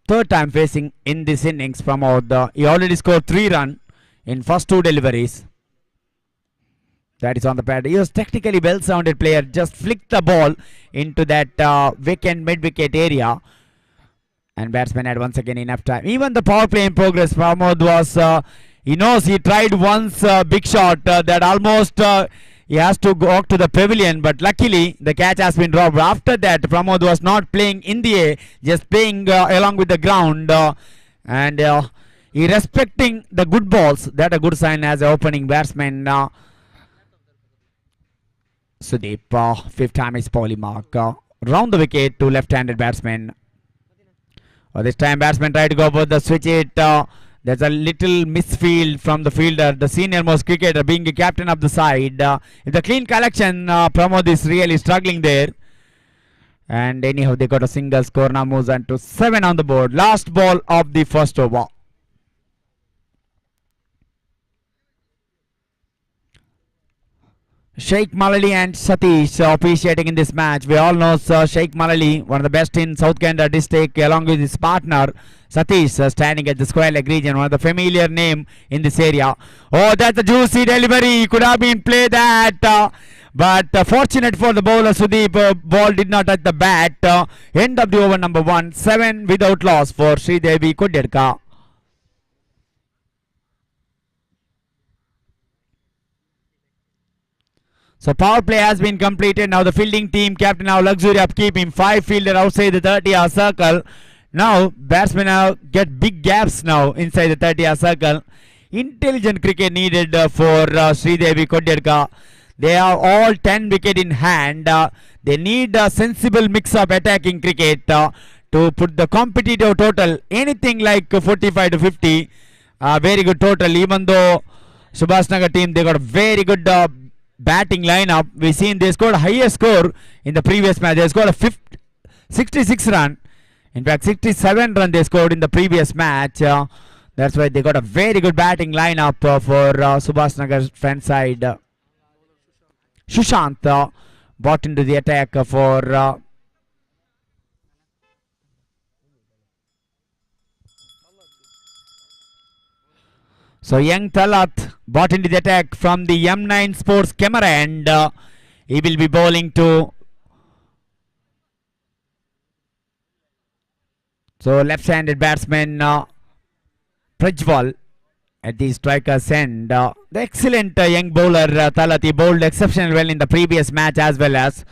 3rd time facing in this innings, Pramod. He already scored 3 runs in first 2 deliveries. That is on the pad. He was technically well sounded player. Just flicked the ball into that vacant mid-wicket area. And batsman had once again enough time. Even the power play in progress, Pramod was, he knows he tried once big shot that almost he has to go to the pavilion, but luckily the catch has been dropped. After that, Pramod was not playing in the air, just playing along with the ground, and he respecting the good balls. That a good sign as an opening batsman. Sudeep, fifth time is poly mark. Round the wicket to left-handed batsman. This time batsman tried to go for the switch it. There's a little misfield from the fielder, the senior most cricketer being the captain of the side. It's a clean collection. Pramod is really struggling there. And anyhow, they got a single score. Now moves on to 7 on the board. Last ball of the first over. Sheikh Malali and Satish officiating in this match. We all know Sheikh Malali, one of the best in South Canada district, along with his partner Satish, standing at the square leg region, one of the familiar name in this area. Oh, that's a juicy delivery. Could have been played that. But fortunate for the bowler Sudeep, ball did not touch the bat. End of the over number 1, 7 without loss for Sridevi Kodyarka. So power play has been completed. Now the fielding team captain now luxury of keeping 5 fielder outside the 30-yard circle. Now batsmen now get big gaps now inside the 30-yard circle. Intelligent cricket needed for Sridevi Kodyarka. They are all 10 wicket in hand. They need a sensible mix of attacking cricket to put the competitive total anything like 45 to 50. Very good total, even though Subhash Nagar team, they got a very good batting lineup. We've seen they scored a higher score in the previous match. They scored a 66 run. In fact, 67 run they scored in the previous match. That's why they got a very good batting lineup for Subhash Nagar's front side. Sushant brought into the attack for so young Talat brought into the attack from the M9 Sports camera, and he will be bowling to so left-handed batsman Prajwal at the striker's end. The excellent young bowler Talat, he bowled exceptionally well in the previous match as well as,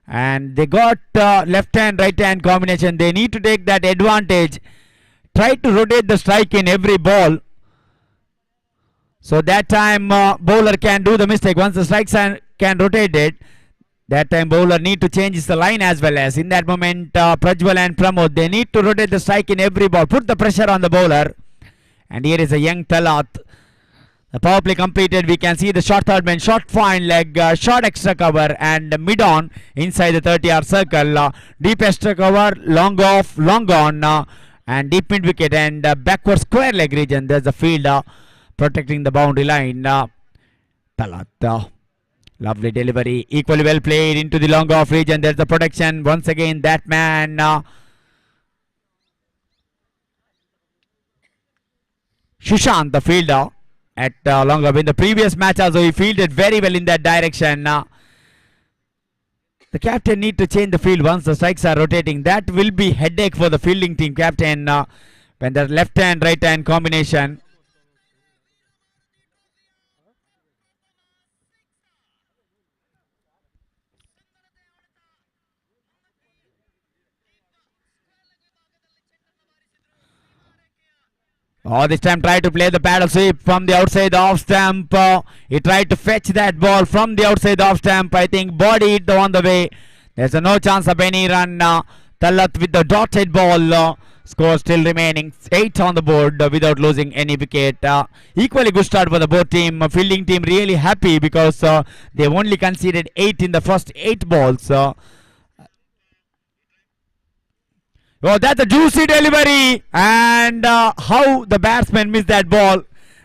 and they got left hand right hand combination. They need to take that advantage, try to rotate the strike in every ball. So that time bowler can do the mistake. Once the strikes can rotate it, that time bowler need to change the line as well as. In that moment, Prajwal and Pramod, they need to rotate the strike in every ball. Put the pressure on the bowler. And here is a young Talat. The power play completed. We can see the short third man, short fine leg, short extra cover, and mid on inside the 30-yard circle. Deep extra cover, long off, long on, and deep mid wicket and backward square leg region. There's a fielder protecting the boundary line. Talat. Lovely delivery. Equally well played into the long off region. There's the protection. Once again, that man. Sushant, the fielder at long off. In the previous match also, he fielded very well in that direction. The captain need to change the field once the strikes are rotating. That will be headache for the fielding team captain when the left hand right hand combination. Oh, this time tried to play the paddle sweep from the outside off stump. He tried to fetch that ball from the outside off stump. I think body hit on the way. There's no chance of any run. Talat with the dotted ball. Score still remaining 8 on the board without losing any wicket. Equally good start for the both team. Fielding team really happy because they only conceded 8 in the first 8 balls. Oh, that's a juicy delivery, and how the batsman missed that ball.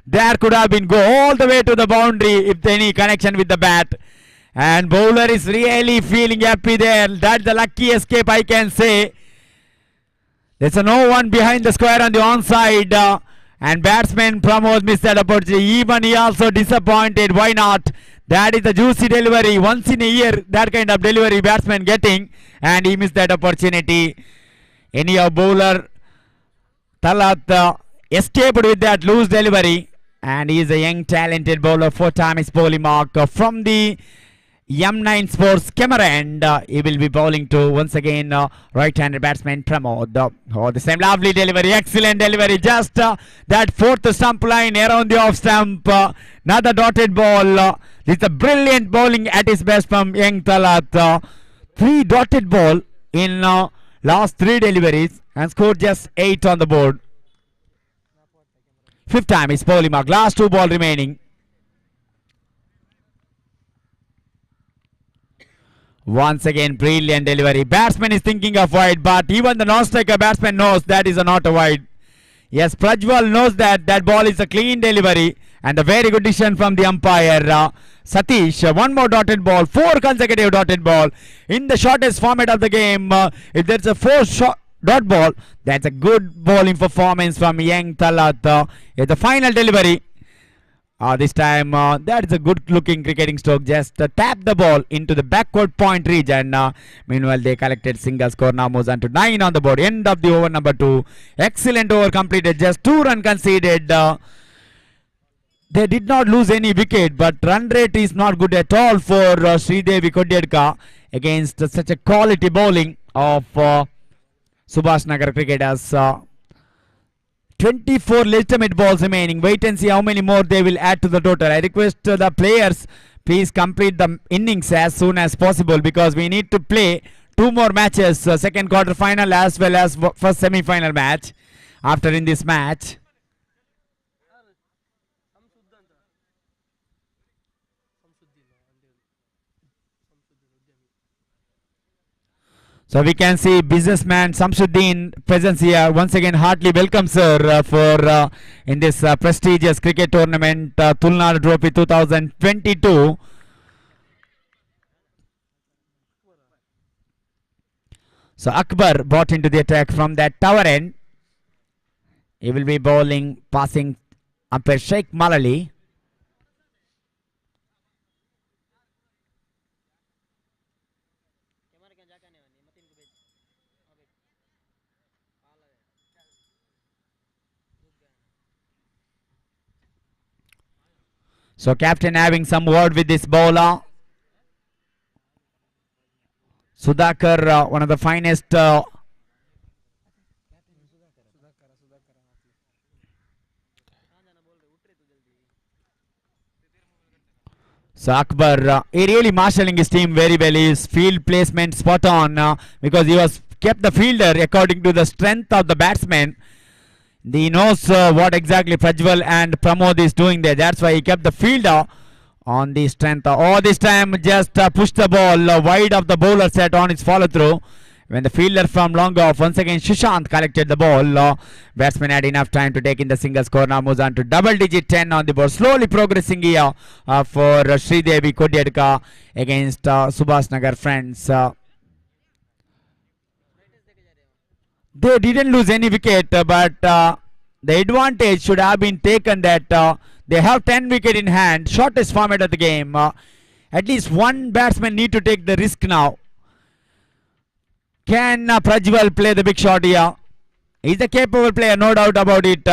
There could have been go all the way to the boundary if any connection with the bat. And bowler is really feeling happy there. That's the lucky escape, I can say. There's no one behind the square on the onside, and batsman Pramod missed that opportunity. Even he also disappointed. Why not? That is the juicy delivery. Once in a year, that kind of delivery batsman getting, and he missed that opportunity. Anyhow, bowler Talat escaped with that loose delivery, And he is a young talented bowler, 4 times bowling mark from the M9 Sports camera, and he will be bowling to once again right-handed batsman Pramod. Oh, the same lovely delivery, excellent delivery, just that fourth stump line around the off stump, another dotted ball. This is a brilliant bowling at his best from young Talat. 3 dotted ball in last 3 deliveries and scored just 8 on the board. 5th time is bowling mark, last 2 ball remaining. Once again, brilliant delivery. Batsman is thinking of wide, but even the non-striker batsman knows that is not a wide. Yes, Prajwal knows that that ball is a clean delivery, and a very good decision from the umpire. Satish, 1 more dotted ball, 4 consecutive dotted ball in the shortest format of the game. If there's a 4 dot ball, that's a good bowling performance from young Talat. It's the final delivery. This time, that is a good looking cricketing stroke. Just tap the ball into the backward point region. Meanwhile, they collected single score. Now moves on to 9 on the board. End of the over number 2. Excellent over completed. Just 2 runs conceded. They did not lose any wicket, but run rate is not good at all for Sridevi Kodyedka against such a quality bowling of Subhash Nagar cricketers. 24 legitimate balls remaining. Wait and see how many more they will add to the total. I request the players, please complete the innings as soon as possible, because we need to play 2 more matches, second quarter final as well as first semi-final match after in this match. So we can see businessman Samshuddin presence here. Once again, heartily welcome, sir, for in this prestigious cricket tournament, Tulunadu Trophy 2022. So Akbar brought into the attack from that tower end. He will be bowling, passing umpire Sheikh Malali. So captain having some word with this bowler. Sudhakar, one of the finest so Akbar, he really marshalling his team very well. His field placement spot on, because he was kept the fielder according to the strength of the batsman. He knows what exactly Prajwal and Pramod is doing there. That's why he kept the fielder on the strength. This time just pushed the ball wide of the bowler set on its follow through. When the fielder from long off, once again Shishant collected the ball. Batsman had enough time to take in the single score. Now moves on to double digit 10 on the board. Slowly progressing here for Sridevi Kodyedka against Subhash Nagar friends. They didn't lose any wicket, but the advantage should have been taken that they have 10 wicket in hand, shortest format of the game. At least one batsman need to take the risk now. Can Prajwal play the big shot here? He's a capable player, no doubt about it.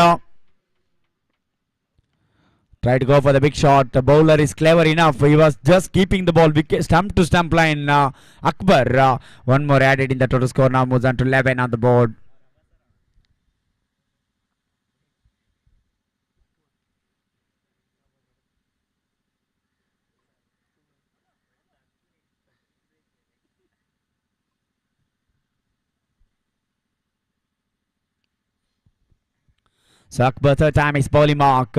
Try to go for the big shot. The bowler is clever enough. He was just keeping the ball wicket, stump to stump line. Akbar, one more added in the total score. Now moves on to 11 on the board. So Akbar, third time is bowling mark.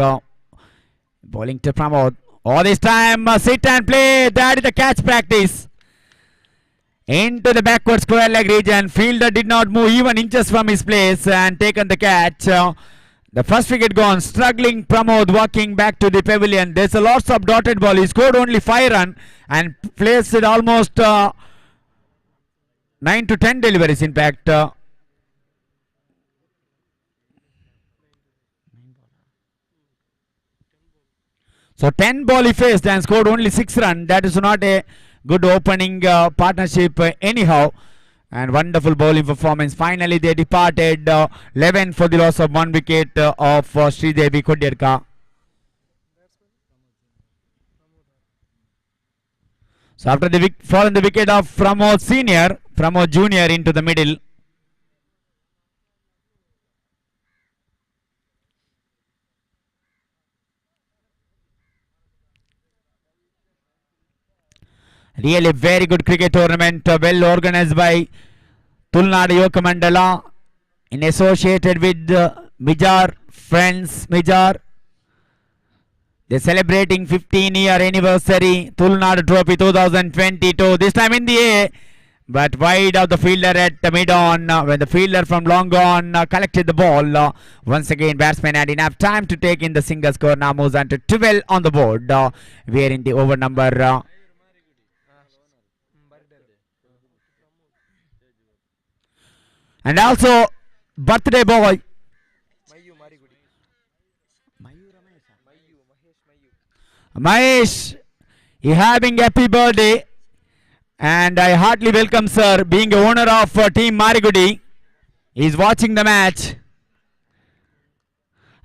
Bowling to Pramod. This time sit and play. That is the catch practice. Into the backward square leg region. Fielder did not move even inches from his place and taken the catch. The first wicket gone. Struggling Pramod walking back to the pavilion. There's a lots of dotted ball. He scored only 5 runs and placed it almost 9 to 10 deliveries in fact. So 10 ball he faced and scored only 6 runs. That is not a good opening partnership anyhow. And wonderful bowling performance. Finally they departed 11 for the loss of 1 wicket of Sridevi Kodyedka. So after the fallen the wicket of Pramod Senior, Pramod Junior into the middle. Really very good cricket tournament, well organized by Tulunadu Yuvaka Mandala in associated with Mijar, friends Mijar. They're celebrating 15-year anniversary, Tulunadu Trophy 2022. This time in the air, but wide of the fielder at mid-on when the fielder from long on collected the ball. Once again, batsman had enough time to take in the single score. Now moves on to 12 on the board. We are in the over number. And also, birthday boy. Mahesh, he having happy birthday. And I heartily welcome sir, being a owner of team Marigudi. He is watching the match.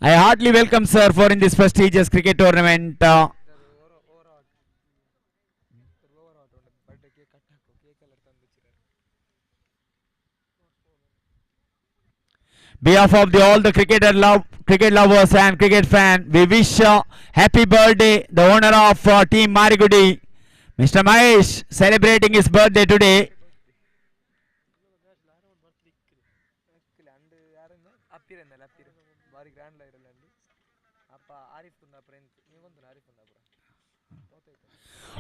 I heartily welcome sir for in this prestigious cricket tournament. Behalf of all the cricket lovers and cricket fan, we wish happy birthday the owner of team Marigudi, Mr. Mahesh, celebrating his birthday today.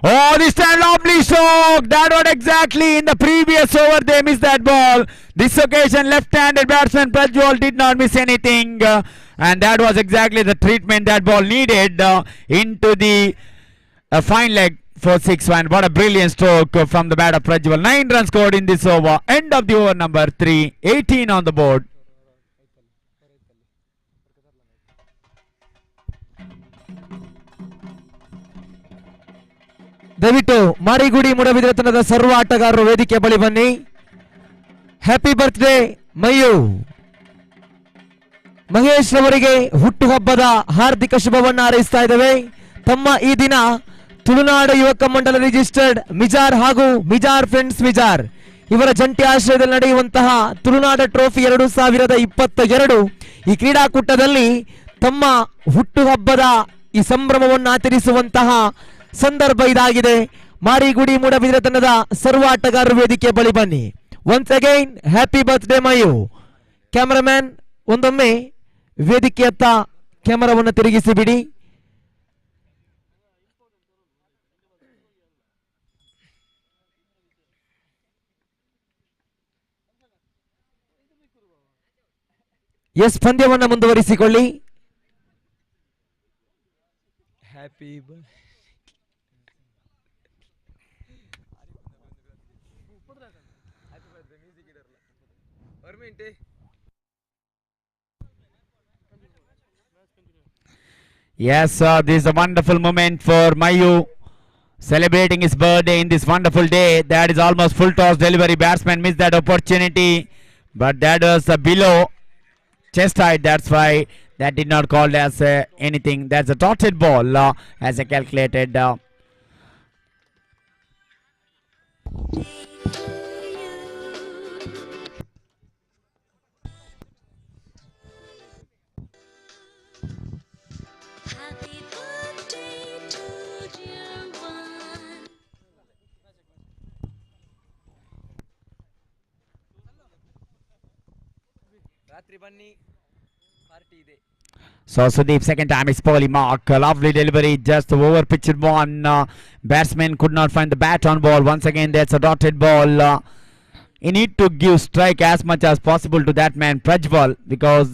Oh, this time lovely stroke. That was exactly in the previous over. They missed that ball. This occasion, left-handed batsman Prajwal did not miss anything. And that was exactly the treatment that ball needed into the fine leg for 6-1. What a brilliant stroke from the bat of Prajwal. 9 runs scored in this over. End of the over number 3. 18 on the board. ದಯವಿಟ್ಟು ಮಾರಿಗುಡಿ ಮೂಡಬಿದಿರೆತನದ ಸರ್ವ ಆಟಗಾರರು ವೇದಿಕೆ ಬಳಿ ಬನ್ನಿ. Happy birthday ಮಯ್ಯು. ಮಹೇಶ್ ಅವರಿಗೆ ಹುಟ್ಟುಹಬ್ಬದ ಹಾರ್ದಿಕ ಶುಭವನ್ನ ಹಾರೈಸ್ತಾ ಇದ್ದೇವೆ. ತಮ್ಮ ಈ ದಿನ ತುಳುನಾಡು ಯುವಕ ಮಂಡಲ ರಿಜಿಸ್ಟರ್ಡ್ ಮಿಜಾರ್ ಹಾಗೂ ಮಿಜಾರ್ ಫ್ರೆಂಡ್ಸ್ ಮಿಜಾರ್ ಇವರ ಜಂಟಿ ಆಶ್ರಯದಲ್ಲಿ ನಡೆಯುವಂತಹ ತುಳುನಾಡು ಟ್ರೋಫಿ 2022 ಈ ಕ್ರೀಡಾಕೂಟದಲ್ಲಿ ತಮ್ಮ ಹುಟ್ಟುಹಬ್ಬದ ಈ ಸಂಭ್ರಮವನ್ನು ಆಚರಿಸುವಂತಹ ಸಂದರ್ಭ ಇದಾಗಿದೆ. ಮಾರಿಗುಡಿ ಮೂಡಬಿದಿರೆ ತಂಡದ ಸರ್ವ ಆಟಗಾರರು ವೇದಿಕೆ ಬಳಿ ಬನ್ನಿ. Once again happy birthday Mayu. Cameraman ಒಂದೊಮ್ಮೆ ವೇದಿಕೆಯತ್ತ ಕ್ಯಾಮರಾವನ್ನು ತಿರುಗಿಸಿ ಬಿಡಿ. ಎಸ್, ಪಂದ್ಯವನ್ನು ಮುಂದುವರಿಸಿಕೊಳ್ಳಿ. Happy Yes, this is a wonderful moment for Mayu celebrating his birthday in this wonderful day. That is almost full toss delivery. Batsman missed that opportunity, but that was below chest height. That's why that did not called as anything. That's a dotted ball as I calculated. So Sudeep, second time is poorly mark. Lovely delivery, just over pitched one. Batsman could not find the bat on ball. Once again, that's a dotted ball. You need to give strike as much as possible to that man Prajwal, because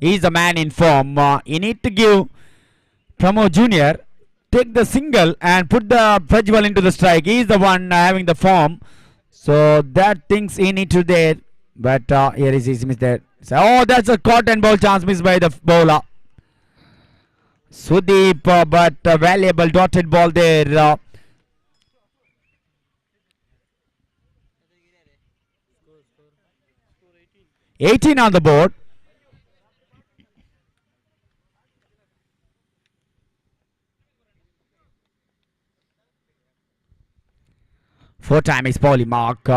he's a man in form. You need to give Pramod Junior, take the single and put the Prajwal into the strike. He's the one having the form. So that things he need to there. But here is his miss there. So, oh, that's a caught and ball chance missed by the bowler. Sudeep, but valuable dotted ball there. 18 on the board. 4-time is Polly mark.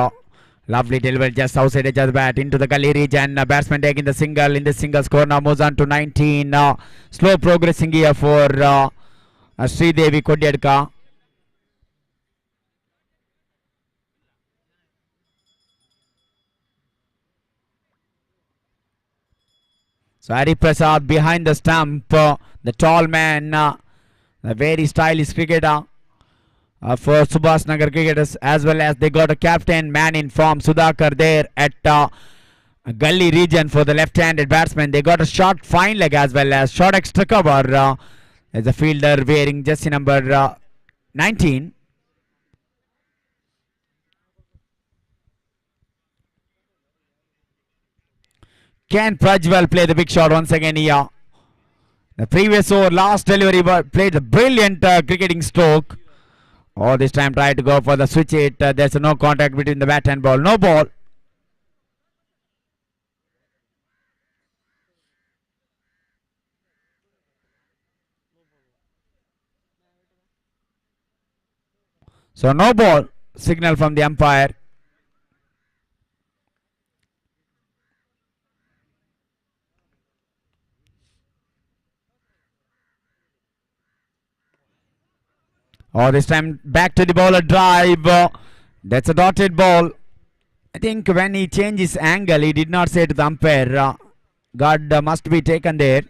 Lovely delivery just outside edge of the bat into the gully region. Batsman taking the single in the single score now moves on to 19. Slow progressing here for Sridevi Kodyedka. So Hari Prasad behind the stump, the tall man, the very stylish cricketer for Subhas Nagar cricketers, as well as they got a captain man in form, Sudhakar, there at gully region for the left-handed batsman. They got a short fine leg as well as short extra cover as a fielder wearing jersey number 19. Can Prajwal play the big shot once again here? The previous over, last delivery, played a brilliant cricketing stroke. Oh, this time tried to go for the switch hit. There's no contact between the bat and ball. No ball. So no ball. Signal from the umpire. Oh, this time back to the bowler drive. That's a dotted ball. I think when he changed his angle, he did not say to the umpire, guard must be taken there.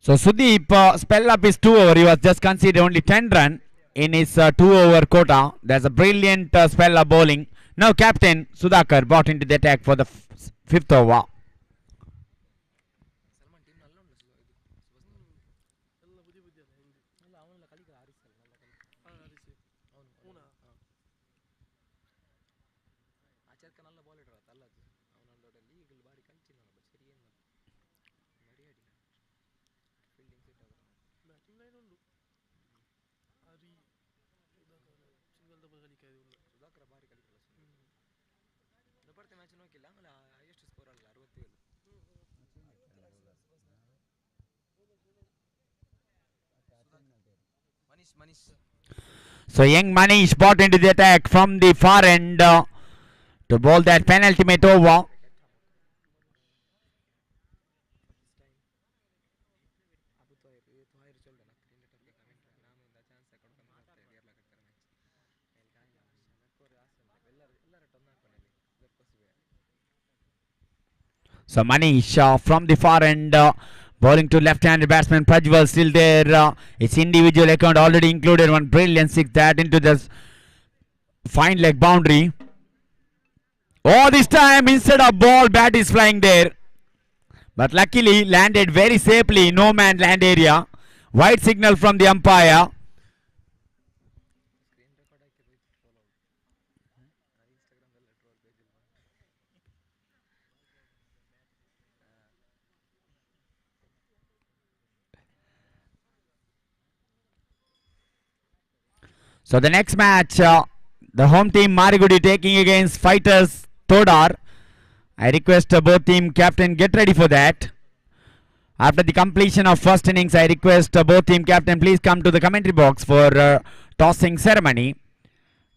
So Sudeep spell up his 2 over. He was just conceded only 10 run in his 2 over quota. There's a brilliant spell of bowling. Now captain Sudhakar brought into the attack for the 5th over. So young Manish brought into the attack from the far end to bowl that penultimate over. So Manish from the far end bowling to left-handed batsman Prajwal, still there. Its individual account already included one brilliant six that into the fine leg boundary. Oh, this time instead of ball, bat is flying there. But luckily landed very safely, no man land area. White signal from the umpire. So the next match, the home team Marigudi taking against Fighters Todar. I request both team captain get ready for that. After the completion of first innings, I request both team captain please come to the commentary box for tossing ceremony.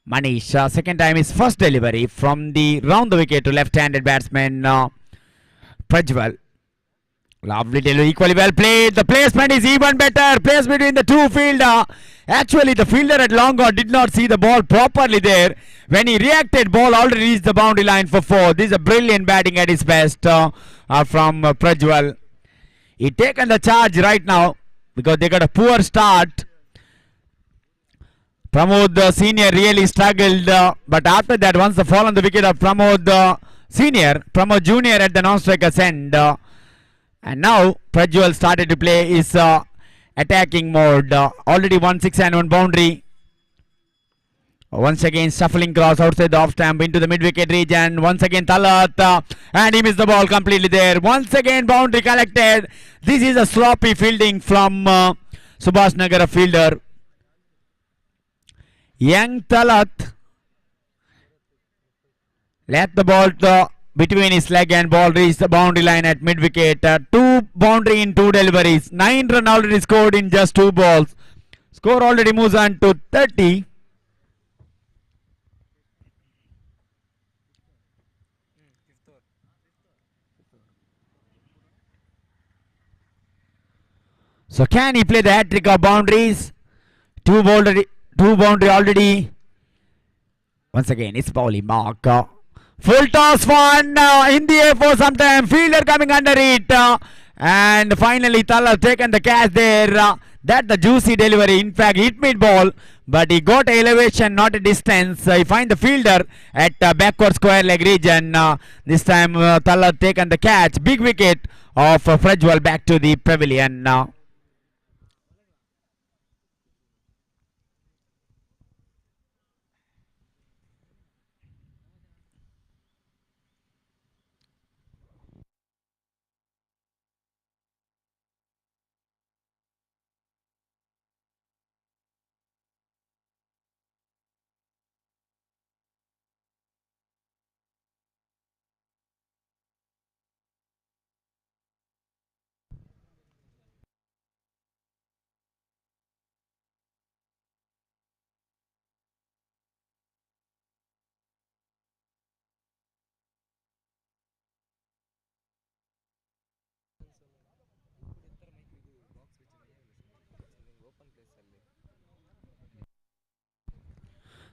Manish, second time is first delivery from the round the wicket to left-handed batsman Prajwal. Lovely delivery, equally well played. The placement is even better. Place between the two fielder. Actually, the fielder at long on did not see the ball properly there. When he reacted, ball already reached the boundary line for 4. This is a brilliant batting at his best from Prajwal. He taken the charge right now because they got a poor start. Pramod senior really struggled, but after that, once the fall on the wicket of Pramod senior, Pramod junior at the non-striker's end. And now Prajwal started to play his attacking mode. Already 1 6 and 1 boundary. Once again shuffling cross outside the off stump into the mid-wicket region. Once again Talat and he missed the ball completely there. Once again boundary collected. This is a sloppy fielding from Subhash Nagar fielder. Young Talat let the ball between his leg and ball reached the boundary line at mid-wicket. 2 boundary in 2 deliveries. 9 runs already scored in just 2 balls. Score already moves on to 30. So can he play the hat-trick of boundaries? 2 boundary already. Once again, it's bowling mark. Full toss one in the air for some time. Fielder coming under it. And finally, Tala taken the catch there. That the juicy delivery. In fact, hit mid ball. But he got elevation, not a distance. He find the fielder at backward square leg region. This time, Tala taken the catch. Big wicket of Prajwal back to the pavilion now.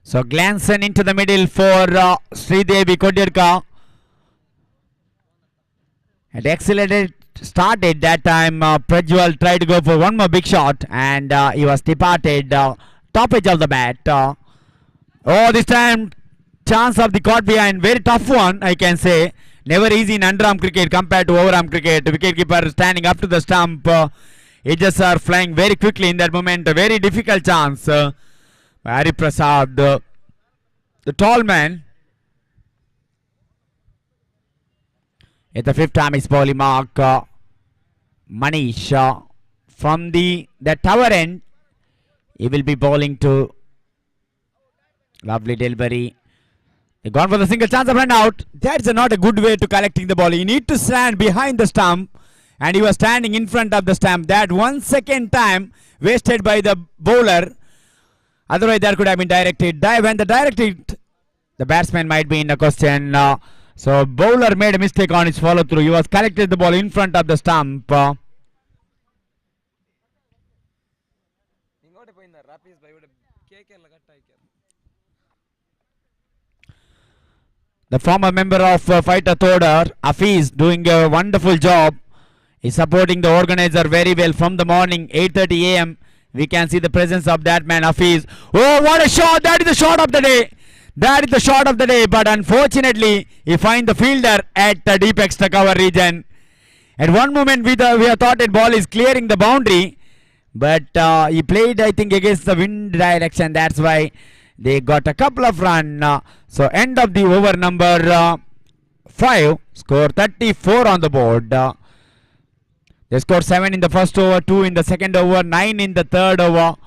So Glanson into the middle for Sridevi Kodirka. And accelerated started that time. Prajwal tried to go for one more big shot and he was departed. Top edge of the bat. Oh, this time chance of the caught behind. Very tough one, I can say. Never easy in underarm cricket compared to overarm cricket. Wicketkeeper standing up to the stump. Edges are flying very quickly in that moment. A very difficult chance. Hari Prasad, the tall man. At the 5th time is bowling mark. Manish from the tower end. He will be bowling to. Lovely delivery. They gone for the single chance of run out. That's not a good way to collecting the ball. You need to stand behind the stump. And he was standing in front of the stump. That 1 second time wasted by the bowler. Otherwise, that could have been directed. When the directed, the batsman might be in the question. So, bowler made a mistake on his follow through. He was collected the ball in front of the stump. The former member of Fighter Thodar, Afiz, doing a wonderful job. He's supporting the organizer very well from the morning, 8:30 a.m. We can see the presence of that man, Hafiz. Oh, what a shot! That is the shot of the day. That is the shot of the day. But unfortunately, he finds the fielder at the deep extra cover region. At one moment, we have thought that ball is clearing the boundary. But he played, I think, against the wind direction. That's why they got a couple of runs. So, end of the over number 5. Score 34 on the board. They scored 7 in the first over, 2 in the second over, 9 in the third over,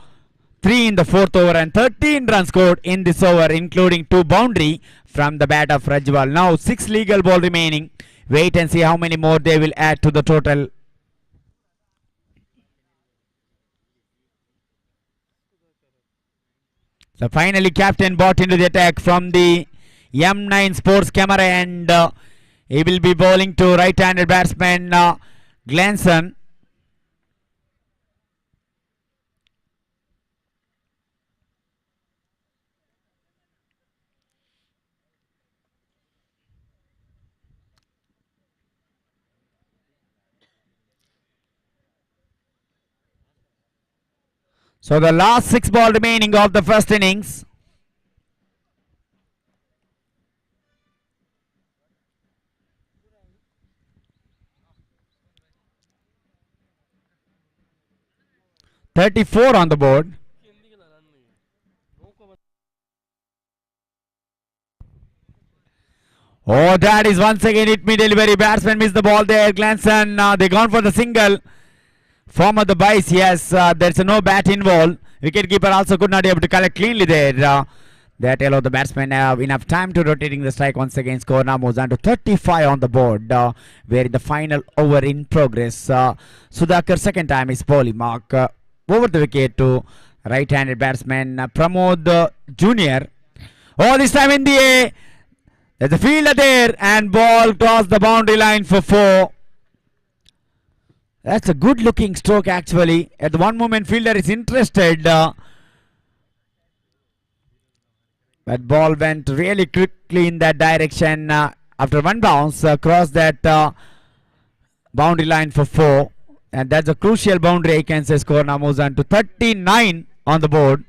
3 in the fourth over, and 13 runs scored in this over, including 2 boundary from the bat of Prajwal. Now 6 legal ball remaining. Wait and see how many more they will add to the total. So finally, captain brought into the attack from the M9 Sports camera, and he will be bowling to right-handed batsman Glenson. So the last 6 ball remaining of the first innings. .34 on the board. Oh, that is once again hit me delivery. Batsman missed the ball there. Glenson, they gone for the single. Form of the bice, yes. There's no bat involved. Wicketkeeper also could not be able to collect cleanly there. That allowed the batsman have enough time to rotating the strike once again. Score now moves on to 35 on the board. Where in the final over in progress. Sudhakar second time is bowling mark. Over the wicket to right-handed batsman Pramod Jr. Oh, this time in the air. There's a fielder there and ball crossed the boundary line for 4. That's a good looking stroke actually. At the one moment fielder is interested. That ball went really quickly in that direction. After one bounce crossed that boundary line for 4. And that's a crucial boundary. I can say score now moves on to 39 on the board.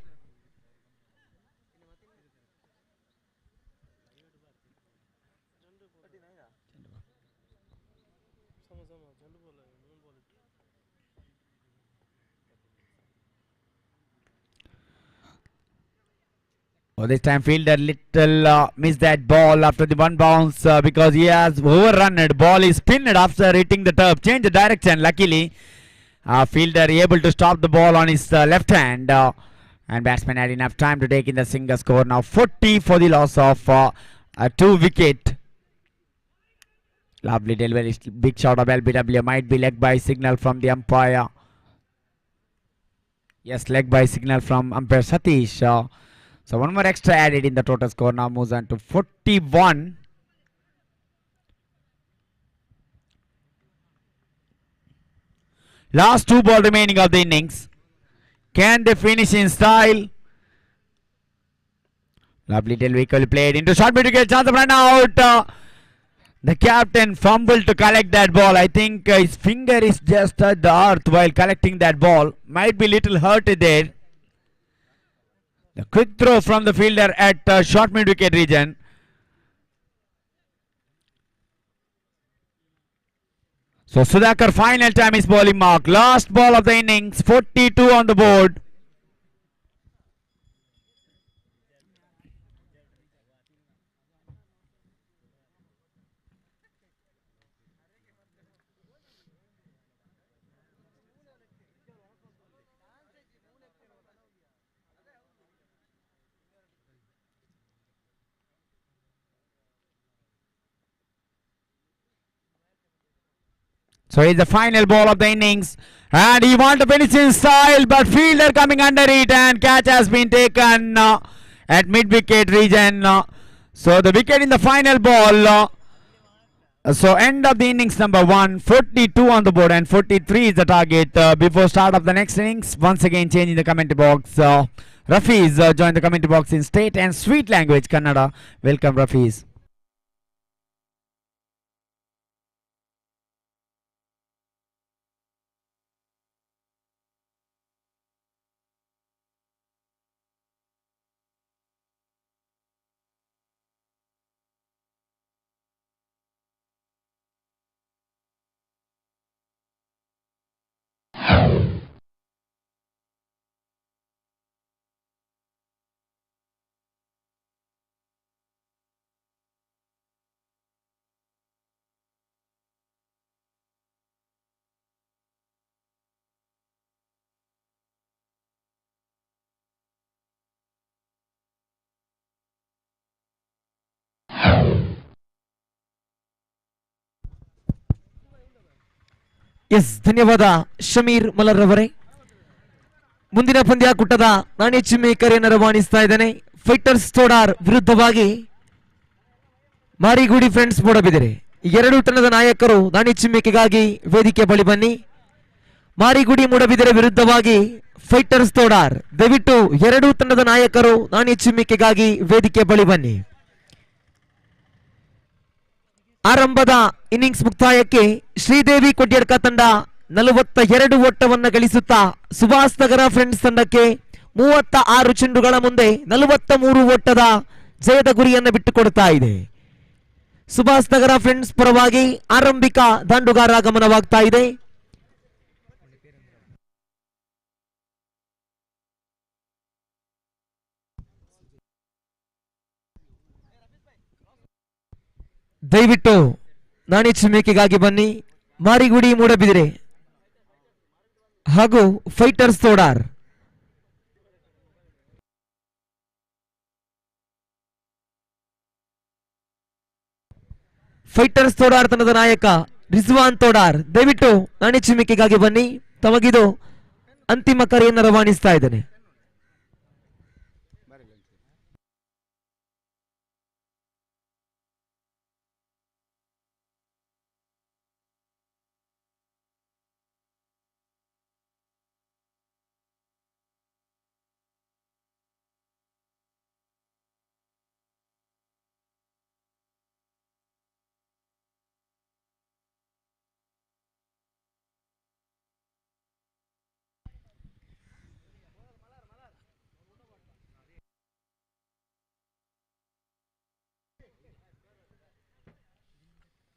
Oh, this time fielder little missed that ball after the one bounce because he has overrun it. Ball is pinned after hitting the turf. Change the direction. Luckily, fielder able to stop the ball on his left hand. And batsman had enough time to take in the single. Score now 40 for the loss of a 2 wicket. Lovely delivery. Big shot of LBW. Might be leg by signal from the umpire. Yes, leg by signal from umpire Satish. So one more extra added in the total score. Now moves on to 41. Last 2 ball remaining of the innings. Can they finish in style? Lovely delivery played into short mid wicket. Chance of run out. The captain fumbled to collect that ball. I think his finger is just at the earth while collecting that ball. Might be little hurted there. The quick throw from the fielder at short mid wicket region. So Sudhakar final time is bowling mark. Last ball of the innings. 42 on the board. So it's the final ball of the innings. And he wants to finish in style, but fielder coming under it and catch has been taken at mid-wicket region. So the wicket in the final ball. So end of the innings number 1. 42 on the board and 43 is the target. Before start of the next innings, once again changing the commentary box. Rafiz joined the commentary box in state and sweet language Kannada. Welcome Rafiz. Yes ಧನ್ಯವಾದ ಶಮೀರ್ ಮಲರ್ ಅವರೇ. ಮುಂದಿನ ಪಂದ್ಯಾಕೂಟದ ನಾಣ್ಯ ಚಿಮ್ಮೆ ಕರೆಯನ್ನು ರವಾನಿಸ್ತಾ ಇದ್ದಾನೆ. ಫೈಟರ್ಸ್ ತೋಡಾರ್ ವಿರುದ್ಧವಾಗಿ ಮಾರಿಗುಡಿ ಫ್ರೆಂಡ್ಸ್ ಮೂಡಬಿದಿರೆ. ಎರಡು ತಂಡದ ನಾಯಕರು ದಾಳಿ ಚಿಮ್ಮಿಕೆಗಾಗಿ ವೇದಿಕೆ ಬಳಿ ಬನ್ನಿ. ಮಾರಿಗುಡಿ ಮೂಡಬಿದಿರೆ ವಿರುದ್ಧವಾಗಿ ಫೈಟರ್ಸ್ ತೋಡಾರ್. ದಯವಿಟ್ಟು ಎರಡೂ ತಂಡದ ನಾಯಕರು ದಾಳಿ ಚಿಮ್ಮಿಕೆಗಾಗಿ ವೇದಿಕೆ ಬಳಿ ಬನ್ನಿ. ಆರಂಭದ ಇನ್ನಿಂಗ್ಸ್ ಮುಕ್ತಾಯಕ್ಕೆ ಶ್ರೀದೇವಿ ಕೊಡ್ಯಡ್ಕ ತಂಡ 42 ಓಟವನ್ನು ಗಳಿಸುತ್ತಾ ಸುಭಾಷ್ ನಗರ ಫ್ರೆಂಡ್ಸ್ ತಂಡಕ್ಕೆ 36 ಚೆಂಡುಗಳ ಮುಂದೆ 43 ಓಟದ ಜಯದ ಗುರಿಯನ್ನು ಬಿಟ್ಟುಕೊಡುತ್ತಾ ಇದೆ. ಸುಭಾಷ್ ನಗರ ಫ್ರೆಂಡ್ಸ್ ಪರವಾಗಿ ಆರಂಭಿಕ ದಾಂಡುಗಾರ ಆಗಮನವಾಗ್ತಾ ಇದೆ. ದಯವಿಟ್ಟು ನಾಣಿ ಚಿಮ್ಮಿಕೆಗಾಗಿ ಬನ್ನಿ. ಮಾರಿಗುಡಿ ಮೂಡಬಿದಿರೆ ಹಾಗೂ ಫೈಟರ್ಸ್ ತೋಡಾರ್. ಫೈಟರ್ಸ್ ತೋಡಾರ್ ತಂಡದ ನಾಯಕ ರಿಜ್ವಾನ್ ತೋಡಾರ್. ದಯವಿಟ್ಟು ನಾಣಿ ಚಿಮ್ಮಿಕೆಗಾಗಿ ಬನ್ನಿ. ತಮಗಿದು ಅಂತಿಮ ಕರೆಯನ್ನು ರವಾನಿಸ್ತಾ ಇದ್ದೇನೆ.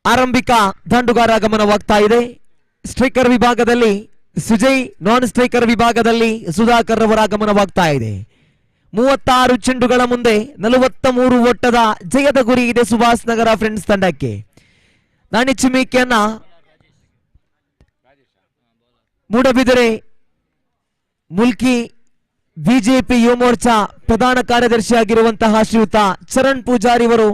ಆರಂಭಿಕ ದಾಂಡುಗಾರ ಆಗಮನವಾಗ್ತಾ ಇದೆ. ಸ್ಟ್ರೈಕರ್ ವಿಭಾಗದಲ್ಲಿ ಸುಜಯ್, ನಾನ್ ಸ್ಟ್ರೈಕರ್ ವಿಭಾಗದಲ್ಲಿ ಸುಧಾಕರ್ ಅವರ ಆಗಮನವಾಗ್ತಾ ಇದೆ. 36 ಚೆಂಡುಗಳ ಮುಂದೆ 43 ಓಟದ ಜಯದ ಗುರಿ ಇದೆ ಸುಭಾಷ್ ನಗರ ಫ್ರೆಂಡ್ಸ್ ತಂಡಕ್ಕೆ. ನಾಣಿ ಚಿಮ್ಮಿಕೆಯನ್ನ ಮೂಡಬಿದಿರೆ ಮುಲ್ಕಿ ಬಿಜೆಪಿ ಯುವ ಮೋರ್ಚಾ ಪ್ರಧಾನ ಕಾರ್ಯದರ್ಶಿಯಾಗಿರುವಂತಹ ಶ್ರೀಯುತ ಚರಣ್ ಪೂಜಾರಿ ಅವರು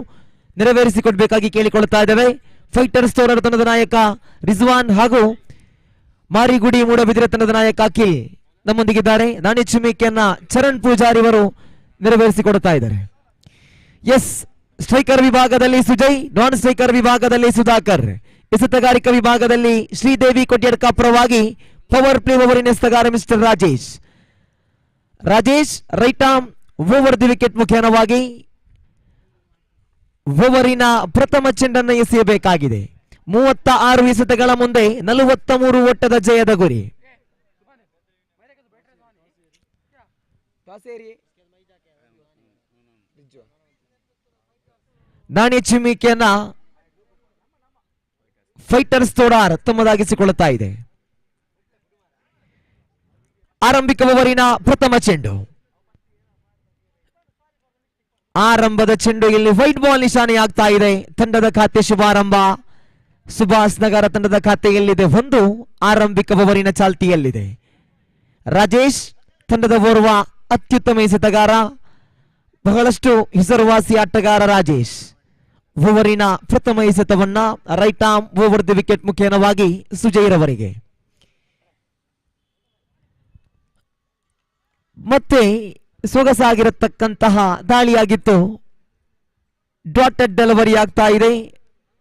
ನೆರವೇರಿಸಿಕೊಡ್ಬೇಕಾಗಿ ಕೇಳಿಕೊಳ್ಳುತ್ತಾ ಇದ್ದೇವೆ. ಫೈಟರ್ಸ್ ತೋರರ ತಂಡದ ನಾಯಕ ರಿಜ್ವಾನ್ ಹಾಗೂ ಮಾರಿಗುಡಿ ಮೂಡಬಿದಿರೆ ತಂಡದ ನಾಯಕ ಅಖಿಲ್ ನಮ್ಮೊಂದಿಗಿದ್ದಾರೆ. ನಾಣಿ ಚಿಮ್ಮಿಕೆಯನ್ನ ಚರಣ್ ಪೂಜಾರಿ ಅವರು ನೆರವೇರಿಸಿಕೊಡುತ್ತಾ ಇದ್ದಾರೆ. ಎಸ್, ಸ್ಟ್ರೈಕರ್ ವಿಭಾಗದಲ್ಲಿ ಸುಜಯ್, ನಾನ್ ಸ್ಟ್ರೈಕರ್ ವಿಭಾಗದಲ್ಲಿ ಸುಧಾಕರ್, ಎಸೆತಗಾರಿಕಾ ವಿಭಾಗದಲ್ಲಿ ಶ್ರೀದೇವಿ ಕೊಡ್ಯಡ್ಕ ಪರವಾಗಿ ಪವರ್ ಪ್ಲೇ ಓವರಿನ ಎಸೆತಗಾರ mister Rajesh right arm over the wicket ಮುಖೇನವಾಗಿ ಓವರಿನ ಪ್ರಥಮ ಚೆಂಡನ್ನು ಎಸೆಯಬೇಕಾಗಿದೆ. 36 ಎಸೆತಗಳ ಮುಂದೆ 43 ಓಟದ ಜಯದ ಗುರಿ. ನಾಣಿ ಚಿಮ್ಮಿಕೆಯನ್ನ ಫೈಟರ್ಸ್ ತೋಡಾರ್ ತಮ್ಮದಾಗಿಸಿಕೊಳ್ಳುತ್ತಾ ಇದೆ. ಆರಂಭಿಕ ಓವರಿನ ಪ್ರಥಮ ಚೆಂಡು. ಆರಂಭದ ಚೆಂಡು ಇಲ್ಲಿ ವೈಟ್ ಬಾಲ್ ನಿಶಾನೆಯಾಗ್ತಾ ಇದೆ. ತಂಡದ ಖಾತೆ ಶುಭಾರಂಭ. ಸುಭಾಷ್ ನಗರ ತಂಡದ ಖಾತೆಯಲ್ಲಿದೆ 1. ಆರಂಭಿಕ ಓವರಿನ ಚಾಲ್ತಿಯಲ್ಲಿದೆ. ರಾಜೇಶ್ ತಂಡದ ಓರ್ವ ಅತ್ಯುತ್ತಮ ಎಸೆತಗಾರ, ಬಹಳಷ್ಟು ಹೆಸರುವಾಸಿ ಆಟಗಾರ ರಾಜೇಶ್. ಓವರಿನ ಪ್ರಥಮ ಎಸೆತವನ್ನ right arm over the wicket ಮುಖೇನವಾಗಿ ಸುಜೈರವರಿಗೆ. ಮತ್ತೆ ಸೊಗಸಾಗಿರತಕ್ಕಂತಹ ದಾಳಿಯಾಗಿತ್ತು. ಡಾಟೆಡ್ ಡೆಲಿವರಿ ಆಗ್ತಾ ಇದೆ.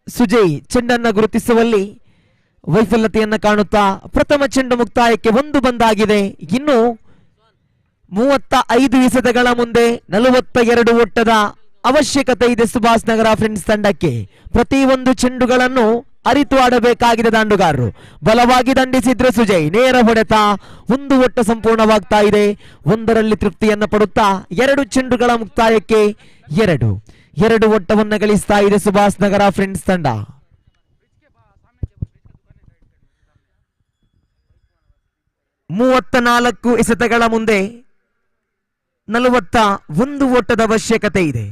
ಸುಜಯ್ ಚೆಂಡನ್ನು ಗುರುತಿಸುವಲ್ಲಿ ವೈಫಲ್ಯತೆಯನ್ನು ಕಾಣುತ್ತಾ ಪ್ರಥಮ ಚೆಂಡು ಮುಕ್ತಾಯಕ್ಕೆ 1 ಬಂದಾಗಿದೆ. ಇನ್ನು 35 ಎಸೆತಗಳ ಮುಂದೆ 42 ಓಟದ ಅವಶ್ಯಕತೆ ಇದೆ ಸುಭಾಷ್ ನಗರ ಫ್ರೆಂಡ್ಸ್ ತಂಡಕ್ಕೆ. ಪ್ರತಿಯೊಂದು ಚೆಂಡುಗಳನ್ನು ಅರಿತು ಆಡಬೇಕಾಗಿದೆ ದಾಂಡುಗಾರರು. ಬಲವಾಗಿ ದಂಡಿಸಿದ್ರೆ ಸುಜಯ್ ನೇರ ಹೊಡೆತ. 1 ಓಟ ಸಂಪೂರ್ಣವಾಗ್ತಾ ಇದೆ. 1ರಲ್ಲಿ ತೃಪ್ತಿಯನ್ನು ಪಡುತ್ತಾ 2 ಚೆಂಡುಗಳ ಮುಕ್ತಾಯಕ್ಕೆ 2 ಓಟವನ್ನು ಗಳಿಸ್ತಾ ಇದೆ ಸುಭಾಷ್ ನಗರ ಫ್ರೆಂಡ್ಸ್ ತಂಡ. ಮೂವತ್ತ ಎಸೆತಗಳ ಮುಂದೆ 41 ಓಟದ ಅವಶ್ಯಕತೆ ಇದೆ.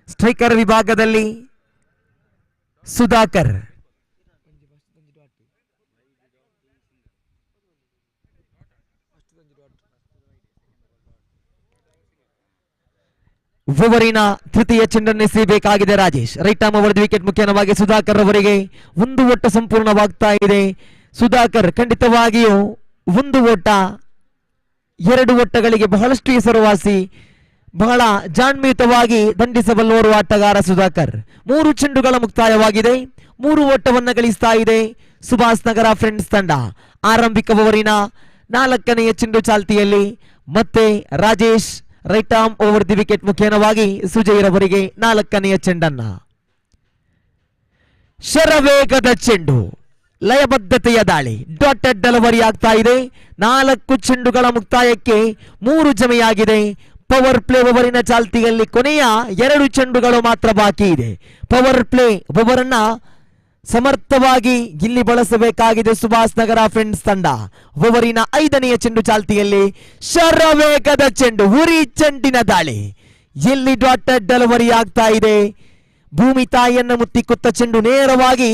ಸ್ಟ್ರೈಕರ್ ವಿಭಾಗದಲ್ಲಿ ಸುಧಾಕರ್, ಓವರಿನ ತೃತೀಯ ಚೆಂಡನ್ನು ಎಸೆಯಬೇಕಾಗಿದೆ Rajesh. Right arm over the wicket ಮುಖ್ಯವಾಗಿ ಸುಧಾಕರ್ ಅವರಿಗೆ 1 ಓಟ ಸಂಪೂರ್ಣವಾಗ್ತಾ ಇದೆ. ಸುಧಾಕರ್ ಖಂಡಿತವಾಗಿಯೂ 1 ಓಟ 2 ಓಟಗಳಿಗೆ ಬಹಳಷ್ಟು ಹೆಸರುವಾಸಿ, ಬಹಳ ಜಾಣ್ಮೆಯುತವಾಗಿ ದಂಡಿಸಬಲ್ಲವರು ಆಟಗಾರ ಸುಧಾಕರ್. 3 ಚೆಂಡುಗಳ ಮುಕ್ತಾಯವಾಗಿದೆ. 3 ಓಟವನ್ನು ಗಳಿಸ್ತಾ ಇದೆ ಸುಭಾಷ್ ನಗರ ಫ್ರೆಂಡ್ಸ್ ತಂಡ. ಆರಂಭಿಕ ಓವರಿನ 4ನೆಯ ಚೆಂಡು ಚಾಲ್ತಿಯಲ್ಲಿ ಮತ್ತೆ Rajesh right arm over the wicket ಮುಖೇನವಾಗಿ ಸುಜಯ್ ರವರಿಗೆ 4ನೆಯ ಚೆಂಡನ್ನ. ಶರವೇಗದ ಚೆಂಡು, ಲಯಬದ್ಧತೆಯ ದಾಳಿ, ಡಾಟೆಡ್ ಡೆಲಿವರಿ ಆಗ್ತಾ ಇದೆ. 4 ಚೆಂಡುಗಳ ಮುಕ್ತಾಯಕ್ಕೆ 3 ಜಮೆಯಾಗಿದೆ. ಪವರ್ ಪ್ಲೇ ಓವರಿನ ಚಾಲ್ತಿಯಲ್ಲಿ ಕೊನೆಯ 2 ಚೆಂಡುಗಳು ಮಾತ್ರ ಬಾಕಿ ಇದೆ. ಪವರ್ ಪ್ಲೇ ಓವರನ್ನ ಸಮರ್ಥವಾಗಿ ಇಲ್ಲಿ ಬಳಸಬೇಕಾಗಿದೆ ಸುಭಾಷ್ ನಗರ ಫ್ರೆಂಡ್ಸ್ ತಂಡ. ಓವರಿನ 5ನೆಯ ಚೆಂಡು ಚಾಲ್ತಿಯಲ್ಲಿ ಶರವೇಗದ ಚೆಂಡು, ಉರಿ ಚೆಂಡಿನ ದಾಳಿ, ಇಲ್ಲಿ ಡಾಟೆಡ್ ಡೆಲಿವರಿ ಆಗ್ತಾ ಇದೆ. ಭೂಮಿ ತಾಯಿಯನ್ನು ಮುತ್ತಿಕ್ಕುತ್ತ ಚೆಂಡು ನೇರವಾಗಿ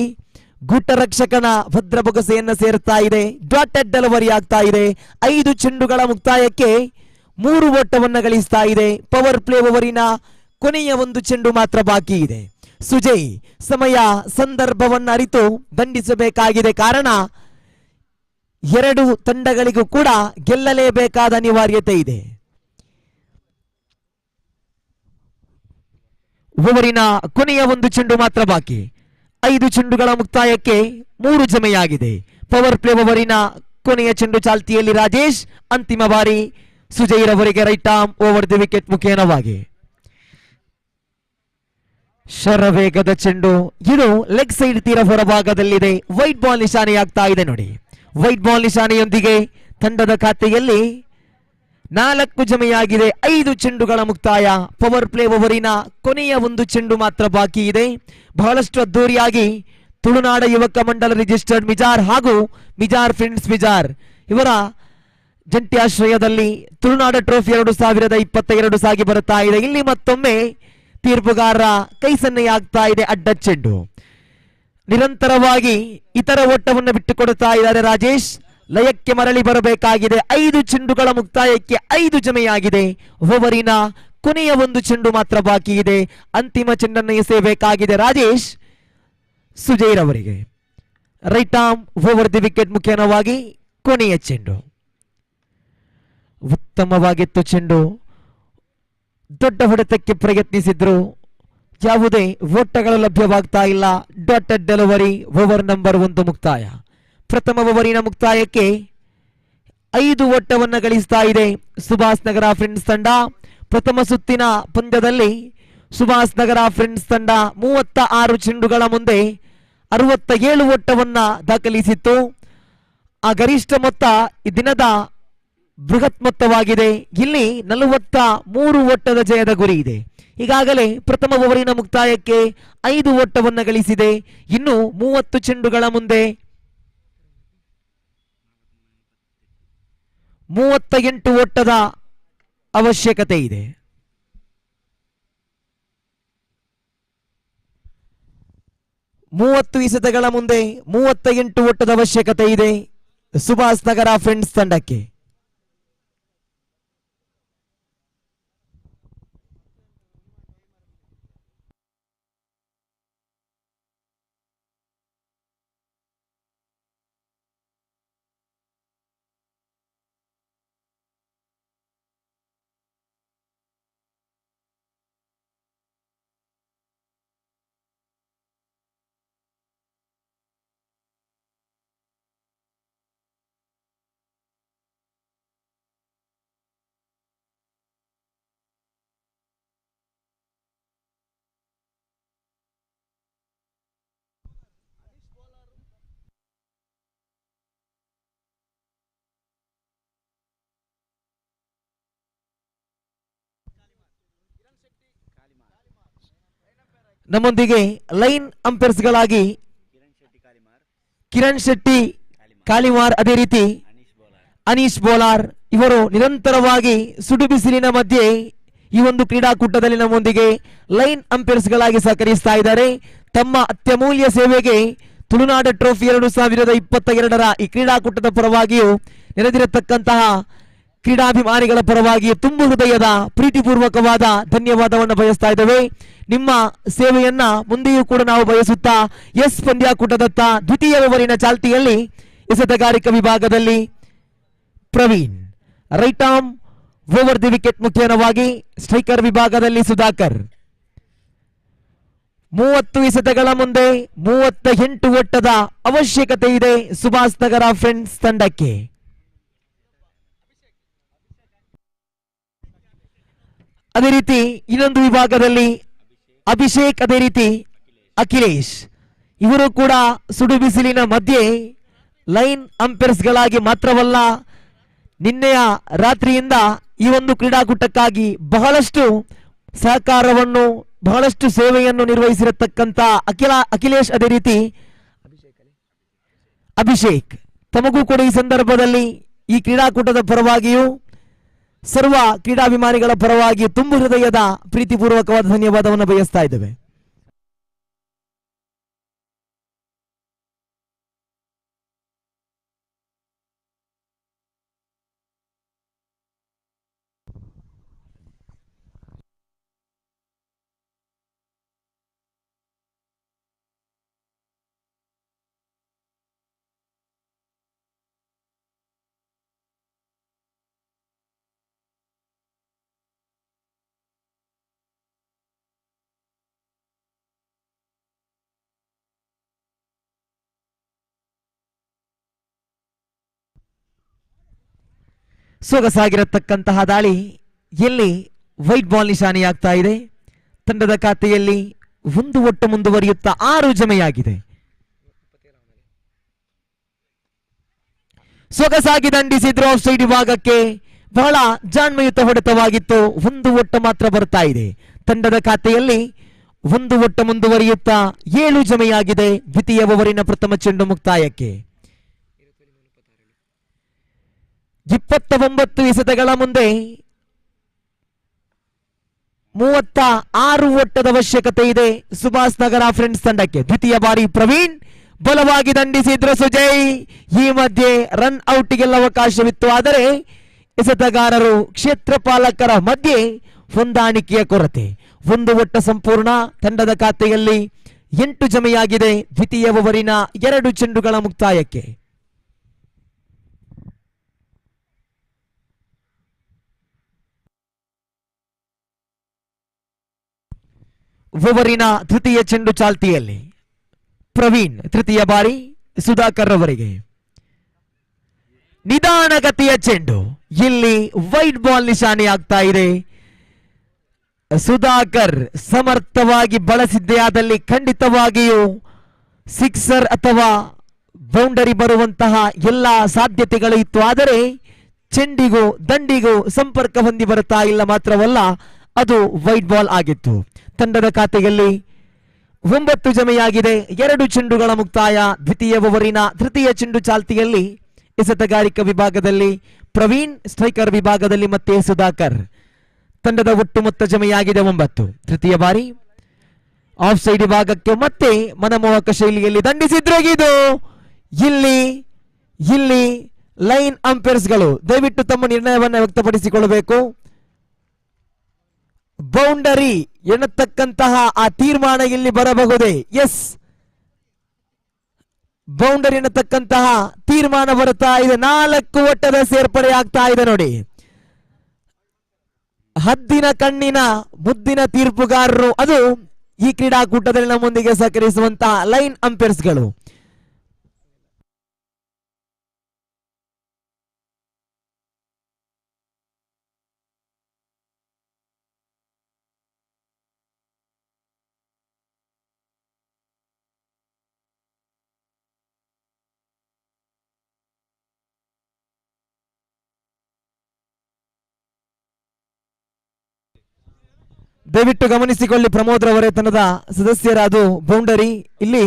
ಗುಟ್ಟ ರಕ್ಷಕನ ಭದ್ರ ಬೊಗಸೆಯನ್ನು ಸೇರುತ್ತಾ ಇದೆ. ಡಾಟೆಡ್ ಡೆಲಿವರಿ ಆಗ್ತಾ ಇದೆ. 5 ಚೆಂಡುಗಳ ಮುಕ್ತಾಯಕ್ಕೆ 3 ಓಟವನ್ನು ಗಳಿಸ್ತಾ ಇದೆ. ಪವರ್ ಪ್ಲೇ ಓವರಿನ ಕೊನೆಯ 1 ಚೆಂಡು ಮಾತ್ರ ಬಾಕಿ ಇದೆ. ಸುಜಯ್ ಸಮಯ ಸಂದರ್ಭವನ್ನು ಅರಿತು ದಂಡಿಸಬೇಕಾಗಿದೆ. ಕಾರಣ 2 ತಂಡಗಳಿಗೂ ಕೂಡ ಗೆಲ್ಲಲೇಬೇಕಾದ ಅನಿವಾರ್ಯತೆ ಇದೆ. ಓವರಿನ ಕೊನೆಯ 1 ಚೆಂಡು ಮಾತ್ರ ಬಾಕಿ. 5 ಚೆಂಡುಗಳ ಮುಕ್ತಾಯಕ್ಕೆ 3 ಜಮೆಯಾಗಿದೆ. ಪವರ್ ಪ್ಲೇ ಓವರಿನ ಕೊನೆಯ ಚೆಂಡು ಚಾಲ್ತಿಯಲ್ಲಿ ರಾಜೇಶ್ ಅಂತಿಮ ಬಾರಿ ಸುಜಯ್ ರವರಿಗೆ right arm over the wicket ಮುಖೇನವಾಗಿ. ಶರವೇಗದ ಚೆಂಡು, ಇದು ಲೆಗ್ ಸೈಡ್ ತೀರ ಹೊರಭಾಗದಲ್ಲಿದೆ. ವೈಟ್ ಬಾಲ್ ನಿಶಾನೆಯಾಗ್ತಾ ಇದೆ ನೋಡಿ. ವೈಟ್ ಬಾಲ್ ನಿಶಾನೆಯೊಂದಿಗೆ ತಂಡದ ಖಾತೆಯಲ್ಲಿ 4 ಜಮೆಯಾಗಿದೆ. 5 ಚೆಂಡುಗಳ ಮುಕ್ತಾಯ. ಪವರ್ ಪ್ಲೇ ಓವರಿನ ಕೊನೆಯ 1 ಚೆಂಡು ಮಾತ್ರ ಬಾಕಿ ಇದೆ. ಬಹಳಷ್ಟು ಅದ್ದೂರಿಯಾಗಿ ತುಳುನಾಡ ಯುವಕ ಮಂಡಲ ರಿಜಿಸ್ಟರ್ಡ್ ಮಿಜಾರ್ ಹಾಗೂ ಮಿಜಾರ್ ಫ್ರೆಂಡ್ಸ್ ಮಿಜಾರ್ ಇವರ ಜಂಟಿ ಆಶ್ರಯದಲ್ಲಿ ತುಳುನಾಡ ಟ್ರೋಫಿ 2022 ಸಾಗಿ ಬರುತ್ತಾ ಇದೆ. ಇಲ್ಲಿ ಮತ್ತೊಮ್ಮೆ ತೀರ್ಪುಗಾರರ ಕೈ ಸನ್ನೆಯಾಗ್ತಾ ಇದೆ. ಅಡ್ಡ ಚೆಂಡು, ನಿರಂತರವಾಗಿ ಇತರ ಓಟವನ್ನು ಬಿಟ್ಟುಕೊಡುತ್ತಾ ಇದ್ದಾರೆ ರಾಜೇಶ್. ಲಯಕ್ಕೆ ಮರಳಿ ಬರಬೇಕಾಗಿದೆ. 5 ಚೆಂಡುಗಳ ಮುಕ್ತಾಯಕ್ಕೆ 5 ಜಮೆಯಾಗಿದೆ. ಓವರಿನ ಕೊನೆಯ 1 ಚೆಂಡು ಮಾತ್ರ ಬಾಕಿ ಇದೆ. ಅಂತಿಮ ಚೆಂಡನ್ನು ಎಸೆಯಬೇಕಾಗಿದೆ ರಾಜೇಶ್ ಸುಜಯ್ ರವರಿಗೆ. Right arm over the wicket ಮುಖೇನವಾಗಿ ಕೊನೆಯ ಚೆಂಡು. ಉತ್ತಮವಾಗಿತ್ತು ಚೆಂಡು. ದೊಡ್ಡ ಹೊಡೆತಕ್ಕೆ ಪ್ರಯತ್ನಿಸಿದ್ರು, ಯಾವುದೇ ಓಟಗಳು ಲಭ್ಯವಾಗ್ತಾ ಇಲ್ಲ. Dotted delivery. ಓವರ್ ನಂಬರ್ 1 ಮುಕ್ತಾಯ. ಪ್ರಥಮ ಓವರಿನ ಮುಕ್ತಾಯಕ್ಕೆ 5 ಓಟವನ್ನು ಗಳಿಸ್ತಾ ಇದೆ ಸುಭಾಷ್ ನಗರ ಫ್ರೆಂಡ್ಸ್ ತಂಡ. ಪ್ರಥಮ ಸುತ್ತಿನ ಪಂದ್ಯದಲ್ಲಿ ಸುಭಾಷ್ ನಗರ ಫ್ರೆಂಡ್ಸ್ ತಂಡ 36 ಚೆಂಡುಗಳ ಮುಂದೆ 67 ಓಟವನ್ನ ದಾಖಲಿಸಿತ್ತು. ಆ ಗರಿಷ್ಠ ಮೊತ್ತ ಈ ದಿನದ ಬೃಹತ್ ಮೊತ್ತವಾಗಿದೆ. ಇಲ್ಲಿ 43 ಓಟದ ಜಯದ ಗುರಿ ಇದೆ. ಈಗಾಗಲೇ ಪ್ರಥಮ ಓವರಿನ ಮುಕ್ತಾಯಕ್ಕೆ 5 ಓಟವನ್ನು ಗಳಿಸಿದೆ. ಇನ್ನು 30 ಚೆಂಡುಗಳ ಮುಂದೆ 38 ಓಟದ ಅವಶ್ಯಕತೆ ಇದೆ. ಮೂವತ್ತು ಎಸೆತಗಳ ಮುಂದೆ 38 ಓಟದ ಅವಶ್ಯಕತೆ ಇದೆ ಸುಭಾಷ್ ನಗರ ಫ್ರೆಂಡ್ಸ್ ತಂಡಕ್ಕೆ. ನಮ್ಮೊಂದಿಗೆ ಲೈನ್ ಅಂಪೈರ್ಸ್ ಗಳಾಗಿ ಕಿರಣ್ ಶೆಟ್ಟಿ ಕಾಲಿಮಾರ್, ಅದೇ ರೀತಿ ಅನೀಶ್ ಬೋಲಾರ್ ಇವರು ನಿರಂತರವಾಗಿ ಸುಡು ಬಿಸಿಲಿನ ಮಧ್ಯೆ ಈ ಒಂದು ಕ್ರೀಡಾಕೂಟದಲ್ಲಿ ನಮ್ಮೊಂದಿಗೆ ಲೈನ್ ಅಂಪೈರ್ಸ್ ಗಳಾಗಿ ಸಹಕರಿಸ್ತಾ ಇದ್ದಾರೆ. ತಮ್ಮ ಅತ್ಯಮೂಲ್ಯ ಸೇವೆಗೆ ತುಳುನಾಡ ಟ್ರೋಫಿ 2022ರ ಈ ಕ್ರೀಡಾಕೂಟದ ಪರವಾಗಿಯೂ ನೆರೆದಿರತಕ್ಕಂತಹ ಕ್ರೀಡಾಭಿಮಾನಿಗಳ ಪರವಾಗಿ ತುಂಬು ಹೃದಯದ ಪ್ರೀತಿಪೂರ್ವಕವಾದ ಧನ್ಯವಾದವನ್ನು ಬಯಸ್ತಾ ಇದ್ದೇವೆ. ನಿಮ್ಮ ಸೇವೆಯನ್ನ ಮುಂದೆಯೂ ಕೂಡ ನಾವು ಬಯಸುತ್ತಾ ಎಸ್ ಪಂದ್ಯಾಕೂಟದತ್ತ ದ್ವಿತೀಯ ಓವರಿನ ಚಾಲ್ತಿಯಲ್ಲಿ ಎಸೆತಗಾರಿಕಾ ವಿಭಾಗದಲ್ಲಿ Praveen, right arm over the wicket ಮುಖೇನವಾಗಿ ಸ್ಟ್ರೈಕರ್ ವಿಭಾಗದಲ್ಲಿ ಸುಧಾಕರ್. 30 ಎಸೆತಗಳ ಮುಂದೆ 38 ಓಟದ ಅವಶ್ಯಕತೆ ಇದೆ ಸುಭಾಷ್ ನಗರ ಫ್ರೆಂಡ್ಸ್ ತಂಡಕ್ಕೆ. ಅದೇ ರೀತಿ ಇನ್ನೊಂದು ವಿಭಾಗದಲ್ಲಿ ಅಭಿಷೇಕ್, ಅದೇ ರೀತಿ ಅಖಿಲೇಶ್ ಇವರು ಕೂಡ ಸುಡು ಬಿಸಿಲಿನ ಮಧ್ಯೆ ಲೈನ್ ಅಂಪೈರ್ಸ್ಗಳಾಗಿ ಮಾತ್ರವಲ್ಲ, ನಿನ್ನೆಯ ರಾತ್ರಿಯಿಂದ ಈ ಒಂದು ಕ್ರೀಡಾಕೂಟಕ್ಕಾಗಿ ಬಹಳಷ್ಟು ಸಹಕಾರವನ್ನು, ಬಹಳಷ್ಟು ಸೇವೆಯನ್ನು ನಿರ್ವಹಿಸಿರತಕ್ಕಂತ ಅಖಿಲೇಶ್, ಅದೇ ರೀತಿ ಅಭಿಷೇಕ್ ತಮಗೂ ಕೂಡ ಈ ಸಂದರ್ಭದಲ್ಲಿ ಈ ಕ್ರೀಡಾಕೂಟದ ಪರವಾಗಿಯೂ ಸರ್ವ ಕ್ರೀಡಾಭಿಮಾನಿಗಳ ಪರವಾಗಿ ತುಂಬು ಹೃದಯದ ಪ್ರೀತಿಪೂರ್ವಕವಾದ ಧನ್ಯವಾದವನ್ನು ಬಯಸ್ತಾ ಇದ್ದೇವೆ. ಸೊಗಸಾಗಿರತಕ್ಕಂತಹ ದಾಳಿ ಎಲ್ಲಿ ವೈಟ್ ಬಾಲ್ ನಿಶಾನೆಯಾಗ್ತಾ ಇದೆ. ತಂಡದ ಖಾತೆಯಲ್ಲಿ ಒಂದು ಒಟ್ಟು ಮುಂದುವರಿಯುತ್ತಾ 6 ಜಮೆಯಾಗಿದೆ. ಸೊಗಸಾಗಿ ದಂಡಿಸಿದ್ರು ಆಫ್ ಸೈಡ್ ವಿಭಾಗಕ್ಕೆ. ಬಹಳ ಜಾಣ್ಮೆಯುತ ಹೊಡೆತವಾಗಿತ್ತು. ಒಂದು ಒಟ್ಟು ಮಾತ್ರ ಬರ್ತಾ ಇದೆ. ತಂಡದ ಖಾತೆಯಲ್ಲಿ ಒಂದು ಒಟ್ಟು ಮುಂದುವರಿಯುತ್ತಾ 7 ಜಮೆಯಾಗಿದೆ. ದ್ವಿತೀಯ ಓವರಿನ ಪ್ರಥಮ ಚೆಂಡು ಮುಕ್ತಾಯಕ್ಕೆ. 29 ಎಸೆತಗಳ ಮುಂದೆ 36 ಓಟದ ಅವಶ್ಯಕತೆ ಇದೆ ಸುಭಾಷ್ ನಗರ ಫ್ರೆಂಡ್ಸ್ ತಂಡಕ್ಕೆ. ದ್ವಿತೀಯ ಬಾರಿ ಪ್ರವೀಣ್ ಬಲವಾಗಿ ದಂಡಿಸಿದ್ರು ಸುಜಯ್. ಈ ಮಧ್ಯೆ ರನ್ ಔಟ್ಗೆಲ್ಲ ಅವಕಾಶವಿತ್ತು, ಆದರೆ ಎಸೆತಗಾರರು ಕ್ಷೇತ್ರಪಾಲಕರ ಮಧ್ಯೆ ಹೊಂದಾಣಿಕೆಯ ಕೊರತೆ. ಒಂದು ಒಟ್ಟ ಸಂಪೂರ್ಣ. ತಂಡದ ಖಾತೆಯಲ್ಲಿ 8 ಜಮೆಯಾಗಿದೆ. ದ್ವಿತೀಯ ಓವರಿನ 2 ಚೆಂಡುಗಳ ಮುಕ್ತಾಯಕ್ಕೆ. ಓವರಿನ ತೃತೀಯ ಚೆಂಡು ಚಾಲ್ತಿಯಲ್ಲಿ. ಪ್ರವೀಣ್ ತೃತೀಯ ಬಾರಿ ಸುಧಾಕರ್ ಅವರಿಗೆ. ನಿಧಾನಗತಿಯ ಚೆಂಡು, ಇಲ್ಲಿ ವೈಟ್ ಬಾಲ್ ನಿಶಾನೆಯಾಗ್ತಾ ಇದೆ. ಸುಧಾಕರ್ ಸಮರ್ಥವಾಗಿ ಬಳಸಿದ್ದೇ ಆದಲ್ಲಿ ಖಂಡಿತವಾಗಿಯೂ ಸಿಕ್ಸರ್ ಅಥವಾ ಬೌಂಡರಿ ಬರುವಂತಹ ಎಲ್ಲ ಸಾಧ್ಯತೆಗಳು ಇತ್ತು, ಆದರೆ ಚೆಂಡಿಗೂ ದಂಡಿಗೂ ಸಂಪರ್ಕ ಹೊಂದಿ ಬರುತ್ತಾ ಇಲ್ಲ. ಮಾತ್ರವಲ್ಲ, ಅದು ವೈಟ್ ಬಾಲ್ ಆಗಿತ್ತು. ತಂಡದ ಖಾತೆಯಲ್ಲಿ 9 ಜಮೆಯಾಗಿದೆ. 2 ಚೆಂಡುಗಳ ಮುಕ್ತಾಯ. ದ್ವಿತೀಯ ಓವರಿನ ತೃತೀಯ ಚೆಂಡು ಚಾಲ್ತಿಯಲ್ಲಿ ಎಸೆತಗಾರಿಕಾ ವಿಭಾಗದಲ್ಲಿ ಪ್ರವೀಣ್, ಸ್ಟ್ರೈಕರ್ ವಿಭಾಗದಲ್ಲಿ ಮತ್ತೆ ಸುಧಾಕರ್. ತಂಡದ ಒಟ್ಟು ಮೊತ್ತ ಜಮೆಯಾಗಿದೆ 9. ತೃತೀಯ ಬಾರಿ ಆಫ್ ಸೈಡ್ ವಿಭಾಗಕ್ಕೆ ಮತ್ತೆ ಮನಮೋಹಕ ಶೈಲಿಯಲ್ಲಿ ದಂಡಿಸಿದ್ರೋಗಿದು. ಇಲ್ಲಿ ಲೈನ್ ಅಂಪೈರ್ಸ್ಗಳು ದಯವಿಟ್ಟು ತಮ್ಮ ನಿರ್ಣಯವನ್ನು ವ್ಯಕ್ತಪಡಿಸಿಕೊಳ್ಳಬೇಕು. ಬೌಂಡರಿ ಎನ್ನತಕ್ಕಂತಹ ಆ ತೀರ್ಮಾನ ಇಲ್ಲಿ ಬರಬಹುದೇ? ಎಸ್, ಬೌಂಡರಿ ಎನ್ನತಕ್ಕಂತಹ ತೀರ್ಮಾನ ಬರುತ್ತಾ ಇದೆ. 4 ಒಟ್ಟದ ಸೇರ್ಪಡೆ ಆಗ್ತಾ ಇದೆ ನೋಡಿ. ಹದ್ದಿನ ಕಣ್ಣಿನ ಮುದ್ದಿನ ತೀರ್ಪುಗಾರರು, ಅದು ಈ ಕ್ರೀಡಾಕೂಟದಲ್ಲಿ ನಮ್ಮೊಂದಿಗೆ ಸಹಕರಿಸುವಂತಹ ಲೈನ್ ಅಂಪೈರ್ಸ್ಗಳು. ದಯವಿಟ್ಟು ಗಮನಿಸಿಕೊಳ್ಳಿ, ಪ್ರಮೋದ್ ರವರೇ ತನ್ನದ ಸದಸ್ಯರಾದ ಬೌಂಡರಿ ಇಲ್ಲಿ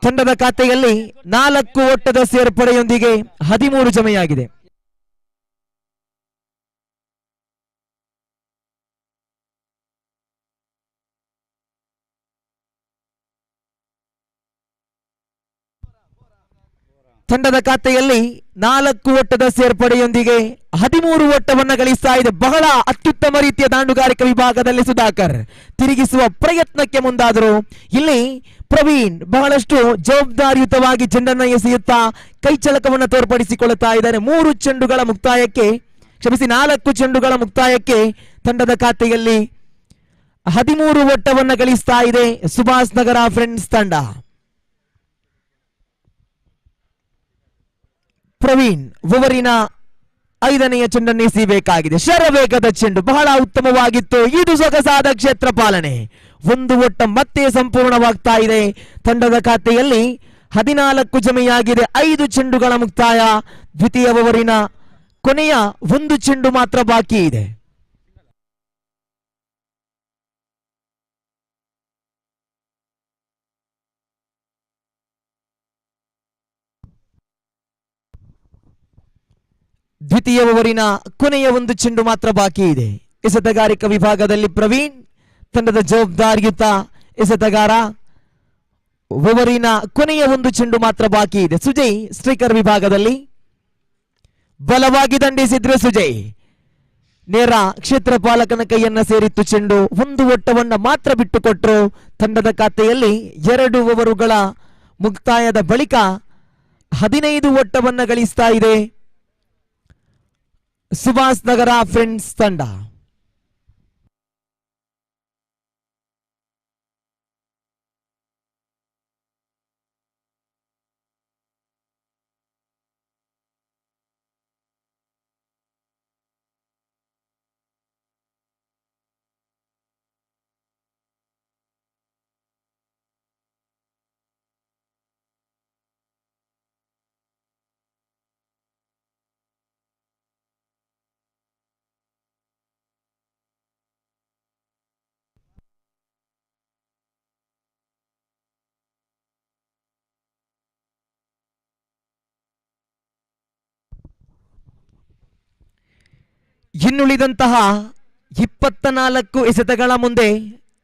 ತಂಡದ ಖಾತೆಯಲ್ಲಿ 4 ಓಟದ ಸೇರ್ಪಡೆಯೊಂದಿಗೆ 13 ಜಮೆಯಾಗಿದೆ. ತಂಡದ ಖಾತೆಯಲ್ಲಿ 4 ಓಟದ ಸೇರ್ಪಡೆಯೊಂದಿಗೆ 13 ಓಟವನ್ನು ಗಳಿಸ್ತಾ ಇದೆ. ಬಹಳ ಅತ್ಯುತ್ತಮ ರೀತಿಯ ದಾಂಡುಗಾರಿಕೆ ವಿಭಾಗದಲ್ಲಿ ಸುಧಾಕರ್ ತಿರುಗಿಸುವ ಪ್ರಯತ್ನಕ್ಕೆ ಮುಂದಾದರು. ಇಲ್ಲಿ ಪ್ರವೀಣ್ ಬಹಳಷ್ಟು ಜವಾಬ್ದಾರಿಯುತವಾಗಿ ಚೆಂಡನ್ನು ಎಸೆಯುತ್ತಾ ಕೈಚಳಕವನ್ನು ತೋರ್ಪಡಿಸಿಕೊಳ್ಳುತ್ತಾ ಇದ್ದಾರೆ. 3 ಚೆಂಡುಗಳ ಮುಕ್ತಾಯಕ್ಕೆ, ಕ್ಷಮಿಸಿ 4 ಚೆಂಡುಗಳ ಮುಕ್ತಾಯಕ್ಕೆ ತಂಡದ ಖಾತೆಯಲ್ಲಿ 13 ಓಟವನ್ನು ಗಳಿಸ್ತಾ ಇದೆ ಸುಭಾಷ್ ನಗರ ಫ್ರೆಂಡ್ಸ್ ತಂಡ. ಪ್ರವೀಣ್ ಓವರಿನ 5ನೆಯ ಚೆಂಡನ್ನು ಎಸೆಯಬೇಕಾಗಿದೆ. ಶರವೇಗದ ಚೆಂಡು ಬಹಳ ಉತ್ತಮವಾಗಿತ್ತು. ಇದು ಸೊಗಸಾದ ಕ್ಷೇತ್ರ ಪಾಲನೆ. 1 ಓಟ ಮತ್ತೆ ಸಂಪೂರ್ಣವಾಗ್ತಾ ಇದೆ. ತಂಡದ ಖಾತೆಯಲ್ಲಿ 14 ಜಮೆಯಾಗಿದೆ. 5 ಚೆಂಡುಗಳ ಮುಕ್ತಾಯ. ದ್ವಿತೀಯ ಓವರಿನ ಕೊನೆಯ 1 ಚೆಂಡು ಮಾತ್ರ ಬಾಕಿ ಇದೆ. ದ್ವಿತೀಯ ಓವರಿನ ಕೊನೆಯ 1 ಚೆಂಡು ಮಾತ್ರ ಬಾಕಿ ಇದೆ. ಎಸೆತಗಾರಿಕಾ ವಿಭಾಗದಲ್ಲಿ ಪ್ರವೀಣ್ ತಂಡದ ಜವಾಬ್ದಾರಿಯುತ ಎಸೆತಗಾರ. ಓವರಿನ ಕೊನೆಯ 1 ಚೆಂಡು ಮಾತ್ರ ಬಾಕಿ ಇದೆ. ಸುಜಯ್ ಸ್ಟ್ರೈಕರ್ ವಿಭಾಗದಲ್ಲಿ ಬಲವಾಗಿ ದಂಡಿಸಿದ್ರು ಸುಜಯ್. ನೇರ ಕ್ಷೇತ್ರ ಪಾಲಕನ ಕೈಯನ್ನ ಸೇರಿತ್ತು ಚೆಂಡು. 1 ಓಟವನ್ನ ಮಾತ್ರ ಬಿಟ್ಟುಕೊಟ್ರು. ತಂಡದ ಖಾತೆಯಲ್ಲಿ 2 ಓವರುಗಳ ಮುಕ್ತಾಯದ ಬಳಿಕ 15 ಓಟವನ್ನ ಗಳಿಸ್ತಾ ಇದೆ ಸುಭಾಷ್ ನಗರ ಫ್ರೆಂಡ್ಸ್ ತಂಡ. ಇನ್ನುಳಿದಂತಹ 24 ಎಸೆತಗಳ ಮುಂದೆ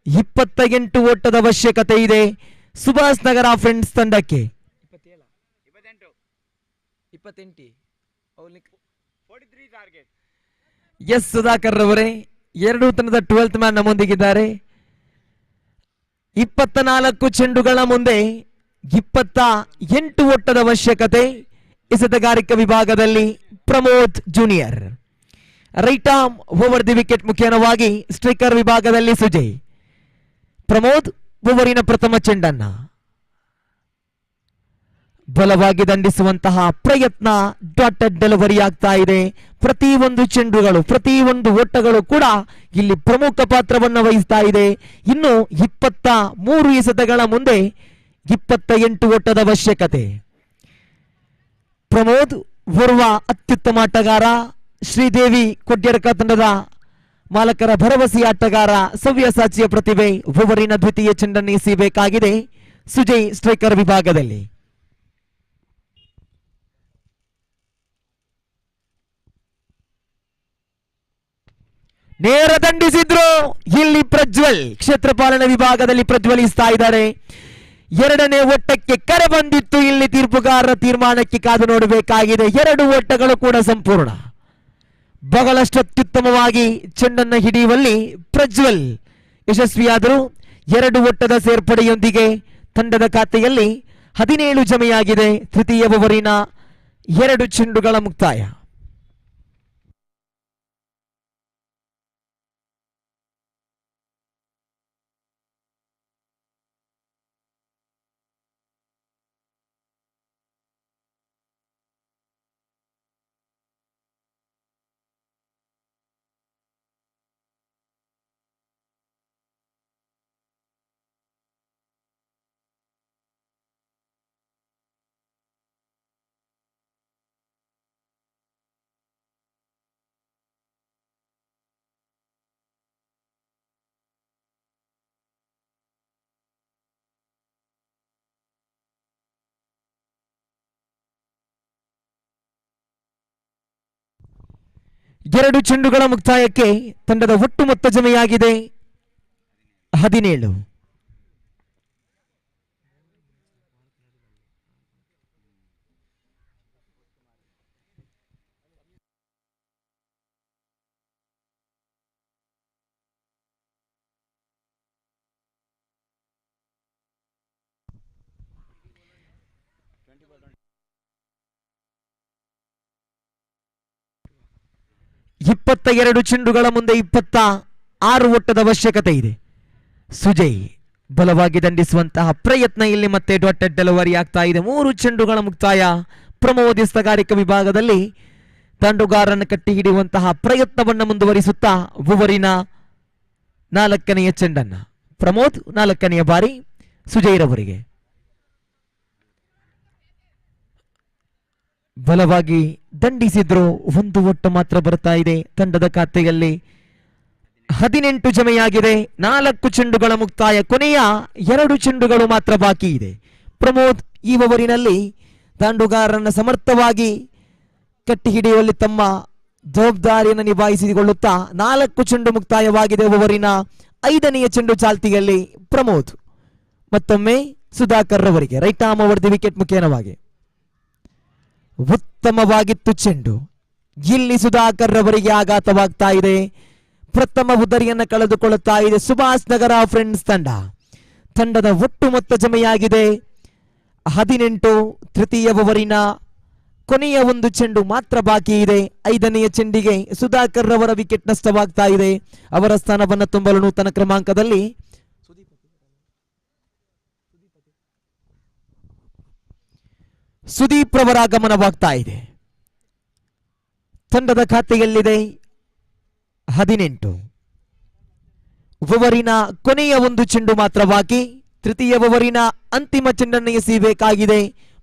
28 ಓಟದ ಅವಶ್ಯಕತೆ ಇದೆ ಸುಭಾಷ್ ನಗರ ಫ್ರೆಂಡ್ಸ್ ತಂಡಕ್ಕೆ. 28 ಎಸ್ ಸುಧಾಕರ್ ಅವರೇ, 2 ತಂಡದ 12th ಮ್ಯಾನ್ ನಮ್ಮೊಂದಿಗಿದ್ದಾರೆ. 24 ಚೆಂಡುಗಳ ಮುಂದೆ 28 ಓಟದ ಅವಶ್ಯಕತೆ. ಎಸೆತಗಾರಿಕಾ ವಿಭಾಗದಲ್ಲಿ Pramod junior. Right arm over the wicket ಮುಖ್ಯವಾಗಿ ಸ್ಟ್ರೈಕರ್ ವಿಭಾಗದಲ್ಲಿ ಸುಜಯ್. ಪ್ರಮೋದ್ ಓವರಿನ ಪ್ರಥಮ ಚೆಂಡನ್ನ ಬಲವಾಗಿ ದಂಡಿಸುವಂತಹ ಪ್ರಯತ್ನ. ಡಾಟೆಡ್ ಡೆಲಿವರಿ ಆಗ್ತಾ ಇದೆ. ಪ್ರತಿಯೊಂದು ಚೆಂಡುಗಳು, ಪ್ರತಿಯೊಂದು ಓಟಗಳು ಕೂಡ ಇಲ್ಲಿ ಪ್ರಮುಖ ಪಾತ್ರವನ್ನು ವಹಿಸ್ತಾ ಇದೆ. ಇನ್ನು 23 ಎಸೆತಗಳ ಮುಂದೆ 28 ಓಟದ ಅವಶ್ಯಕತೆ. ಪ್ರಮೋದ್ ಓರ್ವ ಅತ್ಯುತ್ತಮ ಆಟಗಾರ. ಶ್ರೀದೇವಿ ಕೊಡ್ಯರ್ಕ ತಂಡದ ಮಾಲಕರ ಭರವಸೆ ಆಟಗಾರ, ಸವ್ಯಸಾಚಿಯ ಪ್ರತಿಭೆ. ಓವರಿನ ದ್ವಿತೀಯ ಚೆಂಡನ್ನು ಎಸೆಯಬೇಕಾಗಿದೆ ಸುಜಯ್ ಸ್ಟ್ರೈಕರ್ ವಿಭಾಗದಲ್ಲಿ. ನೇರ ದಂಡಿಸಿದ್ರು. ಇಲ್ಲಿ ಪ್ರಜ್ವಲ್ ಕ್ಷೇತ್ರ ಪಾಲನೆ ವಿಭಾಗದಲ್ಲಿ ಪ್ರಜ್ವಲಿಸ್ತಾ ಇದ್ದಾರೆ. 2ನೇ ಓಟಕ್ಕೆ ಕರೆ ಬಂದಿತ್ತು. ಇಲ್ಲಿ ತೀರ್ಪುಗಾರರ ತೀರ್ಮಾನಕ್ಕೆ ಕಾದು ನೋಡಬೇಕಾಗಿದೆ. 2 ಓಟಗಳು ಕೂಡ ಸಂಪೂರ್ಣ. ಬಹಳಷ್ಟು ಅತ್ಯುತ್ತಮವಾಗಿ ಚೆಂಡನ್ನು ಹಿಡಿಯುವಲ್ಲಿ ಪ್ರಜ್ವಲ್ ಯಶಸ್ವಿಯಾದರು. 2 ಓಟದ ಸೇರ್ಪಡೆಯೊಂದಿಗೆ ತಂಡದ ಖಾತೆಯಲ್ಲಿ 17 ಜಮೆಯಾಗಿದೆ. ತೃತೀಯ ಓವರಿನ 2 ಚೆಂಡುಗಳ ಮುಕ್ತಾಯ. 2 ಚೆಂಡುಗಳ ಮುಕ್ತಾಯಕ್ಕೆ ತಂಡದ ಒಟ್ಟು ಮೊತ್ತ ಜಮೆಯಾಗಿದೆ 17. ಇಪ್ಪತ್ತ ಚೆಂಡುಗಳ ಮುಂದೆ 26 ಓಟದ ಅವಶ್ಯಕತೆ ಇದೆ. ಸುಜಯ್ ಬಲವಾಗಿ ದಂಡಿಸುವಂತಹ ಪ್ರಯತ್ನ ಇಲ್ಲಿ ಮತ್ತೆ ಡಾಟೆಡ್ ಡೆಲಿವರಿ ಆಗ್ತಾ ಇದೆ. 3 ಚೆಂಡುಗಳ ಮುಕ್ತಾಯ. ಪ್ರಮೋದ್ ಎಸ್ತಗಾರಿಕಾ ವಿಭಾಗದಲ್ಲಿ ದಂಡುಗಾರನ್ನು ಕಟ್ಟಿ ಹಿಡಿಯುವಂತಹ ಪ್ರಯತ್ನವನ್ನು ಮುಂದುವರಿಸುತ್ತಾ ಓವರಿನ 4ನೆಯ ಚೆಂಡನ್ನ ಪ್ರಮೋದ್ 4ನೆಯ ಬಾರಿ ಸುಜಯ್ರವರಿಗೆ ಬಲವಾಗಿ ದಂಡಿಸಿದ್ರು. 1 ಓಟ ಮಾತ್ರ ಬರ್ತಾ ಇದೆ ತಂಡದ ಖಾತೆಯಲ್ಲಿ. 18 ಜಮೆಯಾಗಿದೆ. 4 ಚೆಂಡುಗಳ ಮುಕ್ತಾಯ. ಕೊನೆಯ 2 ಚೆಂಡುಗಳು ಮಾತ್ರ ಬಾಕಿ ಇದೆ. ಪ್ರಮೋದ್ ಈ ಓವರಿನಲ್ಲಿ ದಾಂಡುಗಾರರನ್ನು ಸಮರ್ಥವಾಗಿ ಕಟ್ಟಿ ಹಿಡಿಯುವಲ್ಲಿ ತಮ್ಮ ಜವಾಬ್ದಾರಿಯನ್ನು ನಿಭಾಯಿಸಿಕೊಳ್ಳುತ್ತಾ 4 ಚೆಂಡು ಮುಕ್ತಾಯವಾಗಿದೆ. ಓವರಿನ 5ನೆಯ ಚೆಂಡು ಚಾಲ್ತಿಯಲ್ಲಿ ಪ್ರಮೋದ್ ಮತ್ತೊಮ್ಮೆ ಸುಧಾಕರ್ ರವರಿಗೆ right arm over the wicket ಮುಖೇನವಾಗಿ ಉತ್ತಮವಾಗಿತ್ತು ಚೆಂಡು. ಇಲ್ಲಿ ಸುಧಾಕರ್ ರವರಿಗೆ ಆಘಾತವಾಗ್ತಾ ಇದೆ. ಪ್ರಥಮ ಉದರಿಯನ್ನು ಕಳೆದುಕೊಳ್ಳುತ್ತಾ ಇದೆ ಸುಭಾಷ್ ನಗರ ಫ್ರೆಂಡ್ಸ್ ತಂಡದ ಒಟ್ಟು ಮೊತ್ತ ಜಮೆಯಾಗಿದೆ 18. ತೃತೀಯ ಓವರಿನ ಕೊನೆಯ 1 ಚೆಂಡು ಮಾತ್ರ ಬಾಕಿ ಇದೆ. 5ನೆಯ ಚೆಂಡಿಗೆ ಸುಧಾಕರ್ ರವರ ವಿಕೆಟ್ ನಷ್ಟವಾಗ್ತಾ ಇದೆ. ಅವರ ಸ್ಥಾನವನ್ನು ತುಂಬಲು ನೂತನ ಕ್ರಮಾಂಕದಲ್ಲಿ ಸುದೀಪ್ ರವರ ಆಗಮನವಾಗ್ತಾ ಇದೆ. ತಂಡದ ಖಾತೆಯಲ್ಲಿದೆ 18. ಓವರಿನ ಕೊನೆಯ 1 ಚೆಂಡು ಮಾತ್ರ ಬಾಕಿ. ತೃತೀಯ ಓವರಿನ ಅಂತಿಮ ಚೆಂಡನ್ನು ಎಸೆಯಬೇಕಾಗಿದೆ.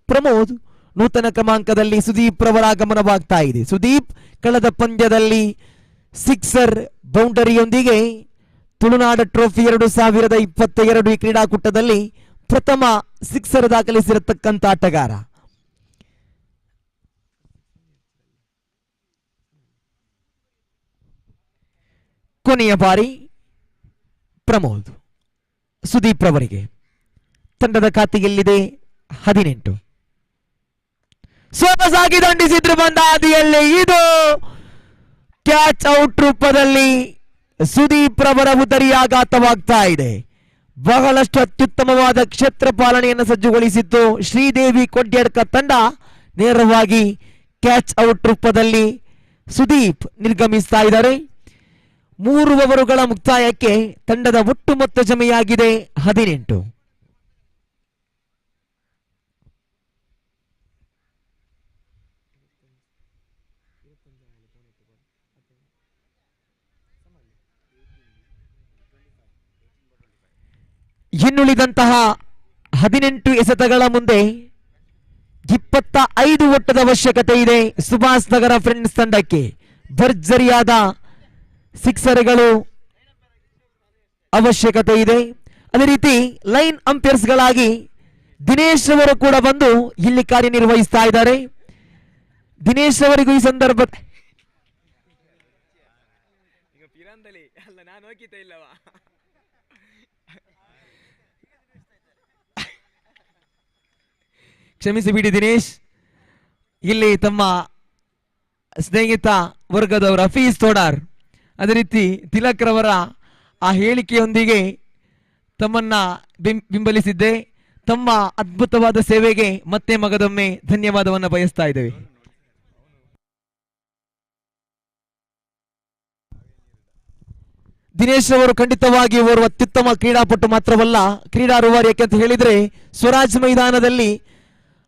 ಪ್ರಮೋದ್ ನೂತನ ಕ್ರಮಾಂಕದಲ್ಲಿ ಸುದೀಪ್ ರವರ ಆಗಮನವಾಗ್ತಾ ಇದೆ. ಸುದೀಪ್ ಕಳೆದ ಪಂದ್ಯದಲ್ಲಿ ಸಿಕ್ಸರ್ ಬೌಂಡರಿಯೊಂದಿಗೆ ತುಳುನಾಡು ಟ್ರೋಫಿ 2022 ಈ ಕ್ರೀಡಾಕೂಟದಲ್ಲಿ ಪ್ರಥಮ ಸಿಕ್ಸರ್ ದಾಖಲಿಸಿರತಕ್ಕಂಥ ಆಟಗಾರ. ಕೊನೆಯ ಬಾರಿ ಪ್ರಮೋದ್ ಸುದೀಪ್ ರವರಿಗೆ ತಂಡದ ಖಾತೆಯಲ್ಲಿದೆ 18. ಸೊಗಸಾಗಿ ದಂಡಿಸಿದ್ರು ಬಂದ ಹಾದಿಯಲ್ಲಿ ಇದು ಕ್ಯಾಚ್ ಔಟ್ ರೂಪದಲ್ಲಿ ಸುದೀಪ್ ರವರ ಉದರಿ ಆಘಾತವಾಗ್ತಾ ಇದೆ. ಬಹಳಷ್ಟು ಅತ್ಯುತ್ತಮವಾದ ಕ್ಷೇತ್ರ ಪಾಲನೆಯನ್ನು ಸಜ್ಜುಗೊಳಿಸಿತ್ತು ಶ್ರೀದೇವಿ ಕೊಡ್ಯಡ್ಕ ತಂಡ. ನೇರವಾಗಿ ಕ್ಯಾಚ್ ಔಟ್ ರೂಪದಲ್ಲಿ ಸುದೀಪ್ ನಿರ್ಗಮಿಸ್ತಾ ಇದ್ದಾರೆ. 3 ಓವರುಗಳ ಮುಕ್ತಾಯಕ್ಕೆ ತಂಡದ ಒಟ್ಟು ಮೊತ್ತ ಜಮೆಯಾಗಿದೆ 18. ಇನ್ನುಳಿದಂತಹ 18 ಎಸೆತಗಳ ಮುಂದೆ 25 ಓಟದ ಅವಶ್ಯಕತೆ ಇದೆ ಸುಭಾಷ್ ನಗರ ಫ್ರೆಂಡ್ಸ್ ತಂಡಕ್ಕೆ. ಭರ್ಜರಿಯಾದ ಸಿಕ್ಸರ್ಗಳು ಅವಶ್ಯಕತೆ ಇದೆ. ಅದೇ ರೀತಿ ಲೈನ್ ಅಂಪೈರ್ಸ್ಗಳಾಗಿ ದಿನೇಶ್ ಅವರು ಕೂಡ ಬಂದು ಇಲ್ಲಿ ಕಾರ್ಯನಿರ್ವಹಿಸ್ತಾ ಇದ್ದಾರೆ. ದಿನೇಶ್ ಅವರಿಗೂ ಈ ಸಂದರ್ಭ ಕ್ಷಮಿಸಿ ಬಿಡಿ ದಿನೇಶ್, ಇಲ್ಲಿ ತಮ್ಮ ಸ್ನೇಹಿತ ವರ್ಗದವರ ಹಫೀಜ್ ತೋಡಾರ್ ಅದೇ ರೀತಿ ತಿಲಕ್ ರವರ ಆ ಹೇಳಿಕೆಯೊಂದಿಗೆ ತಮ್ಮನ್ನ ಬೆಂಬಲಿಸಿದ್ದೆ. ತಮ್ಮ ಅದ್ಭುತವಾದ ಸೇವೆಗೆ ಮತ್ತೆ ಮಗದೊಮ್ಮೆ ಧನ್ಯವಾದವನ್ನು ಬಯಸ್ತಾ ಇದ್ದೇವೆ. ದಿನೇಶ್ ಅವರು ಖಂಡಿತವಾಗಿ ಓರ್ವ ಅತ್ಯುತ್ತಮ ಕ್ರೀಡಾಪಟು ಮಾತ್ರವಲ್ಲ, ಕ್ರೀಡಾರುವಾರಿ. ಯಾಕೆಂತ ಹೇಳಿದ್ರೆ ಸ್ವರಾಜ್ ಮೈದಾನದಲ್ಲಿ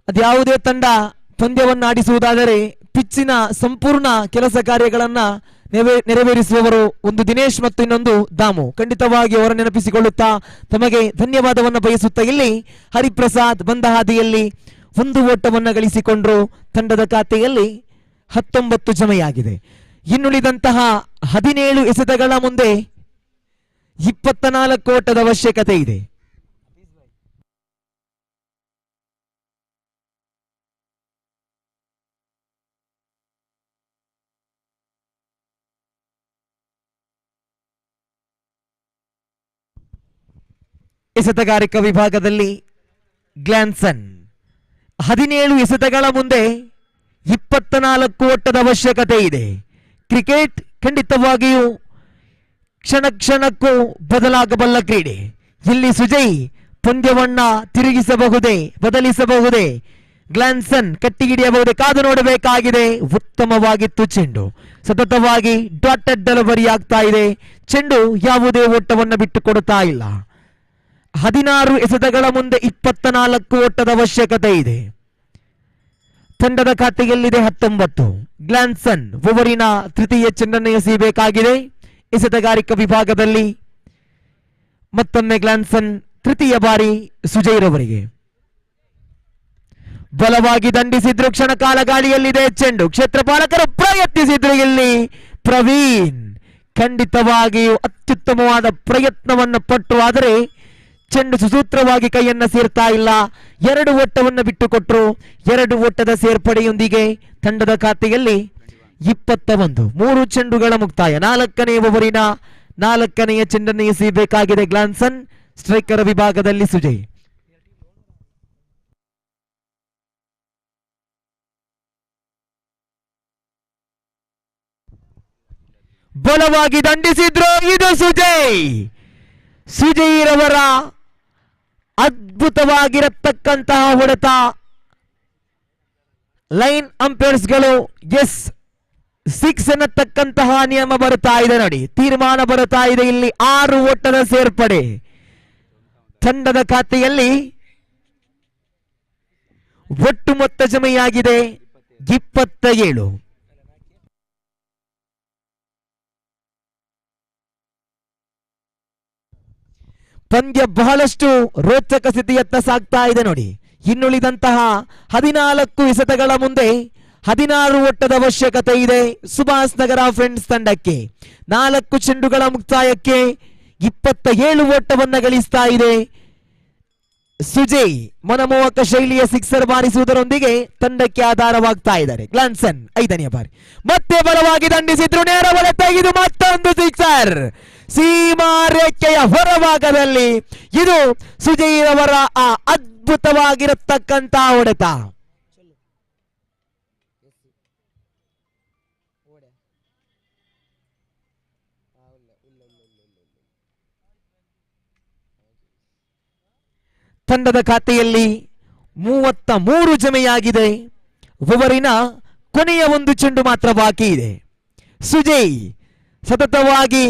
ಅದ್ಯಾವುದೇ ತಂಡ ಪಂದ್ಯವನ್ನು ಆಡಿಸುವುದಾದರೆ ಪಿಚ್ಚಿನ ಸಂಪೂರ್ಣ ಕೆಲಸ ಕಾರ್ಯಗಳನ್ನ ನೆರವೇರಿಸುವವರು ಒಂದು ದಿನೇಶ್ ಮತ್ತು ಇನ್ನೊಂದು ದಾಮು. ಖಂಡಿತವಾಗಿ ಅವರ ನೆನಪಿಸಿಕೊಳ್ಳುತ್ತಾ ತಮಗೆ ಧನ್ಯವಾದವನ್ನು ಬಯಸುತ್ತಾ ಇಲ್ಲಿ ಹರಿಪ್ರಸಾದ್ ಬಂದ ಹಾದಿಯಲ್ಲಿ 1 ಓಟವನ್ನು ಗಳಿಸಿಕೊಂಡ್ರು. ತಂಡದ ಖಾತೆಯಲ್ಲಿ 19 ಜಮೆಯಾಗಿದೆ. ಇನ್ನುಳಿದಂತಹ 17 ಎಸೆತಗಳ ಮುಂದೆ 24 ಓಟದ ಅವಶ್ಯಕತೆ ಇದೆ. ಎಸೆತಗಾರಿಕಾ ವಿಭಾಗದಲ್ಲಿ ಗ್ಲಾನ್ಸನ್ 17 ಎಸೆತಗಳ ಮುಂದೆ 24 ಓಟದ ಅವಶ್ಯಕತೆ ಇದೆ. ಕ್ರಿಕೆಟ್ ಖಂಡಿತವಾಗಿಯೂ ಕ್ಷಣ ಕ್ಷಣಕ್ಕೂ ಬದಲಾಗಬಲ್ಲ ಕ್ರೀಡೆ. ಇಲ್ಲಿ ಸುಜಯ್ ಪಂದ್ಯವನ್ನ ತಿರುಗಿಸಬಹುದೇ, ಬದಲಿಸಬಹುದೇ, ಗ್ಲಾನ್ಸನ್ ಕಟ್ಟಿ ಹಿಡಿಯಬಹುದೇ, ಕಾದು ನೋಡಬೇಕಾಗಿದೆ. ಉತ್ತಮವಾಗಿತ್ತು ಚೆಂಡು, ಸತತವಾಗಿ ಡಾಟೆಡ್ ಡೆಲಿವರಿ ಆಗ್ತಾ ಇದೆ. ಚೆಂಡು ಯಾವುದೇ ಓಟವನ್ನು ಬಿಟ್ಟು ಕೊಡುತ್ತಾ ಇಲ್ಲ. 16 ಎಸೆತಗಳ ಮುಂದೆ 24 ಓಟದ ಅವಶ್ಯಕತೆ ಇದೆ. ತಂಡದ ಖಾತೆಯಲ್ಲಿದೆ 19. ಗ್ಲಾನ್ಸನ್ ಓವರಿನ ತೃತೀಯ ಚೆಂಡನ್ನು ಎಸೆಯಬೇಕಾಗಿದೆ. ಎಸೆತಗಾರಿಕಾ ವಿಭಾಗದಲ್ಲಿ ಮತ್ತೊಮ್ಮೆ ಗ್ಲಾನ್ಸನ್ ತೃತೀಯ ಬಾರಿ ಸುಜೈರವರಿಗೆ ಬಲವಾಗಿ ದಂಡಿಸಿದ್ರು. ಕ್ಷಣ ಕಾಲ ಗಾಳಿಯಲ್ಲಿದೆ ಚೆಂಡು. ಕ್ಷೇತ್ರಪಾಲಕರು ಪ್ರಯತ್ನಿಸಿದ್ರು. ಇಲ್ಲಿ ಪ್ರವೀಣ್ ಖಂಡಿತವಾಗಿಯೂ ಅತ್ಯುತ್ತಮವಾದ ಪ್ರಯತ್ನವನ್ನು ಪಟ್ಟು, ಆದರೆ ಚೆಂಡು ಸುಸೂತ್ರವಾಗಿ ಕೈಯನ್ನ ಸೇರ್ತಾ ಇಲ್ಲ. 2 ಓಟವನ್ನು ಬಿಟ್ಟು ಕೊಟ್ಟರು. 2 ಓಟದ ಸೇರ್ಪಡೆಯೊಂದಿಗೆ ತಂಡದ ಖಾತೆಯಲ್ಲಿ 21. 3 ಚೆಂಡುಗಳ ಮುಕ್ತಾಯ. 4ನೇ ಓವರಿನ 4ನೆಯ ಚೆಂಡನ್ನು ಎಸೆಯಬೇಕಾಗಿದೆ ಗ್ಲಾನ್ಸನ್. ಸ್ಟ್ರೈಕರ್ ವಿಭಾಗದಲ್ಲಿ ಸುಜಯ್. ಬಲವಾಗಿ ದಂಡಿಸಿದ್ರು. ಇದು ಸುಜಯ್ರವರ ಅದ್ಭುತವಾಗಿರತಕ್ಕಂತಹ ಹೊಡೆತ. ಲೈನ್ ಅಂಪೈರ್ಸ್ಗಳು ಎಸ್ 6 ಅನ್ನತಕ್ಕಂತಹ ನಿಯಮ ಬರುತ್ತಾ ಇದೆ ನೋಡಿ, ತೀರ್ಮಾನ ಬರುತ್ತಾ ಇದೆ. ಇಲ್ಲಿ 6 ಓಟದ ಸೇರ್ಪಡೆ. ತಂಡದ ಖಾತೆಯಲ್ಲಿ ಒಟ್ಟು ಮೊತ್ತ ಜಮೆಯಾಗಿದೆ 27. ಪಂದ್ಯ ಬಹಳಷ್ಟು ರೋಚಕ ಸ್ಥಿತಿಯತ್ತ ಸಾಗ್ತಾ ಇದೆ ನೋಡಿ. ಇನ್ನುಳಿದಂತಹ 14 ಎಸೆತಗಳ ಮುಂದೆ 16 ಓಟದ ಅವಶ್ಯಕತೆ ಇದೆ ಸುಭಾಷ್ ನಗರ ಫ್ರೆಂಡ್ಸ್ ತಂಡಕ್ಕೆ. 4 ಚೆಂಡುಗಳ ಮುಕ್ತಾಯಕ್ಕೆ 27 ಓಟವನ್ನು ಗಳಿಸ್ತಾ ಇದೆ. ಸುಜಯ್ ಮನಮೋಹಕ ಶೈಲಿಯ ಸಿಕ್ಸರ್ ಬಾರಿಸುವುದರೊಂದಿಗೆ ತಂಡಕ್ಕೆ ಆಧಾರವಾಗ್ತಾ ಇದ್ದಾರೆ. ಗ್ಲಾನ್ಸನ್ 5ನೇ ಬಾರಿ ಮತ್ತೆ ಬಲವಾಗಿ ದಂಡಿಸಿದ್ರು. ನೇರ ಬಲ ತೆಗೆದು ಮತ್ತೊಂದು ಸಿಕ್ಸರ್ ಸೀಮಾ ರೇಖೆಯ ಹೊರಭಾಗದಲ್ಲಿ. ಇದು ಸುಜಯ್ ಅವರ ಆ ಅದ್ಭುತವಾಗಿರತಕ್ಕಂತ ಹೊಡೆತ. ತಂಡದ ಖಾತೆಯಲ್ಲಿ 33 ಜಮೆಯಾಗಿದೆ. ಓವರಿನ ಕೊನೆಯ 1 ಚೆಂಡು ಮಾತ್ರ ಬಾಕಿ ಇದೆ. ಸುಜಯ್ ಸತತವಾಗಿ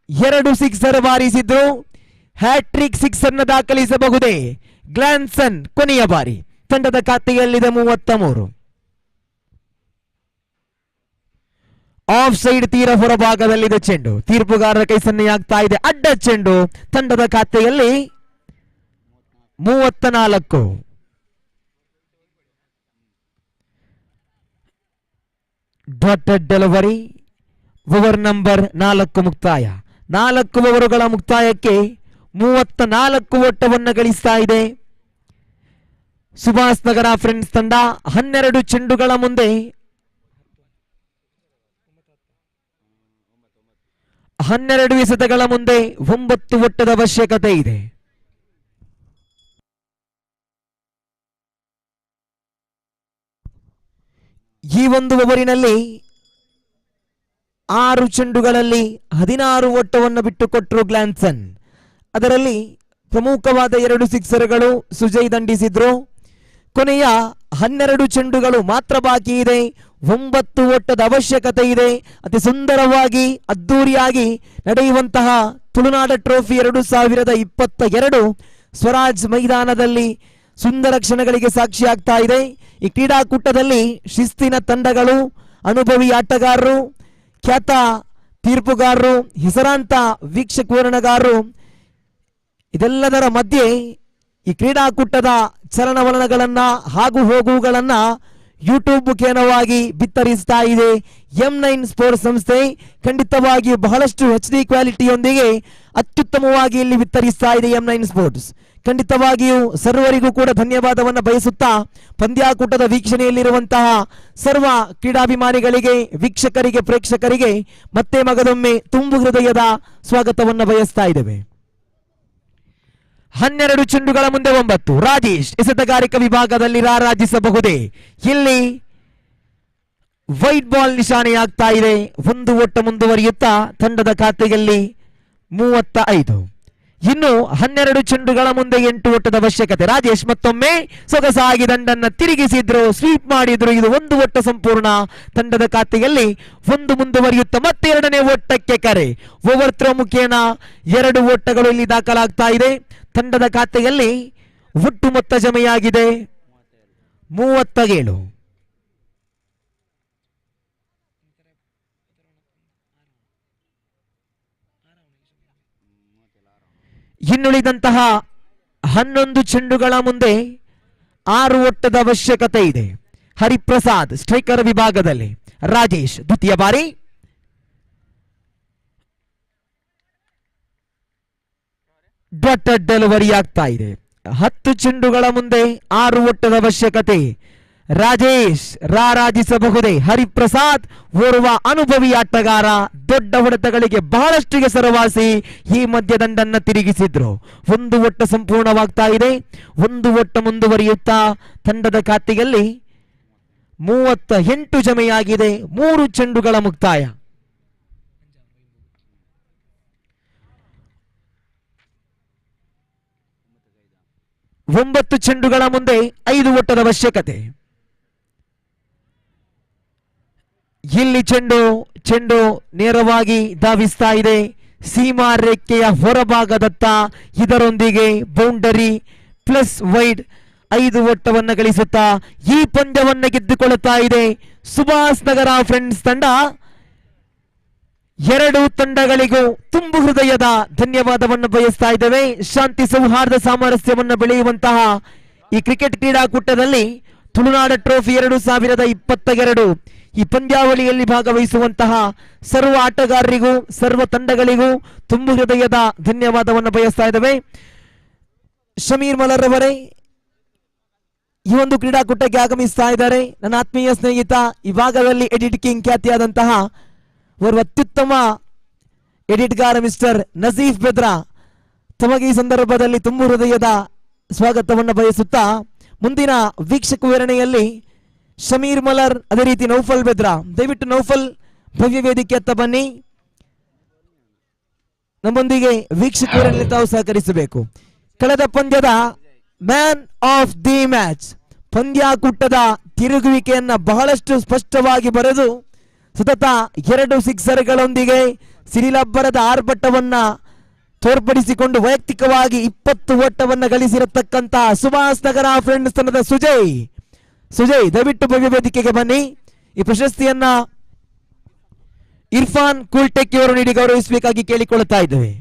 2 ಸಿಕ್ಸರ್ ಬಾರಿಸಿದ್ರು. ಹ್ಯಾಟ್ರಿಕ್ ಸಿಕ್ಸರ್ ದಾಖಲಿಸಬಹುದೇ? ಗ್ಲಾನ್ಸನ್ ಕೊನೆಯ ಬಾರಿ. ತಂಡದ ಖಾತೆಯಲ್ಲಿದೆ 33. ಆಫ್ ಸೈಡ್ ತೀರ ಹೊರಭಾಗದಲ್ಲಿದೆ ಚೆಂಡು. ತೀರ್ಪುಗಾರರ ಕೈ ಸನ್ನೆಯಾಗ್ತಾ ಇದೆ. ಅಡ್ಡ ಚೆಂಡು. ತಂಡದ ಖಾತೆಯಲ್ಲಿ 34. Dotted delivery. ಓವರ್ ನಂಬರ್ 4 ಮುಕ್ತಾಯ. 4 ಓವರುಗಳ ಮುಕ್ತಾಯಕ್ಕೆ 34 ಓಟವನ್ನು ಗಳಿಸ್ತಾ ಇದೆ ಸುಭಾಷ್ ನಗರ ಫ್ರೆಂಡ್ಸ್ ತಂಡ. 12 ಚೆಂಡುಗಳ ಮುಂದೆ 12 ಎಸೆತಗಳ ಮುಂದೆ 9 ಓಟದ ಅವಶ್ಯಕತೆ ಇದೆ. ಈ ಒಂದು ಓವರಿನಲ್ಲಿ 6 ಚೆಂಡುಗಳಲ್ಲಿ 16 ಓಟವನ್ನು ಬಿಟ್ಟುಕೊಟ್ಟರು ಗ್ಲಾನ್ಸನ್. ಅದರಲ್ಲಿ ಪ್ರಮುಖವಾದ 2 ಸಿಕ್ಸರ್ಗಳು ಸುಜಯ್ ದಂಡಿಸಿದ್ರು. ಕೊನೆಯ 12 ಚೆಂಡುಗಳು ಮಾತ್ರ ಬಾಕಿ ಇದೆ. 9 ಓಟದ ಅವಶ್ಯಕತೆ ಇದೆ. ಅತಿ ಸುಂದರವಾಗಿ ಅದ್ದೂರಿಯಾಗಿ ನಡೆಯುವಂತಹ ತುಳುನಾಡು ಟ್ರೋಫಿ 2022 ಸ್ವರಾಜ್ ಮೈದಾನದಲ್ಲಿ ಸುಂದರ ಕ್ಷಣಗಳಿಗೆ ಸಾಕ್ಷಿಯಾಗ್ತಾ ಇದೆ. ಈ ಕ್ರೀಡಾಕೂಟದಲ್ಲಿ ಶಿಸ್ತಿನ ತಂಡಗಳು, ಅನುಭವಿ ಆಟಗಾರರು, ಖ್ಯಾತ ತೀರ್ಪುಗಾರರು, ಹೆಸರಾಂತ ವೀಕ್ಷಕವರ್ಣಗಾರರು, ಇದೆಲ್ಲದರ ಮಧ್ಯೆ ಈ ಕ್ರೀಡಾಕೂಟದ ಚಲನವಲನಗಳನ್ನ ಹಾಗೂ ಹೋಗುಗಳನ್ನ ಯೂಟ್ಯೂಬ್ ಮುಖೇನವಾಗಿ ಬಿತ್ತರಿಸ್ತಾ ಇದೆ M9 ಸ್ಪೋರ್ಟ್ಸ್ ಸಂಸ್ಥೆ. ಖಂಡಿತವಾಗಿಯೂ ಬಹಳಷ್ಟು HD ಕ್ವಾಲಿಟಿಯೊಂದಿಗೆ ಅತ್ಯುತ್ತಮವಾಗಿ ಇಲ್ಲಿ ಬಿತ್ತರಿಸ್ತಾ ಇದೆ M9 ಸ್ಪೋರ್ಟ್ಸ್. ಖಂಡಿತವಾಗಿಯೂ ಸರ್ವರಿಗೂ ಕೂಡ ಧನ್ಯವಾದವನ್ನು ಬಯಸುತ್ತಾ ಪಂದ್ಯಾಕೂಟದ ವೀಕ್ಷಣೆಯಲ್ಲಿರುವಂತಹ ಸರ್ವ ಕ್ರೀಡಾಭಿಮಾನಿಗಳಿಗೆ, ವೀಕ್ಷಕರಿಗೆ, ಪ್ರೇಕ್ಷಕರಿಗೆ ಮತ್ತೆ ಮಗದೊಮ್ಮೆ ತುಂಬು ಹೃದಯದ ಸ್ವಾಗತವನ್ನು ಬಯಸ್ತಾ ಇದ್ದೇವೆ. 12 ಚೆಂಡುಗಳ ಮುಂದೆ 9. ರಾಜೇಶ್ ಎಸೆತಗಾರಿಕಾ ವಿಭಾಗದಲ್ಲಿ ರಾರಾಜಿಸಬಹುದೇ? ಇಲ್ಲಿ ವೈಟ್ ಬಾಲ್ ನಿಶಾನೆಯಾಗ್ತಾ ಇದೆ. ಒಂದು ಓಟ ಮುಂದುವರಿಯುತ್ತಾ ತಂಡದ ಖಾತೆಯಲ್ಲಿ 35. ಇನ್ನು 12 ಚೆಂಡುಗಳ ಮುಂದೆ 8 ಓಟದ ಅವಶ್ಯಕತೆ. ರಾಜೇಶ್ ಮತ್ತೊಮ್ಮೆ ಸೊಗಸಾಗಿ ದಂಡನ್ನ ತಿರುಗಿಸಿದ್ರು, ಸ್ವೀಪ್ ಮಾಡಿದ್ರು. ಇದು 1 ಓಟ ಸಂಪೂರ್ಣ. ತಂಡದ ಖಾತೆಯಲ್ಲಿ 1 ಮುಂದುವರಿಯುತ್ತಾ ಮತ್ತೆ 2ನೇ ಓಟಕ್ಕೆ ಕರೆ. ಓವರ್ ಥ್ರೋ ಮುಖೇನ 2 ಓಟಗಳು ಇಲ್ಲಿ ದಾಖಲಾಗ್ತಾ ಇದೆ. ತಂಡದ ಖಾತೆಯಲ್ಲಿ ಒಟ್ಟು ಮೊತ್ತ ಜಮೆಯಾಗಿದೆ 37. ಇನ್ನುಳಿದಂತಹ 11 ಚೆಂಡುಗಳ ಮುಂದೆ 6 ಓಟದ ಅವಶ್ಯಕತೆ ಇದೆ. ಹರಿಪ್ರಸಾದ್ ಸ್ಟ್ರೈಕರ್ ವಿಭಾಗದಲ್ಲಿ, ರಾಜೇಶ್ ದ್ವಿತೀಯ ಬಾರಿ. ಡಾಟೆಡ್ ಡೆಲಿವರಿ ಆಗ್ತಾ ಇದೆ. 10 ಚೆಂಡುಗಳ ಮುಂದೆ 6 ಓಟದ ಅವಶ್ಯಕತೆ. ರಾಜೇಶ್ ರಾರಾಜಿಸಬಹುದೇ? ಹರಿಪ್ರಸಾದ್ ಓರ್ವ ಅನುಭವಿ ಆಟಗಾರ, ದೊಡ್ಡ ಹೊಡೆತಗಳಿಗೆ ಬಹಳಷ್ಟು ಹೆಸರುವಾಸಿ. ಈ ಮಧ್ಯದಂಡನ್ನ ತಿರುಗಿಸಿದ್ರು. 1 ಓಟ ಸಂಪೂರ್ಣವಾಗ್ತಾ ಇದೆ. 1 ಓಟ ಮುಂದುವರಿಯುತ್ತಾ ತಂಡದ ಖಾತೆಯಲ್ಲಿ 38 ಜಮೆಯಾಗಿದೆ. 3 ಚೆಂಡುಗಳ ಮುಕ್ತಾಯ. ಒಂಬತ್ತು ಚೆಂಡುಗಳ ಮುಂದೆ 5 ಓಟದ ಅವಶ್ಯಕತೆ. ಇಲ್ಲಿ ಚೆಂಡು ನೇರವಾಗಿ ಧಾವಿಸ್ತಾ ಇದೆ ಸೀಮಾ ರೇಖೆಯ ಹೊರಭಾಗದತ್ತ. ಇದರೊಂದಿಗೆ ಬೌಂಡರಿ ಪ್ಲಸ್ ವೈಡ್ 5 ಓಟವನ್ನು ಗಳಿಸುತ್ತಾ ಈ ಪಂದ್ಯವನ್ನು ಗೆದ್ದುಕೊಳ್ಳುತ್ತಾ ಇದೆ ಸುಭಾಷ್ ನಗರ ಫ್ರೆಂಡ್ಸ್ ತಂಡ. 2 ತಂಡಗಳಿಗೂ ತುಂಬು ಹೃದಯದ ಧನ್ಯವಾದವನ್ನು ಬಯಸ್ತಾ ಇದ್ದೇವೆ. ಶಾಂತಿ ಸೌಹಾರ್ದ ಸಾಮರಸ್ಯವನ್ನು ಬೆಳೆಯುವಂತಹ ಈ ಕ್ರಿಕೆಟ್ ಕ್ರೀಡಾಕೂಟದಲ್ಲಿ ತುಳುನಾಡು ಟ್ರೋಫಿ 2022 ಈ ಪಂದ್ಯಾವಳಿಯಲ್ಲಿ ಭಾಗವಹಿಸುವಂತಹ ಸರ್ವ ಆಟಗಾರರಿಗೂ ಸರ್ವ ತಂಡಗಳಿಗೂ ತುಂಬು ಹೃದಯದ ಧನ್ಯವಾದವನ್ನು ಬಯಸ್ತಾ ಇದ್ದೇವೆ. ಶಮೀರ್ ಮಲರ್ ಅವರೇ ಈ ಒಂದು ಕ್ರೀಡಾಕೂಟಕ್ಕೆ ಆಗಮಿಸ್ತಾ ಇದ್ದಾರೆ. ನನ್ನ ಆತ್ಮೀಯ ಸ್ನೇಹಿತ, ಈ ಭಾಗದಲ್ಲಿ ಎಡಿಟ್ ಕಿಂಗ್ ಖ್ಯಾತಿಯಾದಂತಹ ಓರ್ವ ಅತ್ಯುತ್ತಮ ಎಡಿಟ್ಗಾರ ಮಿಸ್ಟರ್ ನಜೀಫ್ ಬೆದ್ರಾ ತಮಗೆ ಈ ಸಂದರ್ಭದಲ್ಲಿ ತುಂಬು ಹೃದಯದ ಸ್ವಾಗತವನ್ನು ಬಯಸುತ್ತಾ ಮುಂದಿನ ವೀಕ್ಷಕ ವಿವರಣೆಯಲ್ಲಿ ಶಮೀರ್ ಮಲರ್, ಅದೇ ರೀತಿ ನೌಫಲ್ ಬೆದ್ರಾ, ದಯವಿಟ್ಟು ನೌಫಲ್ ಭವ್ಯ ವೇದಿಕೆಯತ್ತ ಬನ್ನಿ. ನಮ್ಮೊಂದಿಗೆ ವೀಕ್ಷಕ ವಿವರಣೆಯಲ್ಲಿ ತಾವು ಸಹಕರಿಸಬೇಕು. ಕಳೆದ ಪಂದ್ಯದ ಮ್ಯಾನ್ ಆಫ್ ದಿ ಮ್ಯಾಚ್, ಪಂದ್ಯಾಕೂಟದ ತಿರುಗುವಿಕೆಯನ್ನ ಬಹಳಷ್ಟು ಸ್ಪಷ್ಟವಾಗಿ ಬರೆದು ಸತತ 2 ಸಿಕ್ಸರ್ಗಳೊಂದಿಗೆ ಸಿಡಿಲಬ್ಬರದ ಆರ್ಭಟವನ್ನ ತೋರ್ಪಡಿಸಿಕೊಂಡು ವೈಯಕ್ತಿಕವಾಗಿ 20 ಓಟವನ್ನು ಗಳಿಸಿರತಕ್ಕಂತಹ ಸುಭಾಷ್ ನಗರ ಫ್ರೆಂಡ್ಸ್ ತಂಡದ ಸುಜಯ್ ದಯವಿಟ್ಟು ಭವ್ಯ ವೇದಿಕೆಗೆ ಬನ್ನಿ. ಈ ಪ್ರಶಸ್ತಿಯನ್ನ ಇರ್ಫಾನ್ ಕೂಲ್ಟೆಕ್ ಅವರು ನೀಡಿ ಗೌರವಿಸಬೇಕಾಗಿ ಕೇಳಿಕೊಳ್ಳುತ್ತಾ ಇದ್ದೇವೆ.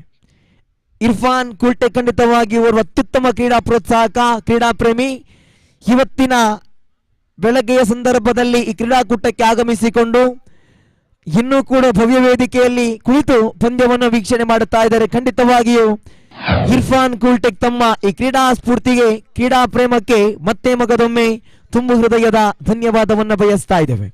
ಇರ್ಫಾನ್ ಕೂಲ್ಟೆಕ್ ಖಂಡಿತವಾಗಿ ಓರ್ವ ಅತ್ಯುತ್ತಮ ಕ್ರೀಡಾ ಪ್ರೋತ್ಸಾಹಕ, ಕ್ರೀಡಾ ಪ್ರೇಮಿ. ಇವತ್ತಿನ ಬೆಳಗ್ಗೆಯ ಸಂದರ್ಭದಲ್ಲಿ ಈ ಕ್ರೀಡಾಕೂಟಕ್ಕೆ ಆಗಮಿಸಿಕೊಂಡು ಇನ್ನೂ ಕೂಡ ಭವ್ಯ ವೇದಿಕೆಯಲ್ಲಿ ಕುಳಿತು ಪಂದ್ಯವನ್ನು ವೀಕ್ಷಣೆ ಮಾಡುತ್ತಾ ಇದ್ದಾರೆ. ಖಂಡಿತವಾಗಿಯೂ ಇರ್ಫಾನ್ ಕೂಲ್ಟೆಕ್ ತಮ್ಮ ಈ ಕ್ರೀಡಾ ಸ್ಫೂರ್ತಿಗೆ, ಕ್ರೀಡಾ ಪ್ರೇಮಕ್ಕೆ ಮತ್ತೆ ಮಗದೊಮ್ಮೆ ತುಂಬು ಹೃದಯದ ಧನ್ಯವಾದವನ್ನು ಬಯಸ್ತಾ ಇದ್ದೇವೆ.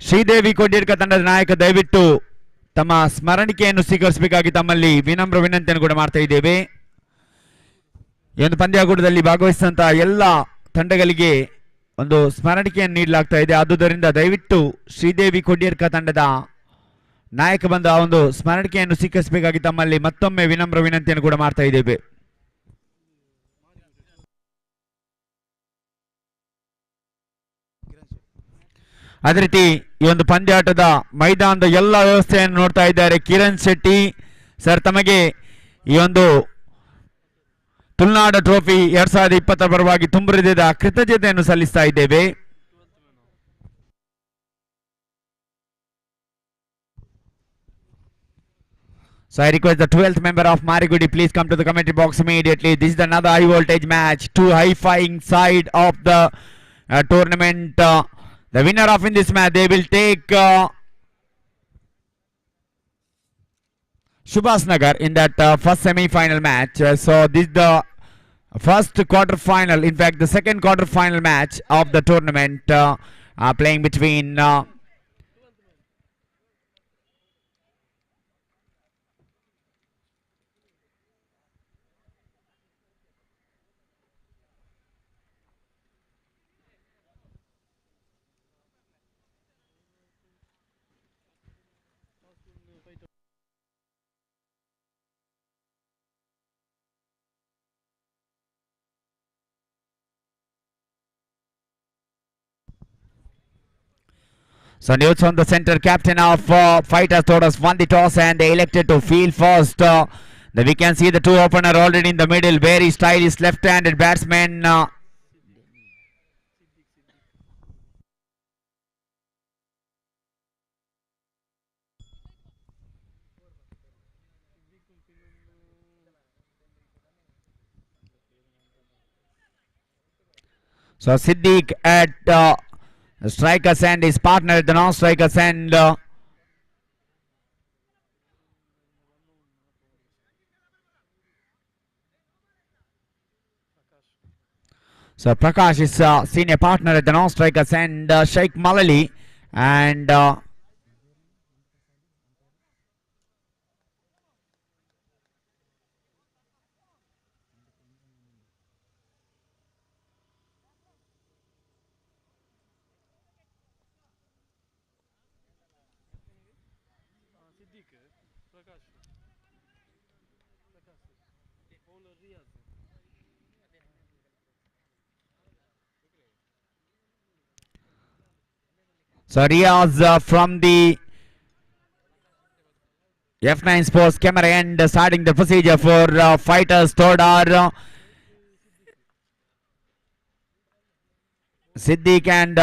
ಶ್ರೀದೇವಿ ಕೊಡ್ಯಡ್ಕ ತಂಡದ ನಾಯಕ ದಯವಿಟ್ಟು ತಮ್ಮ ಸ್ಮರಣಿಕೆಯನ್ನು ಸ್ವೀಕರಿಸಬೇಕಾಗಿ ತಮ್ಮಲ್ಲಿ ವಿನಮ್ರ ವಿನಂತಿಯನ್ನು ಕೂಡ ಮಾಡ್ತಾ ಇದ್ದೇವೆ. ಈ ಒಂದು ಪಂದ್ಯಾಕೂಟದಲ್ಲಿ ಭಾಗವಹಿಸಿದಂತಹ ಎಲ್ಲ ತಂಡಗಳಿಗೆ ಒಂದು ಸ್ಮರಣಿಕೆಯನ್ನು ನೀಡಲಾಗ್ತಾ ಇದೆ. ಆದುದರಿಂದ ದಯವಿಟ್ಟು ಶ್ರೀದೇವಿ ಕೊಡ್ಯಡ್ಕ ತಂಡದ ನಾಯಕ ಬಂದ ಆ ಒಂದು ಸ್ಮರಣಿಕೆಯನ್ನು ಸ್ವೀಕರಿಸಬೇಕಾಗಿ ತಮ್ಮಲ್ಲಿ ಮತ್ತೊಮ್ಮೆ ವಿನಮ್ರ ವಿನಂತಿಯನ್ನು ಕೂಡ ಮಾಡ್ತಾ ಇದ್ದೇವೆ. ಅದೇ ರೀತಿ ಈ ಒಂದು ಪಂದ್ಯಾಟದ ಮೈದಾನದ ಎಲ್ಲ ವ್ಯವಸ್ಥೆಯನ್ನು ನೋಡ್ತಾ ಇದ್ದಾರೆ ಕಿರಣ್ ಶೆಟ್ಟಿ ಸರ್. ತಮಗೆ ಈ ಒಂದು ತುಳುನಾಡು ಟ್ರೋಫಿ 2020 ಪರವಾಗಿ ತುಂಬ ಹೃದಯದ ಕೃತಜ್ಞತೆಯನ್ನು ಸಲ್ಲಿಸ್ತಾ ಇದ್ದೇವೆ. So I request the 12th member of Marigudi please come to the commentary box immediately. This is another high voltage match. Two high-flying side of the tournament. The winner of in this match, they will take Shubhas Nagar in that first semi-final match. So this is the first quarter-final, in fact the second quarter-final match of the tournament playing between So news from the center captain of Fighters Todas won the toss and they elected to field first. Then we can see the two opener already in the middle. Very stylish left-handed batsman. So Siddiq at strikers and his partner at the non-strikers end. So Prakash is senior partner at the non-strikers end. Sheikh Malali and so Riaz from the F9 Sports camera end starting the procedure for Fighters Todar. Siddiq and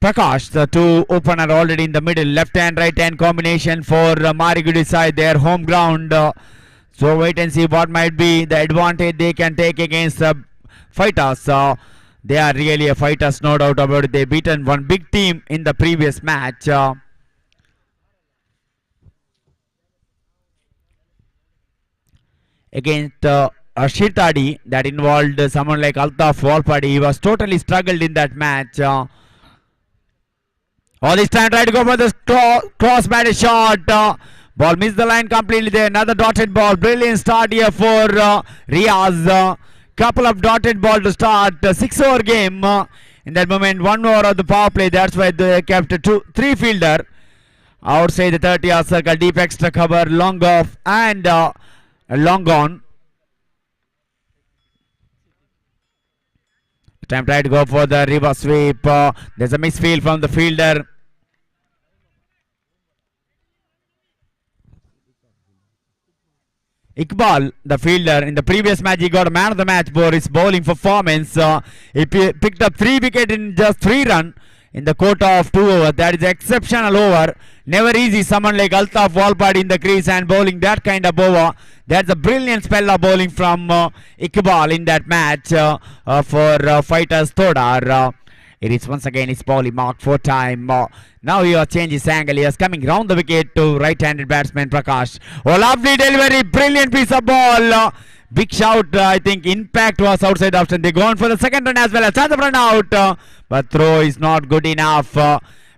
Prakash, the two opener already in the middle. Left hand, right hand combination for Marigudi side, their home ground. So wait and see what might be the advantage they can take against Fighters. They are really a fighters, no doubt about it. They beaten one big team in the previous match. Against Ashitadi, that involved someone like Altaf Walpadi. He was totally struggled in that match. All this time try to go for the cross-batted shot. Ball missed the line completely there. Another dotted ball. Brilliant start here for Riaz. Couple of dotted ball to start. 6-over game. In that moment, 1 over of the power play. That's why they kept a 3 fielder. Outside the 30-yard circle. Deep extra cover. Long off and long gone. Time try to go for the reverse sweep. There's a misfield from the fielder. Iqbal, the fielder, in the previous match he got a man of the match for his bowling performance. He picked up 3 wickets in just 3 runs in the quota of 2 overs. That is exceptional over. Never easy someone like Altaf Walpadi in the crease and bowling that kind of over. That's a brilliant spell of bowling from Iqbal in that match for Fighters Todar. It is once again his bowling mark for time. Now he has changed his angle. He is coming round the wicket to right-handed batsman Prakash. Oh, lovely delivery. Brilliant piece of ball. Big shout, I think impact was outside option. They gone for the second run as well. A chance of run out, but throw is not good enough.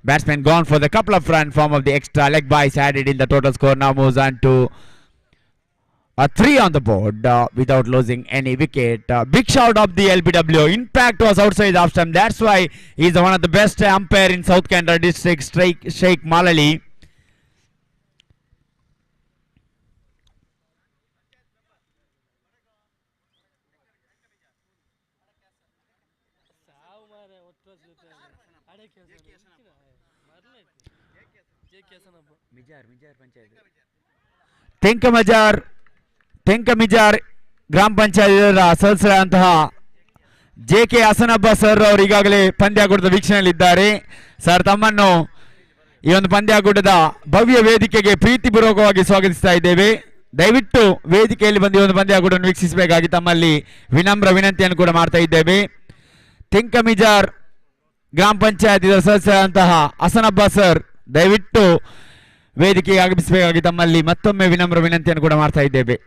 Batsman gone for the couple of run form of the extra leg byes added in the total score. Now moves on to a 3 on the board without losing any wicket. Big shout of the LBW. Impact was outside off stump. That's why he's one of the best umpire in South Canara district, Sheikh Malali. Mijar ಗ್ರಾಮ ಪಂಚಾಯತ್ ಸದಸ್ಯರಾದಂತಹ JK ಹಸನಬ್ಬ ಸರ್ ಅವರು ಈಗಾಗಲೇ ಪಂದ್ಯಾಕೂಟದ ವೀಕ್ಷಣೆಯಲ್ಲಿದ್ದಾರೆ. ಸರ್, ತಮ್ಮನ್ನು ಈ ಒಂದು ಪಂದ್ಯಾಕೂಟದ ಭವ್ಯ ವೇದಿಕೆಗೆ ಪ್ರೀತಿಪೂರ್ವಕವಾಗಿ ಸ್ವಾಗತಿಸ್ತಾ ಇದ್ದೇವೆ. ದಯವಿಟ್ಟು ವೇದಿಕೆಯಲ್ಲಿ ಬಂದು ಈ ಒಂದು ಪಂದ್ಯಾಕೂಟವನ್ನು ವೀಕ್ಷಿಸಬೇಕಾಗಿ ತಮ್ಮಲ್ಲಿ ವಿನಮ್ರ ವಿನಂತಿಯನ್ನು ಕೂಡ ಮಾಡ್ತಾ ಇದ್ದೇವೆ. ಮಿಜಾರ್ ಗ್ರಾಮ ಪಂಚಾಯತ್ ಸದಸ್ಯರಾದಂತಹ ಹಸನಬ್ಬ ಸರ್ ದಯವಿಟ್ಟು ವೇದಿಕೆಗೆ ಆಗಮಿಸಬೇಕಾಗಿ ತಮ್ಮಲ್ಲಿ ಮತ್ತೊಮ್ಮೆ ವಿನಮ್ರ ವಿನಂತಿಯನ್ನು ಕೂಡ ಮಾಡ್ತಾ ಇದ್ದೇವೆ.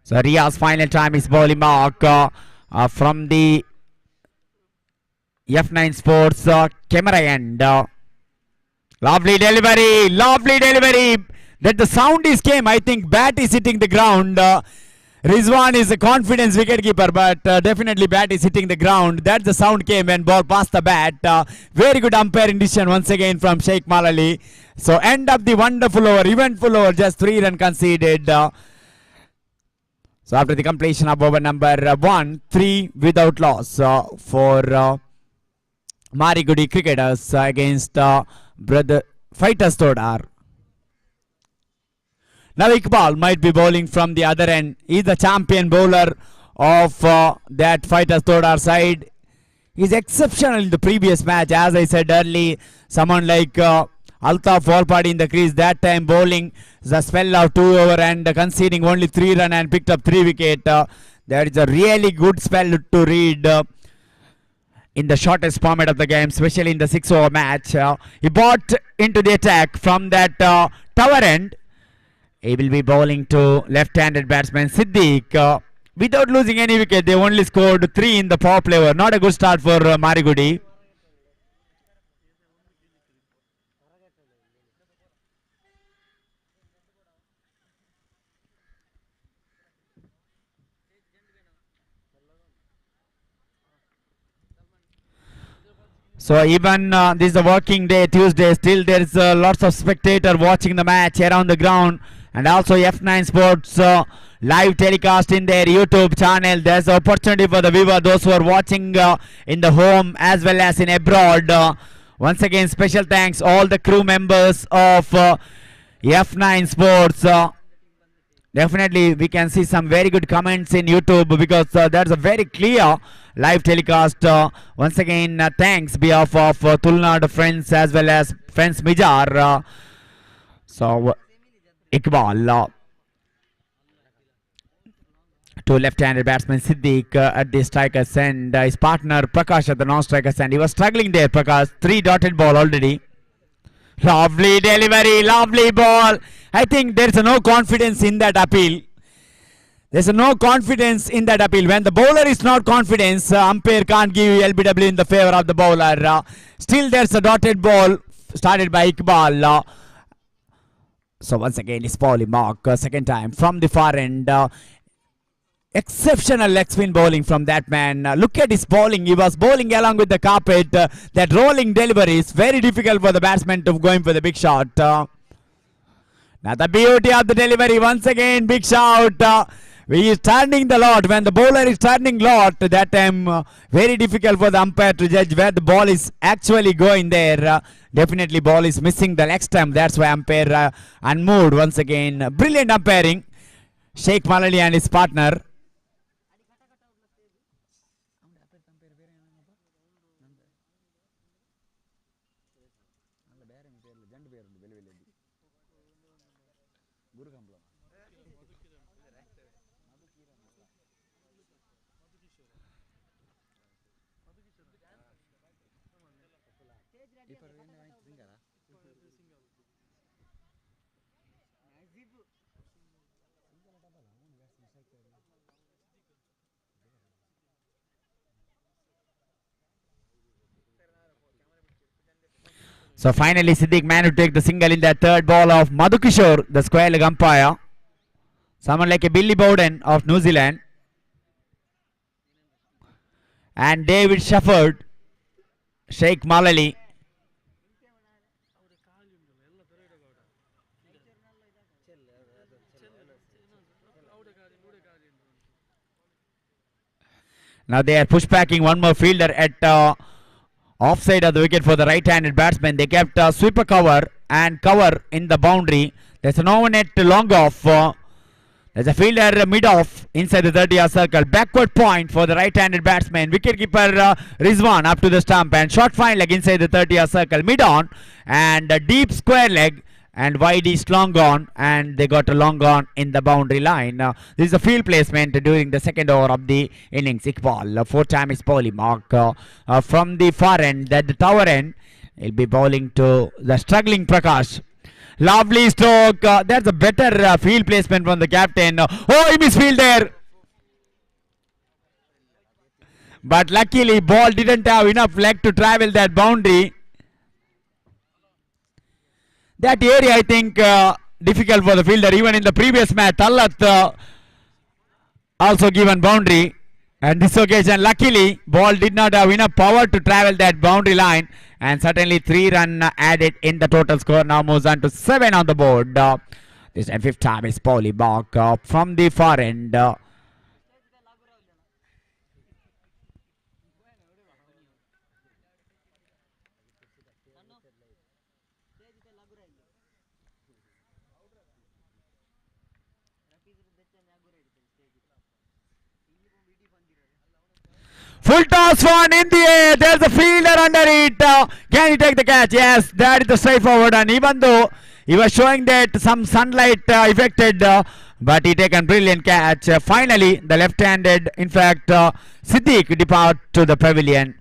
So Ria's final time is bowling mark from the F9 Sports camera end. Lovely delivery. That the sound is came. I think bat is hitting the ground. Rizwan is a confidence wicketkeeper, but definitely bat is hitting the ground. That's the sound came when ball passed the bat. Very good umpiring decision once again from Sheikh Malali. So end up the wonderful over, eventful over, just 3 run conceded. So after the completion of over number 1, 3 without loss for Marigudi cricketers against brother Fighters Todar. Now Iqbal might be bowling from the other end. He's the champion bowler of that Fighters Todar side. He's exceptional in the previous match. As I said earlier, someone like Altaf Walpadi in the crease, that time bowling the spell of 2 over and conceding only 3 run and picked up 3 wicket. That is a really good spell to read in the shortest format of the game, especially in the 6 over match. He bought into the attack from that tower end. He will be bowling to left-handed batsman Siddiq. Without losing any wicket, they only scored 3 in the power play over. Not a good start for Marigudi. So even this is a working day, Tuesday, still there is lots of spectator watching the match around the ground, and also F9 Sports live telecast in their YouTube channel. There's an opportunity for the viewer, those who are watching in the home as well as in abroad. Once again, special thanks all the crew members of F9 Sports. Definitely we can see some very good comments in YouTube because that's a very clear live telecast. Once again, thanks behalf of Tulunadu friends as well as friends Mijar. So Iqbal to left-handed batsman Siddiq at the striker's end. His partner Prakash at the non-striker's end. He was struggling there, Prakash. 3 dotted ball already. Lovely delivery, lovely ball. I think there's no confidence in that appeal. There's no confidence in that appeal. When the bowler is not confident, umpire can't give LBW in the favor of the bowler. Still there's a dotted ball started by Iqbal. So once again it's bowling mark, second time from the far end. Exceptional leg spin bowling from that man. Look at his bowling. He was bowling along with the carpet. That rolling delivery is very difficult for the batsman to go in for the big shot. Now the beauty of the delivery. Once again, big shout. He is turning the lot. When the bowler is turning lot, that time very difficult for the umpire to judge where the ball is actually going there. Definitely ball is missing the next time. That's why umpire unmoved once again. Brilliant umpiring. Sheikh Malali and his partner. So finally, Siddiq managed to take the single in the third ball of Madhukishore, the square leg umpire. Someone like a Billy Bowden of New Zealand. And David Shepherd, Sheikh Malali. Now they are pushbacking one more fielder at offside of the wicket for the right-handed batsman. They kept sweeper cover and cover in the boundary. There's no one at long off. There's a fielder mid-off inside the 30-yard circle. Backward point for the right-handed batsman. Wicketkeeper Rizwan up to the stump and short fine leg inside the 30-yard circle. Mid-on and a deep square leg. And wide is long gone, and they got a long gone in the boundary line. This is a field placement during the second over of the innings. Iqbal, 4-time is bowling mark from the far end, that the tower end. He'll be bowling to the struggling Prakash. Lovely stroke. That's a better field placement from the captain. Oh, he misfield there. But luckily, ball didn't have enough leg to travel that boundary. That area, I think, difficult for the fielder. Even in the previous match, Tallat also given boundary. And this occasion, luckily, ball did not have enough power to travel that boundary line. And certainly 3 runs added in the total score. Now moves on to 7 on the board. This time, 5th time is Paulie Bach from the far end. Full toss one in the air. There's a fielder under it. Can he take the catch? Yes, that is the straightforward. And even though he was showing that some sunlight affected, but he taken brilliant catch. Finally, the left-handed, in fact, Siddiq depart to the pavilion.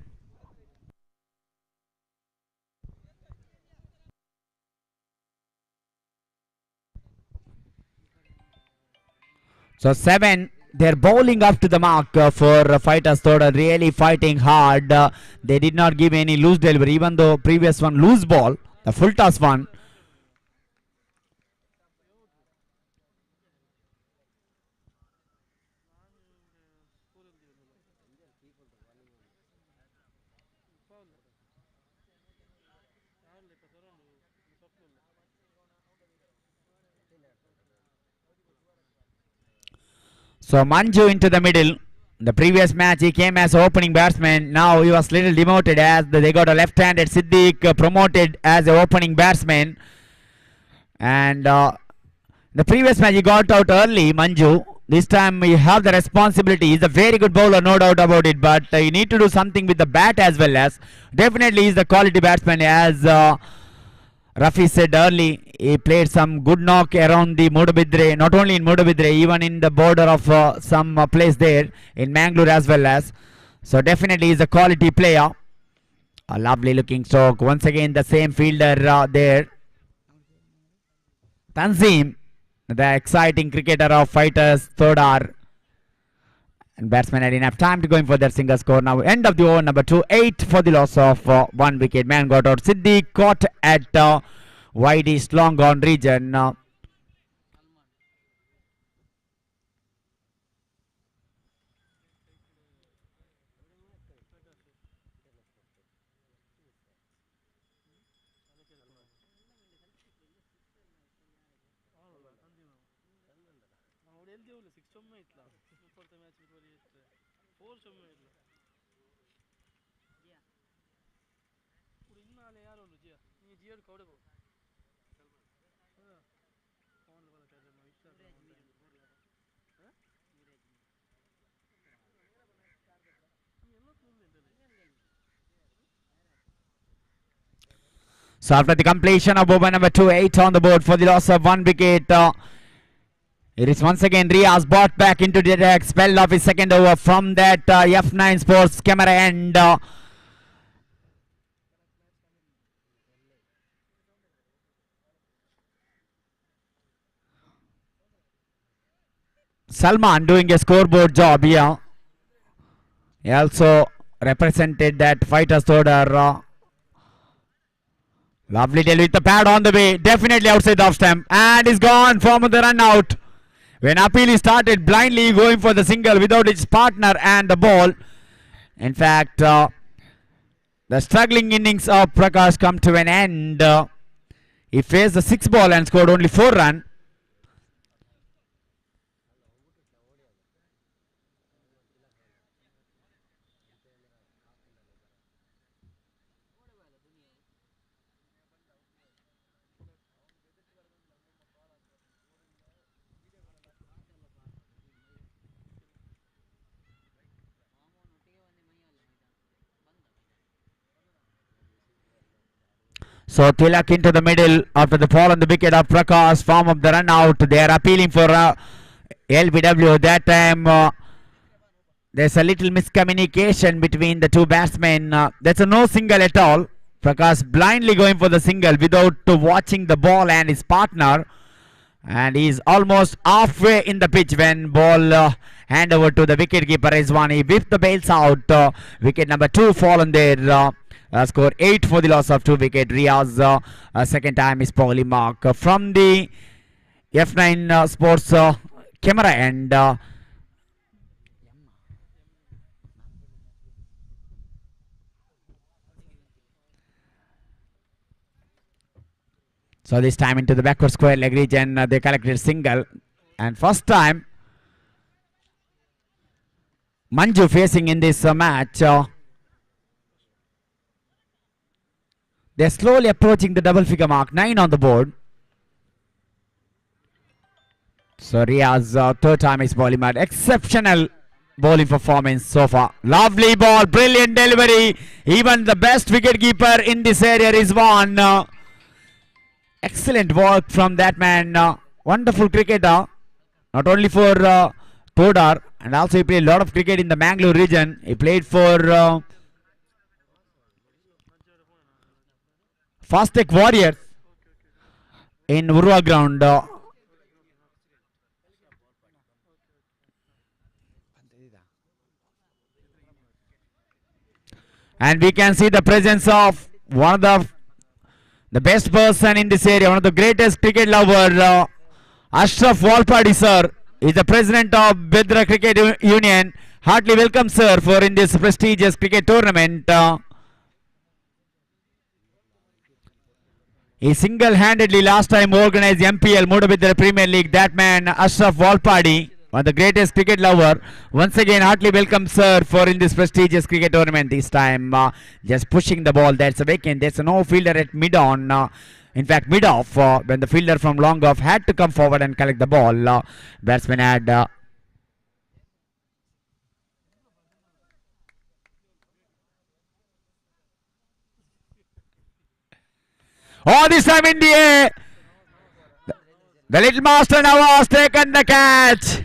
So 7. They're bowling up to the mark for fighters. Thoda really fighting hard. They did not give any loose delivery, even though previous one loose ball, the full toss one. So Manju into the middle. The previous match he came as opening batsman. Now he was little demoted as they got a left-handed Siddiq promoted as a opening batsman. And the previous match he got out early, Manju. This time he have the responsibility. He's a very good bowler, no doubt about it. But you need to do something with the bat as well as. Definitely he's the quality batsman, as Rafi said early. He played some good knock around the Mudabidre, not only in Mudabidre, even in the border of some place there in Mangalore as well as. So definitely he's a quality player. A lovely looking stroke. Once again the same fielder there. Tanzim, the exciting cricketer of fighters, Thodar. And batsman had enough time to go in for their single score. Now end of the over number 2, 8 for the loss of 1 wicket. Man got out. Siddiq caught at wide east long gone region. So after the completion of over number 2, 8 on the board for the loss of 1 wicket. It is once again Riaz brought back into the attack, spelled off his second over from that F9 Sports camera end. Salman doing a scoreboard job here. He also represented that fighters order. Lovely deal with the pad on the way. Definitely outside the off stump. And is gone from the run out. When Apili started blindly going for the single without his partner and the ball. In fact, the struggling innings of Prakash come to an end. He faced the 6 ball and scored only 4 runs. So Tilak into the middle after the fall on the wicket of Prakash, form of the run out. They are appealing for LBW. That time there's a little miscommunication between the two batsmen. That's a no single at all. Prakash blindly going for the single without watching the ball and his partner. And he's almost halfway in the pitch when ball hand over to the wicket keeper Rizwani. Whipped the bails out. Wicket number 2 fallen there. Score 8 for the loss of 2 wicket. Riaz second time is poorly mark from the F9 Sports camera end. So this time into the backward square leg region, they collected single, and first time Manju facing in this match. They're slowly approaching the double figure mark. 9 on the board. So Riaz third time is bowling at exceptional bowling performance so far. Lovely ball, brilliant delivery. Even the best wicket keeper in this area is one. Excellent work from that man. Wonderful cricketer. Not only for Todar, and also he played a lot of cricket in the Mangalore region. He played for Fastech Warriors in Urva ground. And we can see the presence of one of the best person in this area, one of the greatest cricket lover, Ashraf Walpadi sir, is the president of Bedra Cricket Union. Heartily welcome sir for in this prestigious cricket tournament. He single-handedly last time organized MPL Mudabidra Premier League. That man Ashraf Walpadi, one of the greatest cricket lover. Once again, heartily welcome sir for in this prestigious cricket tournament. This time just pushing the ball. That's a vacant. There's no fielder at mid-on. In fact, mid-off when the fielder from long off had to come forward and collect the ball. Batsman had oh, this time in the air. The little master now has taken the catch.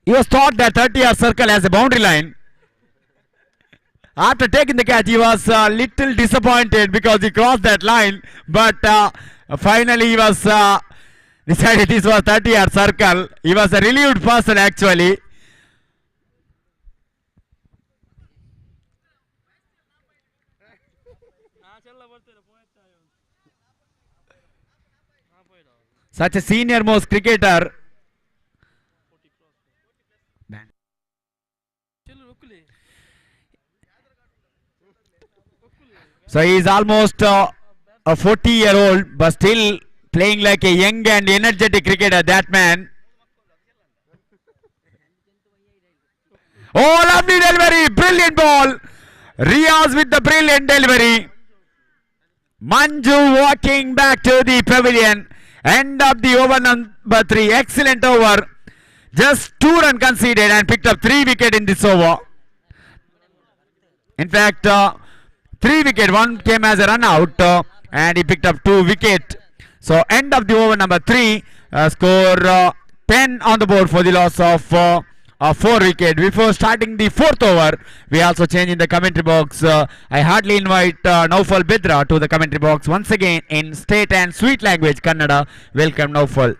He was thought that 30-yard circle as a boundary line. After taking the catch, he was a little disappointed because he crossed that line. But finally, he was decided this was 30-yard circle. He was a relieved person actually. Such a senior most cricketer. So he is almost a 40-year-old, but still playing like a young and energetic cricketer, that man. Oh, lovely delivery, brilliant ball. Riaz with the brilliant delivery. Manju walking back to the pavilion. End of the over number 3. Excellent over. Just 2 runs conceded and picked up 3 wickets in this over. In fact, 3 wickets. 1 came as a run out and he picked up 2 wickets. So end of the over number 3. Score 10 on the board for the loss of a 4 wicket. Before starting the 4th over, we also change in the commentary box. I hardly invite Naufal Bidra to the commentary box once again in state and sweet language Kannada. Welcome Naufal.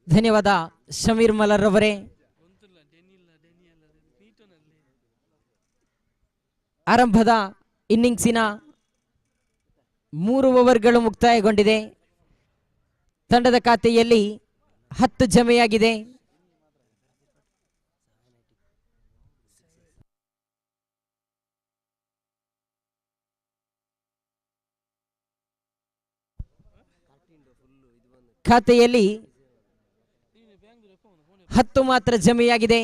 ಧನ್ಯವಾದ ಶಮೀರ್ ಮಲರ್ ಅವರೇ. ಆರಂಭದ ಇನ್ನಿಂಗ್ಸಿನ 3 ಓವರ್ಗಳು ಮುಕ್ತಾಯಗೊಂಡಿದೆ. ತಂಡದ ಖಾತೆಯಲ್ಲಿ 10 ಜಮೆಯಾಗಿದೆ. ಖಾತೆಯಲ್ಲಿ 10 ಮಾತ್ರ ಜಮೆಯಾಗಿದೆ.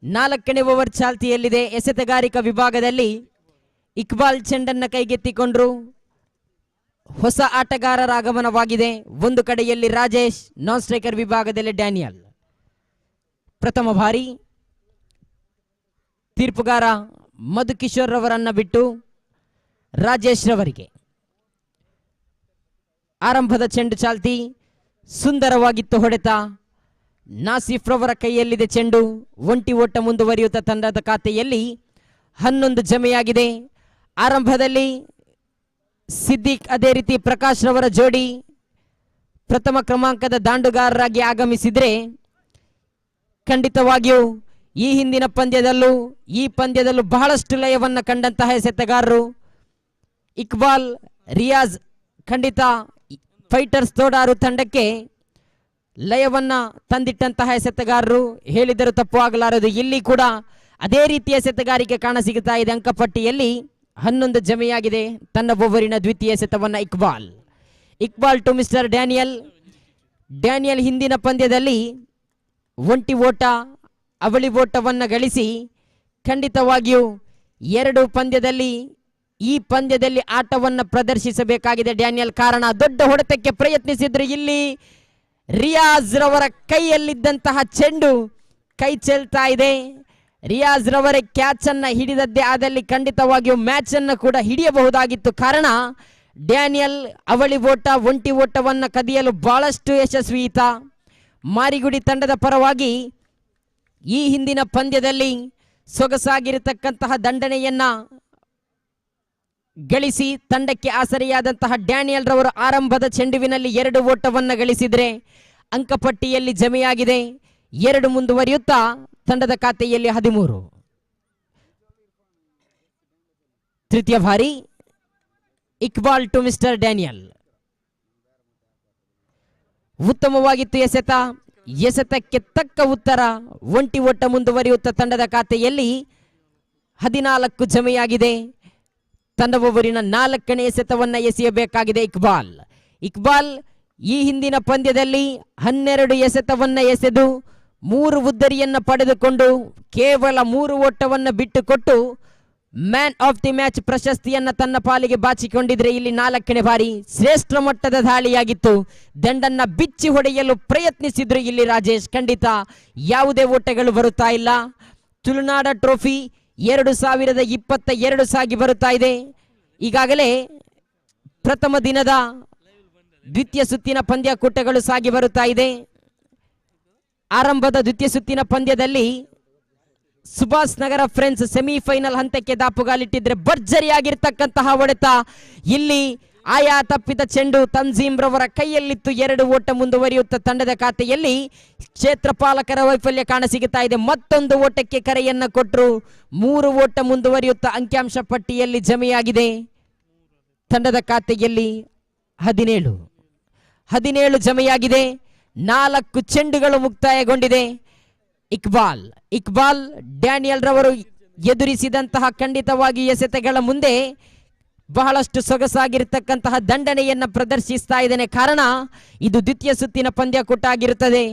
4ನೇ ಓವರ್ ಚಾಲ್ತಿಯಲ್ಲಿದೆ. ಎಸೆತಗಾರಿಕಾ ವಿಭಾಗದಲ್ಲಿ ಇಕ್ಬಾಲ್ ಚೆಂಡನ್ನು ಕೈಗೆತ್ತಿಕೊಂಡ್ರು. ಹೊಸ ಆಟಗಾರರ ಆಗಮನವಾಗಿದೆ. ಒಂದು ಕಡೆಯಲ್ಲಿ ರಾಜೇಶ್, ನಾನ್ ಸ್ಟ್ರೈಕರ್ ವಿಭಾಗದಲ್ಲಿ ಡ್ಯಾನಿಯಲ್. ಪ್ರಥಮ ಬಾರಿ ತೀರ್ಪುಗಾರ ಮಧುಕಿಶೋರ್ ರವರನ್ನ ಬಿಟ್ಟು ರಾಜೇಶ್ ರವರಿಗೆ. ಆರಂಭದ ಚೆಂಡು ಚಾಲ್ತಿ ಸುಂದರವಾಗಿತ್ತು. ಹೊಡೆತ ನಾಸಿಫ್ ರವರ ಕೈಯಲ್ಲಿದೆ ಚೆಂಡು. ಒಂಟಿ ಓಟ ಮುಂದುವರಿಯುತ್ತ ತಂಡದ ಖಾತೆಯಲ್ಲಿ 11 ಜಮೆಯಾಗಿದೆ. ಆರಂಭದಲ್ಲಿ ಸಿದ್ದಿಕ್ ಅದೇ ರೀತಿ ಪ್ರಕಾಶ್ ರವರ ಜೋಡಿ ಪ್ರಥಮ ಕ್ರಮಾಂಕದ ದಾಂಡುಗಾರರಾಗಿ ಆಗಮಿಸಿದ್ರೆ ಖಂಡಿತವಾಗಿಯೂ ಈ ಹಿಂದಿನ ಪಂದ್ಯದಲ್ಲೂ ಬಹಳಷ್ಟು ಲಯವನ್ನು ಕಂಡಂತಹ ಎಸೆತಗಾರರು ಇಕ್ಬಾಲ್, ರಿಯಾಜ್. ಖಂಡಿತ ಫೈಟರ್ಸ್ ತೋಡಾರು ತಂಡಕ್ಕೆ ಲಯವನ್ನ ತಂದಿಟ್ಟಂತಹ ಎಸೆತಗಾರರು, ಹೇಳಿದರೂ ತಪ್ಪು ಆಗಲಾರದು. ಇಲ್ಲಿ ಕೂಡ ಅದೇ ರೀತಿಯ ಎಸೆತಗಾರಿಕೆ ಕಾಣಸಿಗುತ್ತಾ ಇದೆ. ಅಂಕಪಟ್ಟಿಯಲ್ಲಿ 11 ಜಮೆಯಾಗಿದೆ. ತನ್ನ ಓವರಿನ ದ್ವಿತೀಯ ಎಸೆತವನ್ನ ಇಕ್ಬಾಲ್ ಟು ಮಿಸ್ಟರ್ ಡ್ಯಾನಿಯಲ್ ಹಿಂದಿನ ಪಂದ್ಯದಲ್ಲಿ ಒಂಟಿ ಓಟ, ಅವಳಿ ಓಟವನ್ನ ಗಳಿಸಿ ಖಂಡಿತವಾಗಿಯೂ ಈ ಪಂದ್ಯದಲ್ಲಿ ಆಟವನ್ನ ಪ್ರದರ್ಶಿಸಬೇಕಾಗಿದೆ ಡ್ಯಾನಿಯಲ್. ಕಾರಣ ದೊಡ್ಡ ಹೊಡೆತಕ್ಕೆ ಪ್ರಯತ್ನಿಸಿದ್ರು. ಇಲ್ಲಿ ರಿಯಾಜ್ ರವರ ಕೈಯಲ್ಲಿದ್ದಂತಹ ಚೆಂಡು ಕೈ ಚೆಲ್ತಾ ಇದೆ. ರಿಯಾಜ್ ರವರ ಕ್ಯಾಚ್ ಅನ್ನ ಹಿಡಿದದ್ದೇ ಆದಲ್ಲಿ ಖಂಡಿತವಾಗಿಯೂ ಮ್ಯಾಚ್ ಅನ್ನ ಕೂಡ ಹಿಡಿಯಬಹುದಾಗಿತ್ತು. ಕಾರಣ ಡ್ಯಾನಿಯಲ್ ಅವಳಿ ಓಟ, ಒಂಟಿ ಓಟವನ್ನ ಕದಿಯಲು ಬಹಳಷ್ಟು ಯಶಸ್ವಿ ಈತ. ಮಾರಿಗುಡಿ ತಂಡದ ಪರವಾಗಿ ಈ ಹಿಂದಿನ ಪಂದ್ಯದಲ್ಲಿ ಸೊಗಸಾಗಿರತಕ್ಕಂತಹ ದಂಡನೆಯನ್ನ ಗಳಿಸಿ ತಂಡಕ್ಕೆ ಆಸರೆಯಾದಂತಹ ಡ್ಯಾನಿಯಲ್ ರವರು ಆರಂಭದ ಚೆಂಡುವಿನಲ್ಲಿ 2 ಓಟವನ್ನ ಗಳಿಸಿದ್ರೆ ಅಂಕಪಟ್ಟಿಯಲ್ಲಿ ಜಮೆಯಾಗಿದೆ. 2 ಮುಂದುವರಿಯುತ್ತಾ ತಂಡದ ಖಾತೆಯಲ್ಲಿ 13. ತೃತೀಯ ಬಾರಿ ಇಕ್ಬಾಲ್ ಟು ಮಿಸ್ಟರ್ ಡ್ಯಾನಿಯಲ್. ಉತ್ತಮವಾಗಿತ್ತು ಎಸೆತಕ್ಕೆ ತಕ್ಕ ಉತ್ತರ. ಒಂಟಿ ಓಟ ಮುಂದುವರಿಯುತ್ತಾ ತಂಡದ ಖಾತೆಯಲ್ಲಿ 14 ಜಮೆಯಾಗಿದೆ. ತನ್ನ ಓವರಿನ 4ನೇ ಎಸೆತವನ್ನ ಎಸೆಯಬೇಕಾಗಿದೆ ಇಕ್ಬಾಲ್ ಈ ಹಿಂದಿನ ಪಂದ್ಯದಲ್ಲಿ 12 ಎಸೆತವನ್ನ ಎಸೆದು 3 ಉದ್ದರಿಯನ್ನ ಪಡೆದುಕೊಂಡು ಕೇವಲ 3 ಓಟವನ್ನ ಬಿಟ್ಟುಕೊಟ್ಟು ಮ್ಯಾನ್ ಆಫ್ ದಿ ಮ್ಯಾಚ್ ಪ್ರಶಸ್ತಿಯನ್ನ ತನ್ನ ಪಾಲಿಗೆ ಬಾಚಿಕೊಂಡಿದ್ರೆ ಇಲ್ಲಿ 4ನೇ ಬಾರಿ ಶ್ರೇಷ್ಠ ಮಟ್ಟದ ದಾಳಿಯಾಗಿತ್ತು. ದಂಡನ್ನ ಬಿಚ್ಚಿ ಹೊಡೆಯಲು ಪ್ರಯತ್ನಿಸಿದ್ರು ಇಲ್ಲಿ ರಾಜೇಶ್. ಖಂಡಿತ ಯಾವುದೇ ಓಟಗಳು ಬರುತ್ತಾ ಇಲ್ಲ. ತುಳುನಾಡ ಟ್ರೋಫಿ 2022 ಸಾಗಿ ಬರುತ್ತಾ ಇದೆ. ಈಗಾಗಲೇ ಪ್ರಥಮ ದಿನದ ದ್ವಿತೀಯ ಸುತ್ತಿನ ಪಂದ್ಯಾಕೂಟಗಳು ಸಾಗಿ ಬರುತ್ತಾ ಇದೆ. ಆರಂಭದ ದ್ವಿತೀಯ ಸುತ್ತಿನ ಪಂದ್ಯದಲ್ಲಿ ಸುಭಾಷ್ ನಗರ ಫ್ರೆಂಡ್ಸ್ ಸೆಮಿಫೈನಲ್ ಹಂತಕ್ಕೆ ದಾಪುಗಾಲಿಟ್ಟಿದ್ರೆ ಭರ್ಜರಿಯಾಗಿರ್ತಕ್ಕಂತಹ ಹೊಡೆತ. ಇಲ್ಲಿ ಆಯಾ ತಪ್ಪಿದ ಚೆಂಡು ತಂಜೀಮ್ ರವರ ಕೈಯಲ್ಲಿತ್ತು. 2 ಓಟ ಮುಂದುವರಿಯುತ್ತ ತಂಡದ ಖಾತೆಯಲ್ಲಿ ಕ್ಷೇತ್ರಪಾಲಕರ ವೈಫಲ್ಯ ಕಾಣಸಿಗುತ್ತಾ ಇದೆ. ಮತ್ತೊಂದು ಓಟಕ್ಕೆ ಕರೆಯನ್ನ ಕೊಟ್ಟರು. 3 ಓಟ ಮುಂದುವರಿಯುತ್ತ ಅಂಕಿಅಂಶ ಪಟ್ಟಿಯಲ್ಲಿ ಜಮೆಯಾಗಿದೆ. ತಂಡದ ಖಾತೆಯಲ್ಲಿ 17 ಜಮೆಯಾಗಿದೆ. 4 ಚೆಂಡುಗಳು ಮುಕ್ತಾಯಗೊಂಡಿದೆ. ಇಕ್ಬಾಲ್ ಡ್ಯಾನಿಯಲ್ ರವರು ಎದುರಿಸಿದಂತಹ ಖಂಡಿತವಾಗಿ ಎಸೆತಗಳ ಮುಂದೆ ಬಹಳಷ್ಟು ಸೊಗಸಾಗಿರ್ತಕ್ಕಂತಹ ದಂಡನೆಯನ್ನ ಪ್ರದರ್ಶಿಸ್ತಾ ಇದ್ದಾನೆ. ಕಾರಣ ಇದು ದ್ವಿತೀಯ ಸುತ್ತಿನ ಪಂದ್ಯಕೂಟ ಆಗಿರುತ್ತದೆ.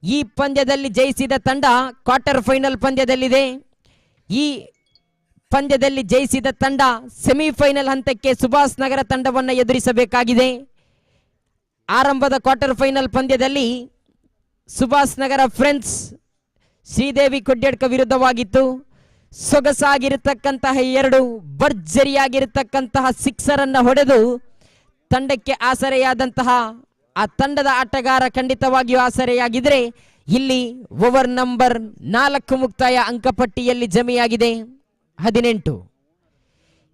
ಈ ಪಂದ್ಯದಲ್ಲಿ ಜಯಿಸಿದ ತಂಡ ಕ್ವಾರ್ಟರ್ ಫೈನಲ್ ಪಂದ್ಯದಲ್ಲಿದೆ. ಈ ಪಂದ್ಯದಲ್ಲಿ ಜಯಿಸಿದ ತಂಡ ಸೆಮಿಫೈನಲ್ ಹಂತಕ್ಕೆ ಸುಭಾಷ್ ನಗರ ತಂಡವನ್ನು ಎದುರಿಸಬೇಕಾಗಿದೆ. ಆರಂಭದ ಕ್ವಾರ್ಟರ್ ಫೈನಲ್ ಪಂದ್ಯದಲ್ಲಿ ಸುಭಾಷ್ ನಗರ ಫ್ರೆಂಡ್ಸ್ ಶ್ರೀದೇವಿ ಕೊಡ್ಯಡ್ಕ ವಿರುದ್ಧವಾಗಿತ್ತು. ಸೊಗಸಾಗಿರತಕ್ಕಂತಹ ಎರಡು ಭರ್ಜರಿಯಾಗಿರತಕ್ಕಂತಹ ಸಿಕ್ಸರ್ ಅನ್ನ ಹೊಡೆದು ತಂಡಕ್ಕೆ ಆಸರೆಯಾದಂತಹ ಆ ತಂಡದ ಆಟಗಾರ ಖಂಡಿತವಾಗಿಯೂ ಆಸರೆಯಾಗಿದ್ರೆ ಇಲ್ಲಿ ಓವರ್ ನಂಬರ್ 4 ಮುಕ್ತಾಯ ಅಂಕಪಟ್ಟಿಯಲ್ಲಿ ಜಮೆಯಾಗಿದೆ 18.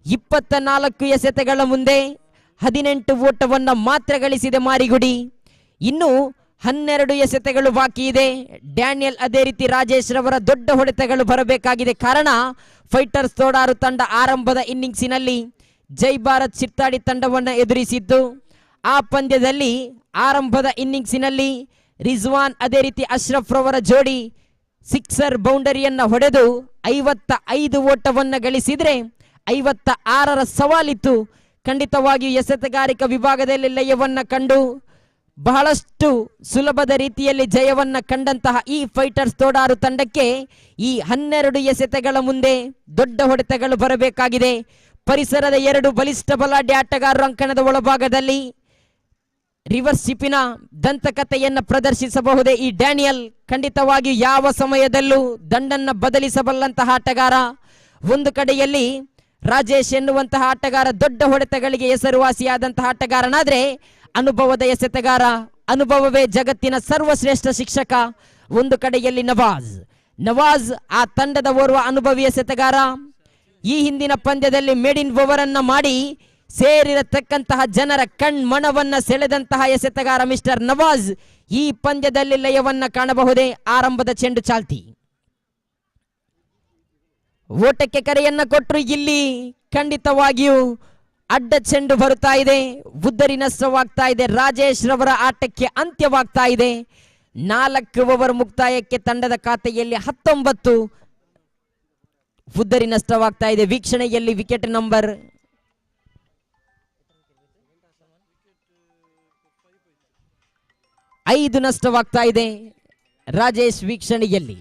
24 ಎಸೆತಗಳ ಮುಂದೆ 18 ಓಟವನ್ನ ಮಾತ್ರ ಗಳಿಸಿದೆ ಮಾರಿಗುಡಿ. ಇನ್ನು 12 ಎಸೆತಗಳು ಬಾಕಿ ಇದೆ. ಡ್ಯಾನಿಯಲ್ ಅದೇ ರೀತಿ ರಾಜೇಶ್ ರವರ ದೊಡ್ಡ ಹೊಡೆತಗಳು ಬರಬೇಕಾಗಿದೆ. ಕಾರಣ ಫೈಟರ್ಸ್ ತೋಡಾರು ತಂಡ ಆರಂಭದ ಇನ್ನಿಂಗ್ಸಿನಲ್ಲಿ ಜೈ ಭಾರತ್ ಚಿತ್ತಾಡಿ ತಂಡವನ್ನು ಎದುರಿಸಿದ್ದು. ಆ ಪಂದ್ಯದಲ್ಲಿ ಆರಂಭದ ಇನ್ನಿಂಗ್ಸಿನಲ್ಲಿ ರಿಜ್ವಾನ್ ಅದೇ ರೀತಿ ಅಶ್ರಫ್ ರವರ ಜೋಡಿ ಸಿಕ್ಸರ್ ಬೌಂಡರಿಯನ್ನ ಹೊಡೆದು 55 ಓಟವನ್ನು ಗಳಿಸಿದ್ರೆ 56ರ ಸವಾಲಿತ್ತು. ಖಂಡಿತವಾಗಿಯೂ ಎಸೆತಗಾರಿಕಾ ವಿಭಾಗದಲ್ಲಿ ಲಯವನ್ನ ಕಂಡು ಬಹಳಷ್ಟು ಸುಲಭದ ರೀತಿಯಲ್ಲಿ ಜಯವನ್ನ ಕಂಡಂತಹ ಈ ಫೈಟರ್ಸ್ ತೋಡಾರು ತಂಡಕ್ಕೆ ಈ 12 ಎಸೆತಗಳ ಮುಂದೆ ದೊಡ್ಡ ಹೊಡೆತಗಳು ಬರಬೇಕಾಗಿದೆ. ಪರಿಸರದ 2 ಬಲಿಷ್ಠ ಬಲಾಢ್ಯ ಆಟಗಾರರು ಅಂಕಣದ ಒಳಭಾಗದಲ್ಲಿ ರಿವರ್ಸ್ ಶಿಪಿನ ದಂತಕಥೆಯನ್ನ ಪ್ರದರ್ಶಿಸಬಹುದೇ ಈ ಡ್ಯಾನಿಯಲ್. ಖಂಡಿತವಾಗಿಯೂ ಯಾವ ಸಮಯದಲ್ಲೂ ದಂಡನ್ನ ಬದಲಿಸಬಲ್ಲಂತಹ ಆಟಗಾರ. ಒಂದು ಕಡೆಯಲ್ಲಿ ರಾಜೇಶ್ ಎನ್ನುವಂತಹ ಆಟಗಾರ ದೊಡ್ಡ ಹೊಡೆತಗಳಿಗೆ ಹೆಸರುವಾಸಿಯಾದಂತಹ ಆಟಗಾರನಾದ್ರೆ ಅನುಭವದ ಎಸೆತಗಾರ, ಅನುಭವವೇ ಜಗತ್ತಿನ ಸರ್ವಶ್ರೇಷ್ಠ ಶಿಕ್ಷಕ. ಒಂದು ಕಡೆಯಲ್ಲಿ ನವಾಜ್ ಆ ತಂಡದ ಓರ್ವ ಅನುಭವಿ ಎಸೆತಗಾರ. ಈ ಹಿಂದಿನ ಪಂದ್ಯದಲ್ಲಿ ಮೇಡ್ ಇನ್ ಓವರ್ ಅನ್ನ ಮಾಡಿ ಸೇರಿರತಕ್ಕಂತಹ ಜನರ ಕಣ್ಮಣವನ್ನ ಸೆಳೆದಂತಹ ಎಸೆತಗಾರ ಮಿಸ್ಟರ್ ನವಾಜ್ ಈ ಪಂದ್ಯದಲ್ಲಿ ಲಯವನ್ನ ಕಾಣಬಹುದೇ. ಆರಂಭದ ಚೆಂಡು ಚಾಲ್ತಿ, ಓಟಕ್ಕೆ ಕರೆಯನ್ನ ಕೊಟ್ಟರು. ಇಲ್ಲಿ ಖಂಡಿತವಾಗಿಯೂ ಅಡ್ಡ ಚೆಂಡು ಬರುತ್ತಾ ಇದೆ, ಉದ್ದರಿ ನಷ್ಟವಾಗ್ತಾ ಇದೆ. ರಾಜೇಶ್ ರವರ ಆಟಕ್ಕೆ ಅಂತ್ಯವಾಗ್ತಾ ಇದೆ. 4 ಓವರ್ ಮುಕ್ತಾಯಕ್ಕೆ ತಂಡದ ಖಾತೆಯಲ್ಲಿ 19 ಉದ್ದರಿ ನಷ್ಟವಾಗ್ತಾ ಇದೆ. ವೀಕ್ಷಣೆಯಲ್ಲಿ ವಿಕೆಟ್ ನಂಬರ್ 5 ನಷ್ಟವಾಗ್ತಾ ಇದೆ ರಾಜೇಶ್ ವೀಕ್ಷಣೆಯಲ್ಲಿ.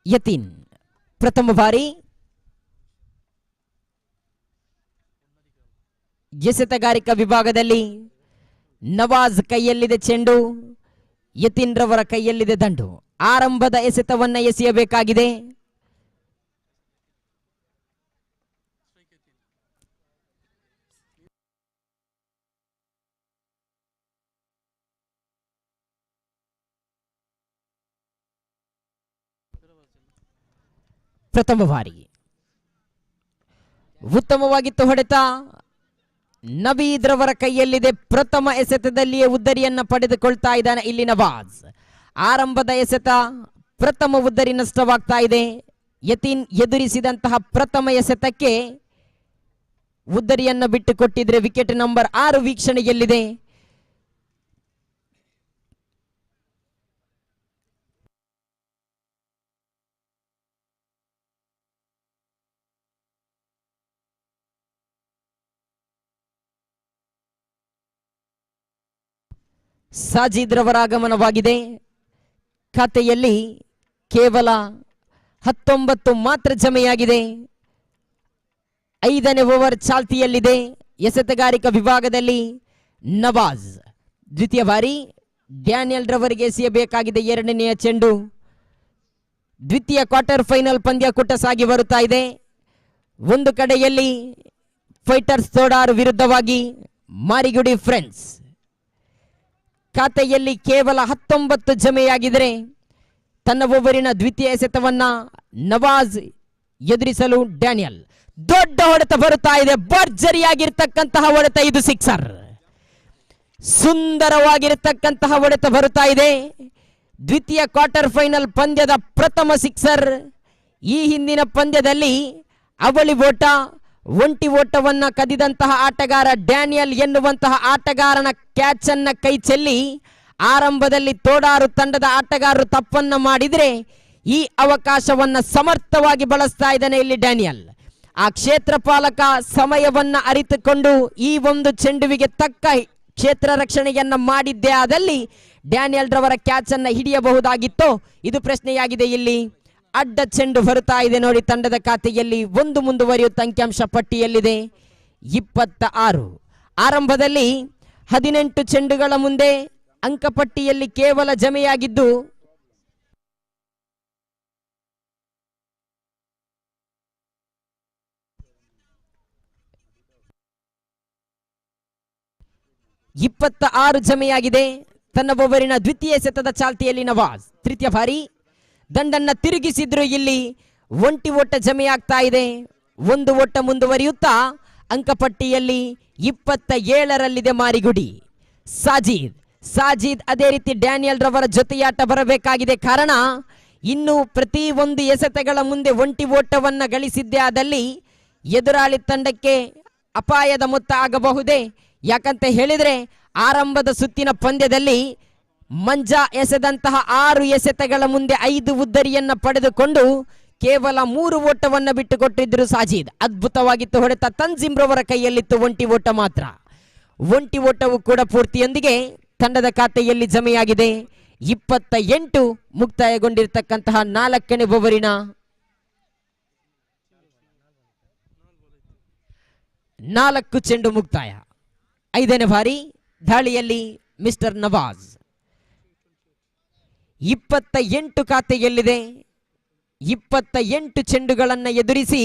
ಯತೀನ್ ಪ್ರಥಮ ಬಾರಿ ಎಸೆತಗಾರಿಕಾ ವಿಭಾಗದಲ್ಲಿ ನವಾಜ್ ಕೈಯಲ್ಲಿದೆ ಚೆಂಡು, ಯತೀನ್ ರವರ ಕೈಯಲ್ಲಿದೆ ದಂಡು. ಆರಂಭದ ಎಸೆತವನ್ನ ಎಸೆಯಬೇಕಾಗಿದೆ. ಪ್ರಥಮ ಬಾರಿ ಉತ್ತಮವಾಗಿತ್ತು ಹೊಡೆತ. ನವೀದ್ ರವರ ಕೈಯಲ್ಲಿದೆ. ಪ್ರಥಮ ಎಸೆತದಲ್ಲಿಯೇ ಉದ್ದರಿಯನ್ನ ಪಡೆದುಕೊಳ್ತಾ ಇದ್ದಾನೆ ಇಲ್ಲಿ ನವಾಜ್. ಆರಂಭದ ಎಸೆತ ಪ್ರಥಮ ಉದ್ದರಿ ನಷ್ಟವಾಗ್ತಾ ಇದೆ. ಯತೀನ್ ಎದುರಿಸಿದಂತಹ ಪ್ರಥಮ ಎಸೆತಕ್ಕೆ ಉದ್ದರಿಯನ್ನ ಬಿಟ್ಟು ಕೊಟ್ಟಿದ್ರೆ ವಿಕೆಟ್ ನಂಬರ್ 6 ವೀಕ್ಷಣೆಯಲ್ಲಿದೆ. ಸಾಜಿದ್ ರವರ ಆಗಮನವಾಗಿದೆ. ಖಾತೆಯಲ್ಲಿ ಕೇವಲ 19 ಮಾತ್ರ ಜಮೆಯಾಗಿದೆ. 5ನೇ ಓವರ್ ಚಾಲ್ತಿಯಲ್ಲಿದೆ. ಎಸೆತಗಾರಿಕಾ ವಿಭಾಗದಲ್ಲಿ ನವಾಜ್ ದ್ವಿತೀಯ ಬಾರಿ ಡ್ಯಾನಿಯಲ್ ರವರಿಗೆ ಎಸೆಯಬೇಕಾಗಿದೆ 2ನೆಯ ಚೆಂಡು. ದ್ವಿತೀಯ ಕ್ವಾರ್ಟರ್ ಫೈನಲ್ ಪಂದ್ಯಕೂಟ ಸಾಗಿ ಬರುತ್ತಾ ಇದೆ. ಒಂದು ಕಡೆಯಲ್ಲಿ ಫೈಟರ್ಸ್ ತೋಡಾರು ವಿರುದ್ಧವಾಗಿ ಮಾರಿಗುಡಿ ಫ್ರೆಂಡ್ಸ್. ಖಾತೆಯಲ್ಲಿ ಕೇವಲ 19 ಜಮೆಯಾಗಿದ್ದರೆ ತನ್ನ ಓವರಿನ ದ್ವಿತೀಯ ಎಸೆತವನ್ನ ನವಾಜ್ ಎದುರಿಸಲು ಡ್ಯಾನಿಯಲ್. ದೊಡ್ಡ ಹೊಡೆತ ಬರುತ್ತಾ ಇದೆ. ಭರ್ಜರಿಯಾಗಿರ್ತಕ್ಕಂತಹ ಹೊಡೆತ, ಇದು ಸಿಕ್ಸರ್. ಸುಂದರವಾಗಿರತಕ್ಕಂತಹ ಹೊಡೆತ ಬರುತ್ತಾ ಇದೆ. ದ್ವಿತೀಯ ಕ್ವಾರ್ಟರ್ ಫೈನಲ್ ಪಂದ್ಯದ ಪ್ರಥಮ ಸಿಕ್ಸರ್. ಈ ಹಿಂದಿನ ಪಂದ್ಯದಲ್ಲಿ ಅವಳಿ ಓಟ ಒಂಟಿ ಓಟವನ್ನ ಕದಿದಂತಹ ಆಟಗಾರ ಡ್ಯಾನಿಯಲ್ ಎನ್ನುವಂತಹ ಆಟಗಾರನ ಕ್ಯಾಚ್ ಅನ್ನ ಕೈ ಚೆಲ್ಲಿ ಆರಂಭದಲ್ಲಿ ತೋಡಾರು ತಂಡದ ಆಟಗಾರರು ತಪ್ಪನ್ನ ಮಾಡಿದ್ರೆ ಈ ಅವಕಾಶವನ್ನ ಸಮರ್ಥವಾಗಿ ಬಳಸ್ತಾ ಇದ್ದಾನೆ ಇಲ್ಲಿ ಡ್ಯಾನಿಯಲ್. ಆ ಕ್ಷೇತ್ರ ಪಾಲಕ ಸಮಯವನ್ನ ಅರಿತುಕೊಂಡು ಈ ಒಂದು ಚೆಂಡುವಿಗೆ ತಕ್ಕ ಕ್ಷೇತ್ರ ರಕ್ಷಣೆಯನ್ನ ಮಾಡಿದ್ದೇ ಆದಲ್ಲಿ ಡ್ಯಾನಿಯಲ್ ರವರ ಕ್ಯಾಚ್ ಅನ್ನ ಹಿಡಿಯಬಹುದಾಗಿತ್ತು. ಇದು ಪ್ರಶ್ನೆಯಾಗಿದೆ. ಇಲ್ಲಿ ಅಡ್ಡ ಚೆಂಡು ಬರುತ್ತಾ ಇದೆ ನೋಡಿ ತಂಡದ ಖಾತೆಯಲ್ಲಿ. ಒಂದು ಮುಂದುವರಿಯುತ್ತ ಅಂಕಿಅಂಶ ಪಟ್ಟಿಯಲ್ಲಿದೆ 26. ಆರಂಭದಲ್ಲಿ 18 ಚೆಂಡುಗಳ ಮುಂದೆ ಅಂಕಪಟ್ಟಿಯಲ್ಲಿ ಕೇವಲ ಜಮೆಯಾಗಿದ್ದು ಜಮೆಯಾಗಿದೆ. ತನ್ನ ಓವರಿನ ದ್ವಿತೀಯ ಸೆತದ ಚಾಲ್ತಿಯಲ್ಲಿ ನವಾಜ್ ತೃತೀಯ ಬಾರಿ ದಂಡನ್ನ ತಿರುಗಿಸಿದ್ರು. ಇಲ್ಲಿ ಒಂಟಿ ಓಟ ಜಮೆಯಾಗ್ತಾ ಇದೆ. ಒಂದು ಓಟ ಮುಂದುವರಿಯುತ್ತಾ ಅಂಕಪಟ್ಟಿಯಲ್ಲಿ 27ರಲ್ಲಿದೆ ಮಾರಿಗುಡಿ. ಸಾಜಿದ್ ಅದೇ ರೀತಿ ಡ್ಯಾನಿಯಲ್ ರವರ ಜೊತೆಯಾಟ ಬರಬೇಕಾಗಿದೆ. ಕಾರಣ ಇನ್ನು ಪ್ರತಿ ಒಂದು ಎಸೆತಗಳ ಮುಂದೆ ಒಂಟಿ ಓಟವನ್ನ ಗಳಿಸಿದ್ದೇ ಆದಲ್ಲಿ ಎದುರಾಳಿ ತಂಡಕ್ಕೆ ಅಪಾಯದ ಮೊತ್ತ ಆಗಬಹುದೇ. ಯಾಕಂತ ಹೇಳಿದ್ರೆ ಆರಂಭದ ಸುತ್ತಿನ ಪಂದ್ಯದಲ್ಲಿ ಮಂಜಾ ಎಸೆದಂತಹ 6 ಎಸೆತಗಳ ಮುಂದೆ 5 ಉದ್ದರಿಯನ್ನ ಪಡೆದುಕೊಂಡು ಕೇವಲ 3 ಓಟವನ್ನ ಬಿಟ್ಟುಕೊಟ್ಟಿದ್ರು ಸಾಜಿದ್. ಅದ್ಭುತವಾಗಿತ್ತು ಹೊಡೆತ. ತನ್ಜಿಮ್ ರವರ ಕೈಯಲ್ಲಿತ್ತು ಒಂಟಿ ಓಟ ಮಾತ್ರ. ಒಂಟಿ ಓಟವು ಕೂಡ ಪೂರ್ತಿಯೊಂದಿಗೆ ತಂಡದ ಖಾತೆಯಲ್ಲಿ ಜಮೆಯಾಗಿದೆ. 28 ಮುಕ್ತಾಯಗೊಂಡಿರತಕ್ಕಂತಹ 4ನೇ ಓವರಿನ 4 ಚೆಂಡು ಮುಕ್ತಾಯ. 5ನೇ ಬಾರಿ ದಾಳಿಯಲ್ಲಿ ಮಿಸ್ಟರ್ ನವಾಜ್. 28 ಖಾತೆಯಲ್ಲಿದೆ. 28 ಚೆಂಡುಗಳನ್ನ ಎದುರಿಸಿ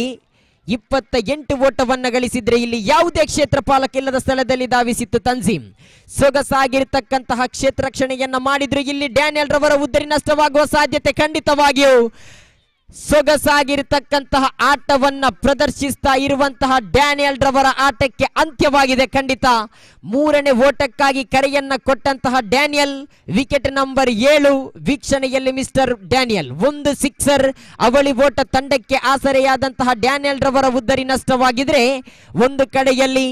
28 ಓಟವನ್ನ ಗಳಿಸಿದ್ರೆ ಇಲ್ಲಿ ಯಾವುದೇ ಕ್ಷೇತ್ರ ಪಾಲಕಿಲ್ಲದ ಸ್ಥಳದಲ್ಲಿ ಧಾವಿಸಿತ್ತು ತನ್ಜೀಮ್. ಸೊಗಸಾಗಿರ್ತಕ್ಕಂತಹ ಕ್ಷೇತ್ರ ರಕ್ಷಣೆಯನ್ನ ಮಾಡಿದ್ರು. ಇಲ್ಲಿ ಡ್ಯಾನಿಯಲ್ ರವರ ಉದ್ದರಿ ನಷ್ಟವಾಗುವ ಸಾಧ್ಯತೆ ಖಂಡಿತವಾಗಿಯೂ. ಸೊಗಸಾಗಿರ್ತಕ್ಕಂತಹ ಆಟವನ್ನ ಪ್ರದರ್ಶಿಸ್ತಾ ಇರುವಂತಹ ಡ್ಯಾನಿಯಲ್ ರವರ ಆಟಕ್ಕೆ ಅಂತ್ಯವಾಗಿದೆ. ಖಂಡಿತ 3ನೇ ಓಟಕ್ಕಾಗಿ ಕರೆಯನ್ನ ಕೊಟ್ಟಂತಹ ಡ್ಯಾನಿಯಲ್ ವಿಕೆಟ್ ನಂಬರ್ 7 ವೀಕ್ಷಣೆಯಲ್ಲಿ ಮಿಸ್ಟರ್ ಡ್ಯಾನಿಯಲ್. ಒಂದು ಸಿಕ್ಸರ್ ಅವಳಿ ಓಟ ತಂಡಕ್ಕೆ ಆಸರೆಯಾದಂತಹ ಡ್ಯಾನಿಯಲ್ ರವರ ಉದ್ದರಿ ನಷ್ಟವಾಗಿದ್ರೆ ಒಂದು ಕಡೆಯಲ್ಲಿ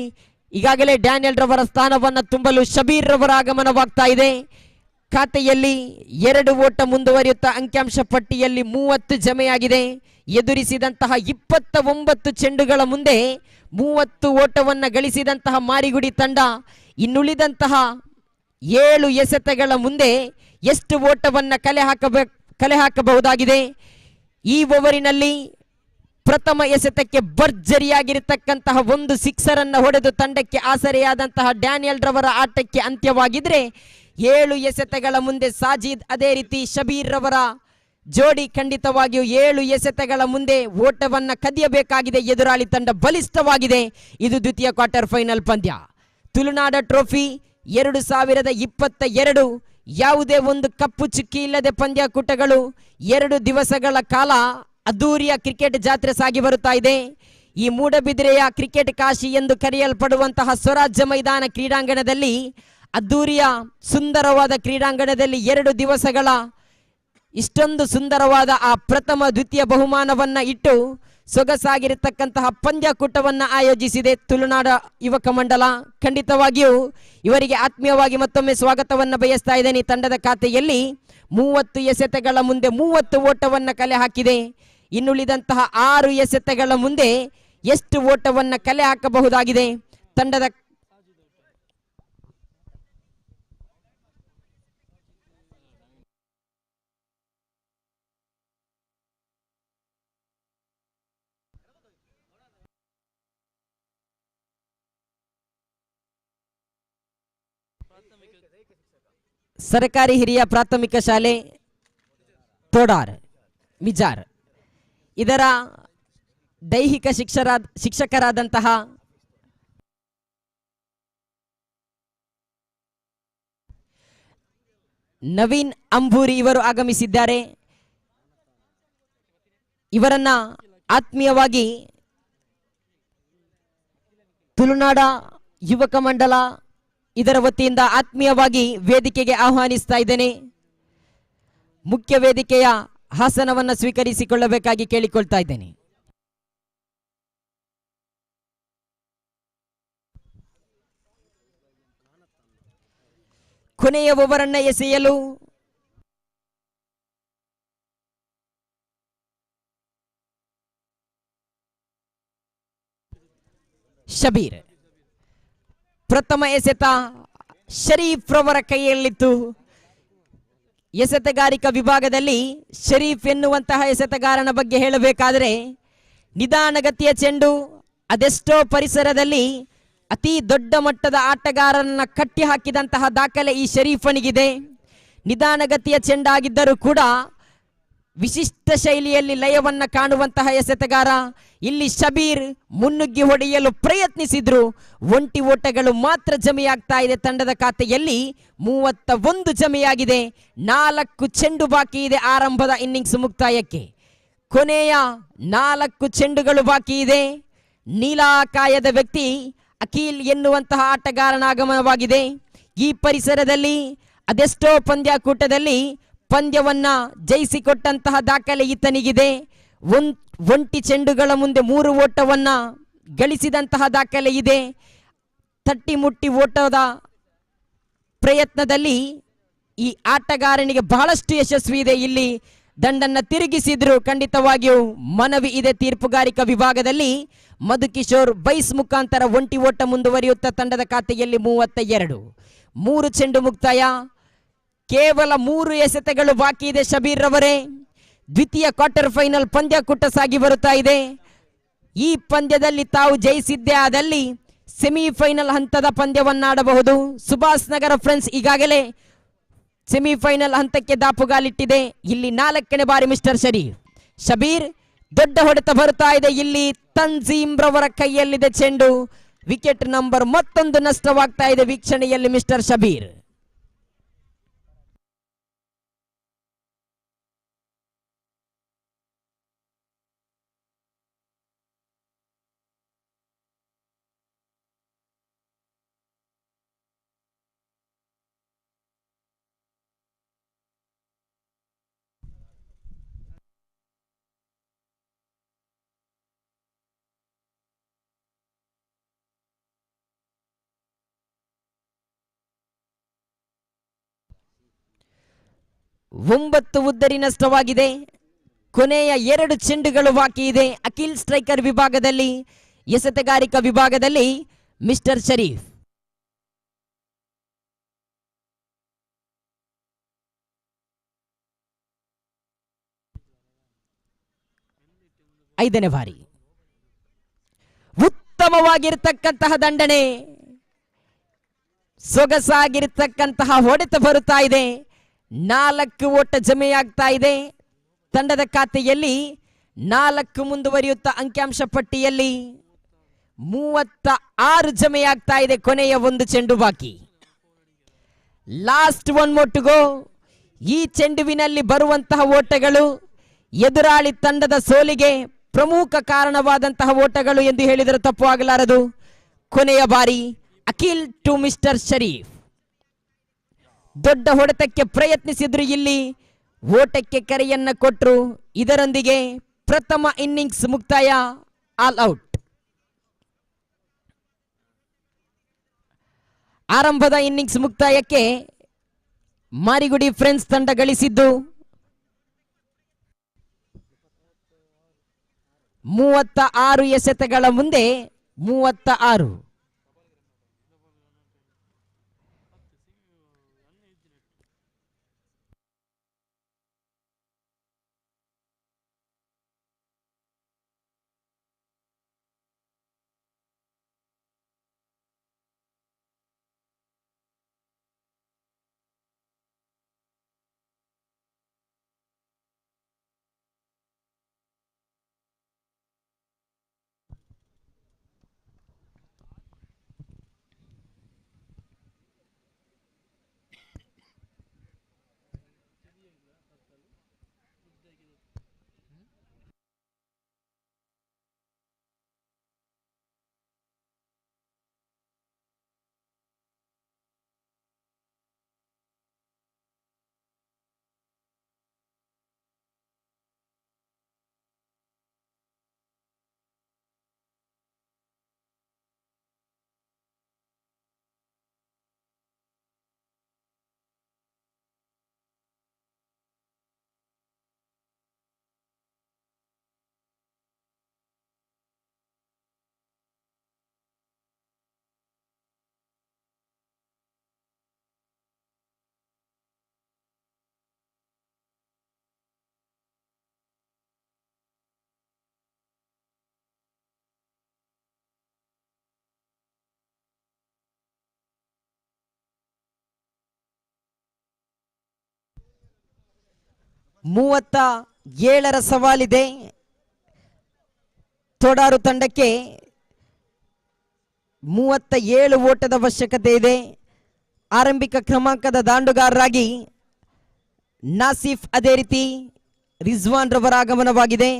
ಈಗಾಗಲೇ ಡ್ಯಾನಿಯಲ್ ರವರ ಸ್ಥಾನವನ್ನ ತುಂಬಲು ಶಬೀರ್ ರವರ ಆಗಮನವಾಗ್ತಾ ಇದೆ. ಖಾತೆಯಲ್ಲಿ 2 ಓಟ ಮುಂದುವರಿಯುತ್ತಾ ಅಂಕಿಅಂಶ ಪಟ್ಟಿಯಲ್ಲಿ 30 ಜಮೆಯಾಗಿದೆ. ಎದುರಿಸಿದಂತಹ 29 ಚೆಂಡುಗಳ ಮುಂದೆ 30 ಓಟವನ್ನ ಗಳಿಸಿದಂತಹ ಮಾರಿಗುಡಿ ತಂಡ ಇನ್ನುಳಿದಂತಹ 7 ಎಸೆತಗಳ ಮುಂದೆ ಎಷ್ಟು ಓಟವನ್ನ ಕಲೆ ಹಾಕಬಹುದಾಗಿದೆ. ಈ ಓವರಿನಲ್ಲಿ ಪ್ರಥಮ ಎಸೆತಕ್ಕೆ ಭರ್ಜರಿಯಾಗಿರತಕ್ಕಂತಹ ಒಂದು ಸಿಕ್ಸರ್ ಅನ್ನ ಹೊಡೆದು ತಂಡಕ್ಕೆ ಆಸರೆಯಾದಂತಹ ಡ್ಯಾನಿಯಲ್ ರವರ ಆಟಕ್ಕೆ ಅಂತ್ಯವಾಗಿದ್ರೆ 7 ಎಸೆತಗಳ ಮುಂದೆ ಸಾಜಿದ್ ಅದೇ ರೀತಿ ಶಬೀರ್ ರವರ ಜೋಡಿ ಖಂಡಿತವಾಗಿಯೂ 7 ಎಸೆತಗಳ ಮುಂದೆ ಓಟವನ್ನ ಕದಿಯಬೇಕಾಗಿದೆ. ಎದುರಾಳಿ ತಂಡ ಬಲಿಷ್ಠವಾಗಿದೆ. ಇದು ದ್ವಿತೀಯ ಕ್ವಾರ್ಟರ್ ಫೈನಲ್ ಪಂದ್ಯ. ತುಳುನಾಡ ಟ್ರೋಫಿ 2022 ಯಾವುದೇ ಒಂದು ಕಪ್ಪು ಚುಕ್ಕಿ ಇಲ್ಲದೆ ಪಂದ್ಯಾಕೂಟಗಳು 2 ದಿವಸಗಳ ಕಾಲ ಅದ್ದೂರಿಯ ಕ್ರಿಕೆಟ್ ಜಾತ್ರೆ ಸಾಗಿ ಬರುತ್ತಾ ಇದೆ. ಈ ಮೂಡಬಿದಿರೆಯ ಕ್ರಿಕೆಟ್ ಕಾಶಿ ಎಂದು ಕರೆಯಲ್ಪಡುವಂತಹ ಸ್ವರಾಜ್ಯ ಮೈದಾನ ಕ್ರೀಡಾಂಗಣದಲ್ಲಿ ಅದ್ದೂರಿಯ ಸುಂದರವಾದ ಕ್ರೀಡಾಂಗಣದಲ್ಲಿ 2 ದಿವಸಗಳ ಇಷ್ಟೊಂದು ಸುಂದರವಾದ ಆ ಪ್ರಥಮ ದ್ವಿತೀಯ ಬಹುಮಾನವನ್ನ ಇಟ್ಟು ಸೊಗಸಾಗಿರತಕ್ಕಂತಹ ಪಂದ್ಯಾಕೂಟವನ್ನ ಆಯೋಜಿಸಿದೆ ತುಳುನಾಡ ಯುವಕ ಮಂಡಲ. ಖಂಡಿತವಾಗಿಯೂ ಇವರಿಗೆ ಆತ್ಮೀಯವಾಗಿ ಮತ್ತೊಮ್ಮೆ ಸ್ವಾಗತವನ್ನ ಬಯಸ್ತಾ ಇದ್ದೇನೆ. ತಂಡದ ಖಾತೆಯಲ್ಲಿ 30 ಎಸೆತಗಳ ಮುಂದೆ 30 ಓಟವನ್ನ ಕಲೆ ಹಾಕಿದೆ. ಇನ್ನುಳಿದಂತಹ 6 ಎಸೆತಗಳ ಮುಂದೆ ಎಷ್ಟು ಓಟವನ್ನ ಕಲೆ ಹಾಕಬಹುದಾಗಿದೆ ತಂಡದ ಸರ್ಕಾರಿ ಹಿರಿಯ ಪ್ರಾಥಮಿಕ ಶಾಲೆ ತೋಡಾರ್ ಮಿಜಾರ್ ಇದರ ದೈಹಿಕ ಶಿಕ್ಷಕರಾದಂತಹ ನವೀನ್ ಅಂಬೂರಿ ಇವರು ಆಗಮಿಸಿದ್ದಾರೆ. ಇವರನ್ನ ಆತ್ಮೀಯವಾಗಿ ತುಳುನಾಡ ಯುವಕ ಮಂಡಲ ಇದರ ವತಿಯಿಂದ ಆತ್ಮೀಯವಾಗಿ ವೇದಿಕೆಗೆ ಆಹ್ವಾನಿಸ್ತಾ ಇದ್ದೇನೆ. ಮುಖ್ಯ ವೇದಿಕೆಯ ಹಾಸನವನ್ನು ಸ್ವೀಕರಿಸಿಕೊಳ್ಳಬೇಕಾಗಿ ಕೇಳಿಕೊಳ್ತಾ ಇದ್ದೇನೆ. ಕೊನೆಯ ಓವರನ್ನ ಎಸೆಯಲು ಶಬೀರ್. ಪ್ರಥಮ ಎಸೆತ ಶರೀಫ್ ರವರ ಕೈಯಲ್ಲಿತ್ತು. ಎಸೆತಗಾರಿಕಾ ವಿಭಾಗದಲ್ಲಿ ಶರೀಫ್ ಎನ್ನುವಂತಹ ಎಸೆತಗಾರನ ಬಗ್ಗೆ ಹೇಳಬೇಕಾದರೆ ನಿಧಾನಗತಿಯ ಚೆಂಡು, ಅದೆಷ್ಟೋ ಪರಿಸರದಲ್ಲಿ ಅತಿ ದೊಡ್ಡ ಮಟ್ಟದ ಆಟಗಾರರನ್ನ ಕಟ್ಟಿ ಹಾಕಿದಂತಹ ದಾಖಲೆ ಈ ಶರೀಫನಿಗಿದೆ. ನಿಧಾನಗತಿಯ ಚೆಂಡಾಗಿದ್ದರೂ ಕೂಡ ವಿಶಿಷ್ಟ ಶೈಲಿಯಲ್ಲಿ ಲಯವನ್ನ ಕಾಣುವಂತಹ ಎಸೆತಗಾರ. ಇಲ್ಲಿ ಶಬೀರ್ ಮುನ್ನುಗ್ಗಿ ಹೊಡೆಯಲು ಪ್ರಯತ್ನಿಸಿದ್ರು, ಒಂಟಿ ಓಟಗಳು ಮಾತ್ರ ಜಮೆಯಾಗ್ತಾ ಇದೆ. ತಂಡದ ಖಾತೆಯಲ್ಲಿ 31 ಜಮೆಯಾಗಿದೆ. 4 ಚೆಂಡು ಬಾಕಿ ಇದೆ ಆರಂಭದ ಇನ್ನಿಂಗ್ಸ್ ಮುಕ್ತಾಯಕ್ಕೆ. ಕೊನೆಯ 4 ಚೆಂಡುಗಳು ಬಾಕಿ ಇದೆ. ನೀಲಾಕಾಯದ ವ್ಯಕ್ತಿ ಅಖಿಲ್ ಎನ್ನುವಂತಹ ಆಟಗಾರನ ಆಗಮನವಾಗಿದೆ. ಈ ಪರಿಸರದಲ್ಲಿ ಅದೆಷ್ಟೋ ಪಂದ್ಯಾಕೂಟದಲ್ಲಿ ಪಂದ್ಯವನ್ನ ಜಯಿಸಿಕೊಟ್ಟಂತಹ ದಾಖಲೆ ಈತನಿಗಿದೆ. ಒಂಟಿ ಚೆಂಡುಗಳ ಮುಂದೆ 3 ಓಟವನ್ನ ಗಳಿಸಿದಂತಹ ದಾಖಲೆ ಇದೆ. ತಟ್ಟಿ ಮುಟ್ಟಿ ಓಟದ ಪ್ರಯತ್ನದಲ್ಲಿ ಈ ಆಟಗಾರನಿಗೆ ಬಹಳಷ್ಟು ಯಶಸ್ವಿ ಇದೆ. ಇಲ್ಲಿ ದಂಡನ್ನ ತಿರುಗಿಸಿದ್ರು. ಖಂಡಿತವಾಗಿಯೂ ಮನವಿ ಇದೆ ತೀರ್ಪುಗಾರಿಕಾ ವಿಭಾಗದಲ್ಲಿ. ಮಧುಕಿಶೋರ್ ಬೈಸ್ ಮುಖಾಂತರ ಒಂಟಿ ಓಟ ಮುಂದುವರಿಯುತ್ತಾ ತಂಡದ ಖಾತೆಯಲ್ಲಿ 32. 3 ಚೆಂಡು ಮುಕ್ತಾಯ. ಕೇವಲ 3 ಎಸೆತಗಳು ಬಾಕಿ ಇದೆ ಶಬೀರ್ ರವರೇ. ದ್ವಿತೀಯ ಕ್ವಾರ್ಟರ್ ಫೈನಲ್ ಪಂದ್ಯಾಕೂಟ ಸಾಗಿ ಬರುತ್ತಾ ಇದೆ. ಈ ಪಂದ್ಯದಲ್ಲಿ ತಾವು ಜಯಿಸಿದ್ದೇ ಆದಲ್ಲಿ ಸೆಮಿಫೈನಲ್ ಹಂತದ ಪಂದ್ಯವನ್ನಾಡಬಹುದು. ಸುಭಾಷ್ ನಗರ ಫ್ರೆಂಡ್ಸ್ ಈಗಾಗಲೇ ಸೆಮಿಫೈನಲ್ ಹಂತಕ್ಕೆ ದಾಪುಗಾಲಿಟ್ಟಿದೆ. ಇಲ್ಲಿ 4ನೇ ಬಾರಿ ಮಿಸ್ಟರ್ ಶಬೀರ್ ದೊಡ್ಡ ಹೊಡೆತ ಬರುತ್ತಾ ಇದೆ. ಇಲ್ಲಿ ತನ್ಜೀಮ್ ರವರ ಕೈಯಲ್ಲಿದೆ ಚೆಂಡು. ವಿಕೆಟ್ ನಂಬರ್ ಮತ್ತೊಂದು ನಷ್ಟವಾಗ್ತಾ ಇದೆ ವೀಕ್ಷಣೆಯಲ್ಲಿ ಮಿಸ್ಟರ್ ಶಬೀರ್. ಒಂಬತ್ತು ಉದ್ದರಿ ನಷ್ಟವಾಗಿದೆ. ಕೊನೆಯ 2 ಚೆಂಡುಗಳು ಬಾಕಿ ಇದೆ. ಅಖಿಲ್ ಸ್ಟ್ರೈಕರ್ ವಿಭಾಗದಲ್ಲಿ, ಎಸೆತಗಾರಿಕಾ ವಿಭಾಗದಲ್ಲಿ ಮಿಸ್ಟರ್ ಶರೀಫ್. ಐದನೇ ಬಾರಿ ಉತ್ತಮವಾಗಿರ್ತಕ್ಕಂತಹ ದಂಡನೆ, ಸೊಗಸಾಗಿರ್ತಕ್ಕಂತಹ ಹೊಡೆತ ಬರುತ್ತಾ ಇದೆ. 4 ಓಟ ಜಮೆಯಾಗ್ತಾ ಇದೆ. ತಂಡದ ಖಾತೆಯಲ್ಲಿ 4 ಮುಂದುವರಿಯುತ್ತಾ ಅಂಕಿಅಂಶ ಪಟ್ಟಿಯಲ್ಲಿ 36 ಜಮೆಯಾಗ್ತಾ ಇದೆ. ಕೊನೆಯ 1 ಚೆಂಡು ಬಾಕಿ. Last 1 more to go. ಈ ಚೆಂಡುವಿನಲ್ಲಿ ಬರುವಂತಹ ಓಟಗಳು ಎದುರಾಳಿ ತಂಡದ ಸೋಲಿಗೆ ಪ್ರಮುಖ ಕಾರಣವಾದಂತಹ ಓಟಗಳು ಎಂದು ಹೇಳಿದರೆ ತಪ್ಪು ಆಗಲಾರದು. ಕೊನೆಯ ಬಾರಿ ಅಖಿಲ್ ಟು ಮಿಸ್ಟರ್ ಶರೀಫ್. ದೊಡ್ಡ ಹೊಡೆತಕ್ಕೆ ಪ್ರಯತ್ನಿಸಿದ್ರು, ಇಲ್ಲಿ ಓಟಕ್ಕೆ ಕರೆಯನ್ನ ಕೊಟ್ಟರು. ಇದರೊಂದಿಗೆ ಪ್ರಥಮ ಇನ್ನಿಂಗ್ಸ್ ಮುಕ್ತಾಯ, ಆಲ್ ಔಟ್. ಆರಂಭದ ಇನ್ನಿಂಗ್ಸ್ ಮುಕ್ತಾಯಕ್ಕೆ ಮಾರಿಗುಡಿ ಫ್ರೆಂಡ್ಸ್ ತಂಡ ಗಳಿಸಿದ್ದು 36 ಎಸೆತಗಳ ಮುಂದೆ 36. 37ರ ಸವಾಲಿದೆ. ತೊಡಾರು ತಂಡಕ್ಕೆ 37 ಓಟದ ಅವಶ್ಯಕತೆ ಇದೆ. ಆರಂಭಿಕ ಕ್ರಮಾಂಕದ ದಾಂಡುಗಾರರಾಗಿ ನಾಸಿಫ್, ಅದೇ ರೀತಿ ರಿಜ್ವಾನ್ ರವರ ಆಗಮನವಾಗಿದೆ.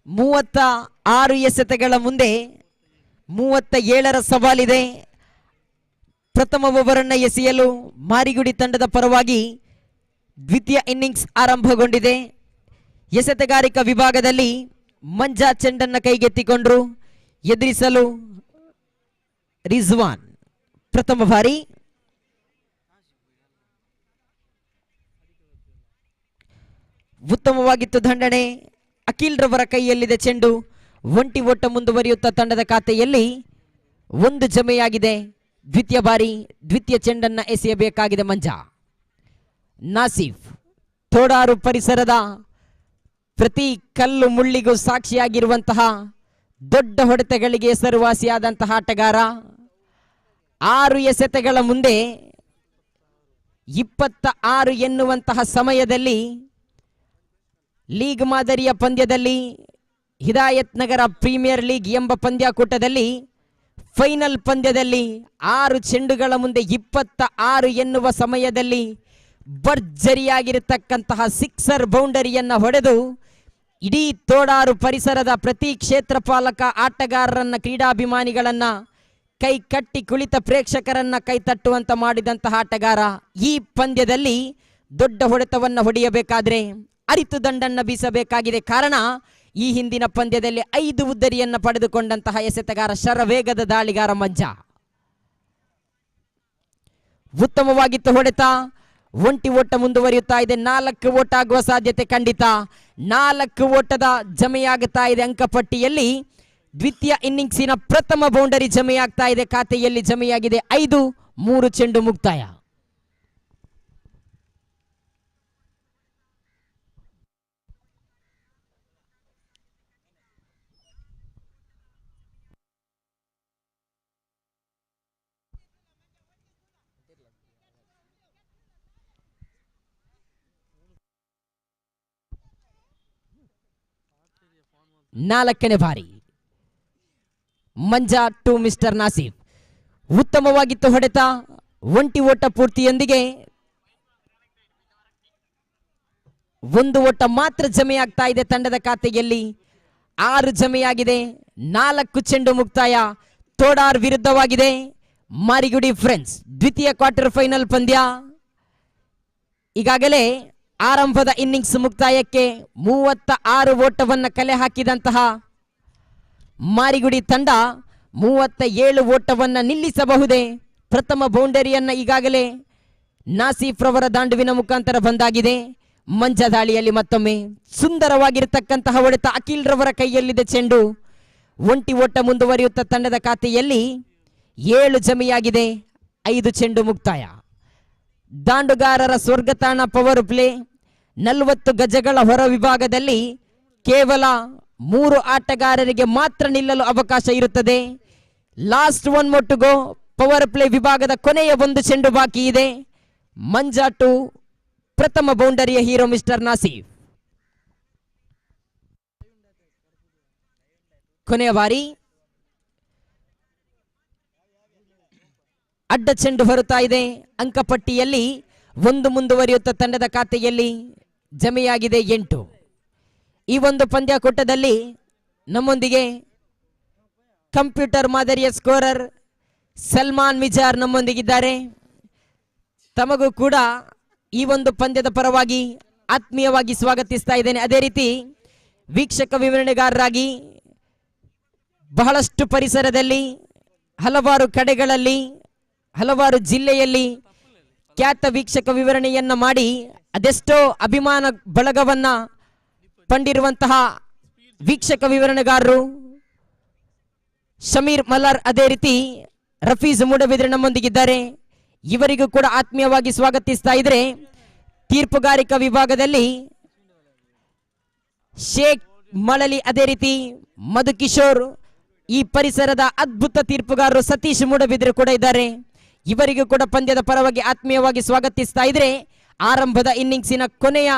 ಮೂವತ್ತ 6 ಎಸೆತಗಳ ಮುಂದೆ 37ರ ಸವಾಲಿದೆ. ಪ್ರಥಮ ಓವರನ್ನು ಎಸೆಯಲು ಮಾರಿಗುಡಿ ತಂಡದ ಪರವಾಗಿ ದ್ವಿತೀಯ ಇನ್ನಿಂಗ್ಸ್ ಆರಂಭಗೊಂಡಿದೆ. ಎಸೆತಗಾರಿಕಾ ವಿಭಾಗದಲ್ಲಿ ಮಂಜಾ ಚೆಂಡನ್ನು ಕೈಗೆತ್ತಿಕೊಂಡ್ರು. ಎದುರಿಸಲು ರಿಜ್ವಾನ್ ಪ್ರಥಮ ಬಾರಿ. ಉತ್ತಮವಾಗಿತ್ತು ದಂಡನೆ. ಅಖಿಲ್ ರವರ ಕೈಯಲ್ಲಿದೆ ಚೆಂಡು. ಒಂಟಿ ಓಟ ಮುಂದುವರಿಯುತ್ತಾ ತಂಡದ ಖಾತೆಯಲ್ಲಿ 1 ಜಮೆಯಾಗಿದೆ. ದ್ವಿತೀಯ ಬಾರಿ ದ್ವಿತೀಯ ಚೆಂಡನ್ನು ಎಸೆಯಬೇಕಾಗಿದೆ ಮಂಜಾ. ನಾಸಿಫ್ ತೋಡಾರು ಪರಿಸರದ ಪ್ರತಿ ಕಲ್ಲು ಮುಳ್ಳಿಗೂ ಸಾಕ್ಷಿಯಾಗಿರುವಂತಹ ದೊಡ್ಡ ಹೊಡೆತಗಳಿಗೆ ಹೆಸರುವಾಸಿಯಾದಂತಹ ಆಟಗಾರ. 6 ಎಸೆತಗಳ ಮುಂದೆ 26 ಎನ್ನುವಂತಹ ಸಮಯದಲ್ಲಿ ಲೀಗ್ ಮಾದರಿಯ ಪಂದ್ಯದಲ್ಲಿ ಹಿದಾಯತ್ ನಗರ ಪ್ರೀಮಿಯರ್ ಲೀಗ್ ಎಂಬ ಪಂದ್ಯಾಕೂಟದಲ್ಲಿ ಫೈನಲ್ ಪಂದ್ಯದಲ್ಲಿ 6 ಚೆಂಡುಗಳ ಮುಂದೆ 26 ಎನ್ನುವ ಸಮಯದಲ್ಲಿ ಭರ್ಜರಿಯಾಗಿರತಕ್ಕಂತಹ ಸಿಕ್ಸರ್ ಬೌಂಡರಿಯನ್ನು ಹೊಡೆದು ಇಡೀ ತೋಡಾರು ಪರಿಸರದ ಪ್ರತಿ ಕ್ಷೇತ್ರಪಾಲಕ ಆಟಗಾರರನ್ನ, ಕ್ರೀಡಾಭಿಮಾನಿಗಳನ್ನ, ಕೈ ಕಟ್ಟಿ ಕುಳಿತ ಪ್ರೇಕ್ಷಕರನ್ನ ಕೈತಟ್ಟುವಂತ ಮಾಡಿದಂತಹ ಆಟಗಾರ. ಈ ಪಂದ್ಯದಲ್ಲಿ ದೊಡ್ಡ ಹೊಡೆತವನ್ನು ಹೊಡೆಯಬೇಕಾದ್ರೆ ಅರಿತು ದಂಡನ್ನು ಬೀಸಬೇಕಾಗಿದೆ. ಕಾರಣ ಈ ಹಿಂದಿನ ಪಂದ್ಯದಲ್ಲಿ 5 ಉದ್ದರಿಯನ್ನು ಪಡೆದುಕೊಂಡಂತಹ ಎಸೆತಗಾರ, ಶರವೇಗದ ದಾಳಿಗಾರ ಮಂಜಾ. ಉತ್ತಮವಾಗಿತ್ತು ಹೊಡೆತ. ಒಂಟಿ ಓಟ ಮುಂದುವರಿಯುತ್ತಾ ಇದೆ. 4 ಓಟ ಆಗುವ ಸಾಧ್ಯತೆ ಖಂಡಿತ. 4 ಓಟದ ಜಮೆಯಾಗುತ್ತಾ ಇದೆ ಅಂಕಪಟ್ಟಿಯಲ್ಲಿ. ದ್ವಿತೀಯ ಇನ್ನಿಂಗ್ಸಿನ ಪ್ರಥಮ ಬೌಂಡರಿ ಜಮೆಯಾಗ್ತಾ ಇದೆ. ಖಾತೆಯಲ್ಲಿ ಜಮೆಯಾಗಿದೆ 5. 3 ಚೆಂಡು ಮುಕ್ತಾಯ. ನಾಲ್ಕನೇ ಬಾರಿ ಮಂಜಾ ಟು ಮಿಸ್ಟರ್ ನಾಸಿಫ್. ಉತ್ತಮವಾಗಿತ್ತು ಹೊಡೆತ. ಒಂಟಿ ಓಟ ಪೂರ್ತಿಯೊಂದಿಗೆ 1 ಓಟ ಮಾತ್ರ ಜಮೆಯಾಗ್ತಾ ಇದೆ ತಂಡದ ಖಾತೆಯಲ್ಲಿ. 6 ಜಮೆಯಾಗಿದೆ. 4 ಚೆಂಡು ಮುಕ್ತಾಯ. ತೋಡಾರ್ ವಿರುದ್ಧವಾಗಿದೆ ಮಾರಿಗುಡಿ ಫ್ರೆಂಡ್ಸ್. ದ್ವಿತೀಯ ಕ್ವಾರ್ಟರ್ ಫೈನಲ್ ಪಂದ್ಯ. ಈಗಾಗಲೇ ಆರಂಭದ ಇನ್ನಿಂಗ್ಸ್ ಮುಕ್ತಾಯಕ್ಕೆ 36 ಓಟವನ್ನು ಕಲೆ ಹಾಕಿದಂತಹ ಮಾರಿಗುಡಿ ತಂಡ 37 ಓಟವನ್ನು ನಿಲ್ಲಿಸಬಹುದೇ? ಪ್ರಥಮ ಬೌಂಡರಿಯನ್ನು ಈಗಾಗಲೇ ನಾಸಿಫ್ ರವರ ದಾಂಡುವಿನ ಮುಖಾಂತರ ಬಂದಾಗಿದೆ. ಮಂಜ ದಾಳಿಯಲ್ಲಿ ಮತ್ತೊಮ್ಮೆ ಸುಂದರವಾಗಿರತಕ್ಕಂತಹ ಹೊಡೆತ. ಅಖಿಲ್ ರವರ ಕೈಯಲ್ಲಿದೆ ಚೆಂಡು. ಒಂಟಿ ಓಟ ಮುಂದುವರಿಯುತ್ತ ತಂಡದ ಖಾತೆಯಲ್ಲಿ 7 ಜಮೆಯಾಗಿದೆ. 5 ಚೆಂಡು ಮುಕ್ತಾಯ. ದಾಂಡುಗಾರರ ಸ್ವರ್ಗತಾಣ ಪವರ್ ಪ್ಲೇ. 40 ಗಜಗಳ ಹೊರ ವಿಭಾಗದಲ್ಲಿ ಕೇವಲ 3 ಆಟಗಾರರಿಗೆ ಮಾತ್ರ ನಿಲ್ಲಲು ಅವಕಾಶ ಇರುತ್ತದೆ. Last 1 more to go. Power play ವಿಭಾಗದ ಕೊನೆಯ 1 ಚೆಂಡು ಬಾಕಿ ಇದೆ. ಮಂಜಾಟು ಪ್ರಥಮ ಬೌಂಡರಿಯ ಹೀರೋ ಮಿಸ್ಟರ್ ನಾಸೀಫ್. ಕೊನೆಯ ಬಾರಿ ಅಡ್ಡ ಚೆಂಡು ಬರುತ್ತಾ ಇದೆ. ಅಂಕಪಟ್ಟಿಯಲ್ಲಿ 1 ಮುಂದುವರಿಯುತ್ತ ತಂಡದ ಖಾತೆಯಲ್ಲಿ ಜಮೆಯಾಗಿದೆ 8. ಈ ಒಂದು ಪಂದ್ಯಾಕೂಟದಲ್ಲಿ ನಮ್ಮೊಂದಿಗೆ ಕಂಪ್ಯೂಟರ್ ಮಾದರಿಯ ಸ್ಕೋರರ್ ಸಲ್ಮಾನ್ ಮಿಜಾರ್ ನಮ್ಮೊಂದಿಗಿದ್ದಾರೆ. ತಮಗೂ ಕೂಡ ಈ ಒಂದು ಪಂದ್ಯದ ಪರವಾಗಿ ಆತ್ಮೀಯವಾಗಿ ಸ್ವಾಗತಿಸ್ತಾ ಇದ್ದೇನೆ. ಅದೇ ರೀತಿ ವೀಕ್ಷಕ ವಿವರಣೆಗಾರರಾಗಿ ಬಹಳಷ್ಟು ಪರಿಸರದಲ್ಲಿ, ಹಲವಾರು ಕಡೆಗಳಲ್ಲಿ, ಹಲವಾರು ಜಿಲ್ಲೆಯಲ್ಲಿ ಖ್ಯಾತ ವೀಕ್ಷಕ ವಿವರಣೆಯನ್ನ ಮಾಡಿ ಅದೆಷ್ಟೋ ಅಭಿಮಾನ ಬಳಗವನ್ನ ಪಂಡಿರುವಂತಹ ವೀಕ್ಷಕ ವಿವರಣೆಗಾರರು ಶಮೀರ್ ಮಲಾರ್, ಅದೇ ರೀತಿ ರಫೀಜ್ ಮೂಡಬಿದ್ರೆ ನಮ್ಮೊಂದಿಗಿದ್ದಾರೆ. ಇವರಿಗೂ ಕೂಡ ಆತ್ಮೀಯವಾಗಿ ಸ್ವಾಗತಿಸ್ತಾ ಇದ್ರೆ. ತೀರ್ಪುಗಾರಿಕಾ ವಿಭಾಗದಲ್ಲಿ ಶೇಖ್ ಮಳಲಿ, ಅದೇ ರೀತಿ ಮಧುಕಿಶೋರ್, ಈ ಪರಿಸರದ ಅದ್ಭುತ ತೀರ್ಪುಗಾರರು ಸತೀಶ್ ಮೂಡಬಿದ್ರೆ ಕೂಡ ಇದ್ದಾರೆ. ಇವರಿಗೂ ಕೂಡ ಪಂದ್ಯದ ಪರವಾಗಿ ಆತ್ಮೀಯವಾಗಿ ಸ್ವಾಗತಿಸ್ತಾ ಇದ್ರೆ. ಆರಂಭದ ಇನ್ನಿಂಗ್ಸಿನ ಕೊನೆಯ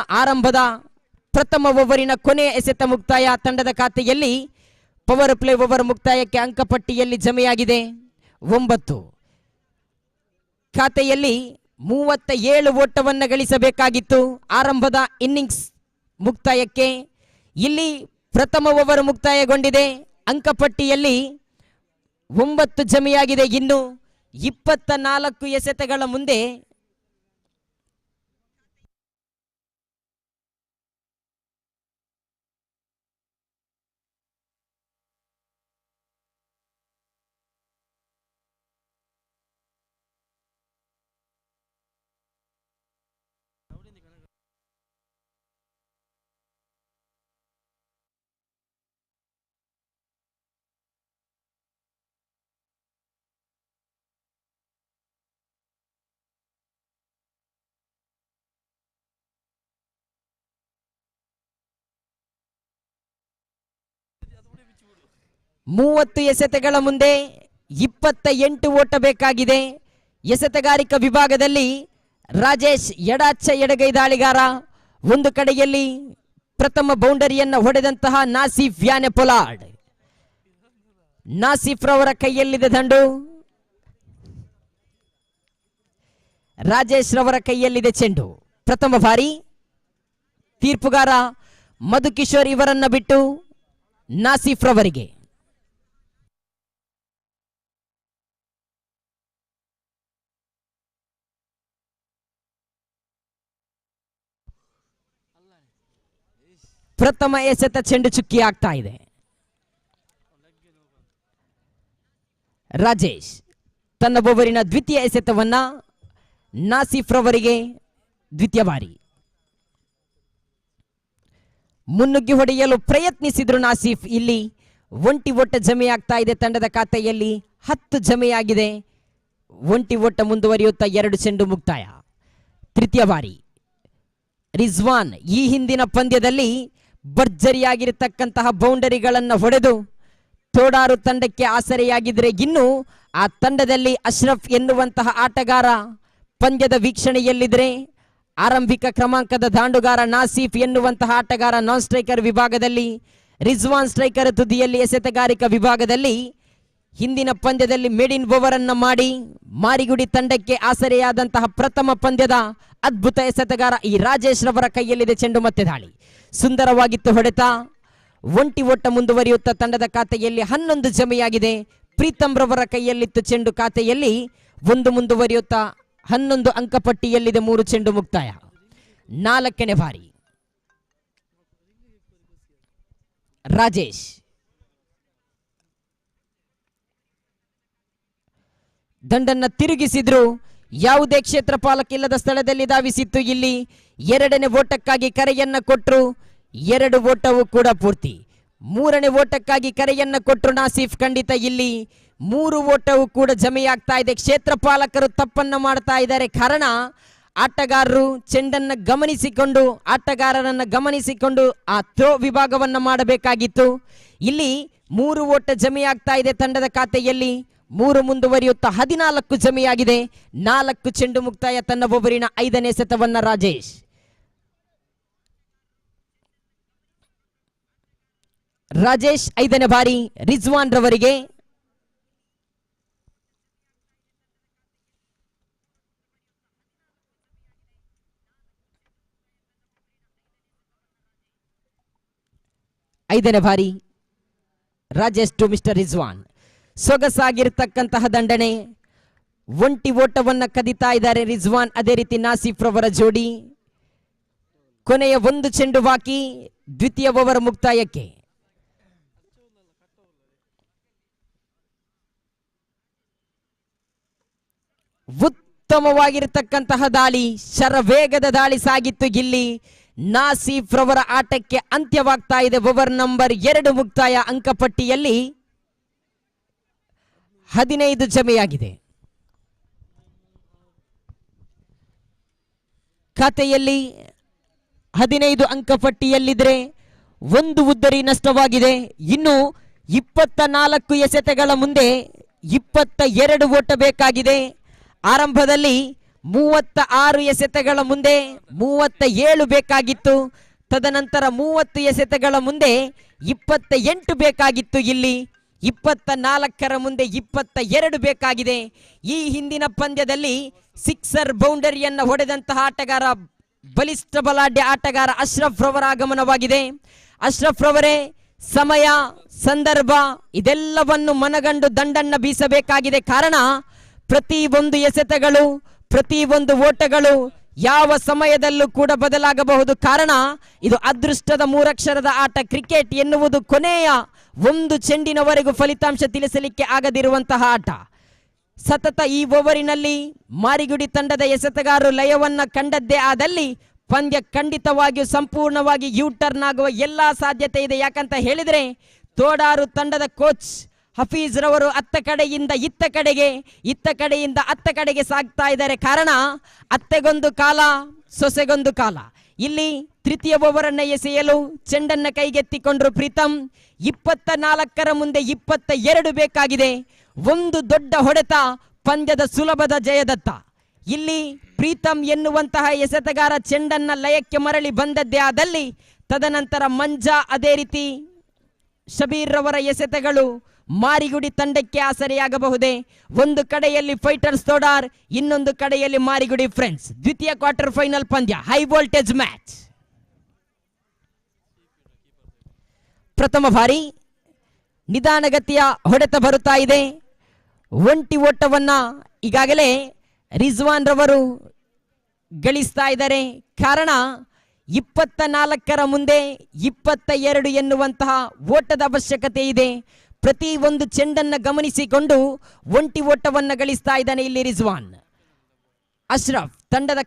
ಪ್ರಥಮ ಓವರಿನ ಕೊನೆಯ ಎಸೆತ ಮುಕ್ತಾಯ. ತಂಡದ ಖಾತೆಯಲ್ಲಿ ಪವರ್ ಪ್ಲೇ ಓವರ್ ಮುಕ್ತಾಯಕ್ಕೆ ಅಂಕಪಟ್ಟಿಯಲ್ಲಿ ಜಮೆಯಾಗಿದೆ 9. ಖಾತೆಯಲ್ಲಿ 37 ಓಟವನ್ನು ಗಳಿಸಬೇಕಾಗಿತ್ತು ಆರಂಭದ ಇನ್ನಿಂಗ್ಸ್ ಮುಕ್ತಾಯಕ್ಕೆ. ಇಲ್ಲಿ ಪ್ರಥಮ ಓವರ್ ಮುಕ್ತಾಯಗೊಂಡಿದೆ. ಅಂಕಪಟ್ಟಿಯಲ್ಲಿ 9 ಜಮೆಯಾಗಿದೆ. ಇನ್ನು 24 ಎಸೆತಗಳ ಮುಂದೆ ಮೂವತ್ತು ಎಸೆತಗಳ ಮುಂದೆ 28 ಓಟ ಬೇಕಾಗಿದೆ. ಎಸೆತಗಾರಿಕಾ ವಿಭಾಗದಲ್ಲಿ ರಾಜೇಶ್ ಎಡಾಚ ಎಡಗೈ ದಾಳಿಗಾರ. ಒಂದು ಕಡೆಯಲ್ಲಿ ಪ್ರಥಮ ಬೌಂಡರಿಯನ್ನು ಹೊಡೆದಂತಹ ನಾಸಿಫ್ ವ್ಯಾನೆ ಪೊಲಾರ್ಡ್. ನಾಸಿಫ್ ರವರ ಕೈಯಲ್ಲಿದೆ ದಂಡು. ರಾಜೇಶ್ ರವರ ಕೈಯಲ್ಲಿದೆ ಚೆಂಡು. ಪ್ರಥಮ ಬಾರಿ ತೀರ್ಪುಗಾರ ಮಧುಕಿಶೋರ್ ಇವರನ್ನ ಬಿಟ್ಟು ನಾಸಿಫ್ ರವರಿಗೆ. ಪ್ರಥಮ ಎಸೆತ ಚೆಂಡು ಚುಕ್ಕಿ ಆಗ್ತಾ ಇದೆ. ರಾಜೇಶ್ ತನ್ನ ಓವರಿನ ದ್ವಿತೀಯ ಎಸೆತವನ್ನ ನಾಸಿಫ್ ರವರಿಗೆ ದ್ವಿತೀಯ ಬಾರಿ ಮುನ್ನುಗ್ಗಿ ಹೊಡೆಯಲು ಪ್ರಯತ್ನಿಸಿದ್ರು ನಾಸಿಫ್. ಇಲ್ಲಿ ಒಂಟಿ ಓಟ ಜಮೆಯಾಗ್ತಾ ಇದೆ. ತಂಡದ ಖಾತೆಯಲ್ಲಿ 10 ಜಮೆಯಾಗಿದೆ. ಒಂಟಿ ಓಟ ಮುಂದುವರಿಯುತ್ತಾ 2 ಚೆಂಡು ಮುಕ್ತಾಯ. ತೃತೀಯ ಬಾರಿ ರಿಜ್ವಾನ್ ಈ ಹಿಂದಿನ ಪಂದ್ಯದಲ್ಲಿ ಭರ್ಜರಿಯಾಗಿರತಕ್ಕಂತಹ ಬೌಂಡರಿಗಳನ್ನು ಹೊಡೆದು ತೋಡಾರು ತಂಡಕ್ಕೆ ಆಸರೆಯಾಗಿದ್ರೆ, ಇನ್ನು ಆ ತಂಡದಲ್ಲಿ ಅಶ್ರಫ್ ಎನ್ನುವಂತಹ ಆಟಗಾರ ಪಂದ್ಯದ ವೀಕ್ಷಣೆಯಲ್ಲಿದ್ರೆ, ಆರಂಭಿಕ ಕ್ರಮಾಂಕದ ದಾಂಡುಗಾರ ನಾಸಿಫ್ ಎನ್ನುವಂತಹ ಆಟಗಾರ ನಾನ್ ಸ್ಟ್ರೈಕರ್ ವಿಭಾಗದಲ್ಲಿ, ರಿಜ್ವಾನ್ ಸ್ಟ್ರೈಕರ್ ತುದಿಯಲ್ಲಿ ಎಸೆತಗಾರಿಕಾ ವಿಭಾಗದಲ್ಲಿ ಹಿಂದಿನ ಪಂದ್ಯದಲ್ಲಿ ಮೇಡಿನ್ ಓವರ್ ಅನ್ನ ಮಾಡಿ ಮಾರಿಗುಡಿ ತಂಡಕ್ಕೆ ಆಸರೆಯಾದಂತಹ ಪ್ರಥಮ ಪಂದ್ಯದ ಅದ್ಭುತ ಎಸೆತಗಾರ ಈ ರಾಜೇಶ್ ರವರ ಕೈಯಲ್ಲಿದೆ ಚೆಂಡು. ಮತ್ತೆ ದಾಳಿ ಸುಂದರವಾಗಿತ್ತು ಹೊಡೆತ. ಒಂಟಿ ಓಟ ಮುಂದುವರಿಯುತ್ತಾ ತಂಡದ ಖಾತೆಯಲ್ಲಿ 11 ಜಮೆಯಾಗಿದೆ. ಪ್ರೀತಮ್ ರವರ ಕೈಯಲ್ಲಿತ್ತು ಚೆಂಡು, ಖಾತೆಯಲ್ಲಿ 1 ಮುಂದುವರಿಯುತ್ತಾ 11 ಅಂಕಪಟ್ಟಿಯಲ್ಲಿದೆ. 3 ಚೆಂಡು ಮುಕ್ತಾಯ. 4ನೇ ಬಾರಿ ರಾಜೇಶ್ ದಂಡನ್ನ ತಿರುಗಿಸಿದ್ರು. ಯಾವುದೇ ಕ್ಷೇತ್ರ ಪಾಲಕಿಲ್ಲದ ಸ್ಥಳದಲ್ಲಿ ಧಾವಿಸಿತ್ತು. ಇಲ್ಲಿ 2ನೇ ಓಟಕ್ಕಾಗಿ ಕರೆಯನ್ನ ಕೊಟ್ಟರು. 2 ಓಟವು ಕೂಡ ಪೂರ್ತಿ. 3ನೇ ಓಟಕ್ಕಾಗಿ ಕರೆಯನ್ನ ಕೊಟ್ಟರು ನಾಸಿಫ್. ಖಂಡಿತ ಇಲ್ಲಿ 3 ಓಟವು ಕೂಡ ಜಮೆಯಾಗ್ತಾ ಇದೆ. ಕ್ಷೇತ್ರ ಪಾಲಕರು ತಪ್ಪನ್ನ ಮಾಡ್ತಾ ಇದ್ದಾರೆ. ಕಾರಣ ಆಟಗಾರರು ಚೆಂಡನ್ನ ಆಟಗಾರರನ್ನ ಗಮನಿಸಿಕೊಂಡು ಆ ಥ್ರೋ ವಿಭಾಗವನ್ನ ಮಾಡಬೇಕಾಗಿತ್ತು. ಇಲ್ಲಿ 3 ಓಟ ಜಮೆಯಾಗ್ತಾ ಇದೆ ತಂಡದ ಖಾತೆಯಲ್ಲಿ. 3 ಮುಂದುವರಿಯುತ್ತಾ 14 ಜಮೆಯಾಗಿದೆ. 4 ಚೆಂಡು ಮುಕ್ತಾಯ. ತನ್ನ ಓವರಿನ 5ನೇ ಸೆತವನ್ನ ರಾಜೇಶ್. ರಾಜೇಶ್ 5ನೇ ಬಾರಿ ರಿಜ್ವಾನ್ ರವರಿಗೆ. ಐದನೇ ಬಾರಿ ರಾಜೇಶ್ ಟು ಮಿಸ್ಟರ್ ರಿಜ್ವಾನ್. ಸೊಗಸಾಗಿರ್ತಕ್ಕಂತಹ ದಂಡನೆ. ಒಂಟಿ ಓಟವನ್ನ ಕದಿತಾ ಇದ್ದಾರೆ ರಿಜ್ವಾನ್, ಅದೇ ರೀತಿ ನಾಸಿಫ್ ರವರ ಜೋಡಿ. ಕೊನೆಯ 1 ಚೆಂಡು ಬಾಕಿ ದ್ವಿತೀಯ ಓವರ್ ಮುಕ್ತಾಯಕ್ಕೆ. ಉತ್ತಮವಾಗಿರತಕ್ಕಂತಹ ದಾಳಿ, ಶರವೇಗದ ದಾಳಿ ಸಾಗಿತ್ತು. ಇಲ್ಲಿ ನಾಸಿಫ್ ರವರ ಆಟಕ್ಕೆ ಅಂತ್ಯವಾಗ್ತಾ ಇದೆ. ಓವರ್ ನಂಬರ್ 2 ಮುಕ್ತಾಯ. ಅಂಕಪಟ್ಟಿಯಲ್ಲಿ 15 ಜಮೆಯಾಗಿದೆ. ಖಾತೆಯಲ್ಲಿ 15 ಅಂಕಪಟ್ಟಿಯಲ್ಲಿದ್ರೆ 1 ಉದ್ದರಿ ನಷ್ಟವಾಗಿದೆ. ಇನ್ನು 24 ಎಸೆತಗಳ ಮುಂದೆ 22 ಓಟ ಬೇಕಾಗಿದೆ. ಆರಂಭದಲ್ಲಿ 36 ಎಸೆತಗಳ ಮುಂದೆ 37 ಬೇಕಾಗಿತ್ತು. ತದನಂತರ 30 ಎಸೆತಗಳ ಮುಂದೆ 28 ಬೇಕಾಗಿತ್ತು. ಇಲ್ಲಿ 24ರ ಮುಂದೆ 22 ಬೇಕಾಗಿದೆ. ಈ ಹಿಂದಿನ ಪಂದ್ಯದಲ್ಲಿ ಸಿಕ್ಸರ್ ಬೌಂಡರಿಯನ್ನ ಹೊಡೆದಂತಹ ಆಟಗಾರ, ಬಲಿಷ್ಠ ಬಲಾಢ್ಯ ಆಟಗಾರ ಅಶ್ರಫ್ ರವರ ಆಗಮನವಾಗಿದೆ. ಅಶ್ರಫ್ ರವರೇ ಸಮಯ, ಸಂದರ್ಭ ಇದೆಲ್ಲವನ್ನು ಮನಗಂಡು ದಂಡನ್ನ ಬೀಸಬೇಕಾಗಿದೆ. ಕಾರಣ ಪ್ರತಿಯೊಂದು ಎಸೆತಗಳು, ಪ್ರತಿಯೊಂದು ಓಟಗಳು ಯಾವ ಸಮಯದಲ್ಲೂ ಕೂಡ ಬದಲಾಗಬಹುದು. ಕಾರಣ ಇದು ಅದೃಷ್ಟದ 3 ಅಕ್ಷರದ ಆಟ. ಕ್ರಿಕೆಟ್ ಎನ್ನುವುದು ಕೊನೆಯ 1 ಚೆಂಡಿನವರೆಗೂ ಫಲಿತಾಂಶ ತಿಳಿಸಲಿಕ್ಕೆ ಆಗದಿರುವಂತಹ ಆಟ. ಸತತ ಈ ಓವರಿನಲ್ಲಿ ಮಾರಿಗುಡಿ ತಂಡದ ಎಸೆತಗಾರರು ಲಯವನ್ನ ಕಂಡದ್ದೇ ಆದಲ್ಲಿ ಪಂದ್ಯ ಖಂಡಿತವಾಗಿಯೂ ಸಂಪೂರ್ಣವಾಗಿ ಯೂ ಟರ್ನ್ ಆಗುವ ಎಲ್ಲಾ ಸಾಧ್ಯತೆ ಇದೆ. ಯಾಕಂತ ಹೇಳಿದ್ರೆ ತೋಡಾರು ತಂಡದ ಕೋಚ್ ಹಫೀಜ್ ರವರು ಅತ್ತ ಕಡೆಯಿಂದ ಇತ್ತ ಕಡೆಗೆ, ಇತ್ತ ಕಡೆಯಿಂದ ಅತ್ತ ಕಡೆಗೆ ಸಾಗ್ತಾ ಇದ್ದಾರೆ. ಕಾರಣ ಅತ್ತೆಗೊಂದು ಕಾಲ, ಸೊಸೆಗೊಂದು ಕಾಲ. ಇಲ್ಲಿ ತೃತೀಯ ಓವರನ್ನ ಎಸೆಯಲು ಚೆಂಡನ್ನ ಕೈಗೆತ್ತಿಕೊಂಡ್ರು ಪ್ರೀತಮ್. 24ರ ಮುಂದೆ 22 ಬೇಕಾಗಿದೆ. 1 ದೊಡ್ಡ ಹೊಡೆತ ಪಂದ್ಯದ ಸುಲಭದ ಜಯದತ್ತ. ಇಲ್ಲಿ ಪ್ರೀತಮ್ ಎನ್ನುವಂತಹ ಎಸೆತಗಾರ ಚೆಂಡನ್ನ ಲಯಕ್ಕೆ ಮರಳಿ ಬಂದದ್ದೇ ಆದಲ್ಲಿ ತದನಂತರ ಮಂಜಾ, ಅದೇ ರೀತಿ ಶಬೀರ್ ರವರ ಎಸೆತಗಳು ಮಾರಿಗುಡಿ ತಂಡಕ್ಕೆ ಆಸರೆಯಾಗಬಹುದೇ. ಒಂದು ಕಡೆಯಲ್ಲಿ ಫೈಟರ್ಸ್ ತೋಡಾರ್, ಇನ್ನೊಂದು ಕಡೆಯಲ್ಲಿ ಮಾರಿಗುಡಿ ಫ್ರೆಂಡ್ಸ್. ದ್ವಿತೀಯ ಕ್ವಾರ್ಟರ್ ಫೈನಲ್ ಪಂದ್ಯ, ಹೈ ವೋಲ್ಟೇಜ್ ಮ್ಯಾಚ್. ಪ್ರಥಮ ಬಾರಿ ನಿಧಾನಗತಿಯ ಹೊಡೆತ ಬರುತ್ತಾ ಇದೆ. ಒಂಟಿ ಓಟವನ್ನ ಈಗಾಗಲೇ ರಿಜ್ವಾನ್ ರವರು ಗಳಿಸ್ತಾ ಇದ್ದಾರೆ. ಕಾರಣ 24ರ ಮುಂದೆ 22 ಎನ್ನುವಂತಹ ಓಟದ ಅವಶ್ಯಕತೆ ಇದೆ. ಪ್ರತಿ ಒಂದು ಚೆಂಡನ್ನ ಗಮನಿಸಿಕೊಂಡು ಒಂಟಿ ಓಟವನ್ನ ಗಳಿಸ್ತಾ ಇದ್ದಾನೆ ಇಲ್ಲಿ ರಿಜ್ವಾನ್. ಅಶ್ರಫ್ ತಂಡದ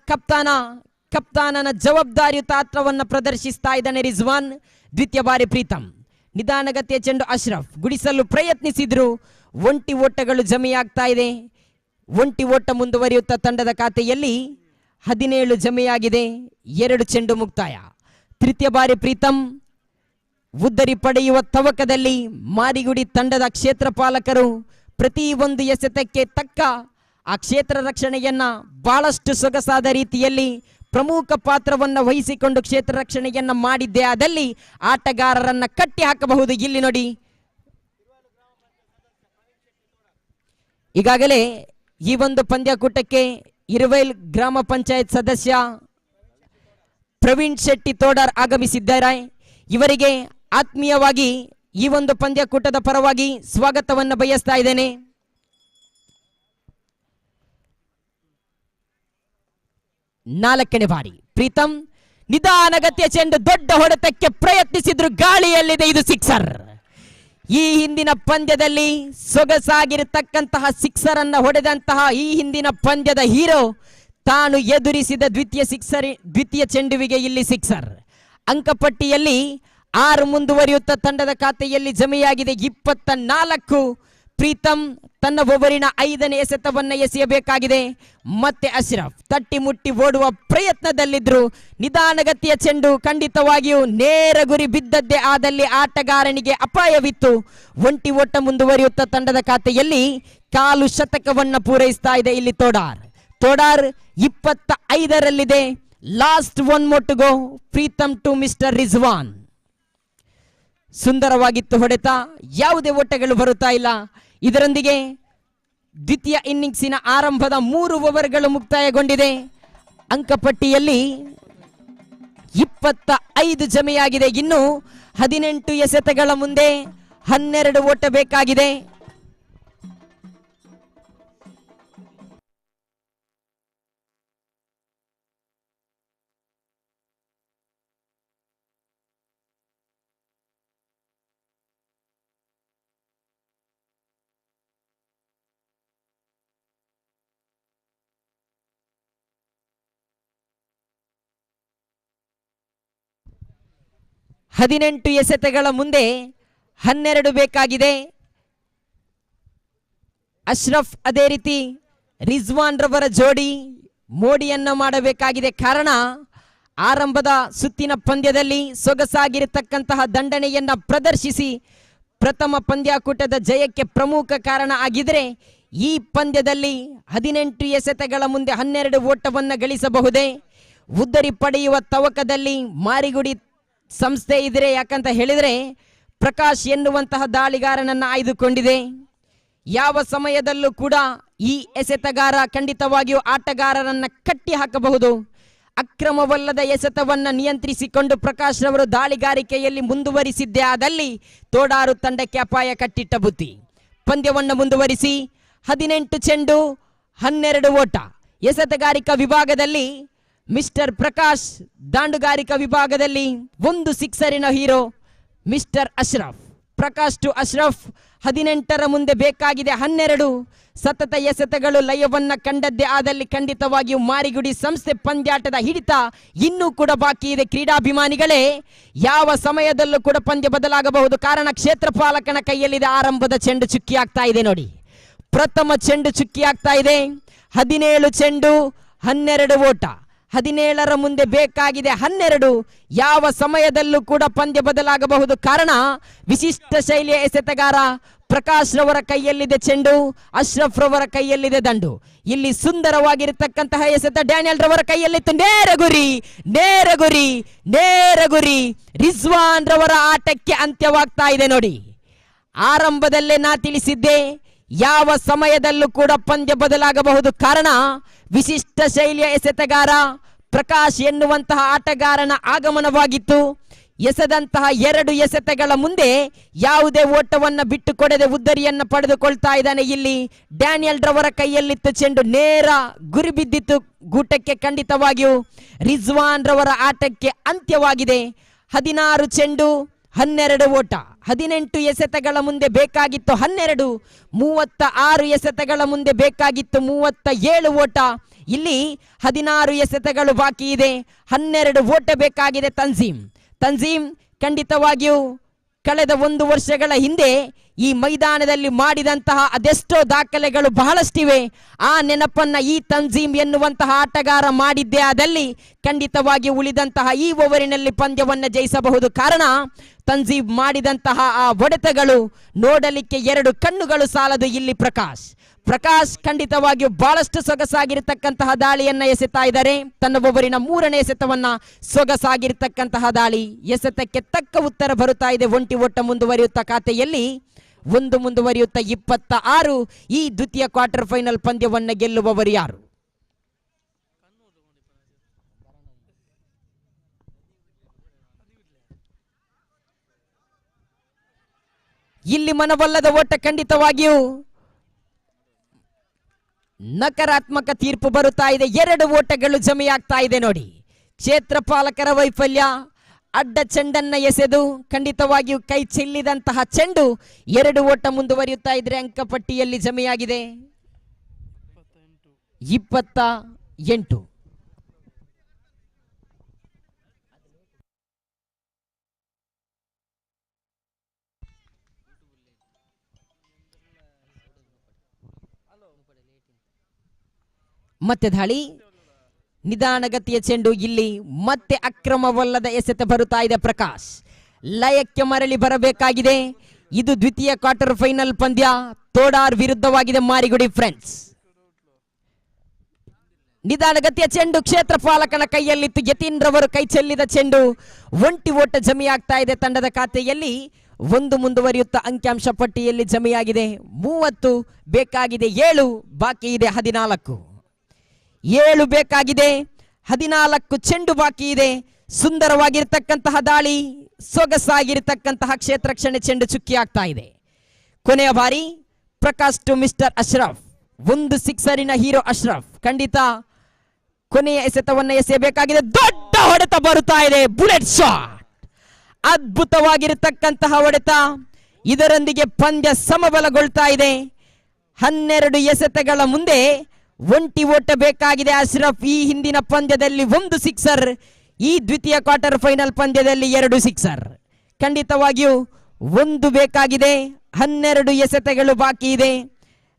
ಕಪ್ತಾನನ ಜವಾಬ್ದಾರಿಯುತ ಪಾತ್ರವನ್ನ ಪ್ರದರ್ಶಿಸ್ತಾ ಇದ್ದಾನೆ ರಿಜ್ವಾನ್. ದ್ವಿತೀಯ ಬಾರಿ ಪ್ರೀತಮ್ ನಿಧಾನಗತಿಯ ಚೆಂಡು ಅಶ್ರಫ್ ಗುಡಿಸಲು ಪ್ರಯತ್ನಿಸಿದ್ರು. ಒಂಟಿ ಓಟಗಳು ಜಮೆಯಾಗ್ತಾ ಇದೆ. ಒಂಟಿ ಓಟ ಮುಂದುವರಿಯುತ್ತಾ ತಂಡದ ಖಾತೆಯಲ್ಲಿ 17 ಜಮೆಯಾಗಿದೆ. 2 ಚೆಂಡು ಮುಕ್ತಾಯ. ತೃತೀಯ ಬಾರಿ ಪ್ರೀತಮ್ ಉದ್ದರಿ ಪಡೆಯುವ ತವಕದಲ್ಲಿ ಮಾರಿಗುಡಿ ತಂಡದ ಕ್ಷೇತ್ರ ಪಾಲಕರು ಪ್ರತಿ ಒಂದು ಎಸೆತಕ್ಕೆ ತಕ್ಕ ಆ ಕ್ಷೇತ್ರ ರಕ್ಷಣೆಯನ್ನ ಬಹಳಷ್ಟು ಸೊಗಸಾದ ರೀತಿಯಲ್ಲಿ ಪ್ರಮುಖ ಪಾತ್ರವನ್ನು ವಹಿಸಿಕೊಂಡು ಕ್ಷೇತ್ರ ರಕ್ಷಣೆಯನ್ನ ಮಾಡಿದ್ದೇ ಆದಲ್ಲಿ ಆಟಗಾರರನ್ನ ಕಟ್ಟಿ ಹಾಕಬಹುದು. ಇಲ್ಲಿ ನೋಡಿ, ಈಗಾಗಲೇ ಈ ಒಂದು ಪಂದ್ಯಕೂಟಕ್ಕೆ ಇರುವೈಲ್ ಗ್ರಾಮ ಪಂಚಾಯತ್ ಸದಸ್ಯ ಪ್ರವೀಣ್ ಶೆಟ್ಟಿ ತೋಡಾರ್ ಆಗಮಿಸಿದ್ದಾರೆ. ಇವರಿಗೆ ಆತ್ಮೀಯವಾಗಿ ಈ ಒಂದು ಪಂದ್ಯಕೂಟದ ಪರವಾಗಿ ಸ್ವಾಗತವನ್ನು ಬಯಸ್ತಾ ಇದ್ದೇನೆ. ನಾಲ್ಕನೇ ಬಾರಿ ಪ್ರೀತಮ್ ನಿಧಾನಗತಿಯ ಚೆಂಡು ದೊಡ್ಡ ಹೊಡೆತಕ್ಕೆ ಪ್ರಯತ್ನಿಸಿದ್ರು, ಗಾಳಿಯಲ್ಲಿದೆ, ಇದು ಸಿಕ್ಸರ್. ಈ ಹಿಂದಿನ ಪಂದ್ಯದಲ್ಲಿ ಸೊಗಸಾಗಿರತಕ್ಕಂತಹ ಸಿಕ್ಸರ್ ಅನ್ನ ಹೊಡೆದಂತಹ ಈ ಹಿಂದಿನ ಪಂದ್ಯದ ಹೀರೋ ತಾನು ಎದುರಿಸಿದ ದ್ವಿತೀಯ ಚೆಂಡುವಿಗೆ ಇಲ್ಲಿ ಸಿಕ್ಸರ್. ಅಂಕಪಟ್ಟಿಯಲ್ಲಿ 6 ಮುಂದುವರಿಯುತ್ತ ತಂಡದ ಖಾತೆಯಲ್ಲಿ ಜಮೆಯಾಗಿದೆ 24. ಪ್ರೀತಮ್ ತನ್ನ ಓವರಿನ 5ನೇ ಎಸೆತವನ್ನ ಎಸೆಯಬೇಕಾಗಿದೆ. ಮತ್ತೆ ಅಶ್ರಫ್ ತಟ್ಟಿ ಮುಟ್ಟಿ ಓಡುವ ಪ್ರಯತ್ನದಲ್ಲಿದ್ರು. ನಿಧಾನಗತಿಯ ಚೆಂಡು ಖಂಡಿತವಾಗಿಯೂ ನೇರ ಗುರಿ ಬಿದ್ದದ್ದೇ ಆದಲ್ಲಿ ಆಟಗಾರನಿಗೆ ಅಪಾಯವಿತ್ತು. ಒಂಟಿ ಓಟ ಮುಂದುವರಿಯುತ್ತ ತಂಡದ ಖಾತೆಯಲ್ಲಿ ಕಾಲು ಶತಕವನ್ನ ಪೂರೈಸ್ತಾ ಇದೆ ಇಲ್ಲಿ ತೋಡಾರ್ 25ರಲ್ಲಿದೆ. Last 1 more to go. Preetham to mister Rizwan. ಸುಂದರವಾಗಿತ್ತು ಹೊಡೆತ, ಯಾವುದೇ ಓಟಗಳು ಬರುತ್ತಾ ಇಲ್ಲ. ಇದರೊಂದಿಗೆ ದ್ವಿತೀಯ ಇನ್ನಿಂಗ್ಸಿನ ಆರಂಭದ 3 ಓವರ್ಗಳು ಮುಕ್ತಾಯಗೊಂಡಿದೆ. ಅಂಕಪಟ್ಟಿಯಲ್ಲಿ 25 ಜಮೆಯಾಗಿದೆ. ಇನ್ನು 18 ಎಸೆತಗಳ ಮುಂದೆ 12 ಓಟ ಬೇಕಾಗಿದೆ. ಹದಿನೆಂಟು ಎಸೆತಗಳ ಮುಂದೆ 12 ಬೇಕಾಗಿದೆ. ಅಶ್ರಫ್ ಅದೇ ರೀತಿ ರಿಜ್ವಾನ್ ರವರ ಜೋಡಿ ಮೋಡಿಯನ್ನ ಮಾಡಬೇಕಾಗಿದೆ. ಕಾರಣ ಆರಂಭದ ಸುತ್ತಿನ ಪಂದ್ಯದಲ್ಲಿ ಸೊಗಸಾಗಿರತಕ್ಕಂತಹ ದಂಡನೆಯನ್ನ ಪ್ರದರ್ಶಿಸಿ ಪ್ರಥಮ ಪಂದ್ಯಾಕೂಟದ ಜಯಕ್ಕೆ ಪ್ರಮುಖ ಕಾರಣ ಆಗಿದ್ರೆ ಈ ಪಂದ್ಯದಲ್ಲಿ 18 ಎಸೆತಗಳ ಮುಂದೆ 12 ಓಟವನ್ನ ಗಳಿಸಬಹುದೇ? ಉದ್ದರಿ ಪಡೆಯುವ ತವಕದಲ್ಲಿ ಮಾರಿಗುಡಿ ಸಂಸ್ಥೆ ಇದ್ರೆ, ಯಾಕಂತ ಹೇಳಿದ್ರೆ ಪ್ರಕಾಶ್ ಎನ್ನುವಂತಹ ದಾಳಿಗಾರನನ್ನ ಆಯ್ದುಕೊಂಡಿದೆ. ಯಾವ ಸಮಯದಲ್ಲೂ ಕೂಡ ಈ ಎಸೆತಗಾರ ಖಂಡಿತವಾಗಿಯೂ ಆಟಗಾರರನ್ನ ಕಟ್ಟಿ ಹಾಕಬಹುದು. ಅಕ್ರಮವಲ್ಲದ ಎಸೆತವನ್ನ ನಿಯಂತ್ರಿಸಿಕೊಂಡು ಪ್ರಕಾಶ್ ರವರು ದಾಳಿಗಾರಿಕೆಯಲ್ಲಿ ಮುಂದುವರಿಸಿದ್ದೇ ಆದಲ್ಲಿ ತೋಡಾರು ತಂಡಕ್ಕೆ ಅಪಾಯ ಕಟ್ಟಿಟ್ಟ ಬುತ್ತಿ. ಪಂದ್ಯವನ್ನು ಮುಂದುವರಿಸಿ 18 ಚೆಂಡು 12 ಓಟ. ಎಸೆತಗಾರಿಕಾ ವಿಭಾಗದಲ್ಲಿ ಮಿಸ್ಟರ್ ಪ್ರಕಾಶ್, ದಾಂಡುಗಾರಿಕಾ ವಿಭಾಗದಲ್ಲಿ 1 ಸಿಕ್ಸರಿನ hero mister Ashraf. Prakash to Ashraf 18ರ ಮುಂದೆ ಬೇಕಾಗಿದೆ 12. ಸತತ ಎಸೆತಗಳು ಲಯವನ್ನ ಕಂಡದ್ದೇ ಆದಲ್ಲಿ ಖಂಡಿತವಾಗಿಯೂ ಮಾರಿಗುಡಿ ಸಂಸ್ಥೆ ಪಂದ್ಯಾಟದ ಹಿಡಿತ ಇನ್ನೂ ಕೂಡ ಬಾಕಿ ಇದೆ. ಕ್ರೀಡಾಭಿಮಾನಿಗಳೇ, ಯಾವ ಸಮಯದಲ್ಲೂ ಕೂಡ ಪಂದ್ಯ ಬದಲಾಗಬಹುದು. ಕಾರಣ ಕ್ಷೇತ್ರಪಾಲಕನ ಕೈಯಲ್ಲಿದೆ. ಆರಂಭದ ಚೆಂಡು ಚುಕ್ಕಿ ಆಗ್ತಾ ಇದೆ ನೋಡಿ, ಪ್ರಥಮ ಚೆಂಡು ಚುಕ್ಕಿ ಆಗ್ತಾ ಇದೆ. 17 ಚೆಂಡು 12 ಓಟ. 17ರ ಮುಂದೆ ಬೇಕಾಗಿದೆ 12. ಯಾವ ಸಮಯದಲ್ಲೂ ಕೂಡ ಪಂದ್ಯ ಬದಲಾಗಬಹುದು. ಕಾರಣ ವಿಶಿಷ್ಟ ಶೈಲಿಯ ಎಸೆತಗಾರ ಪ್ರಕಾಶ್ ರವರ ಕೈಯಲ್ಲಿದೆ ಚೆಂಡು, ಅಶ್ರಫ್ ರವರ ಕೈಯಲ್ಲಿದೆ ದಂಡು. ಇಲ್ಲಿ ಸುಂದರವಾಗಿರತಕ್ಕಂತಹ ಎಸೆತ ಡ್ಯಾನಿಯಲ್ ರವರ ಕೈಯಲ್ಲಿತ್ತು. ನೇರ ಗುರಿ, ನೇರ ಗುರಿ, ನೇರ ಗುರಿ. ರಿಜ್ವಾನ್ ರವರ ಆಟಕ್ಕೆ ಅಂತ್ಯವಾಗ್ತಾ ಇದೆ ನೋಡಿ. ಆರಂಭದಲ್ಲೇ ನಾ ತಿಳಿಸಿದ್ದೆ, ಯಾವ ಸಮಯದಲ್ಲೂ ಕೂಡ ಪಂದ್ಯ ಬದಲಾಗಬಹುದು. ಕಾರಣ ವಿಶಿಷ್ಟ ಶೈಲಿಯ ಎಸೆತಗಾರ ಪ್ರಕಾಶ್ ಎನ್ನುವಂತಹ ಆಟಗಾರನ ಆಗಮನವಾಗಿತ್ತು. ಎಸೆದಂತಹ 2 ಎಸೆತಗಳ ಮುಂದೆ ಯಾವುದೇ ಓಟವನ್ನ ಬಿಟ್ಟು ಕೊಡದೆ ಉದ್ದರಿಯನ್ನ ಪಡೆದುಕೊಳ್ತಾ ಇದ್ದಾನೆ. ಇಲ್ಲಿ ಡ್ಯಾನಿಯಲ್ ರವರ ಕೈಯಲ್ಲಿತ್ತು ಚೆಂಡು, ನೇರ ಗುರಿ ಬಿದ್ದಿತ್ತು ಗೂಟಕ್ಕೆ. ಖಂಡಿತವಾಗಿಯೂ ರಿಜ್ವಾನ್ ರವರ ಆಟಕ್ಕೆ ಅಂತ್ಯವಾಗಿದೆ. 16 ಚೆಂಡು 12 ಓಟ. 18 ಎಸೆತಗಳ ಮುಂದೆ ಬೇಕಾಗಿತ್ತು 12. 36 ಎಸೆತಗಳ ಮುಂದೆ ಬೇಕಾಗಿತ್ತು 37 ಓಟ. ಇಲ್ಲಿ 16 ಎಸೆತಗಳು ಬಾಕಿ ಇದೆ. 12 ಓಟ ಬೇಕಾಗಿದೆ. ತಂಜೀಮ್ ಖಂಡಿತವಾಗಿಯೂ ಕಳೆದ 1 ವರ್ಷಗಳ ಹಿಂದೆ ಈ ಮೈದಾನದಲ್ಲಿ ಮಾಡಿದಂತಹ ಅದೆಷ್ಟೋ ದಾಖಲೆಗಳು ಬಹಳಷ್ಟಿವೆ. ಆ ನೆನಪನ್ನ ಈ ತಂಜೀಮ್ ಎನ್ನುವಂತಹ ಆಟಗಾರ ಮಾಡಿದ್ದೇ ಆದಲ್ಲಿ ಖಂಡಿತವಾಗಿ ಉಳಿದಂತಹ ಈ ಓವರಿನಲ್ಲಿ ಪಂದ್ಯವನ್ನ ಜಯಿಸಬಹುದು. ಕಾರಣ ತಂಜೀಮ್ ಮಾಡಿದಂತಹ ಆ ಹೊಡೆತಗಳು ನೋಡಲಿಕ್ಕೆ 2 ಕಣ್ಣುಗಳು ಸಾಲದು. ಇಲ್ಲಿ ಪ್ರಕಾಶ್ ಖಂಡಿತವಾಗಿಯೂ ಬಹಳಷ್ಟು ಸೊಗಸಾಗಿರತಕ್ಕಂತಹ ದಾಳಿಯನ್ನ ಎಸೆತಾ ಇದ್ದಾರೆ. ತನ್ನ ಓವರಿನ 3ನೇ ಎಸೆತವನ್ನ ಸೊಗಸಾಗಿರತಕ್ಕಂತಹ ದಾಳಿ, ಎಸೆತಕ್ಕೆ ತಕ್ಕ ಉತ್ತರ ಬರುತ್ತಾ ಇದೆ. ಒಂಟಿ ಓಟ ಮುಂದುವರಿಯುತ್ತಾ ಖಾತೆಯಲ್ಲಿ 1 ಮುಂದುವರಿಯುತ್ತಾ 26. ಈ ದ್ವಿತೀಯ ಕ್ವಾರ್ಟರ್ ಫೈನಲ್ ಪಂದ್ಯವನ್ನ ಗೆಲ್ಲುವವರು ಯಾರು? ಇಲ್ಲಿ ಮನವಲ್ಲದ ಓಟ ಖಂಡಿತವಾಗಿಯೂ ನಕಾರಾತ್ಮಕ ತೀರ್ಪು ಬರುತ್ತಾ ಇದೆ. 2 ಓಟಗಳು ಜಮೆಯಾಗ್ತಾ ಇದೆ ನೋಡಿ. ಕ್ಷೇತ್ರ ಪಾಲಕರ ವೈಫಲ್ಯ. ಅಡ್ಡ ಚೆಂಡನ್ನ ಎಸೆದು ಖಂಡಿತವಾಗಿಯೂ ಕೈ ಚೆಲ್ಲಿದಂತಹ ಚೆಂಡು 2 ಓಟ ಮುಂದುವರಿಯುತ್ತಾ ಇದ್ರೆ ಅಂಕಪಟ್ಟಿಯಲ್ಲಿ ಜಮೆಯಾಗಿದೆ 28. ಮತ್ತೆ ದಾಳಿ. ನಿಧಾನಗತಿಯ ಚೆಂಡು. ಇಲ್ಲಿ ಮತ್ತೆ ಅಕ್ರಮವಲ್ಲದ ಎಸೆತ ಬರುತ್ತಾ ಇದೆ. ಪ್ರಕಾಶ್ ಲಯಕ್ಕೆ ಮರಳಿ ಬರಬೇಕಾಗಿದೆ. ಇದು ದ್ವಿತೀಯ ಕ್ವಾರ್ಟರ್ ಫೈನಲ್ ಪಂದ್ಯ. ತೋಡಾರ್ ವಿರುದ್ಧವಾಗಿದೆ ಮಾರಿಗುಡಿ ಫ್ರೆಂಡ್ಸ್. ನಿಧಾನಗತಿಯ ಚೆಂಡು ಕ್ಷೇತ್ರ ಪಾಲಕನ ಕೈಯಲ್ಲಿತ್ತು. ಯತೀನ್ ರವರು ಕೈ ಚೆಲ್ಲಿದ ಚೆಂಡು. ಒಂಟಿ ಓಟ ಜಮೆಯಾಗ್ತಾ ಇದೆ ತಂಡದ ಖಾತೆಯಲ್ಲಿ. 1 ಮುಂದುವರಿಯುತ್ತಾ ಅಂಕಿಅಂಶ ಪಟ್ಟಿಯಲ್ಲಿ ಜಮೆಯಾಗಿದೆ 30. ಬೇಕಾಗಿದೆ 7, ಬಾಕಿ ಇದೆ 14. 7 ಬೇಕಾಗಿದೆ, 14 ಚೆಂಡು ಬಾಕಿ ಇದೆ. ಸುಂದರವಾಗಿರ್ತಕ್ಕಂತಹ ದಾಳಿ, ಸೊಗಸಾಗಿರ್ತಕ್ಕಂತಹ ಕ್ಷೇತ್ರ ರಕ್ಷಣೆ ಚೆಂಡು ಚುಕ್ಕಿ ಆಗ್ತಾ ಇದೆ. ಕೊನೆಯ ಬಾರಿ ಪ್ರಕಾಶ್ ಟು ಮಿಸ್ಟರ್ ಅಶ್ರಫ್. 1 ಸಿಕ್ಸರಿನ ಹೀರೋ ಅಶ್ರಫ್ ಖಂಡಿತ ಕೊನೆಯ ಎಸೆತವನ್ನು ಎಸೆಯಬೇಕಾಗಿದೆ. ದೊಡ್ಡ ಹೊಡೆತ ಬರುತ್ತಾ ಇದೆ. Bullet shot. ಅದ್ಭುತವಾಗಿರತಕ್ಕಂತಹ ಹೊಡೆತ. ಇದರೊಂದಿಗೆ ಪಂದ್ಯ ಸಮಬಲಗೊಳ್ತಾ ಇದೆ. 12 ಎಸೆತಗಳ ಮುಂದೆ ಒಂಟಿ ಓಟ ಬೇಕಾಗಿದೆ ಅಶ್ರಫ್. ಈ ಹಿಂದಿನ ಪಂದ್ಯದಲ್ಲಿ 1 ಸಿಕ್ಸರ್, ಈ ದ್ವಿತೀಯ ಕ್ವಾರ್ಟರ್ ಫೈನಲ್ ಪಂದ್ಯದಲ್ಲಿ 2 ಸಿಕ್ಸರ್. ಖಂಡಿತವಾಗಿಯೂ 1 ಬೇಕಾಗಿದೆ. 12 ಎಸೆತಗಳು ಬಾಕಿ ಇದೆ.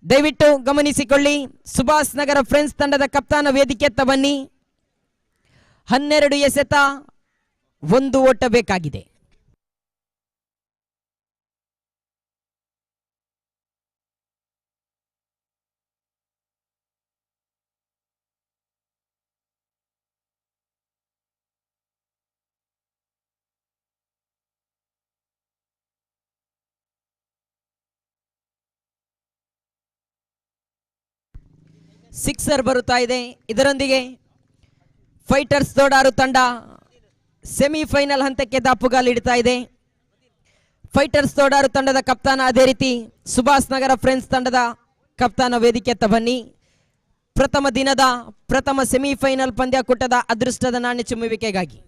ದಯವಿಟ್ಟು ಗಮನಿಸಿಕೊಳ್ಳಿ. ಸುಭಾಷ್ ನಗರ ಫ್ರೆಂಡ್ಸ್ ತಂಡದ ಕಪ್ತಾನ ವೇದಿಕೆಯತ್ತ ಬನ್ನಿ. 12 ಎಸೆತ, 1 ಓಟ ಬೇಕಾಗಿದೆ. ಸಿಕ್ಸರ್ ಬರುತ್ತಾ ಇದೆ. ಇದರೊಂದಿಗೆ ಫೈಟರ್ಸ್ ತೋಡಾರು ತಂಡ ಸೆಮಿಫೈನಲ್ ಹಂತಕ್ಕೆ ದಾಪುಗಾಲಿಡ್ತಾ ಇದೆ. ಫೈಟರ್ಸ್ ತೋಡಾರು ತಂಡದ ಕಪ್ತಾನ, ಅದೇ ರೀತಿ ಸುಭಾಷ್ ನಗರ ಫ್ರೆಂಡ್ಸ್ ತಂಡದ ಕಪ್ತಾನ ವೇದಿಕೆಯತ್ತ ಬನ್ನಿ. ಪ್ರಥಮ ದಿನದ ಪ್ರಥಮ ಸೆಮಿಫೈನಲ್ ಪಂದ್ಯಾಕೂಟದ ಅದೃಷ್ಟದ ನಾಣ್ಯ ಚಿಮ್ಮುವಿಕೆಗಾಗಿ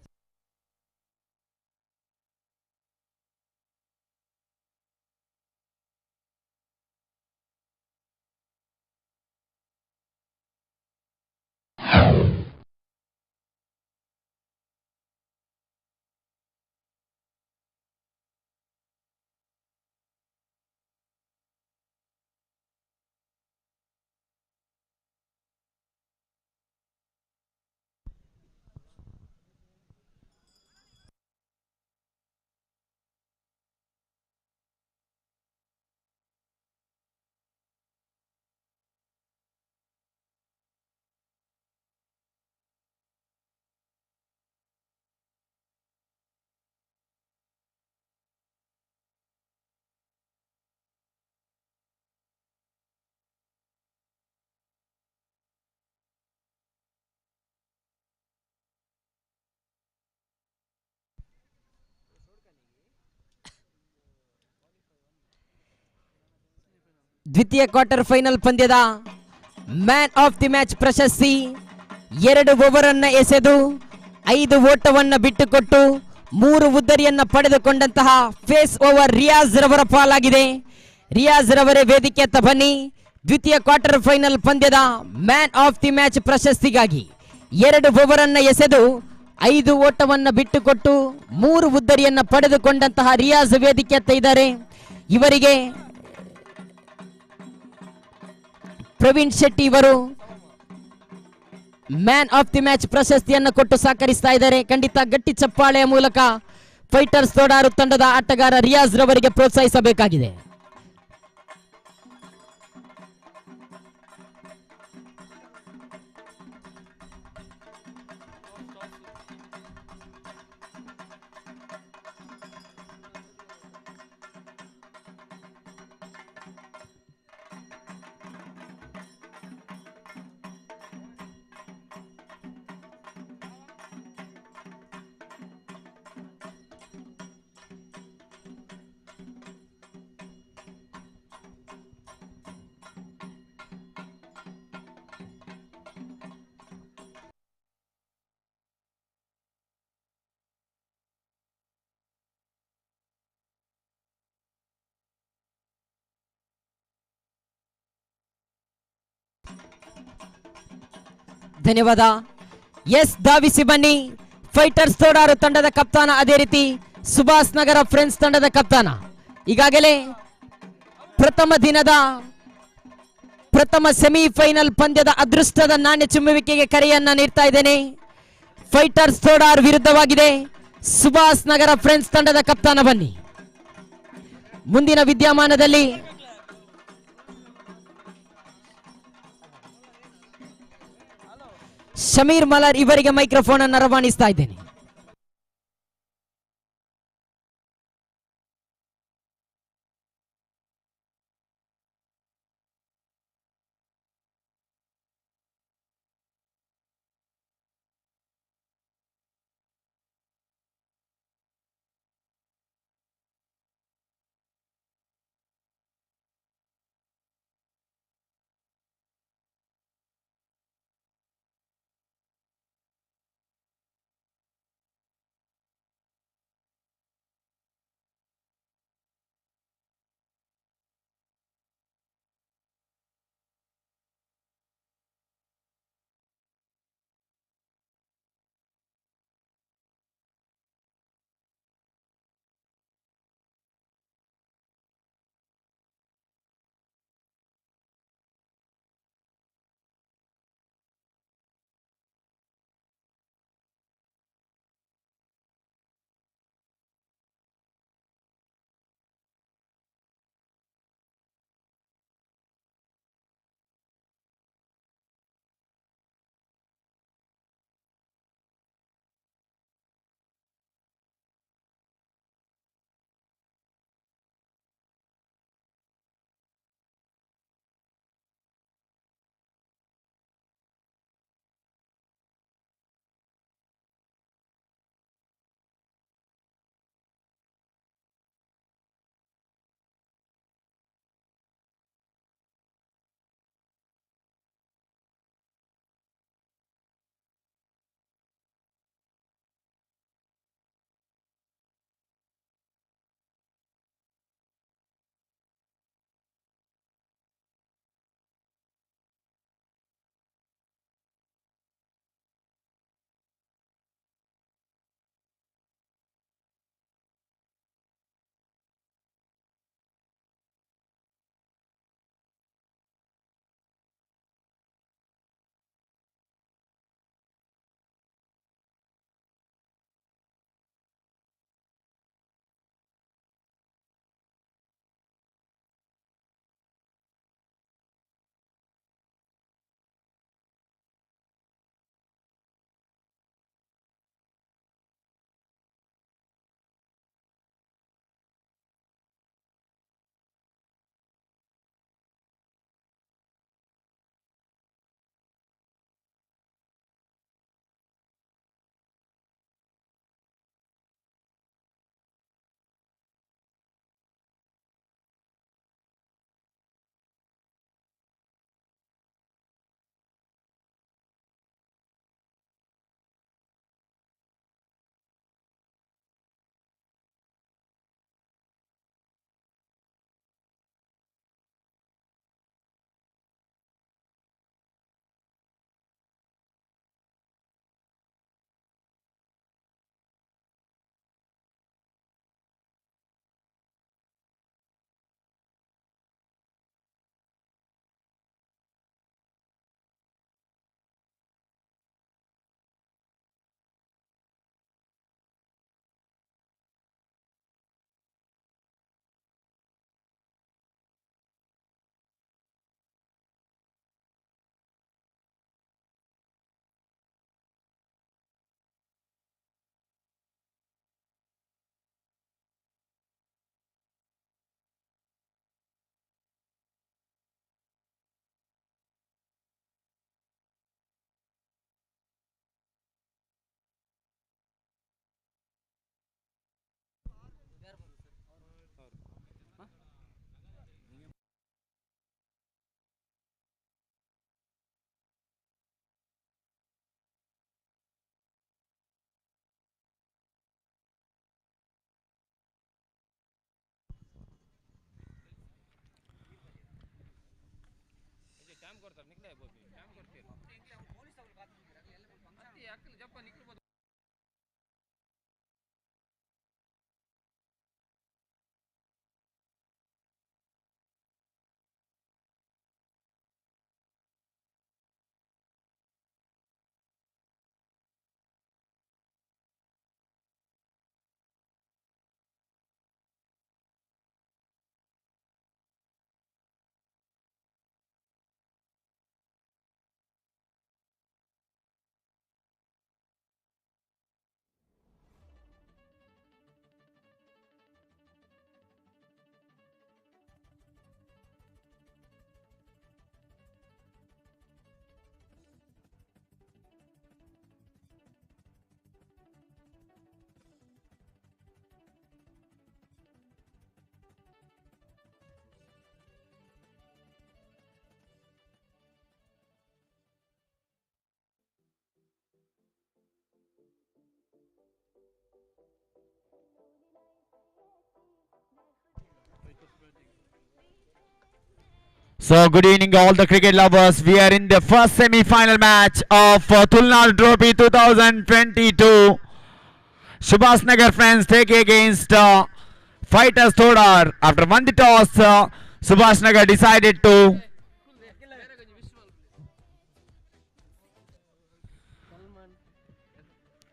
ದ್ವಿತೀಯ ಕ್ವಾರ್ಟರ್ ಫೈನಲ್ ಪಂದ್ಯದ ಮ್ಯಾನ್ ಆಫ್ ದಿ ಮ್ಯಾಚ್ ಪ್ರಶಸ್ತಿ 2 ಓವರ್ ಅನ್ನ ಎಸೆದು 5 ಓಟವನ್ನ ಬಿಟ್ಟುಕೊಟ್ಟು 3 ಉದ್ದರಿಯನ್ನ ಪಡೆದುಕೊಂಡಂತಹ ಫೇಸ್ ಓವರ್ ರಿಯಾಜ್ ರವರ ಪಾಲಾಗಿದೆ. ರಿಯಾಜ್ ರವರೇ ವೇದಿಕೆಯತ್ತ ಬನ್ನಿ. ದ್ವಿತೀಯ ಕ್ವಾರ್ಟರ್ ಫೈನಲ್ ಪಂದ್ಯದ ಮ್ಯಾನ್ ಆಫ್ ದಿ ಮ್ಯಾಚ್ ಪ್ರಶಸ್ತಿಗಾಗಿ 2 ಓವರ್ ಅನ್ನ ಎಸೆದು 5 ಓಟವನ್ನ ಬಿಟ್ಟುಕೊಟ್ಟು 3 ಉದ್ದರಿಯನ್ನ ಪಡೆದುಕೊಂಡಂತಹ ರಿಯಾಜ್ ವೇದಿಕೆಯತ್ತ ಇದ್ದಾರೆ. ಇವರಿಗೆ ಪ್ರವೀಣ್ ಶೆಟ್ಟಿ ಇವರು ಮ್ಯಾನ್ ಆಫ್ ದಿ ಮ್ಯಾಚ್ ಪ್ರಶಸ್ತಿಯನ್ನು ಕೊಟ್ಟು ಸಹಕರಿಸ್ತಾ ಇದ್ದಾರೆ. ಖಂಡಿತ ಗಟ್ಟಿ ಚಪ್ಪಾಳೆಯ ಮೂಲಕ ಫೈಟರ್ಸ್ ತೋಡಾರು ತಂಡದ ಆಟಗಾರ ರಿಯಾಜ್ ರವರಿಗೆ ಪ್ರೋತ್ಸಾಹಿಸಬೇಕಾಗಿದೆ. ಧನ್ಯವಾದ. ಎಸ್, ಧಾವಿಸಿ ಬನ್ನಿ. ಫೈಟರ್ಸ್ ತೋಡಾರು ತಂಡದ ಕಪ್ತಾನ, ಅದೇ ರೀತಿ ಸುಭಾಷ್ ನಗರ ಫ್ರೆಂಡ್ಸ್ ತಂಡದ ಕಪ್ತಾನ. ಈಗಾಗಲೇ ಪ್ರಥಮ ದಿನದ ಪ್ರಥಮ ಸೆಮಿಫೈನಲ್ ಪಂದ್ಯದ ಅದೃಷ್ಟದ ನಾಣ್ಯ ಚುಮ್ಮುವಿಕೆಗೆ ಕರೆಯನ್ನ ನೀಡ್ತಾ ಇದ್ದೇನೆ. ಫೈಟರ್ಸ್ ತೋಡಾರ್ ವಿರುದ್ಧವಾಗಿದೆ ಸುಭಾಷ್ ನಗರ ಫ್ರೆಂಡ್ಸ್ ತಂಡದ ಕಪ್ತಾನ. ಬನ್ನಿ. ಮುಂದಿನ ವಿದ್ಯಮಾನದಲ್ಲಿ ಶಮೀರ್ ಮಲರ್ ಇವರಿಗೆ ಮೈಕ್ರೋಫೋನ್ ಅನ್ನು ರವಾನಿಸ್ತಾ ಇದ್ದೇನೆ. So good evening all the cricket lovers. We are in the first semi-final match of Tulunadu Trophy 2022. Subhash Nagar friends take against Fighters Thodar. After won the toss, Subhash Nagar decided to.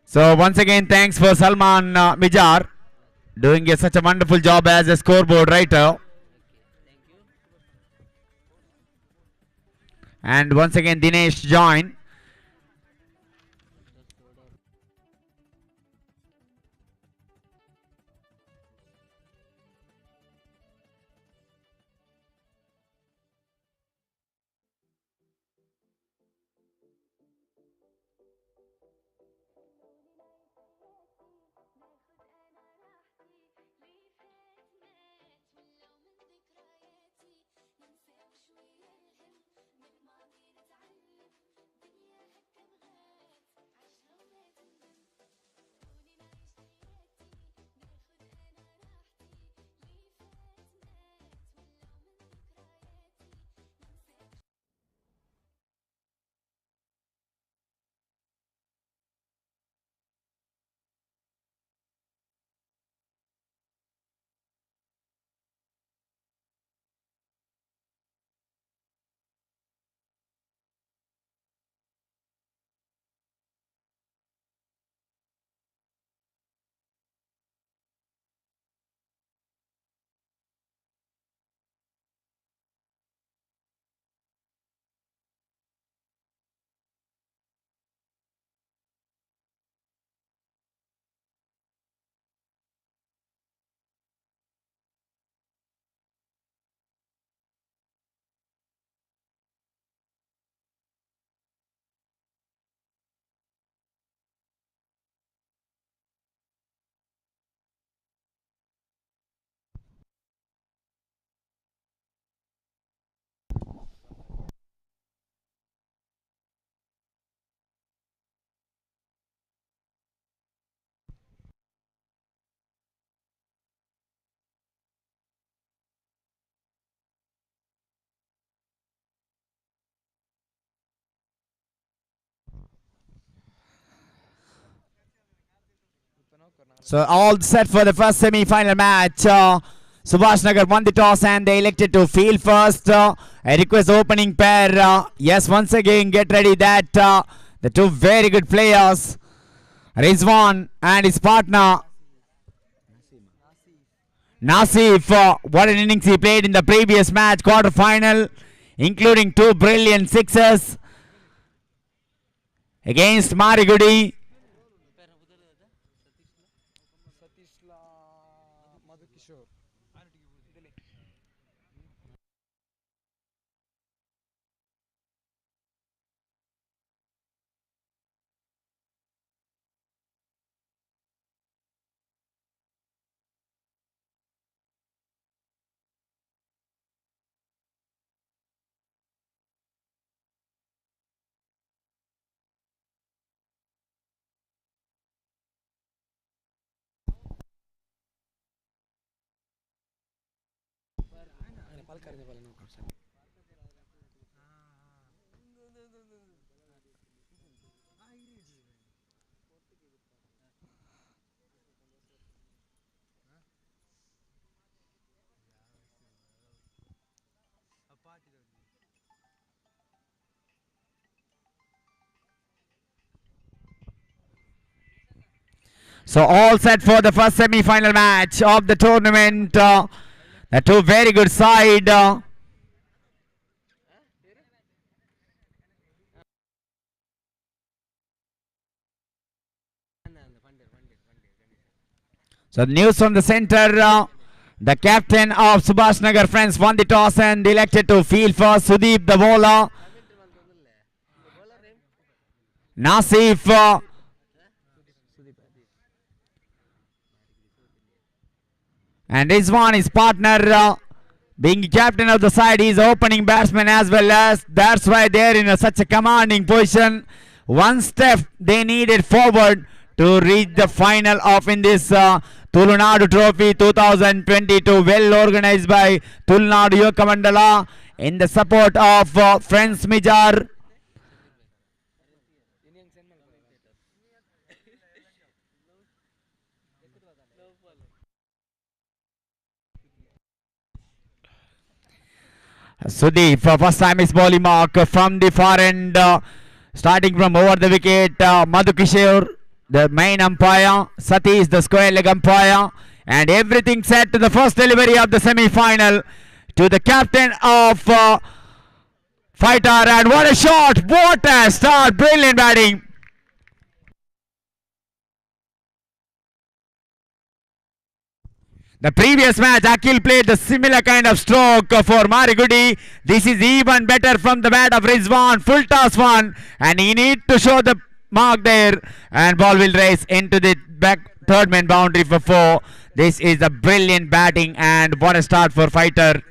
So once again thanks for Salman Mijar doing such a wonderful job as a scoreboard writer. And once again Dinesh join. So all set for the first semi-final match. Subhash Nagar won the toss and they elected to field first. I request opening pair. Yes, once again get ready that the two very good players, Rizwan and his partner Nasif. What an innings he played in the previous match, quarter-final, including two brilliant sixes against Marigudi. So all set for the first semi-final match of the tournament. The two very good side. So news from the center. The captain of Subhash Nagar Friends won the toss and elected to field for Sudeep the bowler. Nasif and Rizwan, his partner, being captain of the side, he is opening batsman as well as. That's why they are in such a commanding position. One step they needed forward to reach the final of in this Tulunadu Trophy 2022, well organized by Tulunadu Yuvaka Mandala in the support of Friends Mijar. Sudeep for first time is bowling mark from the far end, starting from over the wicket. Madhu Kishore, the main umpire. Satish, the square leg umpire. And everything set to the first delivery of the semi-final to the captain of Fighter. And what a shot! What a start! Brilliant batting. The previous match, Akhil played the similar kind of stroke for Marigudi. This is even better from the bat of Rizwan. Full toss one, and he need to show the mark there. And ball will race into the back third man boundary for 4. This is a brilliant batting, and what a start for Fighter.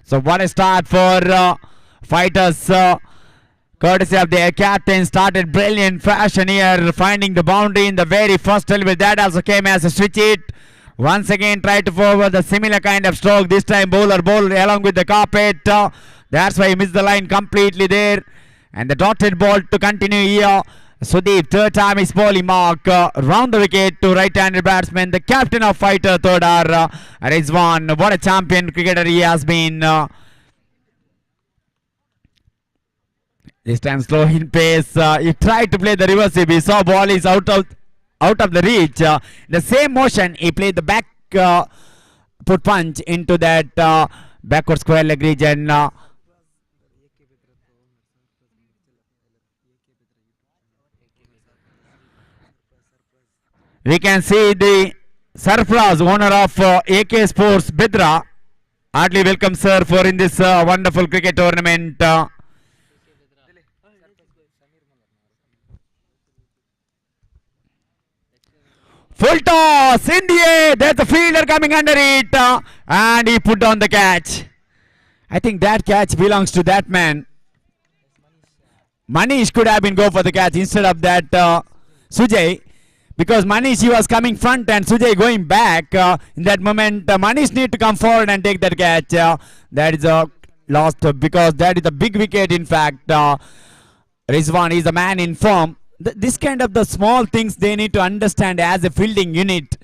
So what a start for Fighters. Courtesy of their captain, started brilliant fashion here, finding the boundary in the very first delivery. That also came as a switch hit. Once again tried to forward the similar kind of stroke. This time bowler along with the carpet. That's why he missed the line completely there. And the dotted ball to continue here. Sudeep, third time is bowling mark. Round the wicket to right-handed batsman. The captain of Fighter, third hour, Rizwan. What a champion cricketer he has been. This time slow in pace. He tried to play the reverse sweep. He saw ball is out of the reach. The same motion, he played the back put punch into that backward square leg region. We can see the Sarfraz, owner of AK Sports Bidra. Heartily welcome, sir, for in this wonderful cricket tournament. Full toss in the air. There's a fielder coming under it, and he put down the catch. I think that catch belongs to that man. Manish could have been go for the catch instead of that Sujay. Because Manish, he was coming front and Sujay going back. In that moment, Manish need to come forward and take that catch. That is a lost because that is a big wicket. In fact, Rizwan is a man in form. This kind of the small things they need to understand as a fielding unit.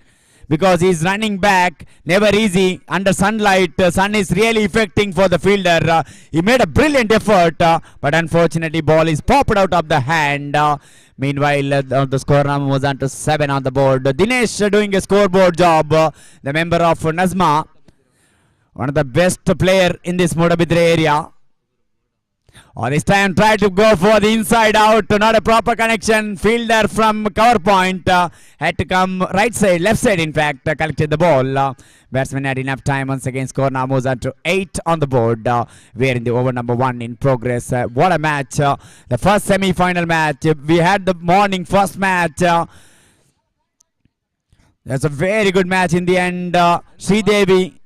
Because he's running back, never easy. Under sunlight, sun is really affecting for the fielder. He made a brilliant effort, but unfortunately ball is popped out of the hand. Meanwhile, the score number was on to 7 on the board. Dinesh doing a scoreboard job. The member of Nazma, one of the best player in this Modabidre area. This time tried to go for the inside out, not a proper connection. Fielder from cover point had to come right side, left side in fact, collected the ball. Batsman had enough time. Once again score now moves on to 8 on the board. We are in the over number 1 in progress. What a match. The first semi-final match. We had the morning first match. That's a very good match in the end. Sridevi.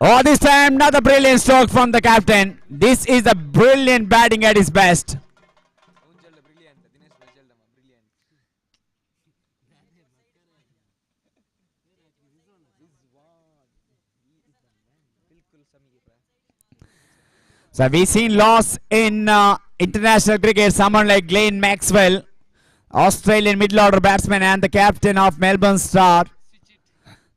Oh, this time another brilliant stroke from the captain. This is a brilliant batting at his best. So we've seen loss in international cricket. Someone like Glenn Maxwell, Australian middle order batsman and the captain of Melbourne Star.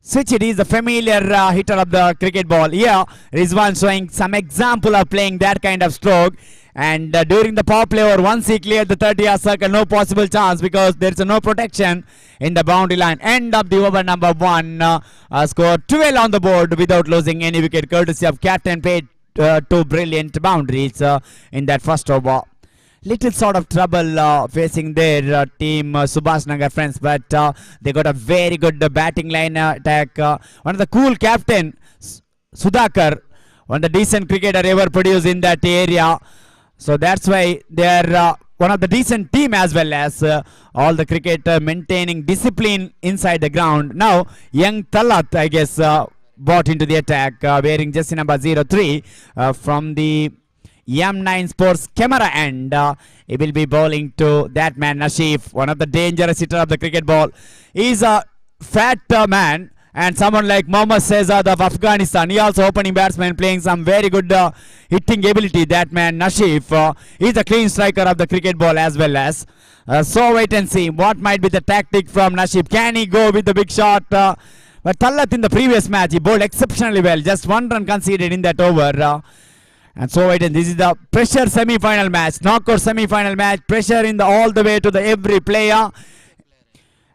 Suchit is a familiar hitter of the cricket ball. Here, Rizwan showing some example of playing that kind of stroke. And during the power play over, once he cleared the 30-yard circle, no possible chance because there is no protection in the boundary line. End of the over number 1. Scored 12 on the board without losing any wicket, courtesy of captain paid 2 brilliant boundaries in that first over. Little sort of trouble facing their team Subhash Nagar friends, but they got a very good batting line attack. One of the cool captain Sudhakar, one of the decent cricketer ever produced in that area. So that's why they are one of the decent team as well as all the cricketer maintaining discipline inside the ground. Now young Talat, I guess, brought into the attack wearing jersey number 03 from the M9 Sports camera end. He will be bowling to that man Nashif, one of the dangerous hitter of the cricket ball. He's a fat man, and someone like Mohammad Shehzad of Afghanistan. He also opening batsman playing some very good hitting ability. That man Nashif, he's a clean striker of the cricket ball as well as. So wait and see what might be the tactic from Nashif. Can he go with the big shot? But Talat in the previous match, he bowled exceptionally well. Just 1 run conceded in that over. And so wait, and this is the pressure semi-final match, knockout semi-final match, pressure in the all the way to the every player,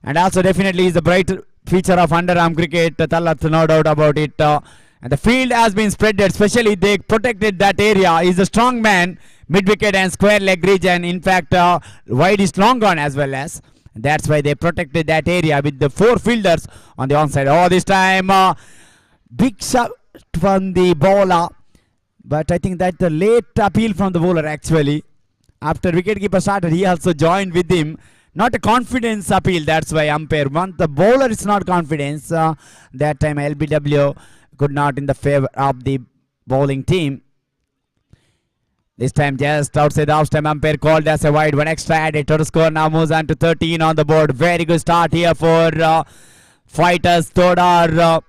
and also definitely is the bright feature of underarm cricket. Talat, no doubt about it. And the field has been spreaded, especially they protected that area. He's a strong man, mid-wicket and square leg region. In fact, wide is long gone as well as. That's why they protected that area with the 4 fielders on the onside. Oh, this time big shot from the bowler. But I think that the late appeal from the bowler actually. After wicketkeeper started, he also joined with him. Not a confidence appeal, that's why umpire. Once the bowler is not confidence, that time LBW could not in the favor of the bowling team. This time just outside the off time, umpire called as a wide. 1 extra added. Total score now moves on to 13 on the board. Very good start here for fighters. Todar.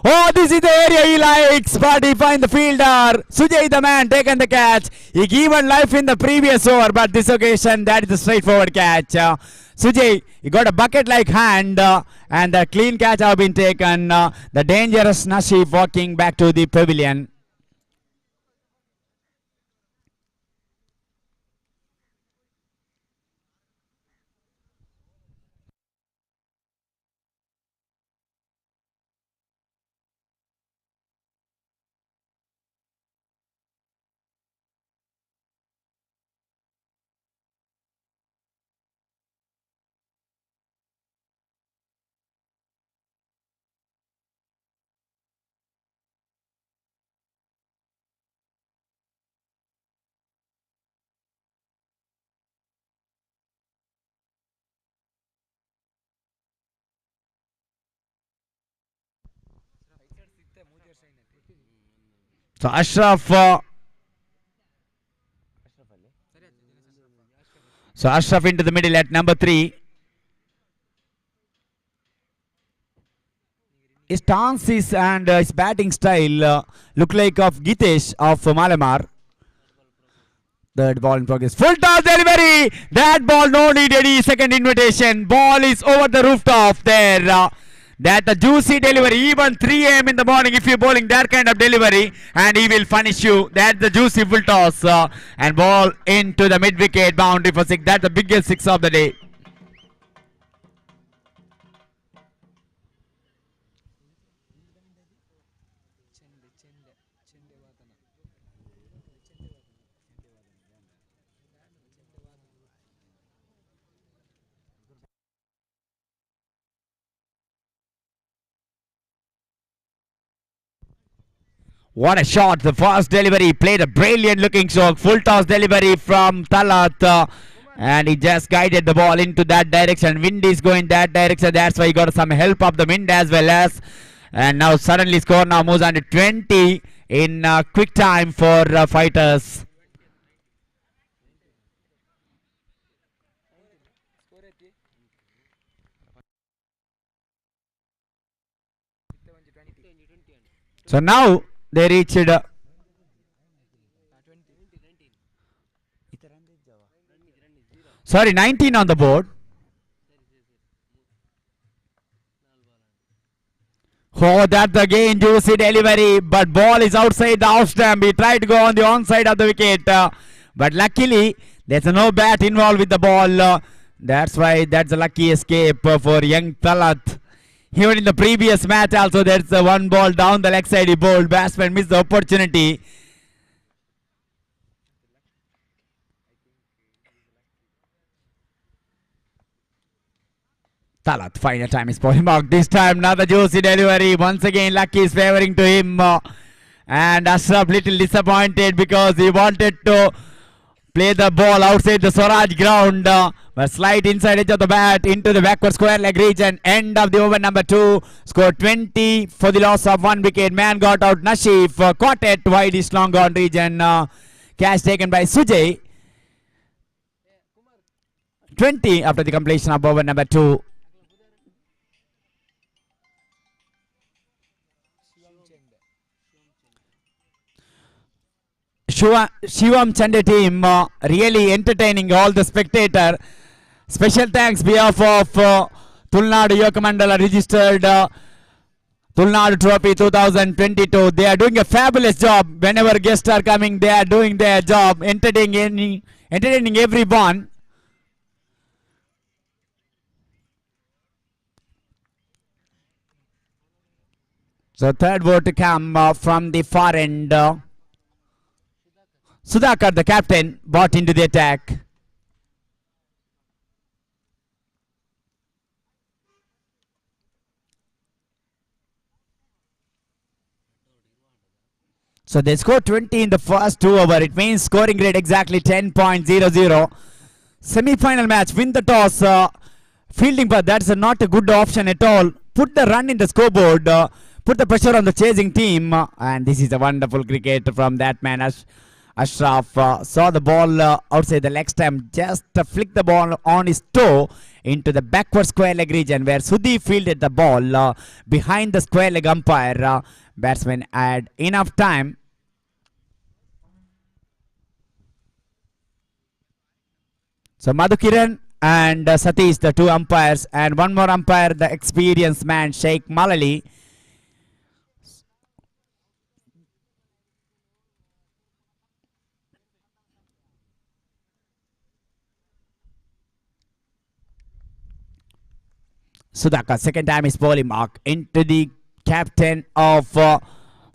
Oh, this is the area he likes, but he finds the fielder. Sujay, the man, taken the catch. He given life in the previous over, but this occasion, that is a straightforward catch. Sujay, he got a bucket-like hand, and the clean catch have been taken. The dangerous Nashif walking back to the pavilion. So Ashraf into the middle at number 3. His stances and his batting style look like of Gitesh of Malamar. Third ball in progress. Full toss delivery. That ball no need any second invitation. Ball is over the rooftop there. That a juicy delivery, even 3 a.m. in the morning if you're bowling that kind of delivery, and he will punish you. That's the juicy full toss and ball into the mid-wicket boundary for 6. That's the biggest 6 of the day. What a shot. The first delivery played a brilliant looking shot. Full toss delivery from Talat. And he just guided the ball into that direction. Wind is going that direction. That's why he got some help of the wind as well as. And now suddenly score now moves on to 20 in quick time for fighters. So now they reached Sorry, 19 on the board. Oh, that's again juicy delivery, but ball is outside the off stump. He tried to go on the onside of the wicket, but luckily there's no bat involved with the ball. That's why that's a lucky escape for young Talat. Even in the previous match also, there's one ball down the leg side he bowled. Batsman missed the opportunity. Talat, final time is for him out. This time another juicy delivery. Once again lucky is favouring to him. And Ashraf little disappointed because he wanted to play the ball outside the Swaraj ground. But slight inside edge of the bat into the backward square leg region. End of the over number 2. Scored 20 for the loss of 1 wicket. Man got out. Nashif caught it wide east long gone region. Catch taken by Sujay. 20 after the completion of over number 2. Shivam Chande team really entertaining all the spectator. Special thanks behalf of Tulunadu Yuvaka Mandala registered Tulunadu Trophy 2022. They are doing a fabulous job. Whenever guests are coming, they are doing their job, entertaining everyone. So third vote to come from the far end. Sudhakar, the captain, brought into the attack. So they scored 20 in the first 2 overs. It means scoring rate exactly 10.00. Semi-final match, win the toss. Fielding, but that's not a good option at all. Put the run in the scoreboard. Put the pressure on the chasing team. And this is a wonderful cricket from that man. Ashraf saw the ball outside the leg stump, just flicked the ball on his toe into the backward square leg region where Sudeep fielded the ball behind the square leg umpire. Batsman had enough time. So Madhukiran and Satish, the 2 umpires, and one more umpire, the experienced man, Sheikh Malali. Sudhakar, second time is bowling mark into the captain of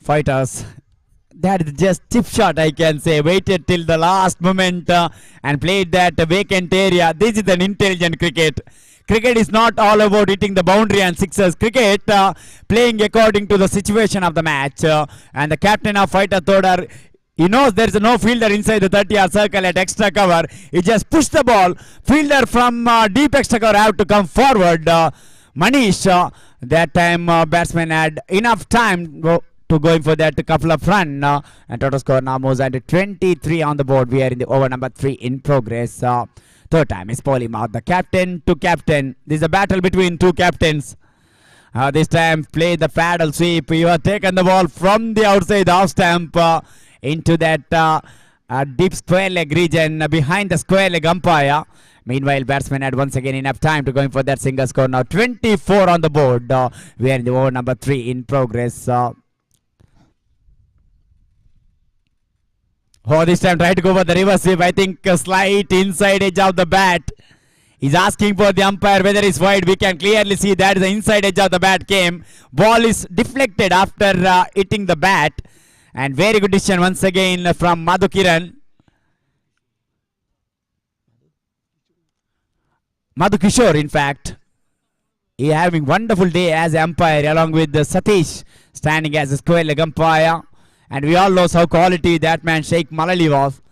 Fighters. That is just chip shot, I can say. Waited till the last moment and played that vacant area. This is an intelligent cricket. Cricket is not all about hitting the boundary and sixes. Cricket playing according to the situation of the match. And the captain of Fighter Todar, he knows there is no fielder inside the 30-yard circle at extra cover. He just pushed the ball. Fielder from deep extra cover have to come forward. Manish, that time batsman had enough time to going for that couple of run. And total score now moves at 23 on the board. We are in the over number 3 in progress. Third time is bowling out. The captain to captain. This is a battle between 2 captains. This time play the paddle sweep. You have taken the ball from the outside off stump into that deep square leg region behind the square leg umpire. Meanwhile, batsman had once again enough time to going for that single score. Now 24 on the board. We are in the over number 3 in progress. This time try to go for the reverse sweep. I think a slight inside edge of the bat. He's asking for the umpire whether it's wide. We can clearly see that the inside edge of the bat came. Ball is deflected after hitting the bat. And very good decision once again from Madhukiran. Madhu Kishore, in fact. He having wonderful day as umpire along with Satish standing as a square leg umpire. And we all know how quality that man Sheikh Malali was.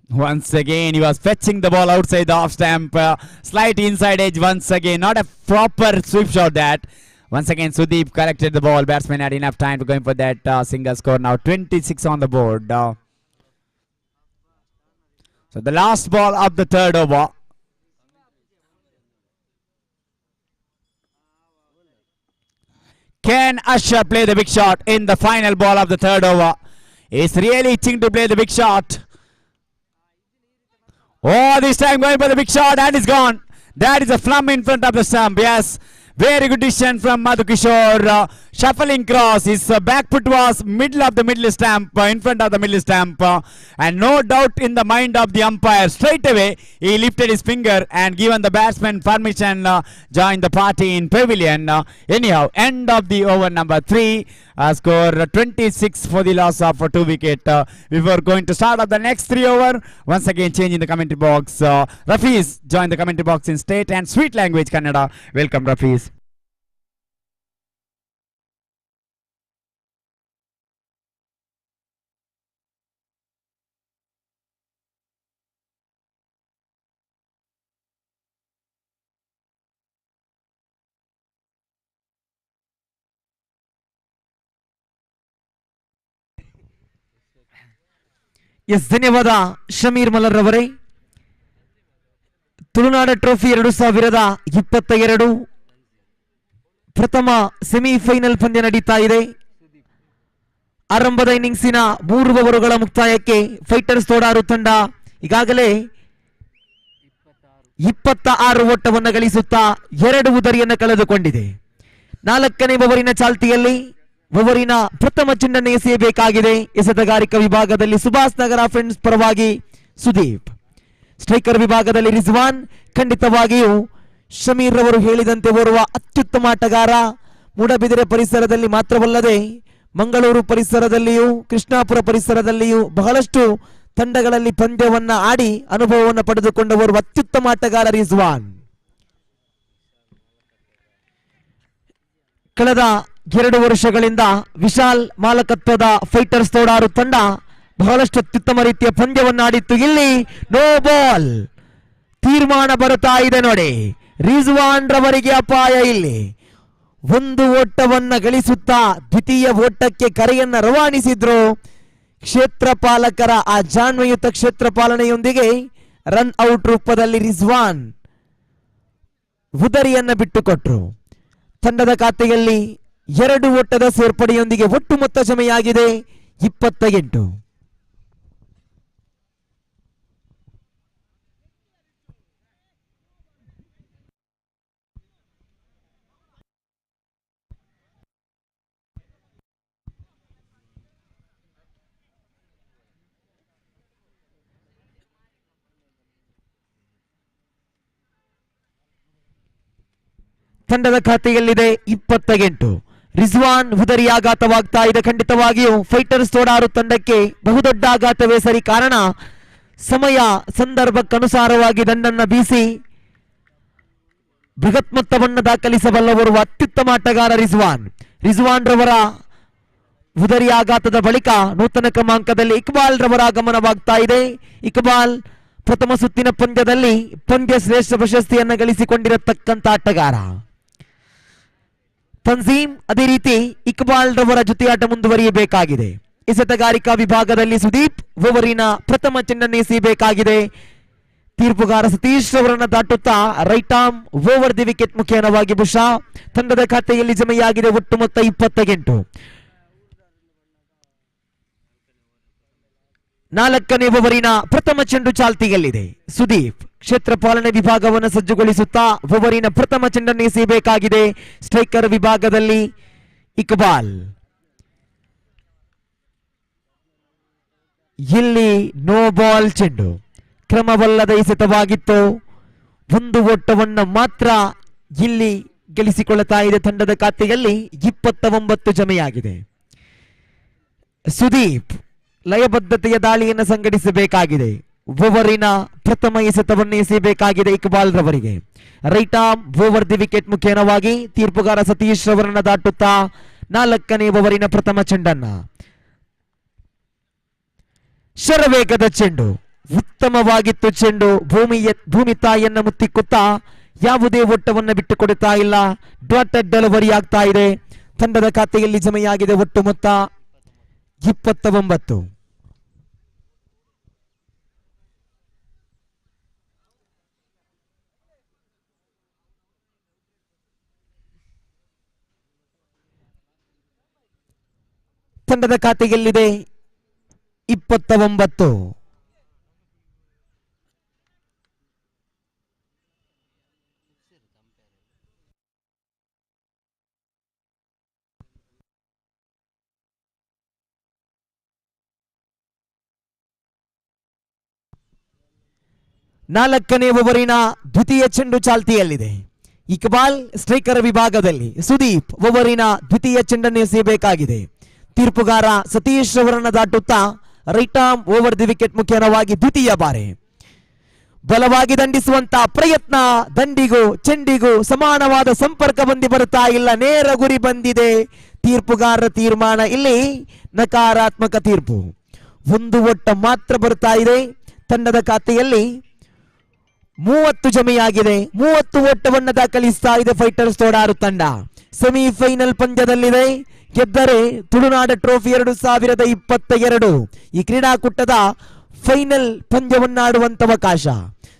Once again he was fetching the ball outside the off stump. Slight inside edge once again. Not a proper sweep shot that. Once again Sudeep collected the ball. Batsman had enough time to going for that single score. Now 26 on the board. So the last ball of the third over. Can Asher play the big shot in the final ball of the third over? He's really itching to play the big shot. Oh, this time going for the big shot and it's gone. That is a flum in front of the stump. Yes. Very good decision from Madhu Kishore. Shuffling cross. His back foot was middle of the middle stump, in front of the middle stump. And no doubt in the mind of the umpire. Straight away, he lifted his finger and given the batsman permission join the party in pavilion. Anyhow, end of the over number 3. Score 26 for the loss of 2 wicket. Before going to start of the next 3 over, once again change in the commentary box. Rafiz join the commentary box in state and sweet language Kannada. Welcome Rafiz. Yes, ಧನ್ಯವಾದ ಶಮೀರ್ ಮಲ್ಲರ್ ಅವರೇ. ತುಳುನಾಡ ಟ್ರೋಫಿ 2022 ಪ್ರಥಮ ಸೆಮಿಫೈನಲ್ ಪಂದ್ಯ ನಡೀತಾ ಇದೆ. ಆರಂಭದ ಇನ್ನಿಂಗ್ಸಿನ 3 ಓವರುಗಳ ಮುಕ್ತಾಯಕ್ಕೆ ಫೈಟರ್ಸ್ ತೋಡಾರು ತಂಡ ಈಗಾಗಲೇ 26 ಓಟವನ್ನು ಗಳಿಸುತ್ತಾ 2 ಉದರಿಯನ್ನು ಕಳೆದುಕೊಂಡಿದೆ. 4ನೇ ಓವರಿನ ಚಾಲ್ತಿಯಲ್ಲಿ ಓವರಿನ ಪ್ರಥಮ ಚೆಂಡನ್ನು ಎಸೆಯಬೇಕಾಗಿದೆ. ಎಸೆತಗಾರಿಕಾ ವಿಭಾಗದಲ್ಲಿ ಸುಭಾಷ್ ನಗರ ಫ್ರೆಂಡ್ಸ್ ಪರವಾಗಿ ಸುದೀಪ್, ಸ್ಟ್ರೈಕರ್ ವಿಭಾಗದಲ್ಲಿ ರಿಜ್ವಾನ್. ಖಂಡಿತವಾಗಿಯೂ ಶಮೀರ್ ಅವರು ಹೇಳಿದಂತೆ ಓರ್ವ ಅತ್ಯುತ್ತಮ ಆಟಗಾರ. ಮೂಡಬಿದಿರೆ ಪರಿಸರದಲ್ಲಿ ಮಾತ್ರವಲ್ಲದೆ ಮಂಗಳೂರು ಪರಿಸರದಲ್ಲಿಯೂ ಕೃಷ್ಣಾಪುರ ಪರಿಸರದಲ್ಲಿಯೂ ಬಹಳಷ್ಟು ತಂಡಗಳಲ್ಲಿ ಪಂದ್ಯವನ್ನ ಆಡಿ ಅನುಭವವನ್ನು ಪಡೆದುಕೊಂಡ ಓರ್ವ ಅತ್ಯುತ್ತಮ ಆಟಗಾರ ರಿಜ್ವಾನ್. ಕಳೆದ 2 ವರ್ಷಗಳಿಂದ ವಿಶಾಲ್ ಮಾಲಕತ್ವದ ಫೈಟರ್ಸ್ ತೋಡಾರು ತಂಡ ಬಹಳಷ್ಟು ಅತ್ಯುತ್ತಮ ರೀತಿಯ ಪಂದ್ಯವನ್ನಾಡಿತ್ತು. ಇಲ್ಲಿ ನೋ ಬಾಲ್ ತೀರ್ಮಾನ ಬರುತ್ತಾ ಇದೆ ನೋಡಿ. ರಿಜ್ವಾನ್ ರವರಿಗೆ ಅಪಾಯ. ಇಲ್ಲಿ 1 ಓಟವನ್ನ ಗಳಿಸುತ್ತಾ ದ್ವಿತೀಯ ಓಟಕ್ಕೆ ಕರೆಯನ್ನ ರವಾನಿಸಿದ್ರು. ಕ್ಷೇತ್ರ ಪಾಲಕರ ಆ ಜಾಣ್ಮೆಯುತ ಕ್ಷೇತ್ರ ಪಾಲನೆಯೊಂದಿಗೆ ರನ್ ಔಟ್ ರೂಪದಲ್ಲಿ ರಿಜ್ವಾನ್ ಉದರಿಯನ್ನ ಬಿಟ್ಟುಕೊಟ್ರು. ತಂಡದ ಖಾತೆಯಲ್ಲಿ 2 ಓಟದ ಸೇರ್ಪಡೆಯೊಂದಿಗೆ ಒಟ್ಟು ಮೊತ್ತ ಜಮೆಯಾಗಿದೆ 28. ತಂಡದ ಖಾತೆಯಲ್ಲಿದೆ 28. ರಿಜ್ವಾನ್ ಹುದರಿ ಆಘಾತವಾಗ್ತಾ ಇದೆ. ಖಂಡಿತವಾಗಿಯೂ ಫೈಟರ್ಸ್ ತೋಡಾರು ತಂಡಕ್ಕೆ ಬಹುದೊಡ್ಡ ಆಘಾತವೇ ಸರಿ. ಕಾರಣ ಸಮಯ ಸಂದರ್ಭಕ್ಕನುಸಾರವಾಗಿ ದಂಡನ್ನ ಬೀಸಿ ಬೃಹತ್ ಮೊತ್ತವನ್ನು ದಾಖಲಿಸಬಲ್ಲವರು ಅತ್ಯುತ್ತಮ ಆಟಗಾರ ರಿಜ್ವಾನ್ ರವರ ಉದರಿ ಆಘಾತದ ಬಳಿಕ ನೂತನ ಕ್ರಮಾಂಕದಲ್ಲಿ ಇಕ್ಬಾಲ್ ರವರ ಆಗಮನವಾಗ್ತಾ ಇದೆ. ಇಕ್ಬಾಲ್ ಪ್ರಥಮ ಸುತ್ತಿನ ಪಂದ್ಯದಲ್ಲಿ ಪಂದ್ಯ ಶ್ರೇಷ್ಠ ಪ್ರಶಸ್ತಿಯನ್ನು ಗಳಿಸಿಕೊಂಡಿರತಕ್ಕಂತ ಆಟಗಾರ. ತನ್ಜೀಮ್ ಅದೇ ರೀತಿ ಇಕ್ಬಾಲ್ ರವರ ಜೊತೆಯಾಟ ಮುಂದುವರಿಯಬೇಕಾಗಿದೆ. ಎಸೆತಗಾರಿಕಾ ವಿಭಾಗದಲ್ಲಿ ಸುದೀಪ್ ಓವರಿನ ಪ್ರಥಮ ಚೆಂಡನ್ನು ಎಸೆಯಬೇಕಾಗಿದೆ. ತೀರ್ಪುಗಾರ ಸತೀಶ್ ಅವರನ್ನು ದಾಟುತ್ತಾ right arm over the wicket ಮುಖೇನವಾಗಿ ಬುಷಾ. ತಂಡದ ಖಾತೆಯಲ್ಲಿ ಜಮೆಯಾಗಿದೆ ಒಟ್ಟು ಮೊತ್ತ 28. 4ನೇ ಓವರಿನ ಪ್ರಥಮ ಚೆಂಡು ಚಾಲ್ತಿಯಲ್ಲಿದೆ. ಸುದೀಪ್ ಕ್ಷೇತ್ರ ಪಾಲನೆ ವಿಭಾಗವನ್ನು ಸಜ್ಜುಗೊಳಿಸುತ್ತಾ ಓವರಿನ ಪ್ರಥಮ ಚೆಂಡನ್ನು ಎಸೆಯಬೇಕಾಗಿದೆ. ಸ್ಟ್ರೈಕರ್ ವಿಭಾಗದಲ್ಲಿ ಇಕ್ಬಾಲ್. ಇಲ್ಲಿ ನೋ ಬಾಲ್ ಚೆಂಡು. ಕ್ರಮವಲ್ಲದ ಎಸೆತವಾಗಿತ್ತು. 1 ಓಟವನ್ನು ಮಾತ್ರ ಇಲ್ಲಿ ಗಳಿಸಿಕೊಳ್ಳುತ್ತಾ ಇದೆ. ತಂಡದ ಖಾತೆಯಲ್ಲಿ 29 ಜಮೆಯಾಗಿದೆ. ಸುದೀಪ್ ಲಯಬದ್ಧತೆಯ ದಾಳಿಯನ್ನು ಸಂಘಟಿಸಬೇಕಾಗಿದೆ. ಓವರಿನ ಪ್ರಥಮ ಎಸೆತವನ್ನು ಎಸೆಯಬೇಕಾಗಿದೆ ಇಕ್ಬಾಲ್ ರವರಿಗೆ. Right arm over the wicket ಮುಖೇನವಾಗಿ ತೀರ್ಪುಗಾರ ಸತೀಶ್ ರವರನ್ನು ದಾಟುತ್ತಾ 4ನೇ ಓವರಿನ ಪ್ರಥಮ ಚೆಂಡನ್ನ. ಶರವೇಗದ ಚೆಂಡು, ಉತ್ತಮವಾಗಿತ್ತು ಚೆಂಡು. ಭೂಮಿ ತಾಯಿಯನ್ನ ಮುತ್ತಿಕ್ಕುತ್ತಾ ಯಾವುದೇ ಓಟವನ್ನು ಬಿಟ್ಟುಕೊಡುತ್ತಾ ಇಲ್ಲ. ಡಾಟೆಡ್ ಡೆಲಿವರಿ ಆಗ್ತಾ ಇದೆ. ತಂಡದ ಖಾತೆಯಲ್ಲಿ ಜಮೆಯಾಗಿದೆ ಒಟ್ಟು ಮೊತ್ತ 29. ತಂಡದ ಖಾತೆಯಲ್ಲಿದೆ 29. 4ನೇ ಓವರಿನ ದ್ವಿತೀಯ ಚೆಂಡು ಚಾಲ್ತಿಯಲ್ಲಿದೆ. ಇಕ್ಬಾಲ್ ಸ್ಟ್ರೈಕರ್ ವಿಭಾಗದಲ್ಲಿ, ಸುದೀಪ್ ಓವರಿನ ದ್ವಿತೀಯ ಚೆಂಡನ್ನು ಎಸೆಯಬೇಕಾಗಿದೆ. ತೀರ್ಪುಗಾರ ಸತೀಶ್ ಅವರನ್ನು ದಾಟುತ್ತಾ right arm over the wicket ಮುಖೇನವಾಗಿ ದ್ವಿತೀಯ ಬಾರಿ ಬಲವಾಗಿ ದಂಡಿಸುವಂತ ಪ್ರಯತ್ನ. ದಂಡಿಗೂ ಚೆಂಡಿಗೂ ಸಮಾನವಾದ ಸಂಪರ್ಕ ಬಂದಿ ಬರುತ್ತಾ ಇಲ್ಲ, ನೇರ ಗುರಿ ಬಂದಿದೆ. ತೀರ್ಪುಗಾರರ ತೀರ್ಮಾನ ಇಲ್ಲಿ ನಕಾರಾತ್ಮಕ ತೀರ್ಪು. 1 ಓಟ ಮಾತ್ರ ಬರ್ತಾ ಇದೆ. ತಂಡದ ಖಾತೆಯಲ್ಲಿ 30 ಜಮೆಯಾಗಿದೆ. 30 ಓಟವನ್ನು ದಾಖಲಿಸ್ತಾ ಇದೆ ಫೈಟರ್ಸ್ ತೋಡಾರು ತಂಡ. ಸೆಮಿಫೈನಲ್ ಪಂದ್ಯದಲ್ಲಿದೆ. ಗೆದ್ದರೆ ತುಳುನಾಡ ಟ್ರೋಫಿ 2022 ಈ ಕ್ರೀಡಾಕೂಟದ ಫೈನಲ್ ಪಂದ್ಯವನ್ನಾಡುವಂತ ಅವಕಾಶ.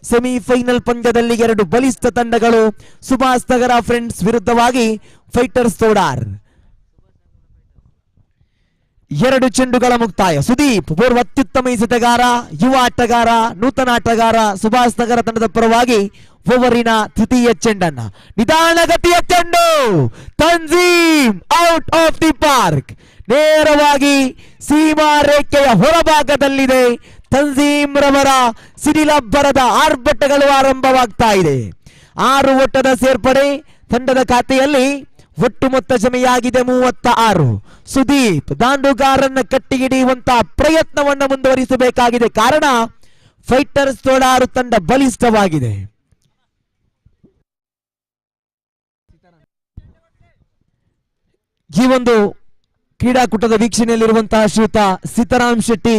ಸೆಮಿಫೈನಲ್ ಪಂದ್ಯದಲ್ಲಿ 2 ಬಲಿಷ್ಠ ತಂಡಗಳು. ಸುಭಾಷ್ ನಗರ ಫ್ರೆಂಡ್ಸ್ ವಿರುದ್ಧವಾಗಿ ಫೈಟರ್ಸ್ ತೋಡಾರ್. 2 ಚೆಂಡುಗಳ ಮುಕ್ತಾಯ. ಸುದೀಪ್ ಓರ್ವ ಅತ್ಯುತ್ತಮ ಎಸೆತಗಾರ, ಯುವ ಆಟಗಾರ, ನೂತನ ಆಟಗಾರ. ಸುಭಾಷ್ ನಗರ ತಂಡದ ಪರವಾಗಿ ಓವರಿನ ತೃತೀಯ ಚೆಂಡನ್ನ, ನಿಧಾನಗತಿಯ ಚೆಂಡು, ತನ್ಜೀಮ್ ಔಟ್ ಆಫ್ ದಿ ಪಾರ್ಕ್. ನೇರವಾಗಿ ಸೀಮಾ ರೇಖೆಯ ಹೊರಭಾಗದಲ್ಲಿದೆ. ತನ್ಜೀಮ್ ರವರ ಸಿಡಿಲಬ್ಬರದ ಆರ್ಭಟಗಳು ಆರಂಭವಾಗ್ತಾ ಇದೆ. 6 ಓಟದ ಸೇರ್ಪಡೆ. ತಂಡದ ಖಾತೆಯಲ್ಲಿ ಒಟ್ಟು ಮೊತ್ತ ಜಮೆಯಾಗಿದೆ 36. ಸುದೀಪ್ ದಾಂಡುಗಾರನ್ನ ಕಟ್ಟಿ ಹಿಡಿಯುವಂತಹ ಪ್ರಯತ್ನವನ್ನು ಮುಂದುವರಿಸಬೇಕಾಗಿದೆ. ಕಾರಣ ಫೈಟರ್ಸ್ ತೋಡಾರು ತಂಡ ಬಲಿಷ್ಠವಾಗಿದೆ. ಈ ಒಂದು ಕ್ರೀಡಾಕೂಟದ ವೀಕ್ಷಣೆಯಲ್ಲಿರುವಂತಹ ಶ್ರೀಯುತ ಸೀತಾರಾಮ್ ಶೆಟ್ಟಿ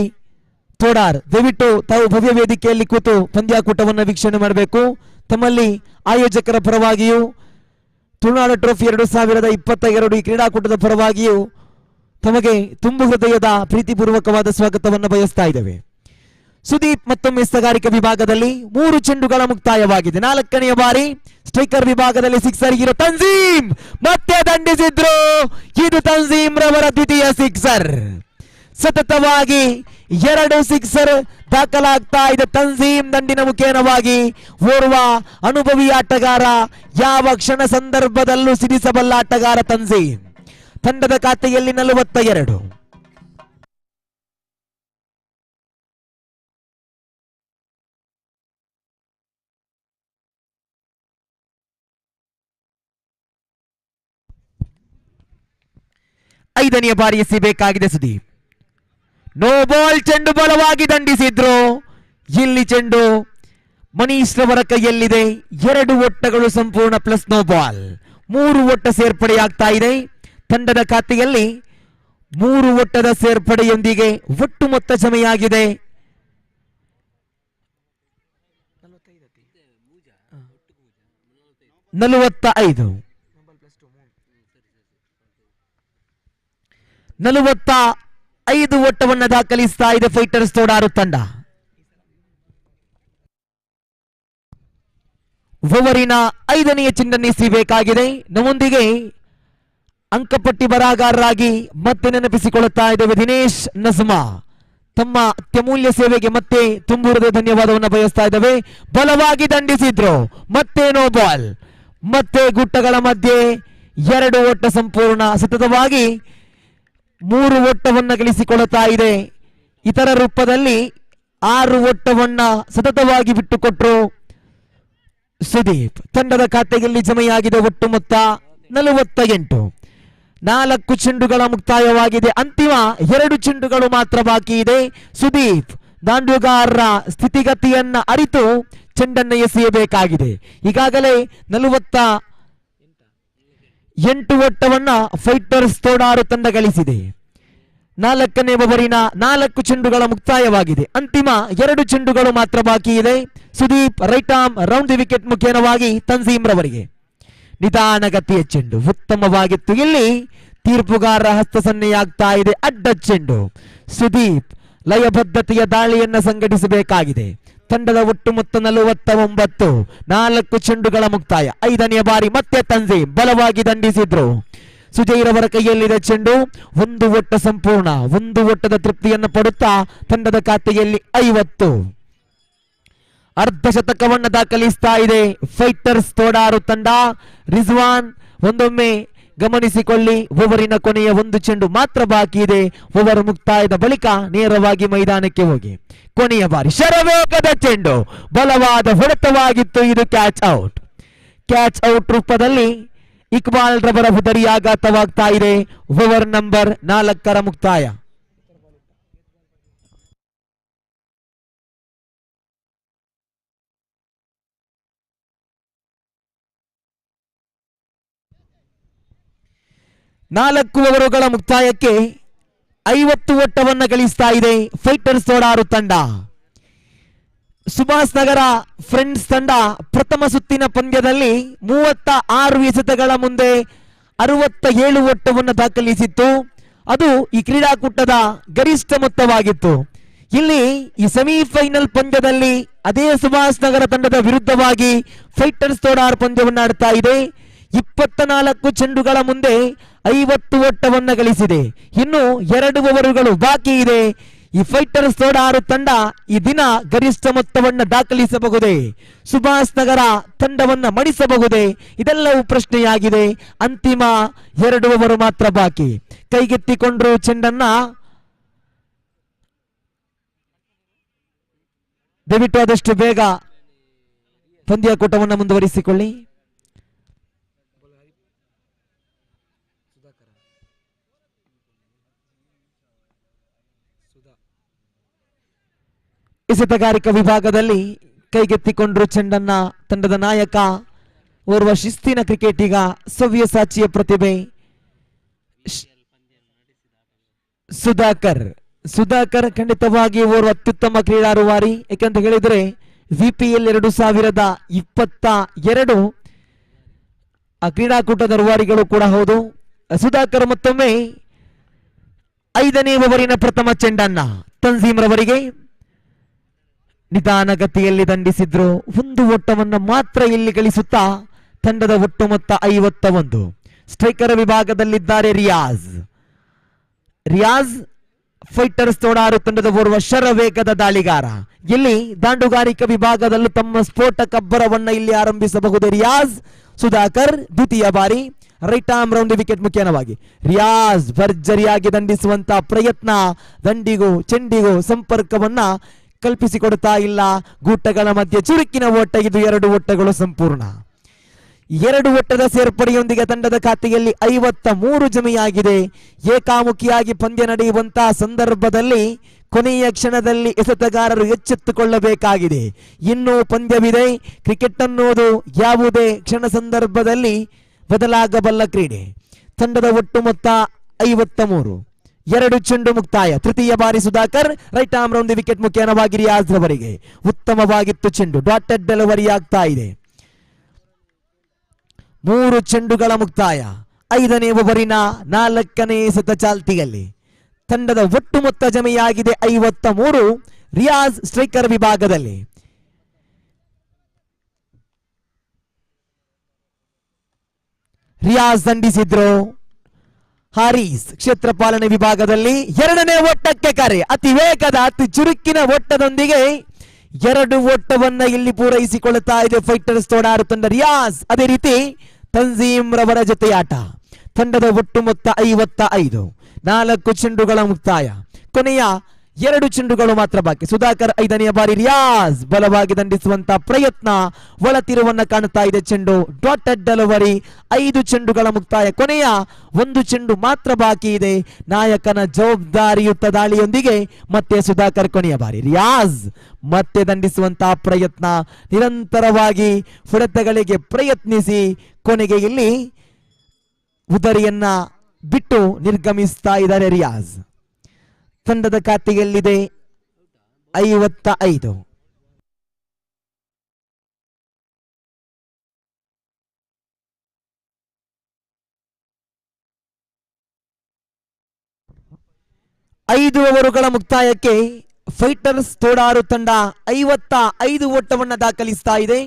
ತೋಡಾರ್, ದಯವಿಟ್ಟು ತಾವು ಭವ್ಯ ವೇದಿಕೆಯಲ್ಲಿ ಕೂತು ಪಂದ್ಯಾಕೂಟವನ್ನು ವೀಕ್ಷಣೆ ಮಾಡಬೇಕು. ತಮ್ಮಲ್ಲಿ ಆಯೋಜಕರ ಪರವಾಗಿಯೂ ತುಳುನಾಡು ಟ್ರೋಫಿ 2022 ಈ ಕ್ರೀಡಾಕೂಟದ ಪರವಾಗಿಯೂ ತಮಗೆ ತುಂಬು ಹೃದಯದ ಪ್ರೀತಿಪೂರ್ವಕವಾದ ಸ್ವಾಗತವನ್ನು ಬಯಸ್ತಾ ಇದ್ದೇವೆ. ಸುದೀಪ್ ಮತ್ತೊಮ್ಮೆ ಎಸೆಗಾರಿಕೆ ವಿಭಾಗದಲ್ಲಿ 3 ಚೆಂಡುಗಳ ಮುಕ್ತಾಯವಾಗಿದೆ. 4ನೇ ಬಾರಿ ಸ್ಟ್ರೈಕರ್ ವಿಭಾಗದಲ್ಲಿ ಸಿಕ್ಸರ್ ಇರೋ ತನ್ಜೀಮ್ ಮತ್ತೆ ದಂಡಿಸಿದ್ರು. ಇದು ತನ್ಜೀಮ್ ರವರ ದ್ವಿತೀಯ ಸಿಕ್ಸರ್. ಸತತವಾಗಿ 2 ಸಿಕ್ಸರ್ ದಾಖಲಾಗ್ತಾ ಇದೆ ತನ್ಜೀಮ್ ದಂಡಿನ ಮುಖೇನವಾಗಿ. ಓರ್ವ ಅನುಭವಿ ಆಟಗಾರ, ಯಾವ ಕ್ಷಣ ಸಂದರ್ಭದಲ್ಲೂ ಸಿಡಿಸಬಲ್ಲ ಆಟಗಾರ ತನ್ಜೀಮ್. ತಂಡದ ಖಾತೆಯಲ್ಲಿ 42. ಐದನೆಯ ಬಾರಿ ಎಸೆಯಬೇಕಾಗಿದೆ ಸುದೀಪ್. ನೋ ಬಾಲ್ ಚೆಂಡು ಬಲವಾಗಿ ದಂಡಿಸಿದ್ರು. ಇಲ್ಲಿ ಚೆಂಡು ಮನೀಶ್ ರವರ ಕೈಯಲ್ಲಿದೆ. 2 ಓಟಗಳು ಸಂಪೂರ್ಣ ಪ್ಲಸ್ ನೋ ಬಾಲ್. 3 ಓಟ ಸೇರ್ಪಡೆಯಾಗ್ತಾ ಇದೆ. ತಂಡದ ಖಾತೆಯಲ್ಲಿ 3 ಓಟದ ಸೇರ್ಪಡೆಯೊಂದಿಗೆ ಒಟ್ಟು ಮೊತ್ತ ಜಮೆಯಾಗಿದೆ 45. 45 ಓಟವನ್ನು ದಾಖಲಿಸ್ತಾ ಇದೆ ಫೈಟರ್ಸ್ ತೋಡಾರು ತಂಡ. ಓವರಿನ 5ನೇ ಚೆಂಡನ್ನು ಎಸೆಯಬೇಕಾಗಿದೆ. ನಮ್ಮೊಂದಿಗೆ ಅಂಕಪಟ್ಟಿ ಬರಹಗಾರರಾಗಿ ಮತ್ತೆ ನೆನಪಿಸಿಕೊಳ್ಳುತ್ತಾ ಇದ್ದೇವೆ ದಿನೇಶ್ ನಜ್ಮಾ. ತಮ್ಮ ಅತ್ಯಮೂಲ್ಯ ಸೇವೆಗೆ ಮತ್ತೆ ತುಂಬುರದ ಧನ್ಯವಾದವನ್ನು ಬಯಸ್ತಾ ಇದ್ದೇವೆ. ಬಲವಾಗಿ ದಂಡಿಸಿದ್ರು. ಮತ್ತೆ ನೋ ಬಾಲ್. ಮತ್ತೆ ಗುಟ್ಟಗಳ ಮಧ್ಯೆ 2 ಓಟ ಸಂಪೂರ್ಣ. ಸತತವಾಗಿ 3 ಓಟವನ್ನ ಗಳಿಸಿಕೊಳ್ಳುತ್ತಾ ಇದೆ. ಇತರ ರೂಪದಲ್ಲಿ 6 ಓಟವನ್ನ ಸತತವಾಗಿ ಬಿಟ್ಟುಕೊಟ್ರು ಸುದೀಪ್. ತಂಡದ ಖಾತೆಯಲ್ಲಿ ಜಮೆಯಾಗಿದೆ ಒಟ್ಟು ಮೊತ್ತ 48. 4 ಚೆಂಡುಗಳ ಮುಕ್ತಾಯವಾಗಿದೆ. ಅಂತಿಮ 2 ಚೆಂಡುಗಳು ಮಾತ್ರ ಬಾಕಿ ಇದೆ. ಸುದೀಪ್ ದಾಂಡುಗಾರರ ಸ್ಥಿತಿಗತಿಯನ್ನ ಅರಿತು ಚೆಂಡನ್ನು ಎಸೆಯಬೇಕಾಗಿದೆ. ಈಗಾಗಲೇ 48 ಓಟವನ್ನ ಫೈಟರ್ಸ್ ತೋಡಾರು ತಂಡ ಗಳಿಸಿದೆ. 4ನೇ ಓವರಿನ 4 ಚೆಂಡುಗಳ ಮುಕ್ತಾಯವಾಗಿದೆ. ಅಂತಿಮ 2 ಚೆಂಡುಗಳು ಮಾತ್ರ ಬಾಕಿ ಇದೆ. Sudeep right arm round the wicket ಮುಖೇನವಾಗಿ ತನ್ಜೀಮ್ ರವರಿಗೆ. ನಿಧಾನಗತಿಯ ಚೆಂಡು ಉತ್ತಮವಾಗಿತ್ತು. ಇಲ್ಲಿ ತೀರ್ಪುಗಾರರ ಹಸ್ತ ಸನ್ನೆಯಾಗ್ತಾ ಇದೆ. ಅಡ್ಡ ಚೆಂಡು. ಸುದೀಪ್ ಲಯಬದ್ಧತೆಯ ದಾಳಿಯನ್ನ ಸಂಘಟಿಸಬೇಕಾಗಿದೆ. ತಂಡದ ಒಟ್ಟು ಮೊತ್ತ 49. 4 ಚೆಂಡುಗಳ ಮುಕ್ತಾಯ. 5ನೇ ಬಾರಿ ಮತ್ತೆ ತನ್ಜೀಮ್ ಬಲವಾಗಿ ದಂಡಿಸಿದ್ರು. ಸುಜಯ್ ರವರ ಕೈಯಲ್ಲಿದೆ ಚೆಂಡು. 1 ಓಟ ಸಂಪೂರ್ಣ. 1 ಓಟದ ತೃಪ್ತಿಯನ್ನು ಪಡುತ್ತಾ ತಂಡದ ಖಾತೆಯಲ್ಲಿ 50. ಅರ್ಧ ಶತಕವನ್ನು ದಾಖಲಿಸ್ತಾ ಇದೆ ಫೈಟರ್ಸ್ ತೋಡಾರು ತಂಡ. ರಿಜ್ವಾನ್ ಒಂದೊಮ್ಮೆ ಗಮನಿಸಿಕೊಳ್ಳಿ, ಓವರಿನ ಕೊನೆಯ ಒಂದು ಚೆಂಡು ಮಾತ್ರ ಬಾಕಿ ಇದೆ. ಓವರ್ ಮುಕ್ತಾಯದ ಬಳಿಕ ನೇರವಾಗಿ ಮೈದಾನಕ್ಕೆ ಹೋಗಿ. ಕೊನೆಯ ಬಾರಿ ಶರವೇಗದ ಚೆಂಡು, ಬಲವಾದ ಹೊಡೆತವಾಗಿತ್ತು. ಇದು ಕ್ಯಾಚ್ ಔಟ್. ಕ್ಯಾಚ್ ಔಟ್ ರೂಪದಲ್ಲಿ ಇಕ್ಬಾಲ್ ರವರ ಹುದರಿ ಆಘಾತವಾಗ್ತಾ ಇದೆ. ಓವರ್ ನಂಬರ್ 4 ಮುಕ್ತಾಯ. ನಾಲ್ಕು ಓವರುಗಳ ಮುಕ್ತಾಯಕ್ಕೆ 50 ಓಟವನ್ನು ಗಳಿಸ್ತಾ ಇದೆ ಫೈಟರ್ಸ್ ತೋಡಾರು ತಂಡ. ಸುಭಾಷ್ ನಗರ ಫ್ರೆಂಡ್ಸ್ ತಂಡ ಪ್ರಥಮ ಸುತ್ತಿನ ಪಂದ್ಯದಲ್ಲಿ 36 ಎಸೆತಗಳ ಮುಂದೆ 67 ಓಟವನ್ನು ದಾಖಲಿಸಿತ್ತು. ಅದು ಈ ಕ್ರೀಡಾಕೂಟದ ಗರಿಷ್ಠ ಮೊತ್ತವಾಗಿತ್ತು. ಇಲ್ಲಿ ಈ ಸೆಮಿಫೈನಲ್ ಪಂದ್ಯದಲ್ಲಿ ಅದೇ ಸುಭಾಷ್ ನಗರ ತಂಡದ ವಿರುದ್ಧವಾಗಿ ಫೈಟರ್ಸ್ ತೋಡಾರ್ ಪಂದ್ಯವನ್ನು ಆಡ್ತಾ ಇದೆ. 24 ಚೆಂಡುಗಳ ಮುಂದೆ 50 ಓಟವನ್ನು ಗಳಿಸಿದೆ. ಇನ್ನು 2 ಓವರುಗಳು ಬಾಕಿ ಇದೆ. ಈ ಫೈಟರ್ಸ್ ತೋಡಾರು ತಂಡ ಈ ದಿನ ಗರಿಷ್ಠ ಮೊತ್ತವನ್ನು ದಾಖಲಿಸಬಹುದೇ, ಸುಭಾಷ್ ನಗರ ತಂಡವನ್ನ ಮಣಿಸಬಹುದೇ, ಇದೆಲ್ಲವೂ ಪ್ರಶ್ನೆಯಾಗಿದೆ. ಅಂತಿಮ 2 ಓವರ್ ಮಾತ್ರ ಬಾಕಿ. ಕೈಗೆತ್ತಿಕೊಂಡ್ರು ಚೆಂಡನ್ನ. ದಯವಿಟ್ಟು ಆದಷ್ಟು ಬೇಗ ಪಂದ್ಯಾಕೂಟವನ್ನು ಮುಂದುವರಿಸಿಕೊಳ್ಳಿ. ಎಸೆತಗಾರಿಕಾ ವಿಭಾಗದಲ್ಲಿ ಕೈಗೆತ್ತಿಕೊಂಡ್ರು ಚೆಂಡನ್ನ ತಂಡದ ನಾಯಕ, ಓರ್ವ ಶಿಸ್ತಿನ ಕ್ರಿಕೆಟಿಗ, ಸವ್ಯಸಾಚಿಯ ಪ್ರತಿಭೆ ಸುಧಾಕರ್ ಖಂಡಿತವಾಗಿ ಓರ್ವ ಅತ್ಯುತ್ತಮ ಕ್ರೀಡಾರುವಾರಿ. ಯಾಕಂತ ಹೇಳಿದ್ರೆ VPL 2022 ಆ ಕ್ರೀಡಾಕೂಟದ ರೂವಾರಿಗಳು ಕೂಡ ಹೌದು. ಸುಧಾಕರ್ ಮತ್ತೊಮ್ಮೆ 5ನೇ ಓವರಿನ ಪ್ರಥಮ ಚೆಂಡನ್ನ ತನ್ಜೀಮ್ ರವರಿಗೆ ನಿಧಾನಗತಿಯಲ್ಲಿ ದಂಡಿಸಿದ್ರು. 1 ಓಟವನ್ನು ಮಾತ್ರ ಇಲ್ಲಿ ಗಳಿಸುತ್ತಾ ತಂಡದ ಒಟ್ಟು ಮೊತ್ತ 51. ಸ್ಟ್ರೈಕರ್ ವಿಭಾಗದಲ್ಲಿದ್ದಾರೆ ರಿಯಾಜ್ ಫೈಟರ್ಸ್ ತೋಡಾರು ತಂಡದ ಓರ್ವ ಶರವೇಗದ ದಾಳಿಗಾರ. ಇಲ್ಲಿ ದಾಂಡುಗಾರಿಕಾ ವಿಭಾಗದಲ್ಲೂ ತಮ್ಮ ಸ್ಫೋಟಕ ಅಬ್ಬರವನ್ನ ಇಲ್ಲಿ ಆರಂಭಿಸಬಹುದು ರಿಯಾಜ್. ಸುಧಾಕರ್ ದ್ವಿತೀಯ ಬಾರಿ ರೈಟ್ ಆರ್ಮ್ ರೌಂಡ್ ವಿಕೆಟ್ ಮುಖ್ಯವಾಗಿ. ರಿಯಾಜ್ ಭರ್ಜರಿಯಾಗಿ ದಂಡಿಸುವಂತಹ ಪ್ರಯತ್ನ, ದಂಡಿಗೂ ಚೆಂಡಿಗೂ ಸಂಪರ್ಕವನ್ನ ಕಲ್ಪಿಸಿಕೊಡ್ತಾ ಇಲ್ಲ. ಗೂಟಗಳ ಮಧ್ಯೆ ಚುರುಕಿನ ಓಟ. ಇದು 2 ಓಟಗಳು ಸಂಪೂರ್ಣ. 2 ಓಟದ ಸೇರ್ಪಡೆಯೊಂದಿಗೆ ತಂಡದ ಖಾತೆಯಲ್ಲಿ 53 ಜಮೆಯಾಗಿದೆ. ಏಕಾಮುಖಿಯಾಗಿ ಪಂದ್ಯ ನಡೆಯುವಂತಹ ಸಂದರ್ಭದಲ್ಲಿ ಕೊನೆಯ ಕ್ಷಣದಲ್ಲಿ ಎಸೆತಗಾರರು ಎಚ್ಚೆತ್ತುಕೊಳ್ಳಬೇಕಾಗಿದೆ. ಇನ್ನೂ ಪಂದ್ಯವಿದೆ. ಕ್ರಿಕೆಟ್ ಅನ್ನೋದು ಯಾವುದೇ ಕ್ಷಣ ಸಂದರ್ಭದಲ್ಲಿ ಬದಲಾಗಬಲ್ಲ ಕ್ರೀಡೆ. ತಂಡದ ಒಟ್ಟು ಮೊತ್ತ 53. 2 ಚೆಂಡು ಮುಕ್ತಾಯ. ತೃತೀಯ ಬಾರಿ Sudhakar right arm round wicket ಮುಖ್ಯವಾಗಿ ರಿಯಾಜ್ ರವರಿಗೆ. ಉತ್ತಮವಾಗಿತ್ತು ಚೆಂಡು. ಡಾಟೆಡ್ ಡೆಲಿವರಿ ಆಗ್ತಾ ಇದೆ. 3 ಚೆಂಡುಗಳ ಮುಕ್ತಾಯ. 5ನೇ ಓವರಿನ 4ನೇ ಎಸೆತ ಚಾಲ್ತಿಯಲ್ಲಿ ತಂಡದ ಒಟ್ಟು ಮೊತ್ತ ಜಮೆಯಾಗಿದೆ 53. ರಿಯಾಜ್ ಸ್ಟ್ರೈಕರ್ ವಿಭಾಗದಲ್ಲಿ. ರಿಯಾಜ್ ದಂಡಿಸಿದ್ರು. ಹಾರೀಸ್ ಕ್ಷೇತ್ರ ಪಾಲನೆ ವಿಭಾಗದಲ್ಲಿ 2ನೇ ಓಟಕ್ಕೆ ಕರೆ. ಅತಿ ವೇಗದ ಅತಿ ಚುರುಕಿನ ಓಟದೊಂದಿಗೆ 2 ಓಟವನ್ನ ಇಲ್ಲಿ ಪೂರೈಸಿಕೊಳ್ಳುತ್ತಾ ಇದೆ ಫೈಟರ್ಸ್ ತೋಡಾರು ತಂಡ. ರಿಯಾಜ್ ಅದೇ ರೀತಿ ತನ್ಜೀಮ್ ರವರ ಜೊತೆಯಾಟ. ತಂಡದ ಒಟ್ಟು ಮೊತ್ತ 55. 4 ಚೆಂಡುಗಳ ಮುಕ್ತಾಯ. ಕೊನೆಯ 2 ಚೆಂಡುಗಳು ಮಾತ್ರ ಬಾಕಿ. ಸುಧಾಕರ್ 5ನೇ ಬಾರಿ. ರಿಯಾಜ್ ಬಲವಾಗಿ ದಂಡಿಸುವಂತಹ ಪ್ರಯತ್ನ. ಒಳತಿರುವನ್ನ ಕಾಣುತ್ತಾ ಇದೆ ಚೆಂಡು. Dotted delivery. 5 ಚೆಂಡುಗಳ ಮುಕ್ತಾಯ. ಕೊನೆಯ 1 ಚೆಂಡು ಮಾತ್ರ ಬಾಕಿ ಇದೆ. ನಾಯಕನ ಜವಾಬ್ದಾರಿಯುತ ದಾಳಿಯೊಂದಿಗೆ ಮತ್ತೆ ಸುಧಾಕರ್ ಕೊನೆಯ ಬಾರಿ. ರಿಯಾಜ್ ಮತ್ತೆ ದಂಡಿಸುವಂತಹ ಪ್ರಯತ್ನ. ನಿರಂತರವಾಗಿ ಹೊಡೆತಗಳಿಗೆ ಪ್ರಯತ್ನಿಸಿ ಕೊನೆಗೆ ಇಲ್ಲಿ ಉದರಿಯನ್ನ ಬಿಟ್ಟು ನಿರ್ಗಮಿಸ್ತಾ ಇದ್ದಾರೆ ರಿಯಾಜ್. ತಂಡದ ಖಾತೆಯಲ್ಲಿದೆ 55. ಐದು ಓವರುಗಳ ಮುಕ್ತಾಯಕ್ಕೆ ಫೈಟರ್ಸ್ ತೋಡಾರು ತಂಡ 55 ಓಟವನ್ನು ದಾಖಲಿಸ್ತಾ ಇದೆ.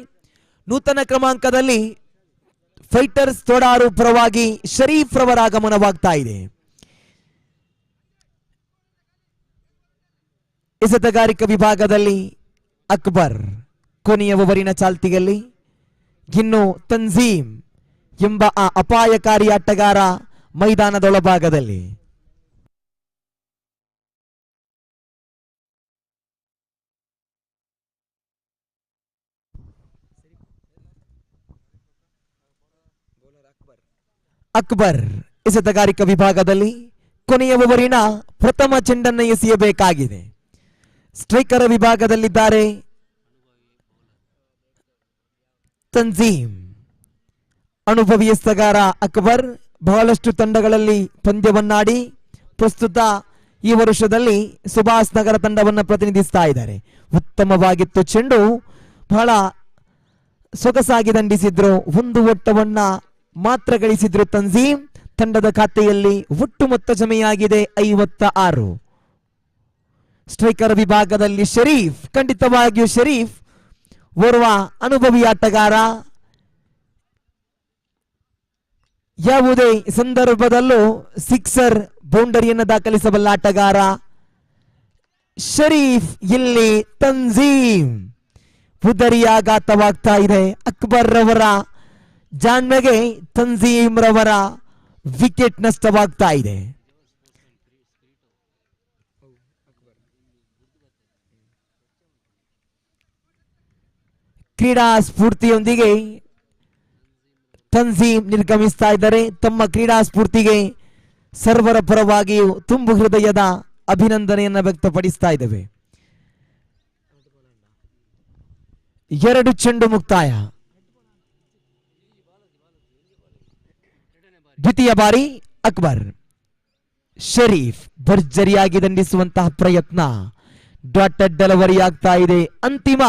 ನೂತನ ಕ್ರಮಾಂಕದಲ್ಲಿ ಫೈಟರ್ಸ್ ತೋಡಾರು ಪರವಾಗಿ ಶರೀಫ್ ರವರ ಆಗಮನವಾಗ್ತಾ ಇದೆ. ಎಸೆತಗಾರಿಕಾ ವಿಭಾಗದಲ್ಲಿ ಅಕ್ಬರ್ ಕೊನೆಯ ಓವರಿನ ಚಾಲ್ತಿಯಲ್ಲಿ. ಇನ್ನು ತನ್ಜೀಮ್ ಎಂಬ ಆ ಅಪಾಯಕಾರಿ ಆಟಗಾರ ಮೈದಾನದೊಳಭಾಗದಲ್ಲಿ. ಅಕ್ಬರ್ ಎಸೆತಗಾರಿಕಾ ವಿಭಾಗದಲ್ಲಿ ಕೊನೆಯ ಓವರಿನ ಪ್ರಥಮ ಚೆಂಡನ್ನು ಎಸೆಯಬೇಕಾಗಿದೆ. ಸ್ಟ್ರೈಕರ್ ವಿಭಾಗದಲ್ಲಿದ್ದಾರೆ ತನ್ಜೀಮ್. ಅನುಭವಿ ಎಸೆತಗಾರ ಅಕ್ಬರ್ ಬಹಳಷ್ಟು ತಂಡಗಳಲ್ಲಿ ಪಂದ್ಯವನ್ನಾಡಿ ಪ್ರಸ್ತುತ ಈ ವರ್ಷದಲ್ಲಿ ಸುಭಾಷ್ ನಗರ ತಂಡವನ್ನು ಪ್ರತಿನಿಧಿಸ್ತಾ ಇದ್ದಾರೆ. ಉತ್ತಮವಾಗಿತ್ತು ಚೆಂಡು, ಬಹಳ ಸೊಗಸಾಗಿ ದಂಡಿಸಿದ್ರು. ಒಂದು ಓಟವನ್ನ ಮಾತ್ರ ಗಳಿಸಿದ್ರು ತನ್ಜೀಮ್. ತಂಡದ ಖಾತೆಯಲ್ಲಿ ಒಟ್ಟು ಮೊತ್ತ ಜಮೆಯಾಗಿದೆ 56. ಸ್ಟ್ರೈಕರ್ ವಿಭಾಗದಲ್ಲಿ ಶರೀಫ್, ಖಂಡಿತವಾಗಿಯೂ ಶರೀಫ್ ಓರ್ವ ಅನುಭವಿ ಆಟಗಾರ. ಯಾವುದೇ ಸಂದರ್ಭದಲ್ಲೂ ಸಿಕ್ಸರ್ ಬೌಂಡರಿಯನ್ನು ದಾಖಲಿಸಬಲ್ಲ ಆಟಗಾರ ಶರೀಫ್. ಇಲ್ಲಿ ತನ್ಜೀಮ್ ಉದರಿಯಾಘಾತವಾಗ್ತಾ ಇದೆ. ಅಕ್ಬರ್ ರವರ ಜಾಣ್ಮೆಗೆ ತನ್ಜೀಮ್ ರವರ ವಿಕೆಟ್ ನಷ್ಟವಾಗ್ತಾ ಇದೆ. ಕ್ರೀಡಾ ಸ್ಫೂರ್ತಿಯೊಂದಿಗೆ ತನ್ಜೀಮ್ ನಿರ್ಗಮಿಸ್ತಾ ಇದ್ದಾರೆ. ತಮ್ಮ ಕ್ರೀಡಾ ಸ್ಫೂರ್ತಿಗೆ ಸರ್ವರ ಪರವಾಗಿಯೂ ತುಂಬು ಹೃದಯದ ಅಭಿನಂದನೆಯನ್ನು ವ್ಯಕ್ತಪಡಿಸ್ತಾ ಇದ್ದೇವೆ. 2 ಚೆಂಡು ಮುಕ್ತಾಯ. ದ್ವಿತೀಯ ಬಾರಿ ಅಕ್ಬರ್. ಶರೀಫ್ ಭರ್ಜರಿಯಾಗಿ ದಂಡಿಸುವಂತಹ ಪ್ರಯತ್ನ. ಡಾಟೆಡ್ ಡೆಲಿವರಿ ಆಗ್ತಾ ಇದೆ. ಅಂತಿಮ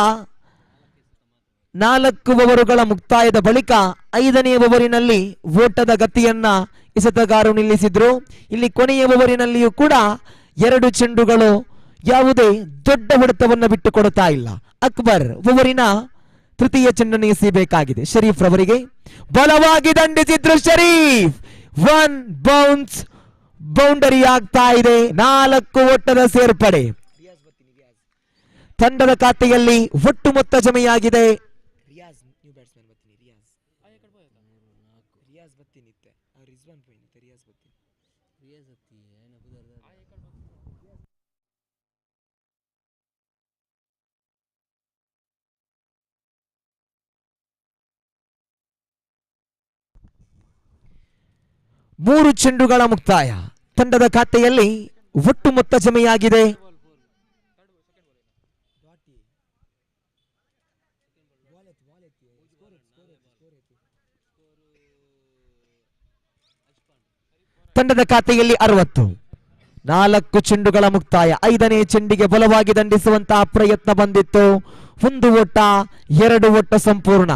4 ಓವರುಗಳ ಮುಕ್ತಾಯದ ಬಳಿಕ 5ನೇ ಓವರಿನಲ್ಲಿ ಓಟದ ಗತಿಯನ್ನ ಎಸೆತಗಾರರು ನಿಲ್ಲಿಸಿದ್ರು. ಇಲ್ಲಿ ಕೊನೆಯ ಓವರಿನಲ್ಲಿಯೂ ಕೂಡ 2 ಚೆಂಡುಗಳು ಯಾವುದೇ ದೊಡ್ಡ ಹೊಡೆತವನ್ನು ಬಿಟ್ಟುಕೊಡುತ್ತಾ ಇಲ್ಲ. ಅಕ್ಬರ್ ಓವರಿನ ತೃತೀಯ ಚೆಂಡನ್ನು ಎಸೆಯಬೇಕಾಗಿದೆ. ಶರೀಫ್ ರವರಿಗೆ ಬಲವಾಗಿ ದಂಡಿಸಿದ್ರು ಶರೀಫ್. 1 ಬೌನ್ಸ್ ಬೌಂಡರಿ ಆಗ್ತಾ ಇದೆ. 4 ಓಟದ ಸೇರ್ಪಡೆ. ತಂಡದ ಖಾತೆಯಲ್ಲಿ ಒಟ್ಟು ಮೊತ್ತ ಜಮೆಯಾಗಿದೆ. ಮೂರು ಚೆಂಡುಗಳ ಮುಕ್ತಾಯ. ತಂಡದ ಖಾತೆಯಲ್ಲಿ ಒಟ್ಟು ಮೊತ್ತ ಜಮೆಯಾಗಿದೆ. ತಂಡದ ಖಾತೆಯಲ್ಲಿ 60. 4 ಚೆಂಡುಗಳ ಮುಕ್ತಾಯ. 5ನೇ ಚೆಂಡಿಗೆ ಬಲವಾಗಿ ದಂಡಿಸುವಂತಹ ಪ್ರಯತ್ನ ಬಂದಿತ್ತು. 1 ಓಟ, 2 ಓಟ ಸಂಪೂರ್ಣ.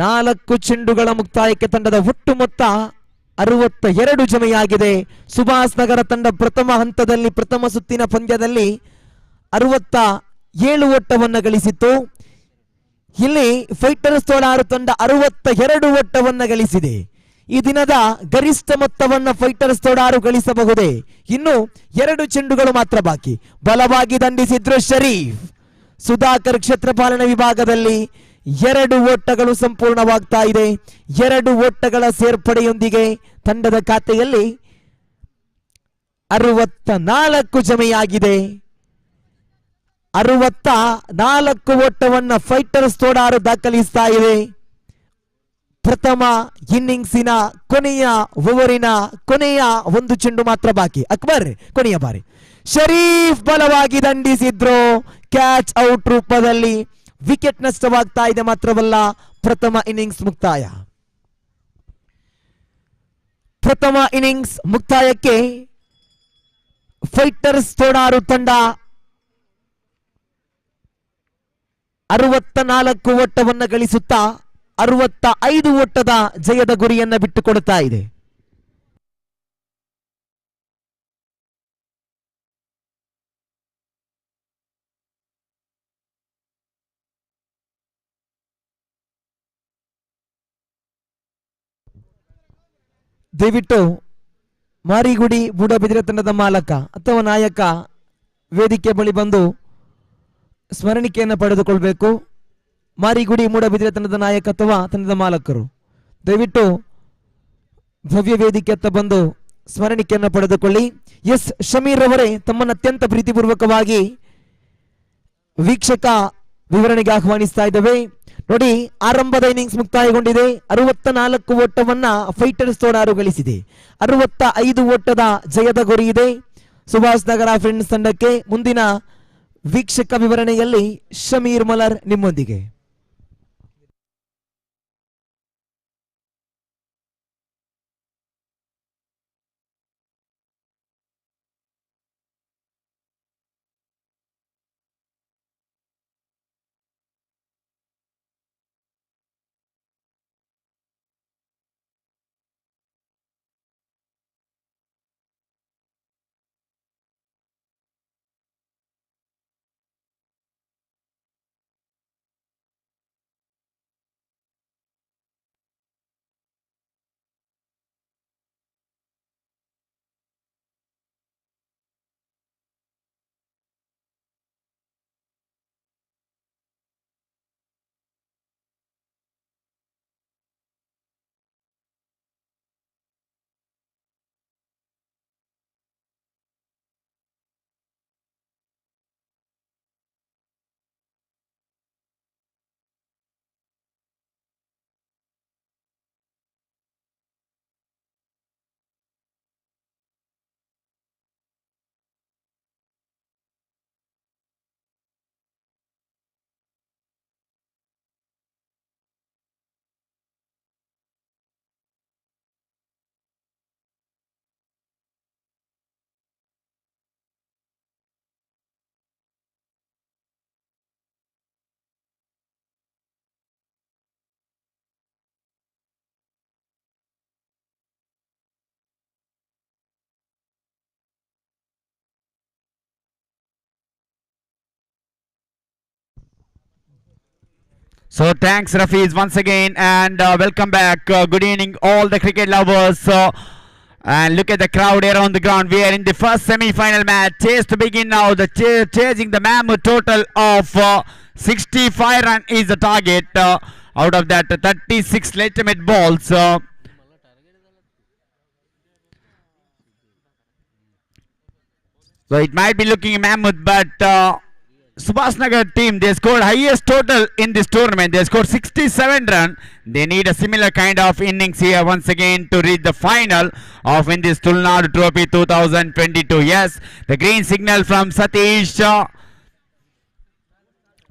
4 ಚೆಂಡುಗಳ ಮುಕ್ತಾಯಕ್ಕೆ ತಂಡದ ಒಟ್ಟು ಮೊತ್ತ 62 ಜಮೆಯಾಗಿದೆ. ಸುಭಾಷ್ ನಗರ ತಂಡ ಪ್ರಥಮ ಹಂತದಲ್ಲಿ ಪ್ರಥಮ ಸುತ್ತಿನ ಪಂದ್ಯದಲ್ಲಿ 67 ಓಟವನ್ನು ಗಳಿಸಿತ್ತು. ಇಲ್ಲಿ ಫೈಟರ್ಸ್ ತೋಳಾರು ತಂಡ 62 ಓಟವನ್ನು ಗಳಿಸಿದೆ. ಈ ದಿನದ ಗರಿಷ್ಠ ಮೊತ್ತವನ್ನು ಫೈಟರ್ಸ್ ತೋಡಾರು ಗಳಿಸಬಹುದೇ? ಇನ್ನು 2 ಚೆಂಡುಗಳು ಮಾತ್ರ ಬಾಕಿ. ಬಲವಾಗಿ ದಂಡಿಸಿದ್ರು ಶರೀಫ್. ಸುಧಾಕರ್ ಕ್ಷೇತ್ರಪಾಲನಾ ವಿಭಾಗದಲ್ಲಿ 2 ಓಟಗಳು ಸಂಪೂರ್ಣವಾಗ್ತಾ ಇದೆ. 2 ಓಟಗಳ ಸೇರ್ಪಡೆಯೊಂದಿಗೆ ತಂಡದ ಖಾತೆಯಲ್ಲಿ 64 ಜಮೆಯಾಗಿದೆ. 64 ಓಟವನ್ನು ಫೈಟರ್ಸ್ ತೋಡಾರು ದಾಖಲಿಸ್ತಾ ಇದೆ. ಪ್ರಥಮ ಇನ್ನಿಂಗ್ಸಿನ ಕೊನೆಯ ಓವರಿನ ಕೊನೆಯ 1 ಚೆಂಡು ಮಾತ್ರ ಬಾಕಿ. ಅಕ್ಬರ್ ಕೊನೆಯ ಬಾರಿ. ಶರೀಫ್ ಬಲವಾಗಿ ದಂಡಿಸಿದ್ರು. ಕ್ಯಾಚ್ ಔಟ್ ರೂಪದಲ್ಲಿ ವಿಕೆಟ್ ನಷ್ಟವಾಗ್ತಾ ಇದೆ. ಮಾತ್ರವಲ್ಲ, ಪ್ರಥಮ ಇನ್ನಿಂಗ್ಸ್ ಮುಕ್ತಾಯ. ಪ್ರಥಮ ಇನ್ನಿಂಗ್ಸ್ ಮುಕ್ತಾಯಕ್ಕೆ ಫೈಟರ್ಸ್ ತೋಡಾರು ತಂಡ 64 ಓಟವನ್ನು ಗಳಿಸುತ್ತಾ 65 ಓಟದ ಜಯದ ಗುರಿಯನ್ನ ಬಿಟ್ಟುಕೊಡುತ್ತಾ ಇದೆ. ದಯವಿಟ್ಟು ಮಾರಿಗುಡಿ ಮೂಡಬಿದಿರೆ ತಂಡದ ಮಾಲಕ ಅಥವಾ ನಾಯಕ ವೇದಿಕೆ ಬಳಿ ಬಂದು ಸ್ಮರಣಿಕೆಯನ್ನು ಪಡೆದುಕೊಳ್ಬೇಕು. ಮಾರಿಗುಡಿ ಮೂಡಬಿದಿರೆ ತಂಡದ ನಾಯಕ ಅಥವಾ ತಂಡದ ಮಾಲಕರು ದಯವಿಟ್ಟು ಭವ್ಯ ವೇದಿಕೆ ಹತ್ತ ಬಂದು ಸ್ಮರಣಿಕೆಯನ್ನು ಪಡೆದುಕೊಳ್ಳಿ. ಎಸ್ ಶಮೀರ್ ಅವರೇ, ತಮ್ಮನ್ನು ಅತ್ಯಂತ ಪ್ರೀತಿಪೂರ್ವಕವಾಗಿ ವೀಕ್ಷಕ ವಿವರಣೆಗೆ ಆಹ್ವಾನಿಸ್ತಾ ಇದ್ದೇವೆ. ನೋಡಿ, ಆರಂಭದ ಇನ್ನಿಂಗ್ಸ್ ಮುಕ್ತಾಯಗೊಂಡಿದೆ. 64 ಓಟವನ್ನ ಫೈಟರ್ಸ್ ತೋಡಾರು ಗಳಿಸಿದೆ. 65 ಓಟದ ಜಯದ ಗುರಿ ಇದೆ ಸುಭಾಷ್ ನಗರ ಫ್ರೆಂಡ್ಸ್ ತಂಡಕ್ಕೆ. ಮುಂದಿನ ವೀಕ್ಷಕ ವಿವರಣೆಯಲ್ಲಿ ಶಮೀರ್ ಮಲರ್ ನಿಮ್ಮೊಂದಿಗೆ. So thanks Rafiz once again, and welcome back. Good evening all the cricket lovers. And look at the crowd here on the ground. We are in the first semi-final match. Chase to begin now. The chasing the mammoth total of 65 run is the target. Out of that 36 legitimate balls. So it might be looking mammoth, but Subhash Nagar team, they scored highest total in this tournament. They scored 67 run. They need a similar kind of innings here once again to reach the final of in this Tulunadu Trophy 2022. Yes, the green signal from Satish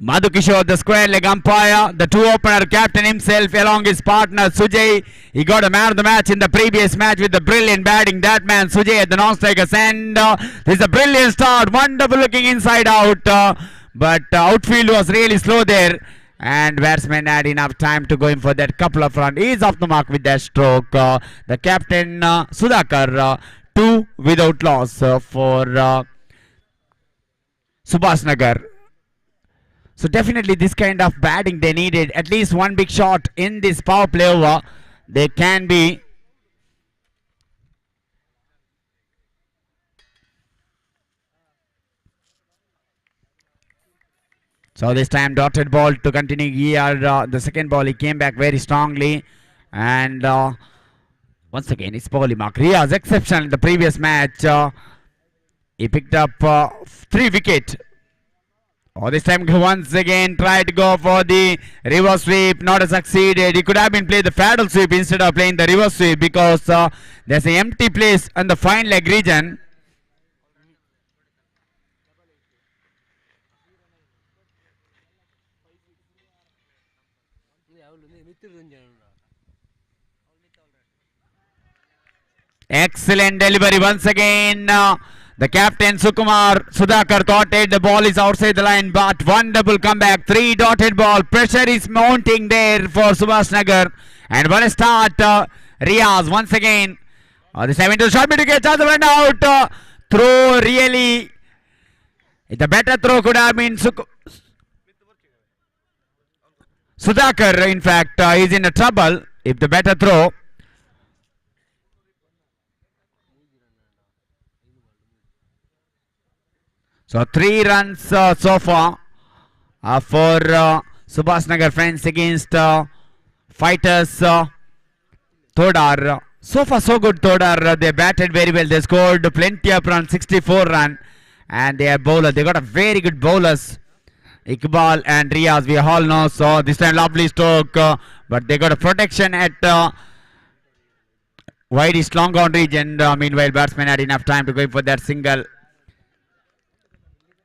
Madhu Kishore, the square leg umpire, the two opener captain himself along his partner Sujay. He got a man of the match in the previous match with the brilliant batting. That man Sujay at the non-strikers, and this is a brilliant start, wonderful looking inside out, but outfield was really slow there, and batsman had enough time to go in for that couple of runs. He is off the mark with that stroke. The captain Sudhakar, 2 without loss for Subhash Nagar. So definitely this kind of batting they needed. At least one big shot in this power play over. They can be. So this time dotted ball to continue here. The second ball he came back very strongly. And once again it's poorly marked. Riaz exceptional in the previous match. He picked up 3 wickets. Oh, this time once again tried to go for the reverse sweep, not succeeded. He could have been played the paddle sweep instead of playing the reverse sweep, because there's an empty place on the fine leg region. Excellent delivery once again. The captain Sukumar Sudhakar thought it, the ball is outside the line, but wonderful comeback. 3 dotted ball. Pressure is mounting there for Subhash Nagar. And what a start. Riaz once again. This time into the shot, to get the run out. Throw really. The better throw could have been Sudhakar. In fact, is in a trouble if the better throw. So 3 runs so far for Subhash Nagar friends against Fighters Todar. So far so good Todar. They batted very well. They scored plenty of runs, 64 run. And they are bowler. They got a very good bowlers. Iqbal and Riaz, we all know. So this time lovely stroke. But they got a protection at widest long on region. Meanwhile batsman had enough time to go in for that single.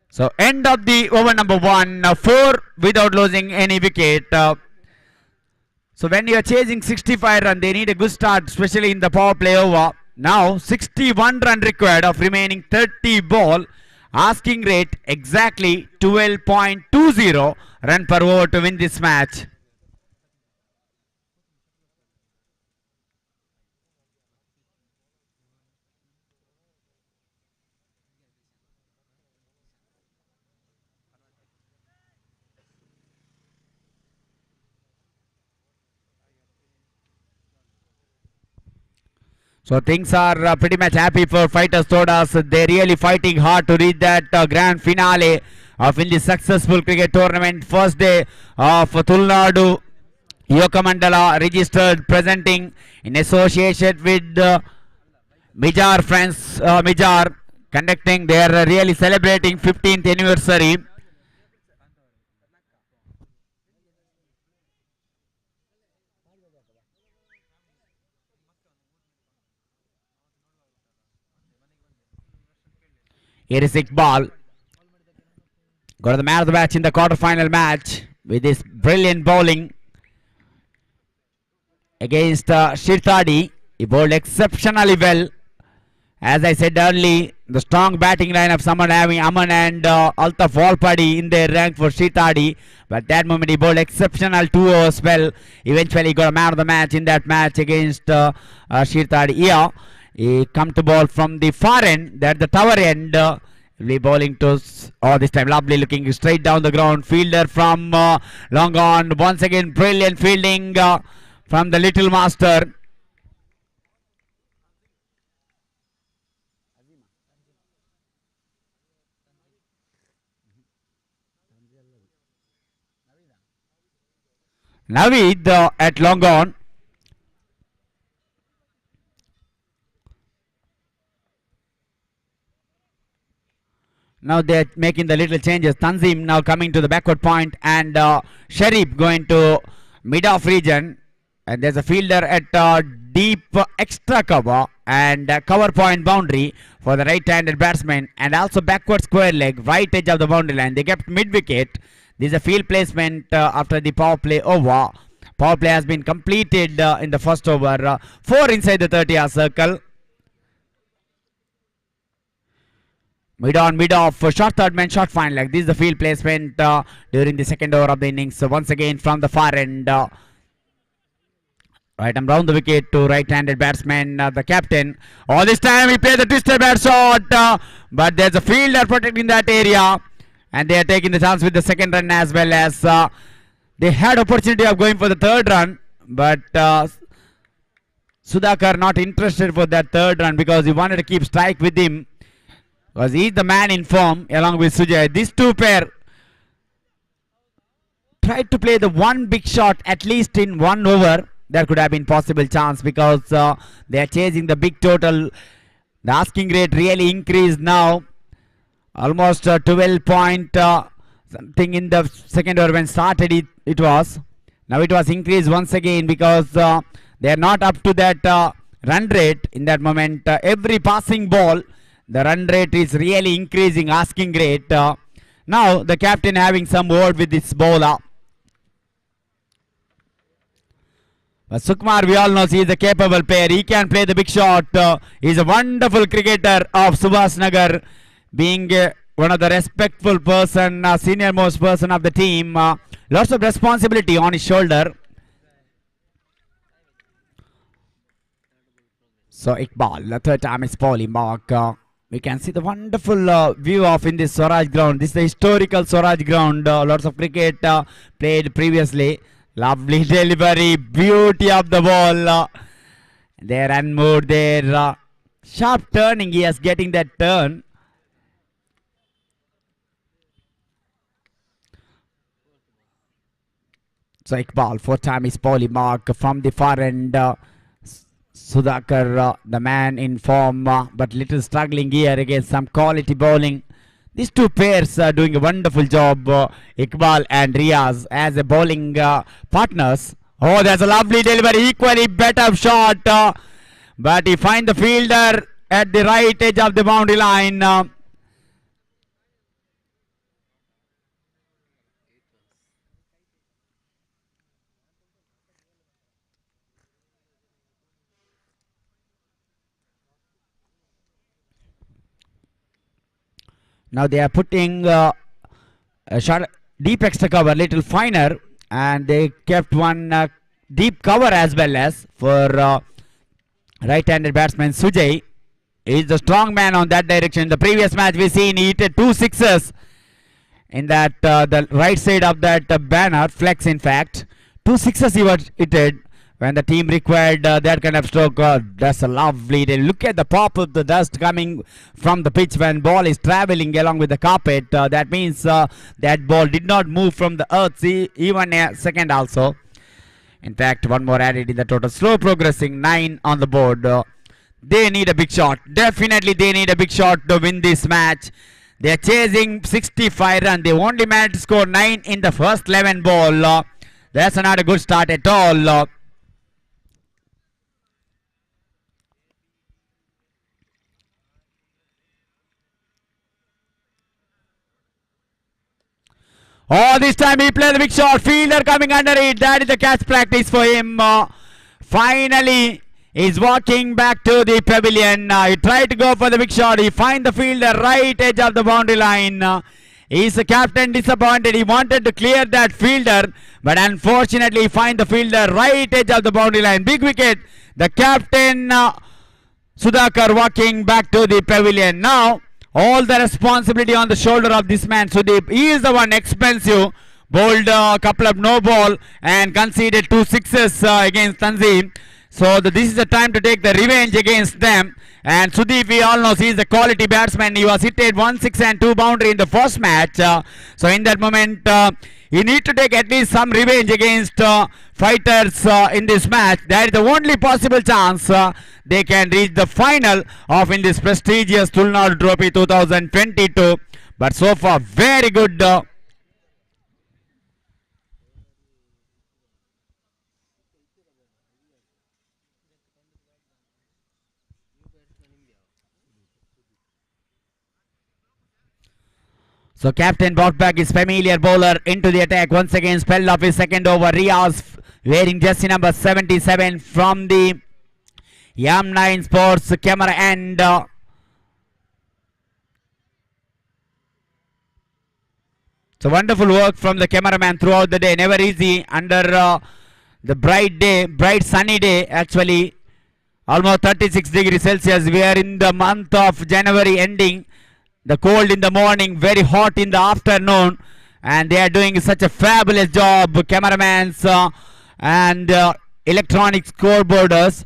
So end of the over number 1. 4 without losing any wicket. So when you are chasing 65 run, they need a good start, especially in the power play over. Now 61 run required of remaining 30 ball. Asking rate exactly 12.20 run per over to win this match. So things are pretty much happy for fighters Todas. They're really fighting hard to reach that grand finale of in the successful cricket tournament. First day of Tulunadu Yuvaka Mandala registered presenting in association with Mijar friends. Mijar conducting. They are really celebrating 15th anniversary. Here is Iqbal. Got the man of the match in the quarter-final match with his brilliant bowling against Shirtadi. He bowled exceptionally well. As I said earlier, the strong batting line of someone having Aman and Altaf Walpadi in their rank for Shirtadi. But that moment he bowled exceptional 2 over spell. Eventually got a man of the match in that match against Shirtadi. Yeah. He come to ball from the far end, that the tower end. Bowling to, this time lovely looking straight down the ground. Fielder from long on. Once again brilliant fielding from the little master. Naveed at long on. Now they are making the little changes. Tanzim now coming to the backward point and Sharif going to mid-off region. And there's a fielder at deep extra cover and cover point boundary for the right-handed batsman. And also backward square leg, right edge of the boundary line. They kept mid-wicket. This is a field placement after the power play over. Power play has been completed in the first over. 4 inside the 30-yard circle. Mid on, mid off, short third man, short fine leg. This is the field placement during the second over of the innings. So once again from the far end. Right arm round the wicket to right-handed batsman, the captain. This time he plays the twisted bat shot. But there's a fielder protecting that area. And they are taking the chance with the second run as well as they had opportunity of going for the third run. But Sudhakar not interested for that third run because he wanted to keep strike with him. Because he is the man in form along with Sujay. These two pair tried to play the one big shot at least in 1 over. There could have been possible chance because they are chasing the big total. The asking rate really increased now. Almost 12 point something in the second over when started it was. Now it was increased once again because they are not up to that run rate in that moment. Every passing ball, the run rate is really increasing, asking rate. Now the captain having some word with this bowler. But Sukumar, we all know he is a capable player. He can play the big shot. He is a wonderful cricketer of Subhas Nagar, being one of the respectful person, senior most person of the team. Lots of responsibility on his shoulder. So Iqbal, the third time is bowling mark. We can see the wonderful view of in this Swaraj ground. This is the historical Swaraj ground. Lots of cricket played previously. Lovely delivery, beauty of the ball. There and more there. Sharp turning, he is getting that turn. So Iqbal, fourth time is bowling mark from the far end. Sudhakar, the man in form, but little struggling here against some quality bowling. These two pairs are doing a wonderful job, Iqbal and Riaz, as a bowling partners. Oh, that's a lovely delivery, equally better shot, but he finds the fielder at the right edge of the boundary line. Now they are putting a short, deep extra cover, little finer, and they kept one deep cover as well as for right-handed batsman Sujay. He is the strong man on that direction. In the previous match we seen he hit 2 sixes in that the right side of that banner, flex in fact. 2 sixes he was hit when the team required that kind of stroke. That's a lovely day. Look at the pop of the dust coming from the pitch when ball is traveling along with the carpet. That means that ball did not move from the earth even a second also. In fact, one more added in the total. Slow progressing, 9 on the board. They need a big shot. Definitely they need a big shot to win this match. They are chasing 65 runs. They only managed to score 9 in the first 11 ball. That's not a good start at all. Oh, this time he played the big shot. Fielder coming under it. That is the catch practice for him. Finally, he's walking back to the pavilion. He tried to go for the big shot. He finds the fielder right edge of the boundary line. He's the captain disappointed. He wanted to clear that fielder, but unfortunately he finds the fielder right edge of the boundary line. Big wicket. The captain Sudhakar walking back to the pavilion. Now, all the responsibility on the shoulder of this man Sudeep. He is the one expensive. Bowled a couple of no ball and conceded 2 sixes against Tanzim. So this is the time to take the revenge against them. And Sudeep, we all know, he is a quality batsman. He was hit at 1 6 and 2 boundary in the first match. So in that moment, he need to take at least some revenge against fighters in this match. That is the only possible chance they can reach the final of in this prestigious Tulunadu Trophy 2022. But so far, very good. So captain brought back his familiar bowler into the attack once again. Spell of his second over. Riaz wearing jersey number 77 from the Yam9 Sports camera end. So wonderful work from the cameraman throughout the day. Never easy under the bright day, bright sunny day actually. Almost 36 degrees Celsius. We are in the month of January ending. The cold in the morning, very hot in the afternoon, and they are doing such a fabulous job, cameramans and electronic scoreboarders.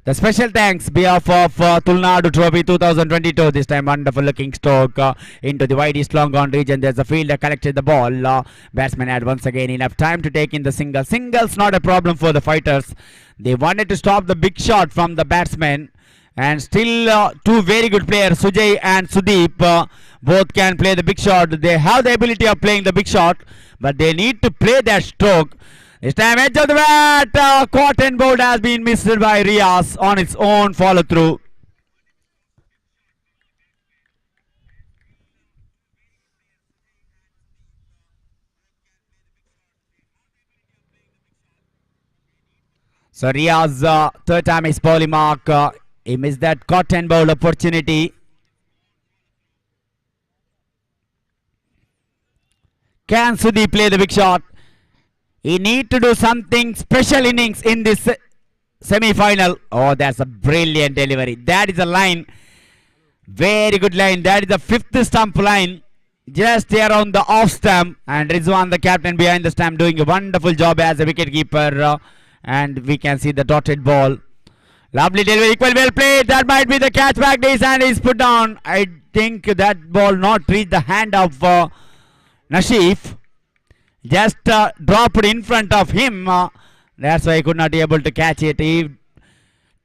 The special thanks behalf of Tulunadu Trophy 2022. This time wonderful looking stroke into the wide east long on region. There's a fielder collected the ball. Batsman had once again enough time to take in the single. Singles not a problem for the fighters. They wanted to stop the big shot from the batsman. And still two very good players, Sujay and Sudeep, both can play the big shot. They have the ability of playing the big shot, but they need to play that stroke. This time edge of the bat, caught and bowled has been missed by Riaz on its own follow through. So Riaz, third time his bowling mark. He missed that cotton bowl opportunity. Can Sudhi play the big shot? He need to do something special innings in this semi-final. Oh, that's a brilliant delivery. That is a line. Very good line. That is the fifth stump line. Just here on the off stump. And Rizwan, the captain behind the stump, doing a wonderful job as a wicket keeper. And we can see the dotted ball. Lovely delivery, equal well played. That might be the catch back days and is put down. I think that ball not reached the hand of Nashif. Just dropped in front of him. That's why he could not be able to catch it. He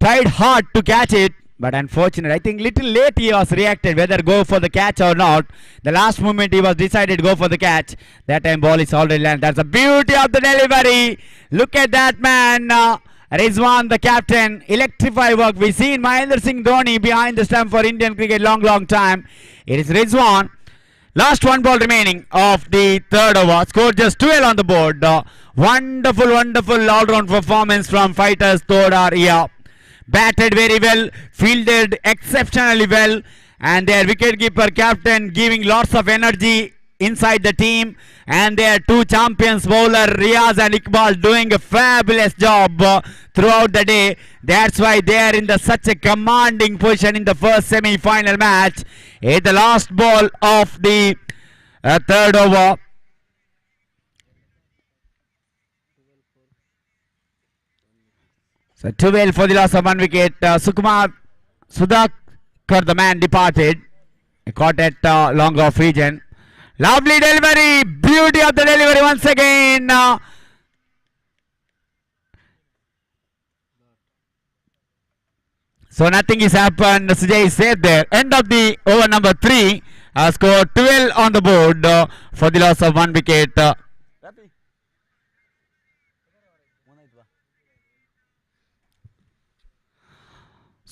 tried hard to catch it, but unfortunate. I think little late he was reacted whether go for the catch or not. The last moment he was decided go for the catch. That time ball is already landed. That's the beauty of the delivery. Look at that man. Rizwan, the captain, electrify work. We seen Mahendra Singh Dhoni behind the stump for Indian cricket long time. It is Rizwan. Last one ball remaining of the third over. Scored just 12 on the board. Wonderful all-round performance from fighters Todar here. Batted very well, fielded exceptionally well, and their wicketkeeper captain giving lots of energy inside the team, and their two champions bowler Riaz and Iqbal doing a fabulous job throughout the day. That's why they are in such a commanding position in the first semi-final match. The last ball of the third over. So 12 for the loss of one wicket. Sukumar Sudhakar, the man, departed. He caught at long off region. Lovely delivery. Beauty of the delivery once again. So nothing is happened. Sujay is safe there. End of the over number 3. Scored 12 on the board for the loss of one wicket.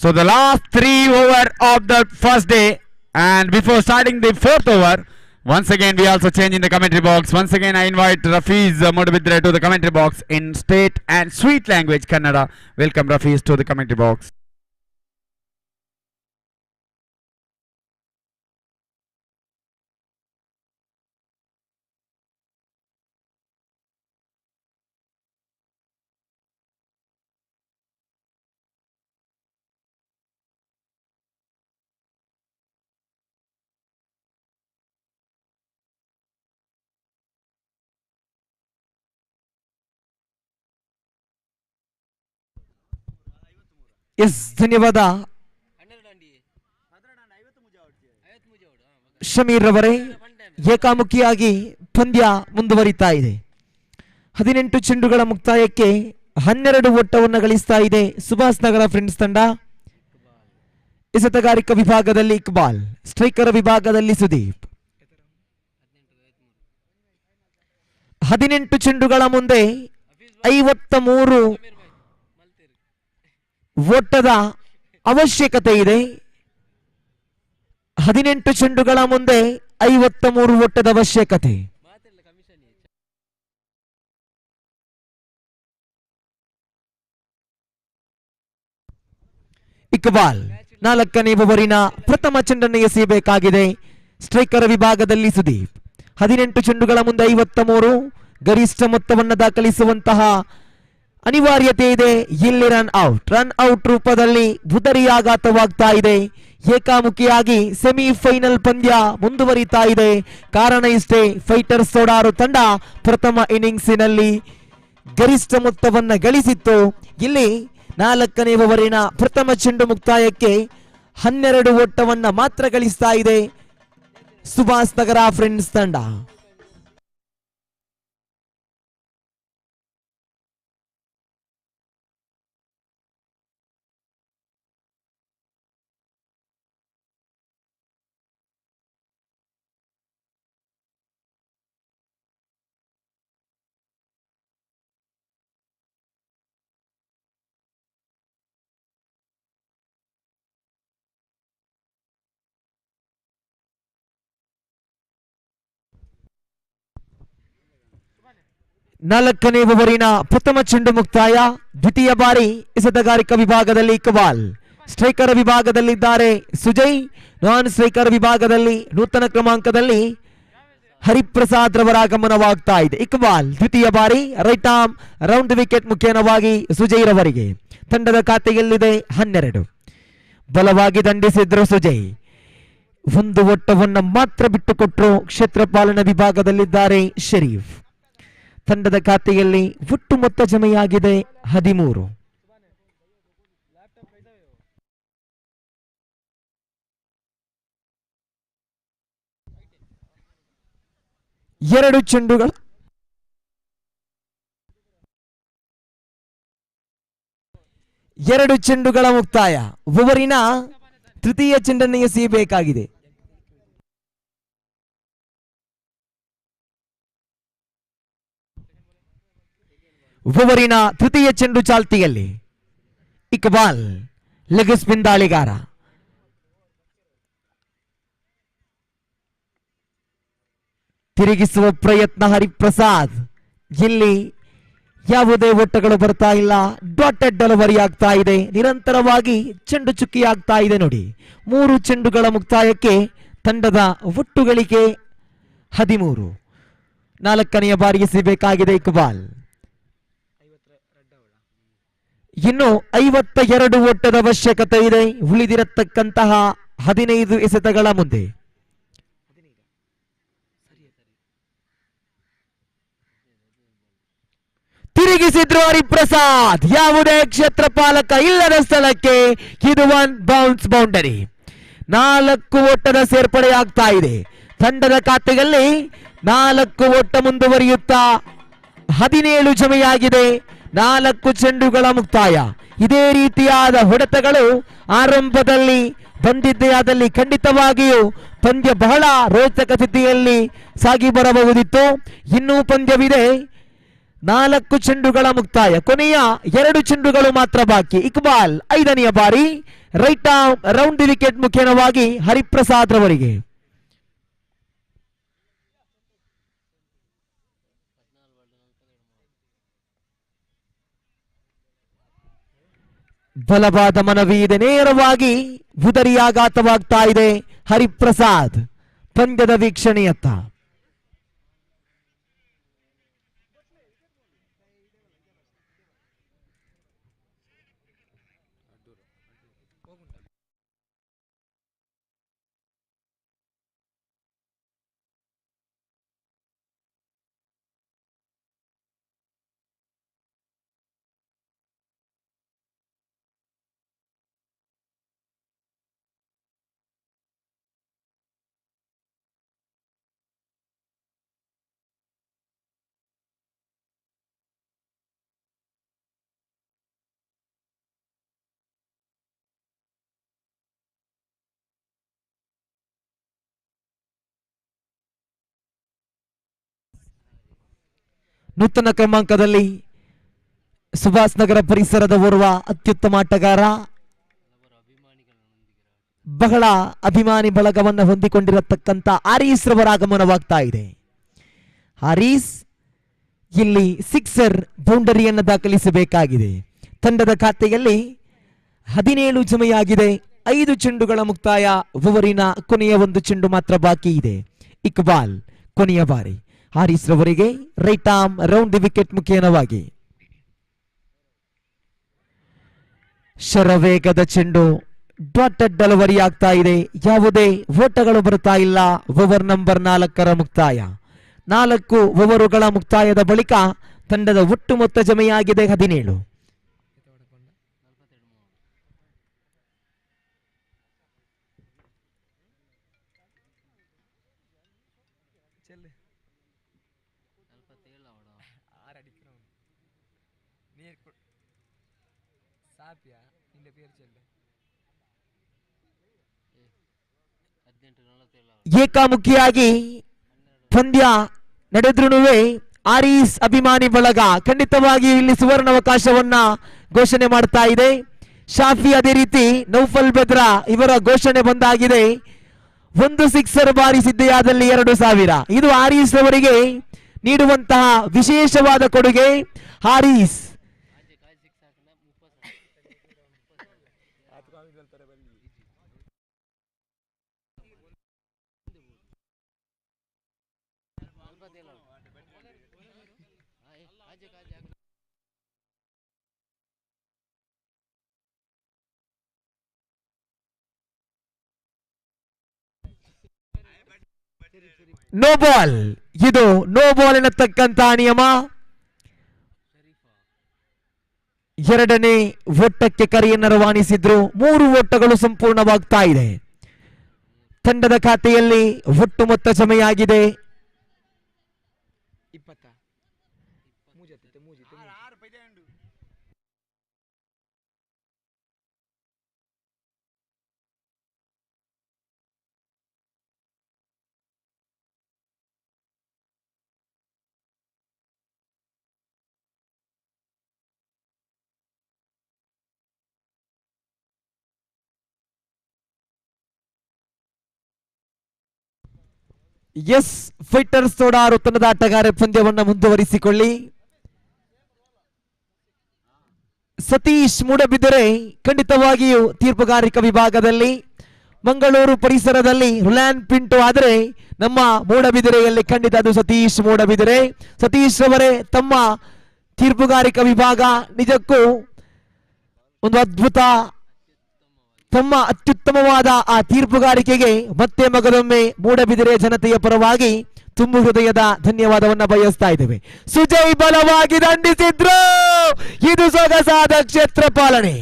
So the last 3 over of the first day, and before starting the 4th over, once again we also change in the commentary box. Once again I invite Rafiz Modabidre to the commentary box in state and sweet language Kannada. Welcome Rafiz to the commentary box. Yes ಧನ್ಯವಾದ ಶಮೀರ್ ಅವರೇ. ಏಕಾಮುಖಿಯಾಗಿ ಪಂದ್ಯ ಮುಂದುವರಿತಾ ಇದೆ. 18 ಚೆಂಡುಗಳ ಮುಕ್ತಾಯಕ್ಕೆ 12 ಓಟವನ್ನು ಗಳಿಸ್ತಾ ಇದೆ ಸುಭಾಷ್ ನಗರ ಫ್ರೆಂಡ್ಸ್ ತಂಡ. ಎಸೆತಗಾರಿಕಾ ವಿಭಾಗದಲ್ಲಿ ಇಕ್ಬಾಲ್, ಸ್ಟ್ರೈಕರ್ ವಿಭಾಗದಲ್ಲಿ ಸುದೀಪ್. 18 ಚೆಂಡುಗಳ ಮುಂದೆ 53 ಓಟದ ಅವಶ್ಯಕತೆ ಇದೆ. 18 ಚೆಂಡುಗಳ ಮುಂದೆ 53 ಓಟದ ಅವಶ್ಯಕತೆ. ಇಕ್ಬಾಲ್ 4ನೇ ಓವರಿನ ಪ್ರಥಮ ಚೆಂಡನ್ನು ಎಸೆಯಬೇಕಾಗಿದೆ. ಸ್ಟ್ರೈಕರ್ ವಿಭಾಗದಲ್ಲಿ ಸುದೀಪ್. 18 ಚೆಂಡುಗಳ ಮುಂದೆ 53 ಗರಿಷ್ಠ ಮೊತ್ತವನ್ನು ದಾಖಲಿಸುವಂತಹ ಅನಿವಾರ್ಯತೆ ಇದೆ. ಇಲ್ಲಿ ರನ್ ಔಟ್ ರೂಪದಲ್ಲಿ ಬುದರಿಯಾಘಾತವಾಗ್ತಾ ಇದೆ. ಏಕಾಮುಖಿಯಾಗಿ ಸೆಮಿಫೈನಲ್ ಪಂದ್ಯ ಮುಂದುವರಿತಾ ಇದೆ. ಕಾರಣ ಇಷ್ಟೇ, ಫೈಟರ್ಸ್ ತೋಡಾರು ತಂಡ ಪ್ರಥಮ ಇನ್ನಿಂಗ್ಸಿನಲ್ಲಿ ಗರಿಷ್ಠ ಮೊತ್ತವನ್ನು ಗಳಿಸಿತ್ತು. ಇಲ್ಲಿ 4ನೇ ಓವರಿನ ಪ್ರಥಮ ಚೆಂಡು ಮುಕ್ತಾಯಕ್ಕೆ 12 ಓಟವನ್ನು ಮಾತ್ರ ಗಳಿಸ್ತಾ ಇದೆ ಸುಭಾಷ್ ನಗರ ಫ್ರೆಂಡ್ಸ್ ತಂಡ. ನಾಲ್ಕನೇ ಓವರಿನ ಪ್ರಥಮ ಚೆಂಡು ಮುಕ್ತಾಯ. ದ್ವಿತೀಯ ಬಾರಿ ಎಸೆತಗಾರಿಕಾ ವಿಭಾಗದಲ್ಲಿ ಇಕ್ಬಾಲ್, ಸ್ಟ್ರೈಕರ್ ವಿಭಾಗದಲ್ಲಿದ್ದಾರೆ ಸುಜಯ್, ನಾನ್ ಸ್ಟ್ರೈಕರ್ ವಿಭಾಗದಲ್ಲಿ ನೂತನ ಕ್ರಮಾಂಕದಲ್ಲಿ ಹರಿಪ್ರಸಾದ್ ರವರ ಆಗಮನವಾಗ್ತಾ ಇದೆ. ಇಕ್ಬಾಲ್ ದ್ವಿತೀಯ ಬಾರಿ ರೈಟ್ ಆರ್ಮ್ ರೌಂಡ್ ವಿಕೆಟ್ ಮುಖೇನವಾಗಿ ಸುಜಯ್ ರವರಿಗೆ. ತಂಡದ ಖಾತೆಯಲ್ಲಿದೆ 12. ಬಲವಾಗಿ ದಂಡಿಸಿದ್ರು ಸುಜಯ್. ಒಂದು ಓಟವನ್ನು ಮಾತ್ರ ಬಿಟ್ಟುಕೊಟ್ಟರು. ಕ್ಷೇತ್ರಪಾಲನಾ ವಿಭಾಗದಲ್ಲಿದ್ದಾರೆ ಶರೀಫ್. ತಂಡದ ಖಾತೆಯಲ್ಲಿ ಒಟ್ಟು ಮೊತ್ತ ಜಮೆಯಾಗಿದೆ 13. ಎರಡು ಚೆಂಡುಗಳು 2 ಚೆಂಡುಗಳ ಮುಕ್ತಾಯ. ಓವರಿನ ತೃತೀಯ ಚೆಂಡನ್ನು ಎಸೆಯಬೇಕಾಗಿದೆ. ಓವರಿನ ತೃತೀಯ ಚೆಂಡು ಚಾಲ್ತಿಯಲ್ಲಿ. ಇಕ್ಬಾಲ್ ಲೆಗ್ ಸ್ಪಿನ್ ದಾಳಿಗಾರ. ತಿರುಗಿಸುವ ಪ್ರಯತ್ನ ಹರಿಪ್ರಸಾದ್. ಇಲ್ಲಿ ಯಾವುದೇ ಒಟ್ಟಗಳು ಬರ್ತಾ ಇಲ್ಲ. ಡಾಟೆಡ್ ಡೆಲಿವರಿ ಆಗ್ತಾ ಇದೆ. ನಿರಂತರವಾಗಿ ಚೆಂಡು ಚುಕ್ಕಿಯಾಗ್ತಾ ಇದೆ ನೋಡಿ. 3 ಚೆಂಡುಗಳ ಮುಕ್ತಾಯಕ್ಕೆ ತಂಡದ ಒಟ್ಟು ಗಳಿಕೆ 13. 4ನೇ ಬಾರಿಗೆ ಸಿಗಬೇಕಾಗಿದೆ ಇಕ್ಬಾಲ್. ಇನ್ನು 52 ಓಟದ ಅವಶ್ಯಕತೆ ಇದೆ ಉಳಿದಿರತಕ್ಕಂತಹ 15 ಎಸೆತಗಳ ಮುಂದೆ. ತಿರುಗಿಸಿದ್ರು ಹರಿಪ್ರಸಾದ್. ಯಾವುದೇ ಕ್ಷೇತ್ರಪಾಲಕ ಇಲ್ಲದ ಸ್ಥಳಕ್ಕೆ ಇದು 1 ಬೌನ್ಸ್ ಬೌಂಡರಿ. 4 ಓಟದ ಸೇರ್ಪಡೆಯಾಗ್ತಾ ಇದೆ ತಂಡದ ಖಾತೆಯಲ್ಲಿ. 4 ಓಟ ಮುಂದುವರಿಯುತ್ತಾ 17 ಜಮೆಯಾಗಿದೆ. 4 ಚೆಂಡುಗಳ ಮುಕ್ತಾಯ. ಇದೇ ರೀತಿಯಾದ ಹೊಡೆತಗಳು ಆರಂಭದಲ್ಲಿ ಬಂದಿದ್ದೇ ಆದಲ್ಲಿ ಖಂಡಿತವಾಗಿಯೂ ಪಂದ್ಯ ಬಹಳ ರೋಚಕ ಸ್ಥಿತಿಯಲ್ಲಿ ಸಾಗಿ ಬರಬಹುದಿತ್ತು. ಇನ್ನೂ ಪಂದ್ಯವಿದೆ. 4 ಚೆಂಡುಗಳ ಮುಕ್ತಾಯ. ಕೊನೆಯ 2 ಚೆಂಡುಗಳು ಮಾತ್ರ ಬಾಕಿ. ಇಕ್ಬಾಲ್ 5ನೇ ಬಾರಿ right arm round the wicket ಮುಖೇನವಾಗಿ ಹರಿಪ್ರಸಾದ್ ರವರಿಗೆ. ಬಲವಾದ ಮನವಿ ಇದೆ. ನೇರವಾಗಿ ಬುದರಿಯಾಘಾತವಾಗ್ತಾ ಇದೆ ಹರಿಪ್ರಸಾದ್ ಪಂದ್ಯದ ವೀಕ್ಷಣೆಯತ್ತ. ನೂತನ ಕ್ರಮಾಂಕದಲ್ಲಿ ಸುಭಾಷ್ ನಗರ ಪರಿಸರದ ಓರ್ವ ಅತ್ಯುತ್ತಮ ಆಟಗಾರ, ಬಹಳ ಅಭಿಮಾನಿ ಬಳಗವನ್ನು ಹೊಂದಿಕೊಂಡಿರತಕ್ಕಂಥ ಆರೀಸ್ ರವರ ಆಗಮನವಾಗ್ತಾ ಇದೆ. ಆರೀಸ್ ಇಲ್ಲಿ ಸಿಕ್ಸರ್ ಬೌಂಡರಿಯನ್ನು ದಾಖಲಿಸಬೇಕಾಗಿದೆ. ತಂಡದ ಖಾತೆಯಲ್ಲಿ 17 ಜಮೆಯಾಗಿದೆ. 5 ಚೆಂಡುಗಳ ಮುಕ್ತಾಯ. ಓವರಿನ ಕೊನೆಯ 1 ಚೆಂಡು ಮಾತ್ರ ಬಾಕಿ ಇದೆ. ಇಕ್ಬಾಲ್ ಕೊನೆಯ ಬಾರಿ ಹಾರಿಸ್ ರವರಿಗೆ right arm round the wicket ಮುಖೇನವಾಗಿ. ಶರವೇಗದ ಚೆಂಡು ಡಾಟೆಡ್ ಡೆಲಿವರಿ ಆಗ್ತಾ ಇದೆ. ಯಾವುದೇ ಓಟಗಳು ಬರ್ತಾ ಇಲ್ಲ. ಓವರ್ ನಂಬರ್ 4ರ ಮುಕ್ತಾಯ. 4 ಓವರುಗಳ ಮುಕ್ತಾಯದ ಬಳಿಕ ತಂಡದ ಒಟ್ಟು ಮೊತ್ತ ಜಮೆಯಾಗಿದೆ 17. ಏಕಾಮುಖಿಯಾಗಿ ಪಂದ್ಯ ನಡೆದ್ರೂ ಆರೀಸ್ ಅಭಿಮಾನಿ ಬಳಗ ಖಂಡಿತವಾಗಿ ಇಲ್ಲಿ ಸುವರ್ಣಾವಕಾಶವನ್ನ ಘೋಷಣೆ ಮಾಡ್ತಾ ಇದೆ. ಶಾಫಿ ಅದೇ ರೀತಿ ನೌಫಲ್ ಬೆದ್ರಾ ಇವರ ಘೋಷಣೆ ಬಂದಾಗಿದೆ. 1 ಸಿಕ್ಸರ್ ಬಾರಿಸಿದ್ದೆಯಾದಲ್ಲಿ 2000. ಇದು ಆರೀಸ್ ಅವರಿಗೆ ನೀಡುವಂತಹ ವಿಶೇಷವಾದ ಕೊಡುಗೆ. ಆರೀಸ್ ನೋ ಬಾಲ್. ಇದು ನೋ ಬಾಲ್ ಎನ್ನತಕ್ಕಂತಹ ನಿಯಮ. 2ನೇ ಓಟಕ್ಕೆ ಕರೆಯನ್ನು ರವಾನಿಸಿದ್ರು. 3 ಓಟಗಳು ಸಂಪೂರ್ಣವಾಗ್ತಾ ಇದೆ. ತಂಡದ ಖಾತೆಯಲ್ಲಿ ಒಟ್ಟು ಮೊತ್ತ ಜಮೆಯಾಗಿದೆ ಎಸ್ ಫೈಟರ್ಸ್ ತೋಡಾರು ತಂಡದ ಆಟಗಾರ ಪಂದ್ಯವನ್ನು ಮುಂದುವರಿಸಿಕೊಳ್ಳಿ. ಸತೀಶ್ ಮೂಡಬಿದರೆ ಖಂಡಿತವಾಗಿಯೂ ತೀರ್ಪುಗಾರಿಕಾ ವಿಭಾಗದಲ್ಲಿ ಮಂಗಳೂರು ಪರಿಸರದಲ್ಲಿ ರುಲ್ಯಾನ್ ಪಿಂಟು ಆದರೆ ನಮ್ಮ ಮೂಡಬಿದಿರೆಯಲ್ಲಿ ಖಂಡಿತ ಅದು ಸತೀಶ್ ಮೂಡಬಿದರೆ. ಸತೀಶ್ ಅವರೇ, ತಮ್ಮ ತೀರ್ಪುಗಾರಿಕಾ ವಿಭಾಗ ನಿಜಕ್ಕೂ ಒಂದು ಅದ್ಭುತ. ತಮ್ಮ ಅತ್ಯುತ್ತಮವಾದ ಆ ತೀರ್ಪುಗಾರಿಕೆಗೆ ಮತ್ತೆ ಮಗದೊಮ್ಮೆ ಮೂಡಬಿದಿರೆ ಜನತೆಯ ಪರವಾಗಿ ತುಂಬು ಹೃದಯದ ಧನ್ಯವಾದವನ್ನ ಬಯಸ್ತಾ ಇದ್ದೇವೆ. ಸುಜಯ್ ಬಲವಾಗಿ ದಂಡಿಸಿದ್ರು. ಇದು ಸೊಗಸಾದ ಕ್ಷೇತ್ರ ಪಾಲನೆ.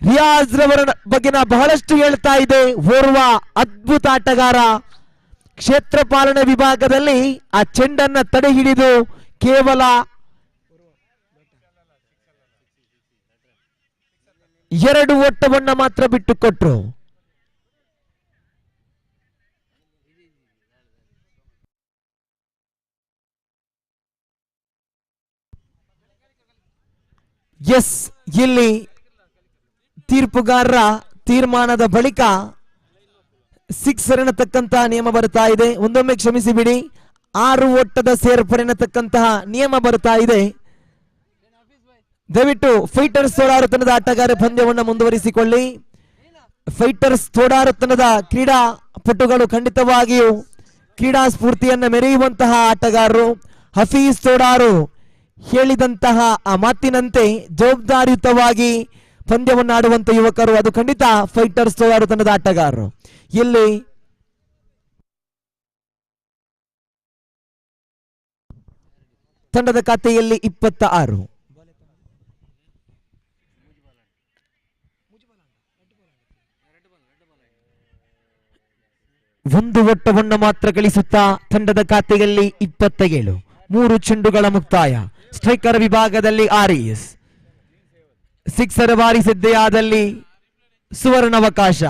ರಿಯಾಜ್ ರವರ ಬಗ್ಗೆ ನಾ ಬಹಳಷ್ಟು ಹೇಳ್ತಾ ಇದೆ. ಓರ್ವ ಅದ್ಭುತ ಆಟಗಾರ. ಕ್ಷೇತ್ರ ಪಾಲನೆ ವಿಭಾಗದಲ್ಲಿ ಆ ಚೆಂಡನ್ನ ತಡೆ ಹಿಡಿದು ಕೇವಲ 2 ಓಟವನ್ನ ಮಾತ್ರ ಬಿಟ್ಟುಕೊಟ್ರು. ಎಸ್, ಇಲ್ಲಿ ತೀರ್ಪುಗಾರರ ತೀರ್ಮಾನದ ಬಳಿಕ 6 ಎನ್ನತಕ್ಕಂತಹ ನಿಯಮ ಬರ್ತಾ ಇದೆ. ಒಂದೊಮ್ಮೆ ಕ್ಷಮಿಸಿ ಬಿಡಿ, 6 ಓಟದ ಸೇರ್ಪಡೆ ಎನ್ನತಕ್ಕಂತಹ ನಿಯಮ ಬರ್ತಾ ಇದೆ. ದಯವಿಟ್ಟು ಫೈಟರ್ಸ್ ತೋಡಾರು ತಂಡದ ಆಟಗಾರ ಪಂದ್ಯವನ್ನು ಮುಂದುವರಿಸಿಕೊಳ್ಳಿ. ಫೈಟರ್ಸ್ ತೋಡಾರು ತಂಡದ ಕ್ರೀಡಾಪಟುಗಳು ಖಂಡಿತವಾಗಿಯೂ ಕ್ರೀಡಾ ಸ್ಫೂರ್ತಿಯನ್ನು ಮೆರೆಯುವಂತಹ ಆಟಗಾರರು. ಹಫೀಜ್ ತೋಡಾರು ಹೇಳಿದಂತಹ ಆ ಮಾತಿನಂತೆ ಜವಾಬ್ದಾರಿಯುತವಾಗಿ ಪಂದ್ಯವನ್ನಾಡುವಂತ ಯುವಕರು, ಅದು ಖಂಡಿತ ಫೈಟರ್ಸ್ ತೋಡಾರು ತಂಡದ ಆಟಗಾರರು. ಇಲ್ಲಿ ತಂಡದ ಖಾತೆಯಲ್ಲಿ 26. ಒಂದು ಓಟವನ್ನು ಮಾತ್ರ ಗಳಿಸುತ್ತಾ ತಂಡದ ಖಾತೆಯಲ್ಲಿ 27. 3 ಚೆಂಡುಗಳ ಮುಕ್ತಾಯ. ಸ್ಟ್ರೈಕರ್ ವಿಭಾಗದಲ್ಲಿ ಆರೀಸ್. ಸಿಕ್ಸರ್ ಬಾರಿಸಿದ್ದೆಯಾದಲ್ಲಿ ಸುವರ್ಣಾವಕಾಶ.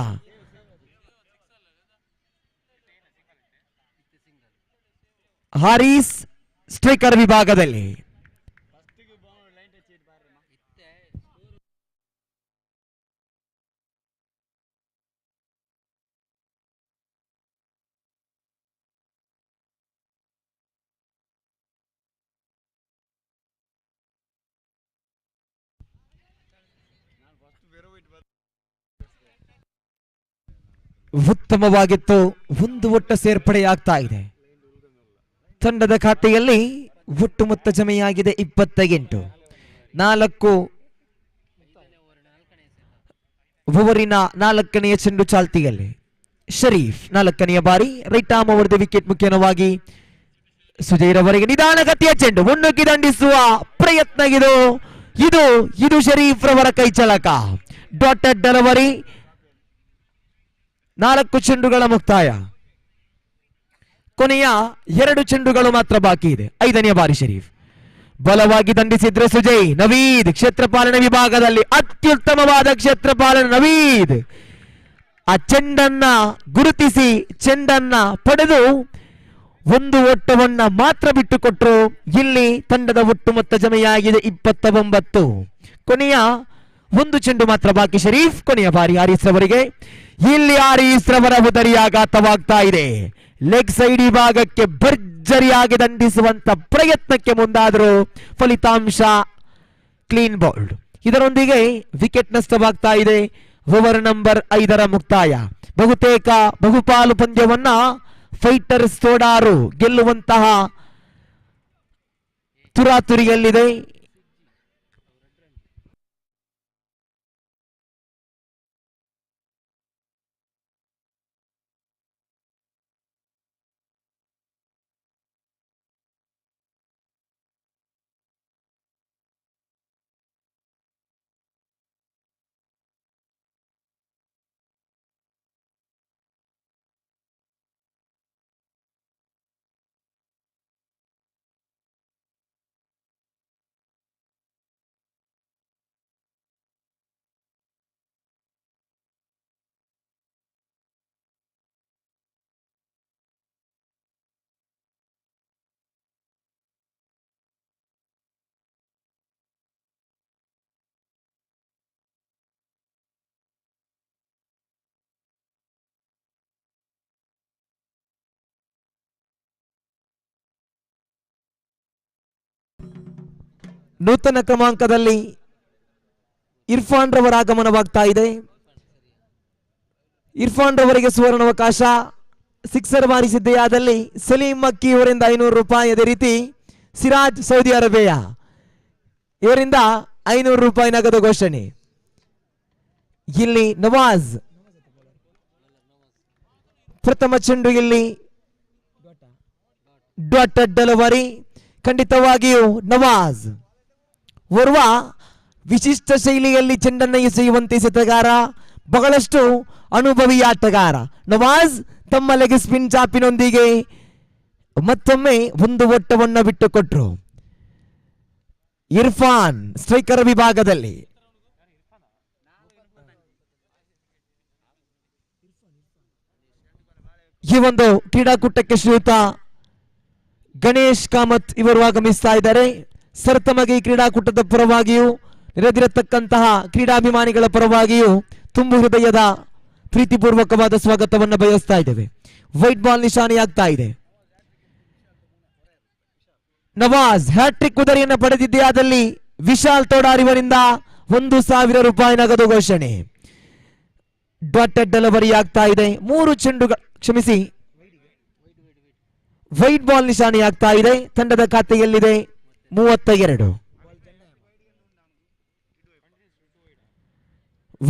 ಹಾರೀಸ್ ಸ್ಟ್ರೈಕರ್ ವಿಭಾಗದಲ್ಲಿ. ಉತ್ತಮವಾಗಿತ್ತು. ಒಂದು ಒಟ್ಟ ಸೇರ್ಪಡೆಯಾಗ್ತಾ ಇದೆ. ತಂಡದ ಖಾತೆಯಲ್ಲಿ ಒಟ್ಟು ಮೊತ್ತ ಜಮೆಯಾಗಿದೆ 28. 4 ಓವರಿನ 4ನೆಯ ಚೆಂಡು ಚಾಲ್ತಿಯಲ್ಲಿ. ಶರೀಫ್ 4ನೆಯ ಬಾರಿ right arm over the wicket ಮುಖ್ಯವಾಗಿ ಸುಜೈರವರೆಗೆ ನಿಧಾನಗತಿಯ ಚೆಂಡು ಮುನ್ನುಗ್ಗಿ ದಂಡಿಸುವ ಪ್ರಯತ್ನ. ಇದು ಶರೀಫ್ ರವರ ಕೈಚಳಕ. Dotted delivery. 4 ಚೆಂಡುಗಳ ಮುಕ್ತಾಯ. ಕೊನೆಯ 2 ಚೆಂಡುಗಳು ಮಾತ್ರ ಬಾಕಿ ಇದೆ. 5ನೆಯ ಬಾರಿ ಶರೀಫ್ ಬಲವಾಗಿ ದಂಡಿಸಿದ್ರೆ ಸುಜಯ್. ನವೀದ್ ಕ್ಷೇತ್ರ ಪಾಲನೆ ವಿಭಾಗದಲ್ಲಿ ಅತ್ಯುತ್ತಮವಾದ ಕ್ಷೇತ್ರ ಪಾಲನೆ. ನವೀದ್ ಆ ಚೆಂಡನ್ನ ಗುರುತಿಸಿ ಚೆಂಡನ್ನ ಪಡೆದು 1 ಓಟವನ್ನ ಮಾತ್ರ ಬಿಟ್ಟುಕೊಟ್ರು. ಇಲ್ಲಿ ತಂಡದ ಒಟ್ಟು ಮೊತ್ತ ಜಮೆಯಾಗಿದೆ 29. ಕೊನೆಯ 1 ಚೆಂಡು ಮಾತ್ರ ಬಾಕಿ ಶರೀಫ್. ಕೊನೆಯ ಬಾರಿ ಹಾರೀಸ್ ರವರಿಗೆ. ಇಲ್ಲಿ ಹಾರೀಸ್ ರವರ ಉದರಿಯಾಘಾತವಾಗ್ತಾ ಇದೆ. ಲೆಗ್ ಸೈಡ್ ವಿಭಾಗಕ್ಕೆ ಭರ್ಜರಿಯಾಗಿ ದಂಡಿಸುವಂತ ಪ್ರಯತ್ನಕ್ಕೆ ಮುಂದಾದರೂ ಫಲಿತಾಂಶ ಕ್ಲೀನ್ ಬೌಲ್ಡ್. ಇದರೊಂದಿಗೆ ವಿಕೆಟ್ ನಷ್ಟವಾಗ್ತಾ ಇದೆ. ಓವರ್ ನಂಬರ್ 5ರ ಮುಕ್ತಾಯ. ಬಹುಪಾಲು ಪಂದ್ಯವನ್ನ ಫೈಟರ್ಸ್ ತೋಡಾರು ಗೆಲ್ಲುವಂತಹ ತುರಾತುರಿಯಲ್ಲಿದೆ. ನೂತನ ಕ್ರಮಾಂಕದಲ್ಲಿ ಇರ್ಫಾನ್ ರವರ ಆಗಮನವಾಗ್ತಾ ಇದೆ. ಇರ್ಫಾನ್ ರವರಿಗೆ ಸುವರ್ಣಾವಕಾಶ. ಸಿಕ್ಸರ್ ಬಾರಿಸಿದ್ದೆಯಾದಲ್ಲಿ ಸಲೀಂ ಮಕ್ಕಿ ಇವರಿಂದ 500 ರೂಪಾಯಿ. ಅದೇ ರೀತಿ ಸಿರಾಜ್ ಸೌದಿ ಅರೇಬಿಯಾ ಇವರಿಂದ 500 ರೂಪಾಯಿ ನಗದು ಘೋಷಣೆ. ಇಲ್ಲಿ ನವಾಜ್ ಪ್ರಥಮ ಚೆಂಡು, ಇಲ್ಲಿ ಡಾಟೆಡ್ ಡೆಲಿವರಿ. ಖಂಡಿತವಾಗಿಯೂ ನವಾಜ್ ಓರ್ವ ವಿಶಿಷ್ಟ ಶೈಲಿಯಲ್ಲಿ ಚೆಂಡನ್ನು ಎಸೆಯುವಂತೆ ಎಸೆತಗಾರ, ಬಹಳಷ್ಟು ಅನುಭವಿ ಆಟಗಾರ. ನವಾಜ್ ತಮ್ಮ ಲೆಗ್ ಸ್ಪಿನ್ ಚಾಪಿನೊಂದಿಗೆ ಮತ್ತೊಮ್ಮೆ ಒಂದು ಓಟವನ್ನು ಬಿಟ್ಟುಕೊಟ್ರು. ಇರ್ಫಾನ್ ಸ್ಟ್ರೈಕರ್ ವಿಭಾಗದಲ್ಲಿ ಈ ಒಂದು ಕ್ರೀಡಾಕೂಟಕ್ಕೆ ಶ್ರೀಯುತ ಗಣೇಶ್ ಕಾಮತ್ ಇವರು ಆಗಮಿಸ್ತಾ ಇದ್ದಾರೆ. ಸರ್ ತಮಗೆ ಈ ಕ್ರೀಡಾಕೂಟದ ಪರವಾಗಿಯೂ ನೆರೆದಿರತಕ್ಕಂತಹ ಕ್ರೀಡಾಭಿಮಾನಿಗಳ ಪರವಾಗಿಯೂ ತುಂಬು ಹೃದಯದ ಪ್ರೀತಿಪೂರ್ವಕವಾದ ಸ್ವಾಗತವನ್ನು ಬಯಸ್ತಾ ಇದ್ದೇವೆ. ವೈಟ್ ಬಾಲ್ ನಿಶಾನೆಯಾಗ್ತಾ ಇದೆ. ನವಾಜ್ ಹ್ಯಾಟ್ರಿಕ್ ಕುದರಿಯನ್ನು ಪಡೆದಿದ್ದೆಯಾದಲ್ಲಿ ವಿಶಾಲ್ ತೋಡಾರ್ ಇವರಿಂದ 1000 ರೂಪಾಯಿ ನಗದು ಘೋಷಣೆ. ಡಾಟೆಡ್ ಡೆಲಿವರಿ ಆಗ್ತಾ ಇದೆ. 3 ಚೆಂಡುಗಳು, ಕ್ಷಮಿಸಿ, ವೈಟ್ ಬಾಲ್ ನಿಶಾನೆಯಾಗ್ತಾ ಇದೆ. ತಂಡದ ಖಾತೆಯಲ್ಲಿದೆ 32.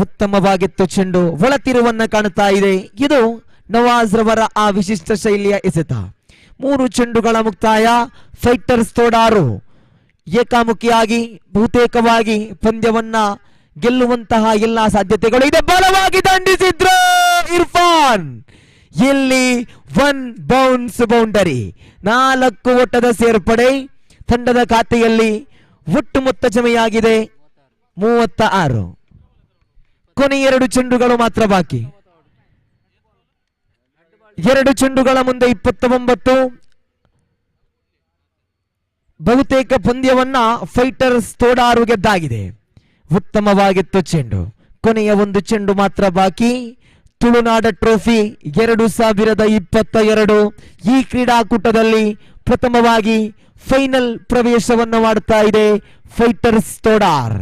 ಉತ್ತಮವಾಗಿತ್ತು ಚೆಂಡು, ಒಳತಿರುವನ್ನ ಕಾಣುತ್ತಾ ಇದೆ. ಇದು ನವಾಜ್ ರವರ ಆ ವಿಶಿಷ್ಟ ಶೈಲಿಯ ಎಸೆತ. 3 ಚೆಂಡುಗಳ ಮುಕ್ತಾಯ. ಫೈಟರ್ಸ್ ತೋಡಾರು ಏಕಾಮುಖಿಯಾಗಿ ಬಹುತೇಕವಾಗಿ ಪಂದ್ಯವನ್ನ ಗೆಲ್ಲುವಂತಹ ಎಲ್ಲಾ ಸಾಧ್ಯತೆಗಳು ಇದೆ. ಬಲವಾಗಿ ದಂಡಿಸಿದ್ರು ಇರ್ಫಾನ್. ಇಲ್ಲಿ 1 ಬೌನ್ಸ್ ಬೌಂಡರಿ. 4 ಓಟದ ಸೇರ್ಪಡೆ. ತಂಡದ ಖಾತೆಯಲ್ಲಿ ಒಟ್ಟು ಮೊತ್ತ ಜಮೆಯಾಗಿದೆ 36. ಕೊನೆ 2 ಚೆಂಡುಗಳು ಮಾತ್ರ ಬಾಕಿ. 2 ಚೆಂಡುಗಳ ಮುಂದೆ 29. ಬಹುತೇಕ ಪಂದ್ಯವನ್ನ ಫೈಟರ್ಸ್ ತೋಡಾರು ಗೆದ್ದಾಗಿದೆ. ಉತ್ತಮವಾಗಿತ್ತು ಚೆಂಡು. ಕೊನೆಯ 1 ಚೆಂಡು ಮಾತ್ರ ಬಾಕಿ. ತುಳುನಾಡ ಟ್ರೋಫಿ 2022 ಈ ಕ್ರೀಡಾಕೂಟದಲ್ಲಿ ಪ್ರಥಮವಾಗಿ ಫೈನಲ್ ಪ್ರವೇಶವನ್ನು ಮಾಡುತ್ತಾ ಇದೆ ಫೈಟರ್ಸ್ ತೋಡಾರ್.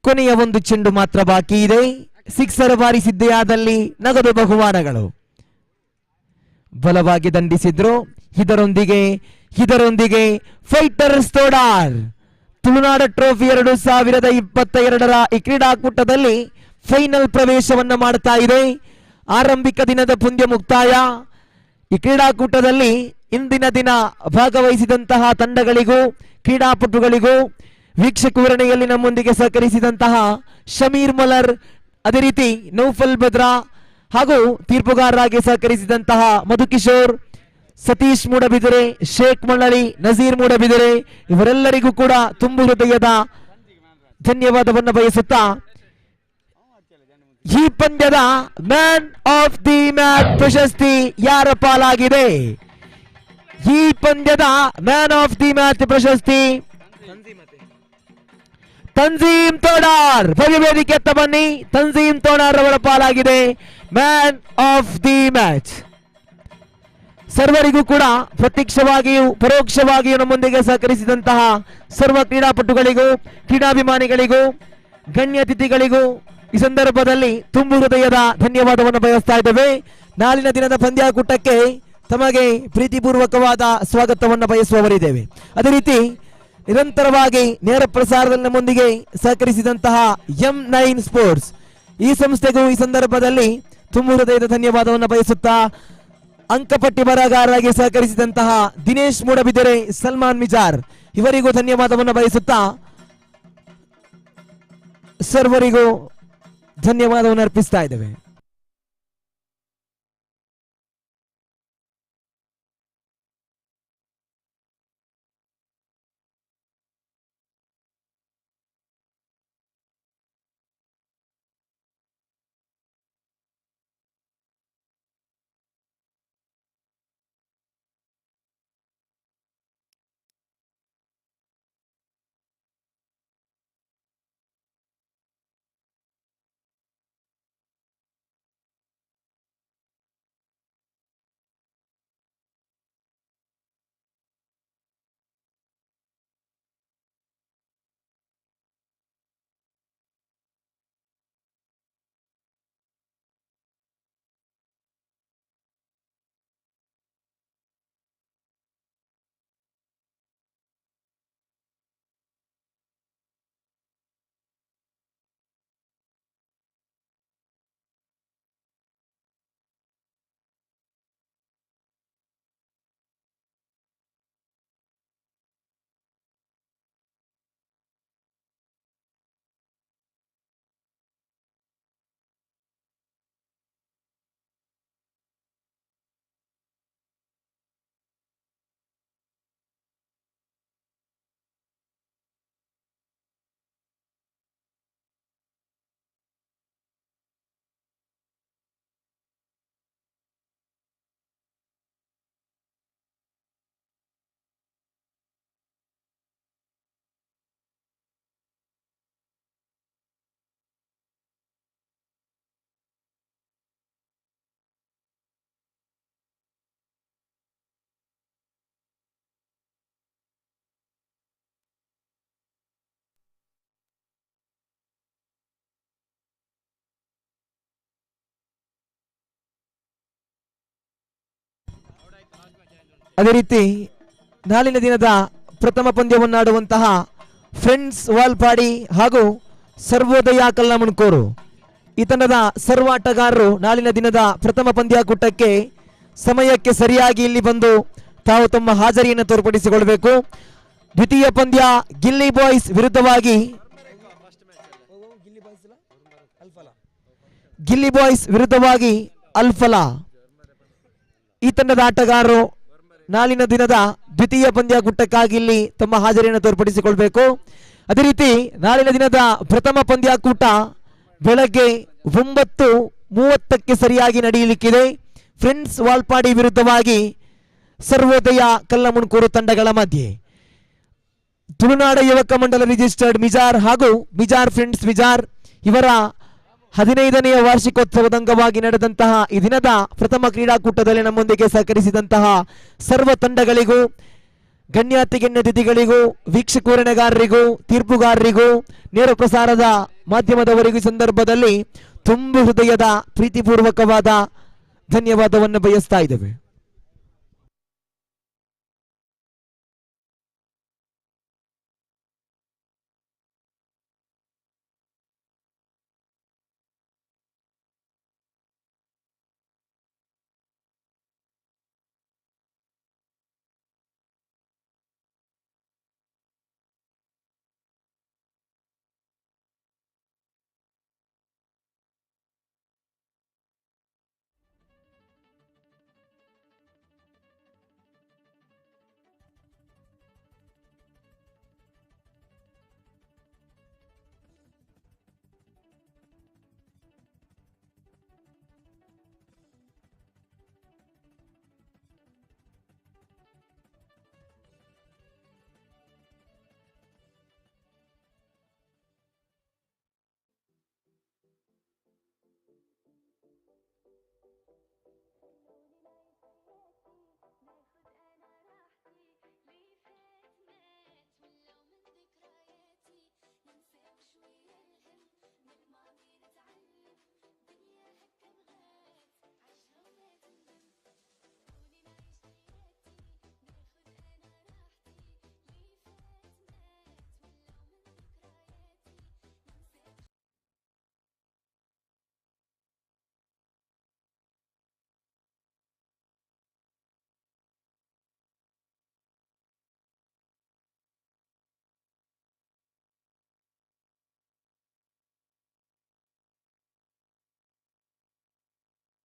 ಕೊನೆಯ 1 ಚೆಂಡು ಮಾತ್ರ ಬಾಕಿ ಇದೆ. ಸಿಕ್ಸರ್ ಬಾರಿಸಿದ್ದೆಯಾದಲ್ಲಿ ನಗದು ಬಹುಮಾನಗಳು. ಬಲವಾಗಿ ದಂಡಿಸಿದ್ರು. ಇದರೊಂದಿಗೆ ಫೈಟರ್ಸ್ ತೋಡಾರ್ ತುಳುನಾಡ ಟ್ರೋಫಿ 2022 ಈ ಕ್ರೀಡಾಕೂಟದಲ್ಲಿ ಫೈನಲ್ ಪ್ರವೇಶವನ್ನು ಮಾಡುತ್ತಾ ಇದೆ. ಆರಂಭಿಕ ದಿನದ ಪಂದ್ಯ ಮುಕ್ತಾಯ. ಈ ಕ್ರೀಡಾಕೂಟದಲ್ಲಿ ಇಂದಿನ ದಿನ ಭಾಗವಹಿಸಿದಂತಹ ತಂಡಗಳಿಗೂ ಕ್ರೀಡಾಪಟುಗಳಿಗೂ ವೀಕ್ಷಕ ವಿವರಣೆಯಲ್ಲಿ ನಮ್ಮೊಂದಿಗೆ ಸಹಕರಿಸಿದಂತಹ ಶಮೀರ್ ಮಲರ್, ಅದೇ ರೀತಿ ನೌಫಲ್ ಬದ್ರಾ ಹಾಗೂ ತೀರ್ಪುಗಾರರಾಗಿ ಸಹಕರಿಸಿದಂತಹ ಮಧುಕಿಶೋರ್, ಸತೀಶ್ ಮೂಡಬಿದರೆ, ಶೇಖ್ ಮಳ್ಳಳಿ, ನಜೀರ್ ಮೂಡಬಿದರೆ ಇವರೆಲ್ಲರಿಗೂ ಕೂಡ ತುಂಬು ಹೃದಯದ ಧನ್ಯವಾದವನ್ನು ಬಯಸುತ್ತಾ ಈ ಪಂದ್ಯದ ಮ್ಯಾನ್ ಆಫ್ ದಿ ಮ್ಯಾಚ್ ಪ್ರಶಸ್ತಿ ಯಾರ ಪಾಲಾಗಿದೆ? ಈ ಪಂದ್ಯದ ಮ್ಯಾನ್ ಆಫ್ ದಿ ಮ್ಯಾಚ್ ಪ್ರಶಸ್ತಿ ತಂಜೀಮ್ ತೋಡಾರ್. ಭವ್ಯ ವೇದಿಕೆಯತ್ತ ಬನ್ನಿ. ತಂಜೀಮ್ ತೋಡಾರ್ ಅವರ ಪಾಲಾಗಿದೆ ಮ್ಯಾನ್ ಆಫ್ ದಿ ಮ್ಯಾಚ್. ಸರ್ವರಿಗೂ ಕೂಡ ಪ್ರತ್ಯಕ್ಷವಾಗಿಯೂ ಪರೋಕ್ಷವಾಗಿಯೂ ನಮ್ಮೊಂದಿಗೆ ಸಹಕರಿಸಿದಂತಹ ಸರ್ವ ಕ್ರೀಡಾಪಟುಗಳಿಗೂ ಕ್ರೀಡಾಭಿಮಾನಿಗಳಿಗೂ ಗಣ್ಯ ಅತಿಥಿಗಳಿಗೂ ಈ ಸಂದರ್ಭದಲ್ಲಿ ತುಂಬು ಹೃದಯದ ಧನ್ಯವಾದವನ್ನು ಬಯಸ್ತಾ ಇದ್ದೇವೆ. ನಾಳಿನ ದಿನದ ಪಂದ್ಯಾಕೂಟಕ್ಕೆ ತಮಗೆ ಪ್ರೀತಿಪೂರ್ವಕವಾದ ಸ್ವಾಗತವನ್ನು ಬಯಸುವವರಿದ್ದೇವೆ. ಅದೇ ರೀತಿ ನಿರಂತರವಾಗಿ ನೇರ ಪ್ರಸಾರದಲ್ಲಿ ನಮ್ಮೊಂದಿಗೆ ಸಹಕರಿಸಿದಂತಹ M9 ಸ್ಪೋರ್ಟ್ಸ್ ಈ ಸಂಸ್ಥೆಗೂ ಈ ಸಂದರ್ಭದಲ್ಲಿ ತುಂಬು ಹೃದಯದ ಧನ್ಯವಾದವನ್ನು ಬಯಸುತ್ತಾ ಅಂಕಪಟ್ಟಿ ಬರಹಗಾರರಾಗಿ ಸಹಕರಿಸಿದಂತಹ ದಿನೇಶ್ ಮೂಡಬಿದರೆ, ಸಲ್ಮಾನ್ ಮಿಜಾರ್ ಇವರಿಗೂ ಧನ್ಯವಾದವನ್ನು ಬಯಸುತ್ತಾ ಸರ್ವರಿಗೂ ಧನ್ಯವಾದವನ್ನು ಅರ್ಪಿಸ್ತಾ ಇದ್ದೇವೆ. ಅದೇ ರೀತಿ ನಾಳಿನ ದಿನದ ಪ್ರಥಮ ಪಂದ್ಯವನ್ನಾಡುವಂತಹ ಫ್ರೆಂಡ್ಸ್ ವಾಲ್ಪಾಡಿ ಹಾಗೂ ಸರ್ವೋದಯ ಕಲ್ಲಮಣ್ಕೂರು ಈ ತಂಡದ ಸರ್ವ ಆಟಗಾರರು ನಾಳಿನ ದಿನದ ಪ್ರಥಮ ಪಂದ್ಯಾಕೂಟಕ್ಕೆ ಸಮಯಕ್ಕೆ ಸರಿಯಾಗಿ ಇಲ್ಲಿ ಬಂದು ತಾವು ತಮ್ಮ ಹಾಜರಿಯನ್ನು ತೋರ್ಪಡಿಸಿಕೊಳ್ಳಬೇಕು. ದ್ವಿತೀಯ ಪಂದ್ಯ ಗಿಲ್ಲಿ ಬಾಯ್ಸ್ ವಿರುದ್ಧವಾಗಿ ಅಲ್ಫಲಾ ಈ ತಂಡದ ಆಟಗಾರರು ನಾಳಿನ ದಿನದ ದ್ವಿತೀಯ ಪಂದ್ಯಾಕೂಟಕ್ಕಾಗಿ ಇಲ್ಲಿ ತಮ್ಮ ಹಾಜರಿಯನ್ನು ತೋರ್ಪಡಿಸಿಕೊಳ್ಬೇಕು. ಅದೇ ರೀತಿ ನಾಳಿನ ದಿನದ ಪ್ರಥಮ ಪಂದ್ಯಾಕೂಟ ಬೆಳಗ್ಗೆ 9:30ಕ್ಕೆ ಸರಿಯಾಗಿ ನಡೆಯಲಿಕ್ಕಿದೆ. ಫ್ರೆಂಡ್ಸ್ ವಾಲ್ಪಾಡಿ ವಿರುದ್ಧವಾಗಿ ಸರ್ವೋದಯ ಕಲ್ಲಮಣ್ಕೂರು ತಂಡಗಳ ಮಧ್ಯೆ. ತುಳುನಾಡು ಯುವಕ ಮಂಡಲ ರಿಜಿಸ್ಟರ್ಡ್ ಮಿಜಾರ್ ಹಾಗೂ ಮಿಜಾರ್ ಫ್ರೆಂಡ್ಸ್ ಮಿಜಾರ್ ಇವರ 15ನೇ ವಾರ್ಷಿಕೋತ್ಸವದ ಅಂಗವಾಗಿ ನಡೆದಂತಹ ಈ ದಿನದ ಪ್ರಥಮ ಕ್ರೀಡಾಕೂಟದಲ್ಲಿ ನಮ್ಮೊಂದಿಗೆ ಸಹಕರಿಸಿದಂತಹ ಸರ್ವ ತಂಡಗಳಿಗೂ, ಗಣ್ಯಾತಿಗಣ್ಯ ಅತಿಥಿಗಳಿಗೂ, ವೀಕ್ಷಕೂರಣಗಾರರಿಗೂ, ತೀರ್ಪುಗಾರರಿಗೂ, ನೇರ ಪ್ರಸಾರದ ಮಾಧ್ಯಮದವರಿಗೂ ಈ ಸಂದರ್ಭದಲ್ಲಿ ತುಂಬು ಹೃದಯದ ಪ್ರೀತಿಪೂರ್ವಕವಾದ ಧನ್ಯವಾದವನ್ನು ಬಯಸ್ತಾ ಇದ್ದೇವೆ.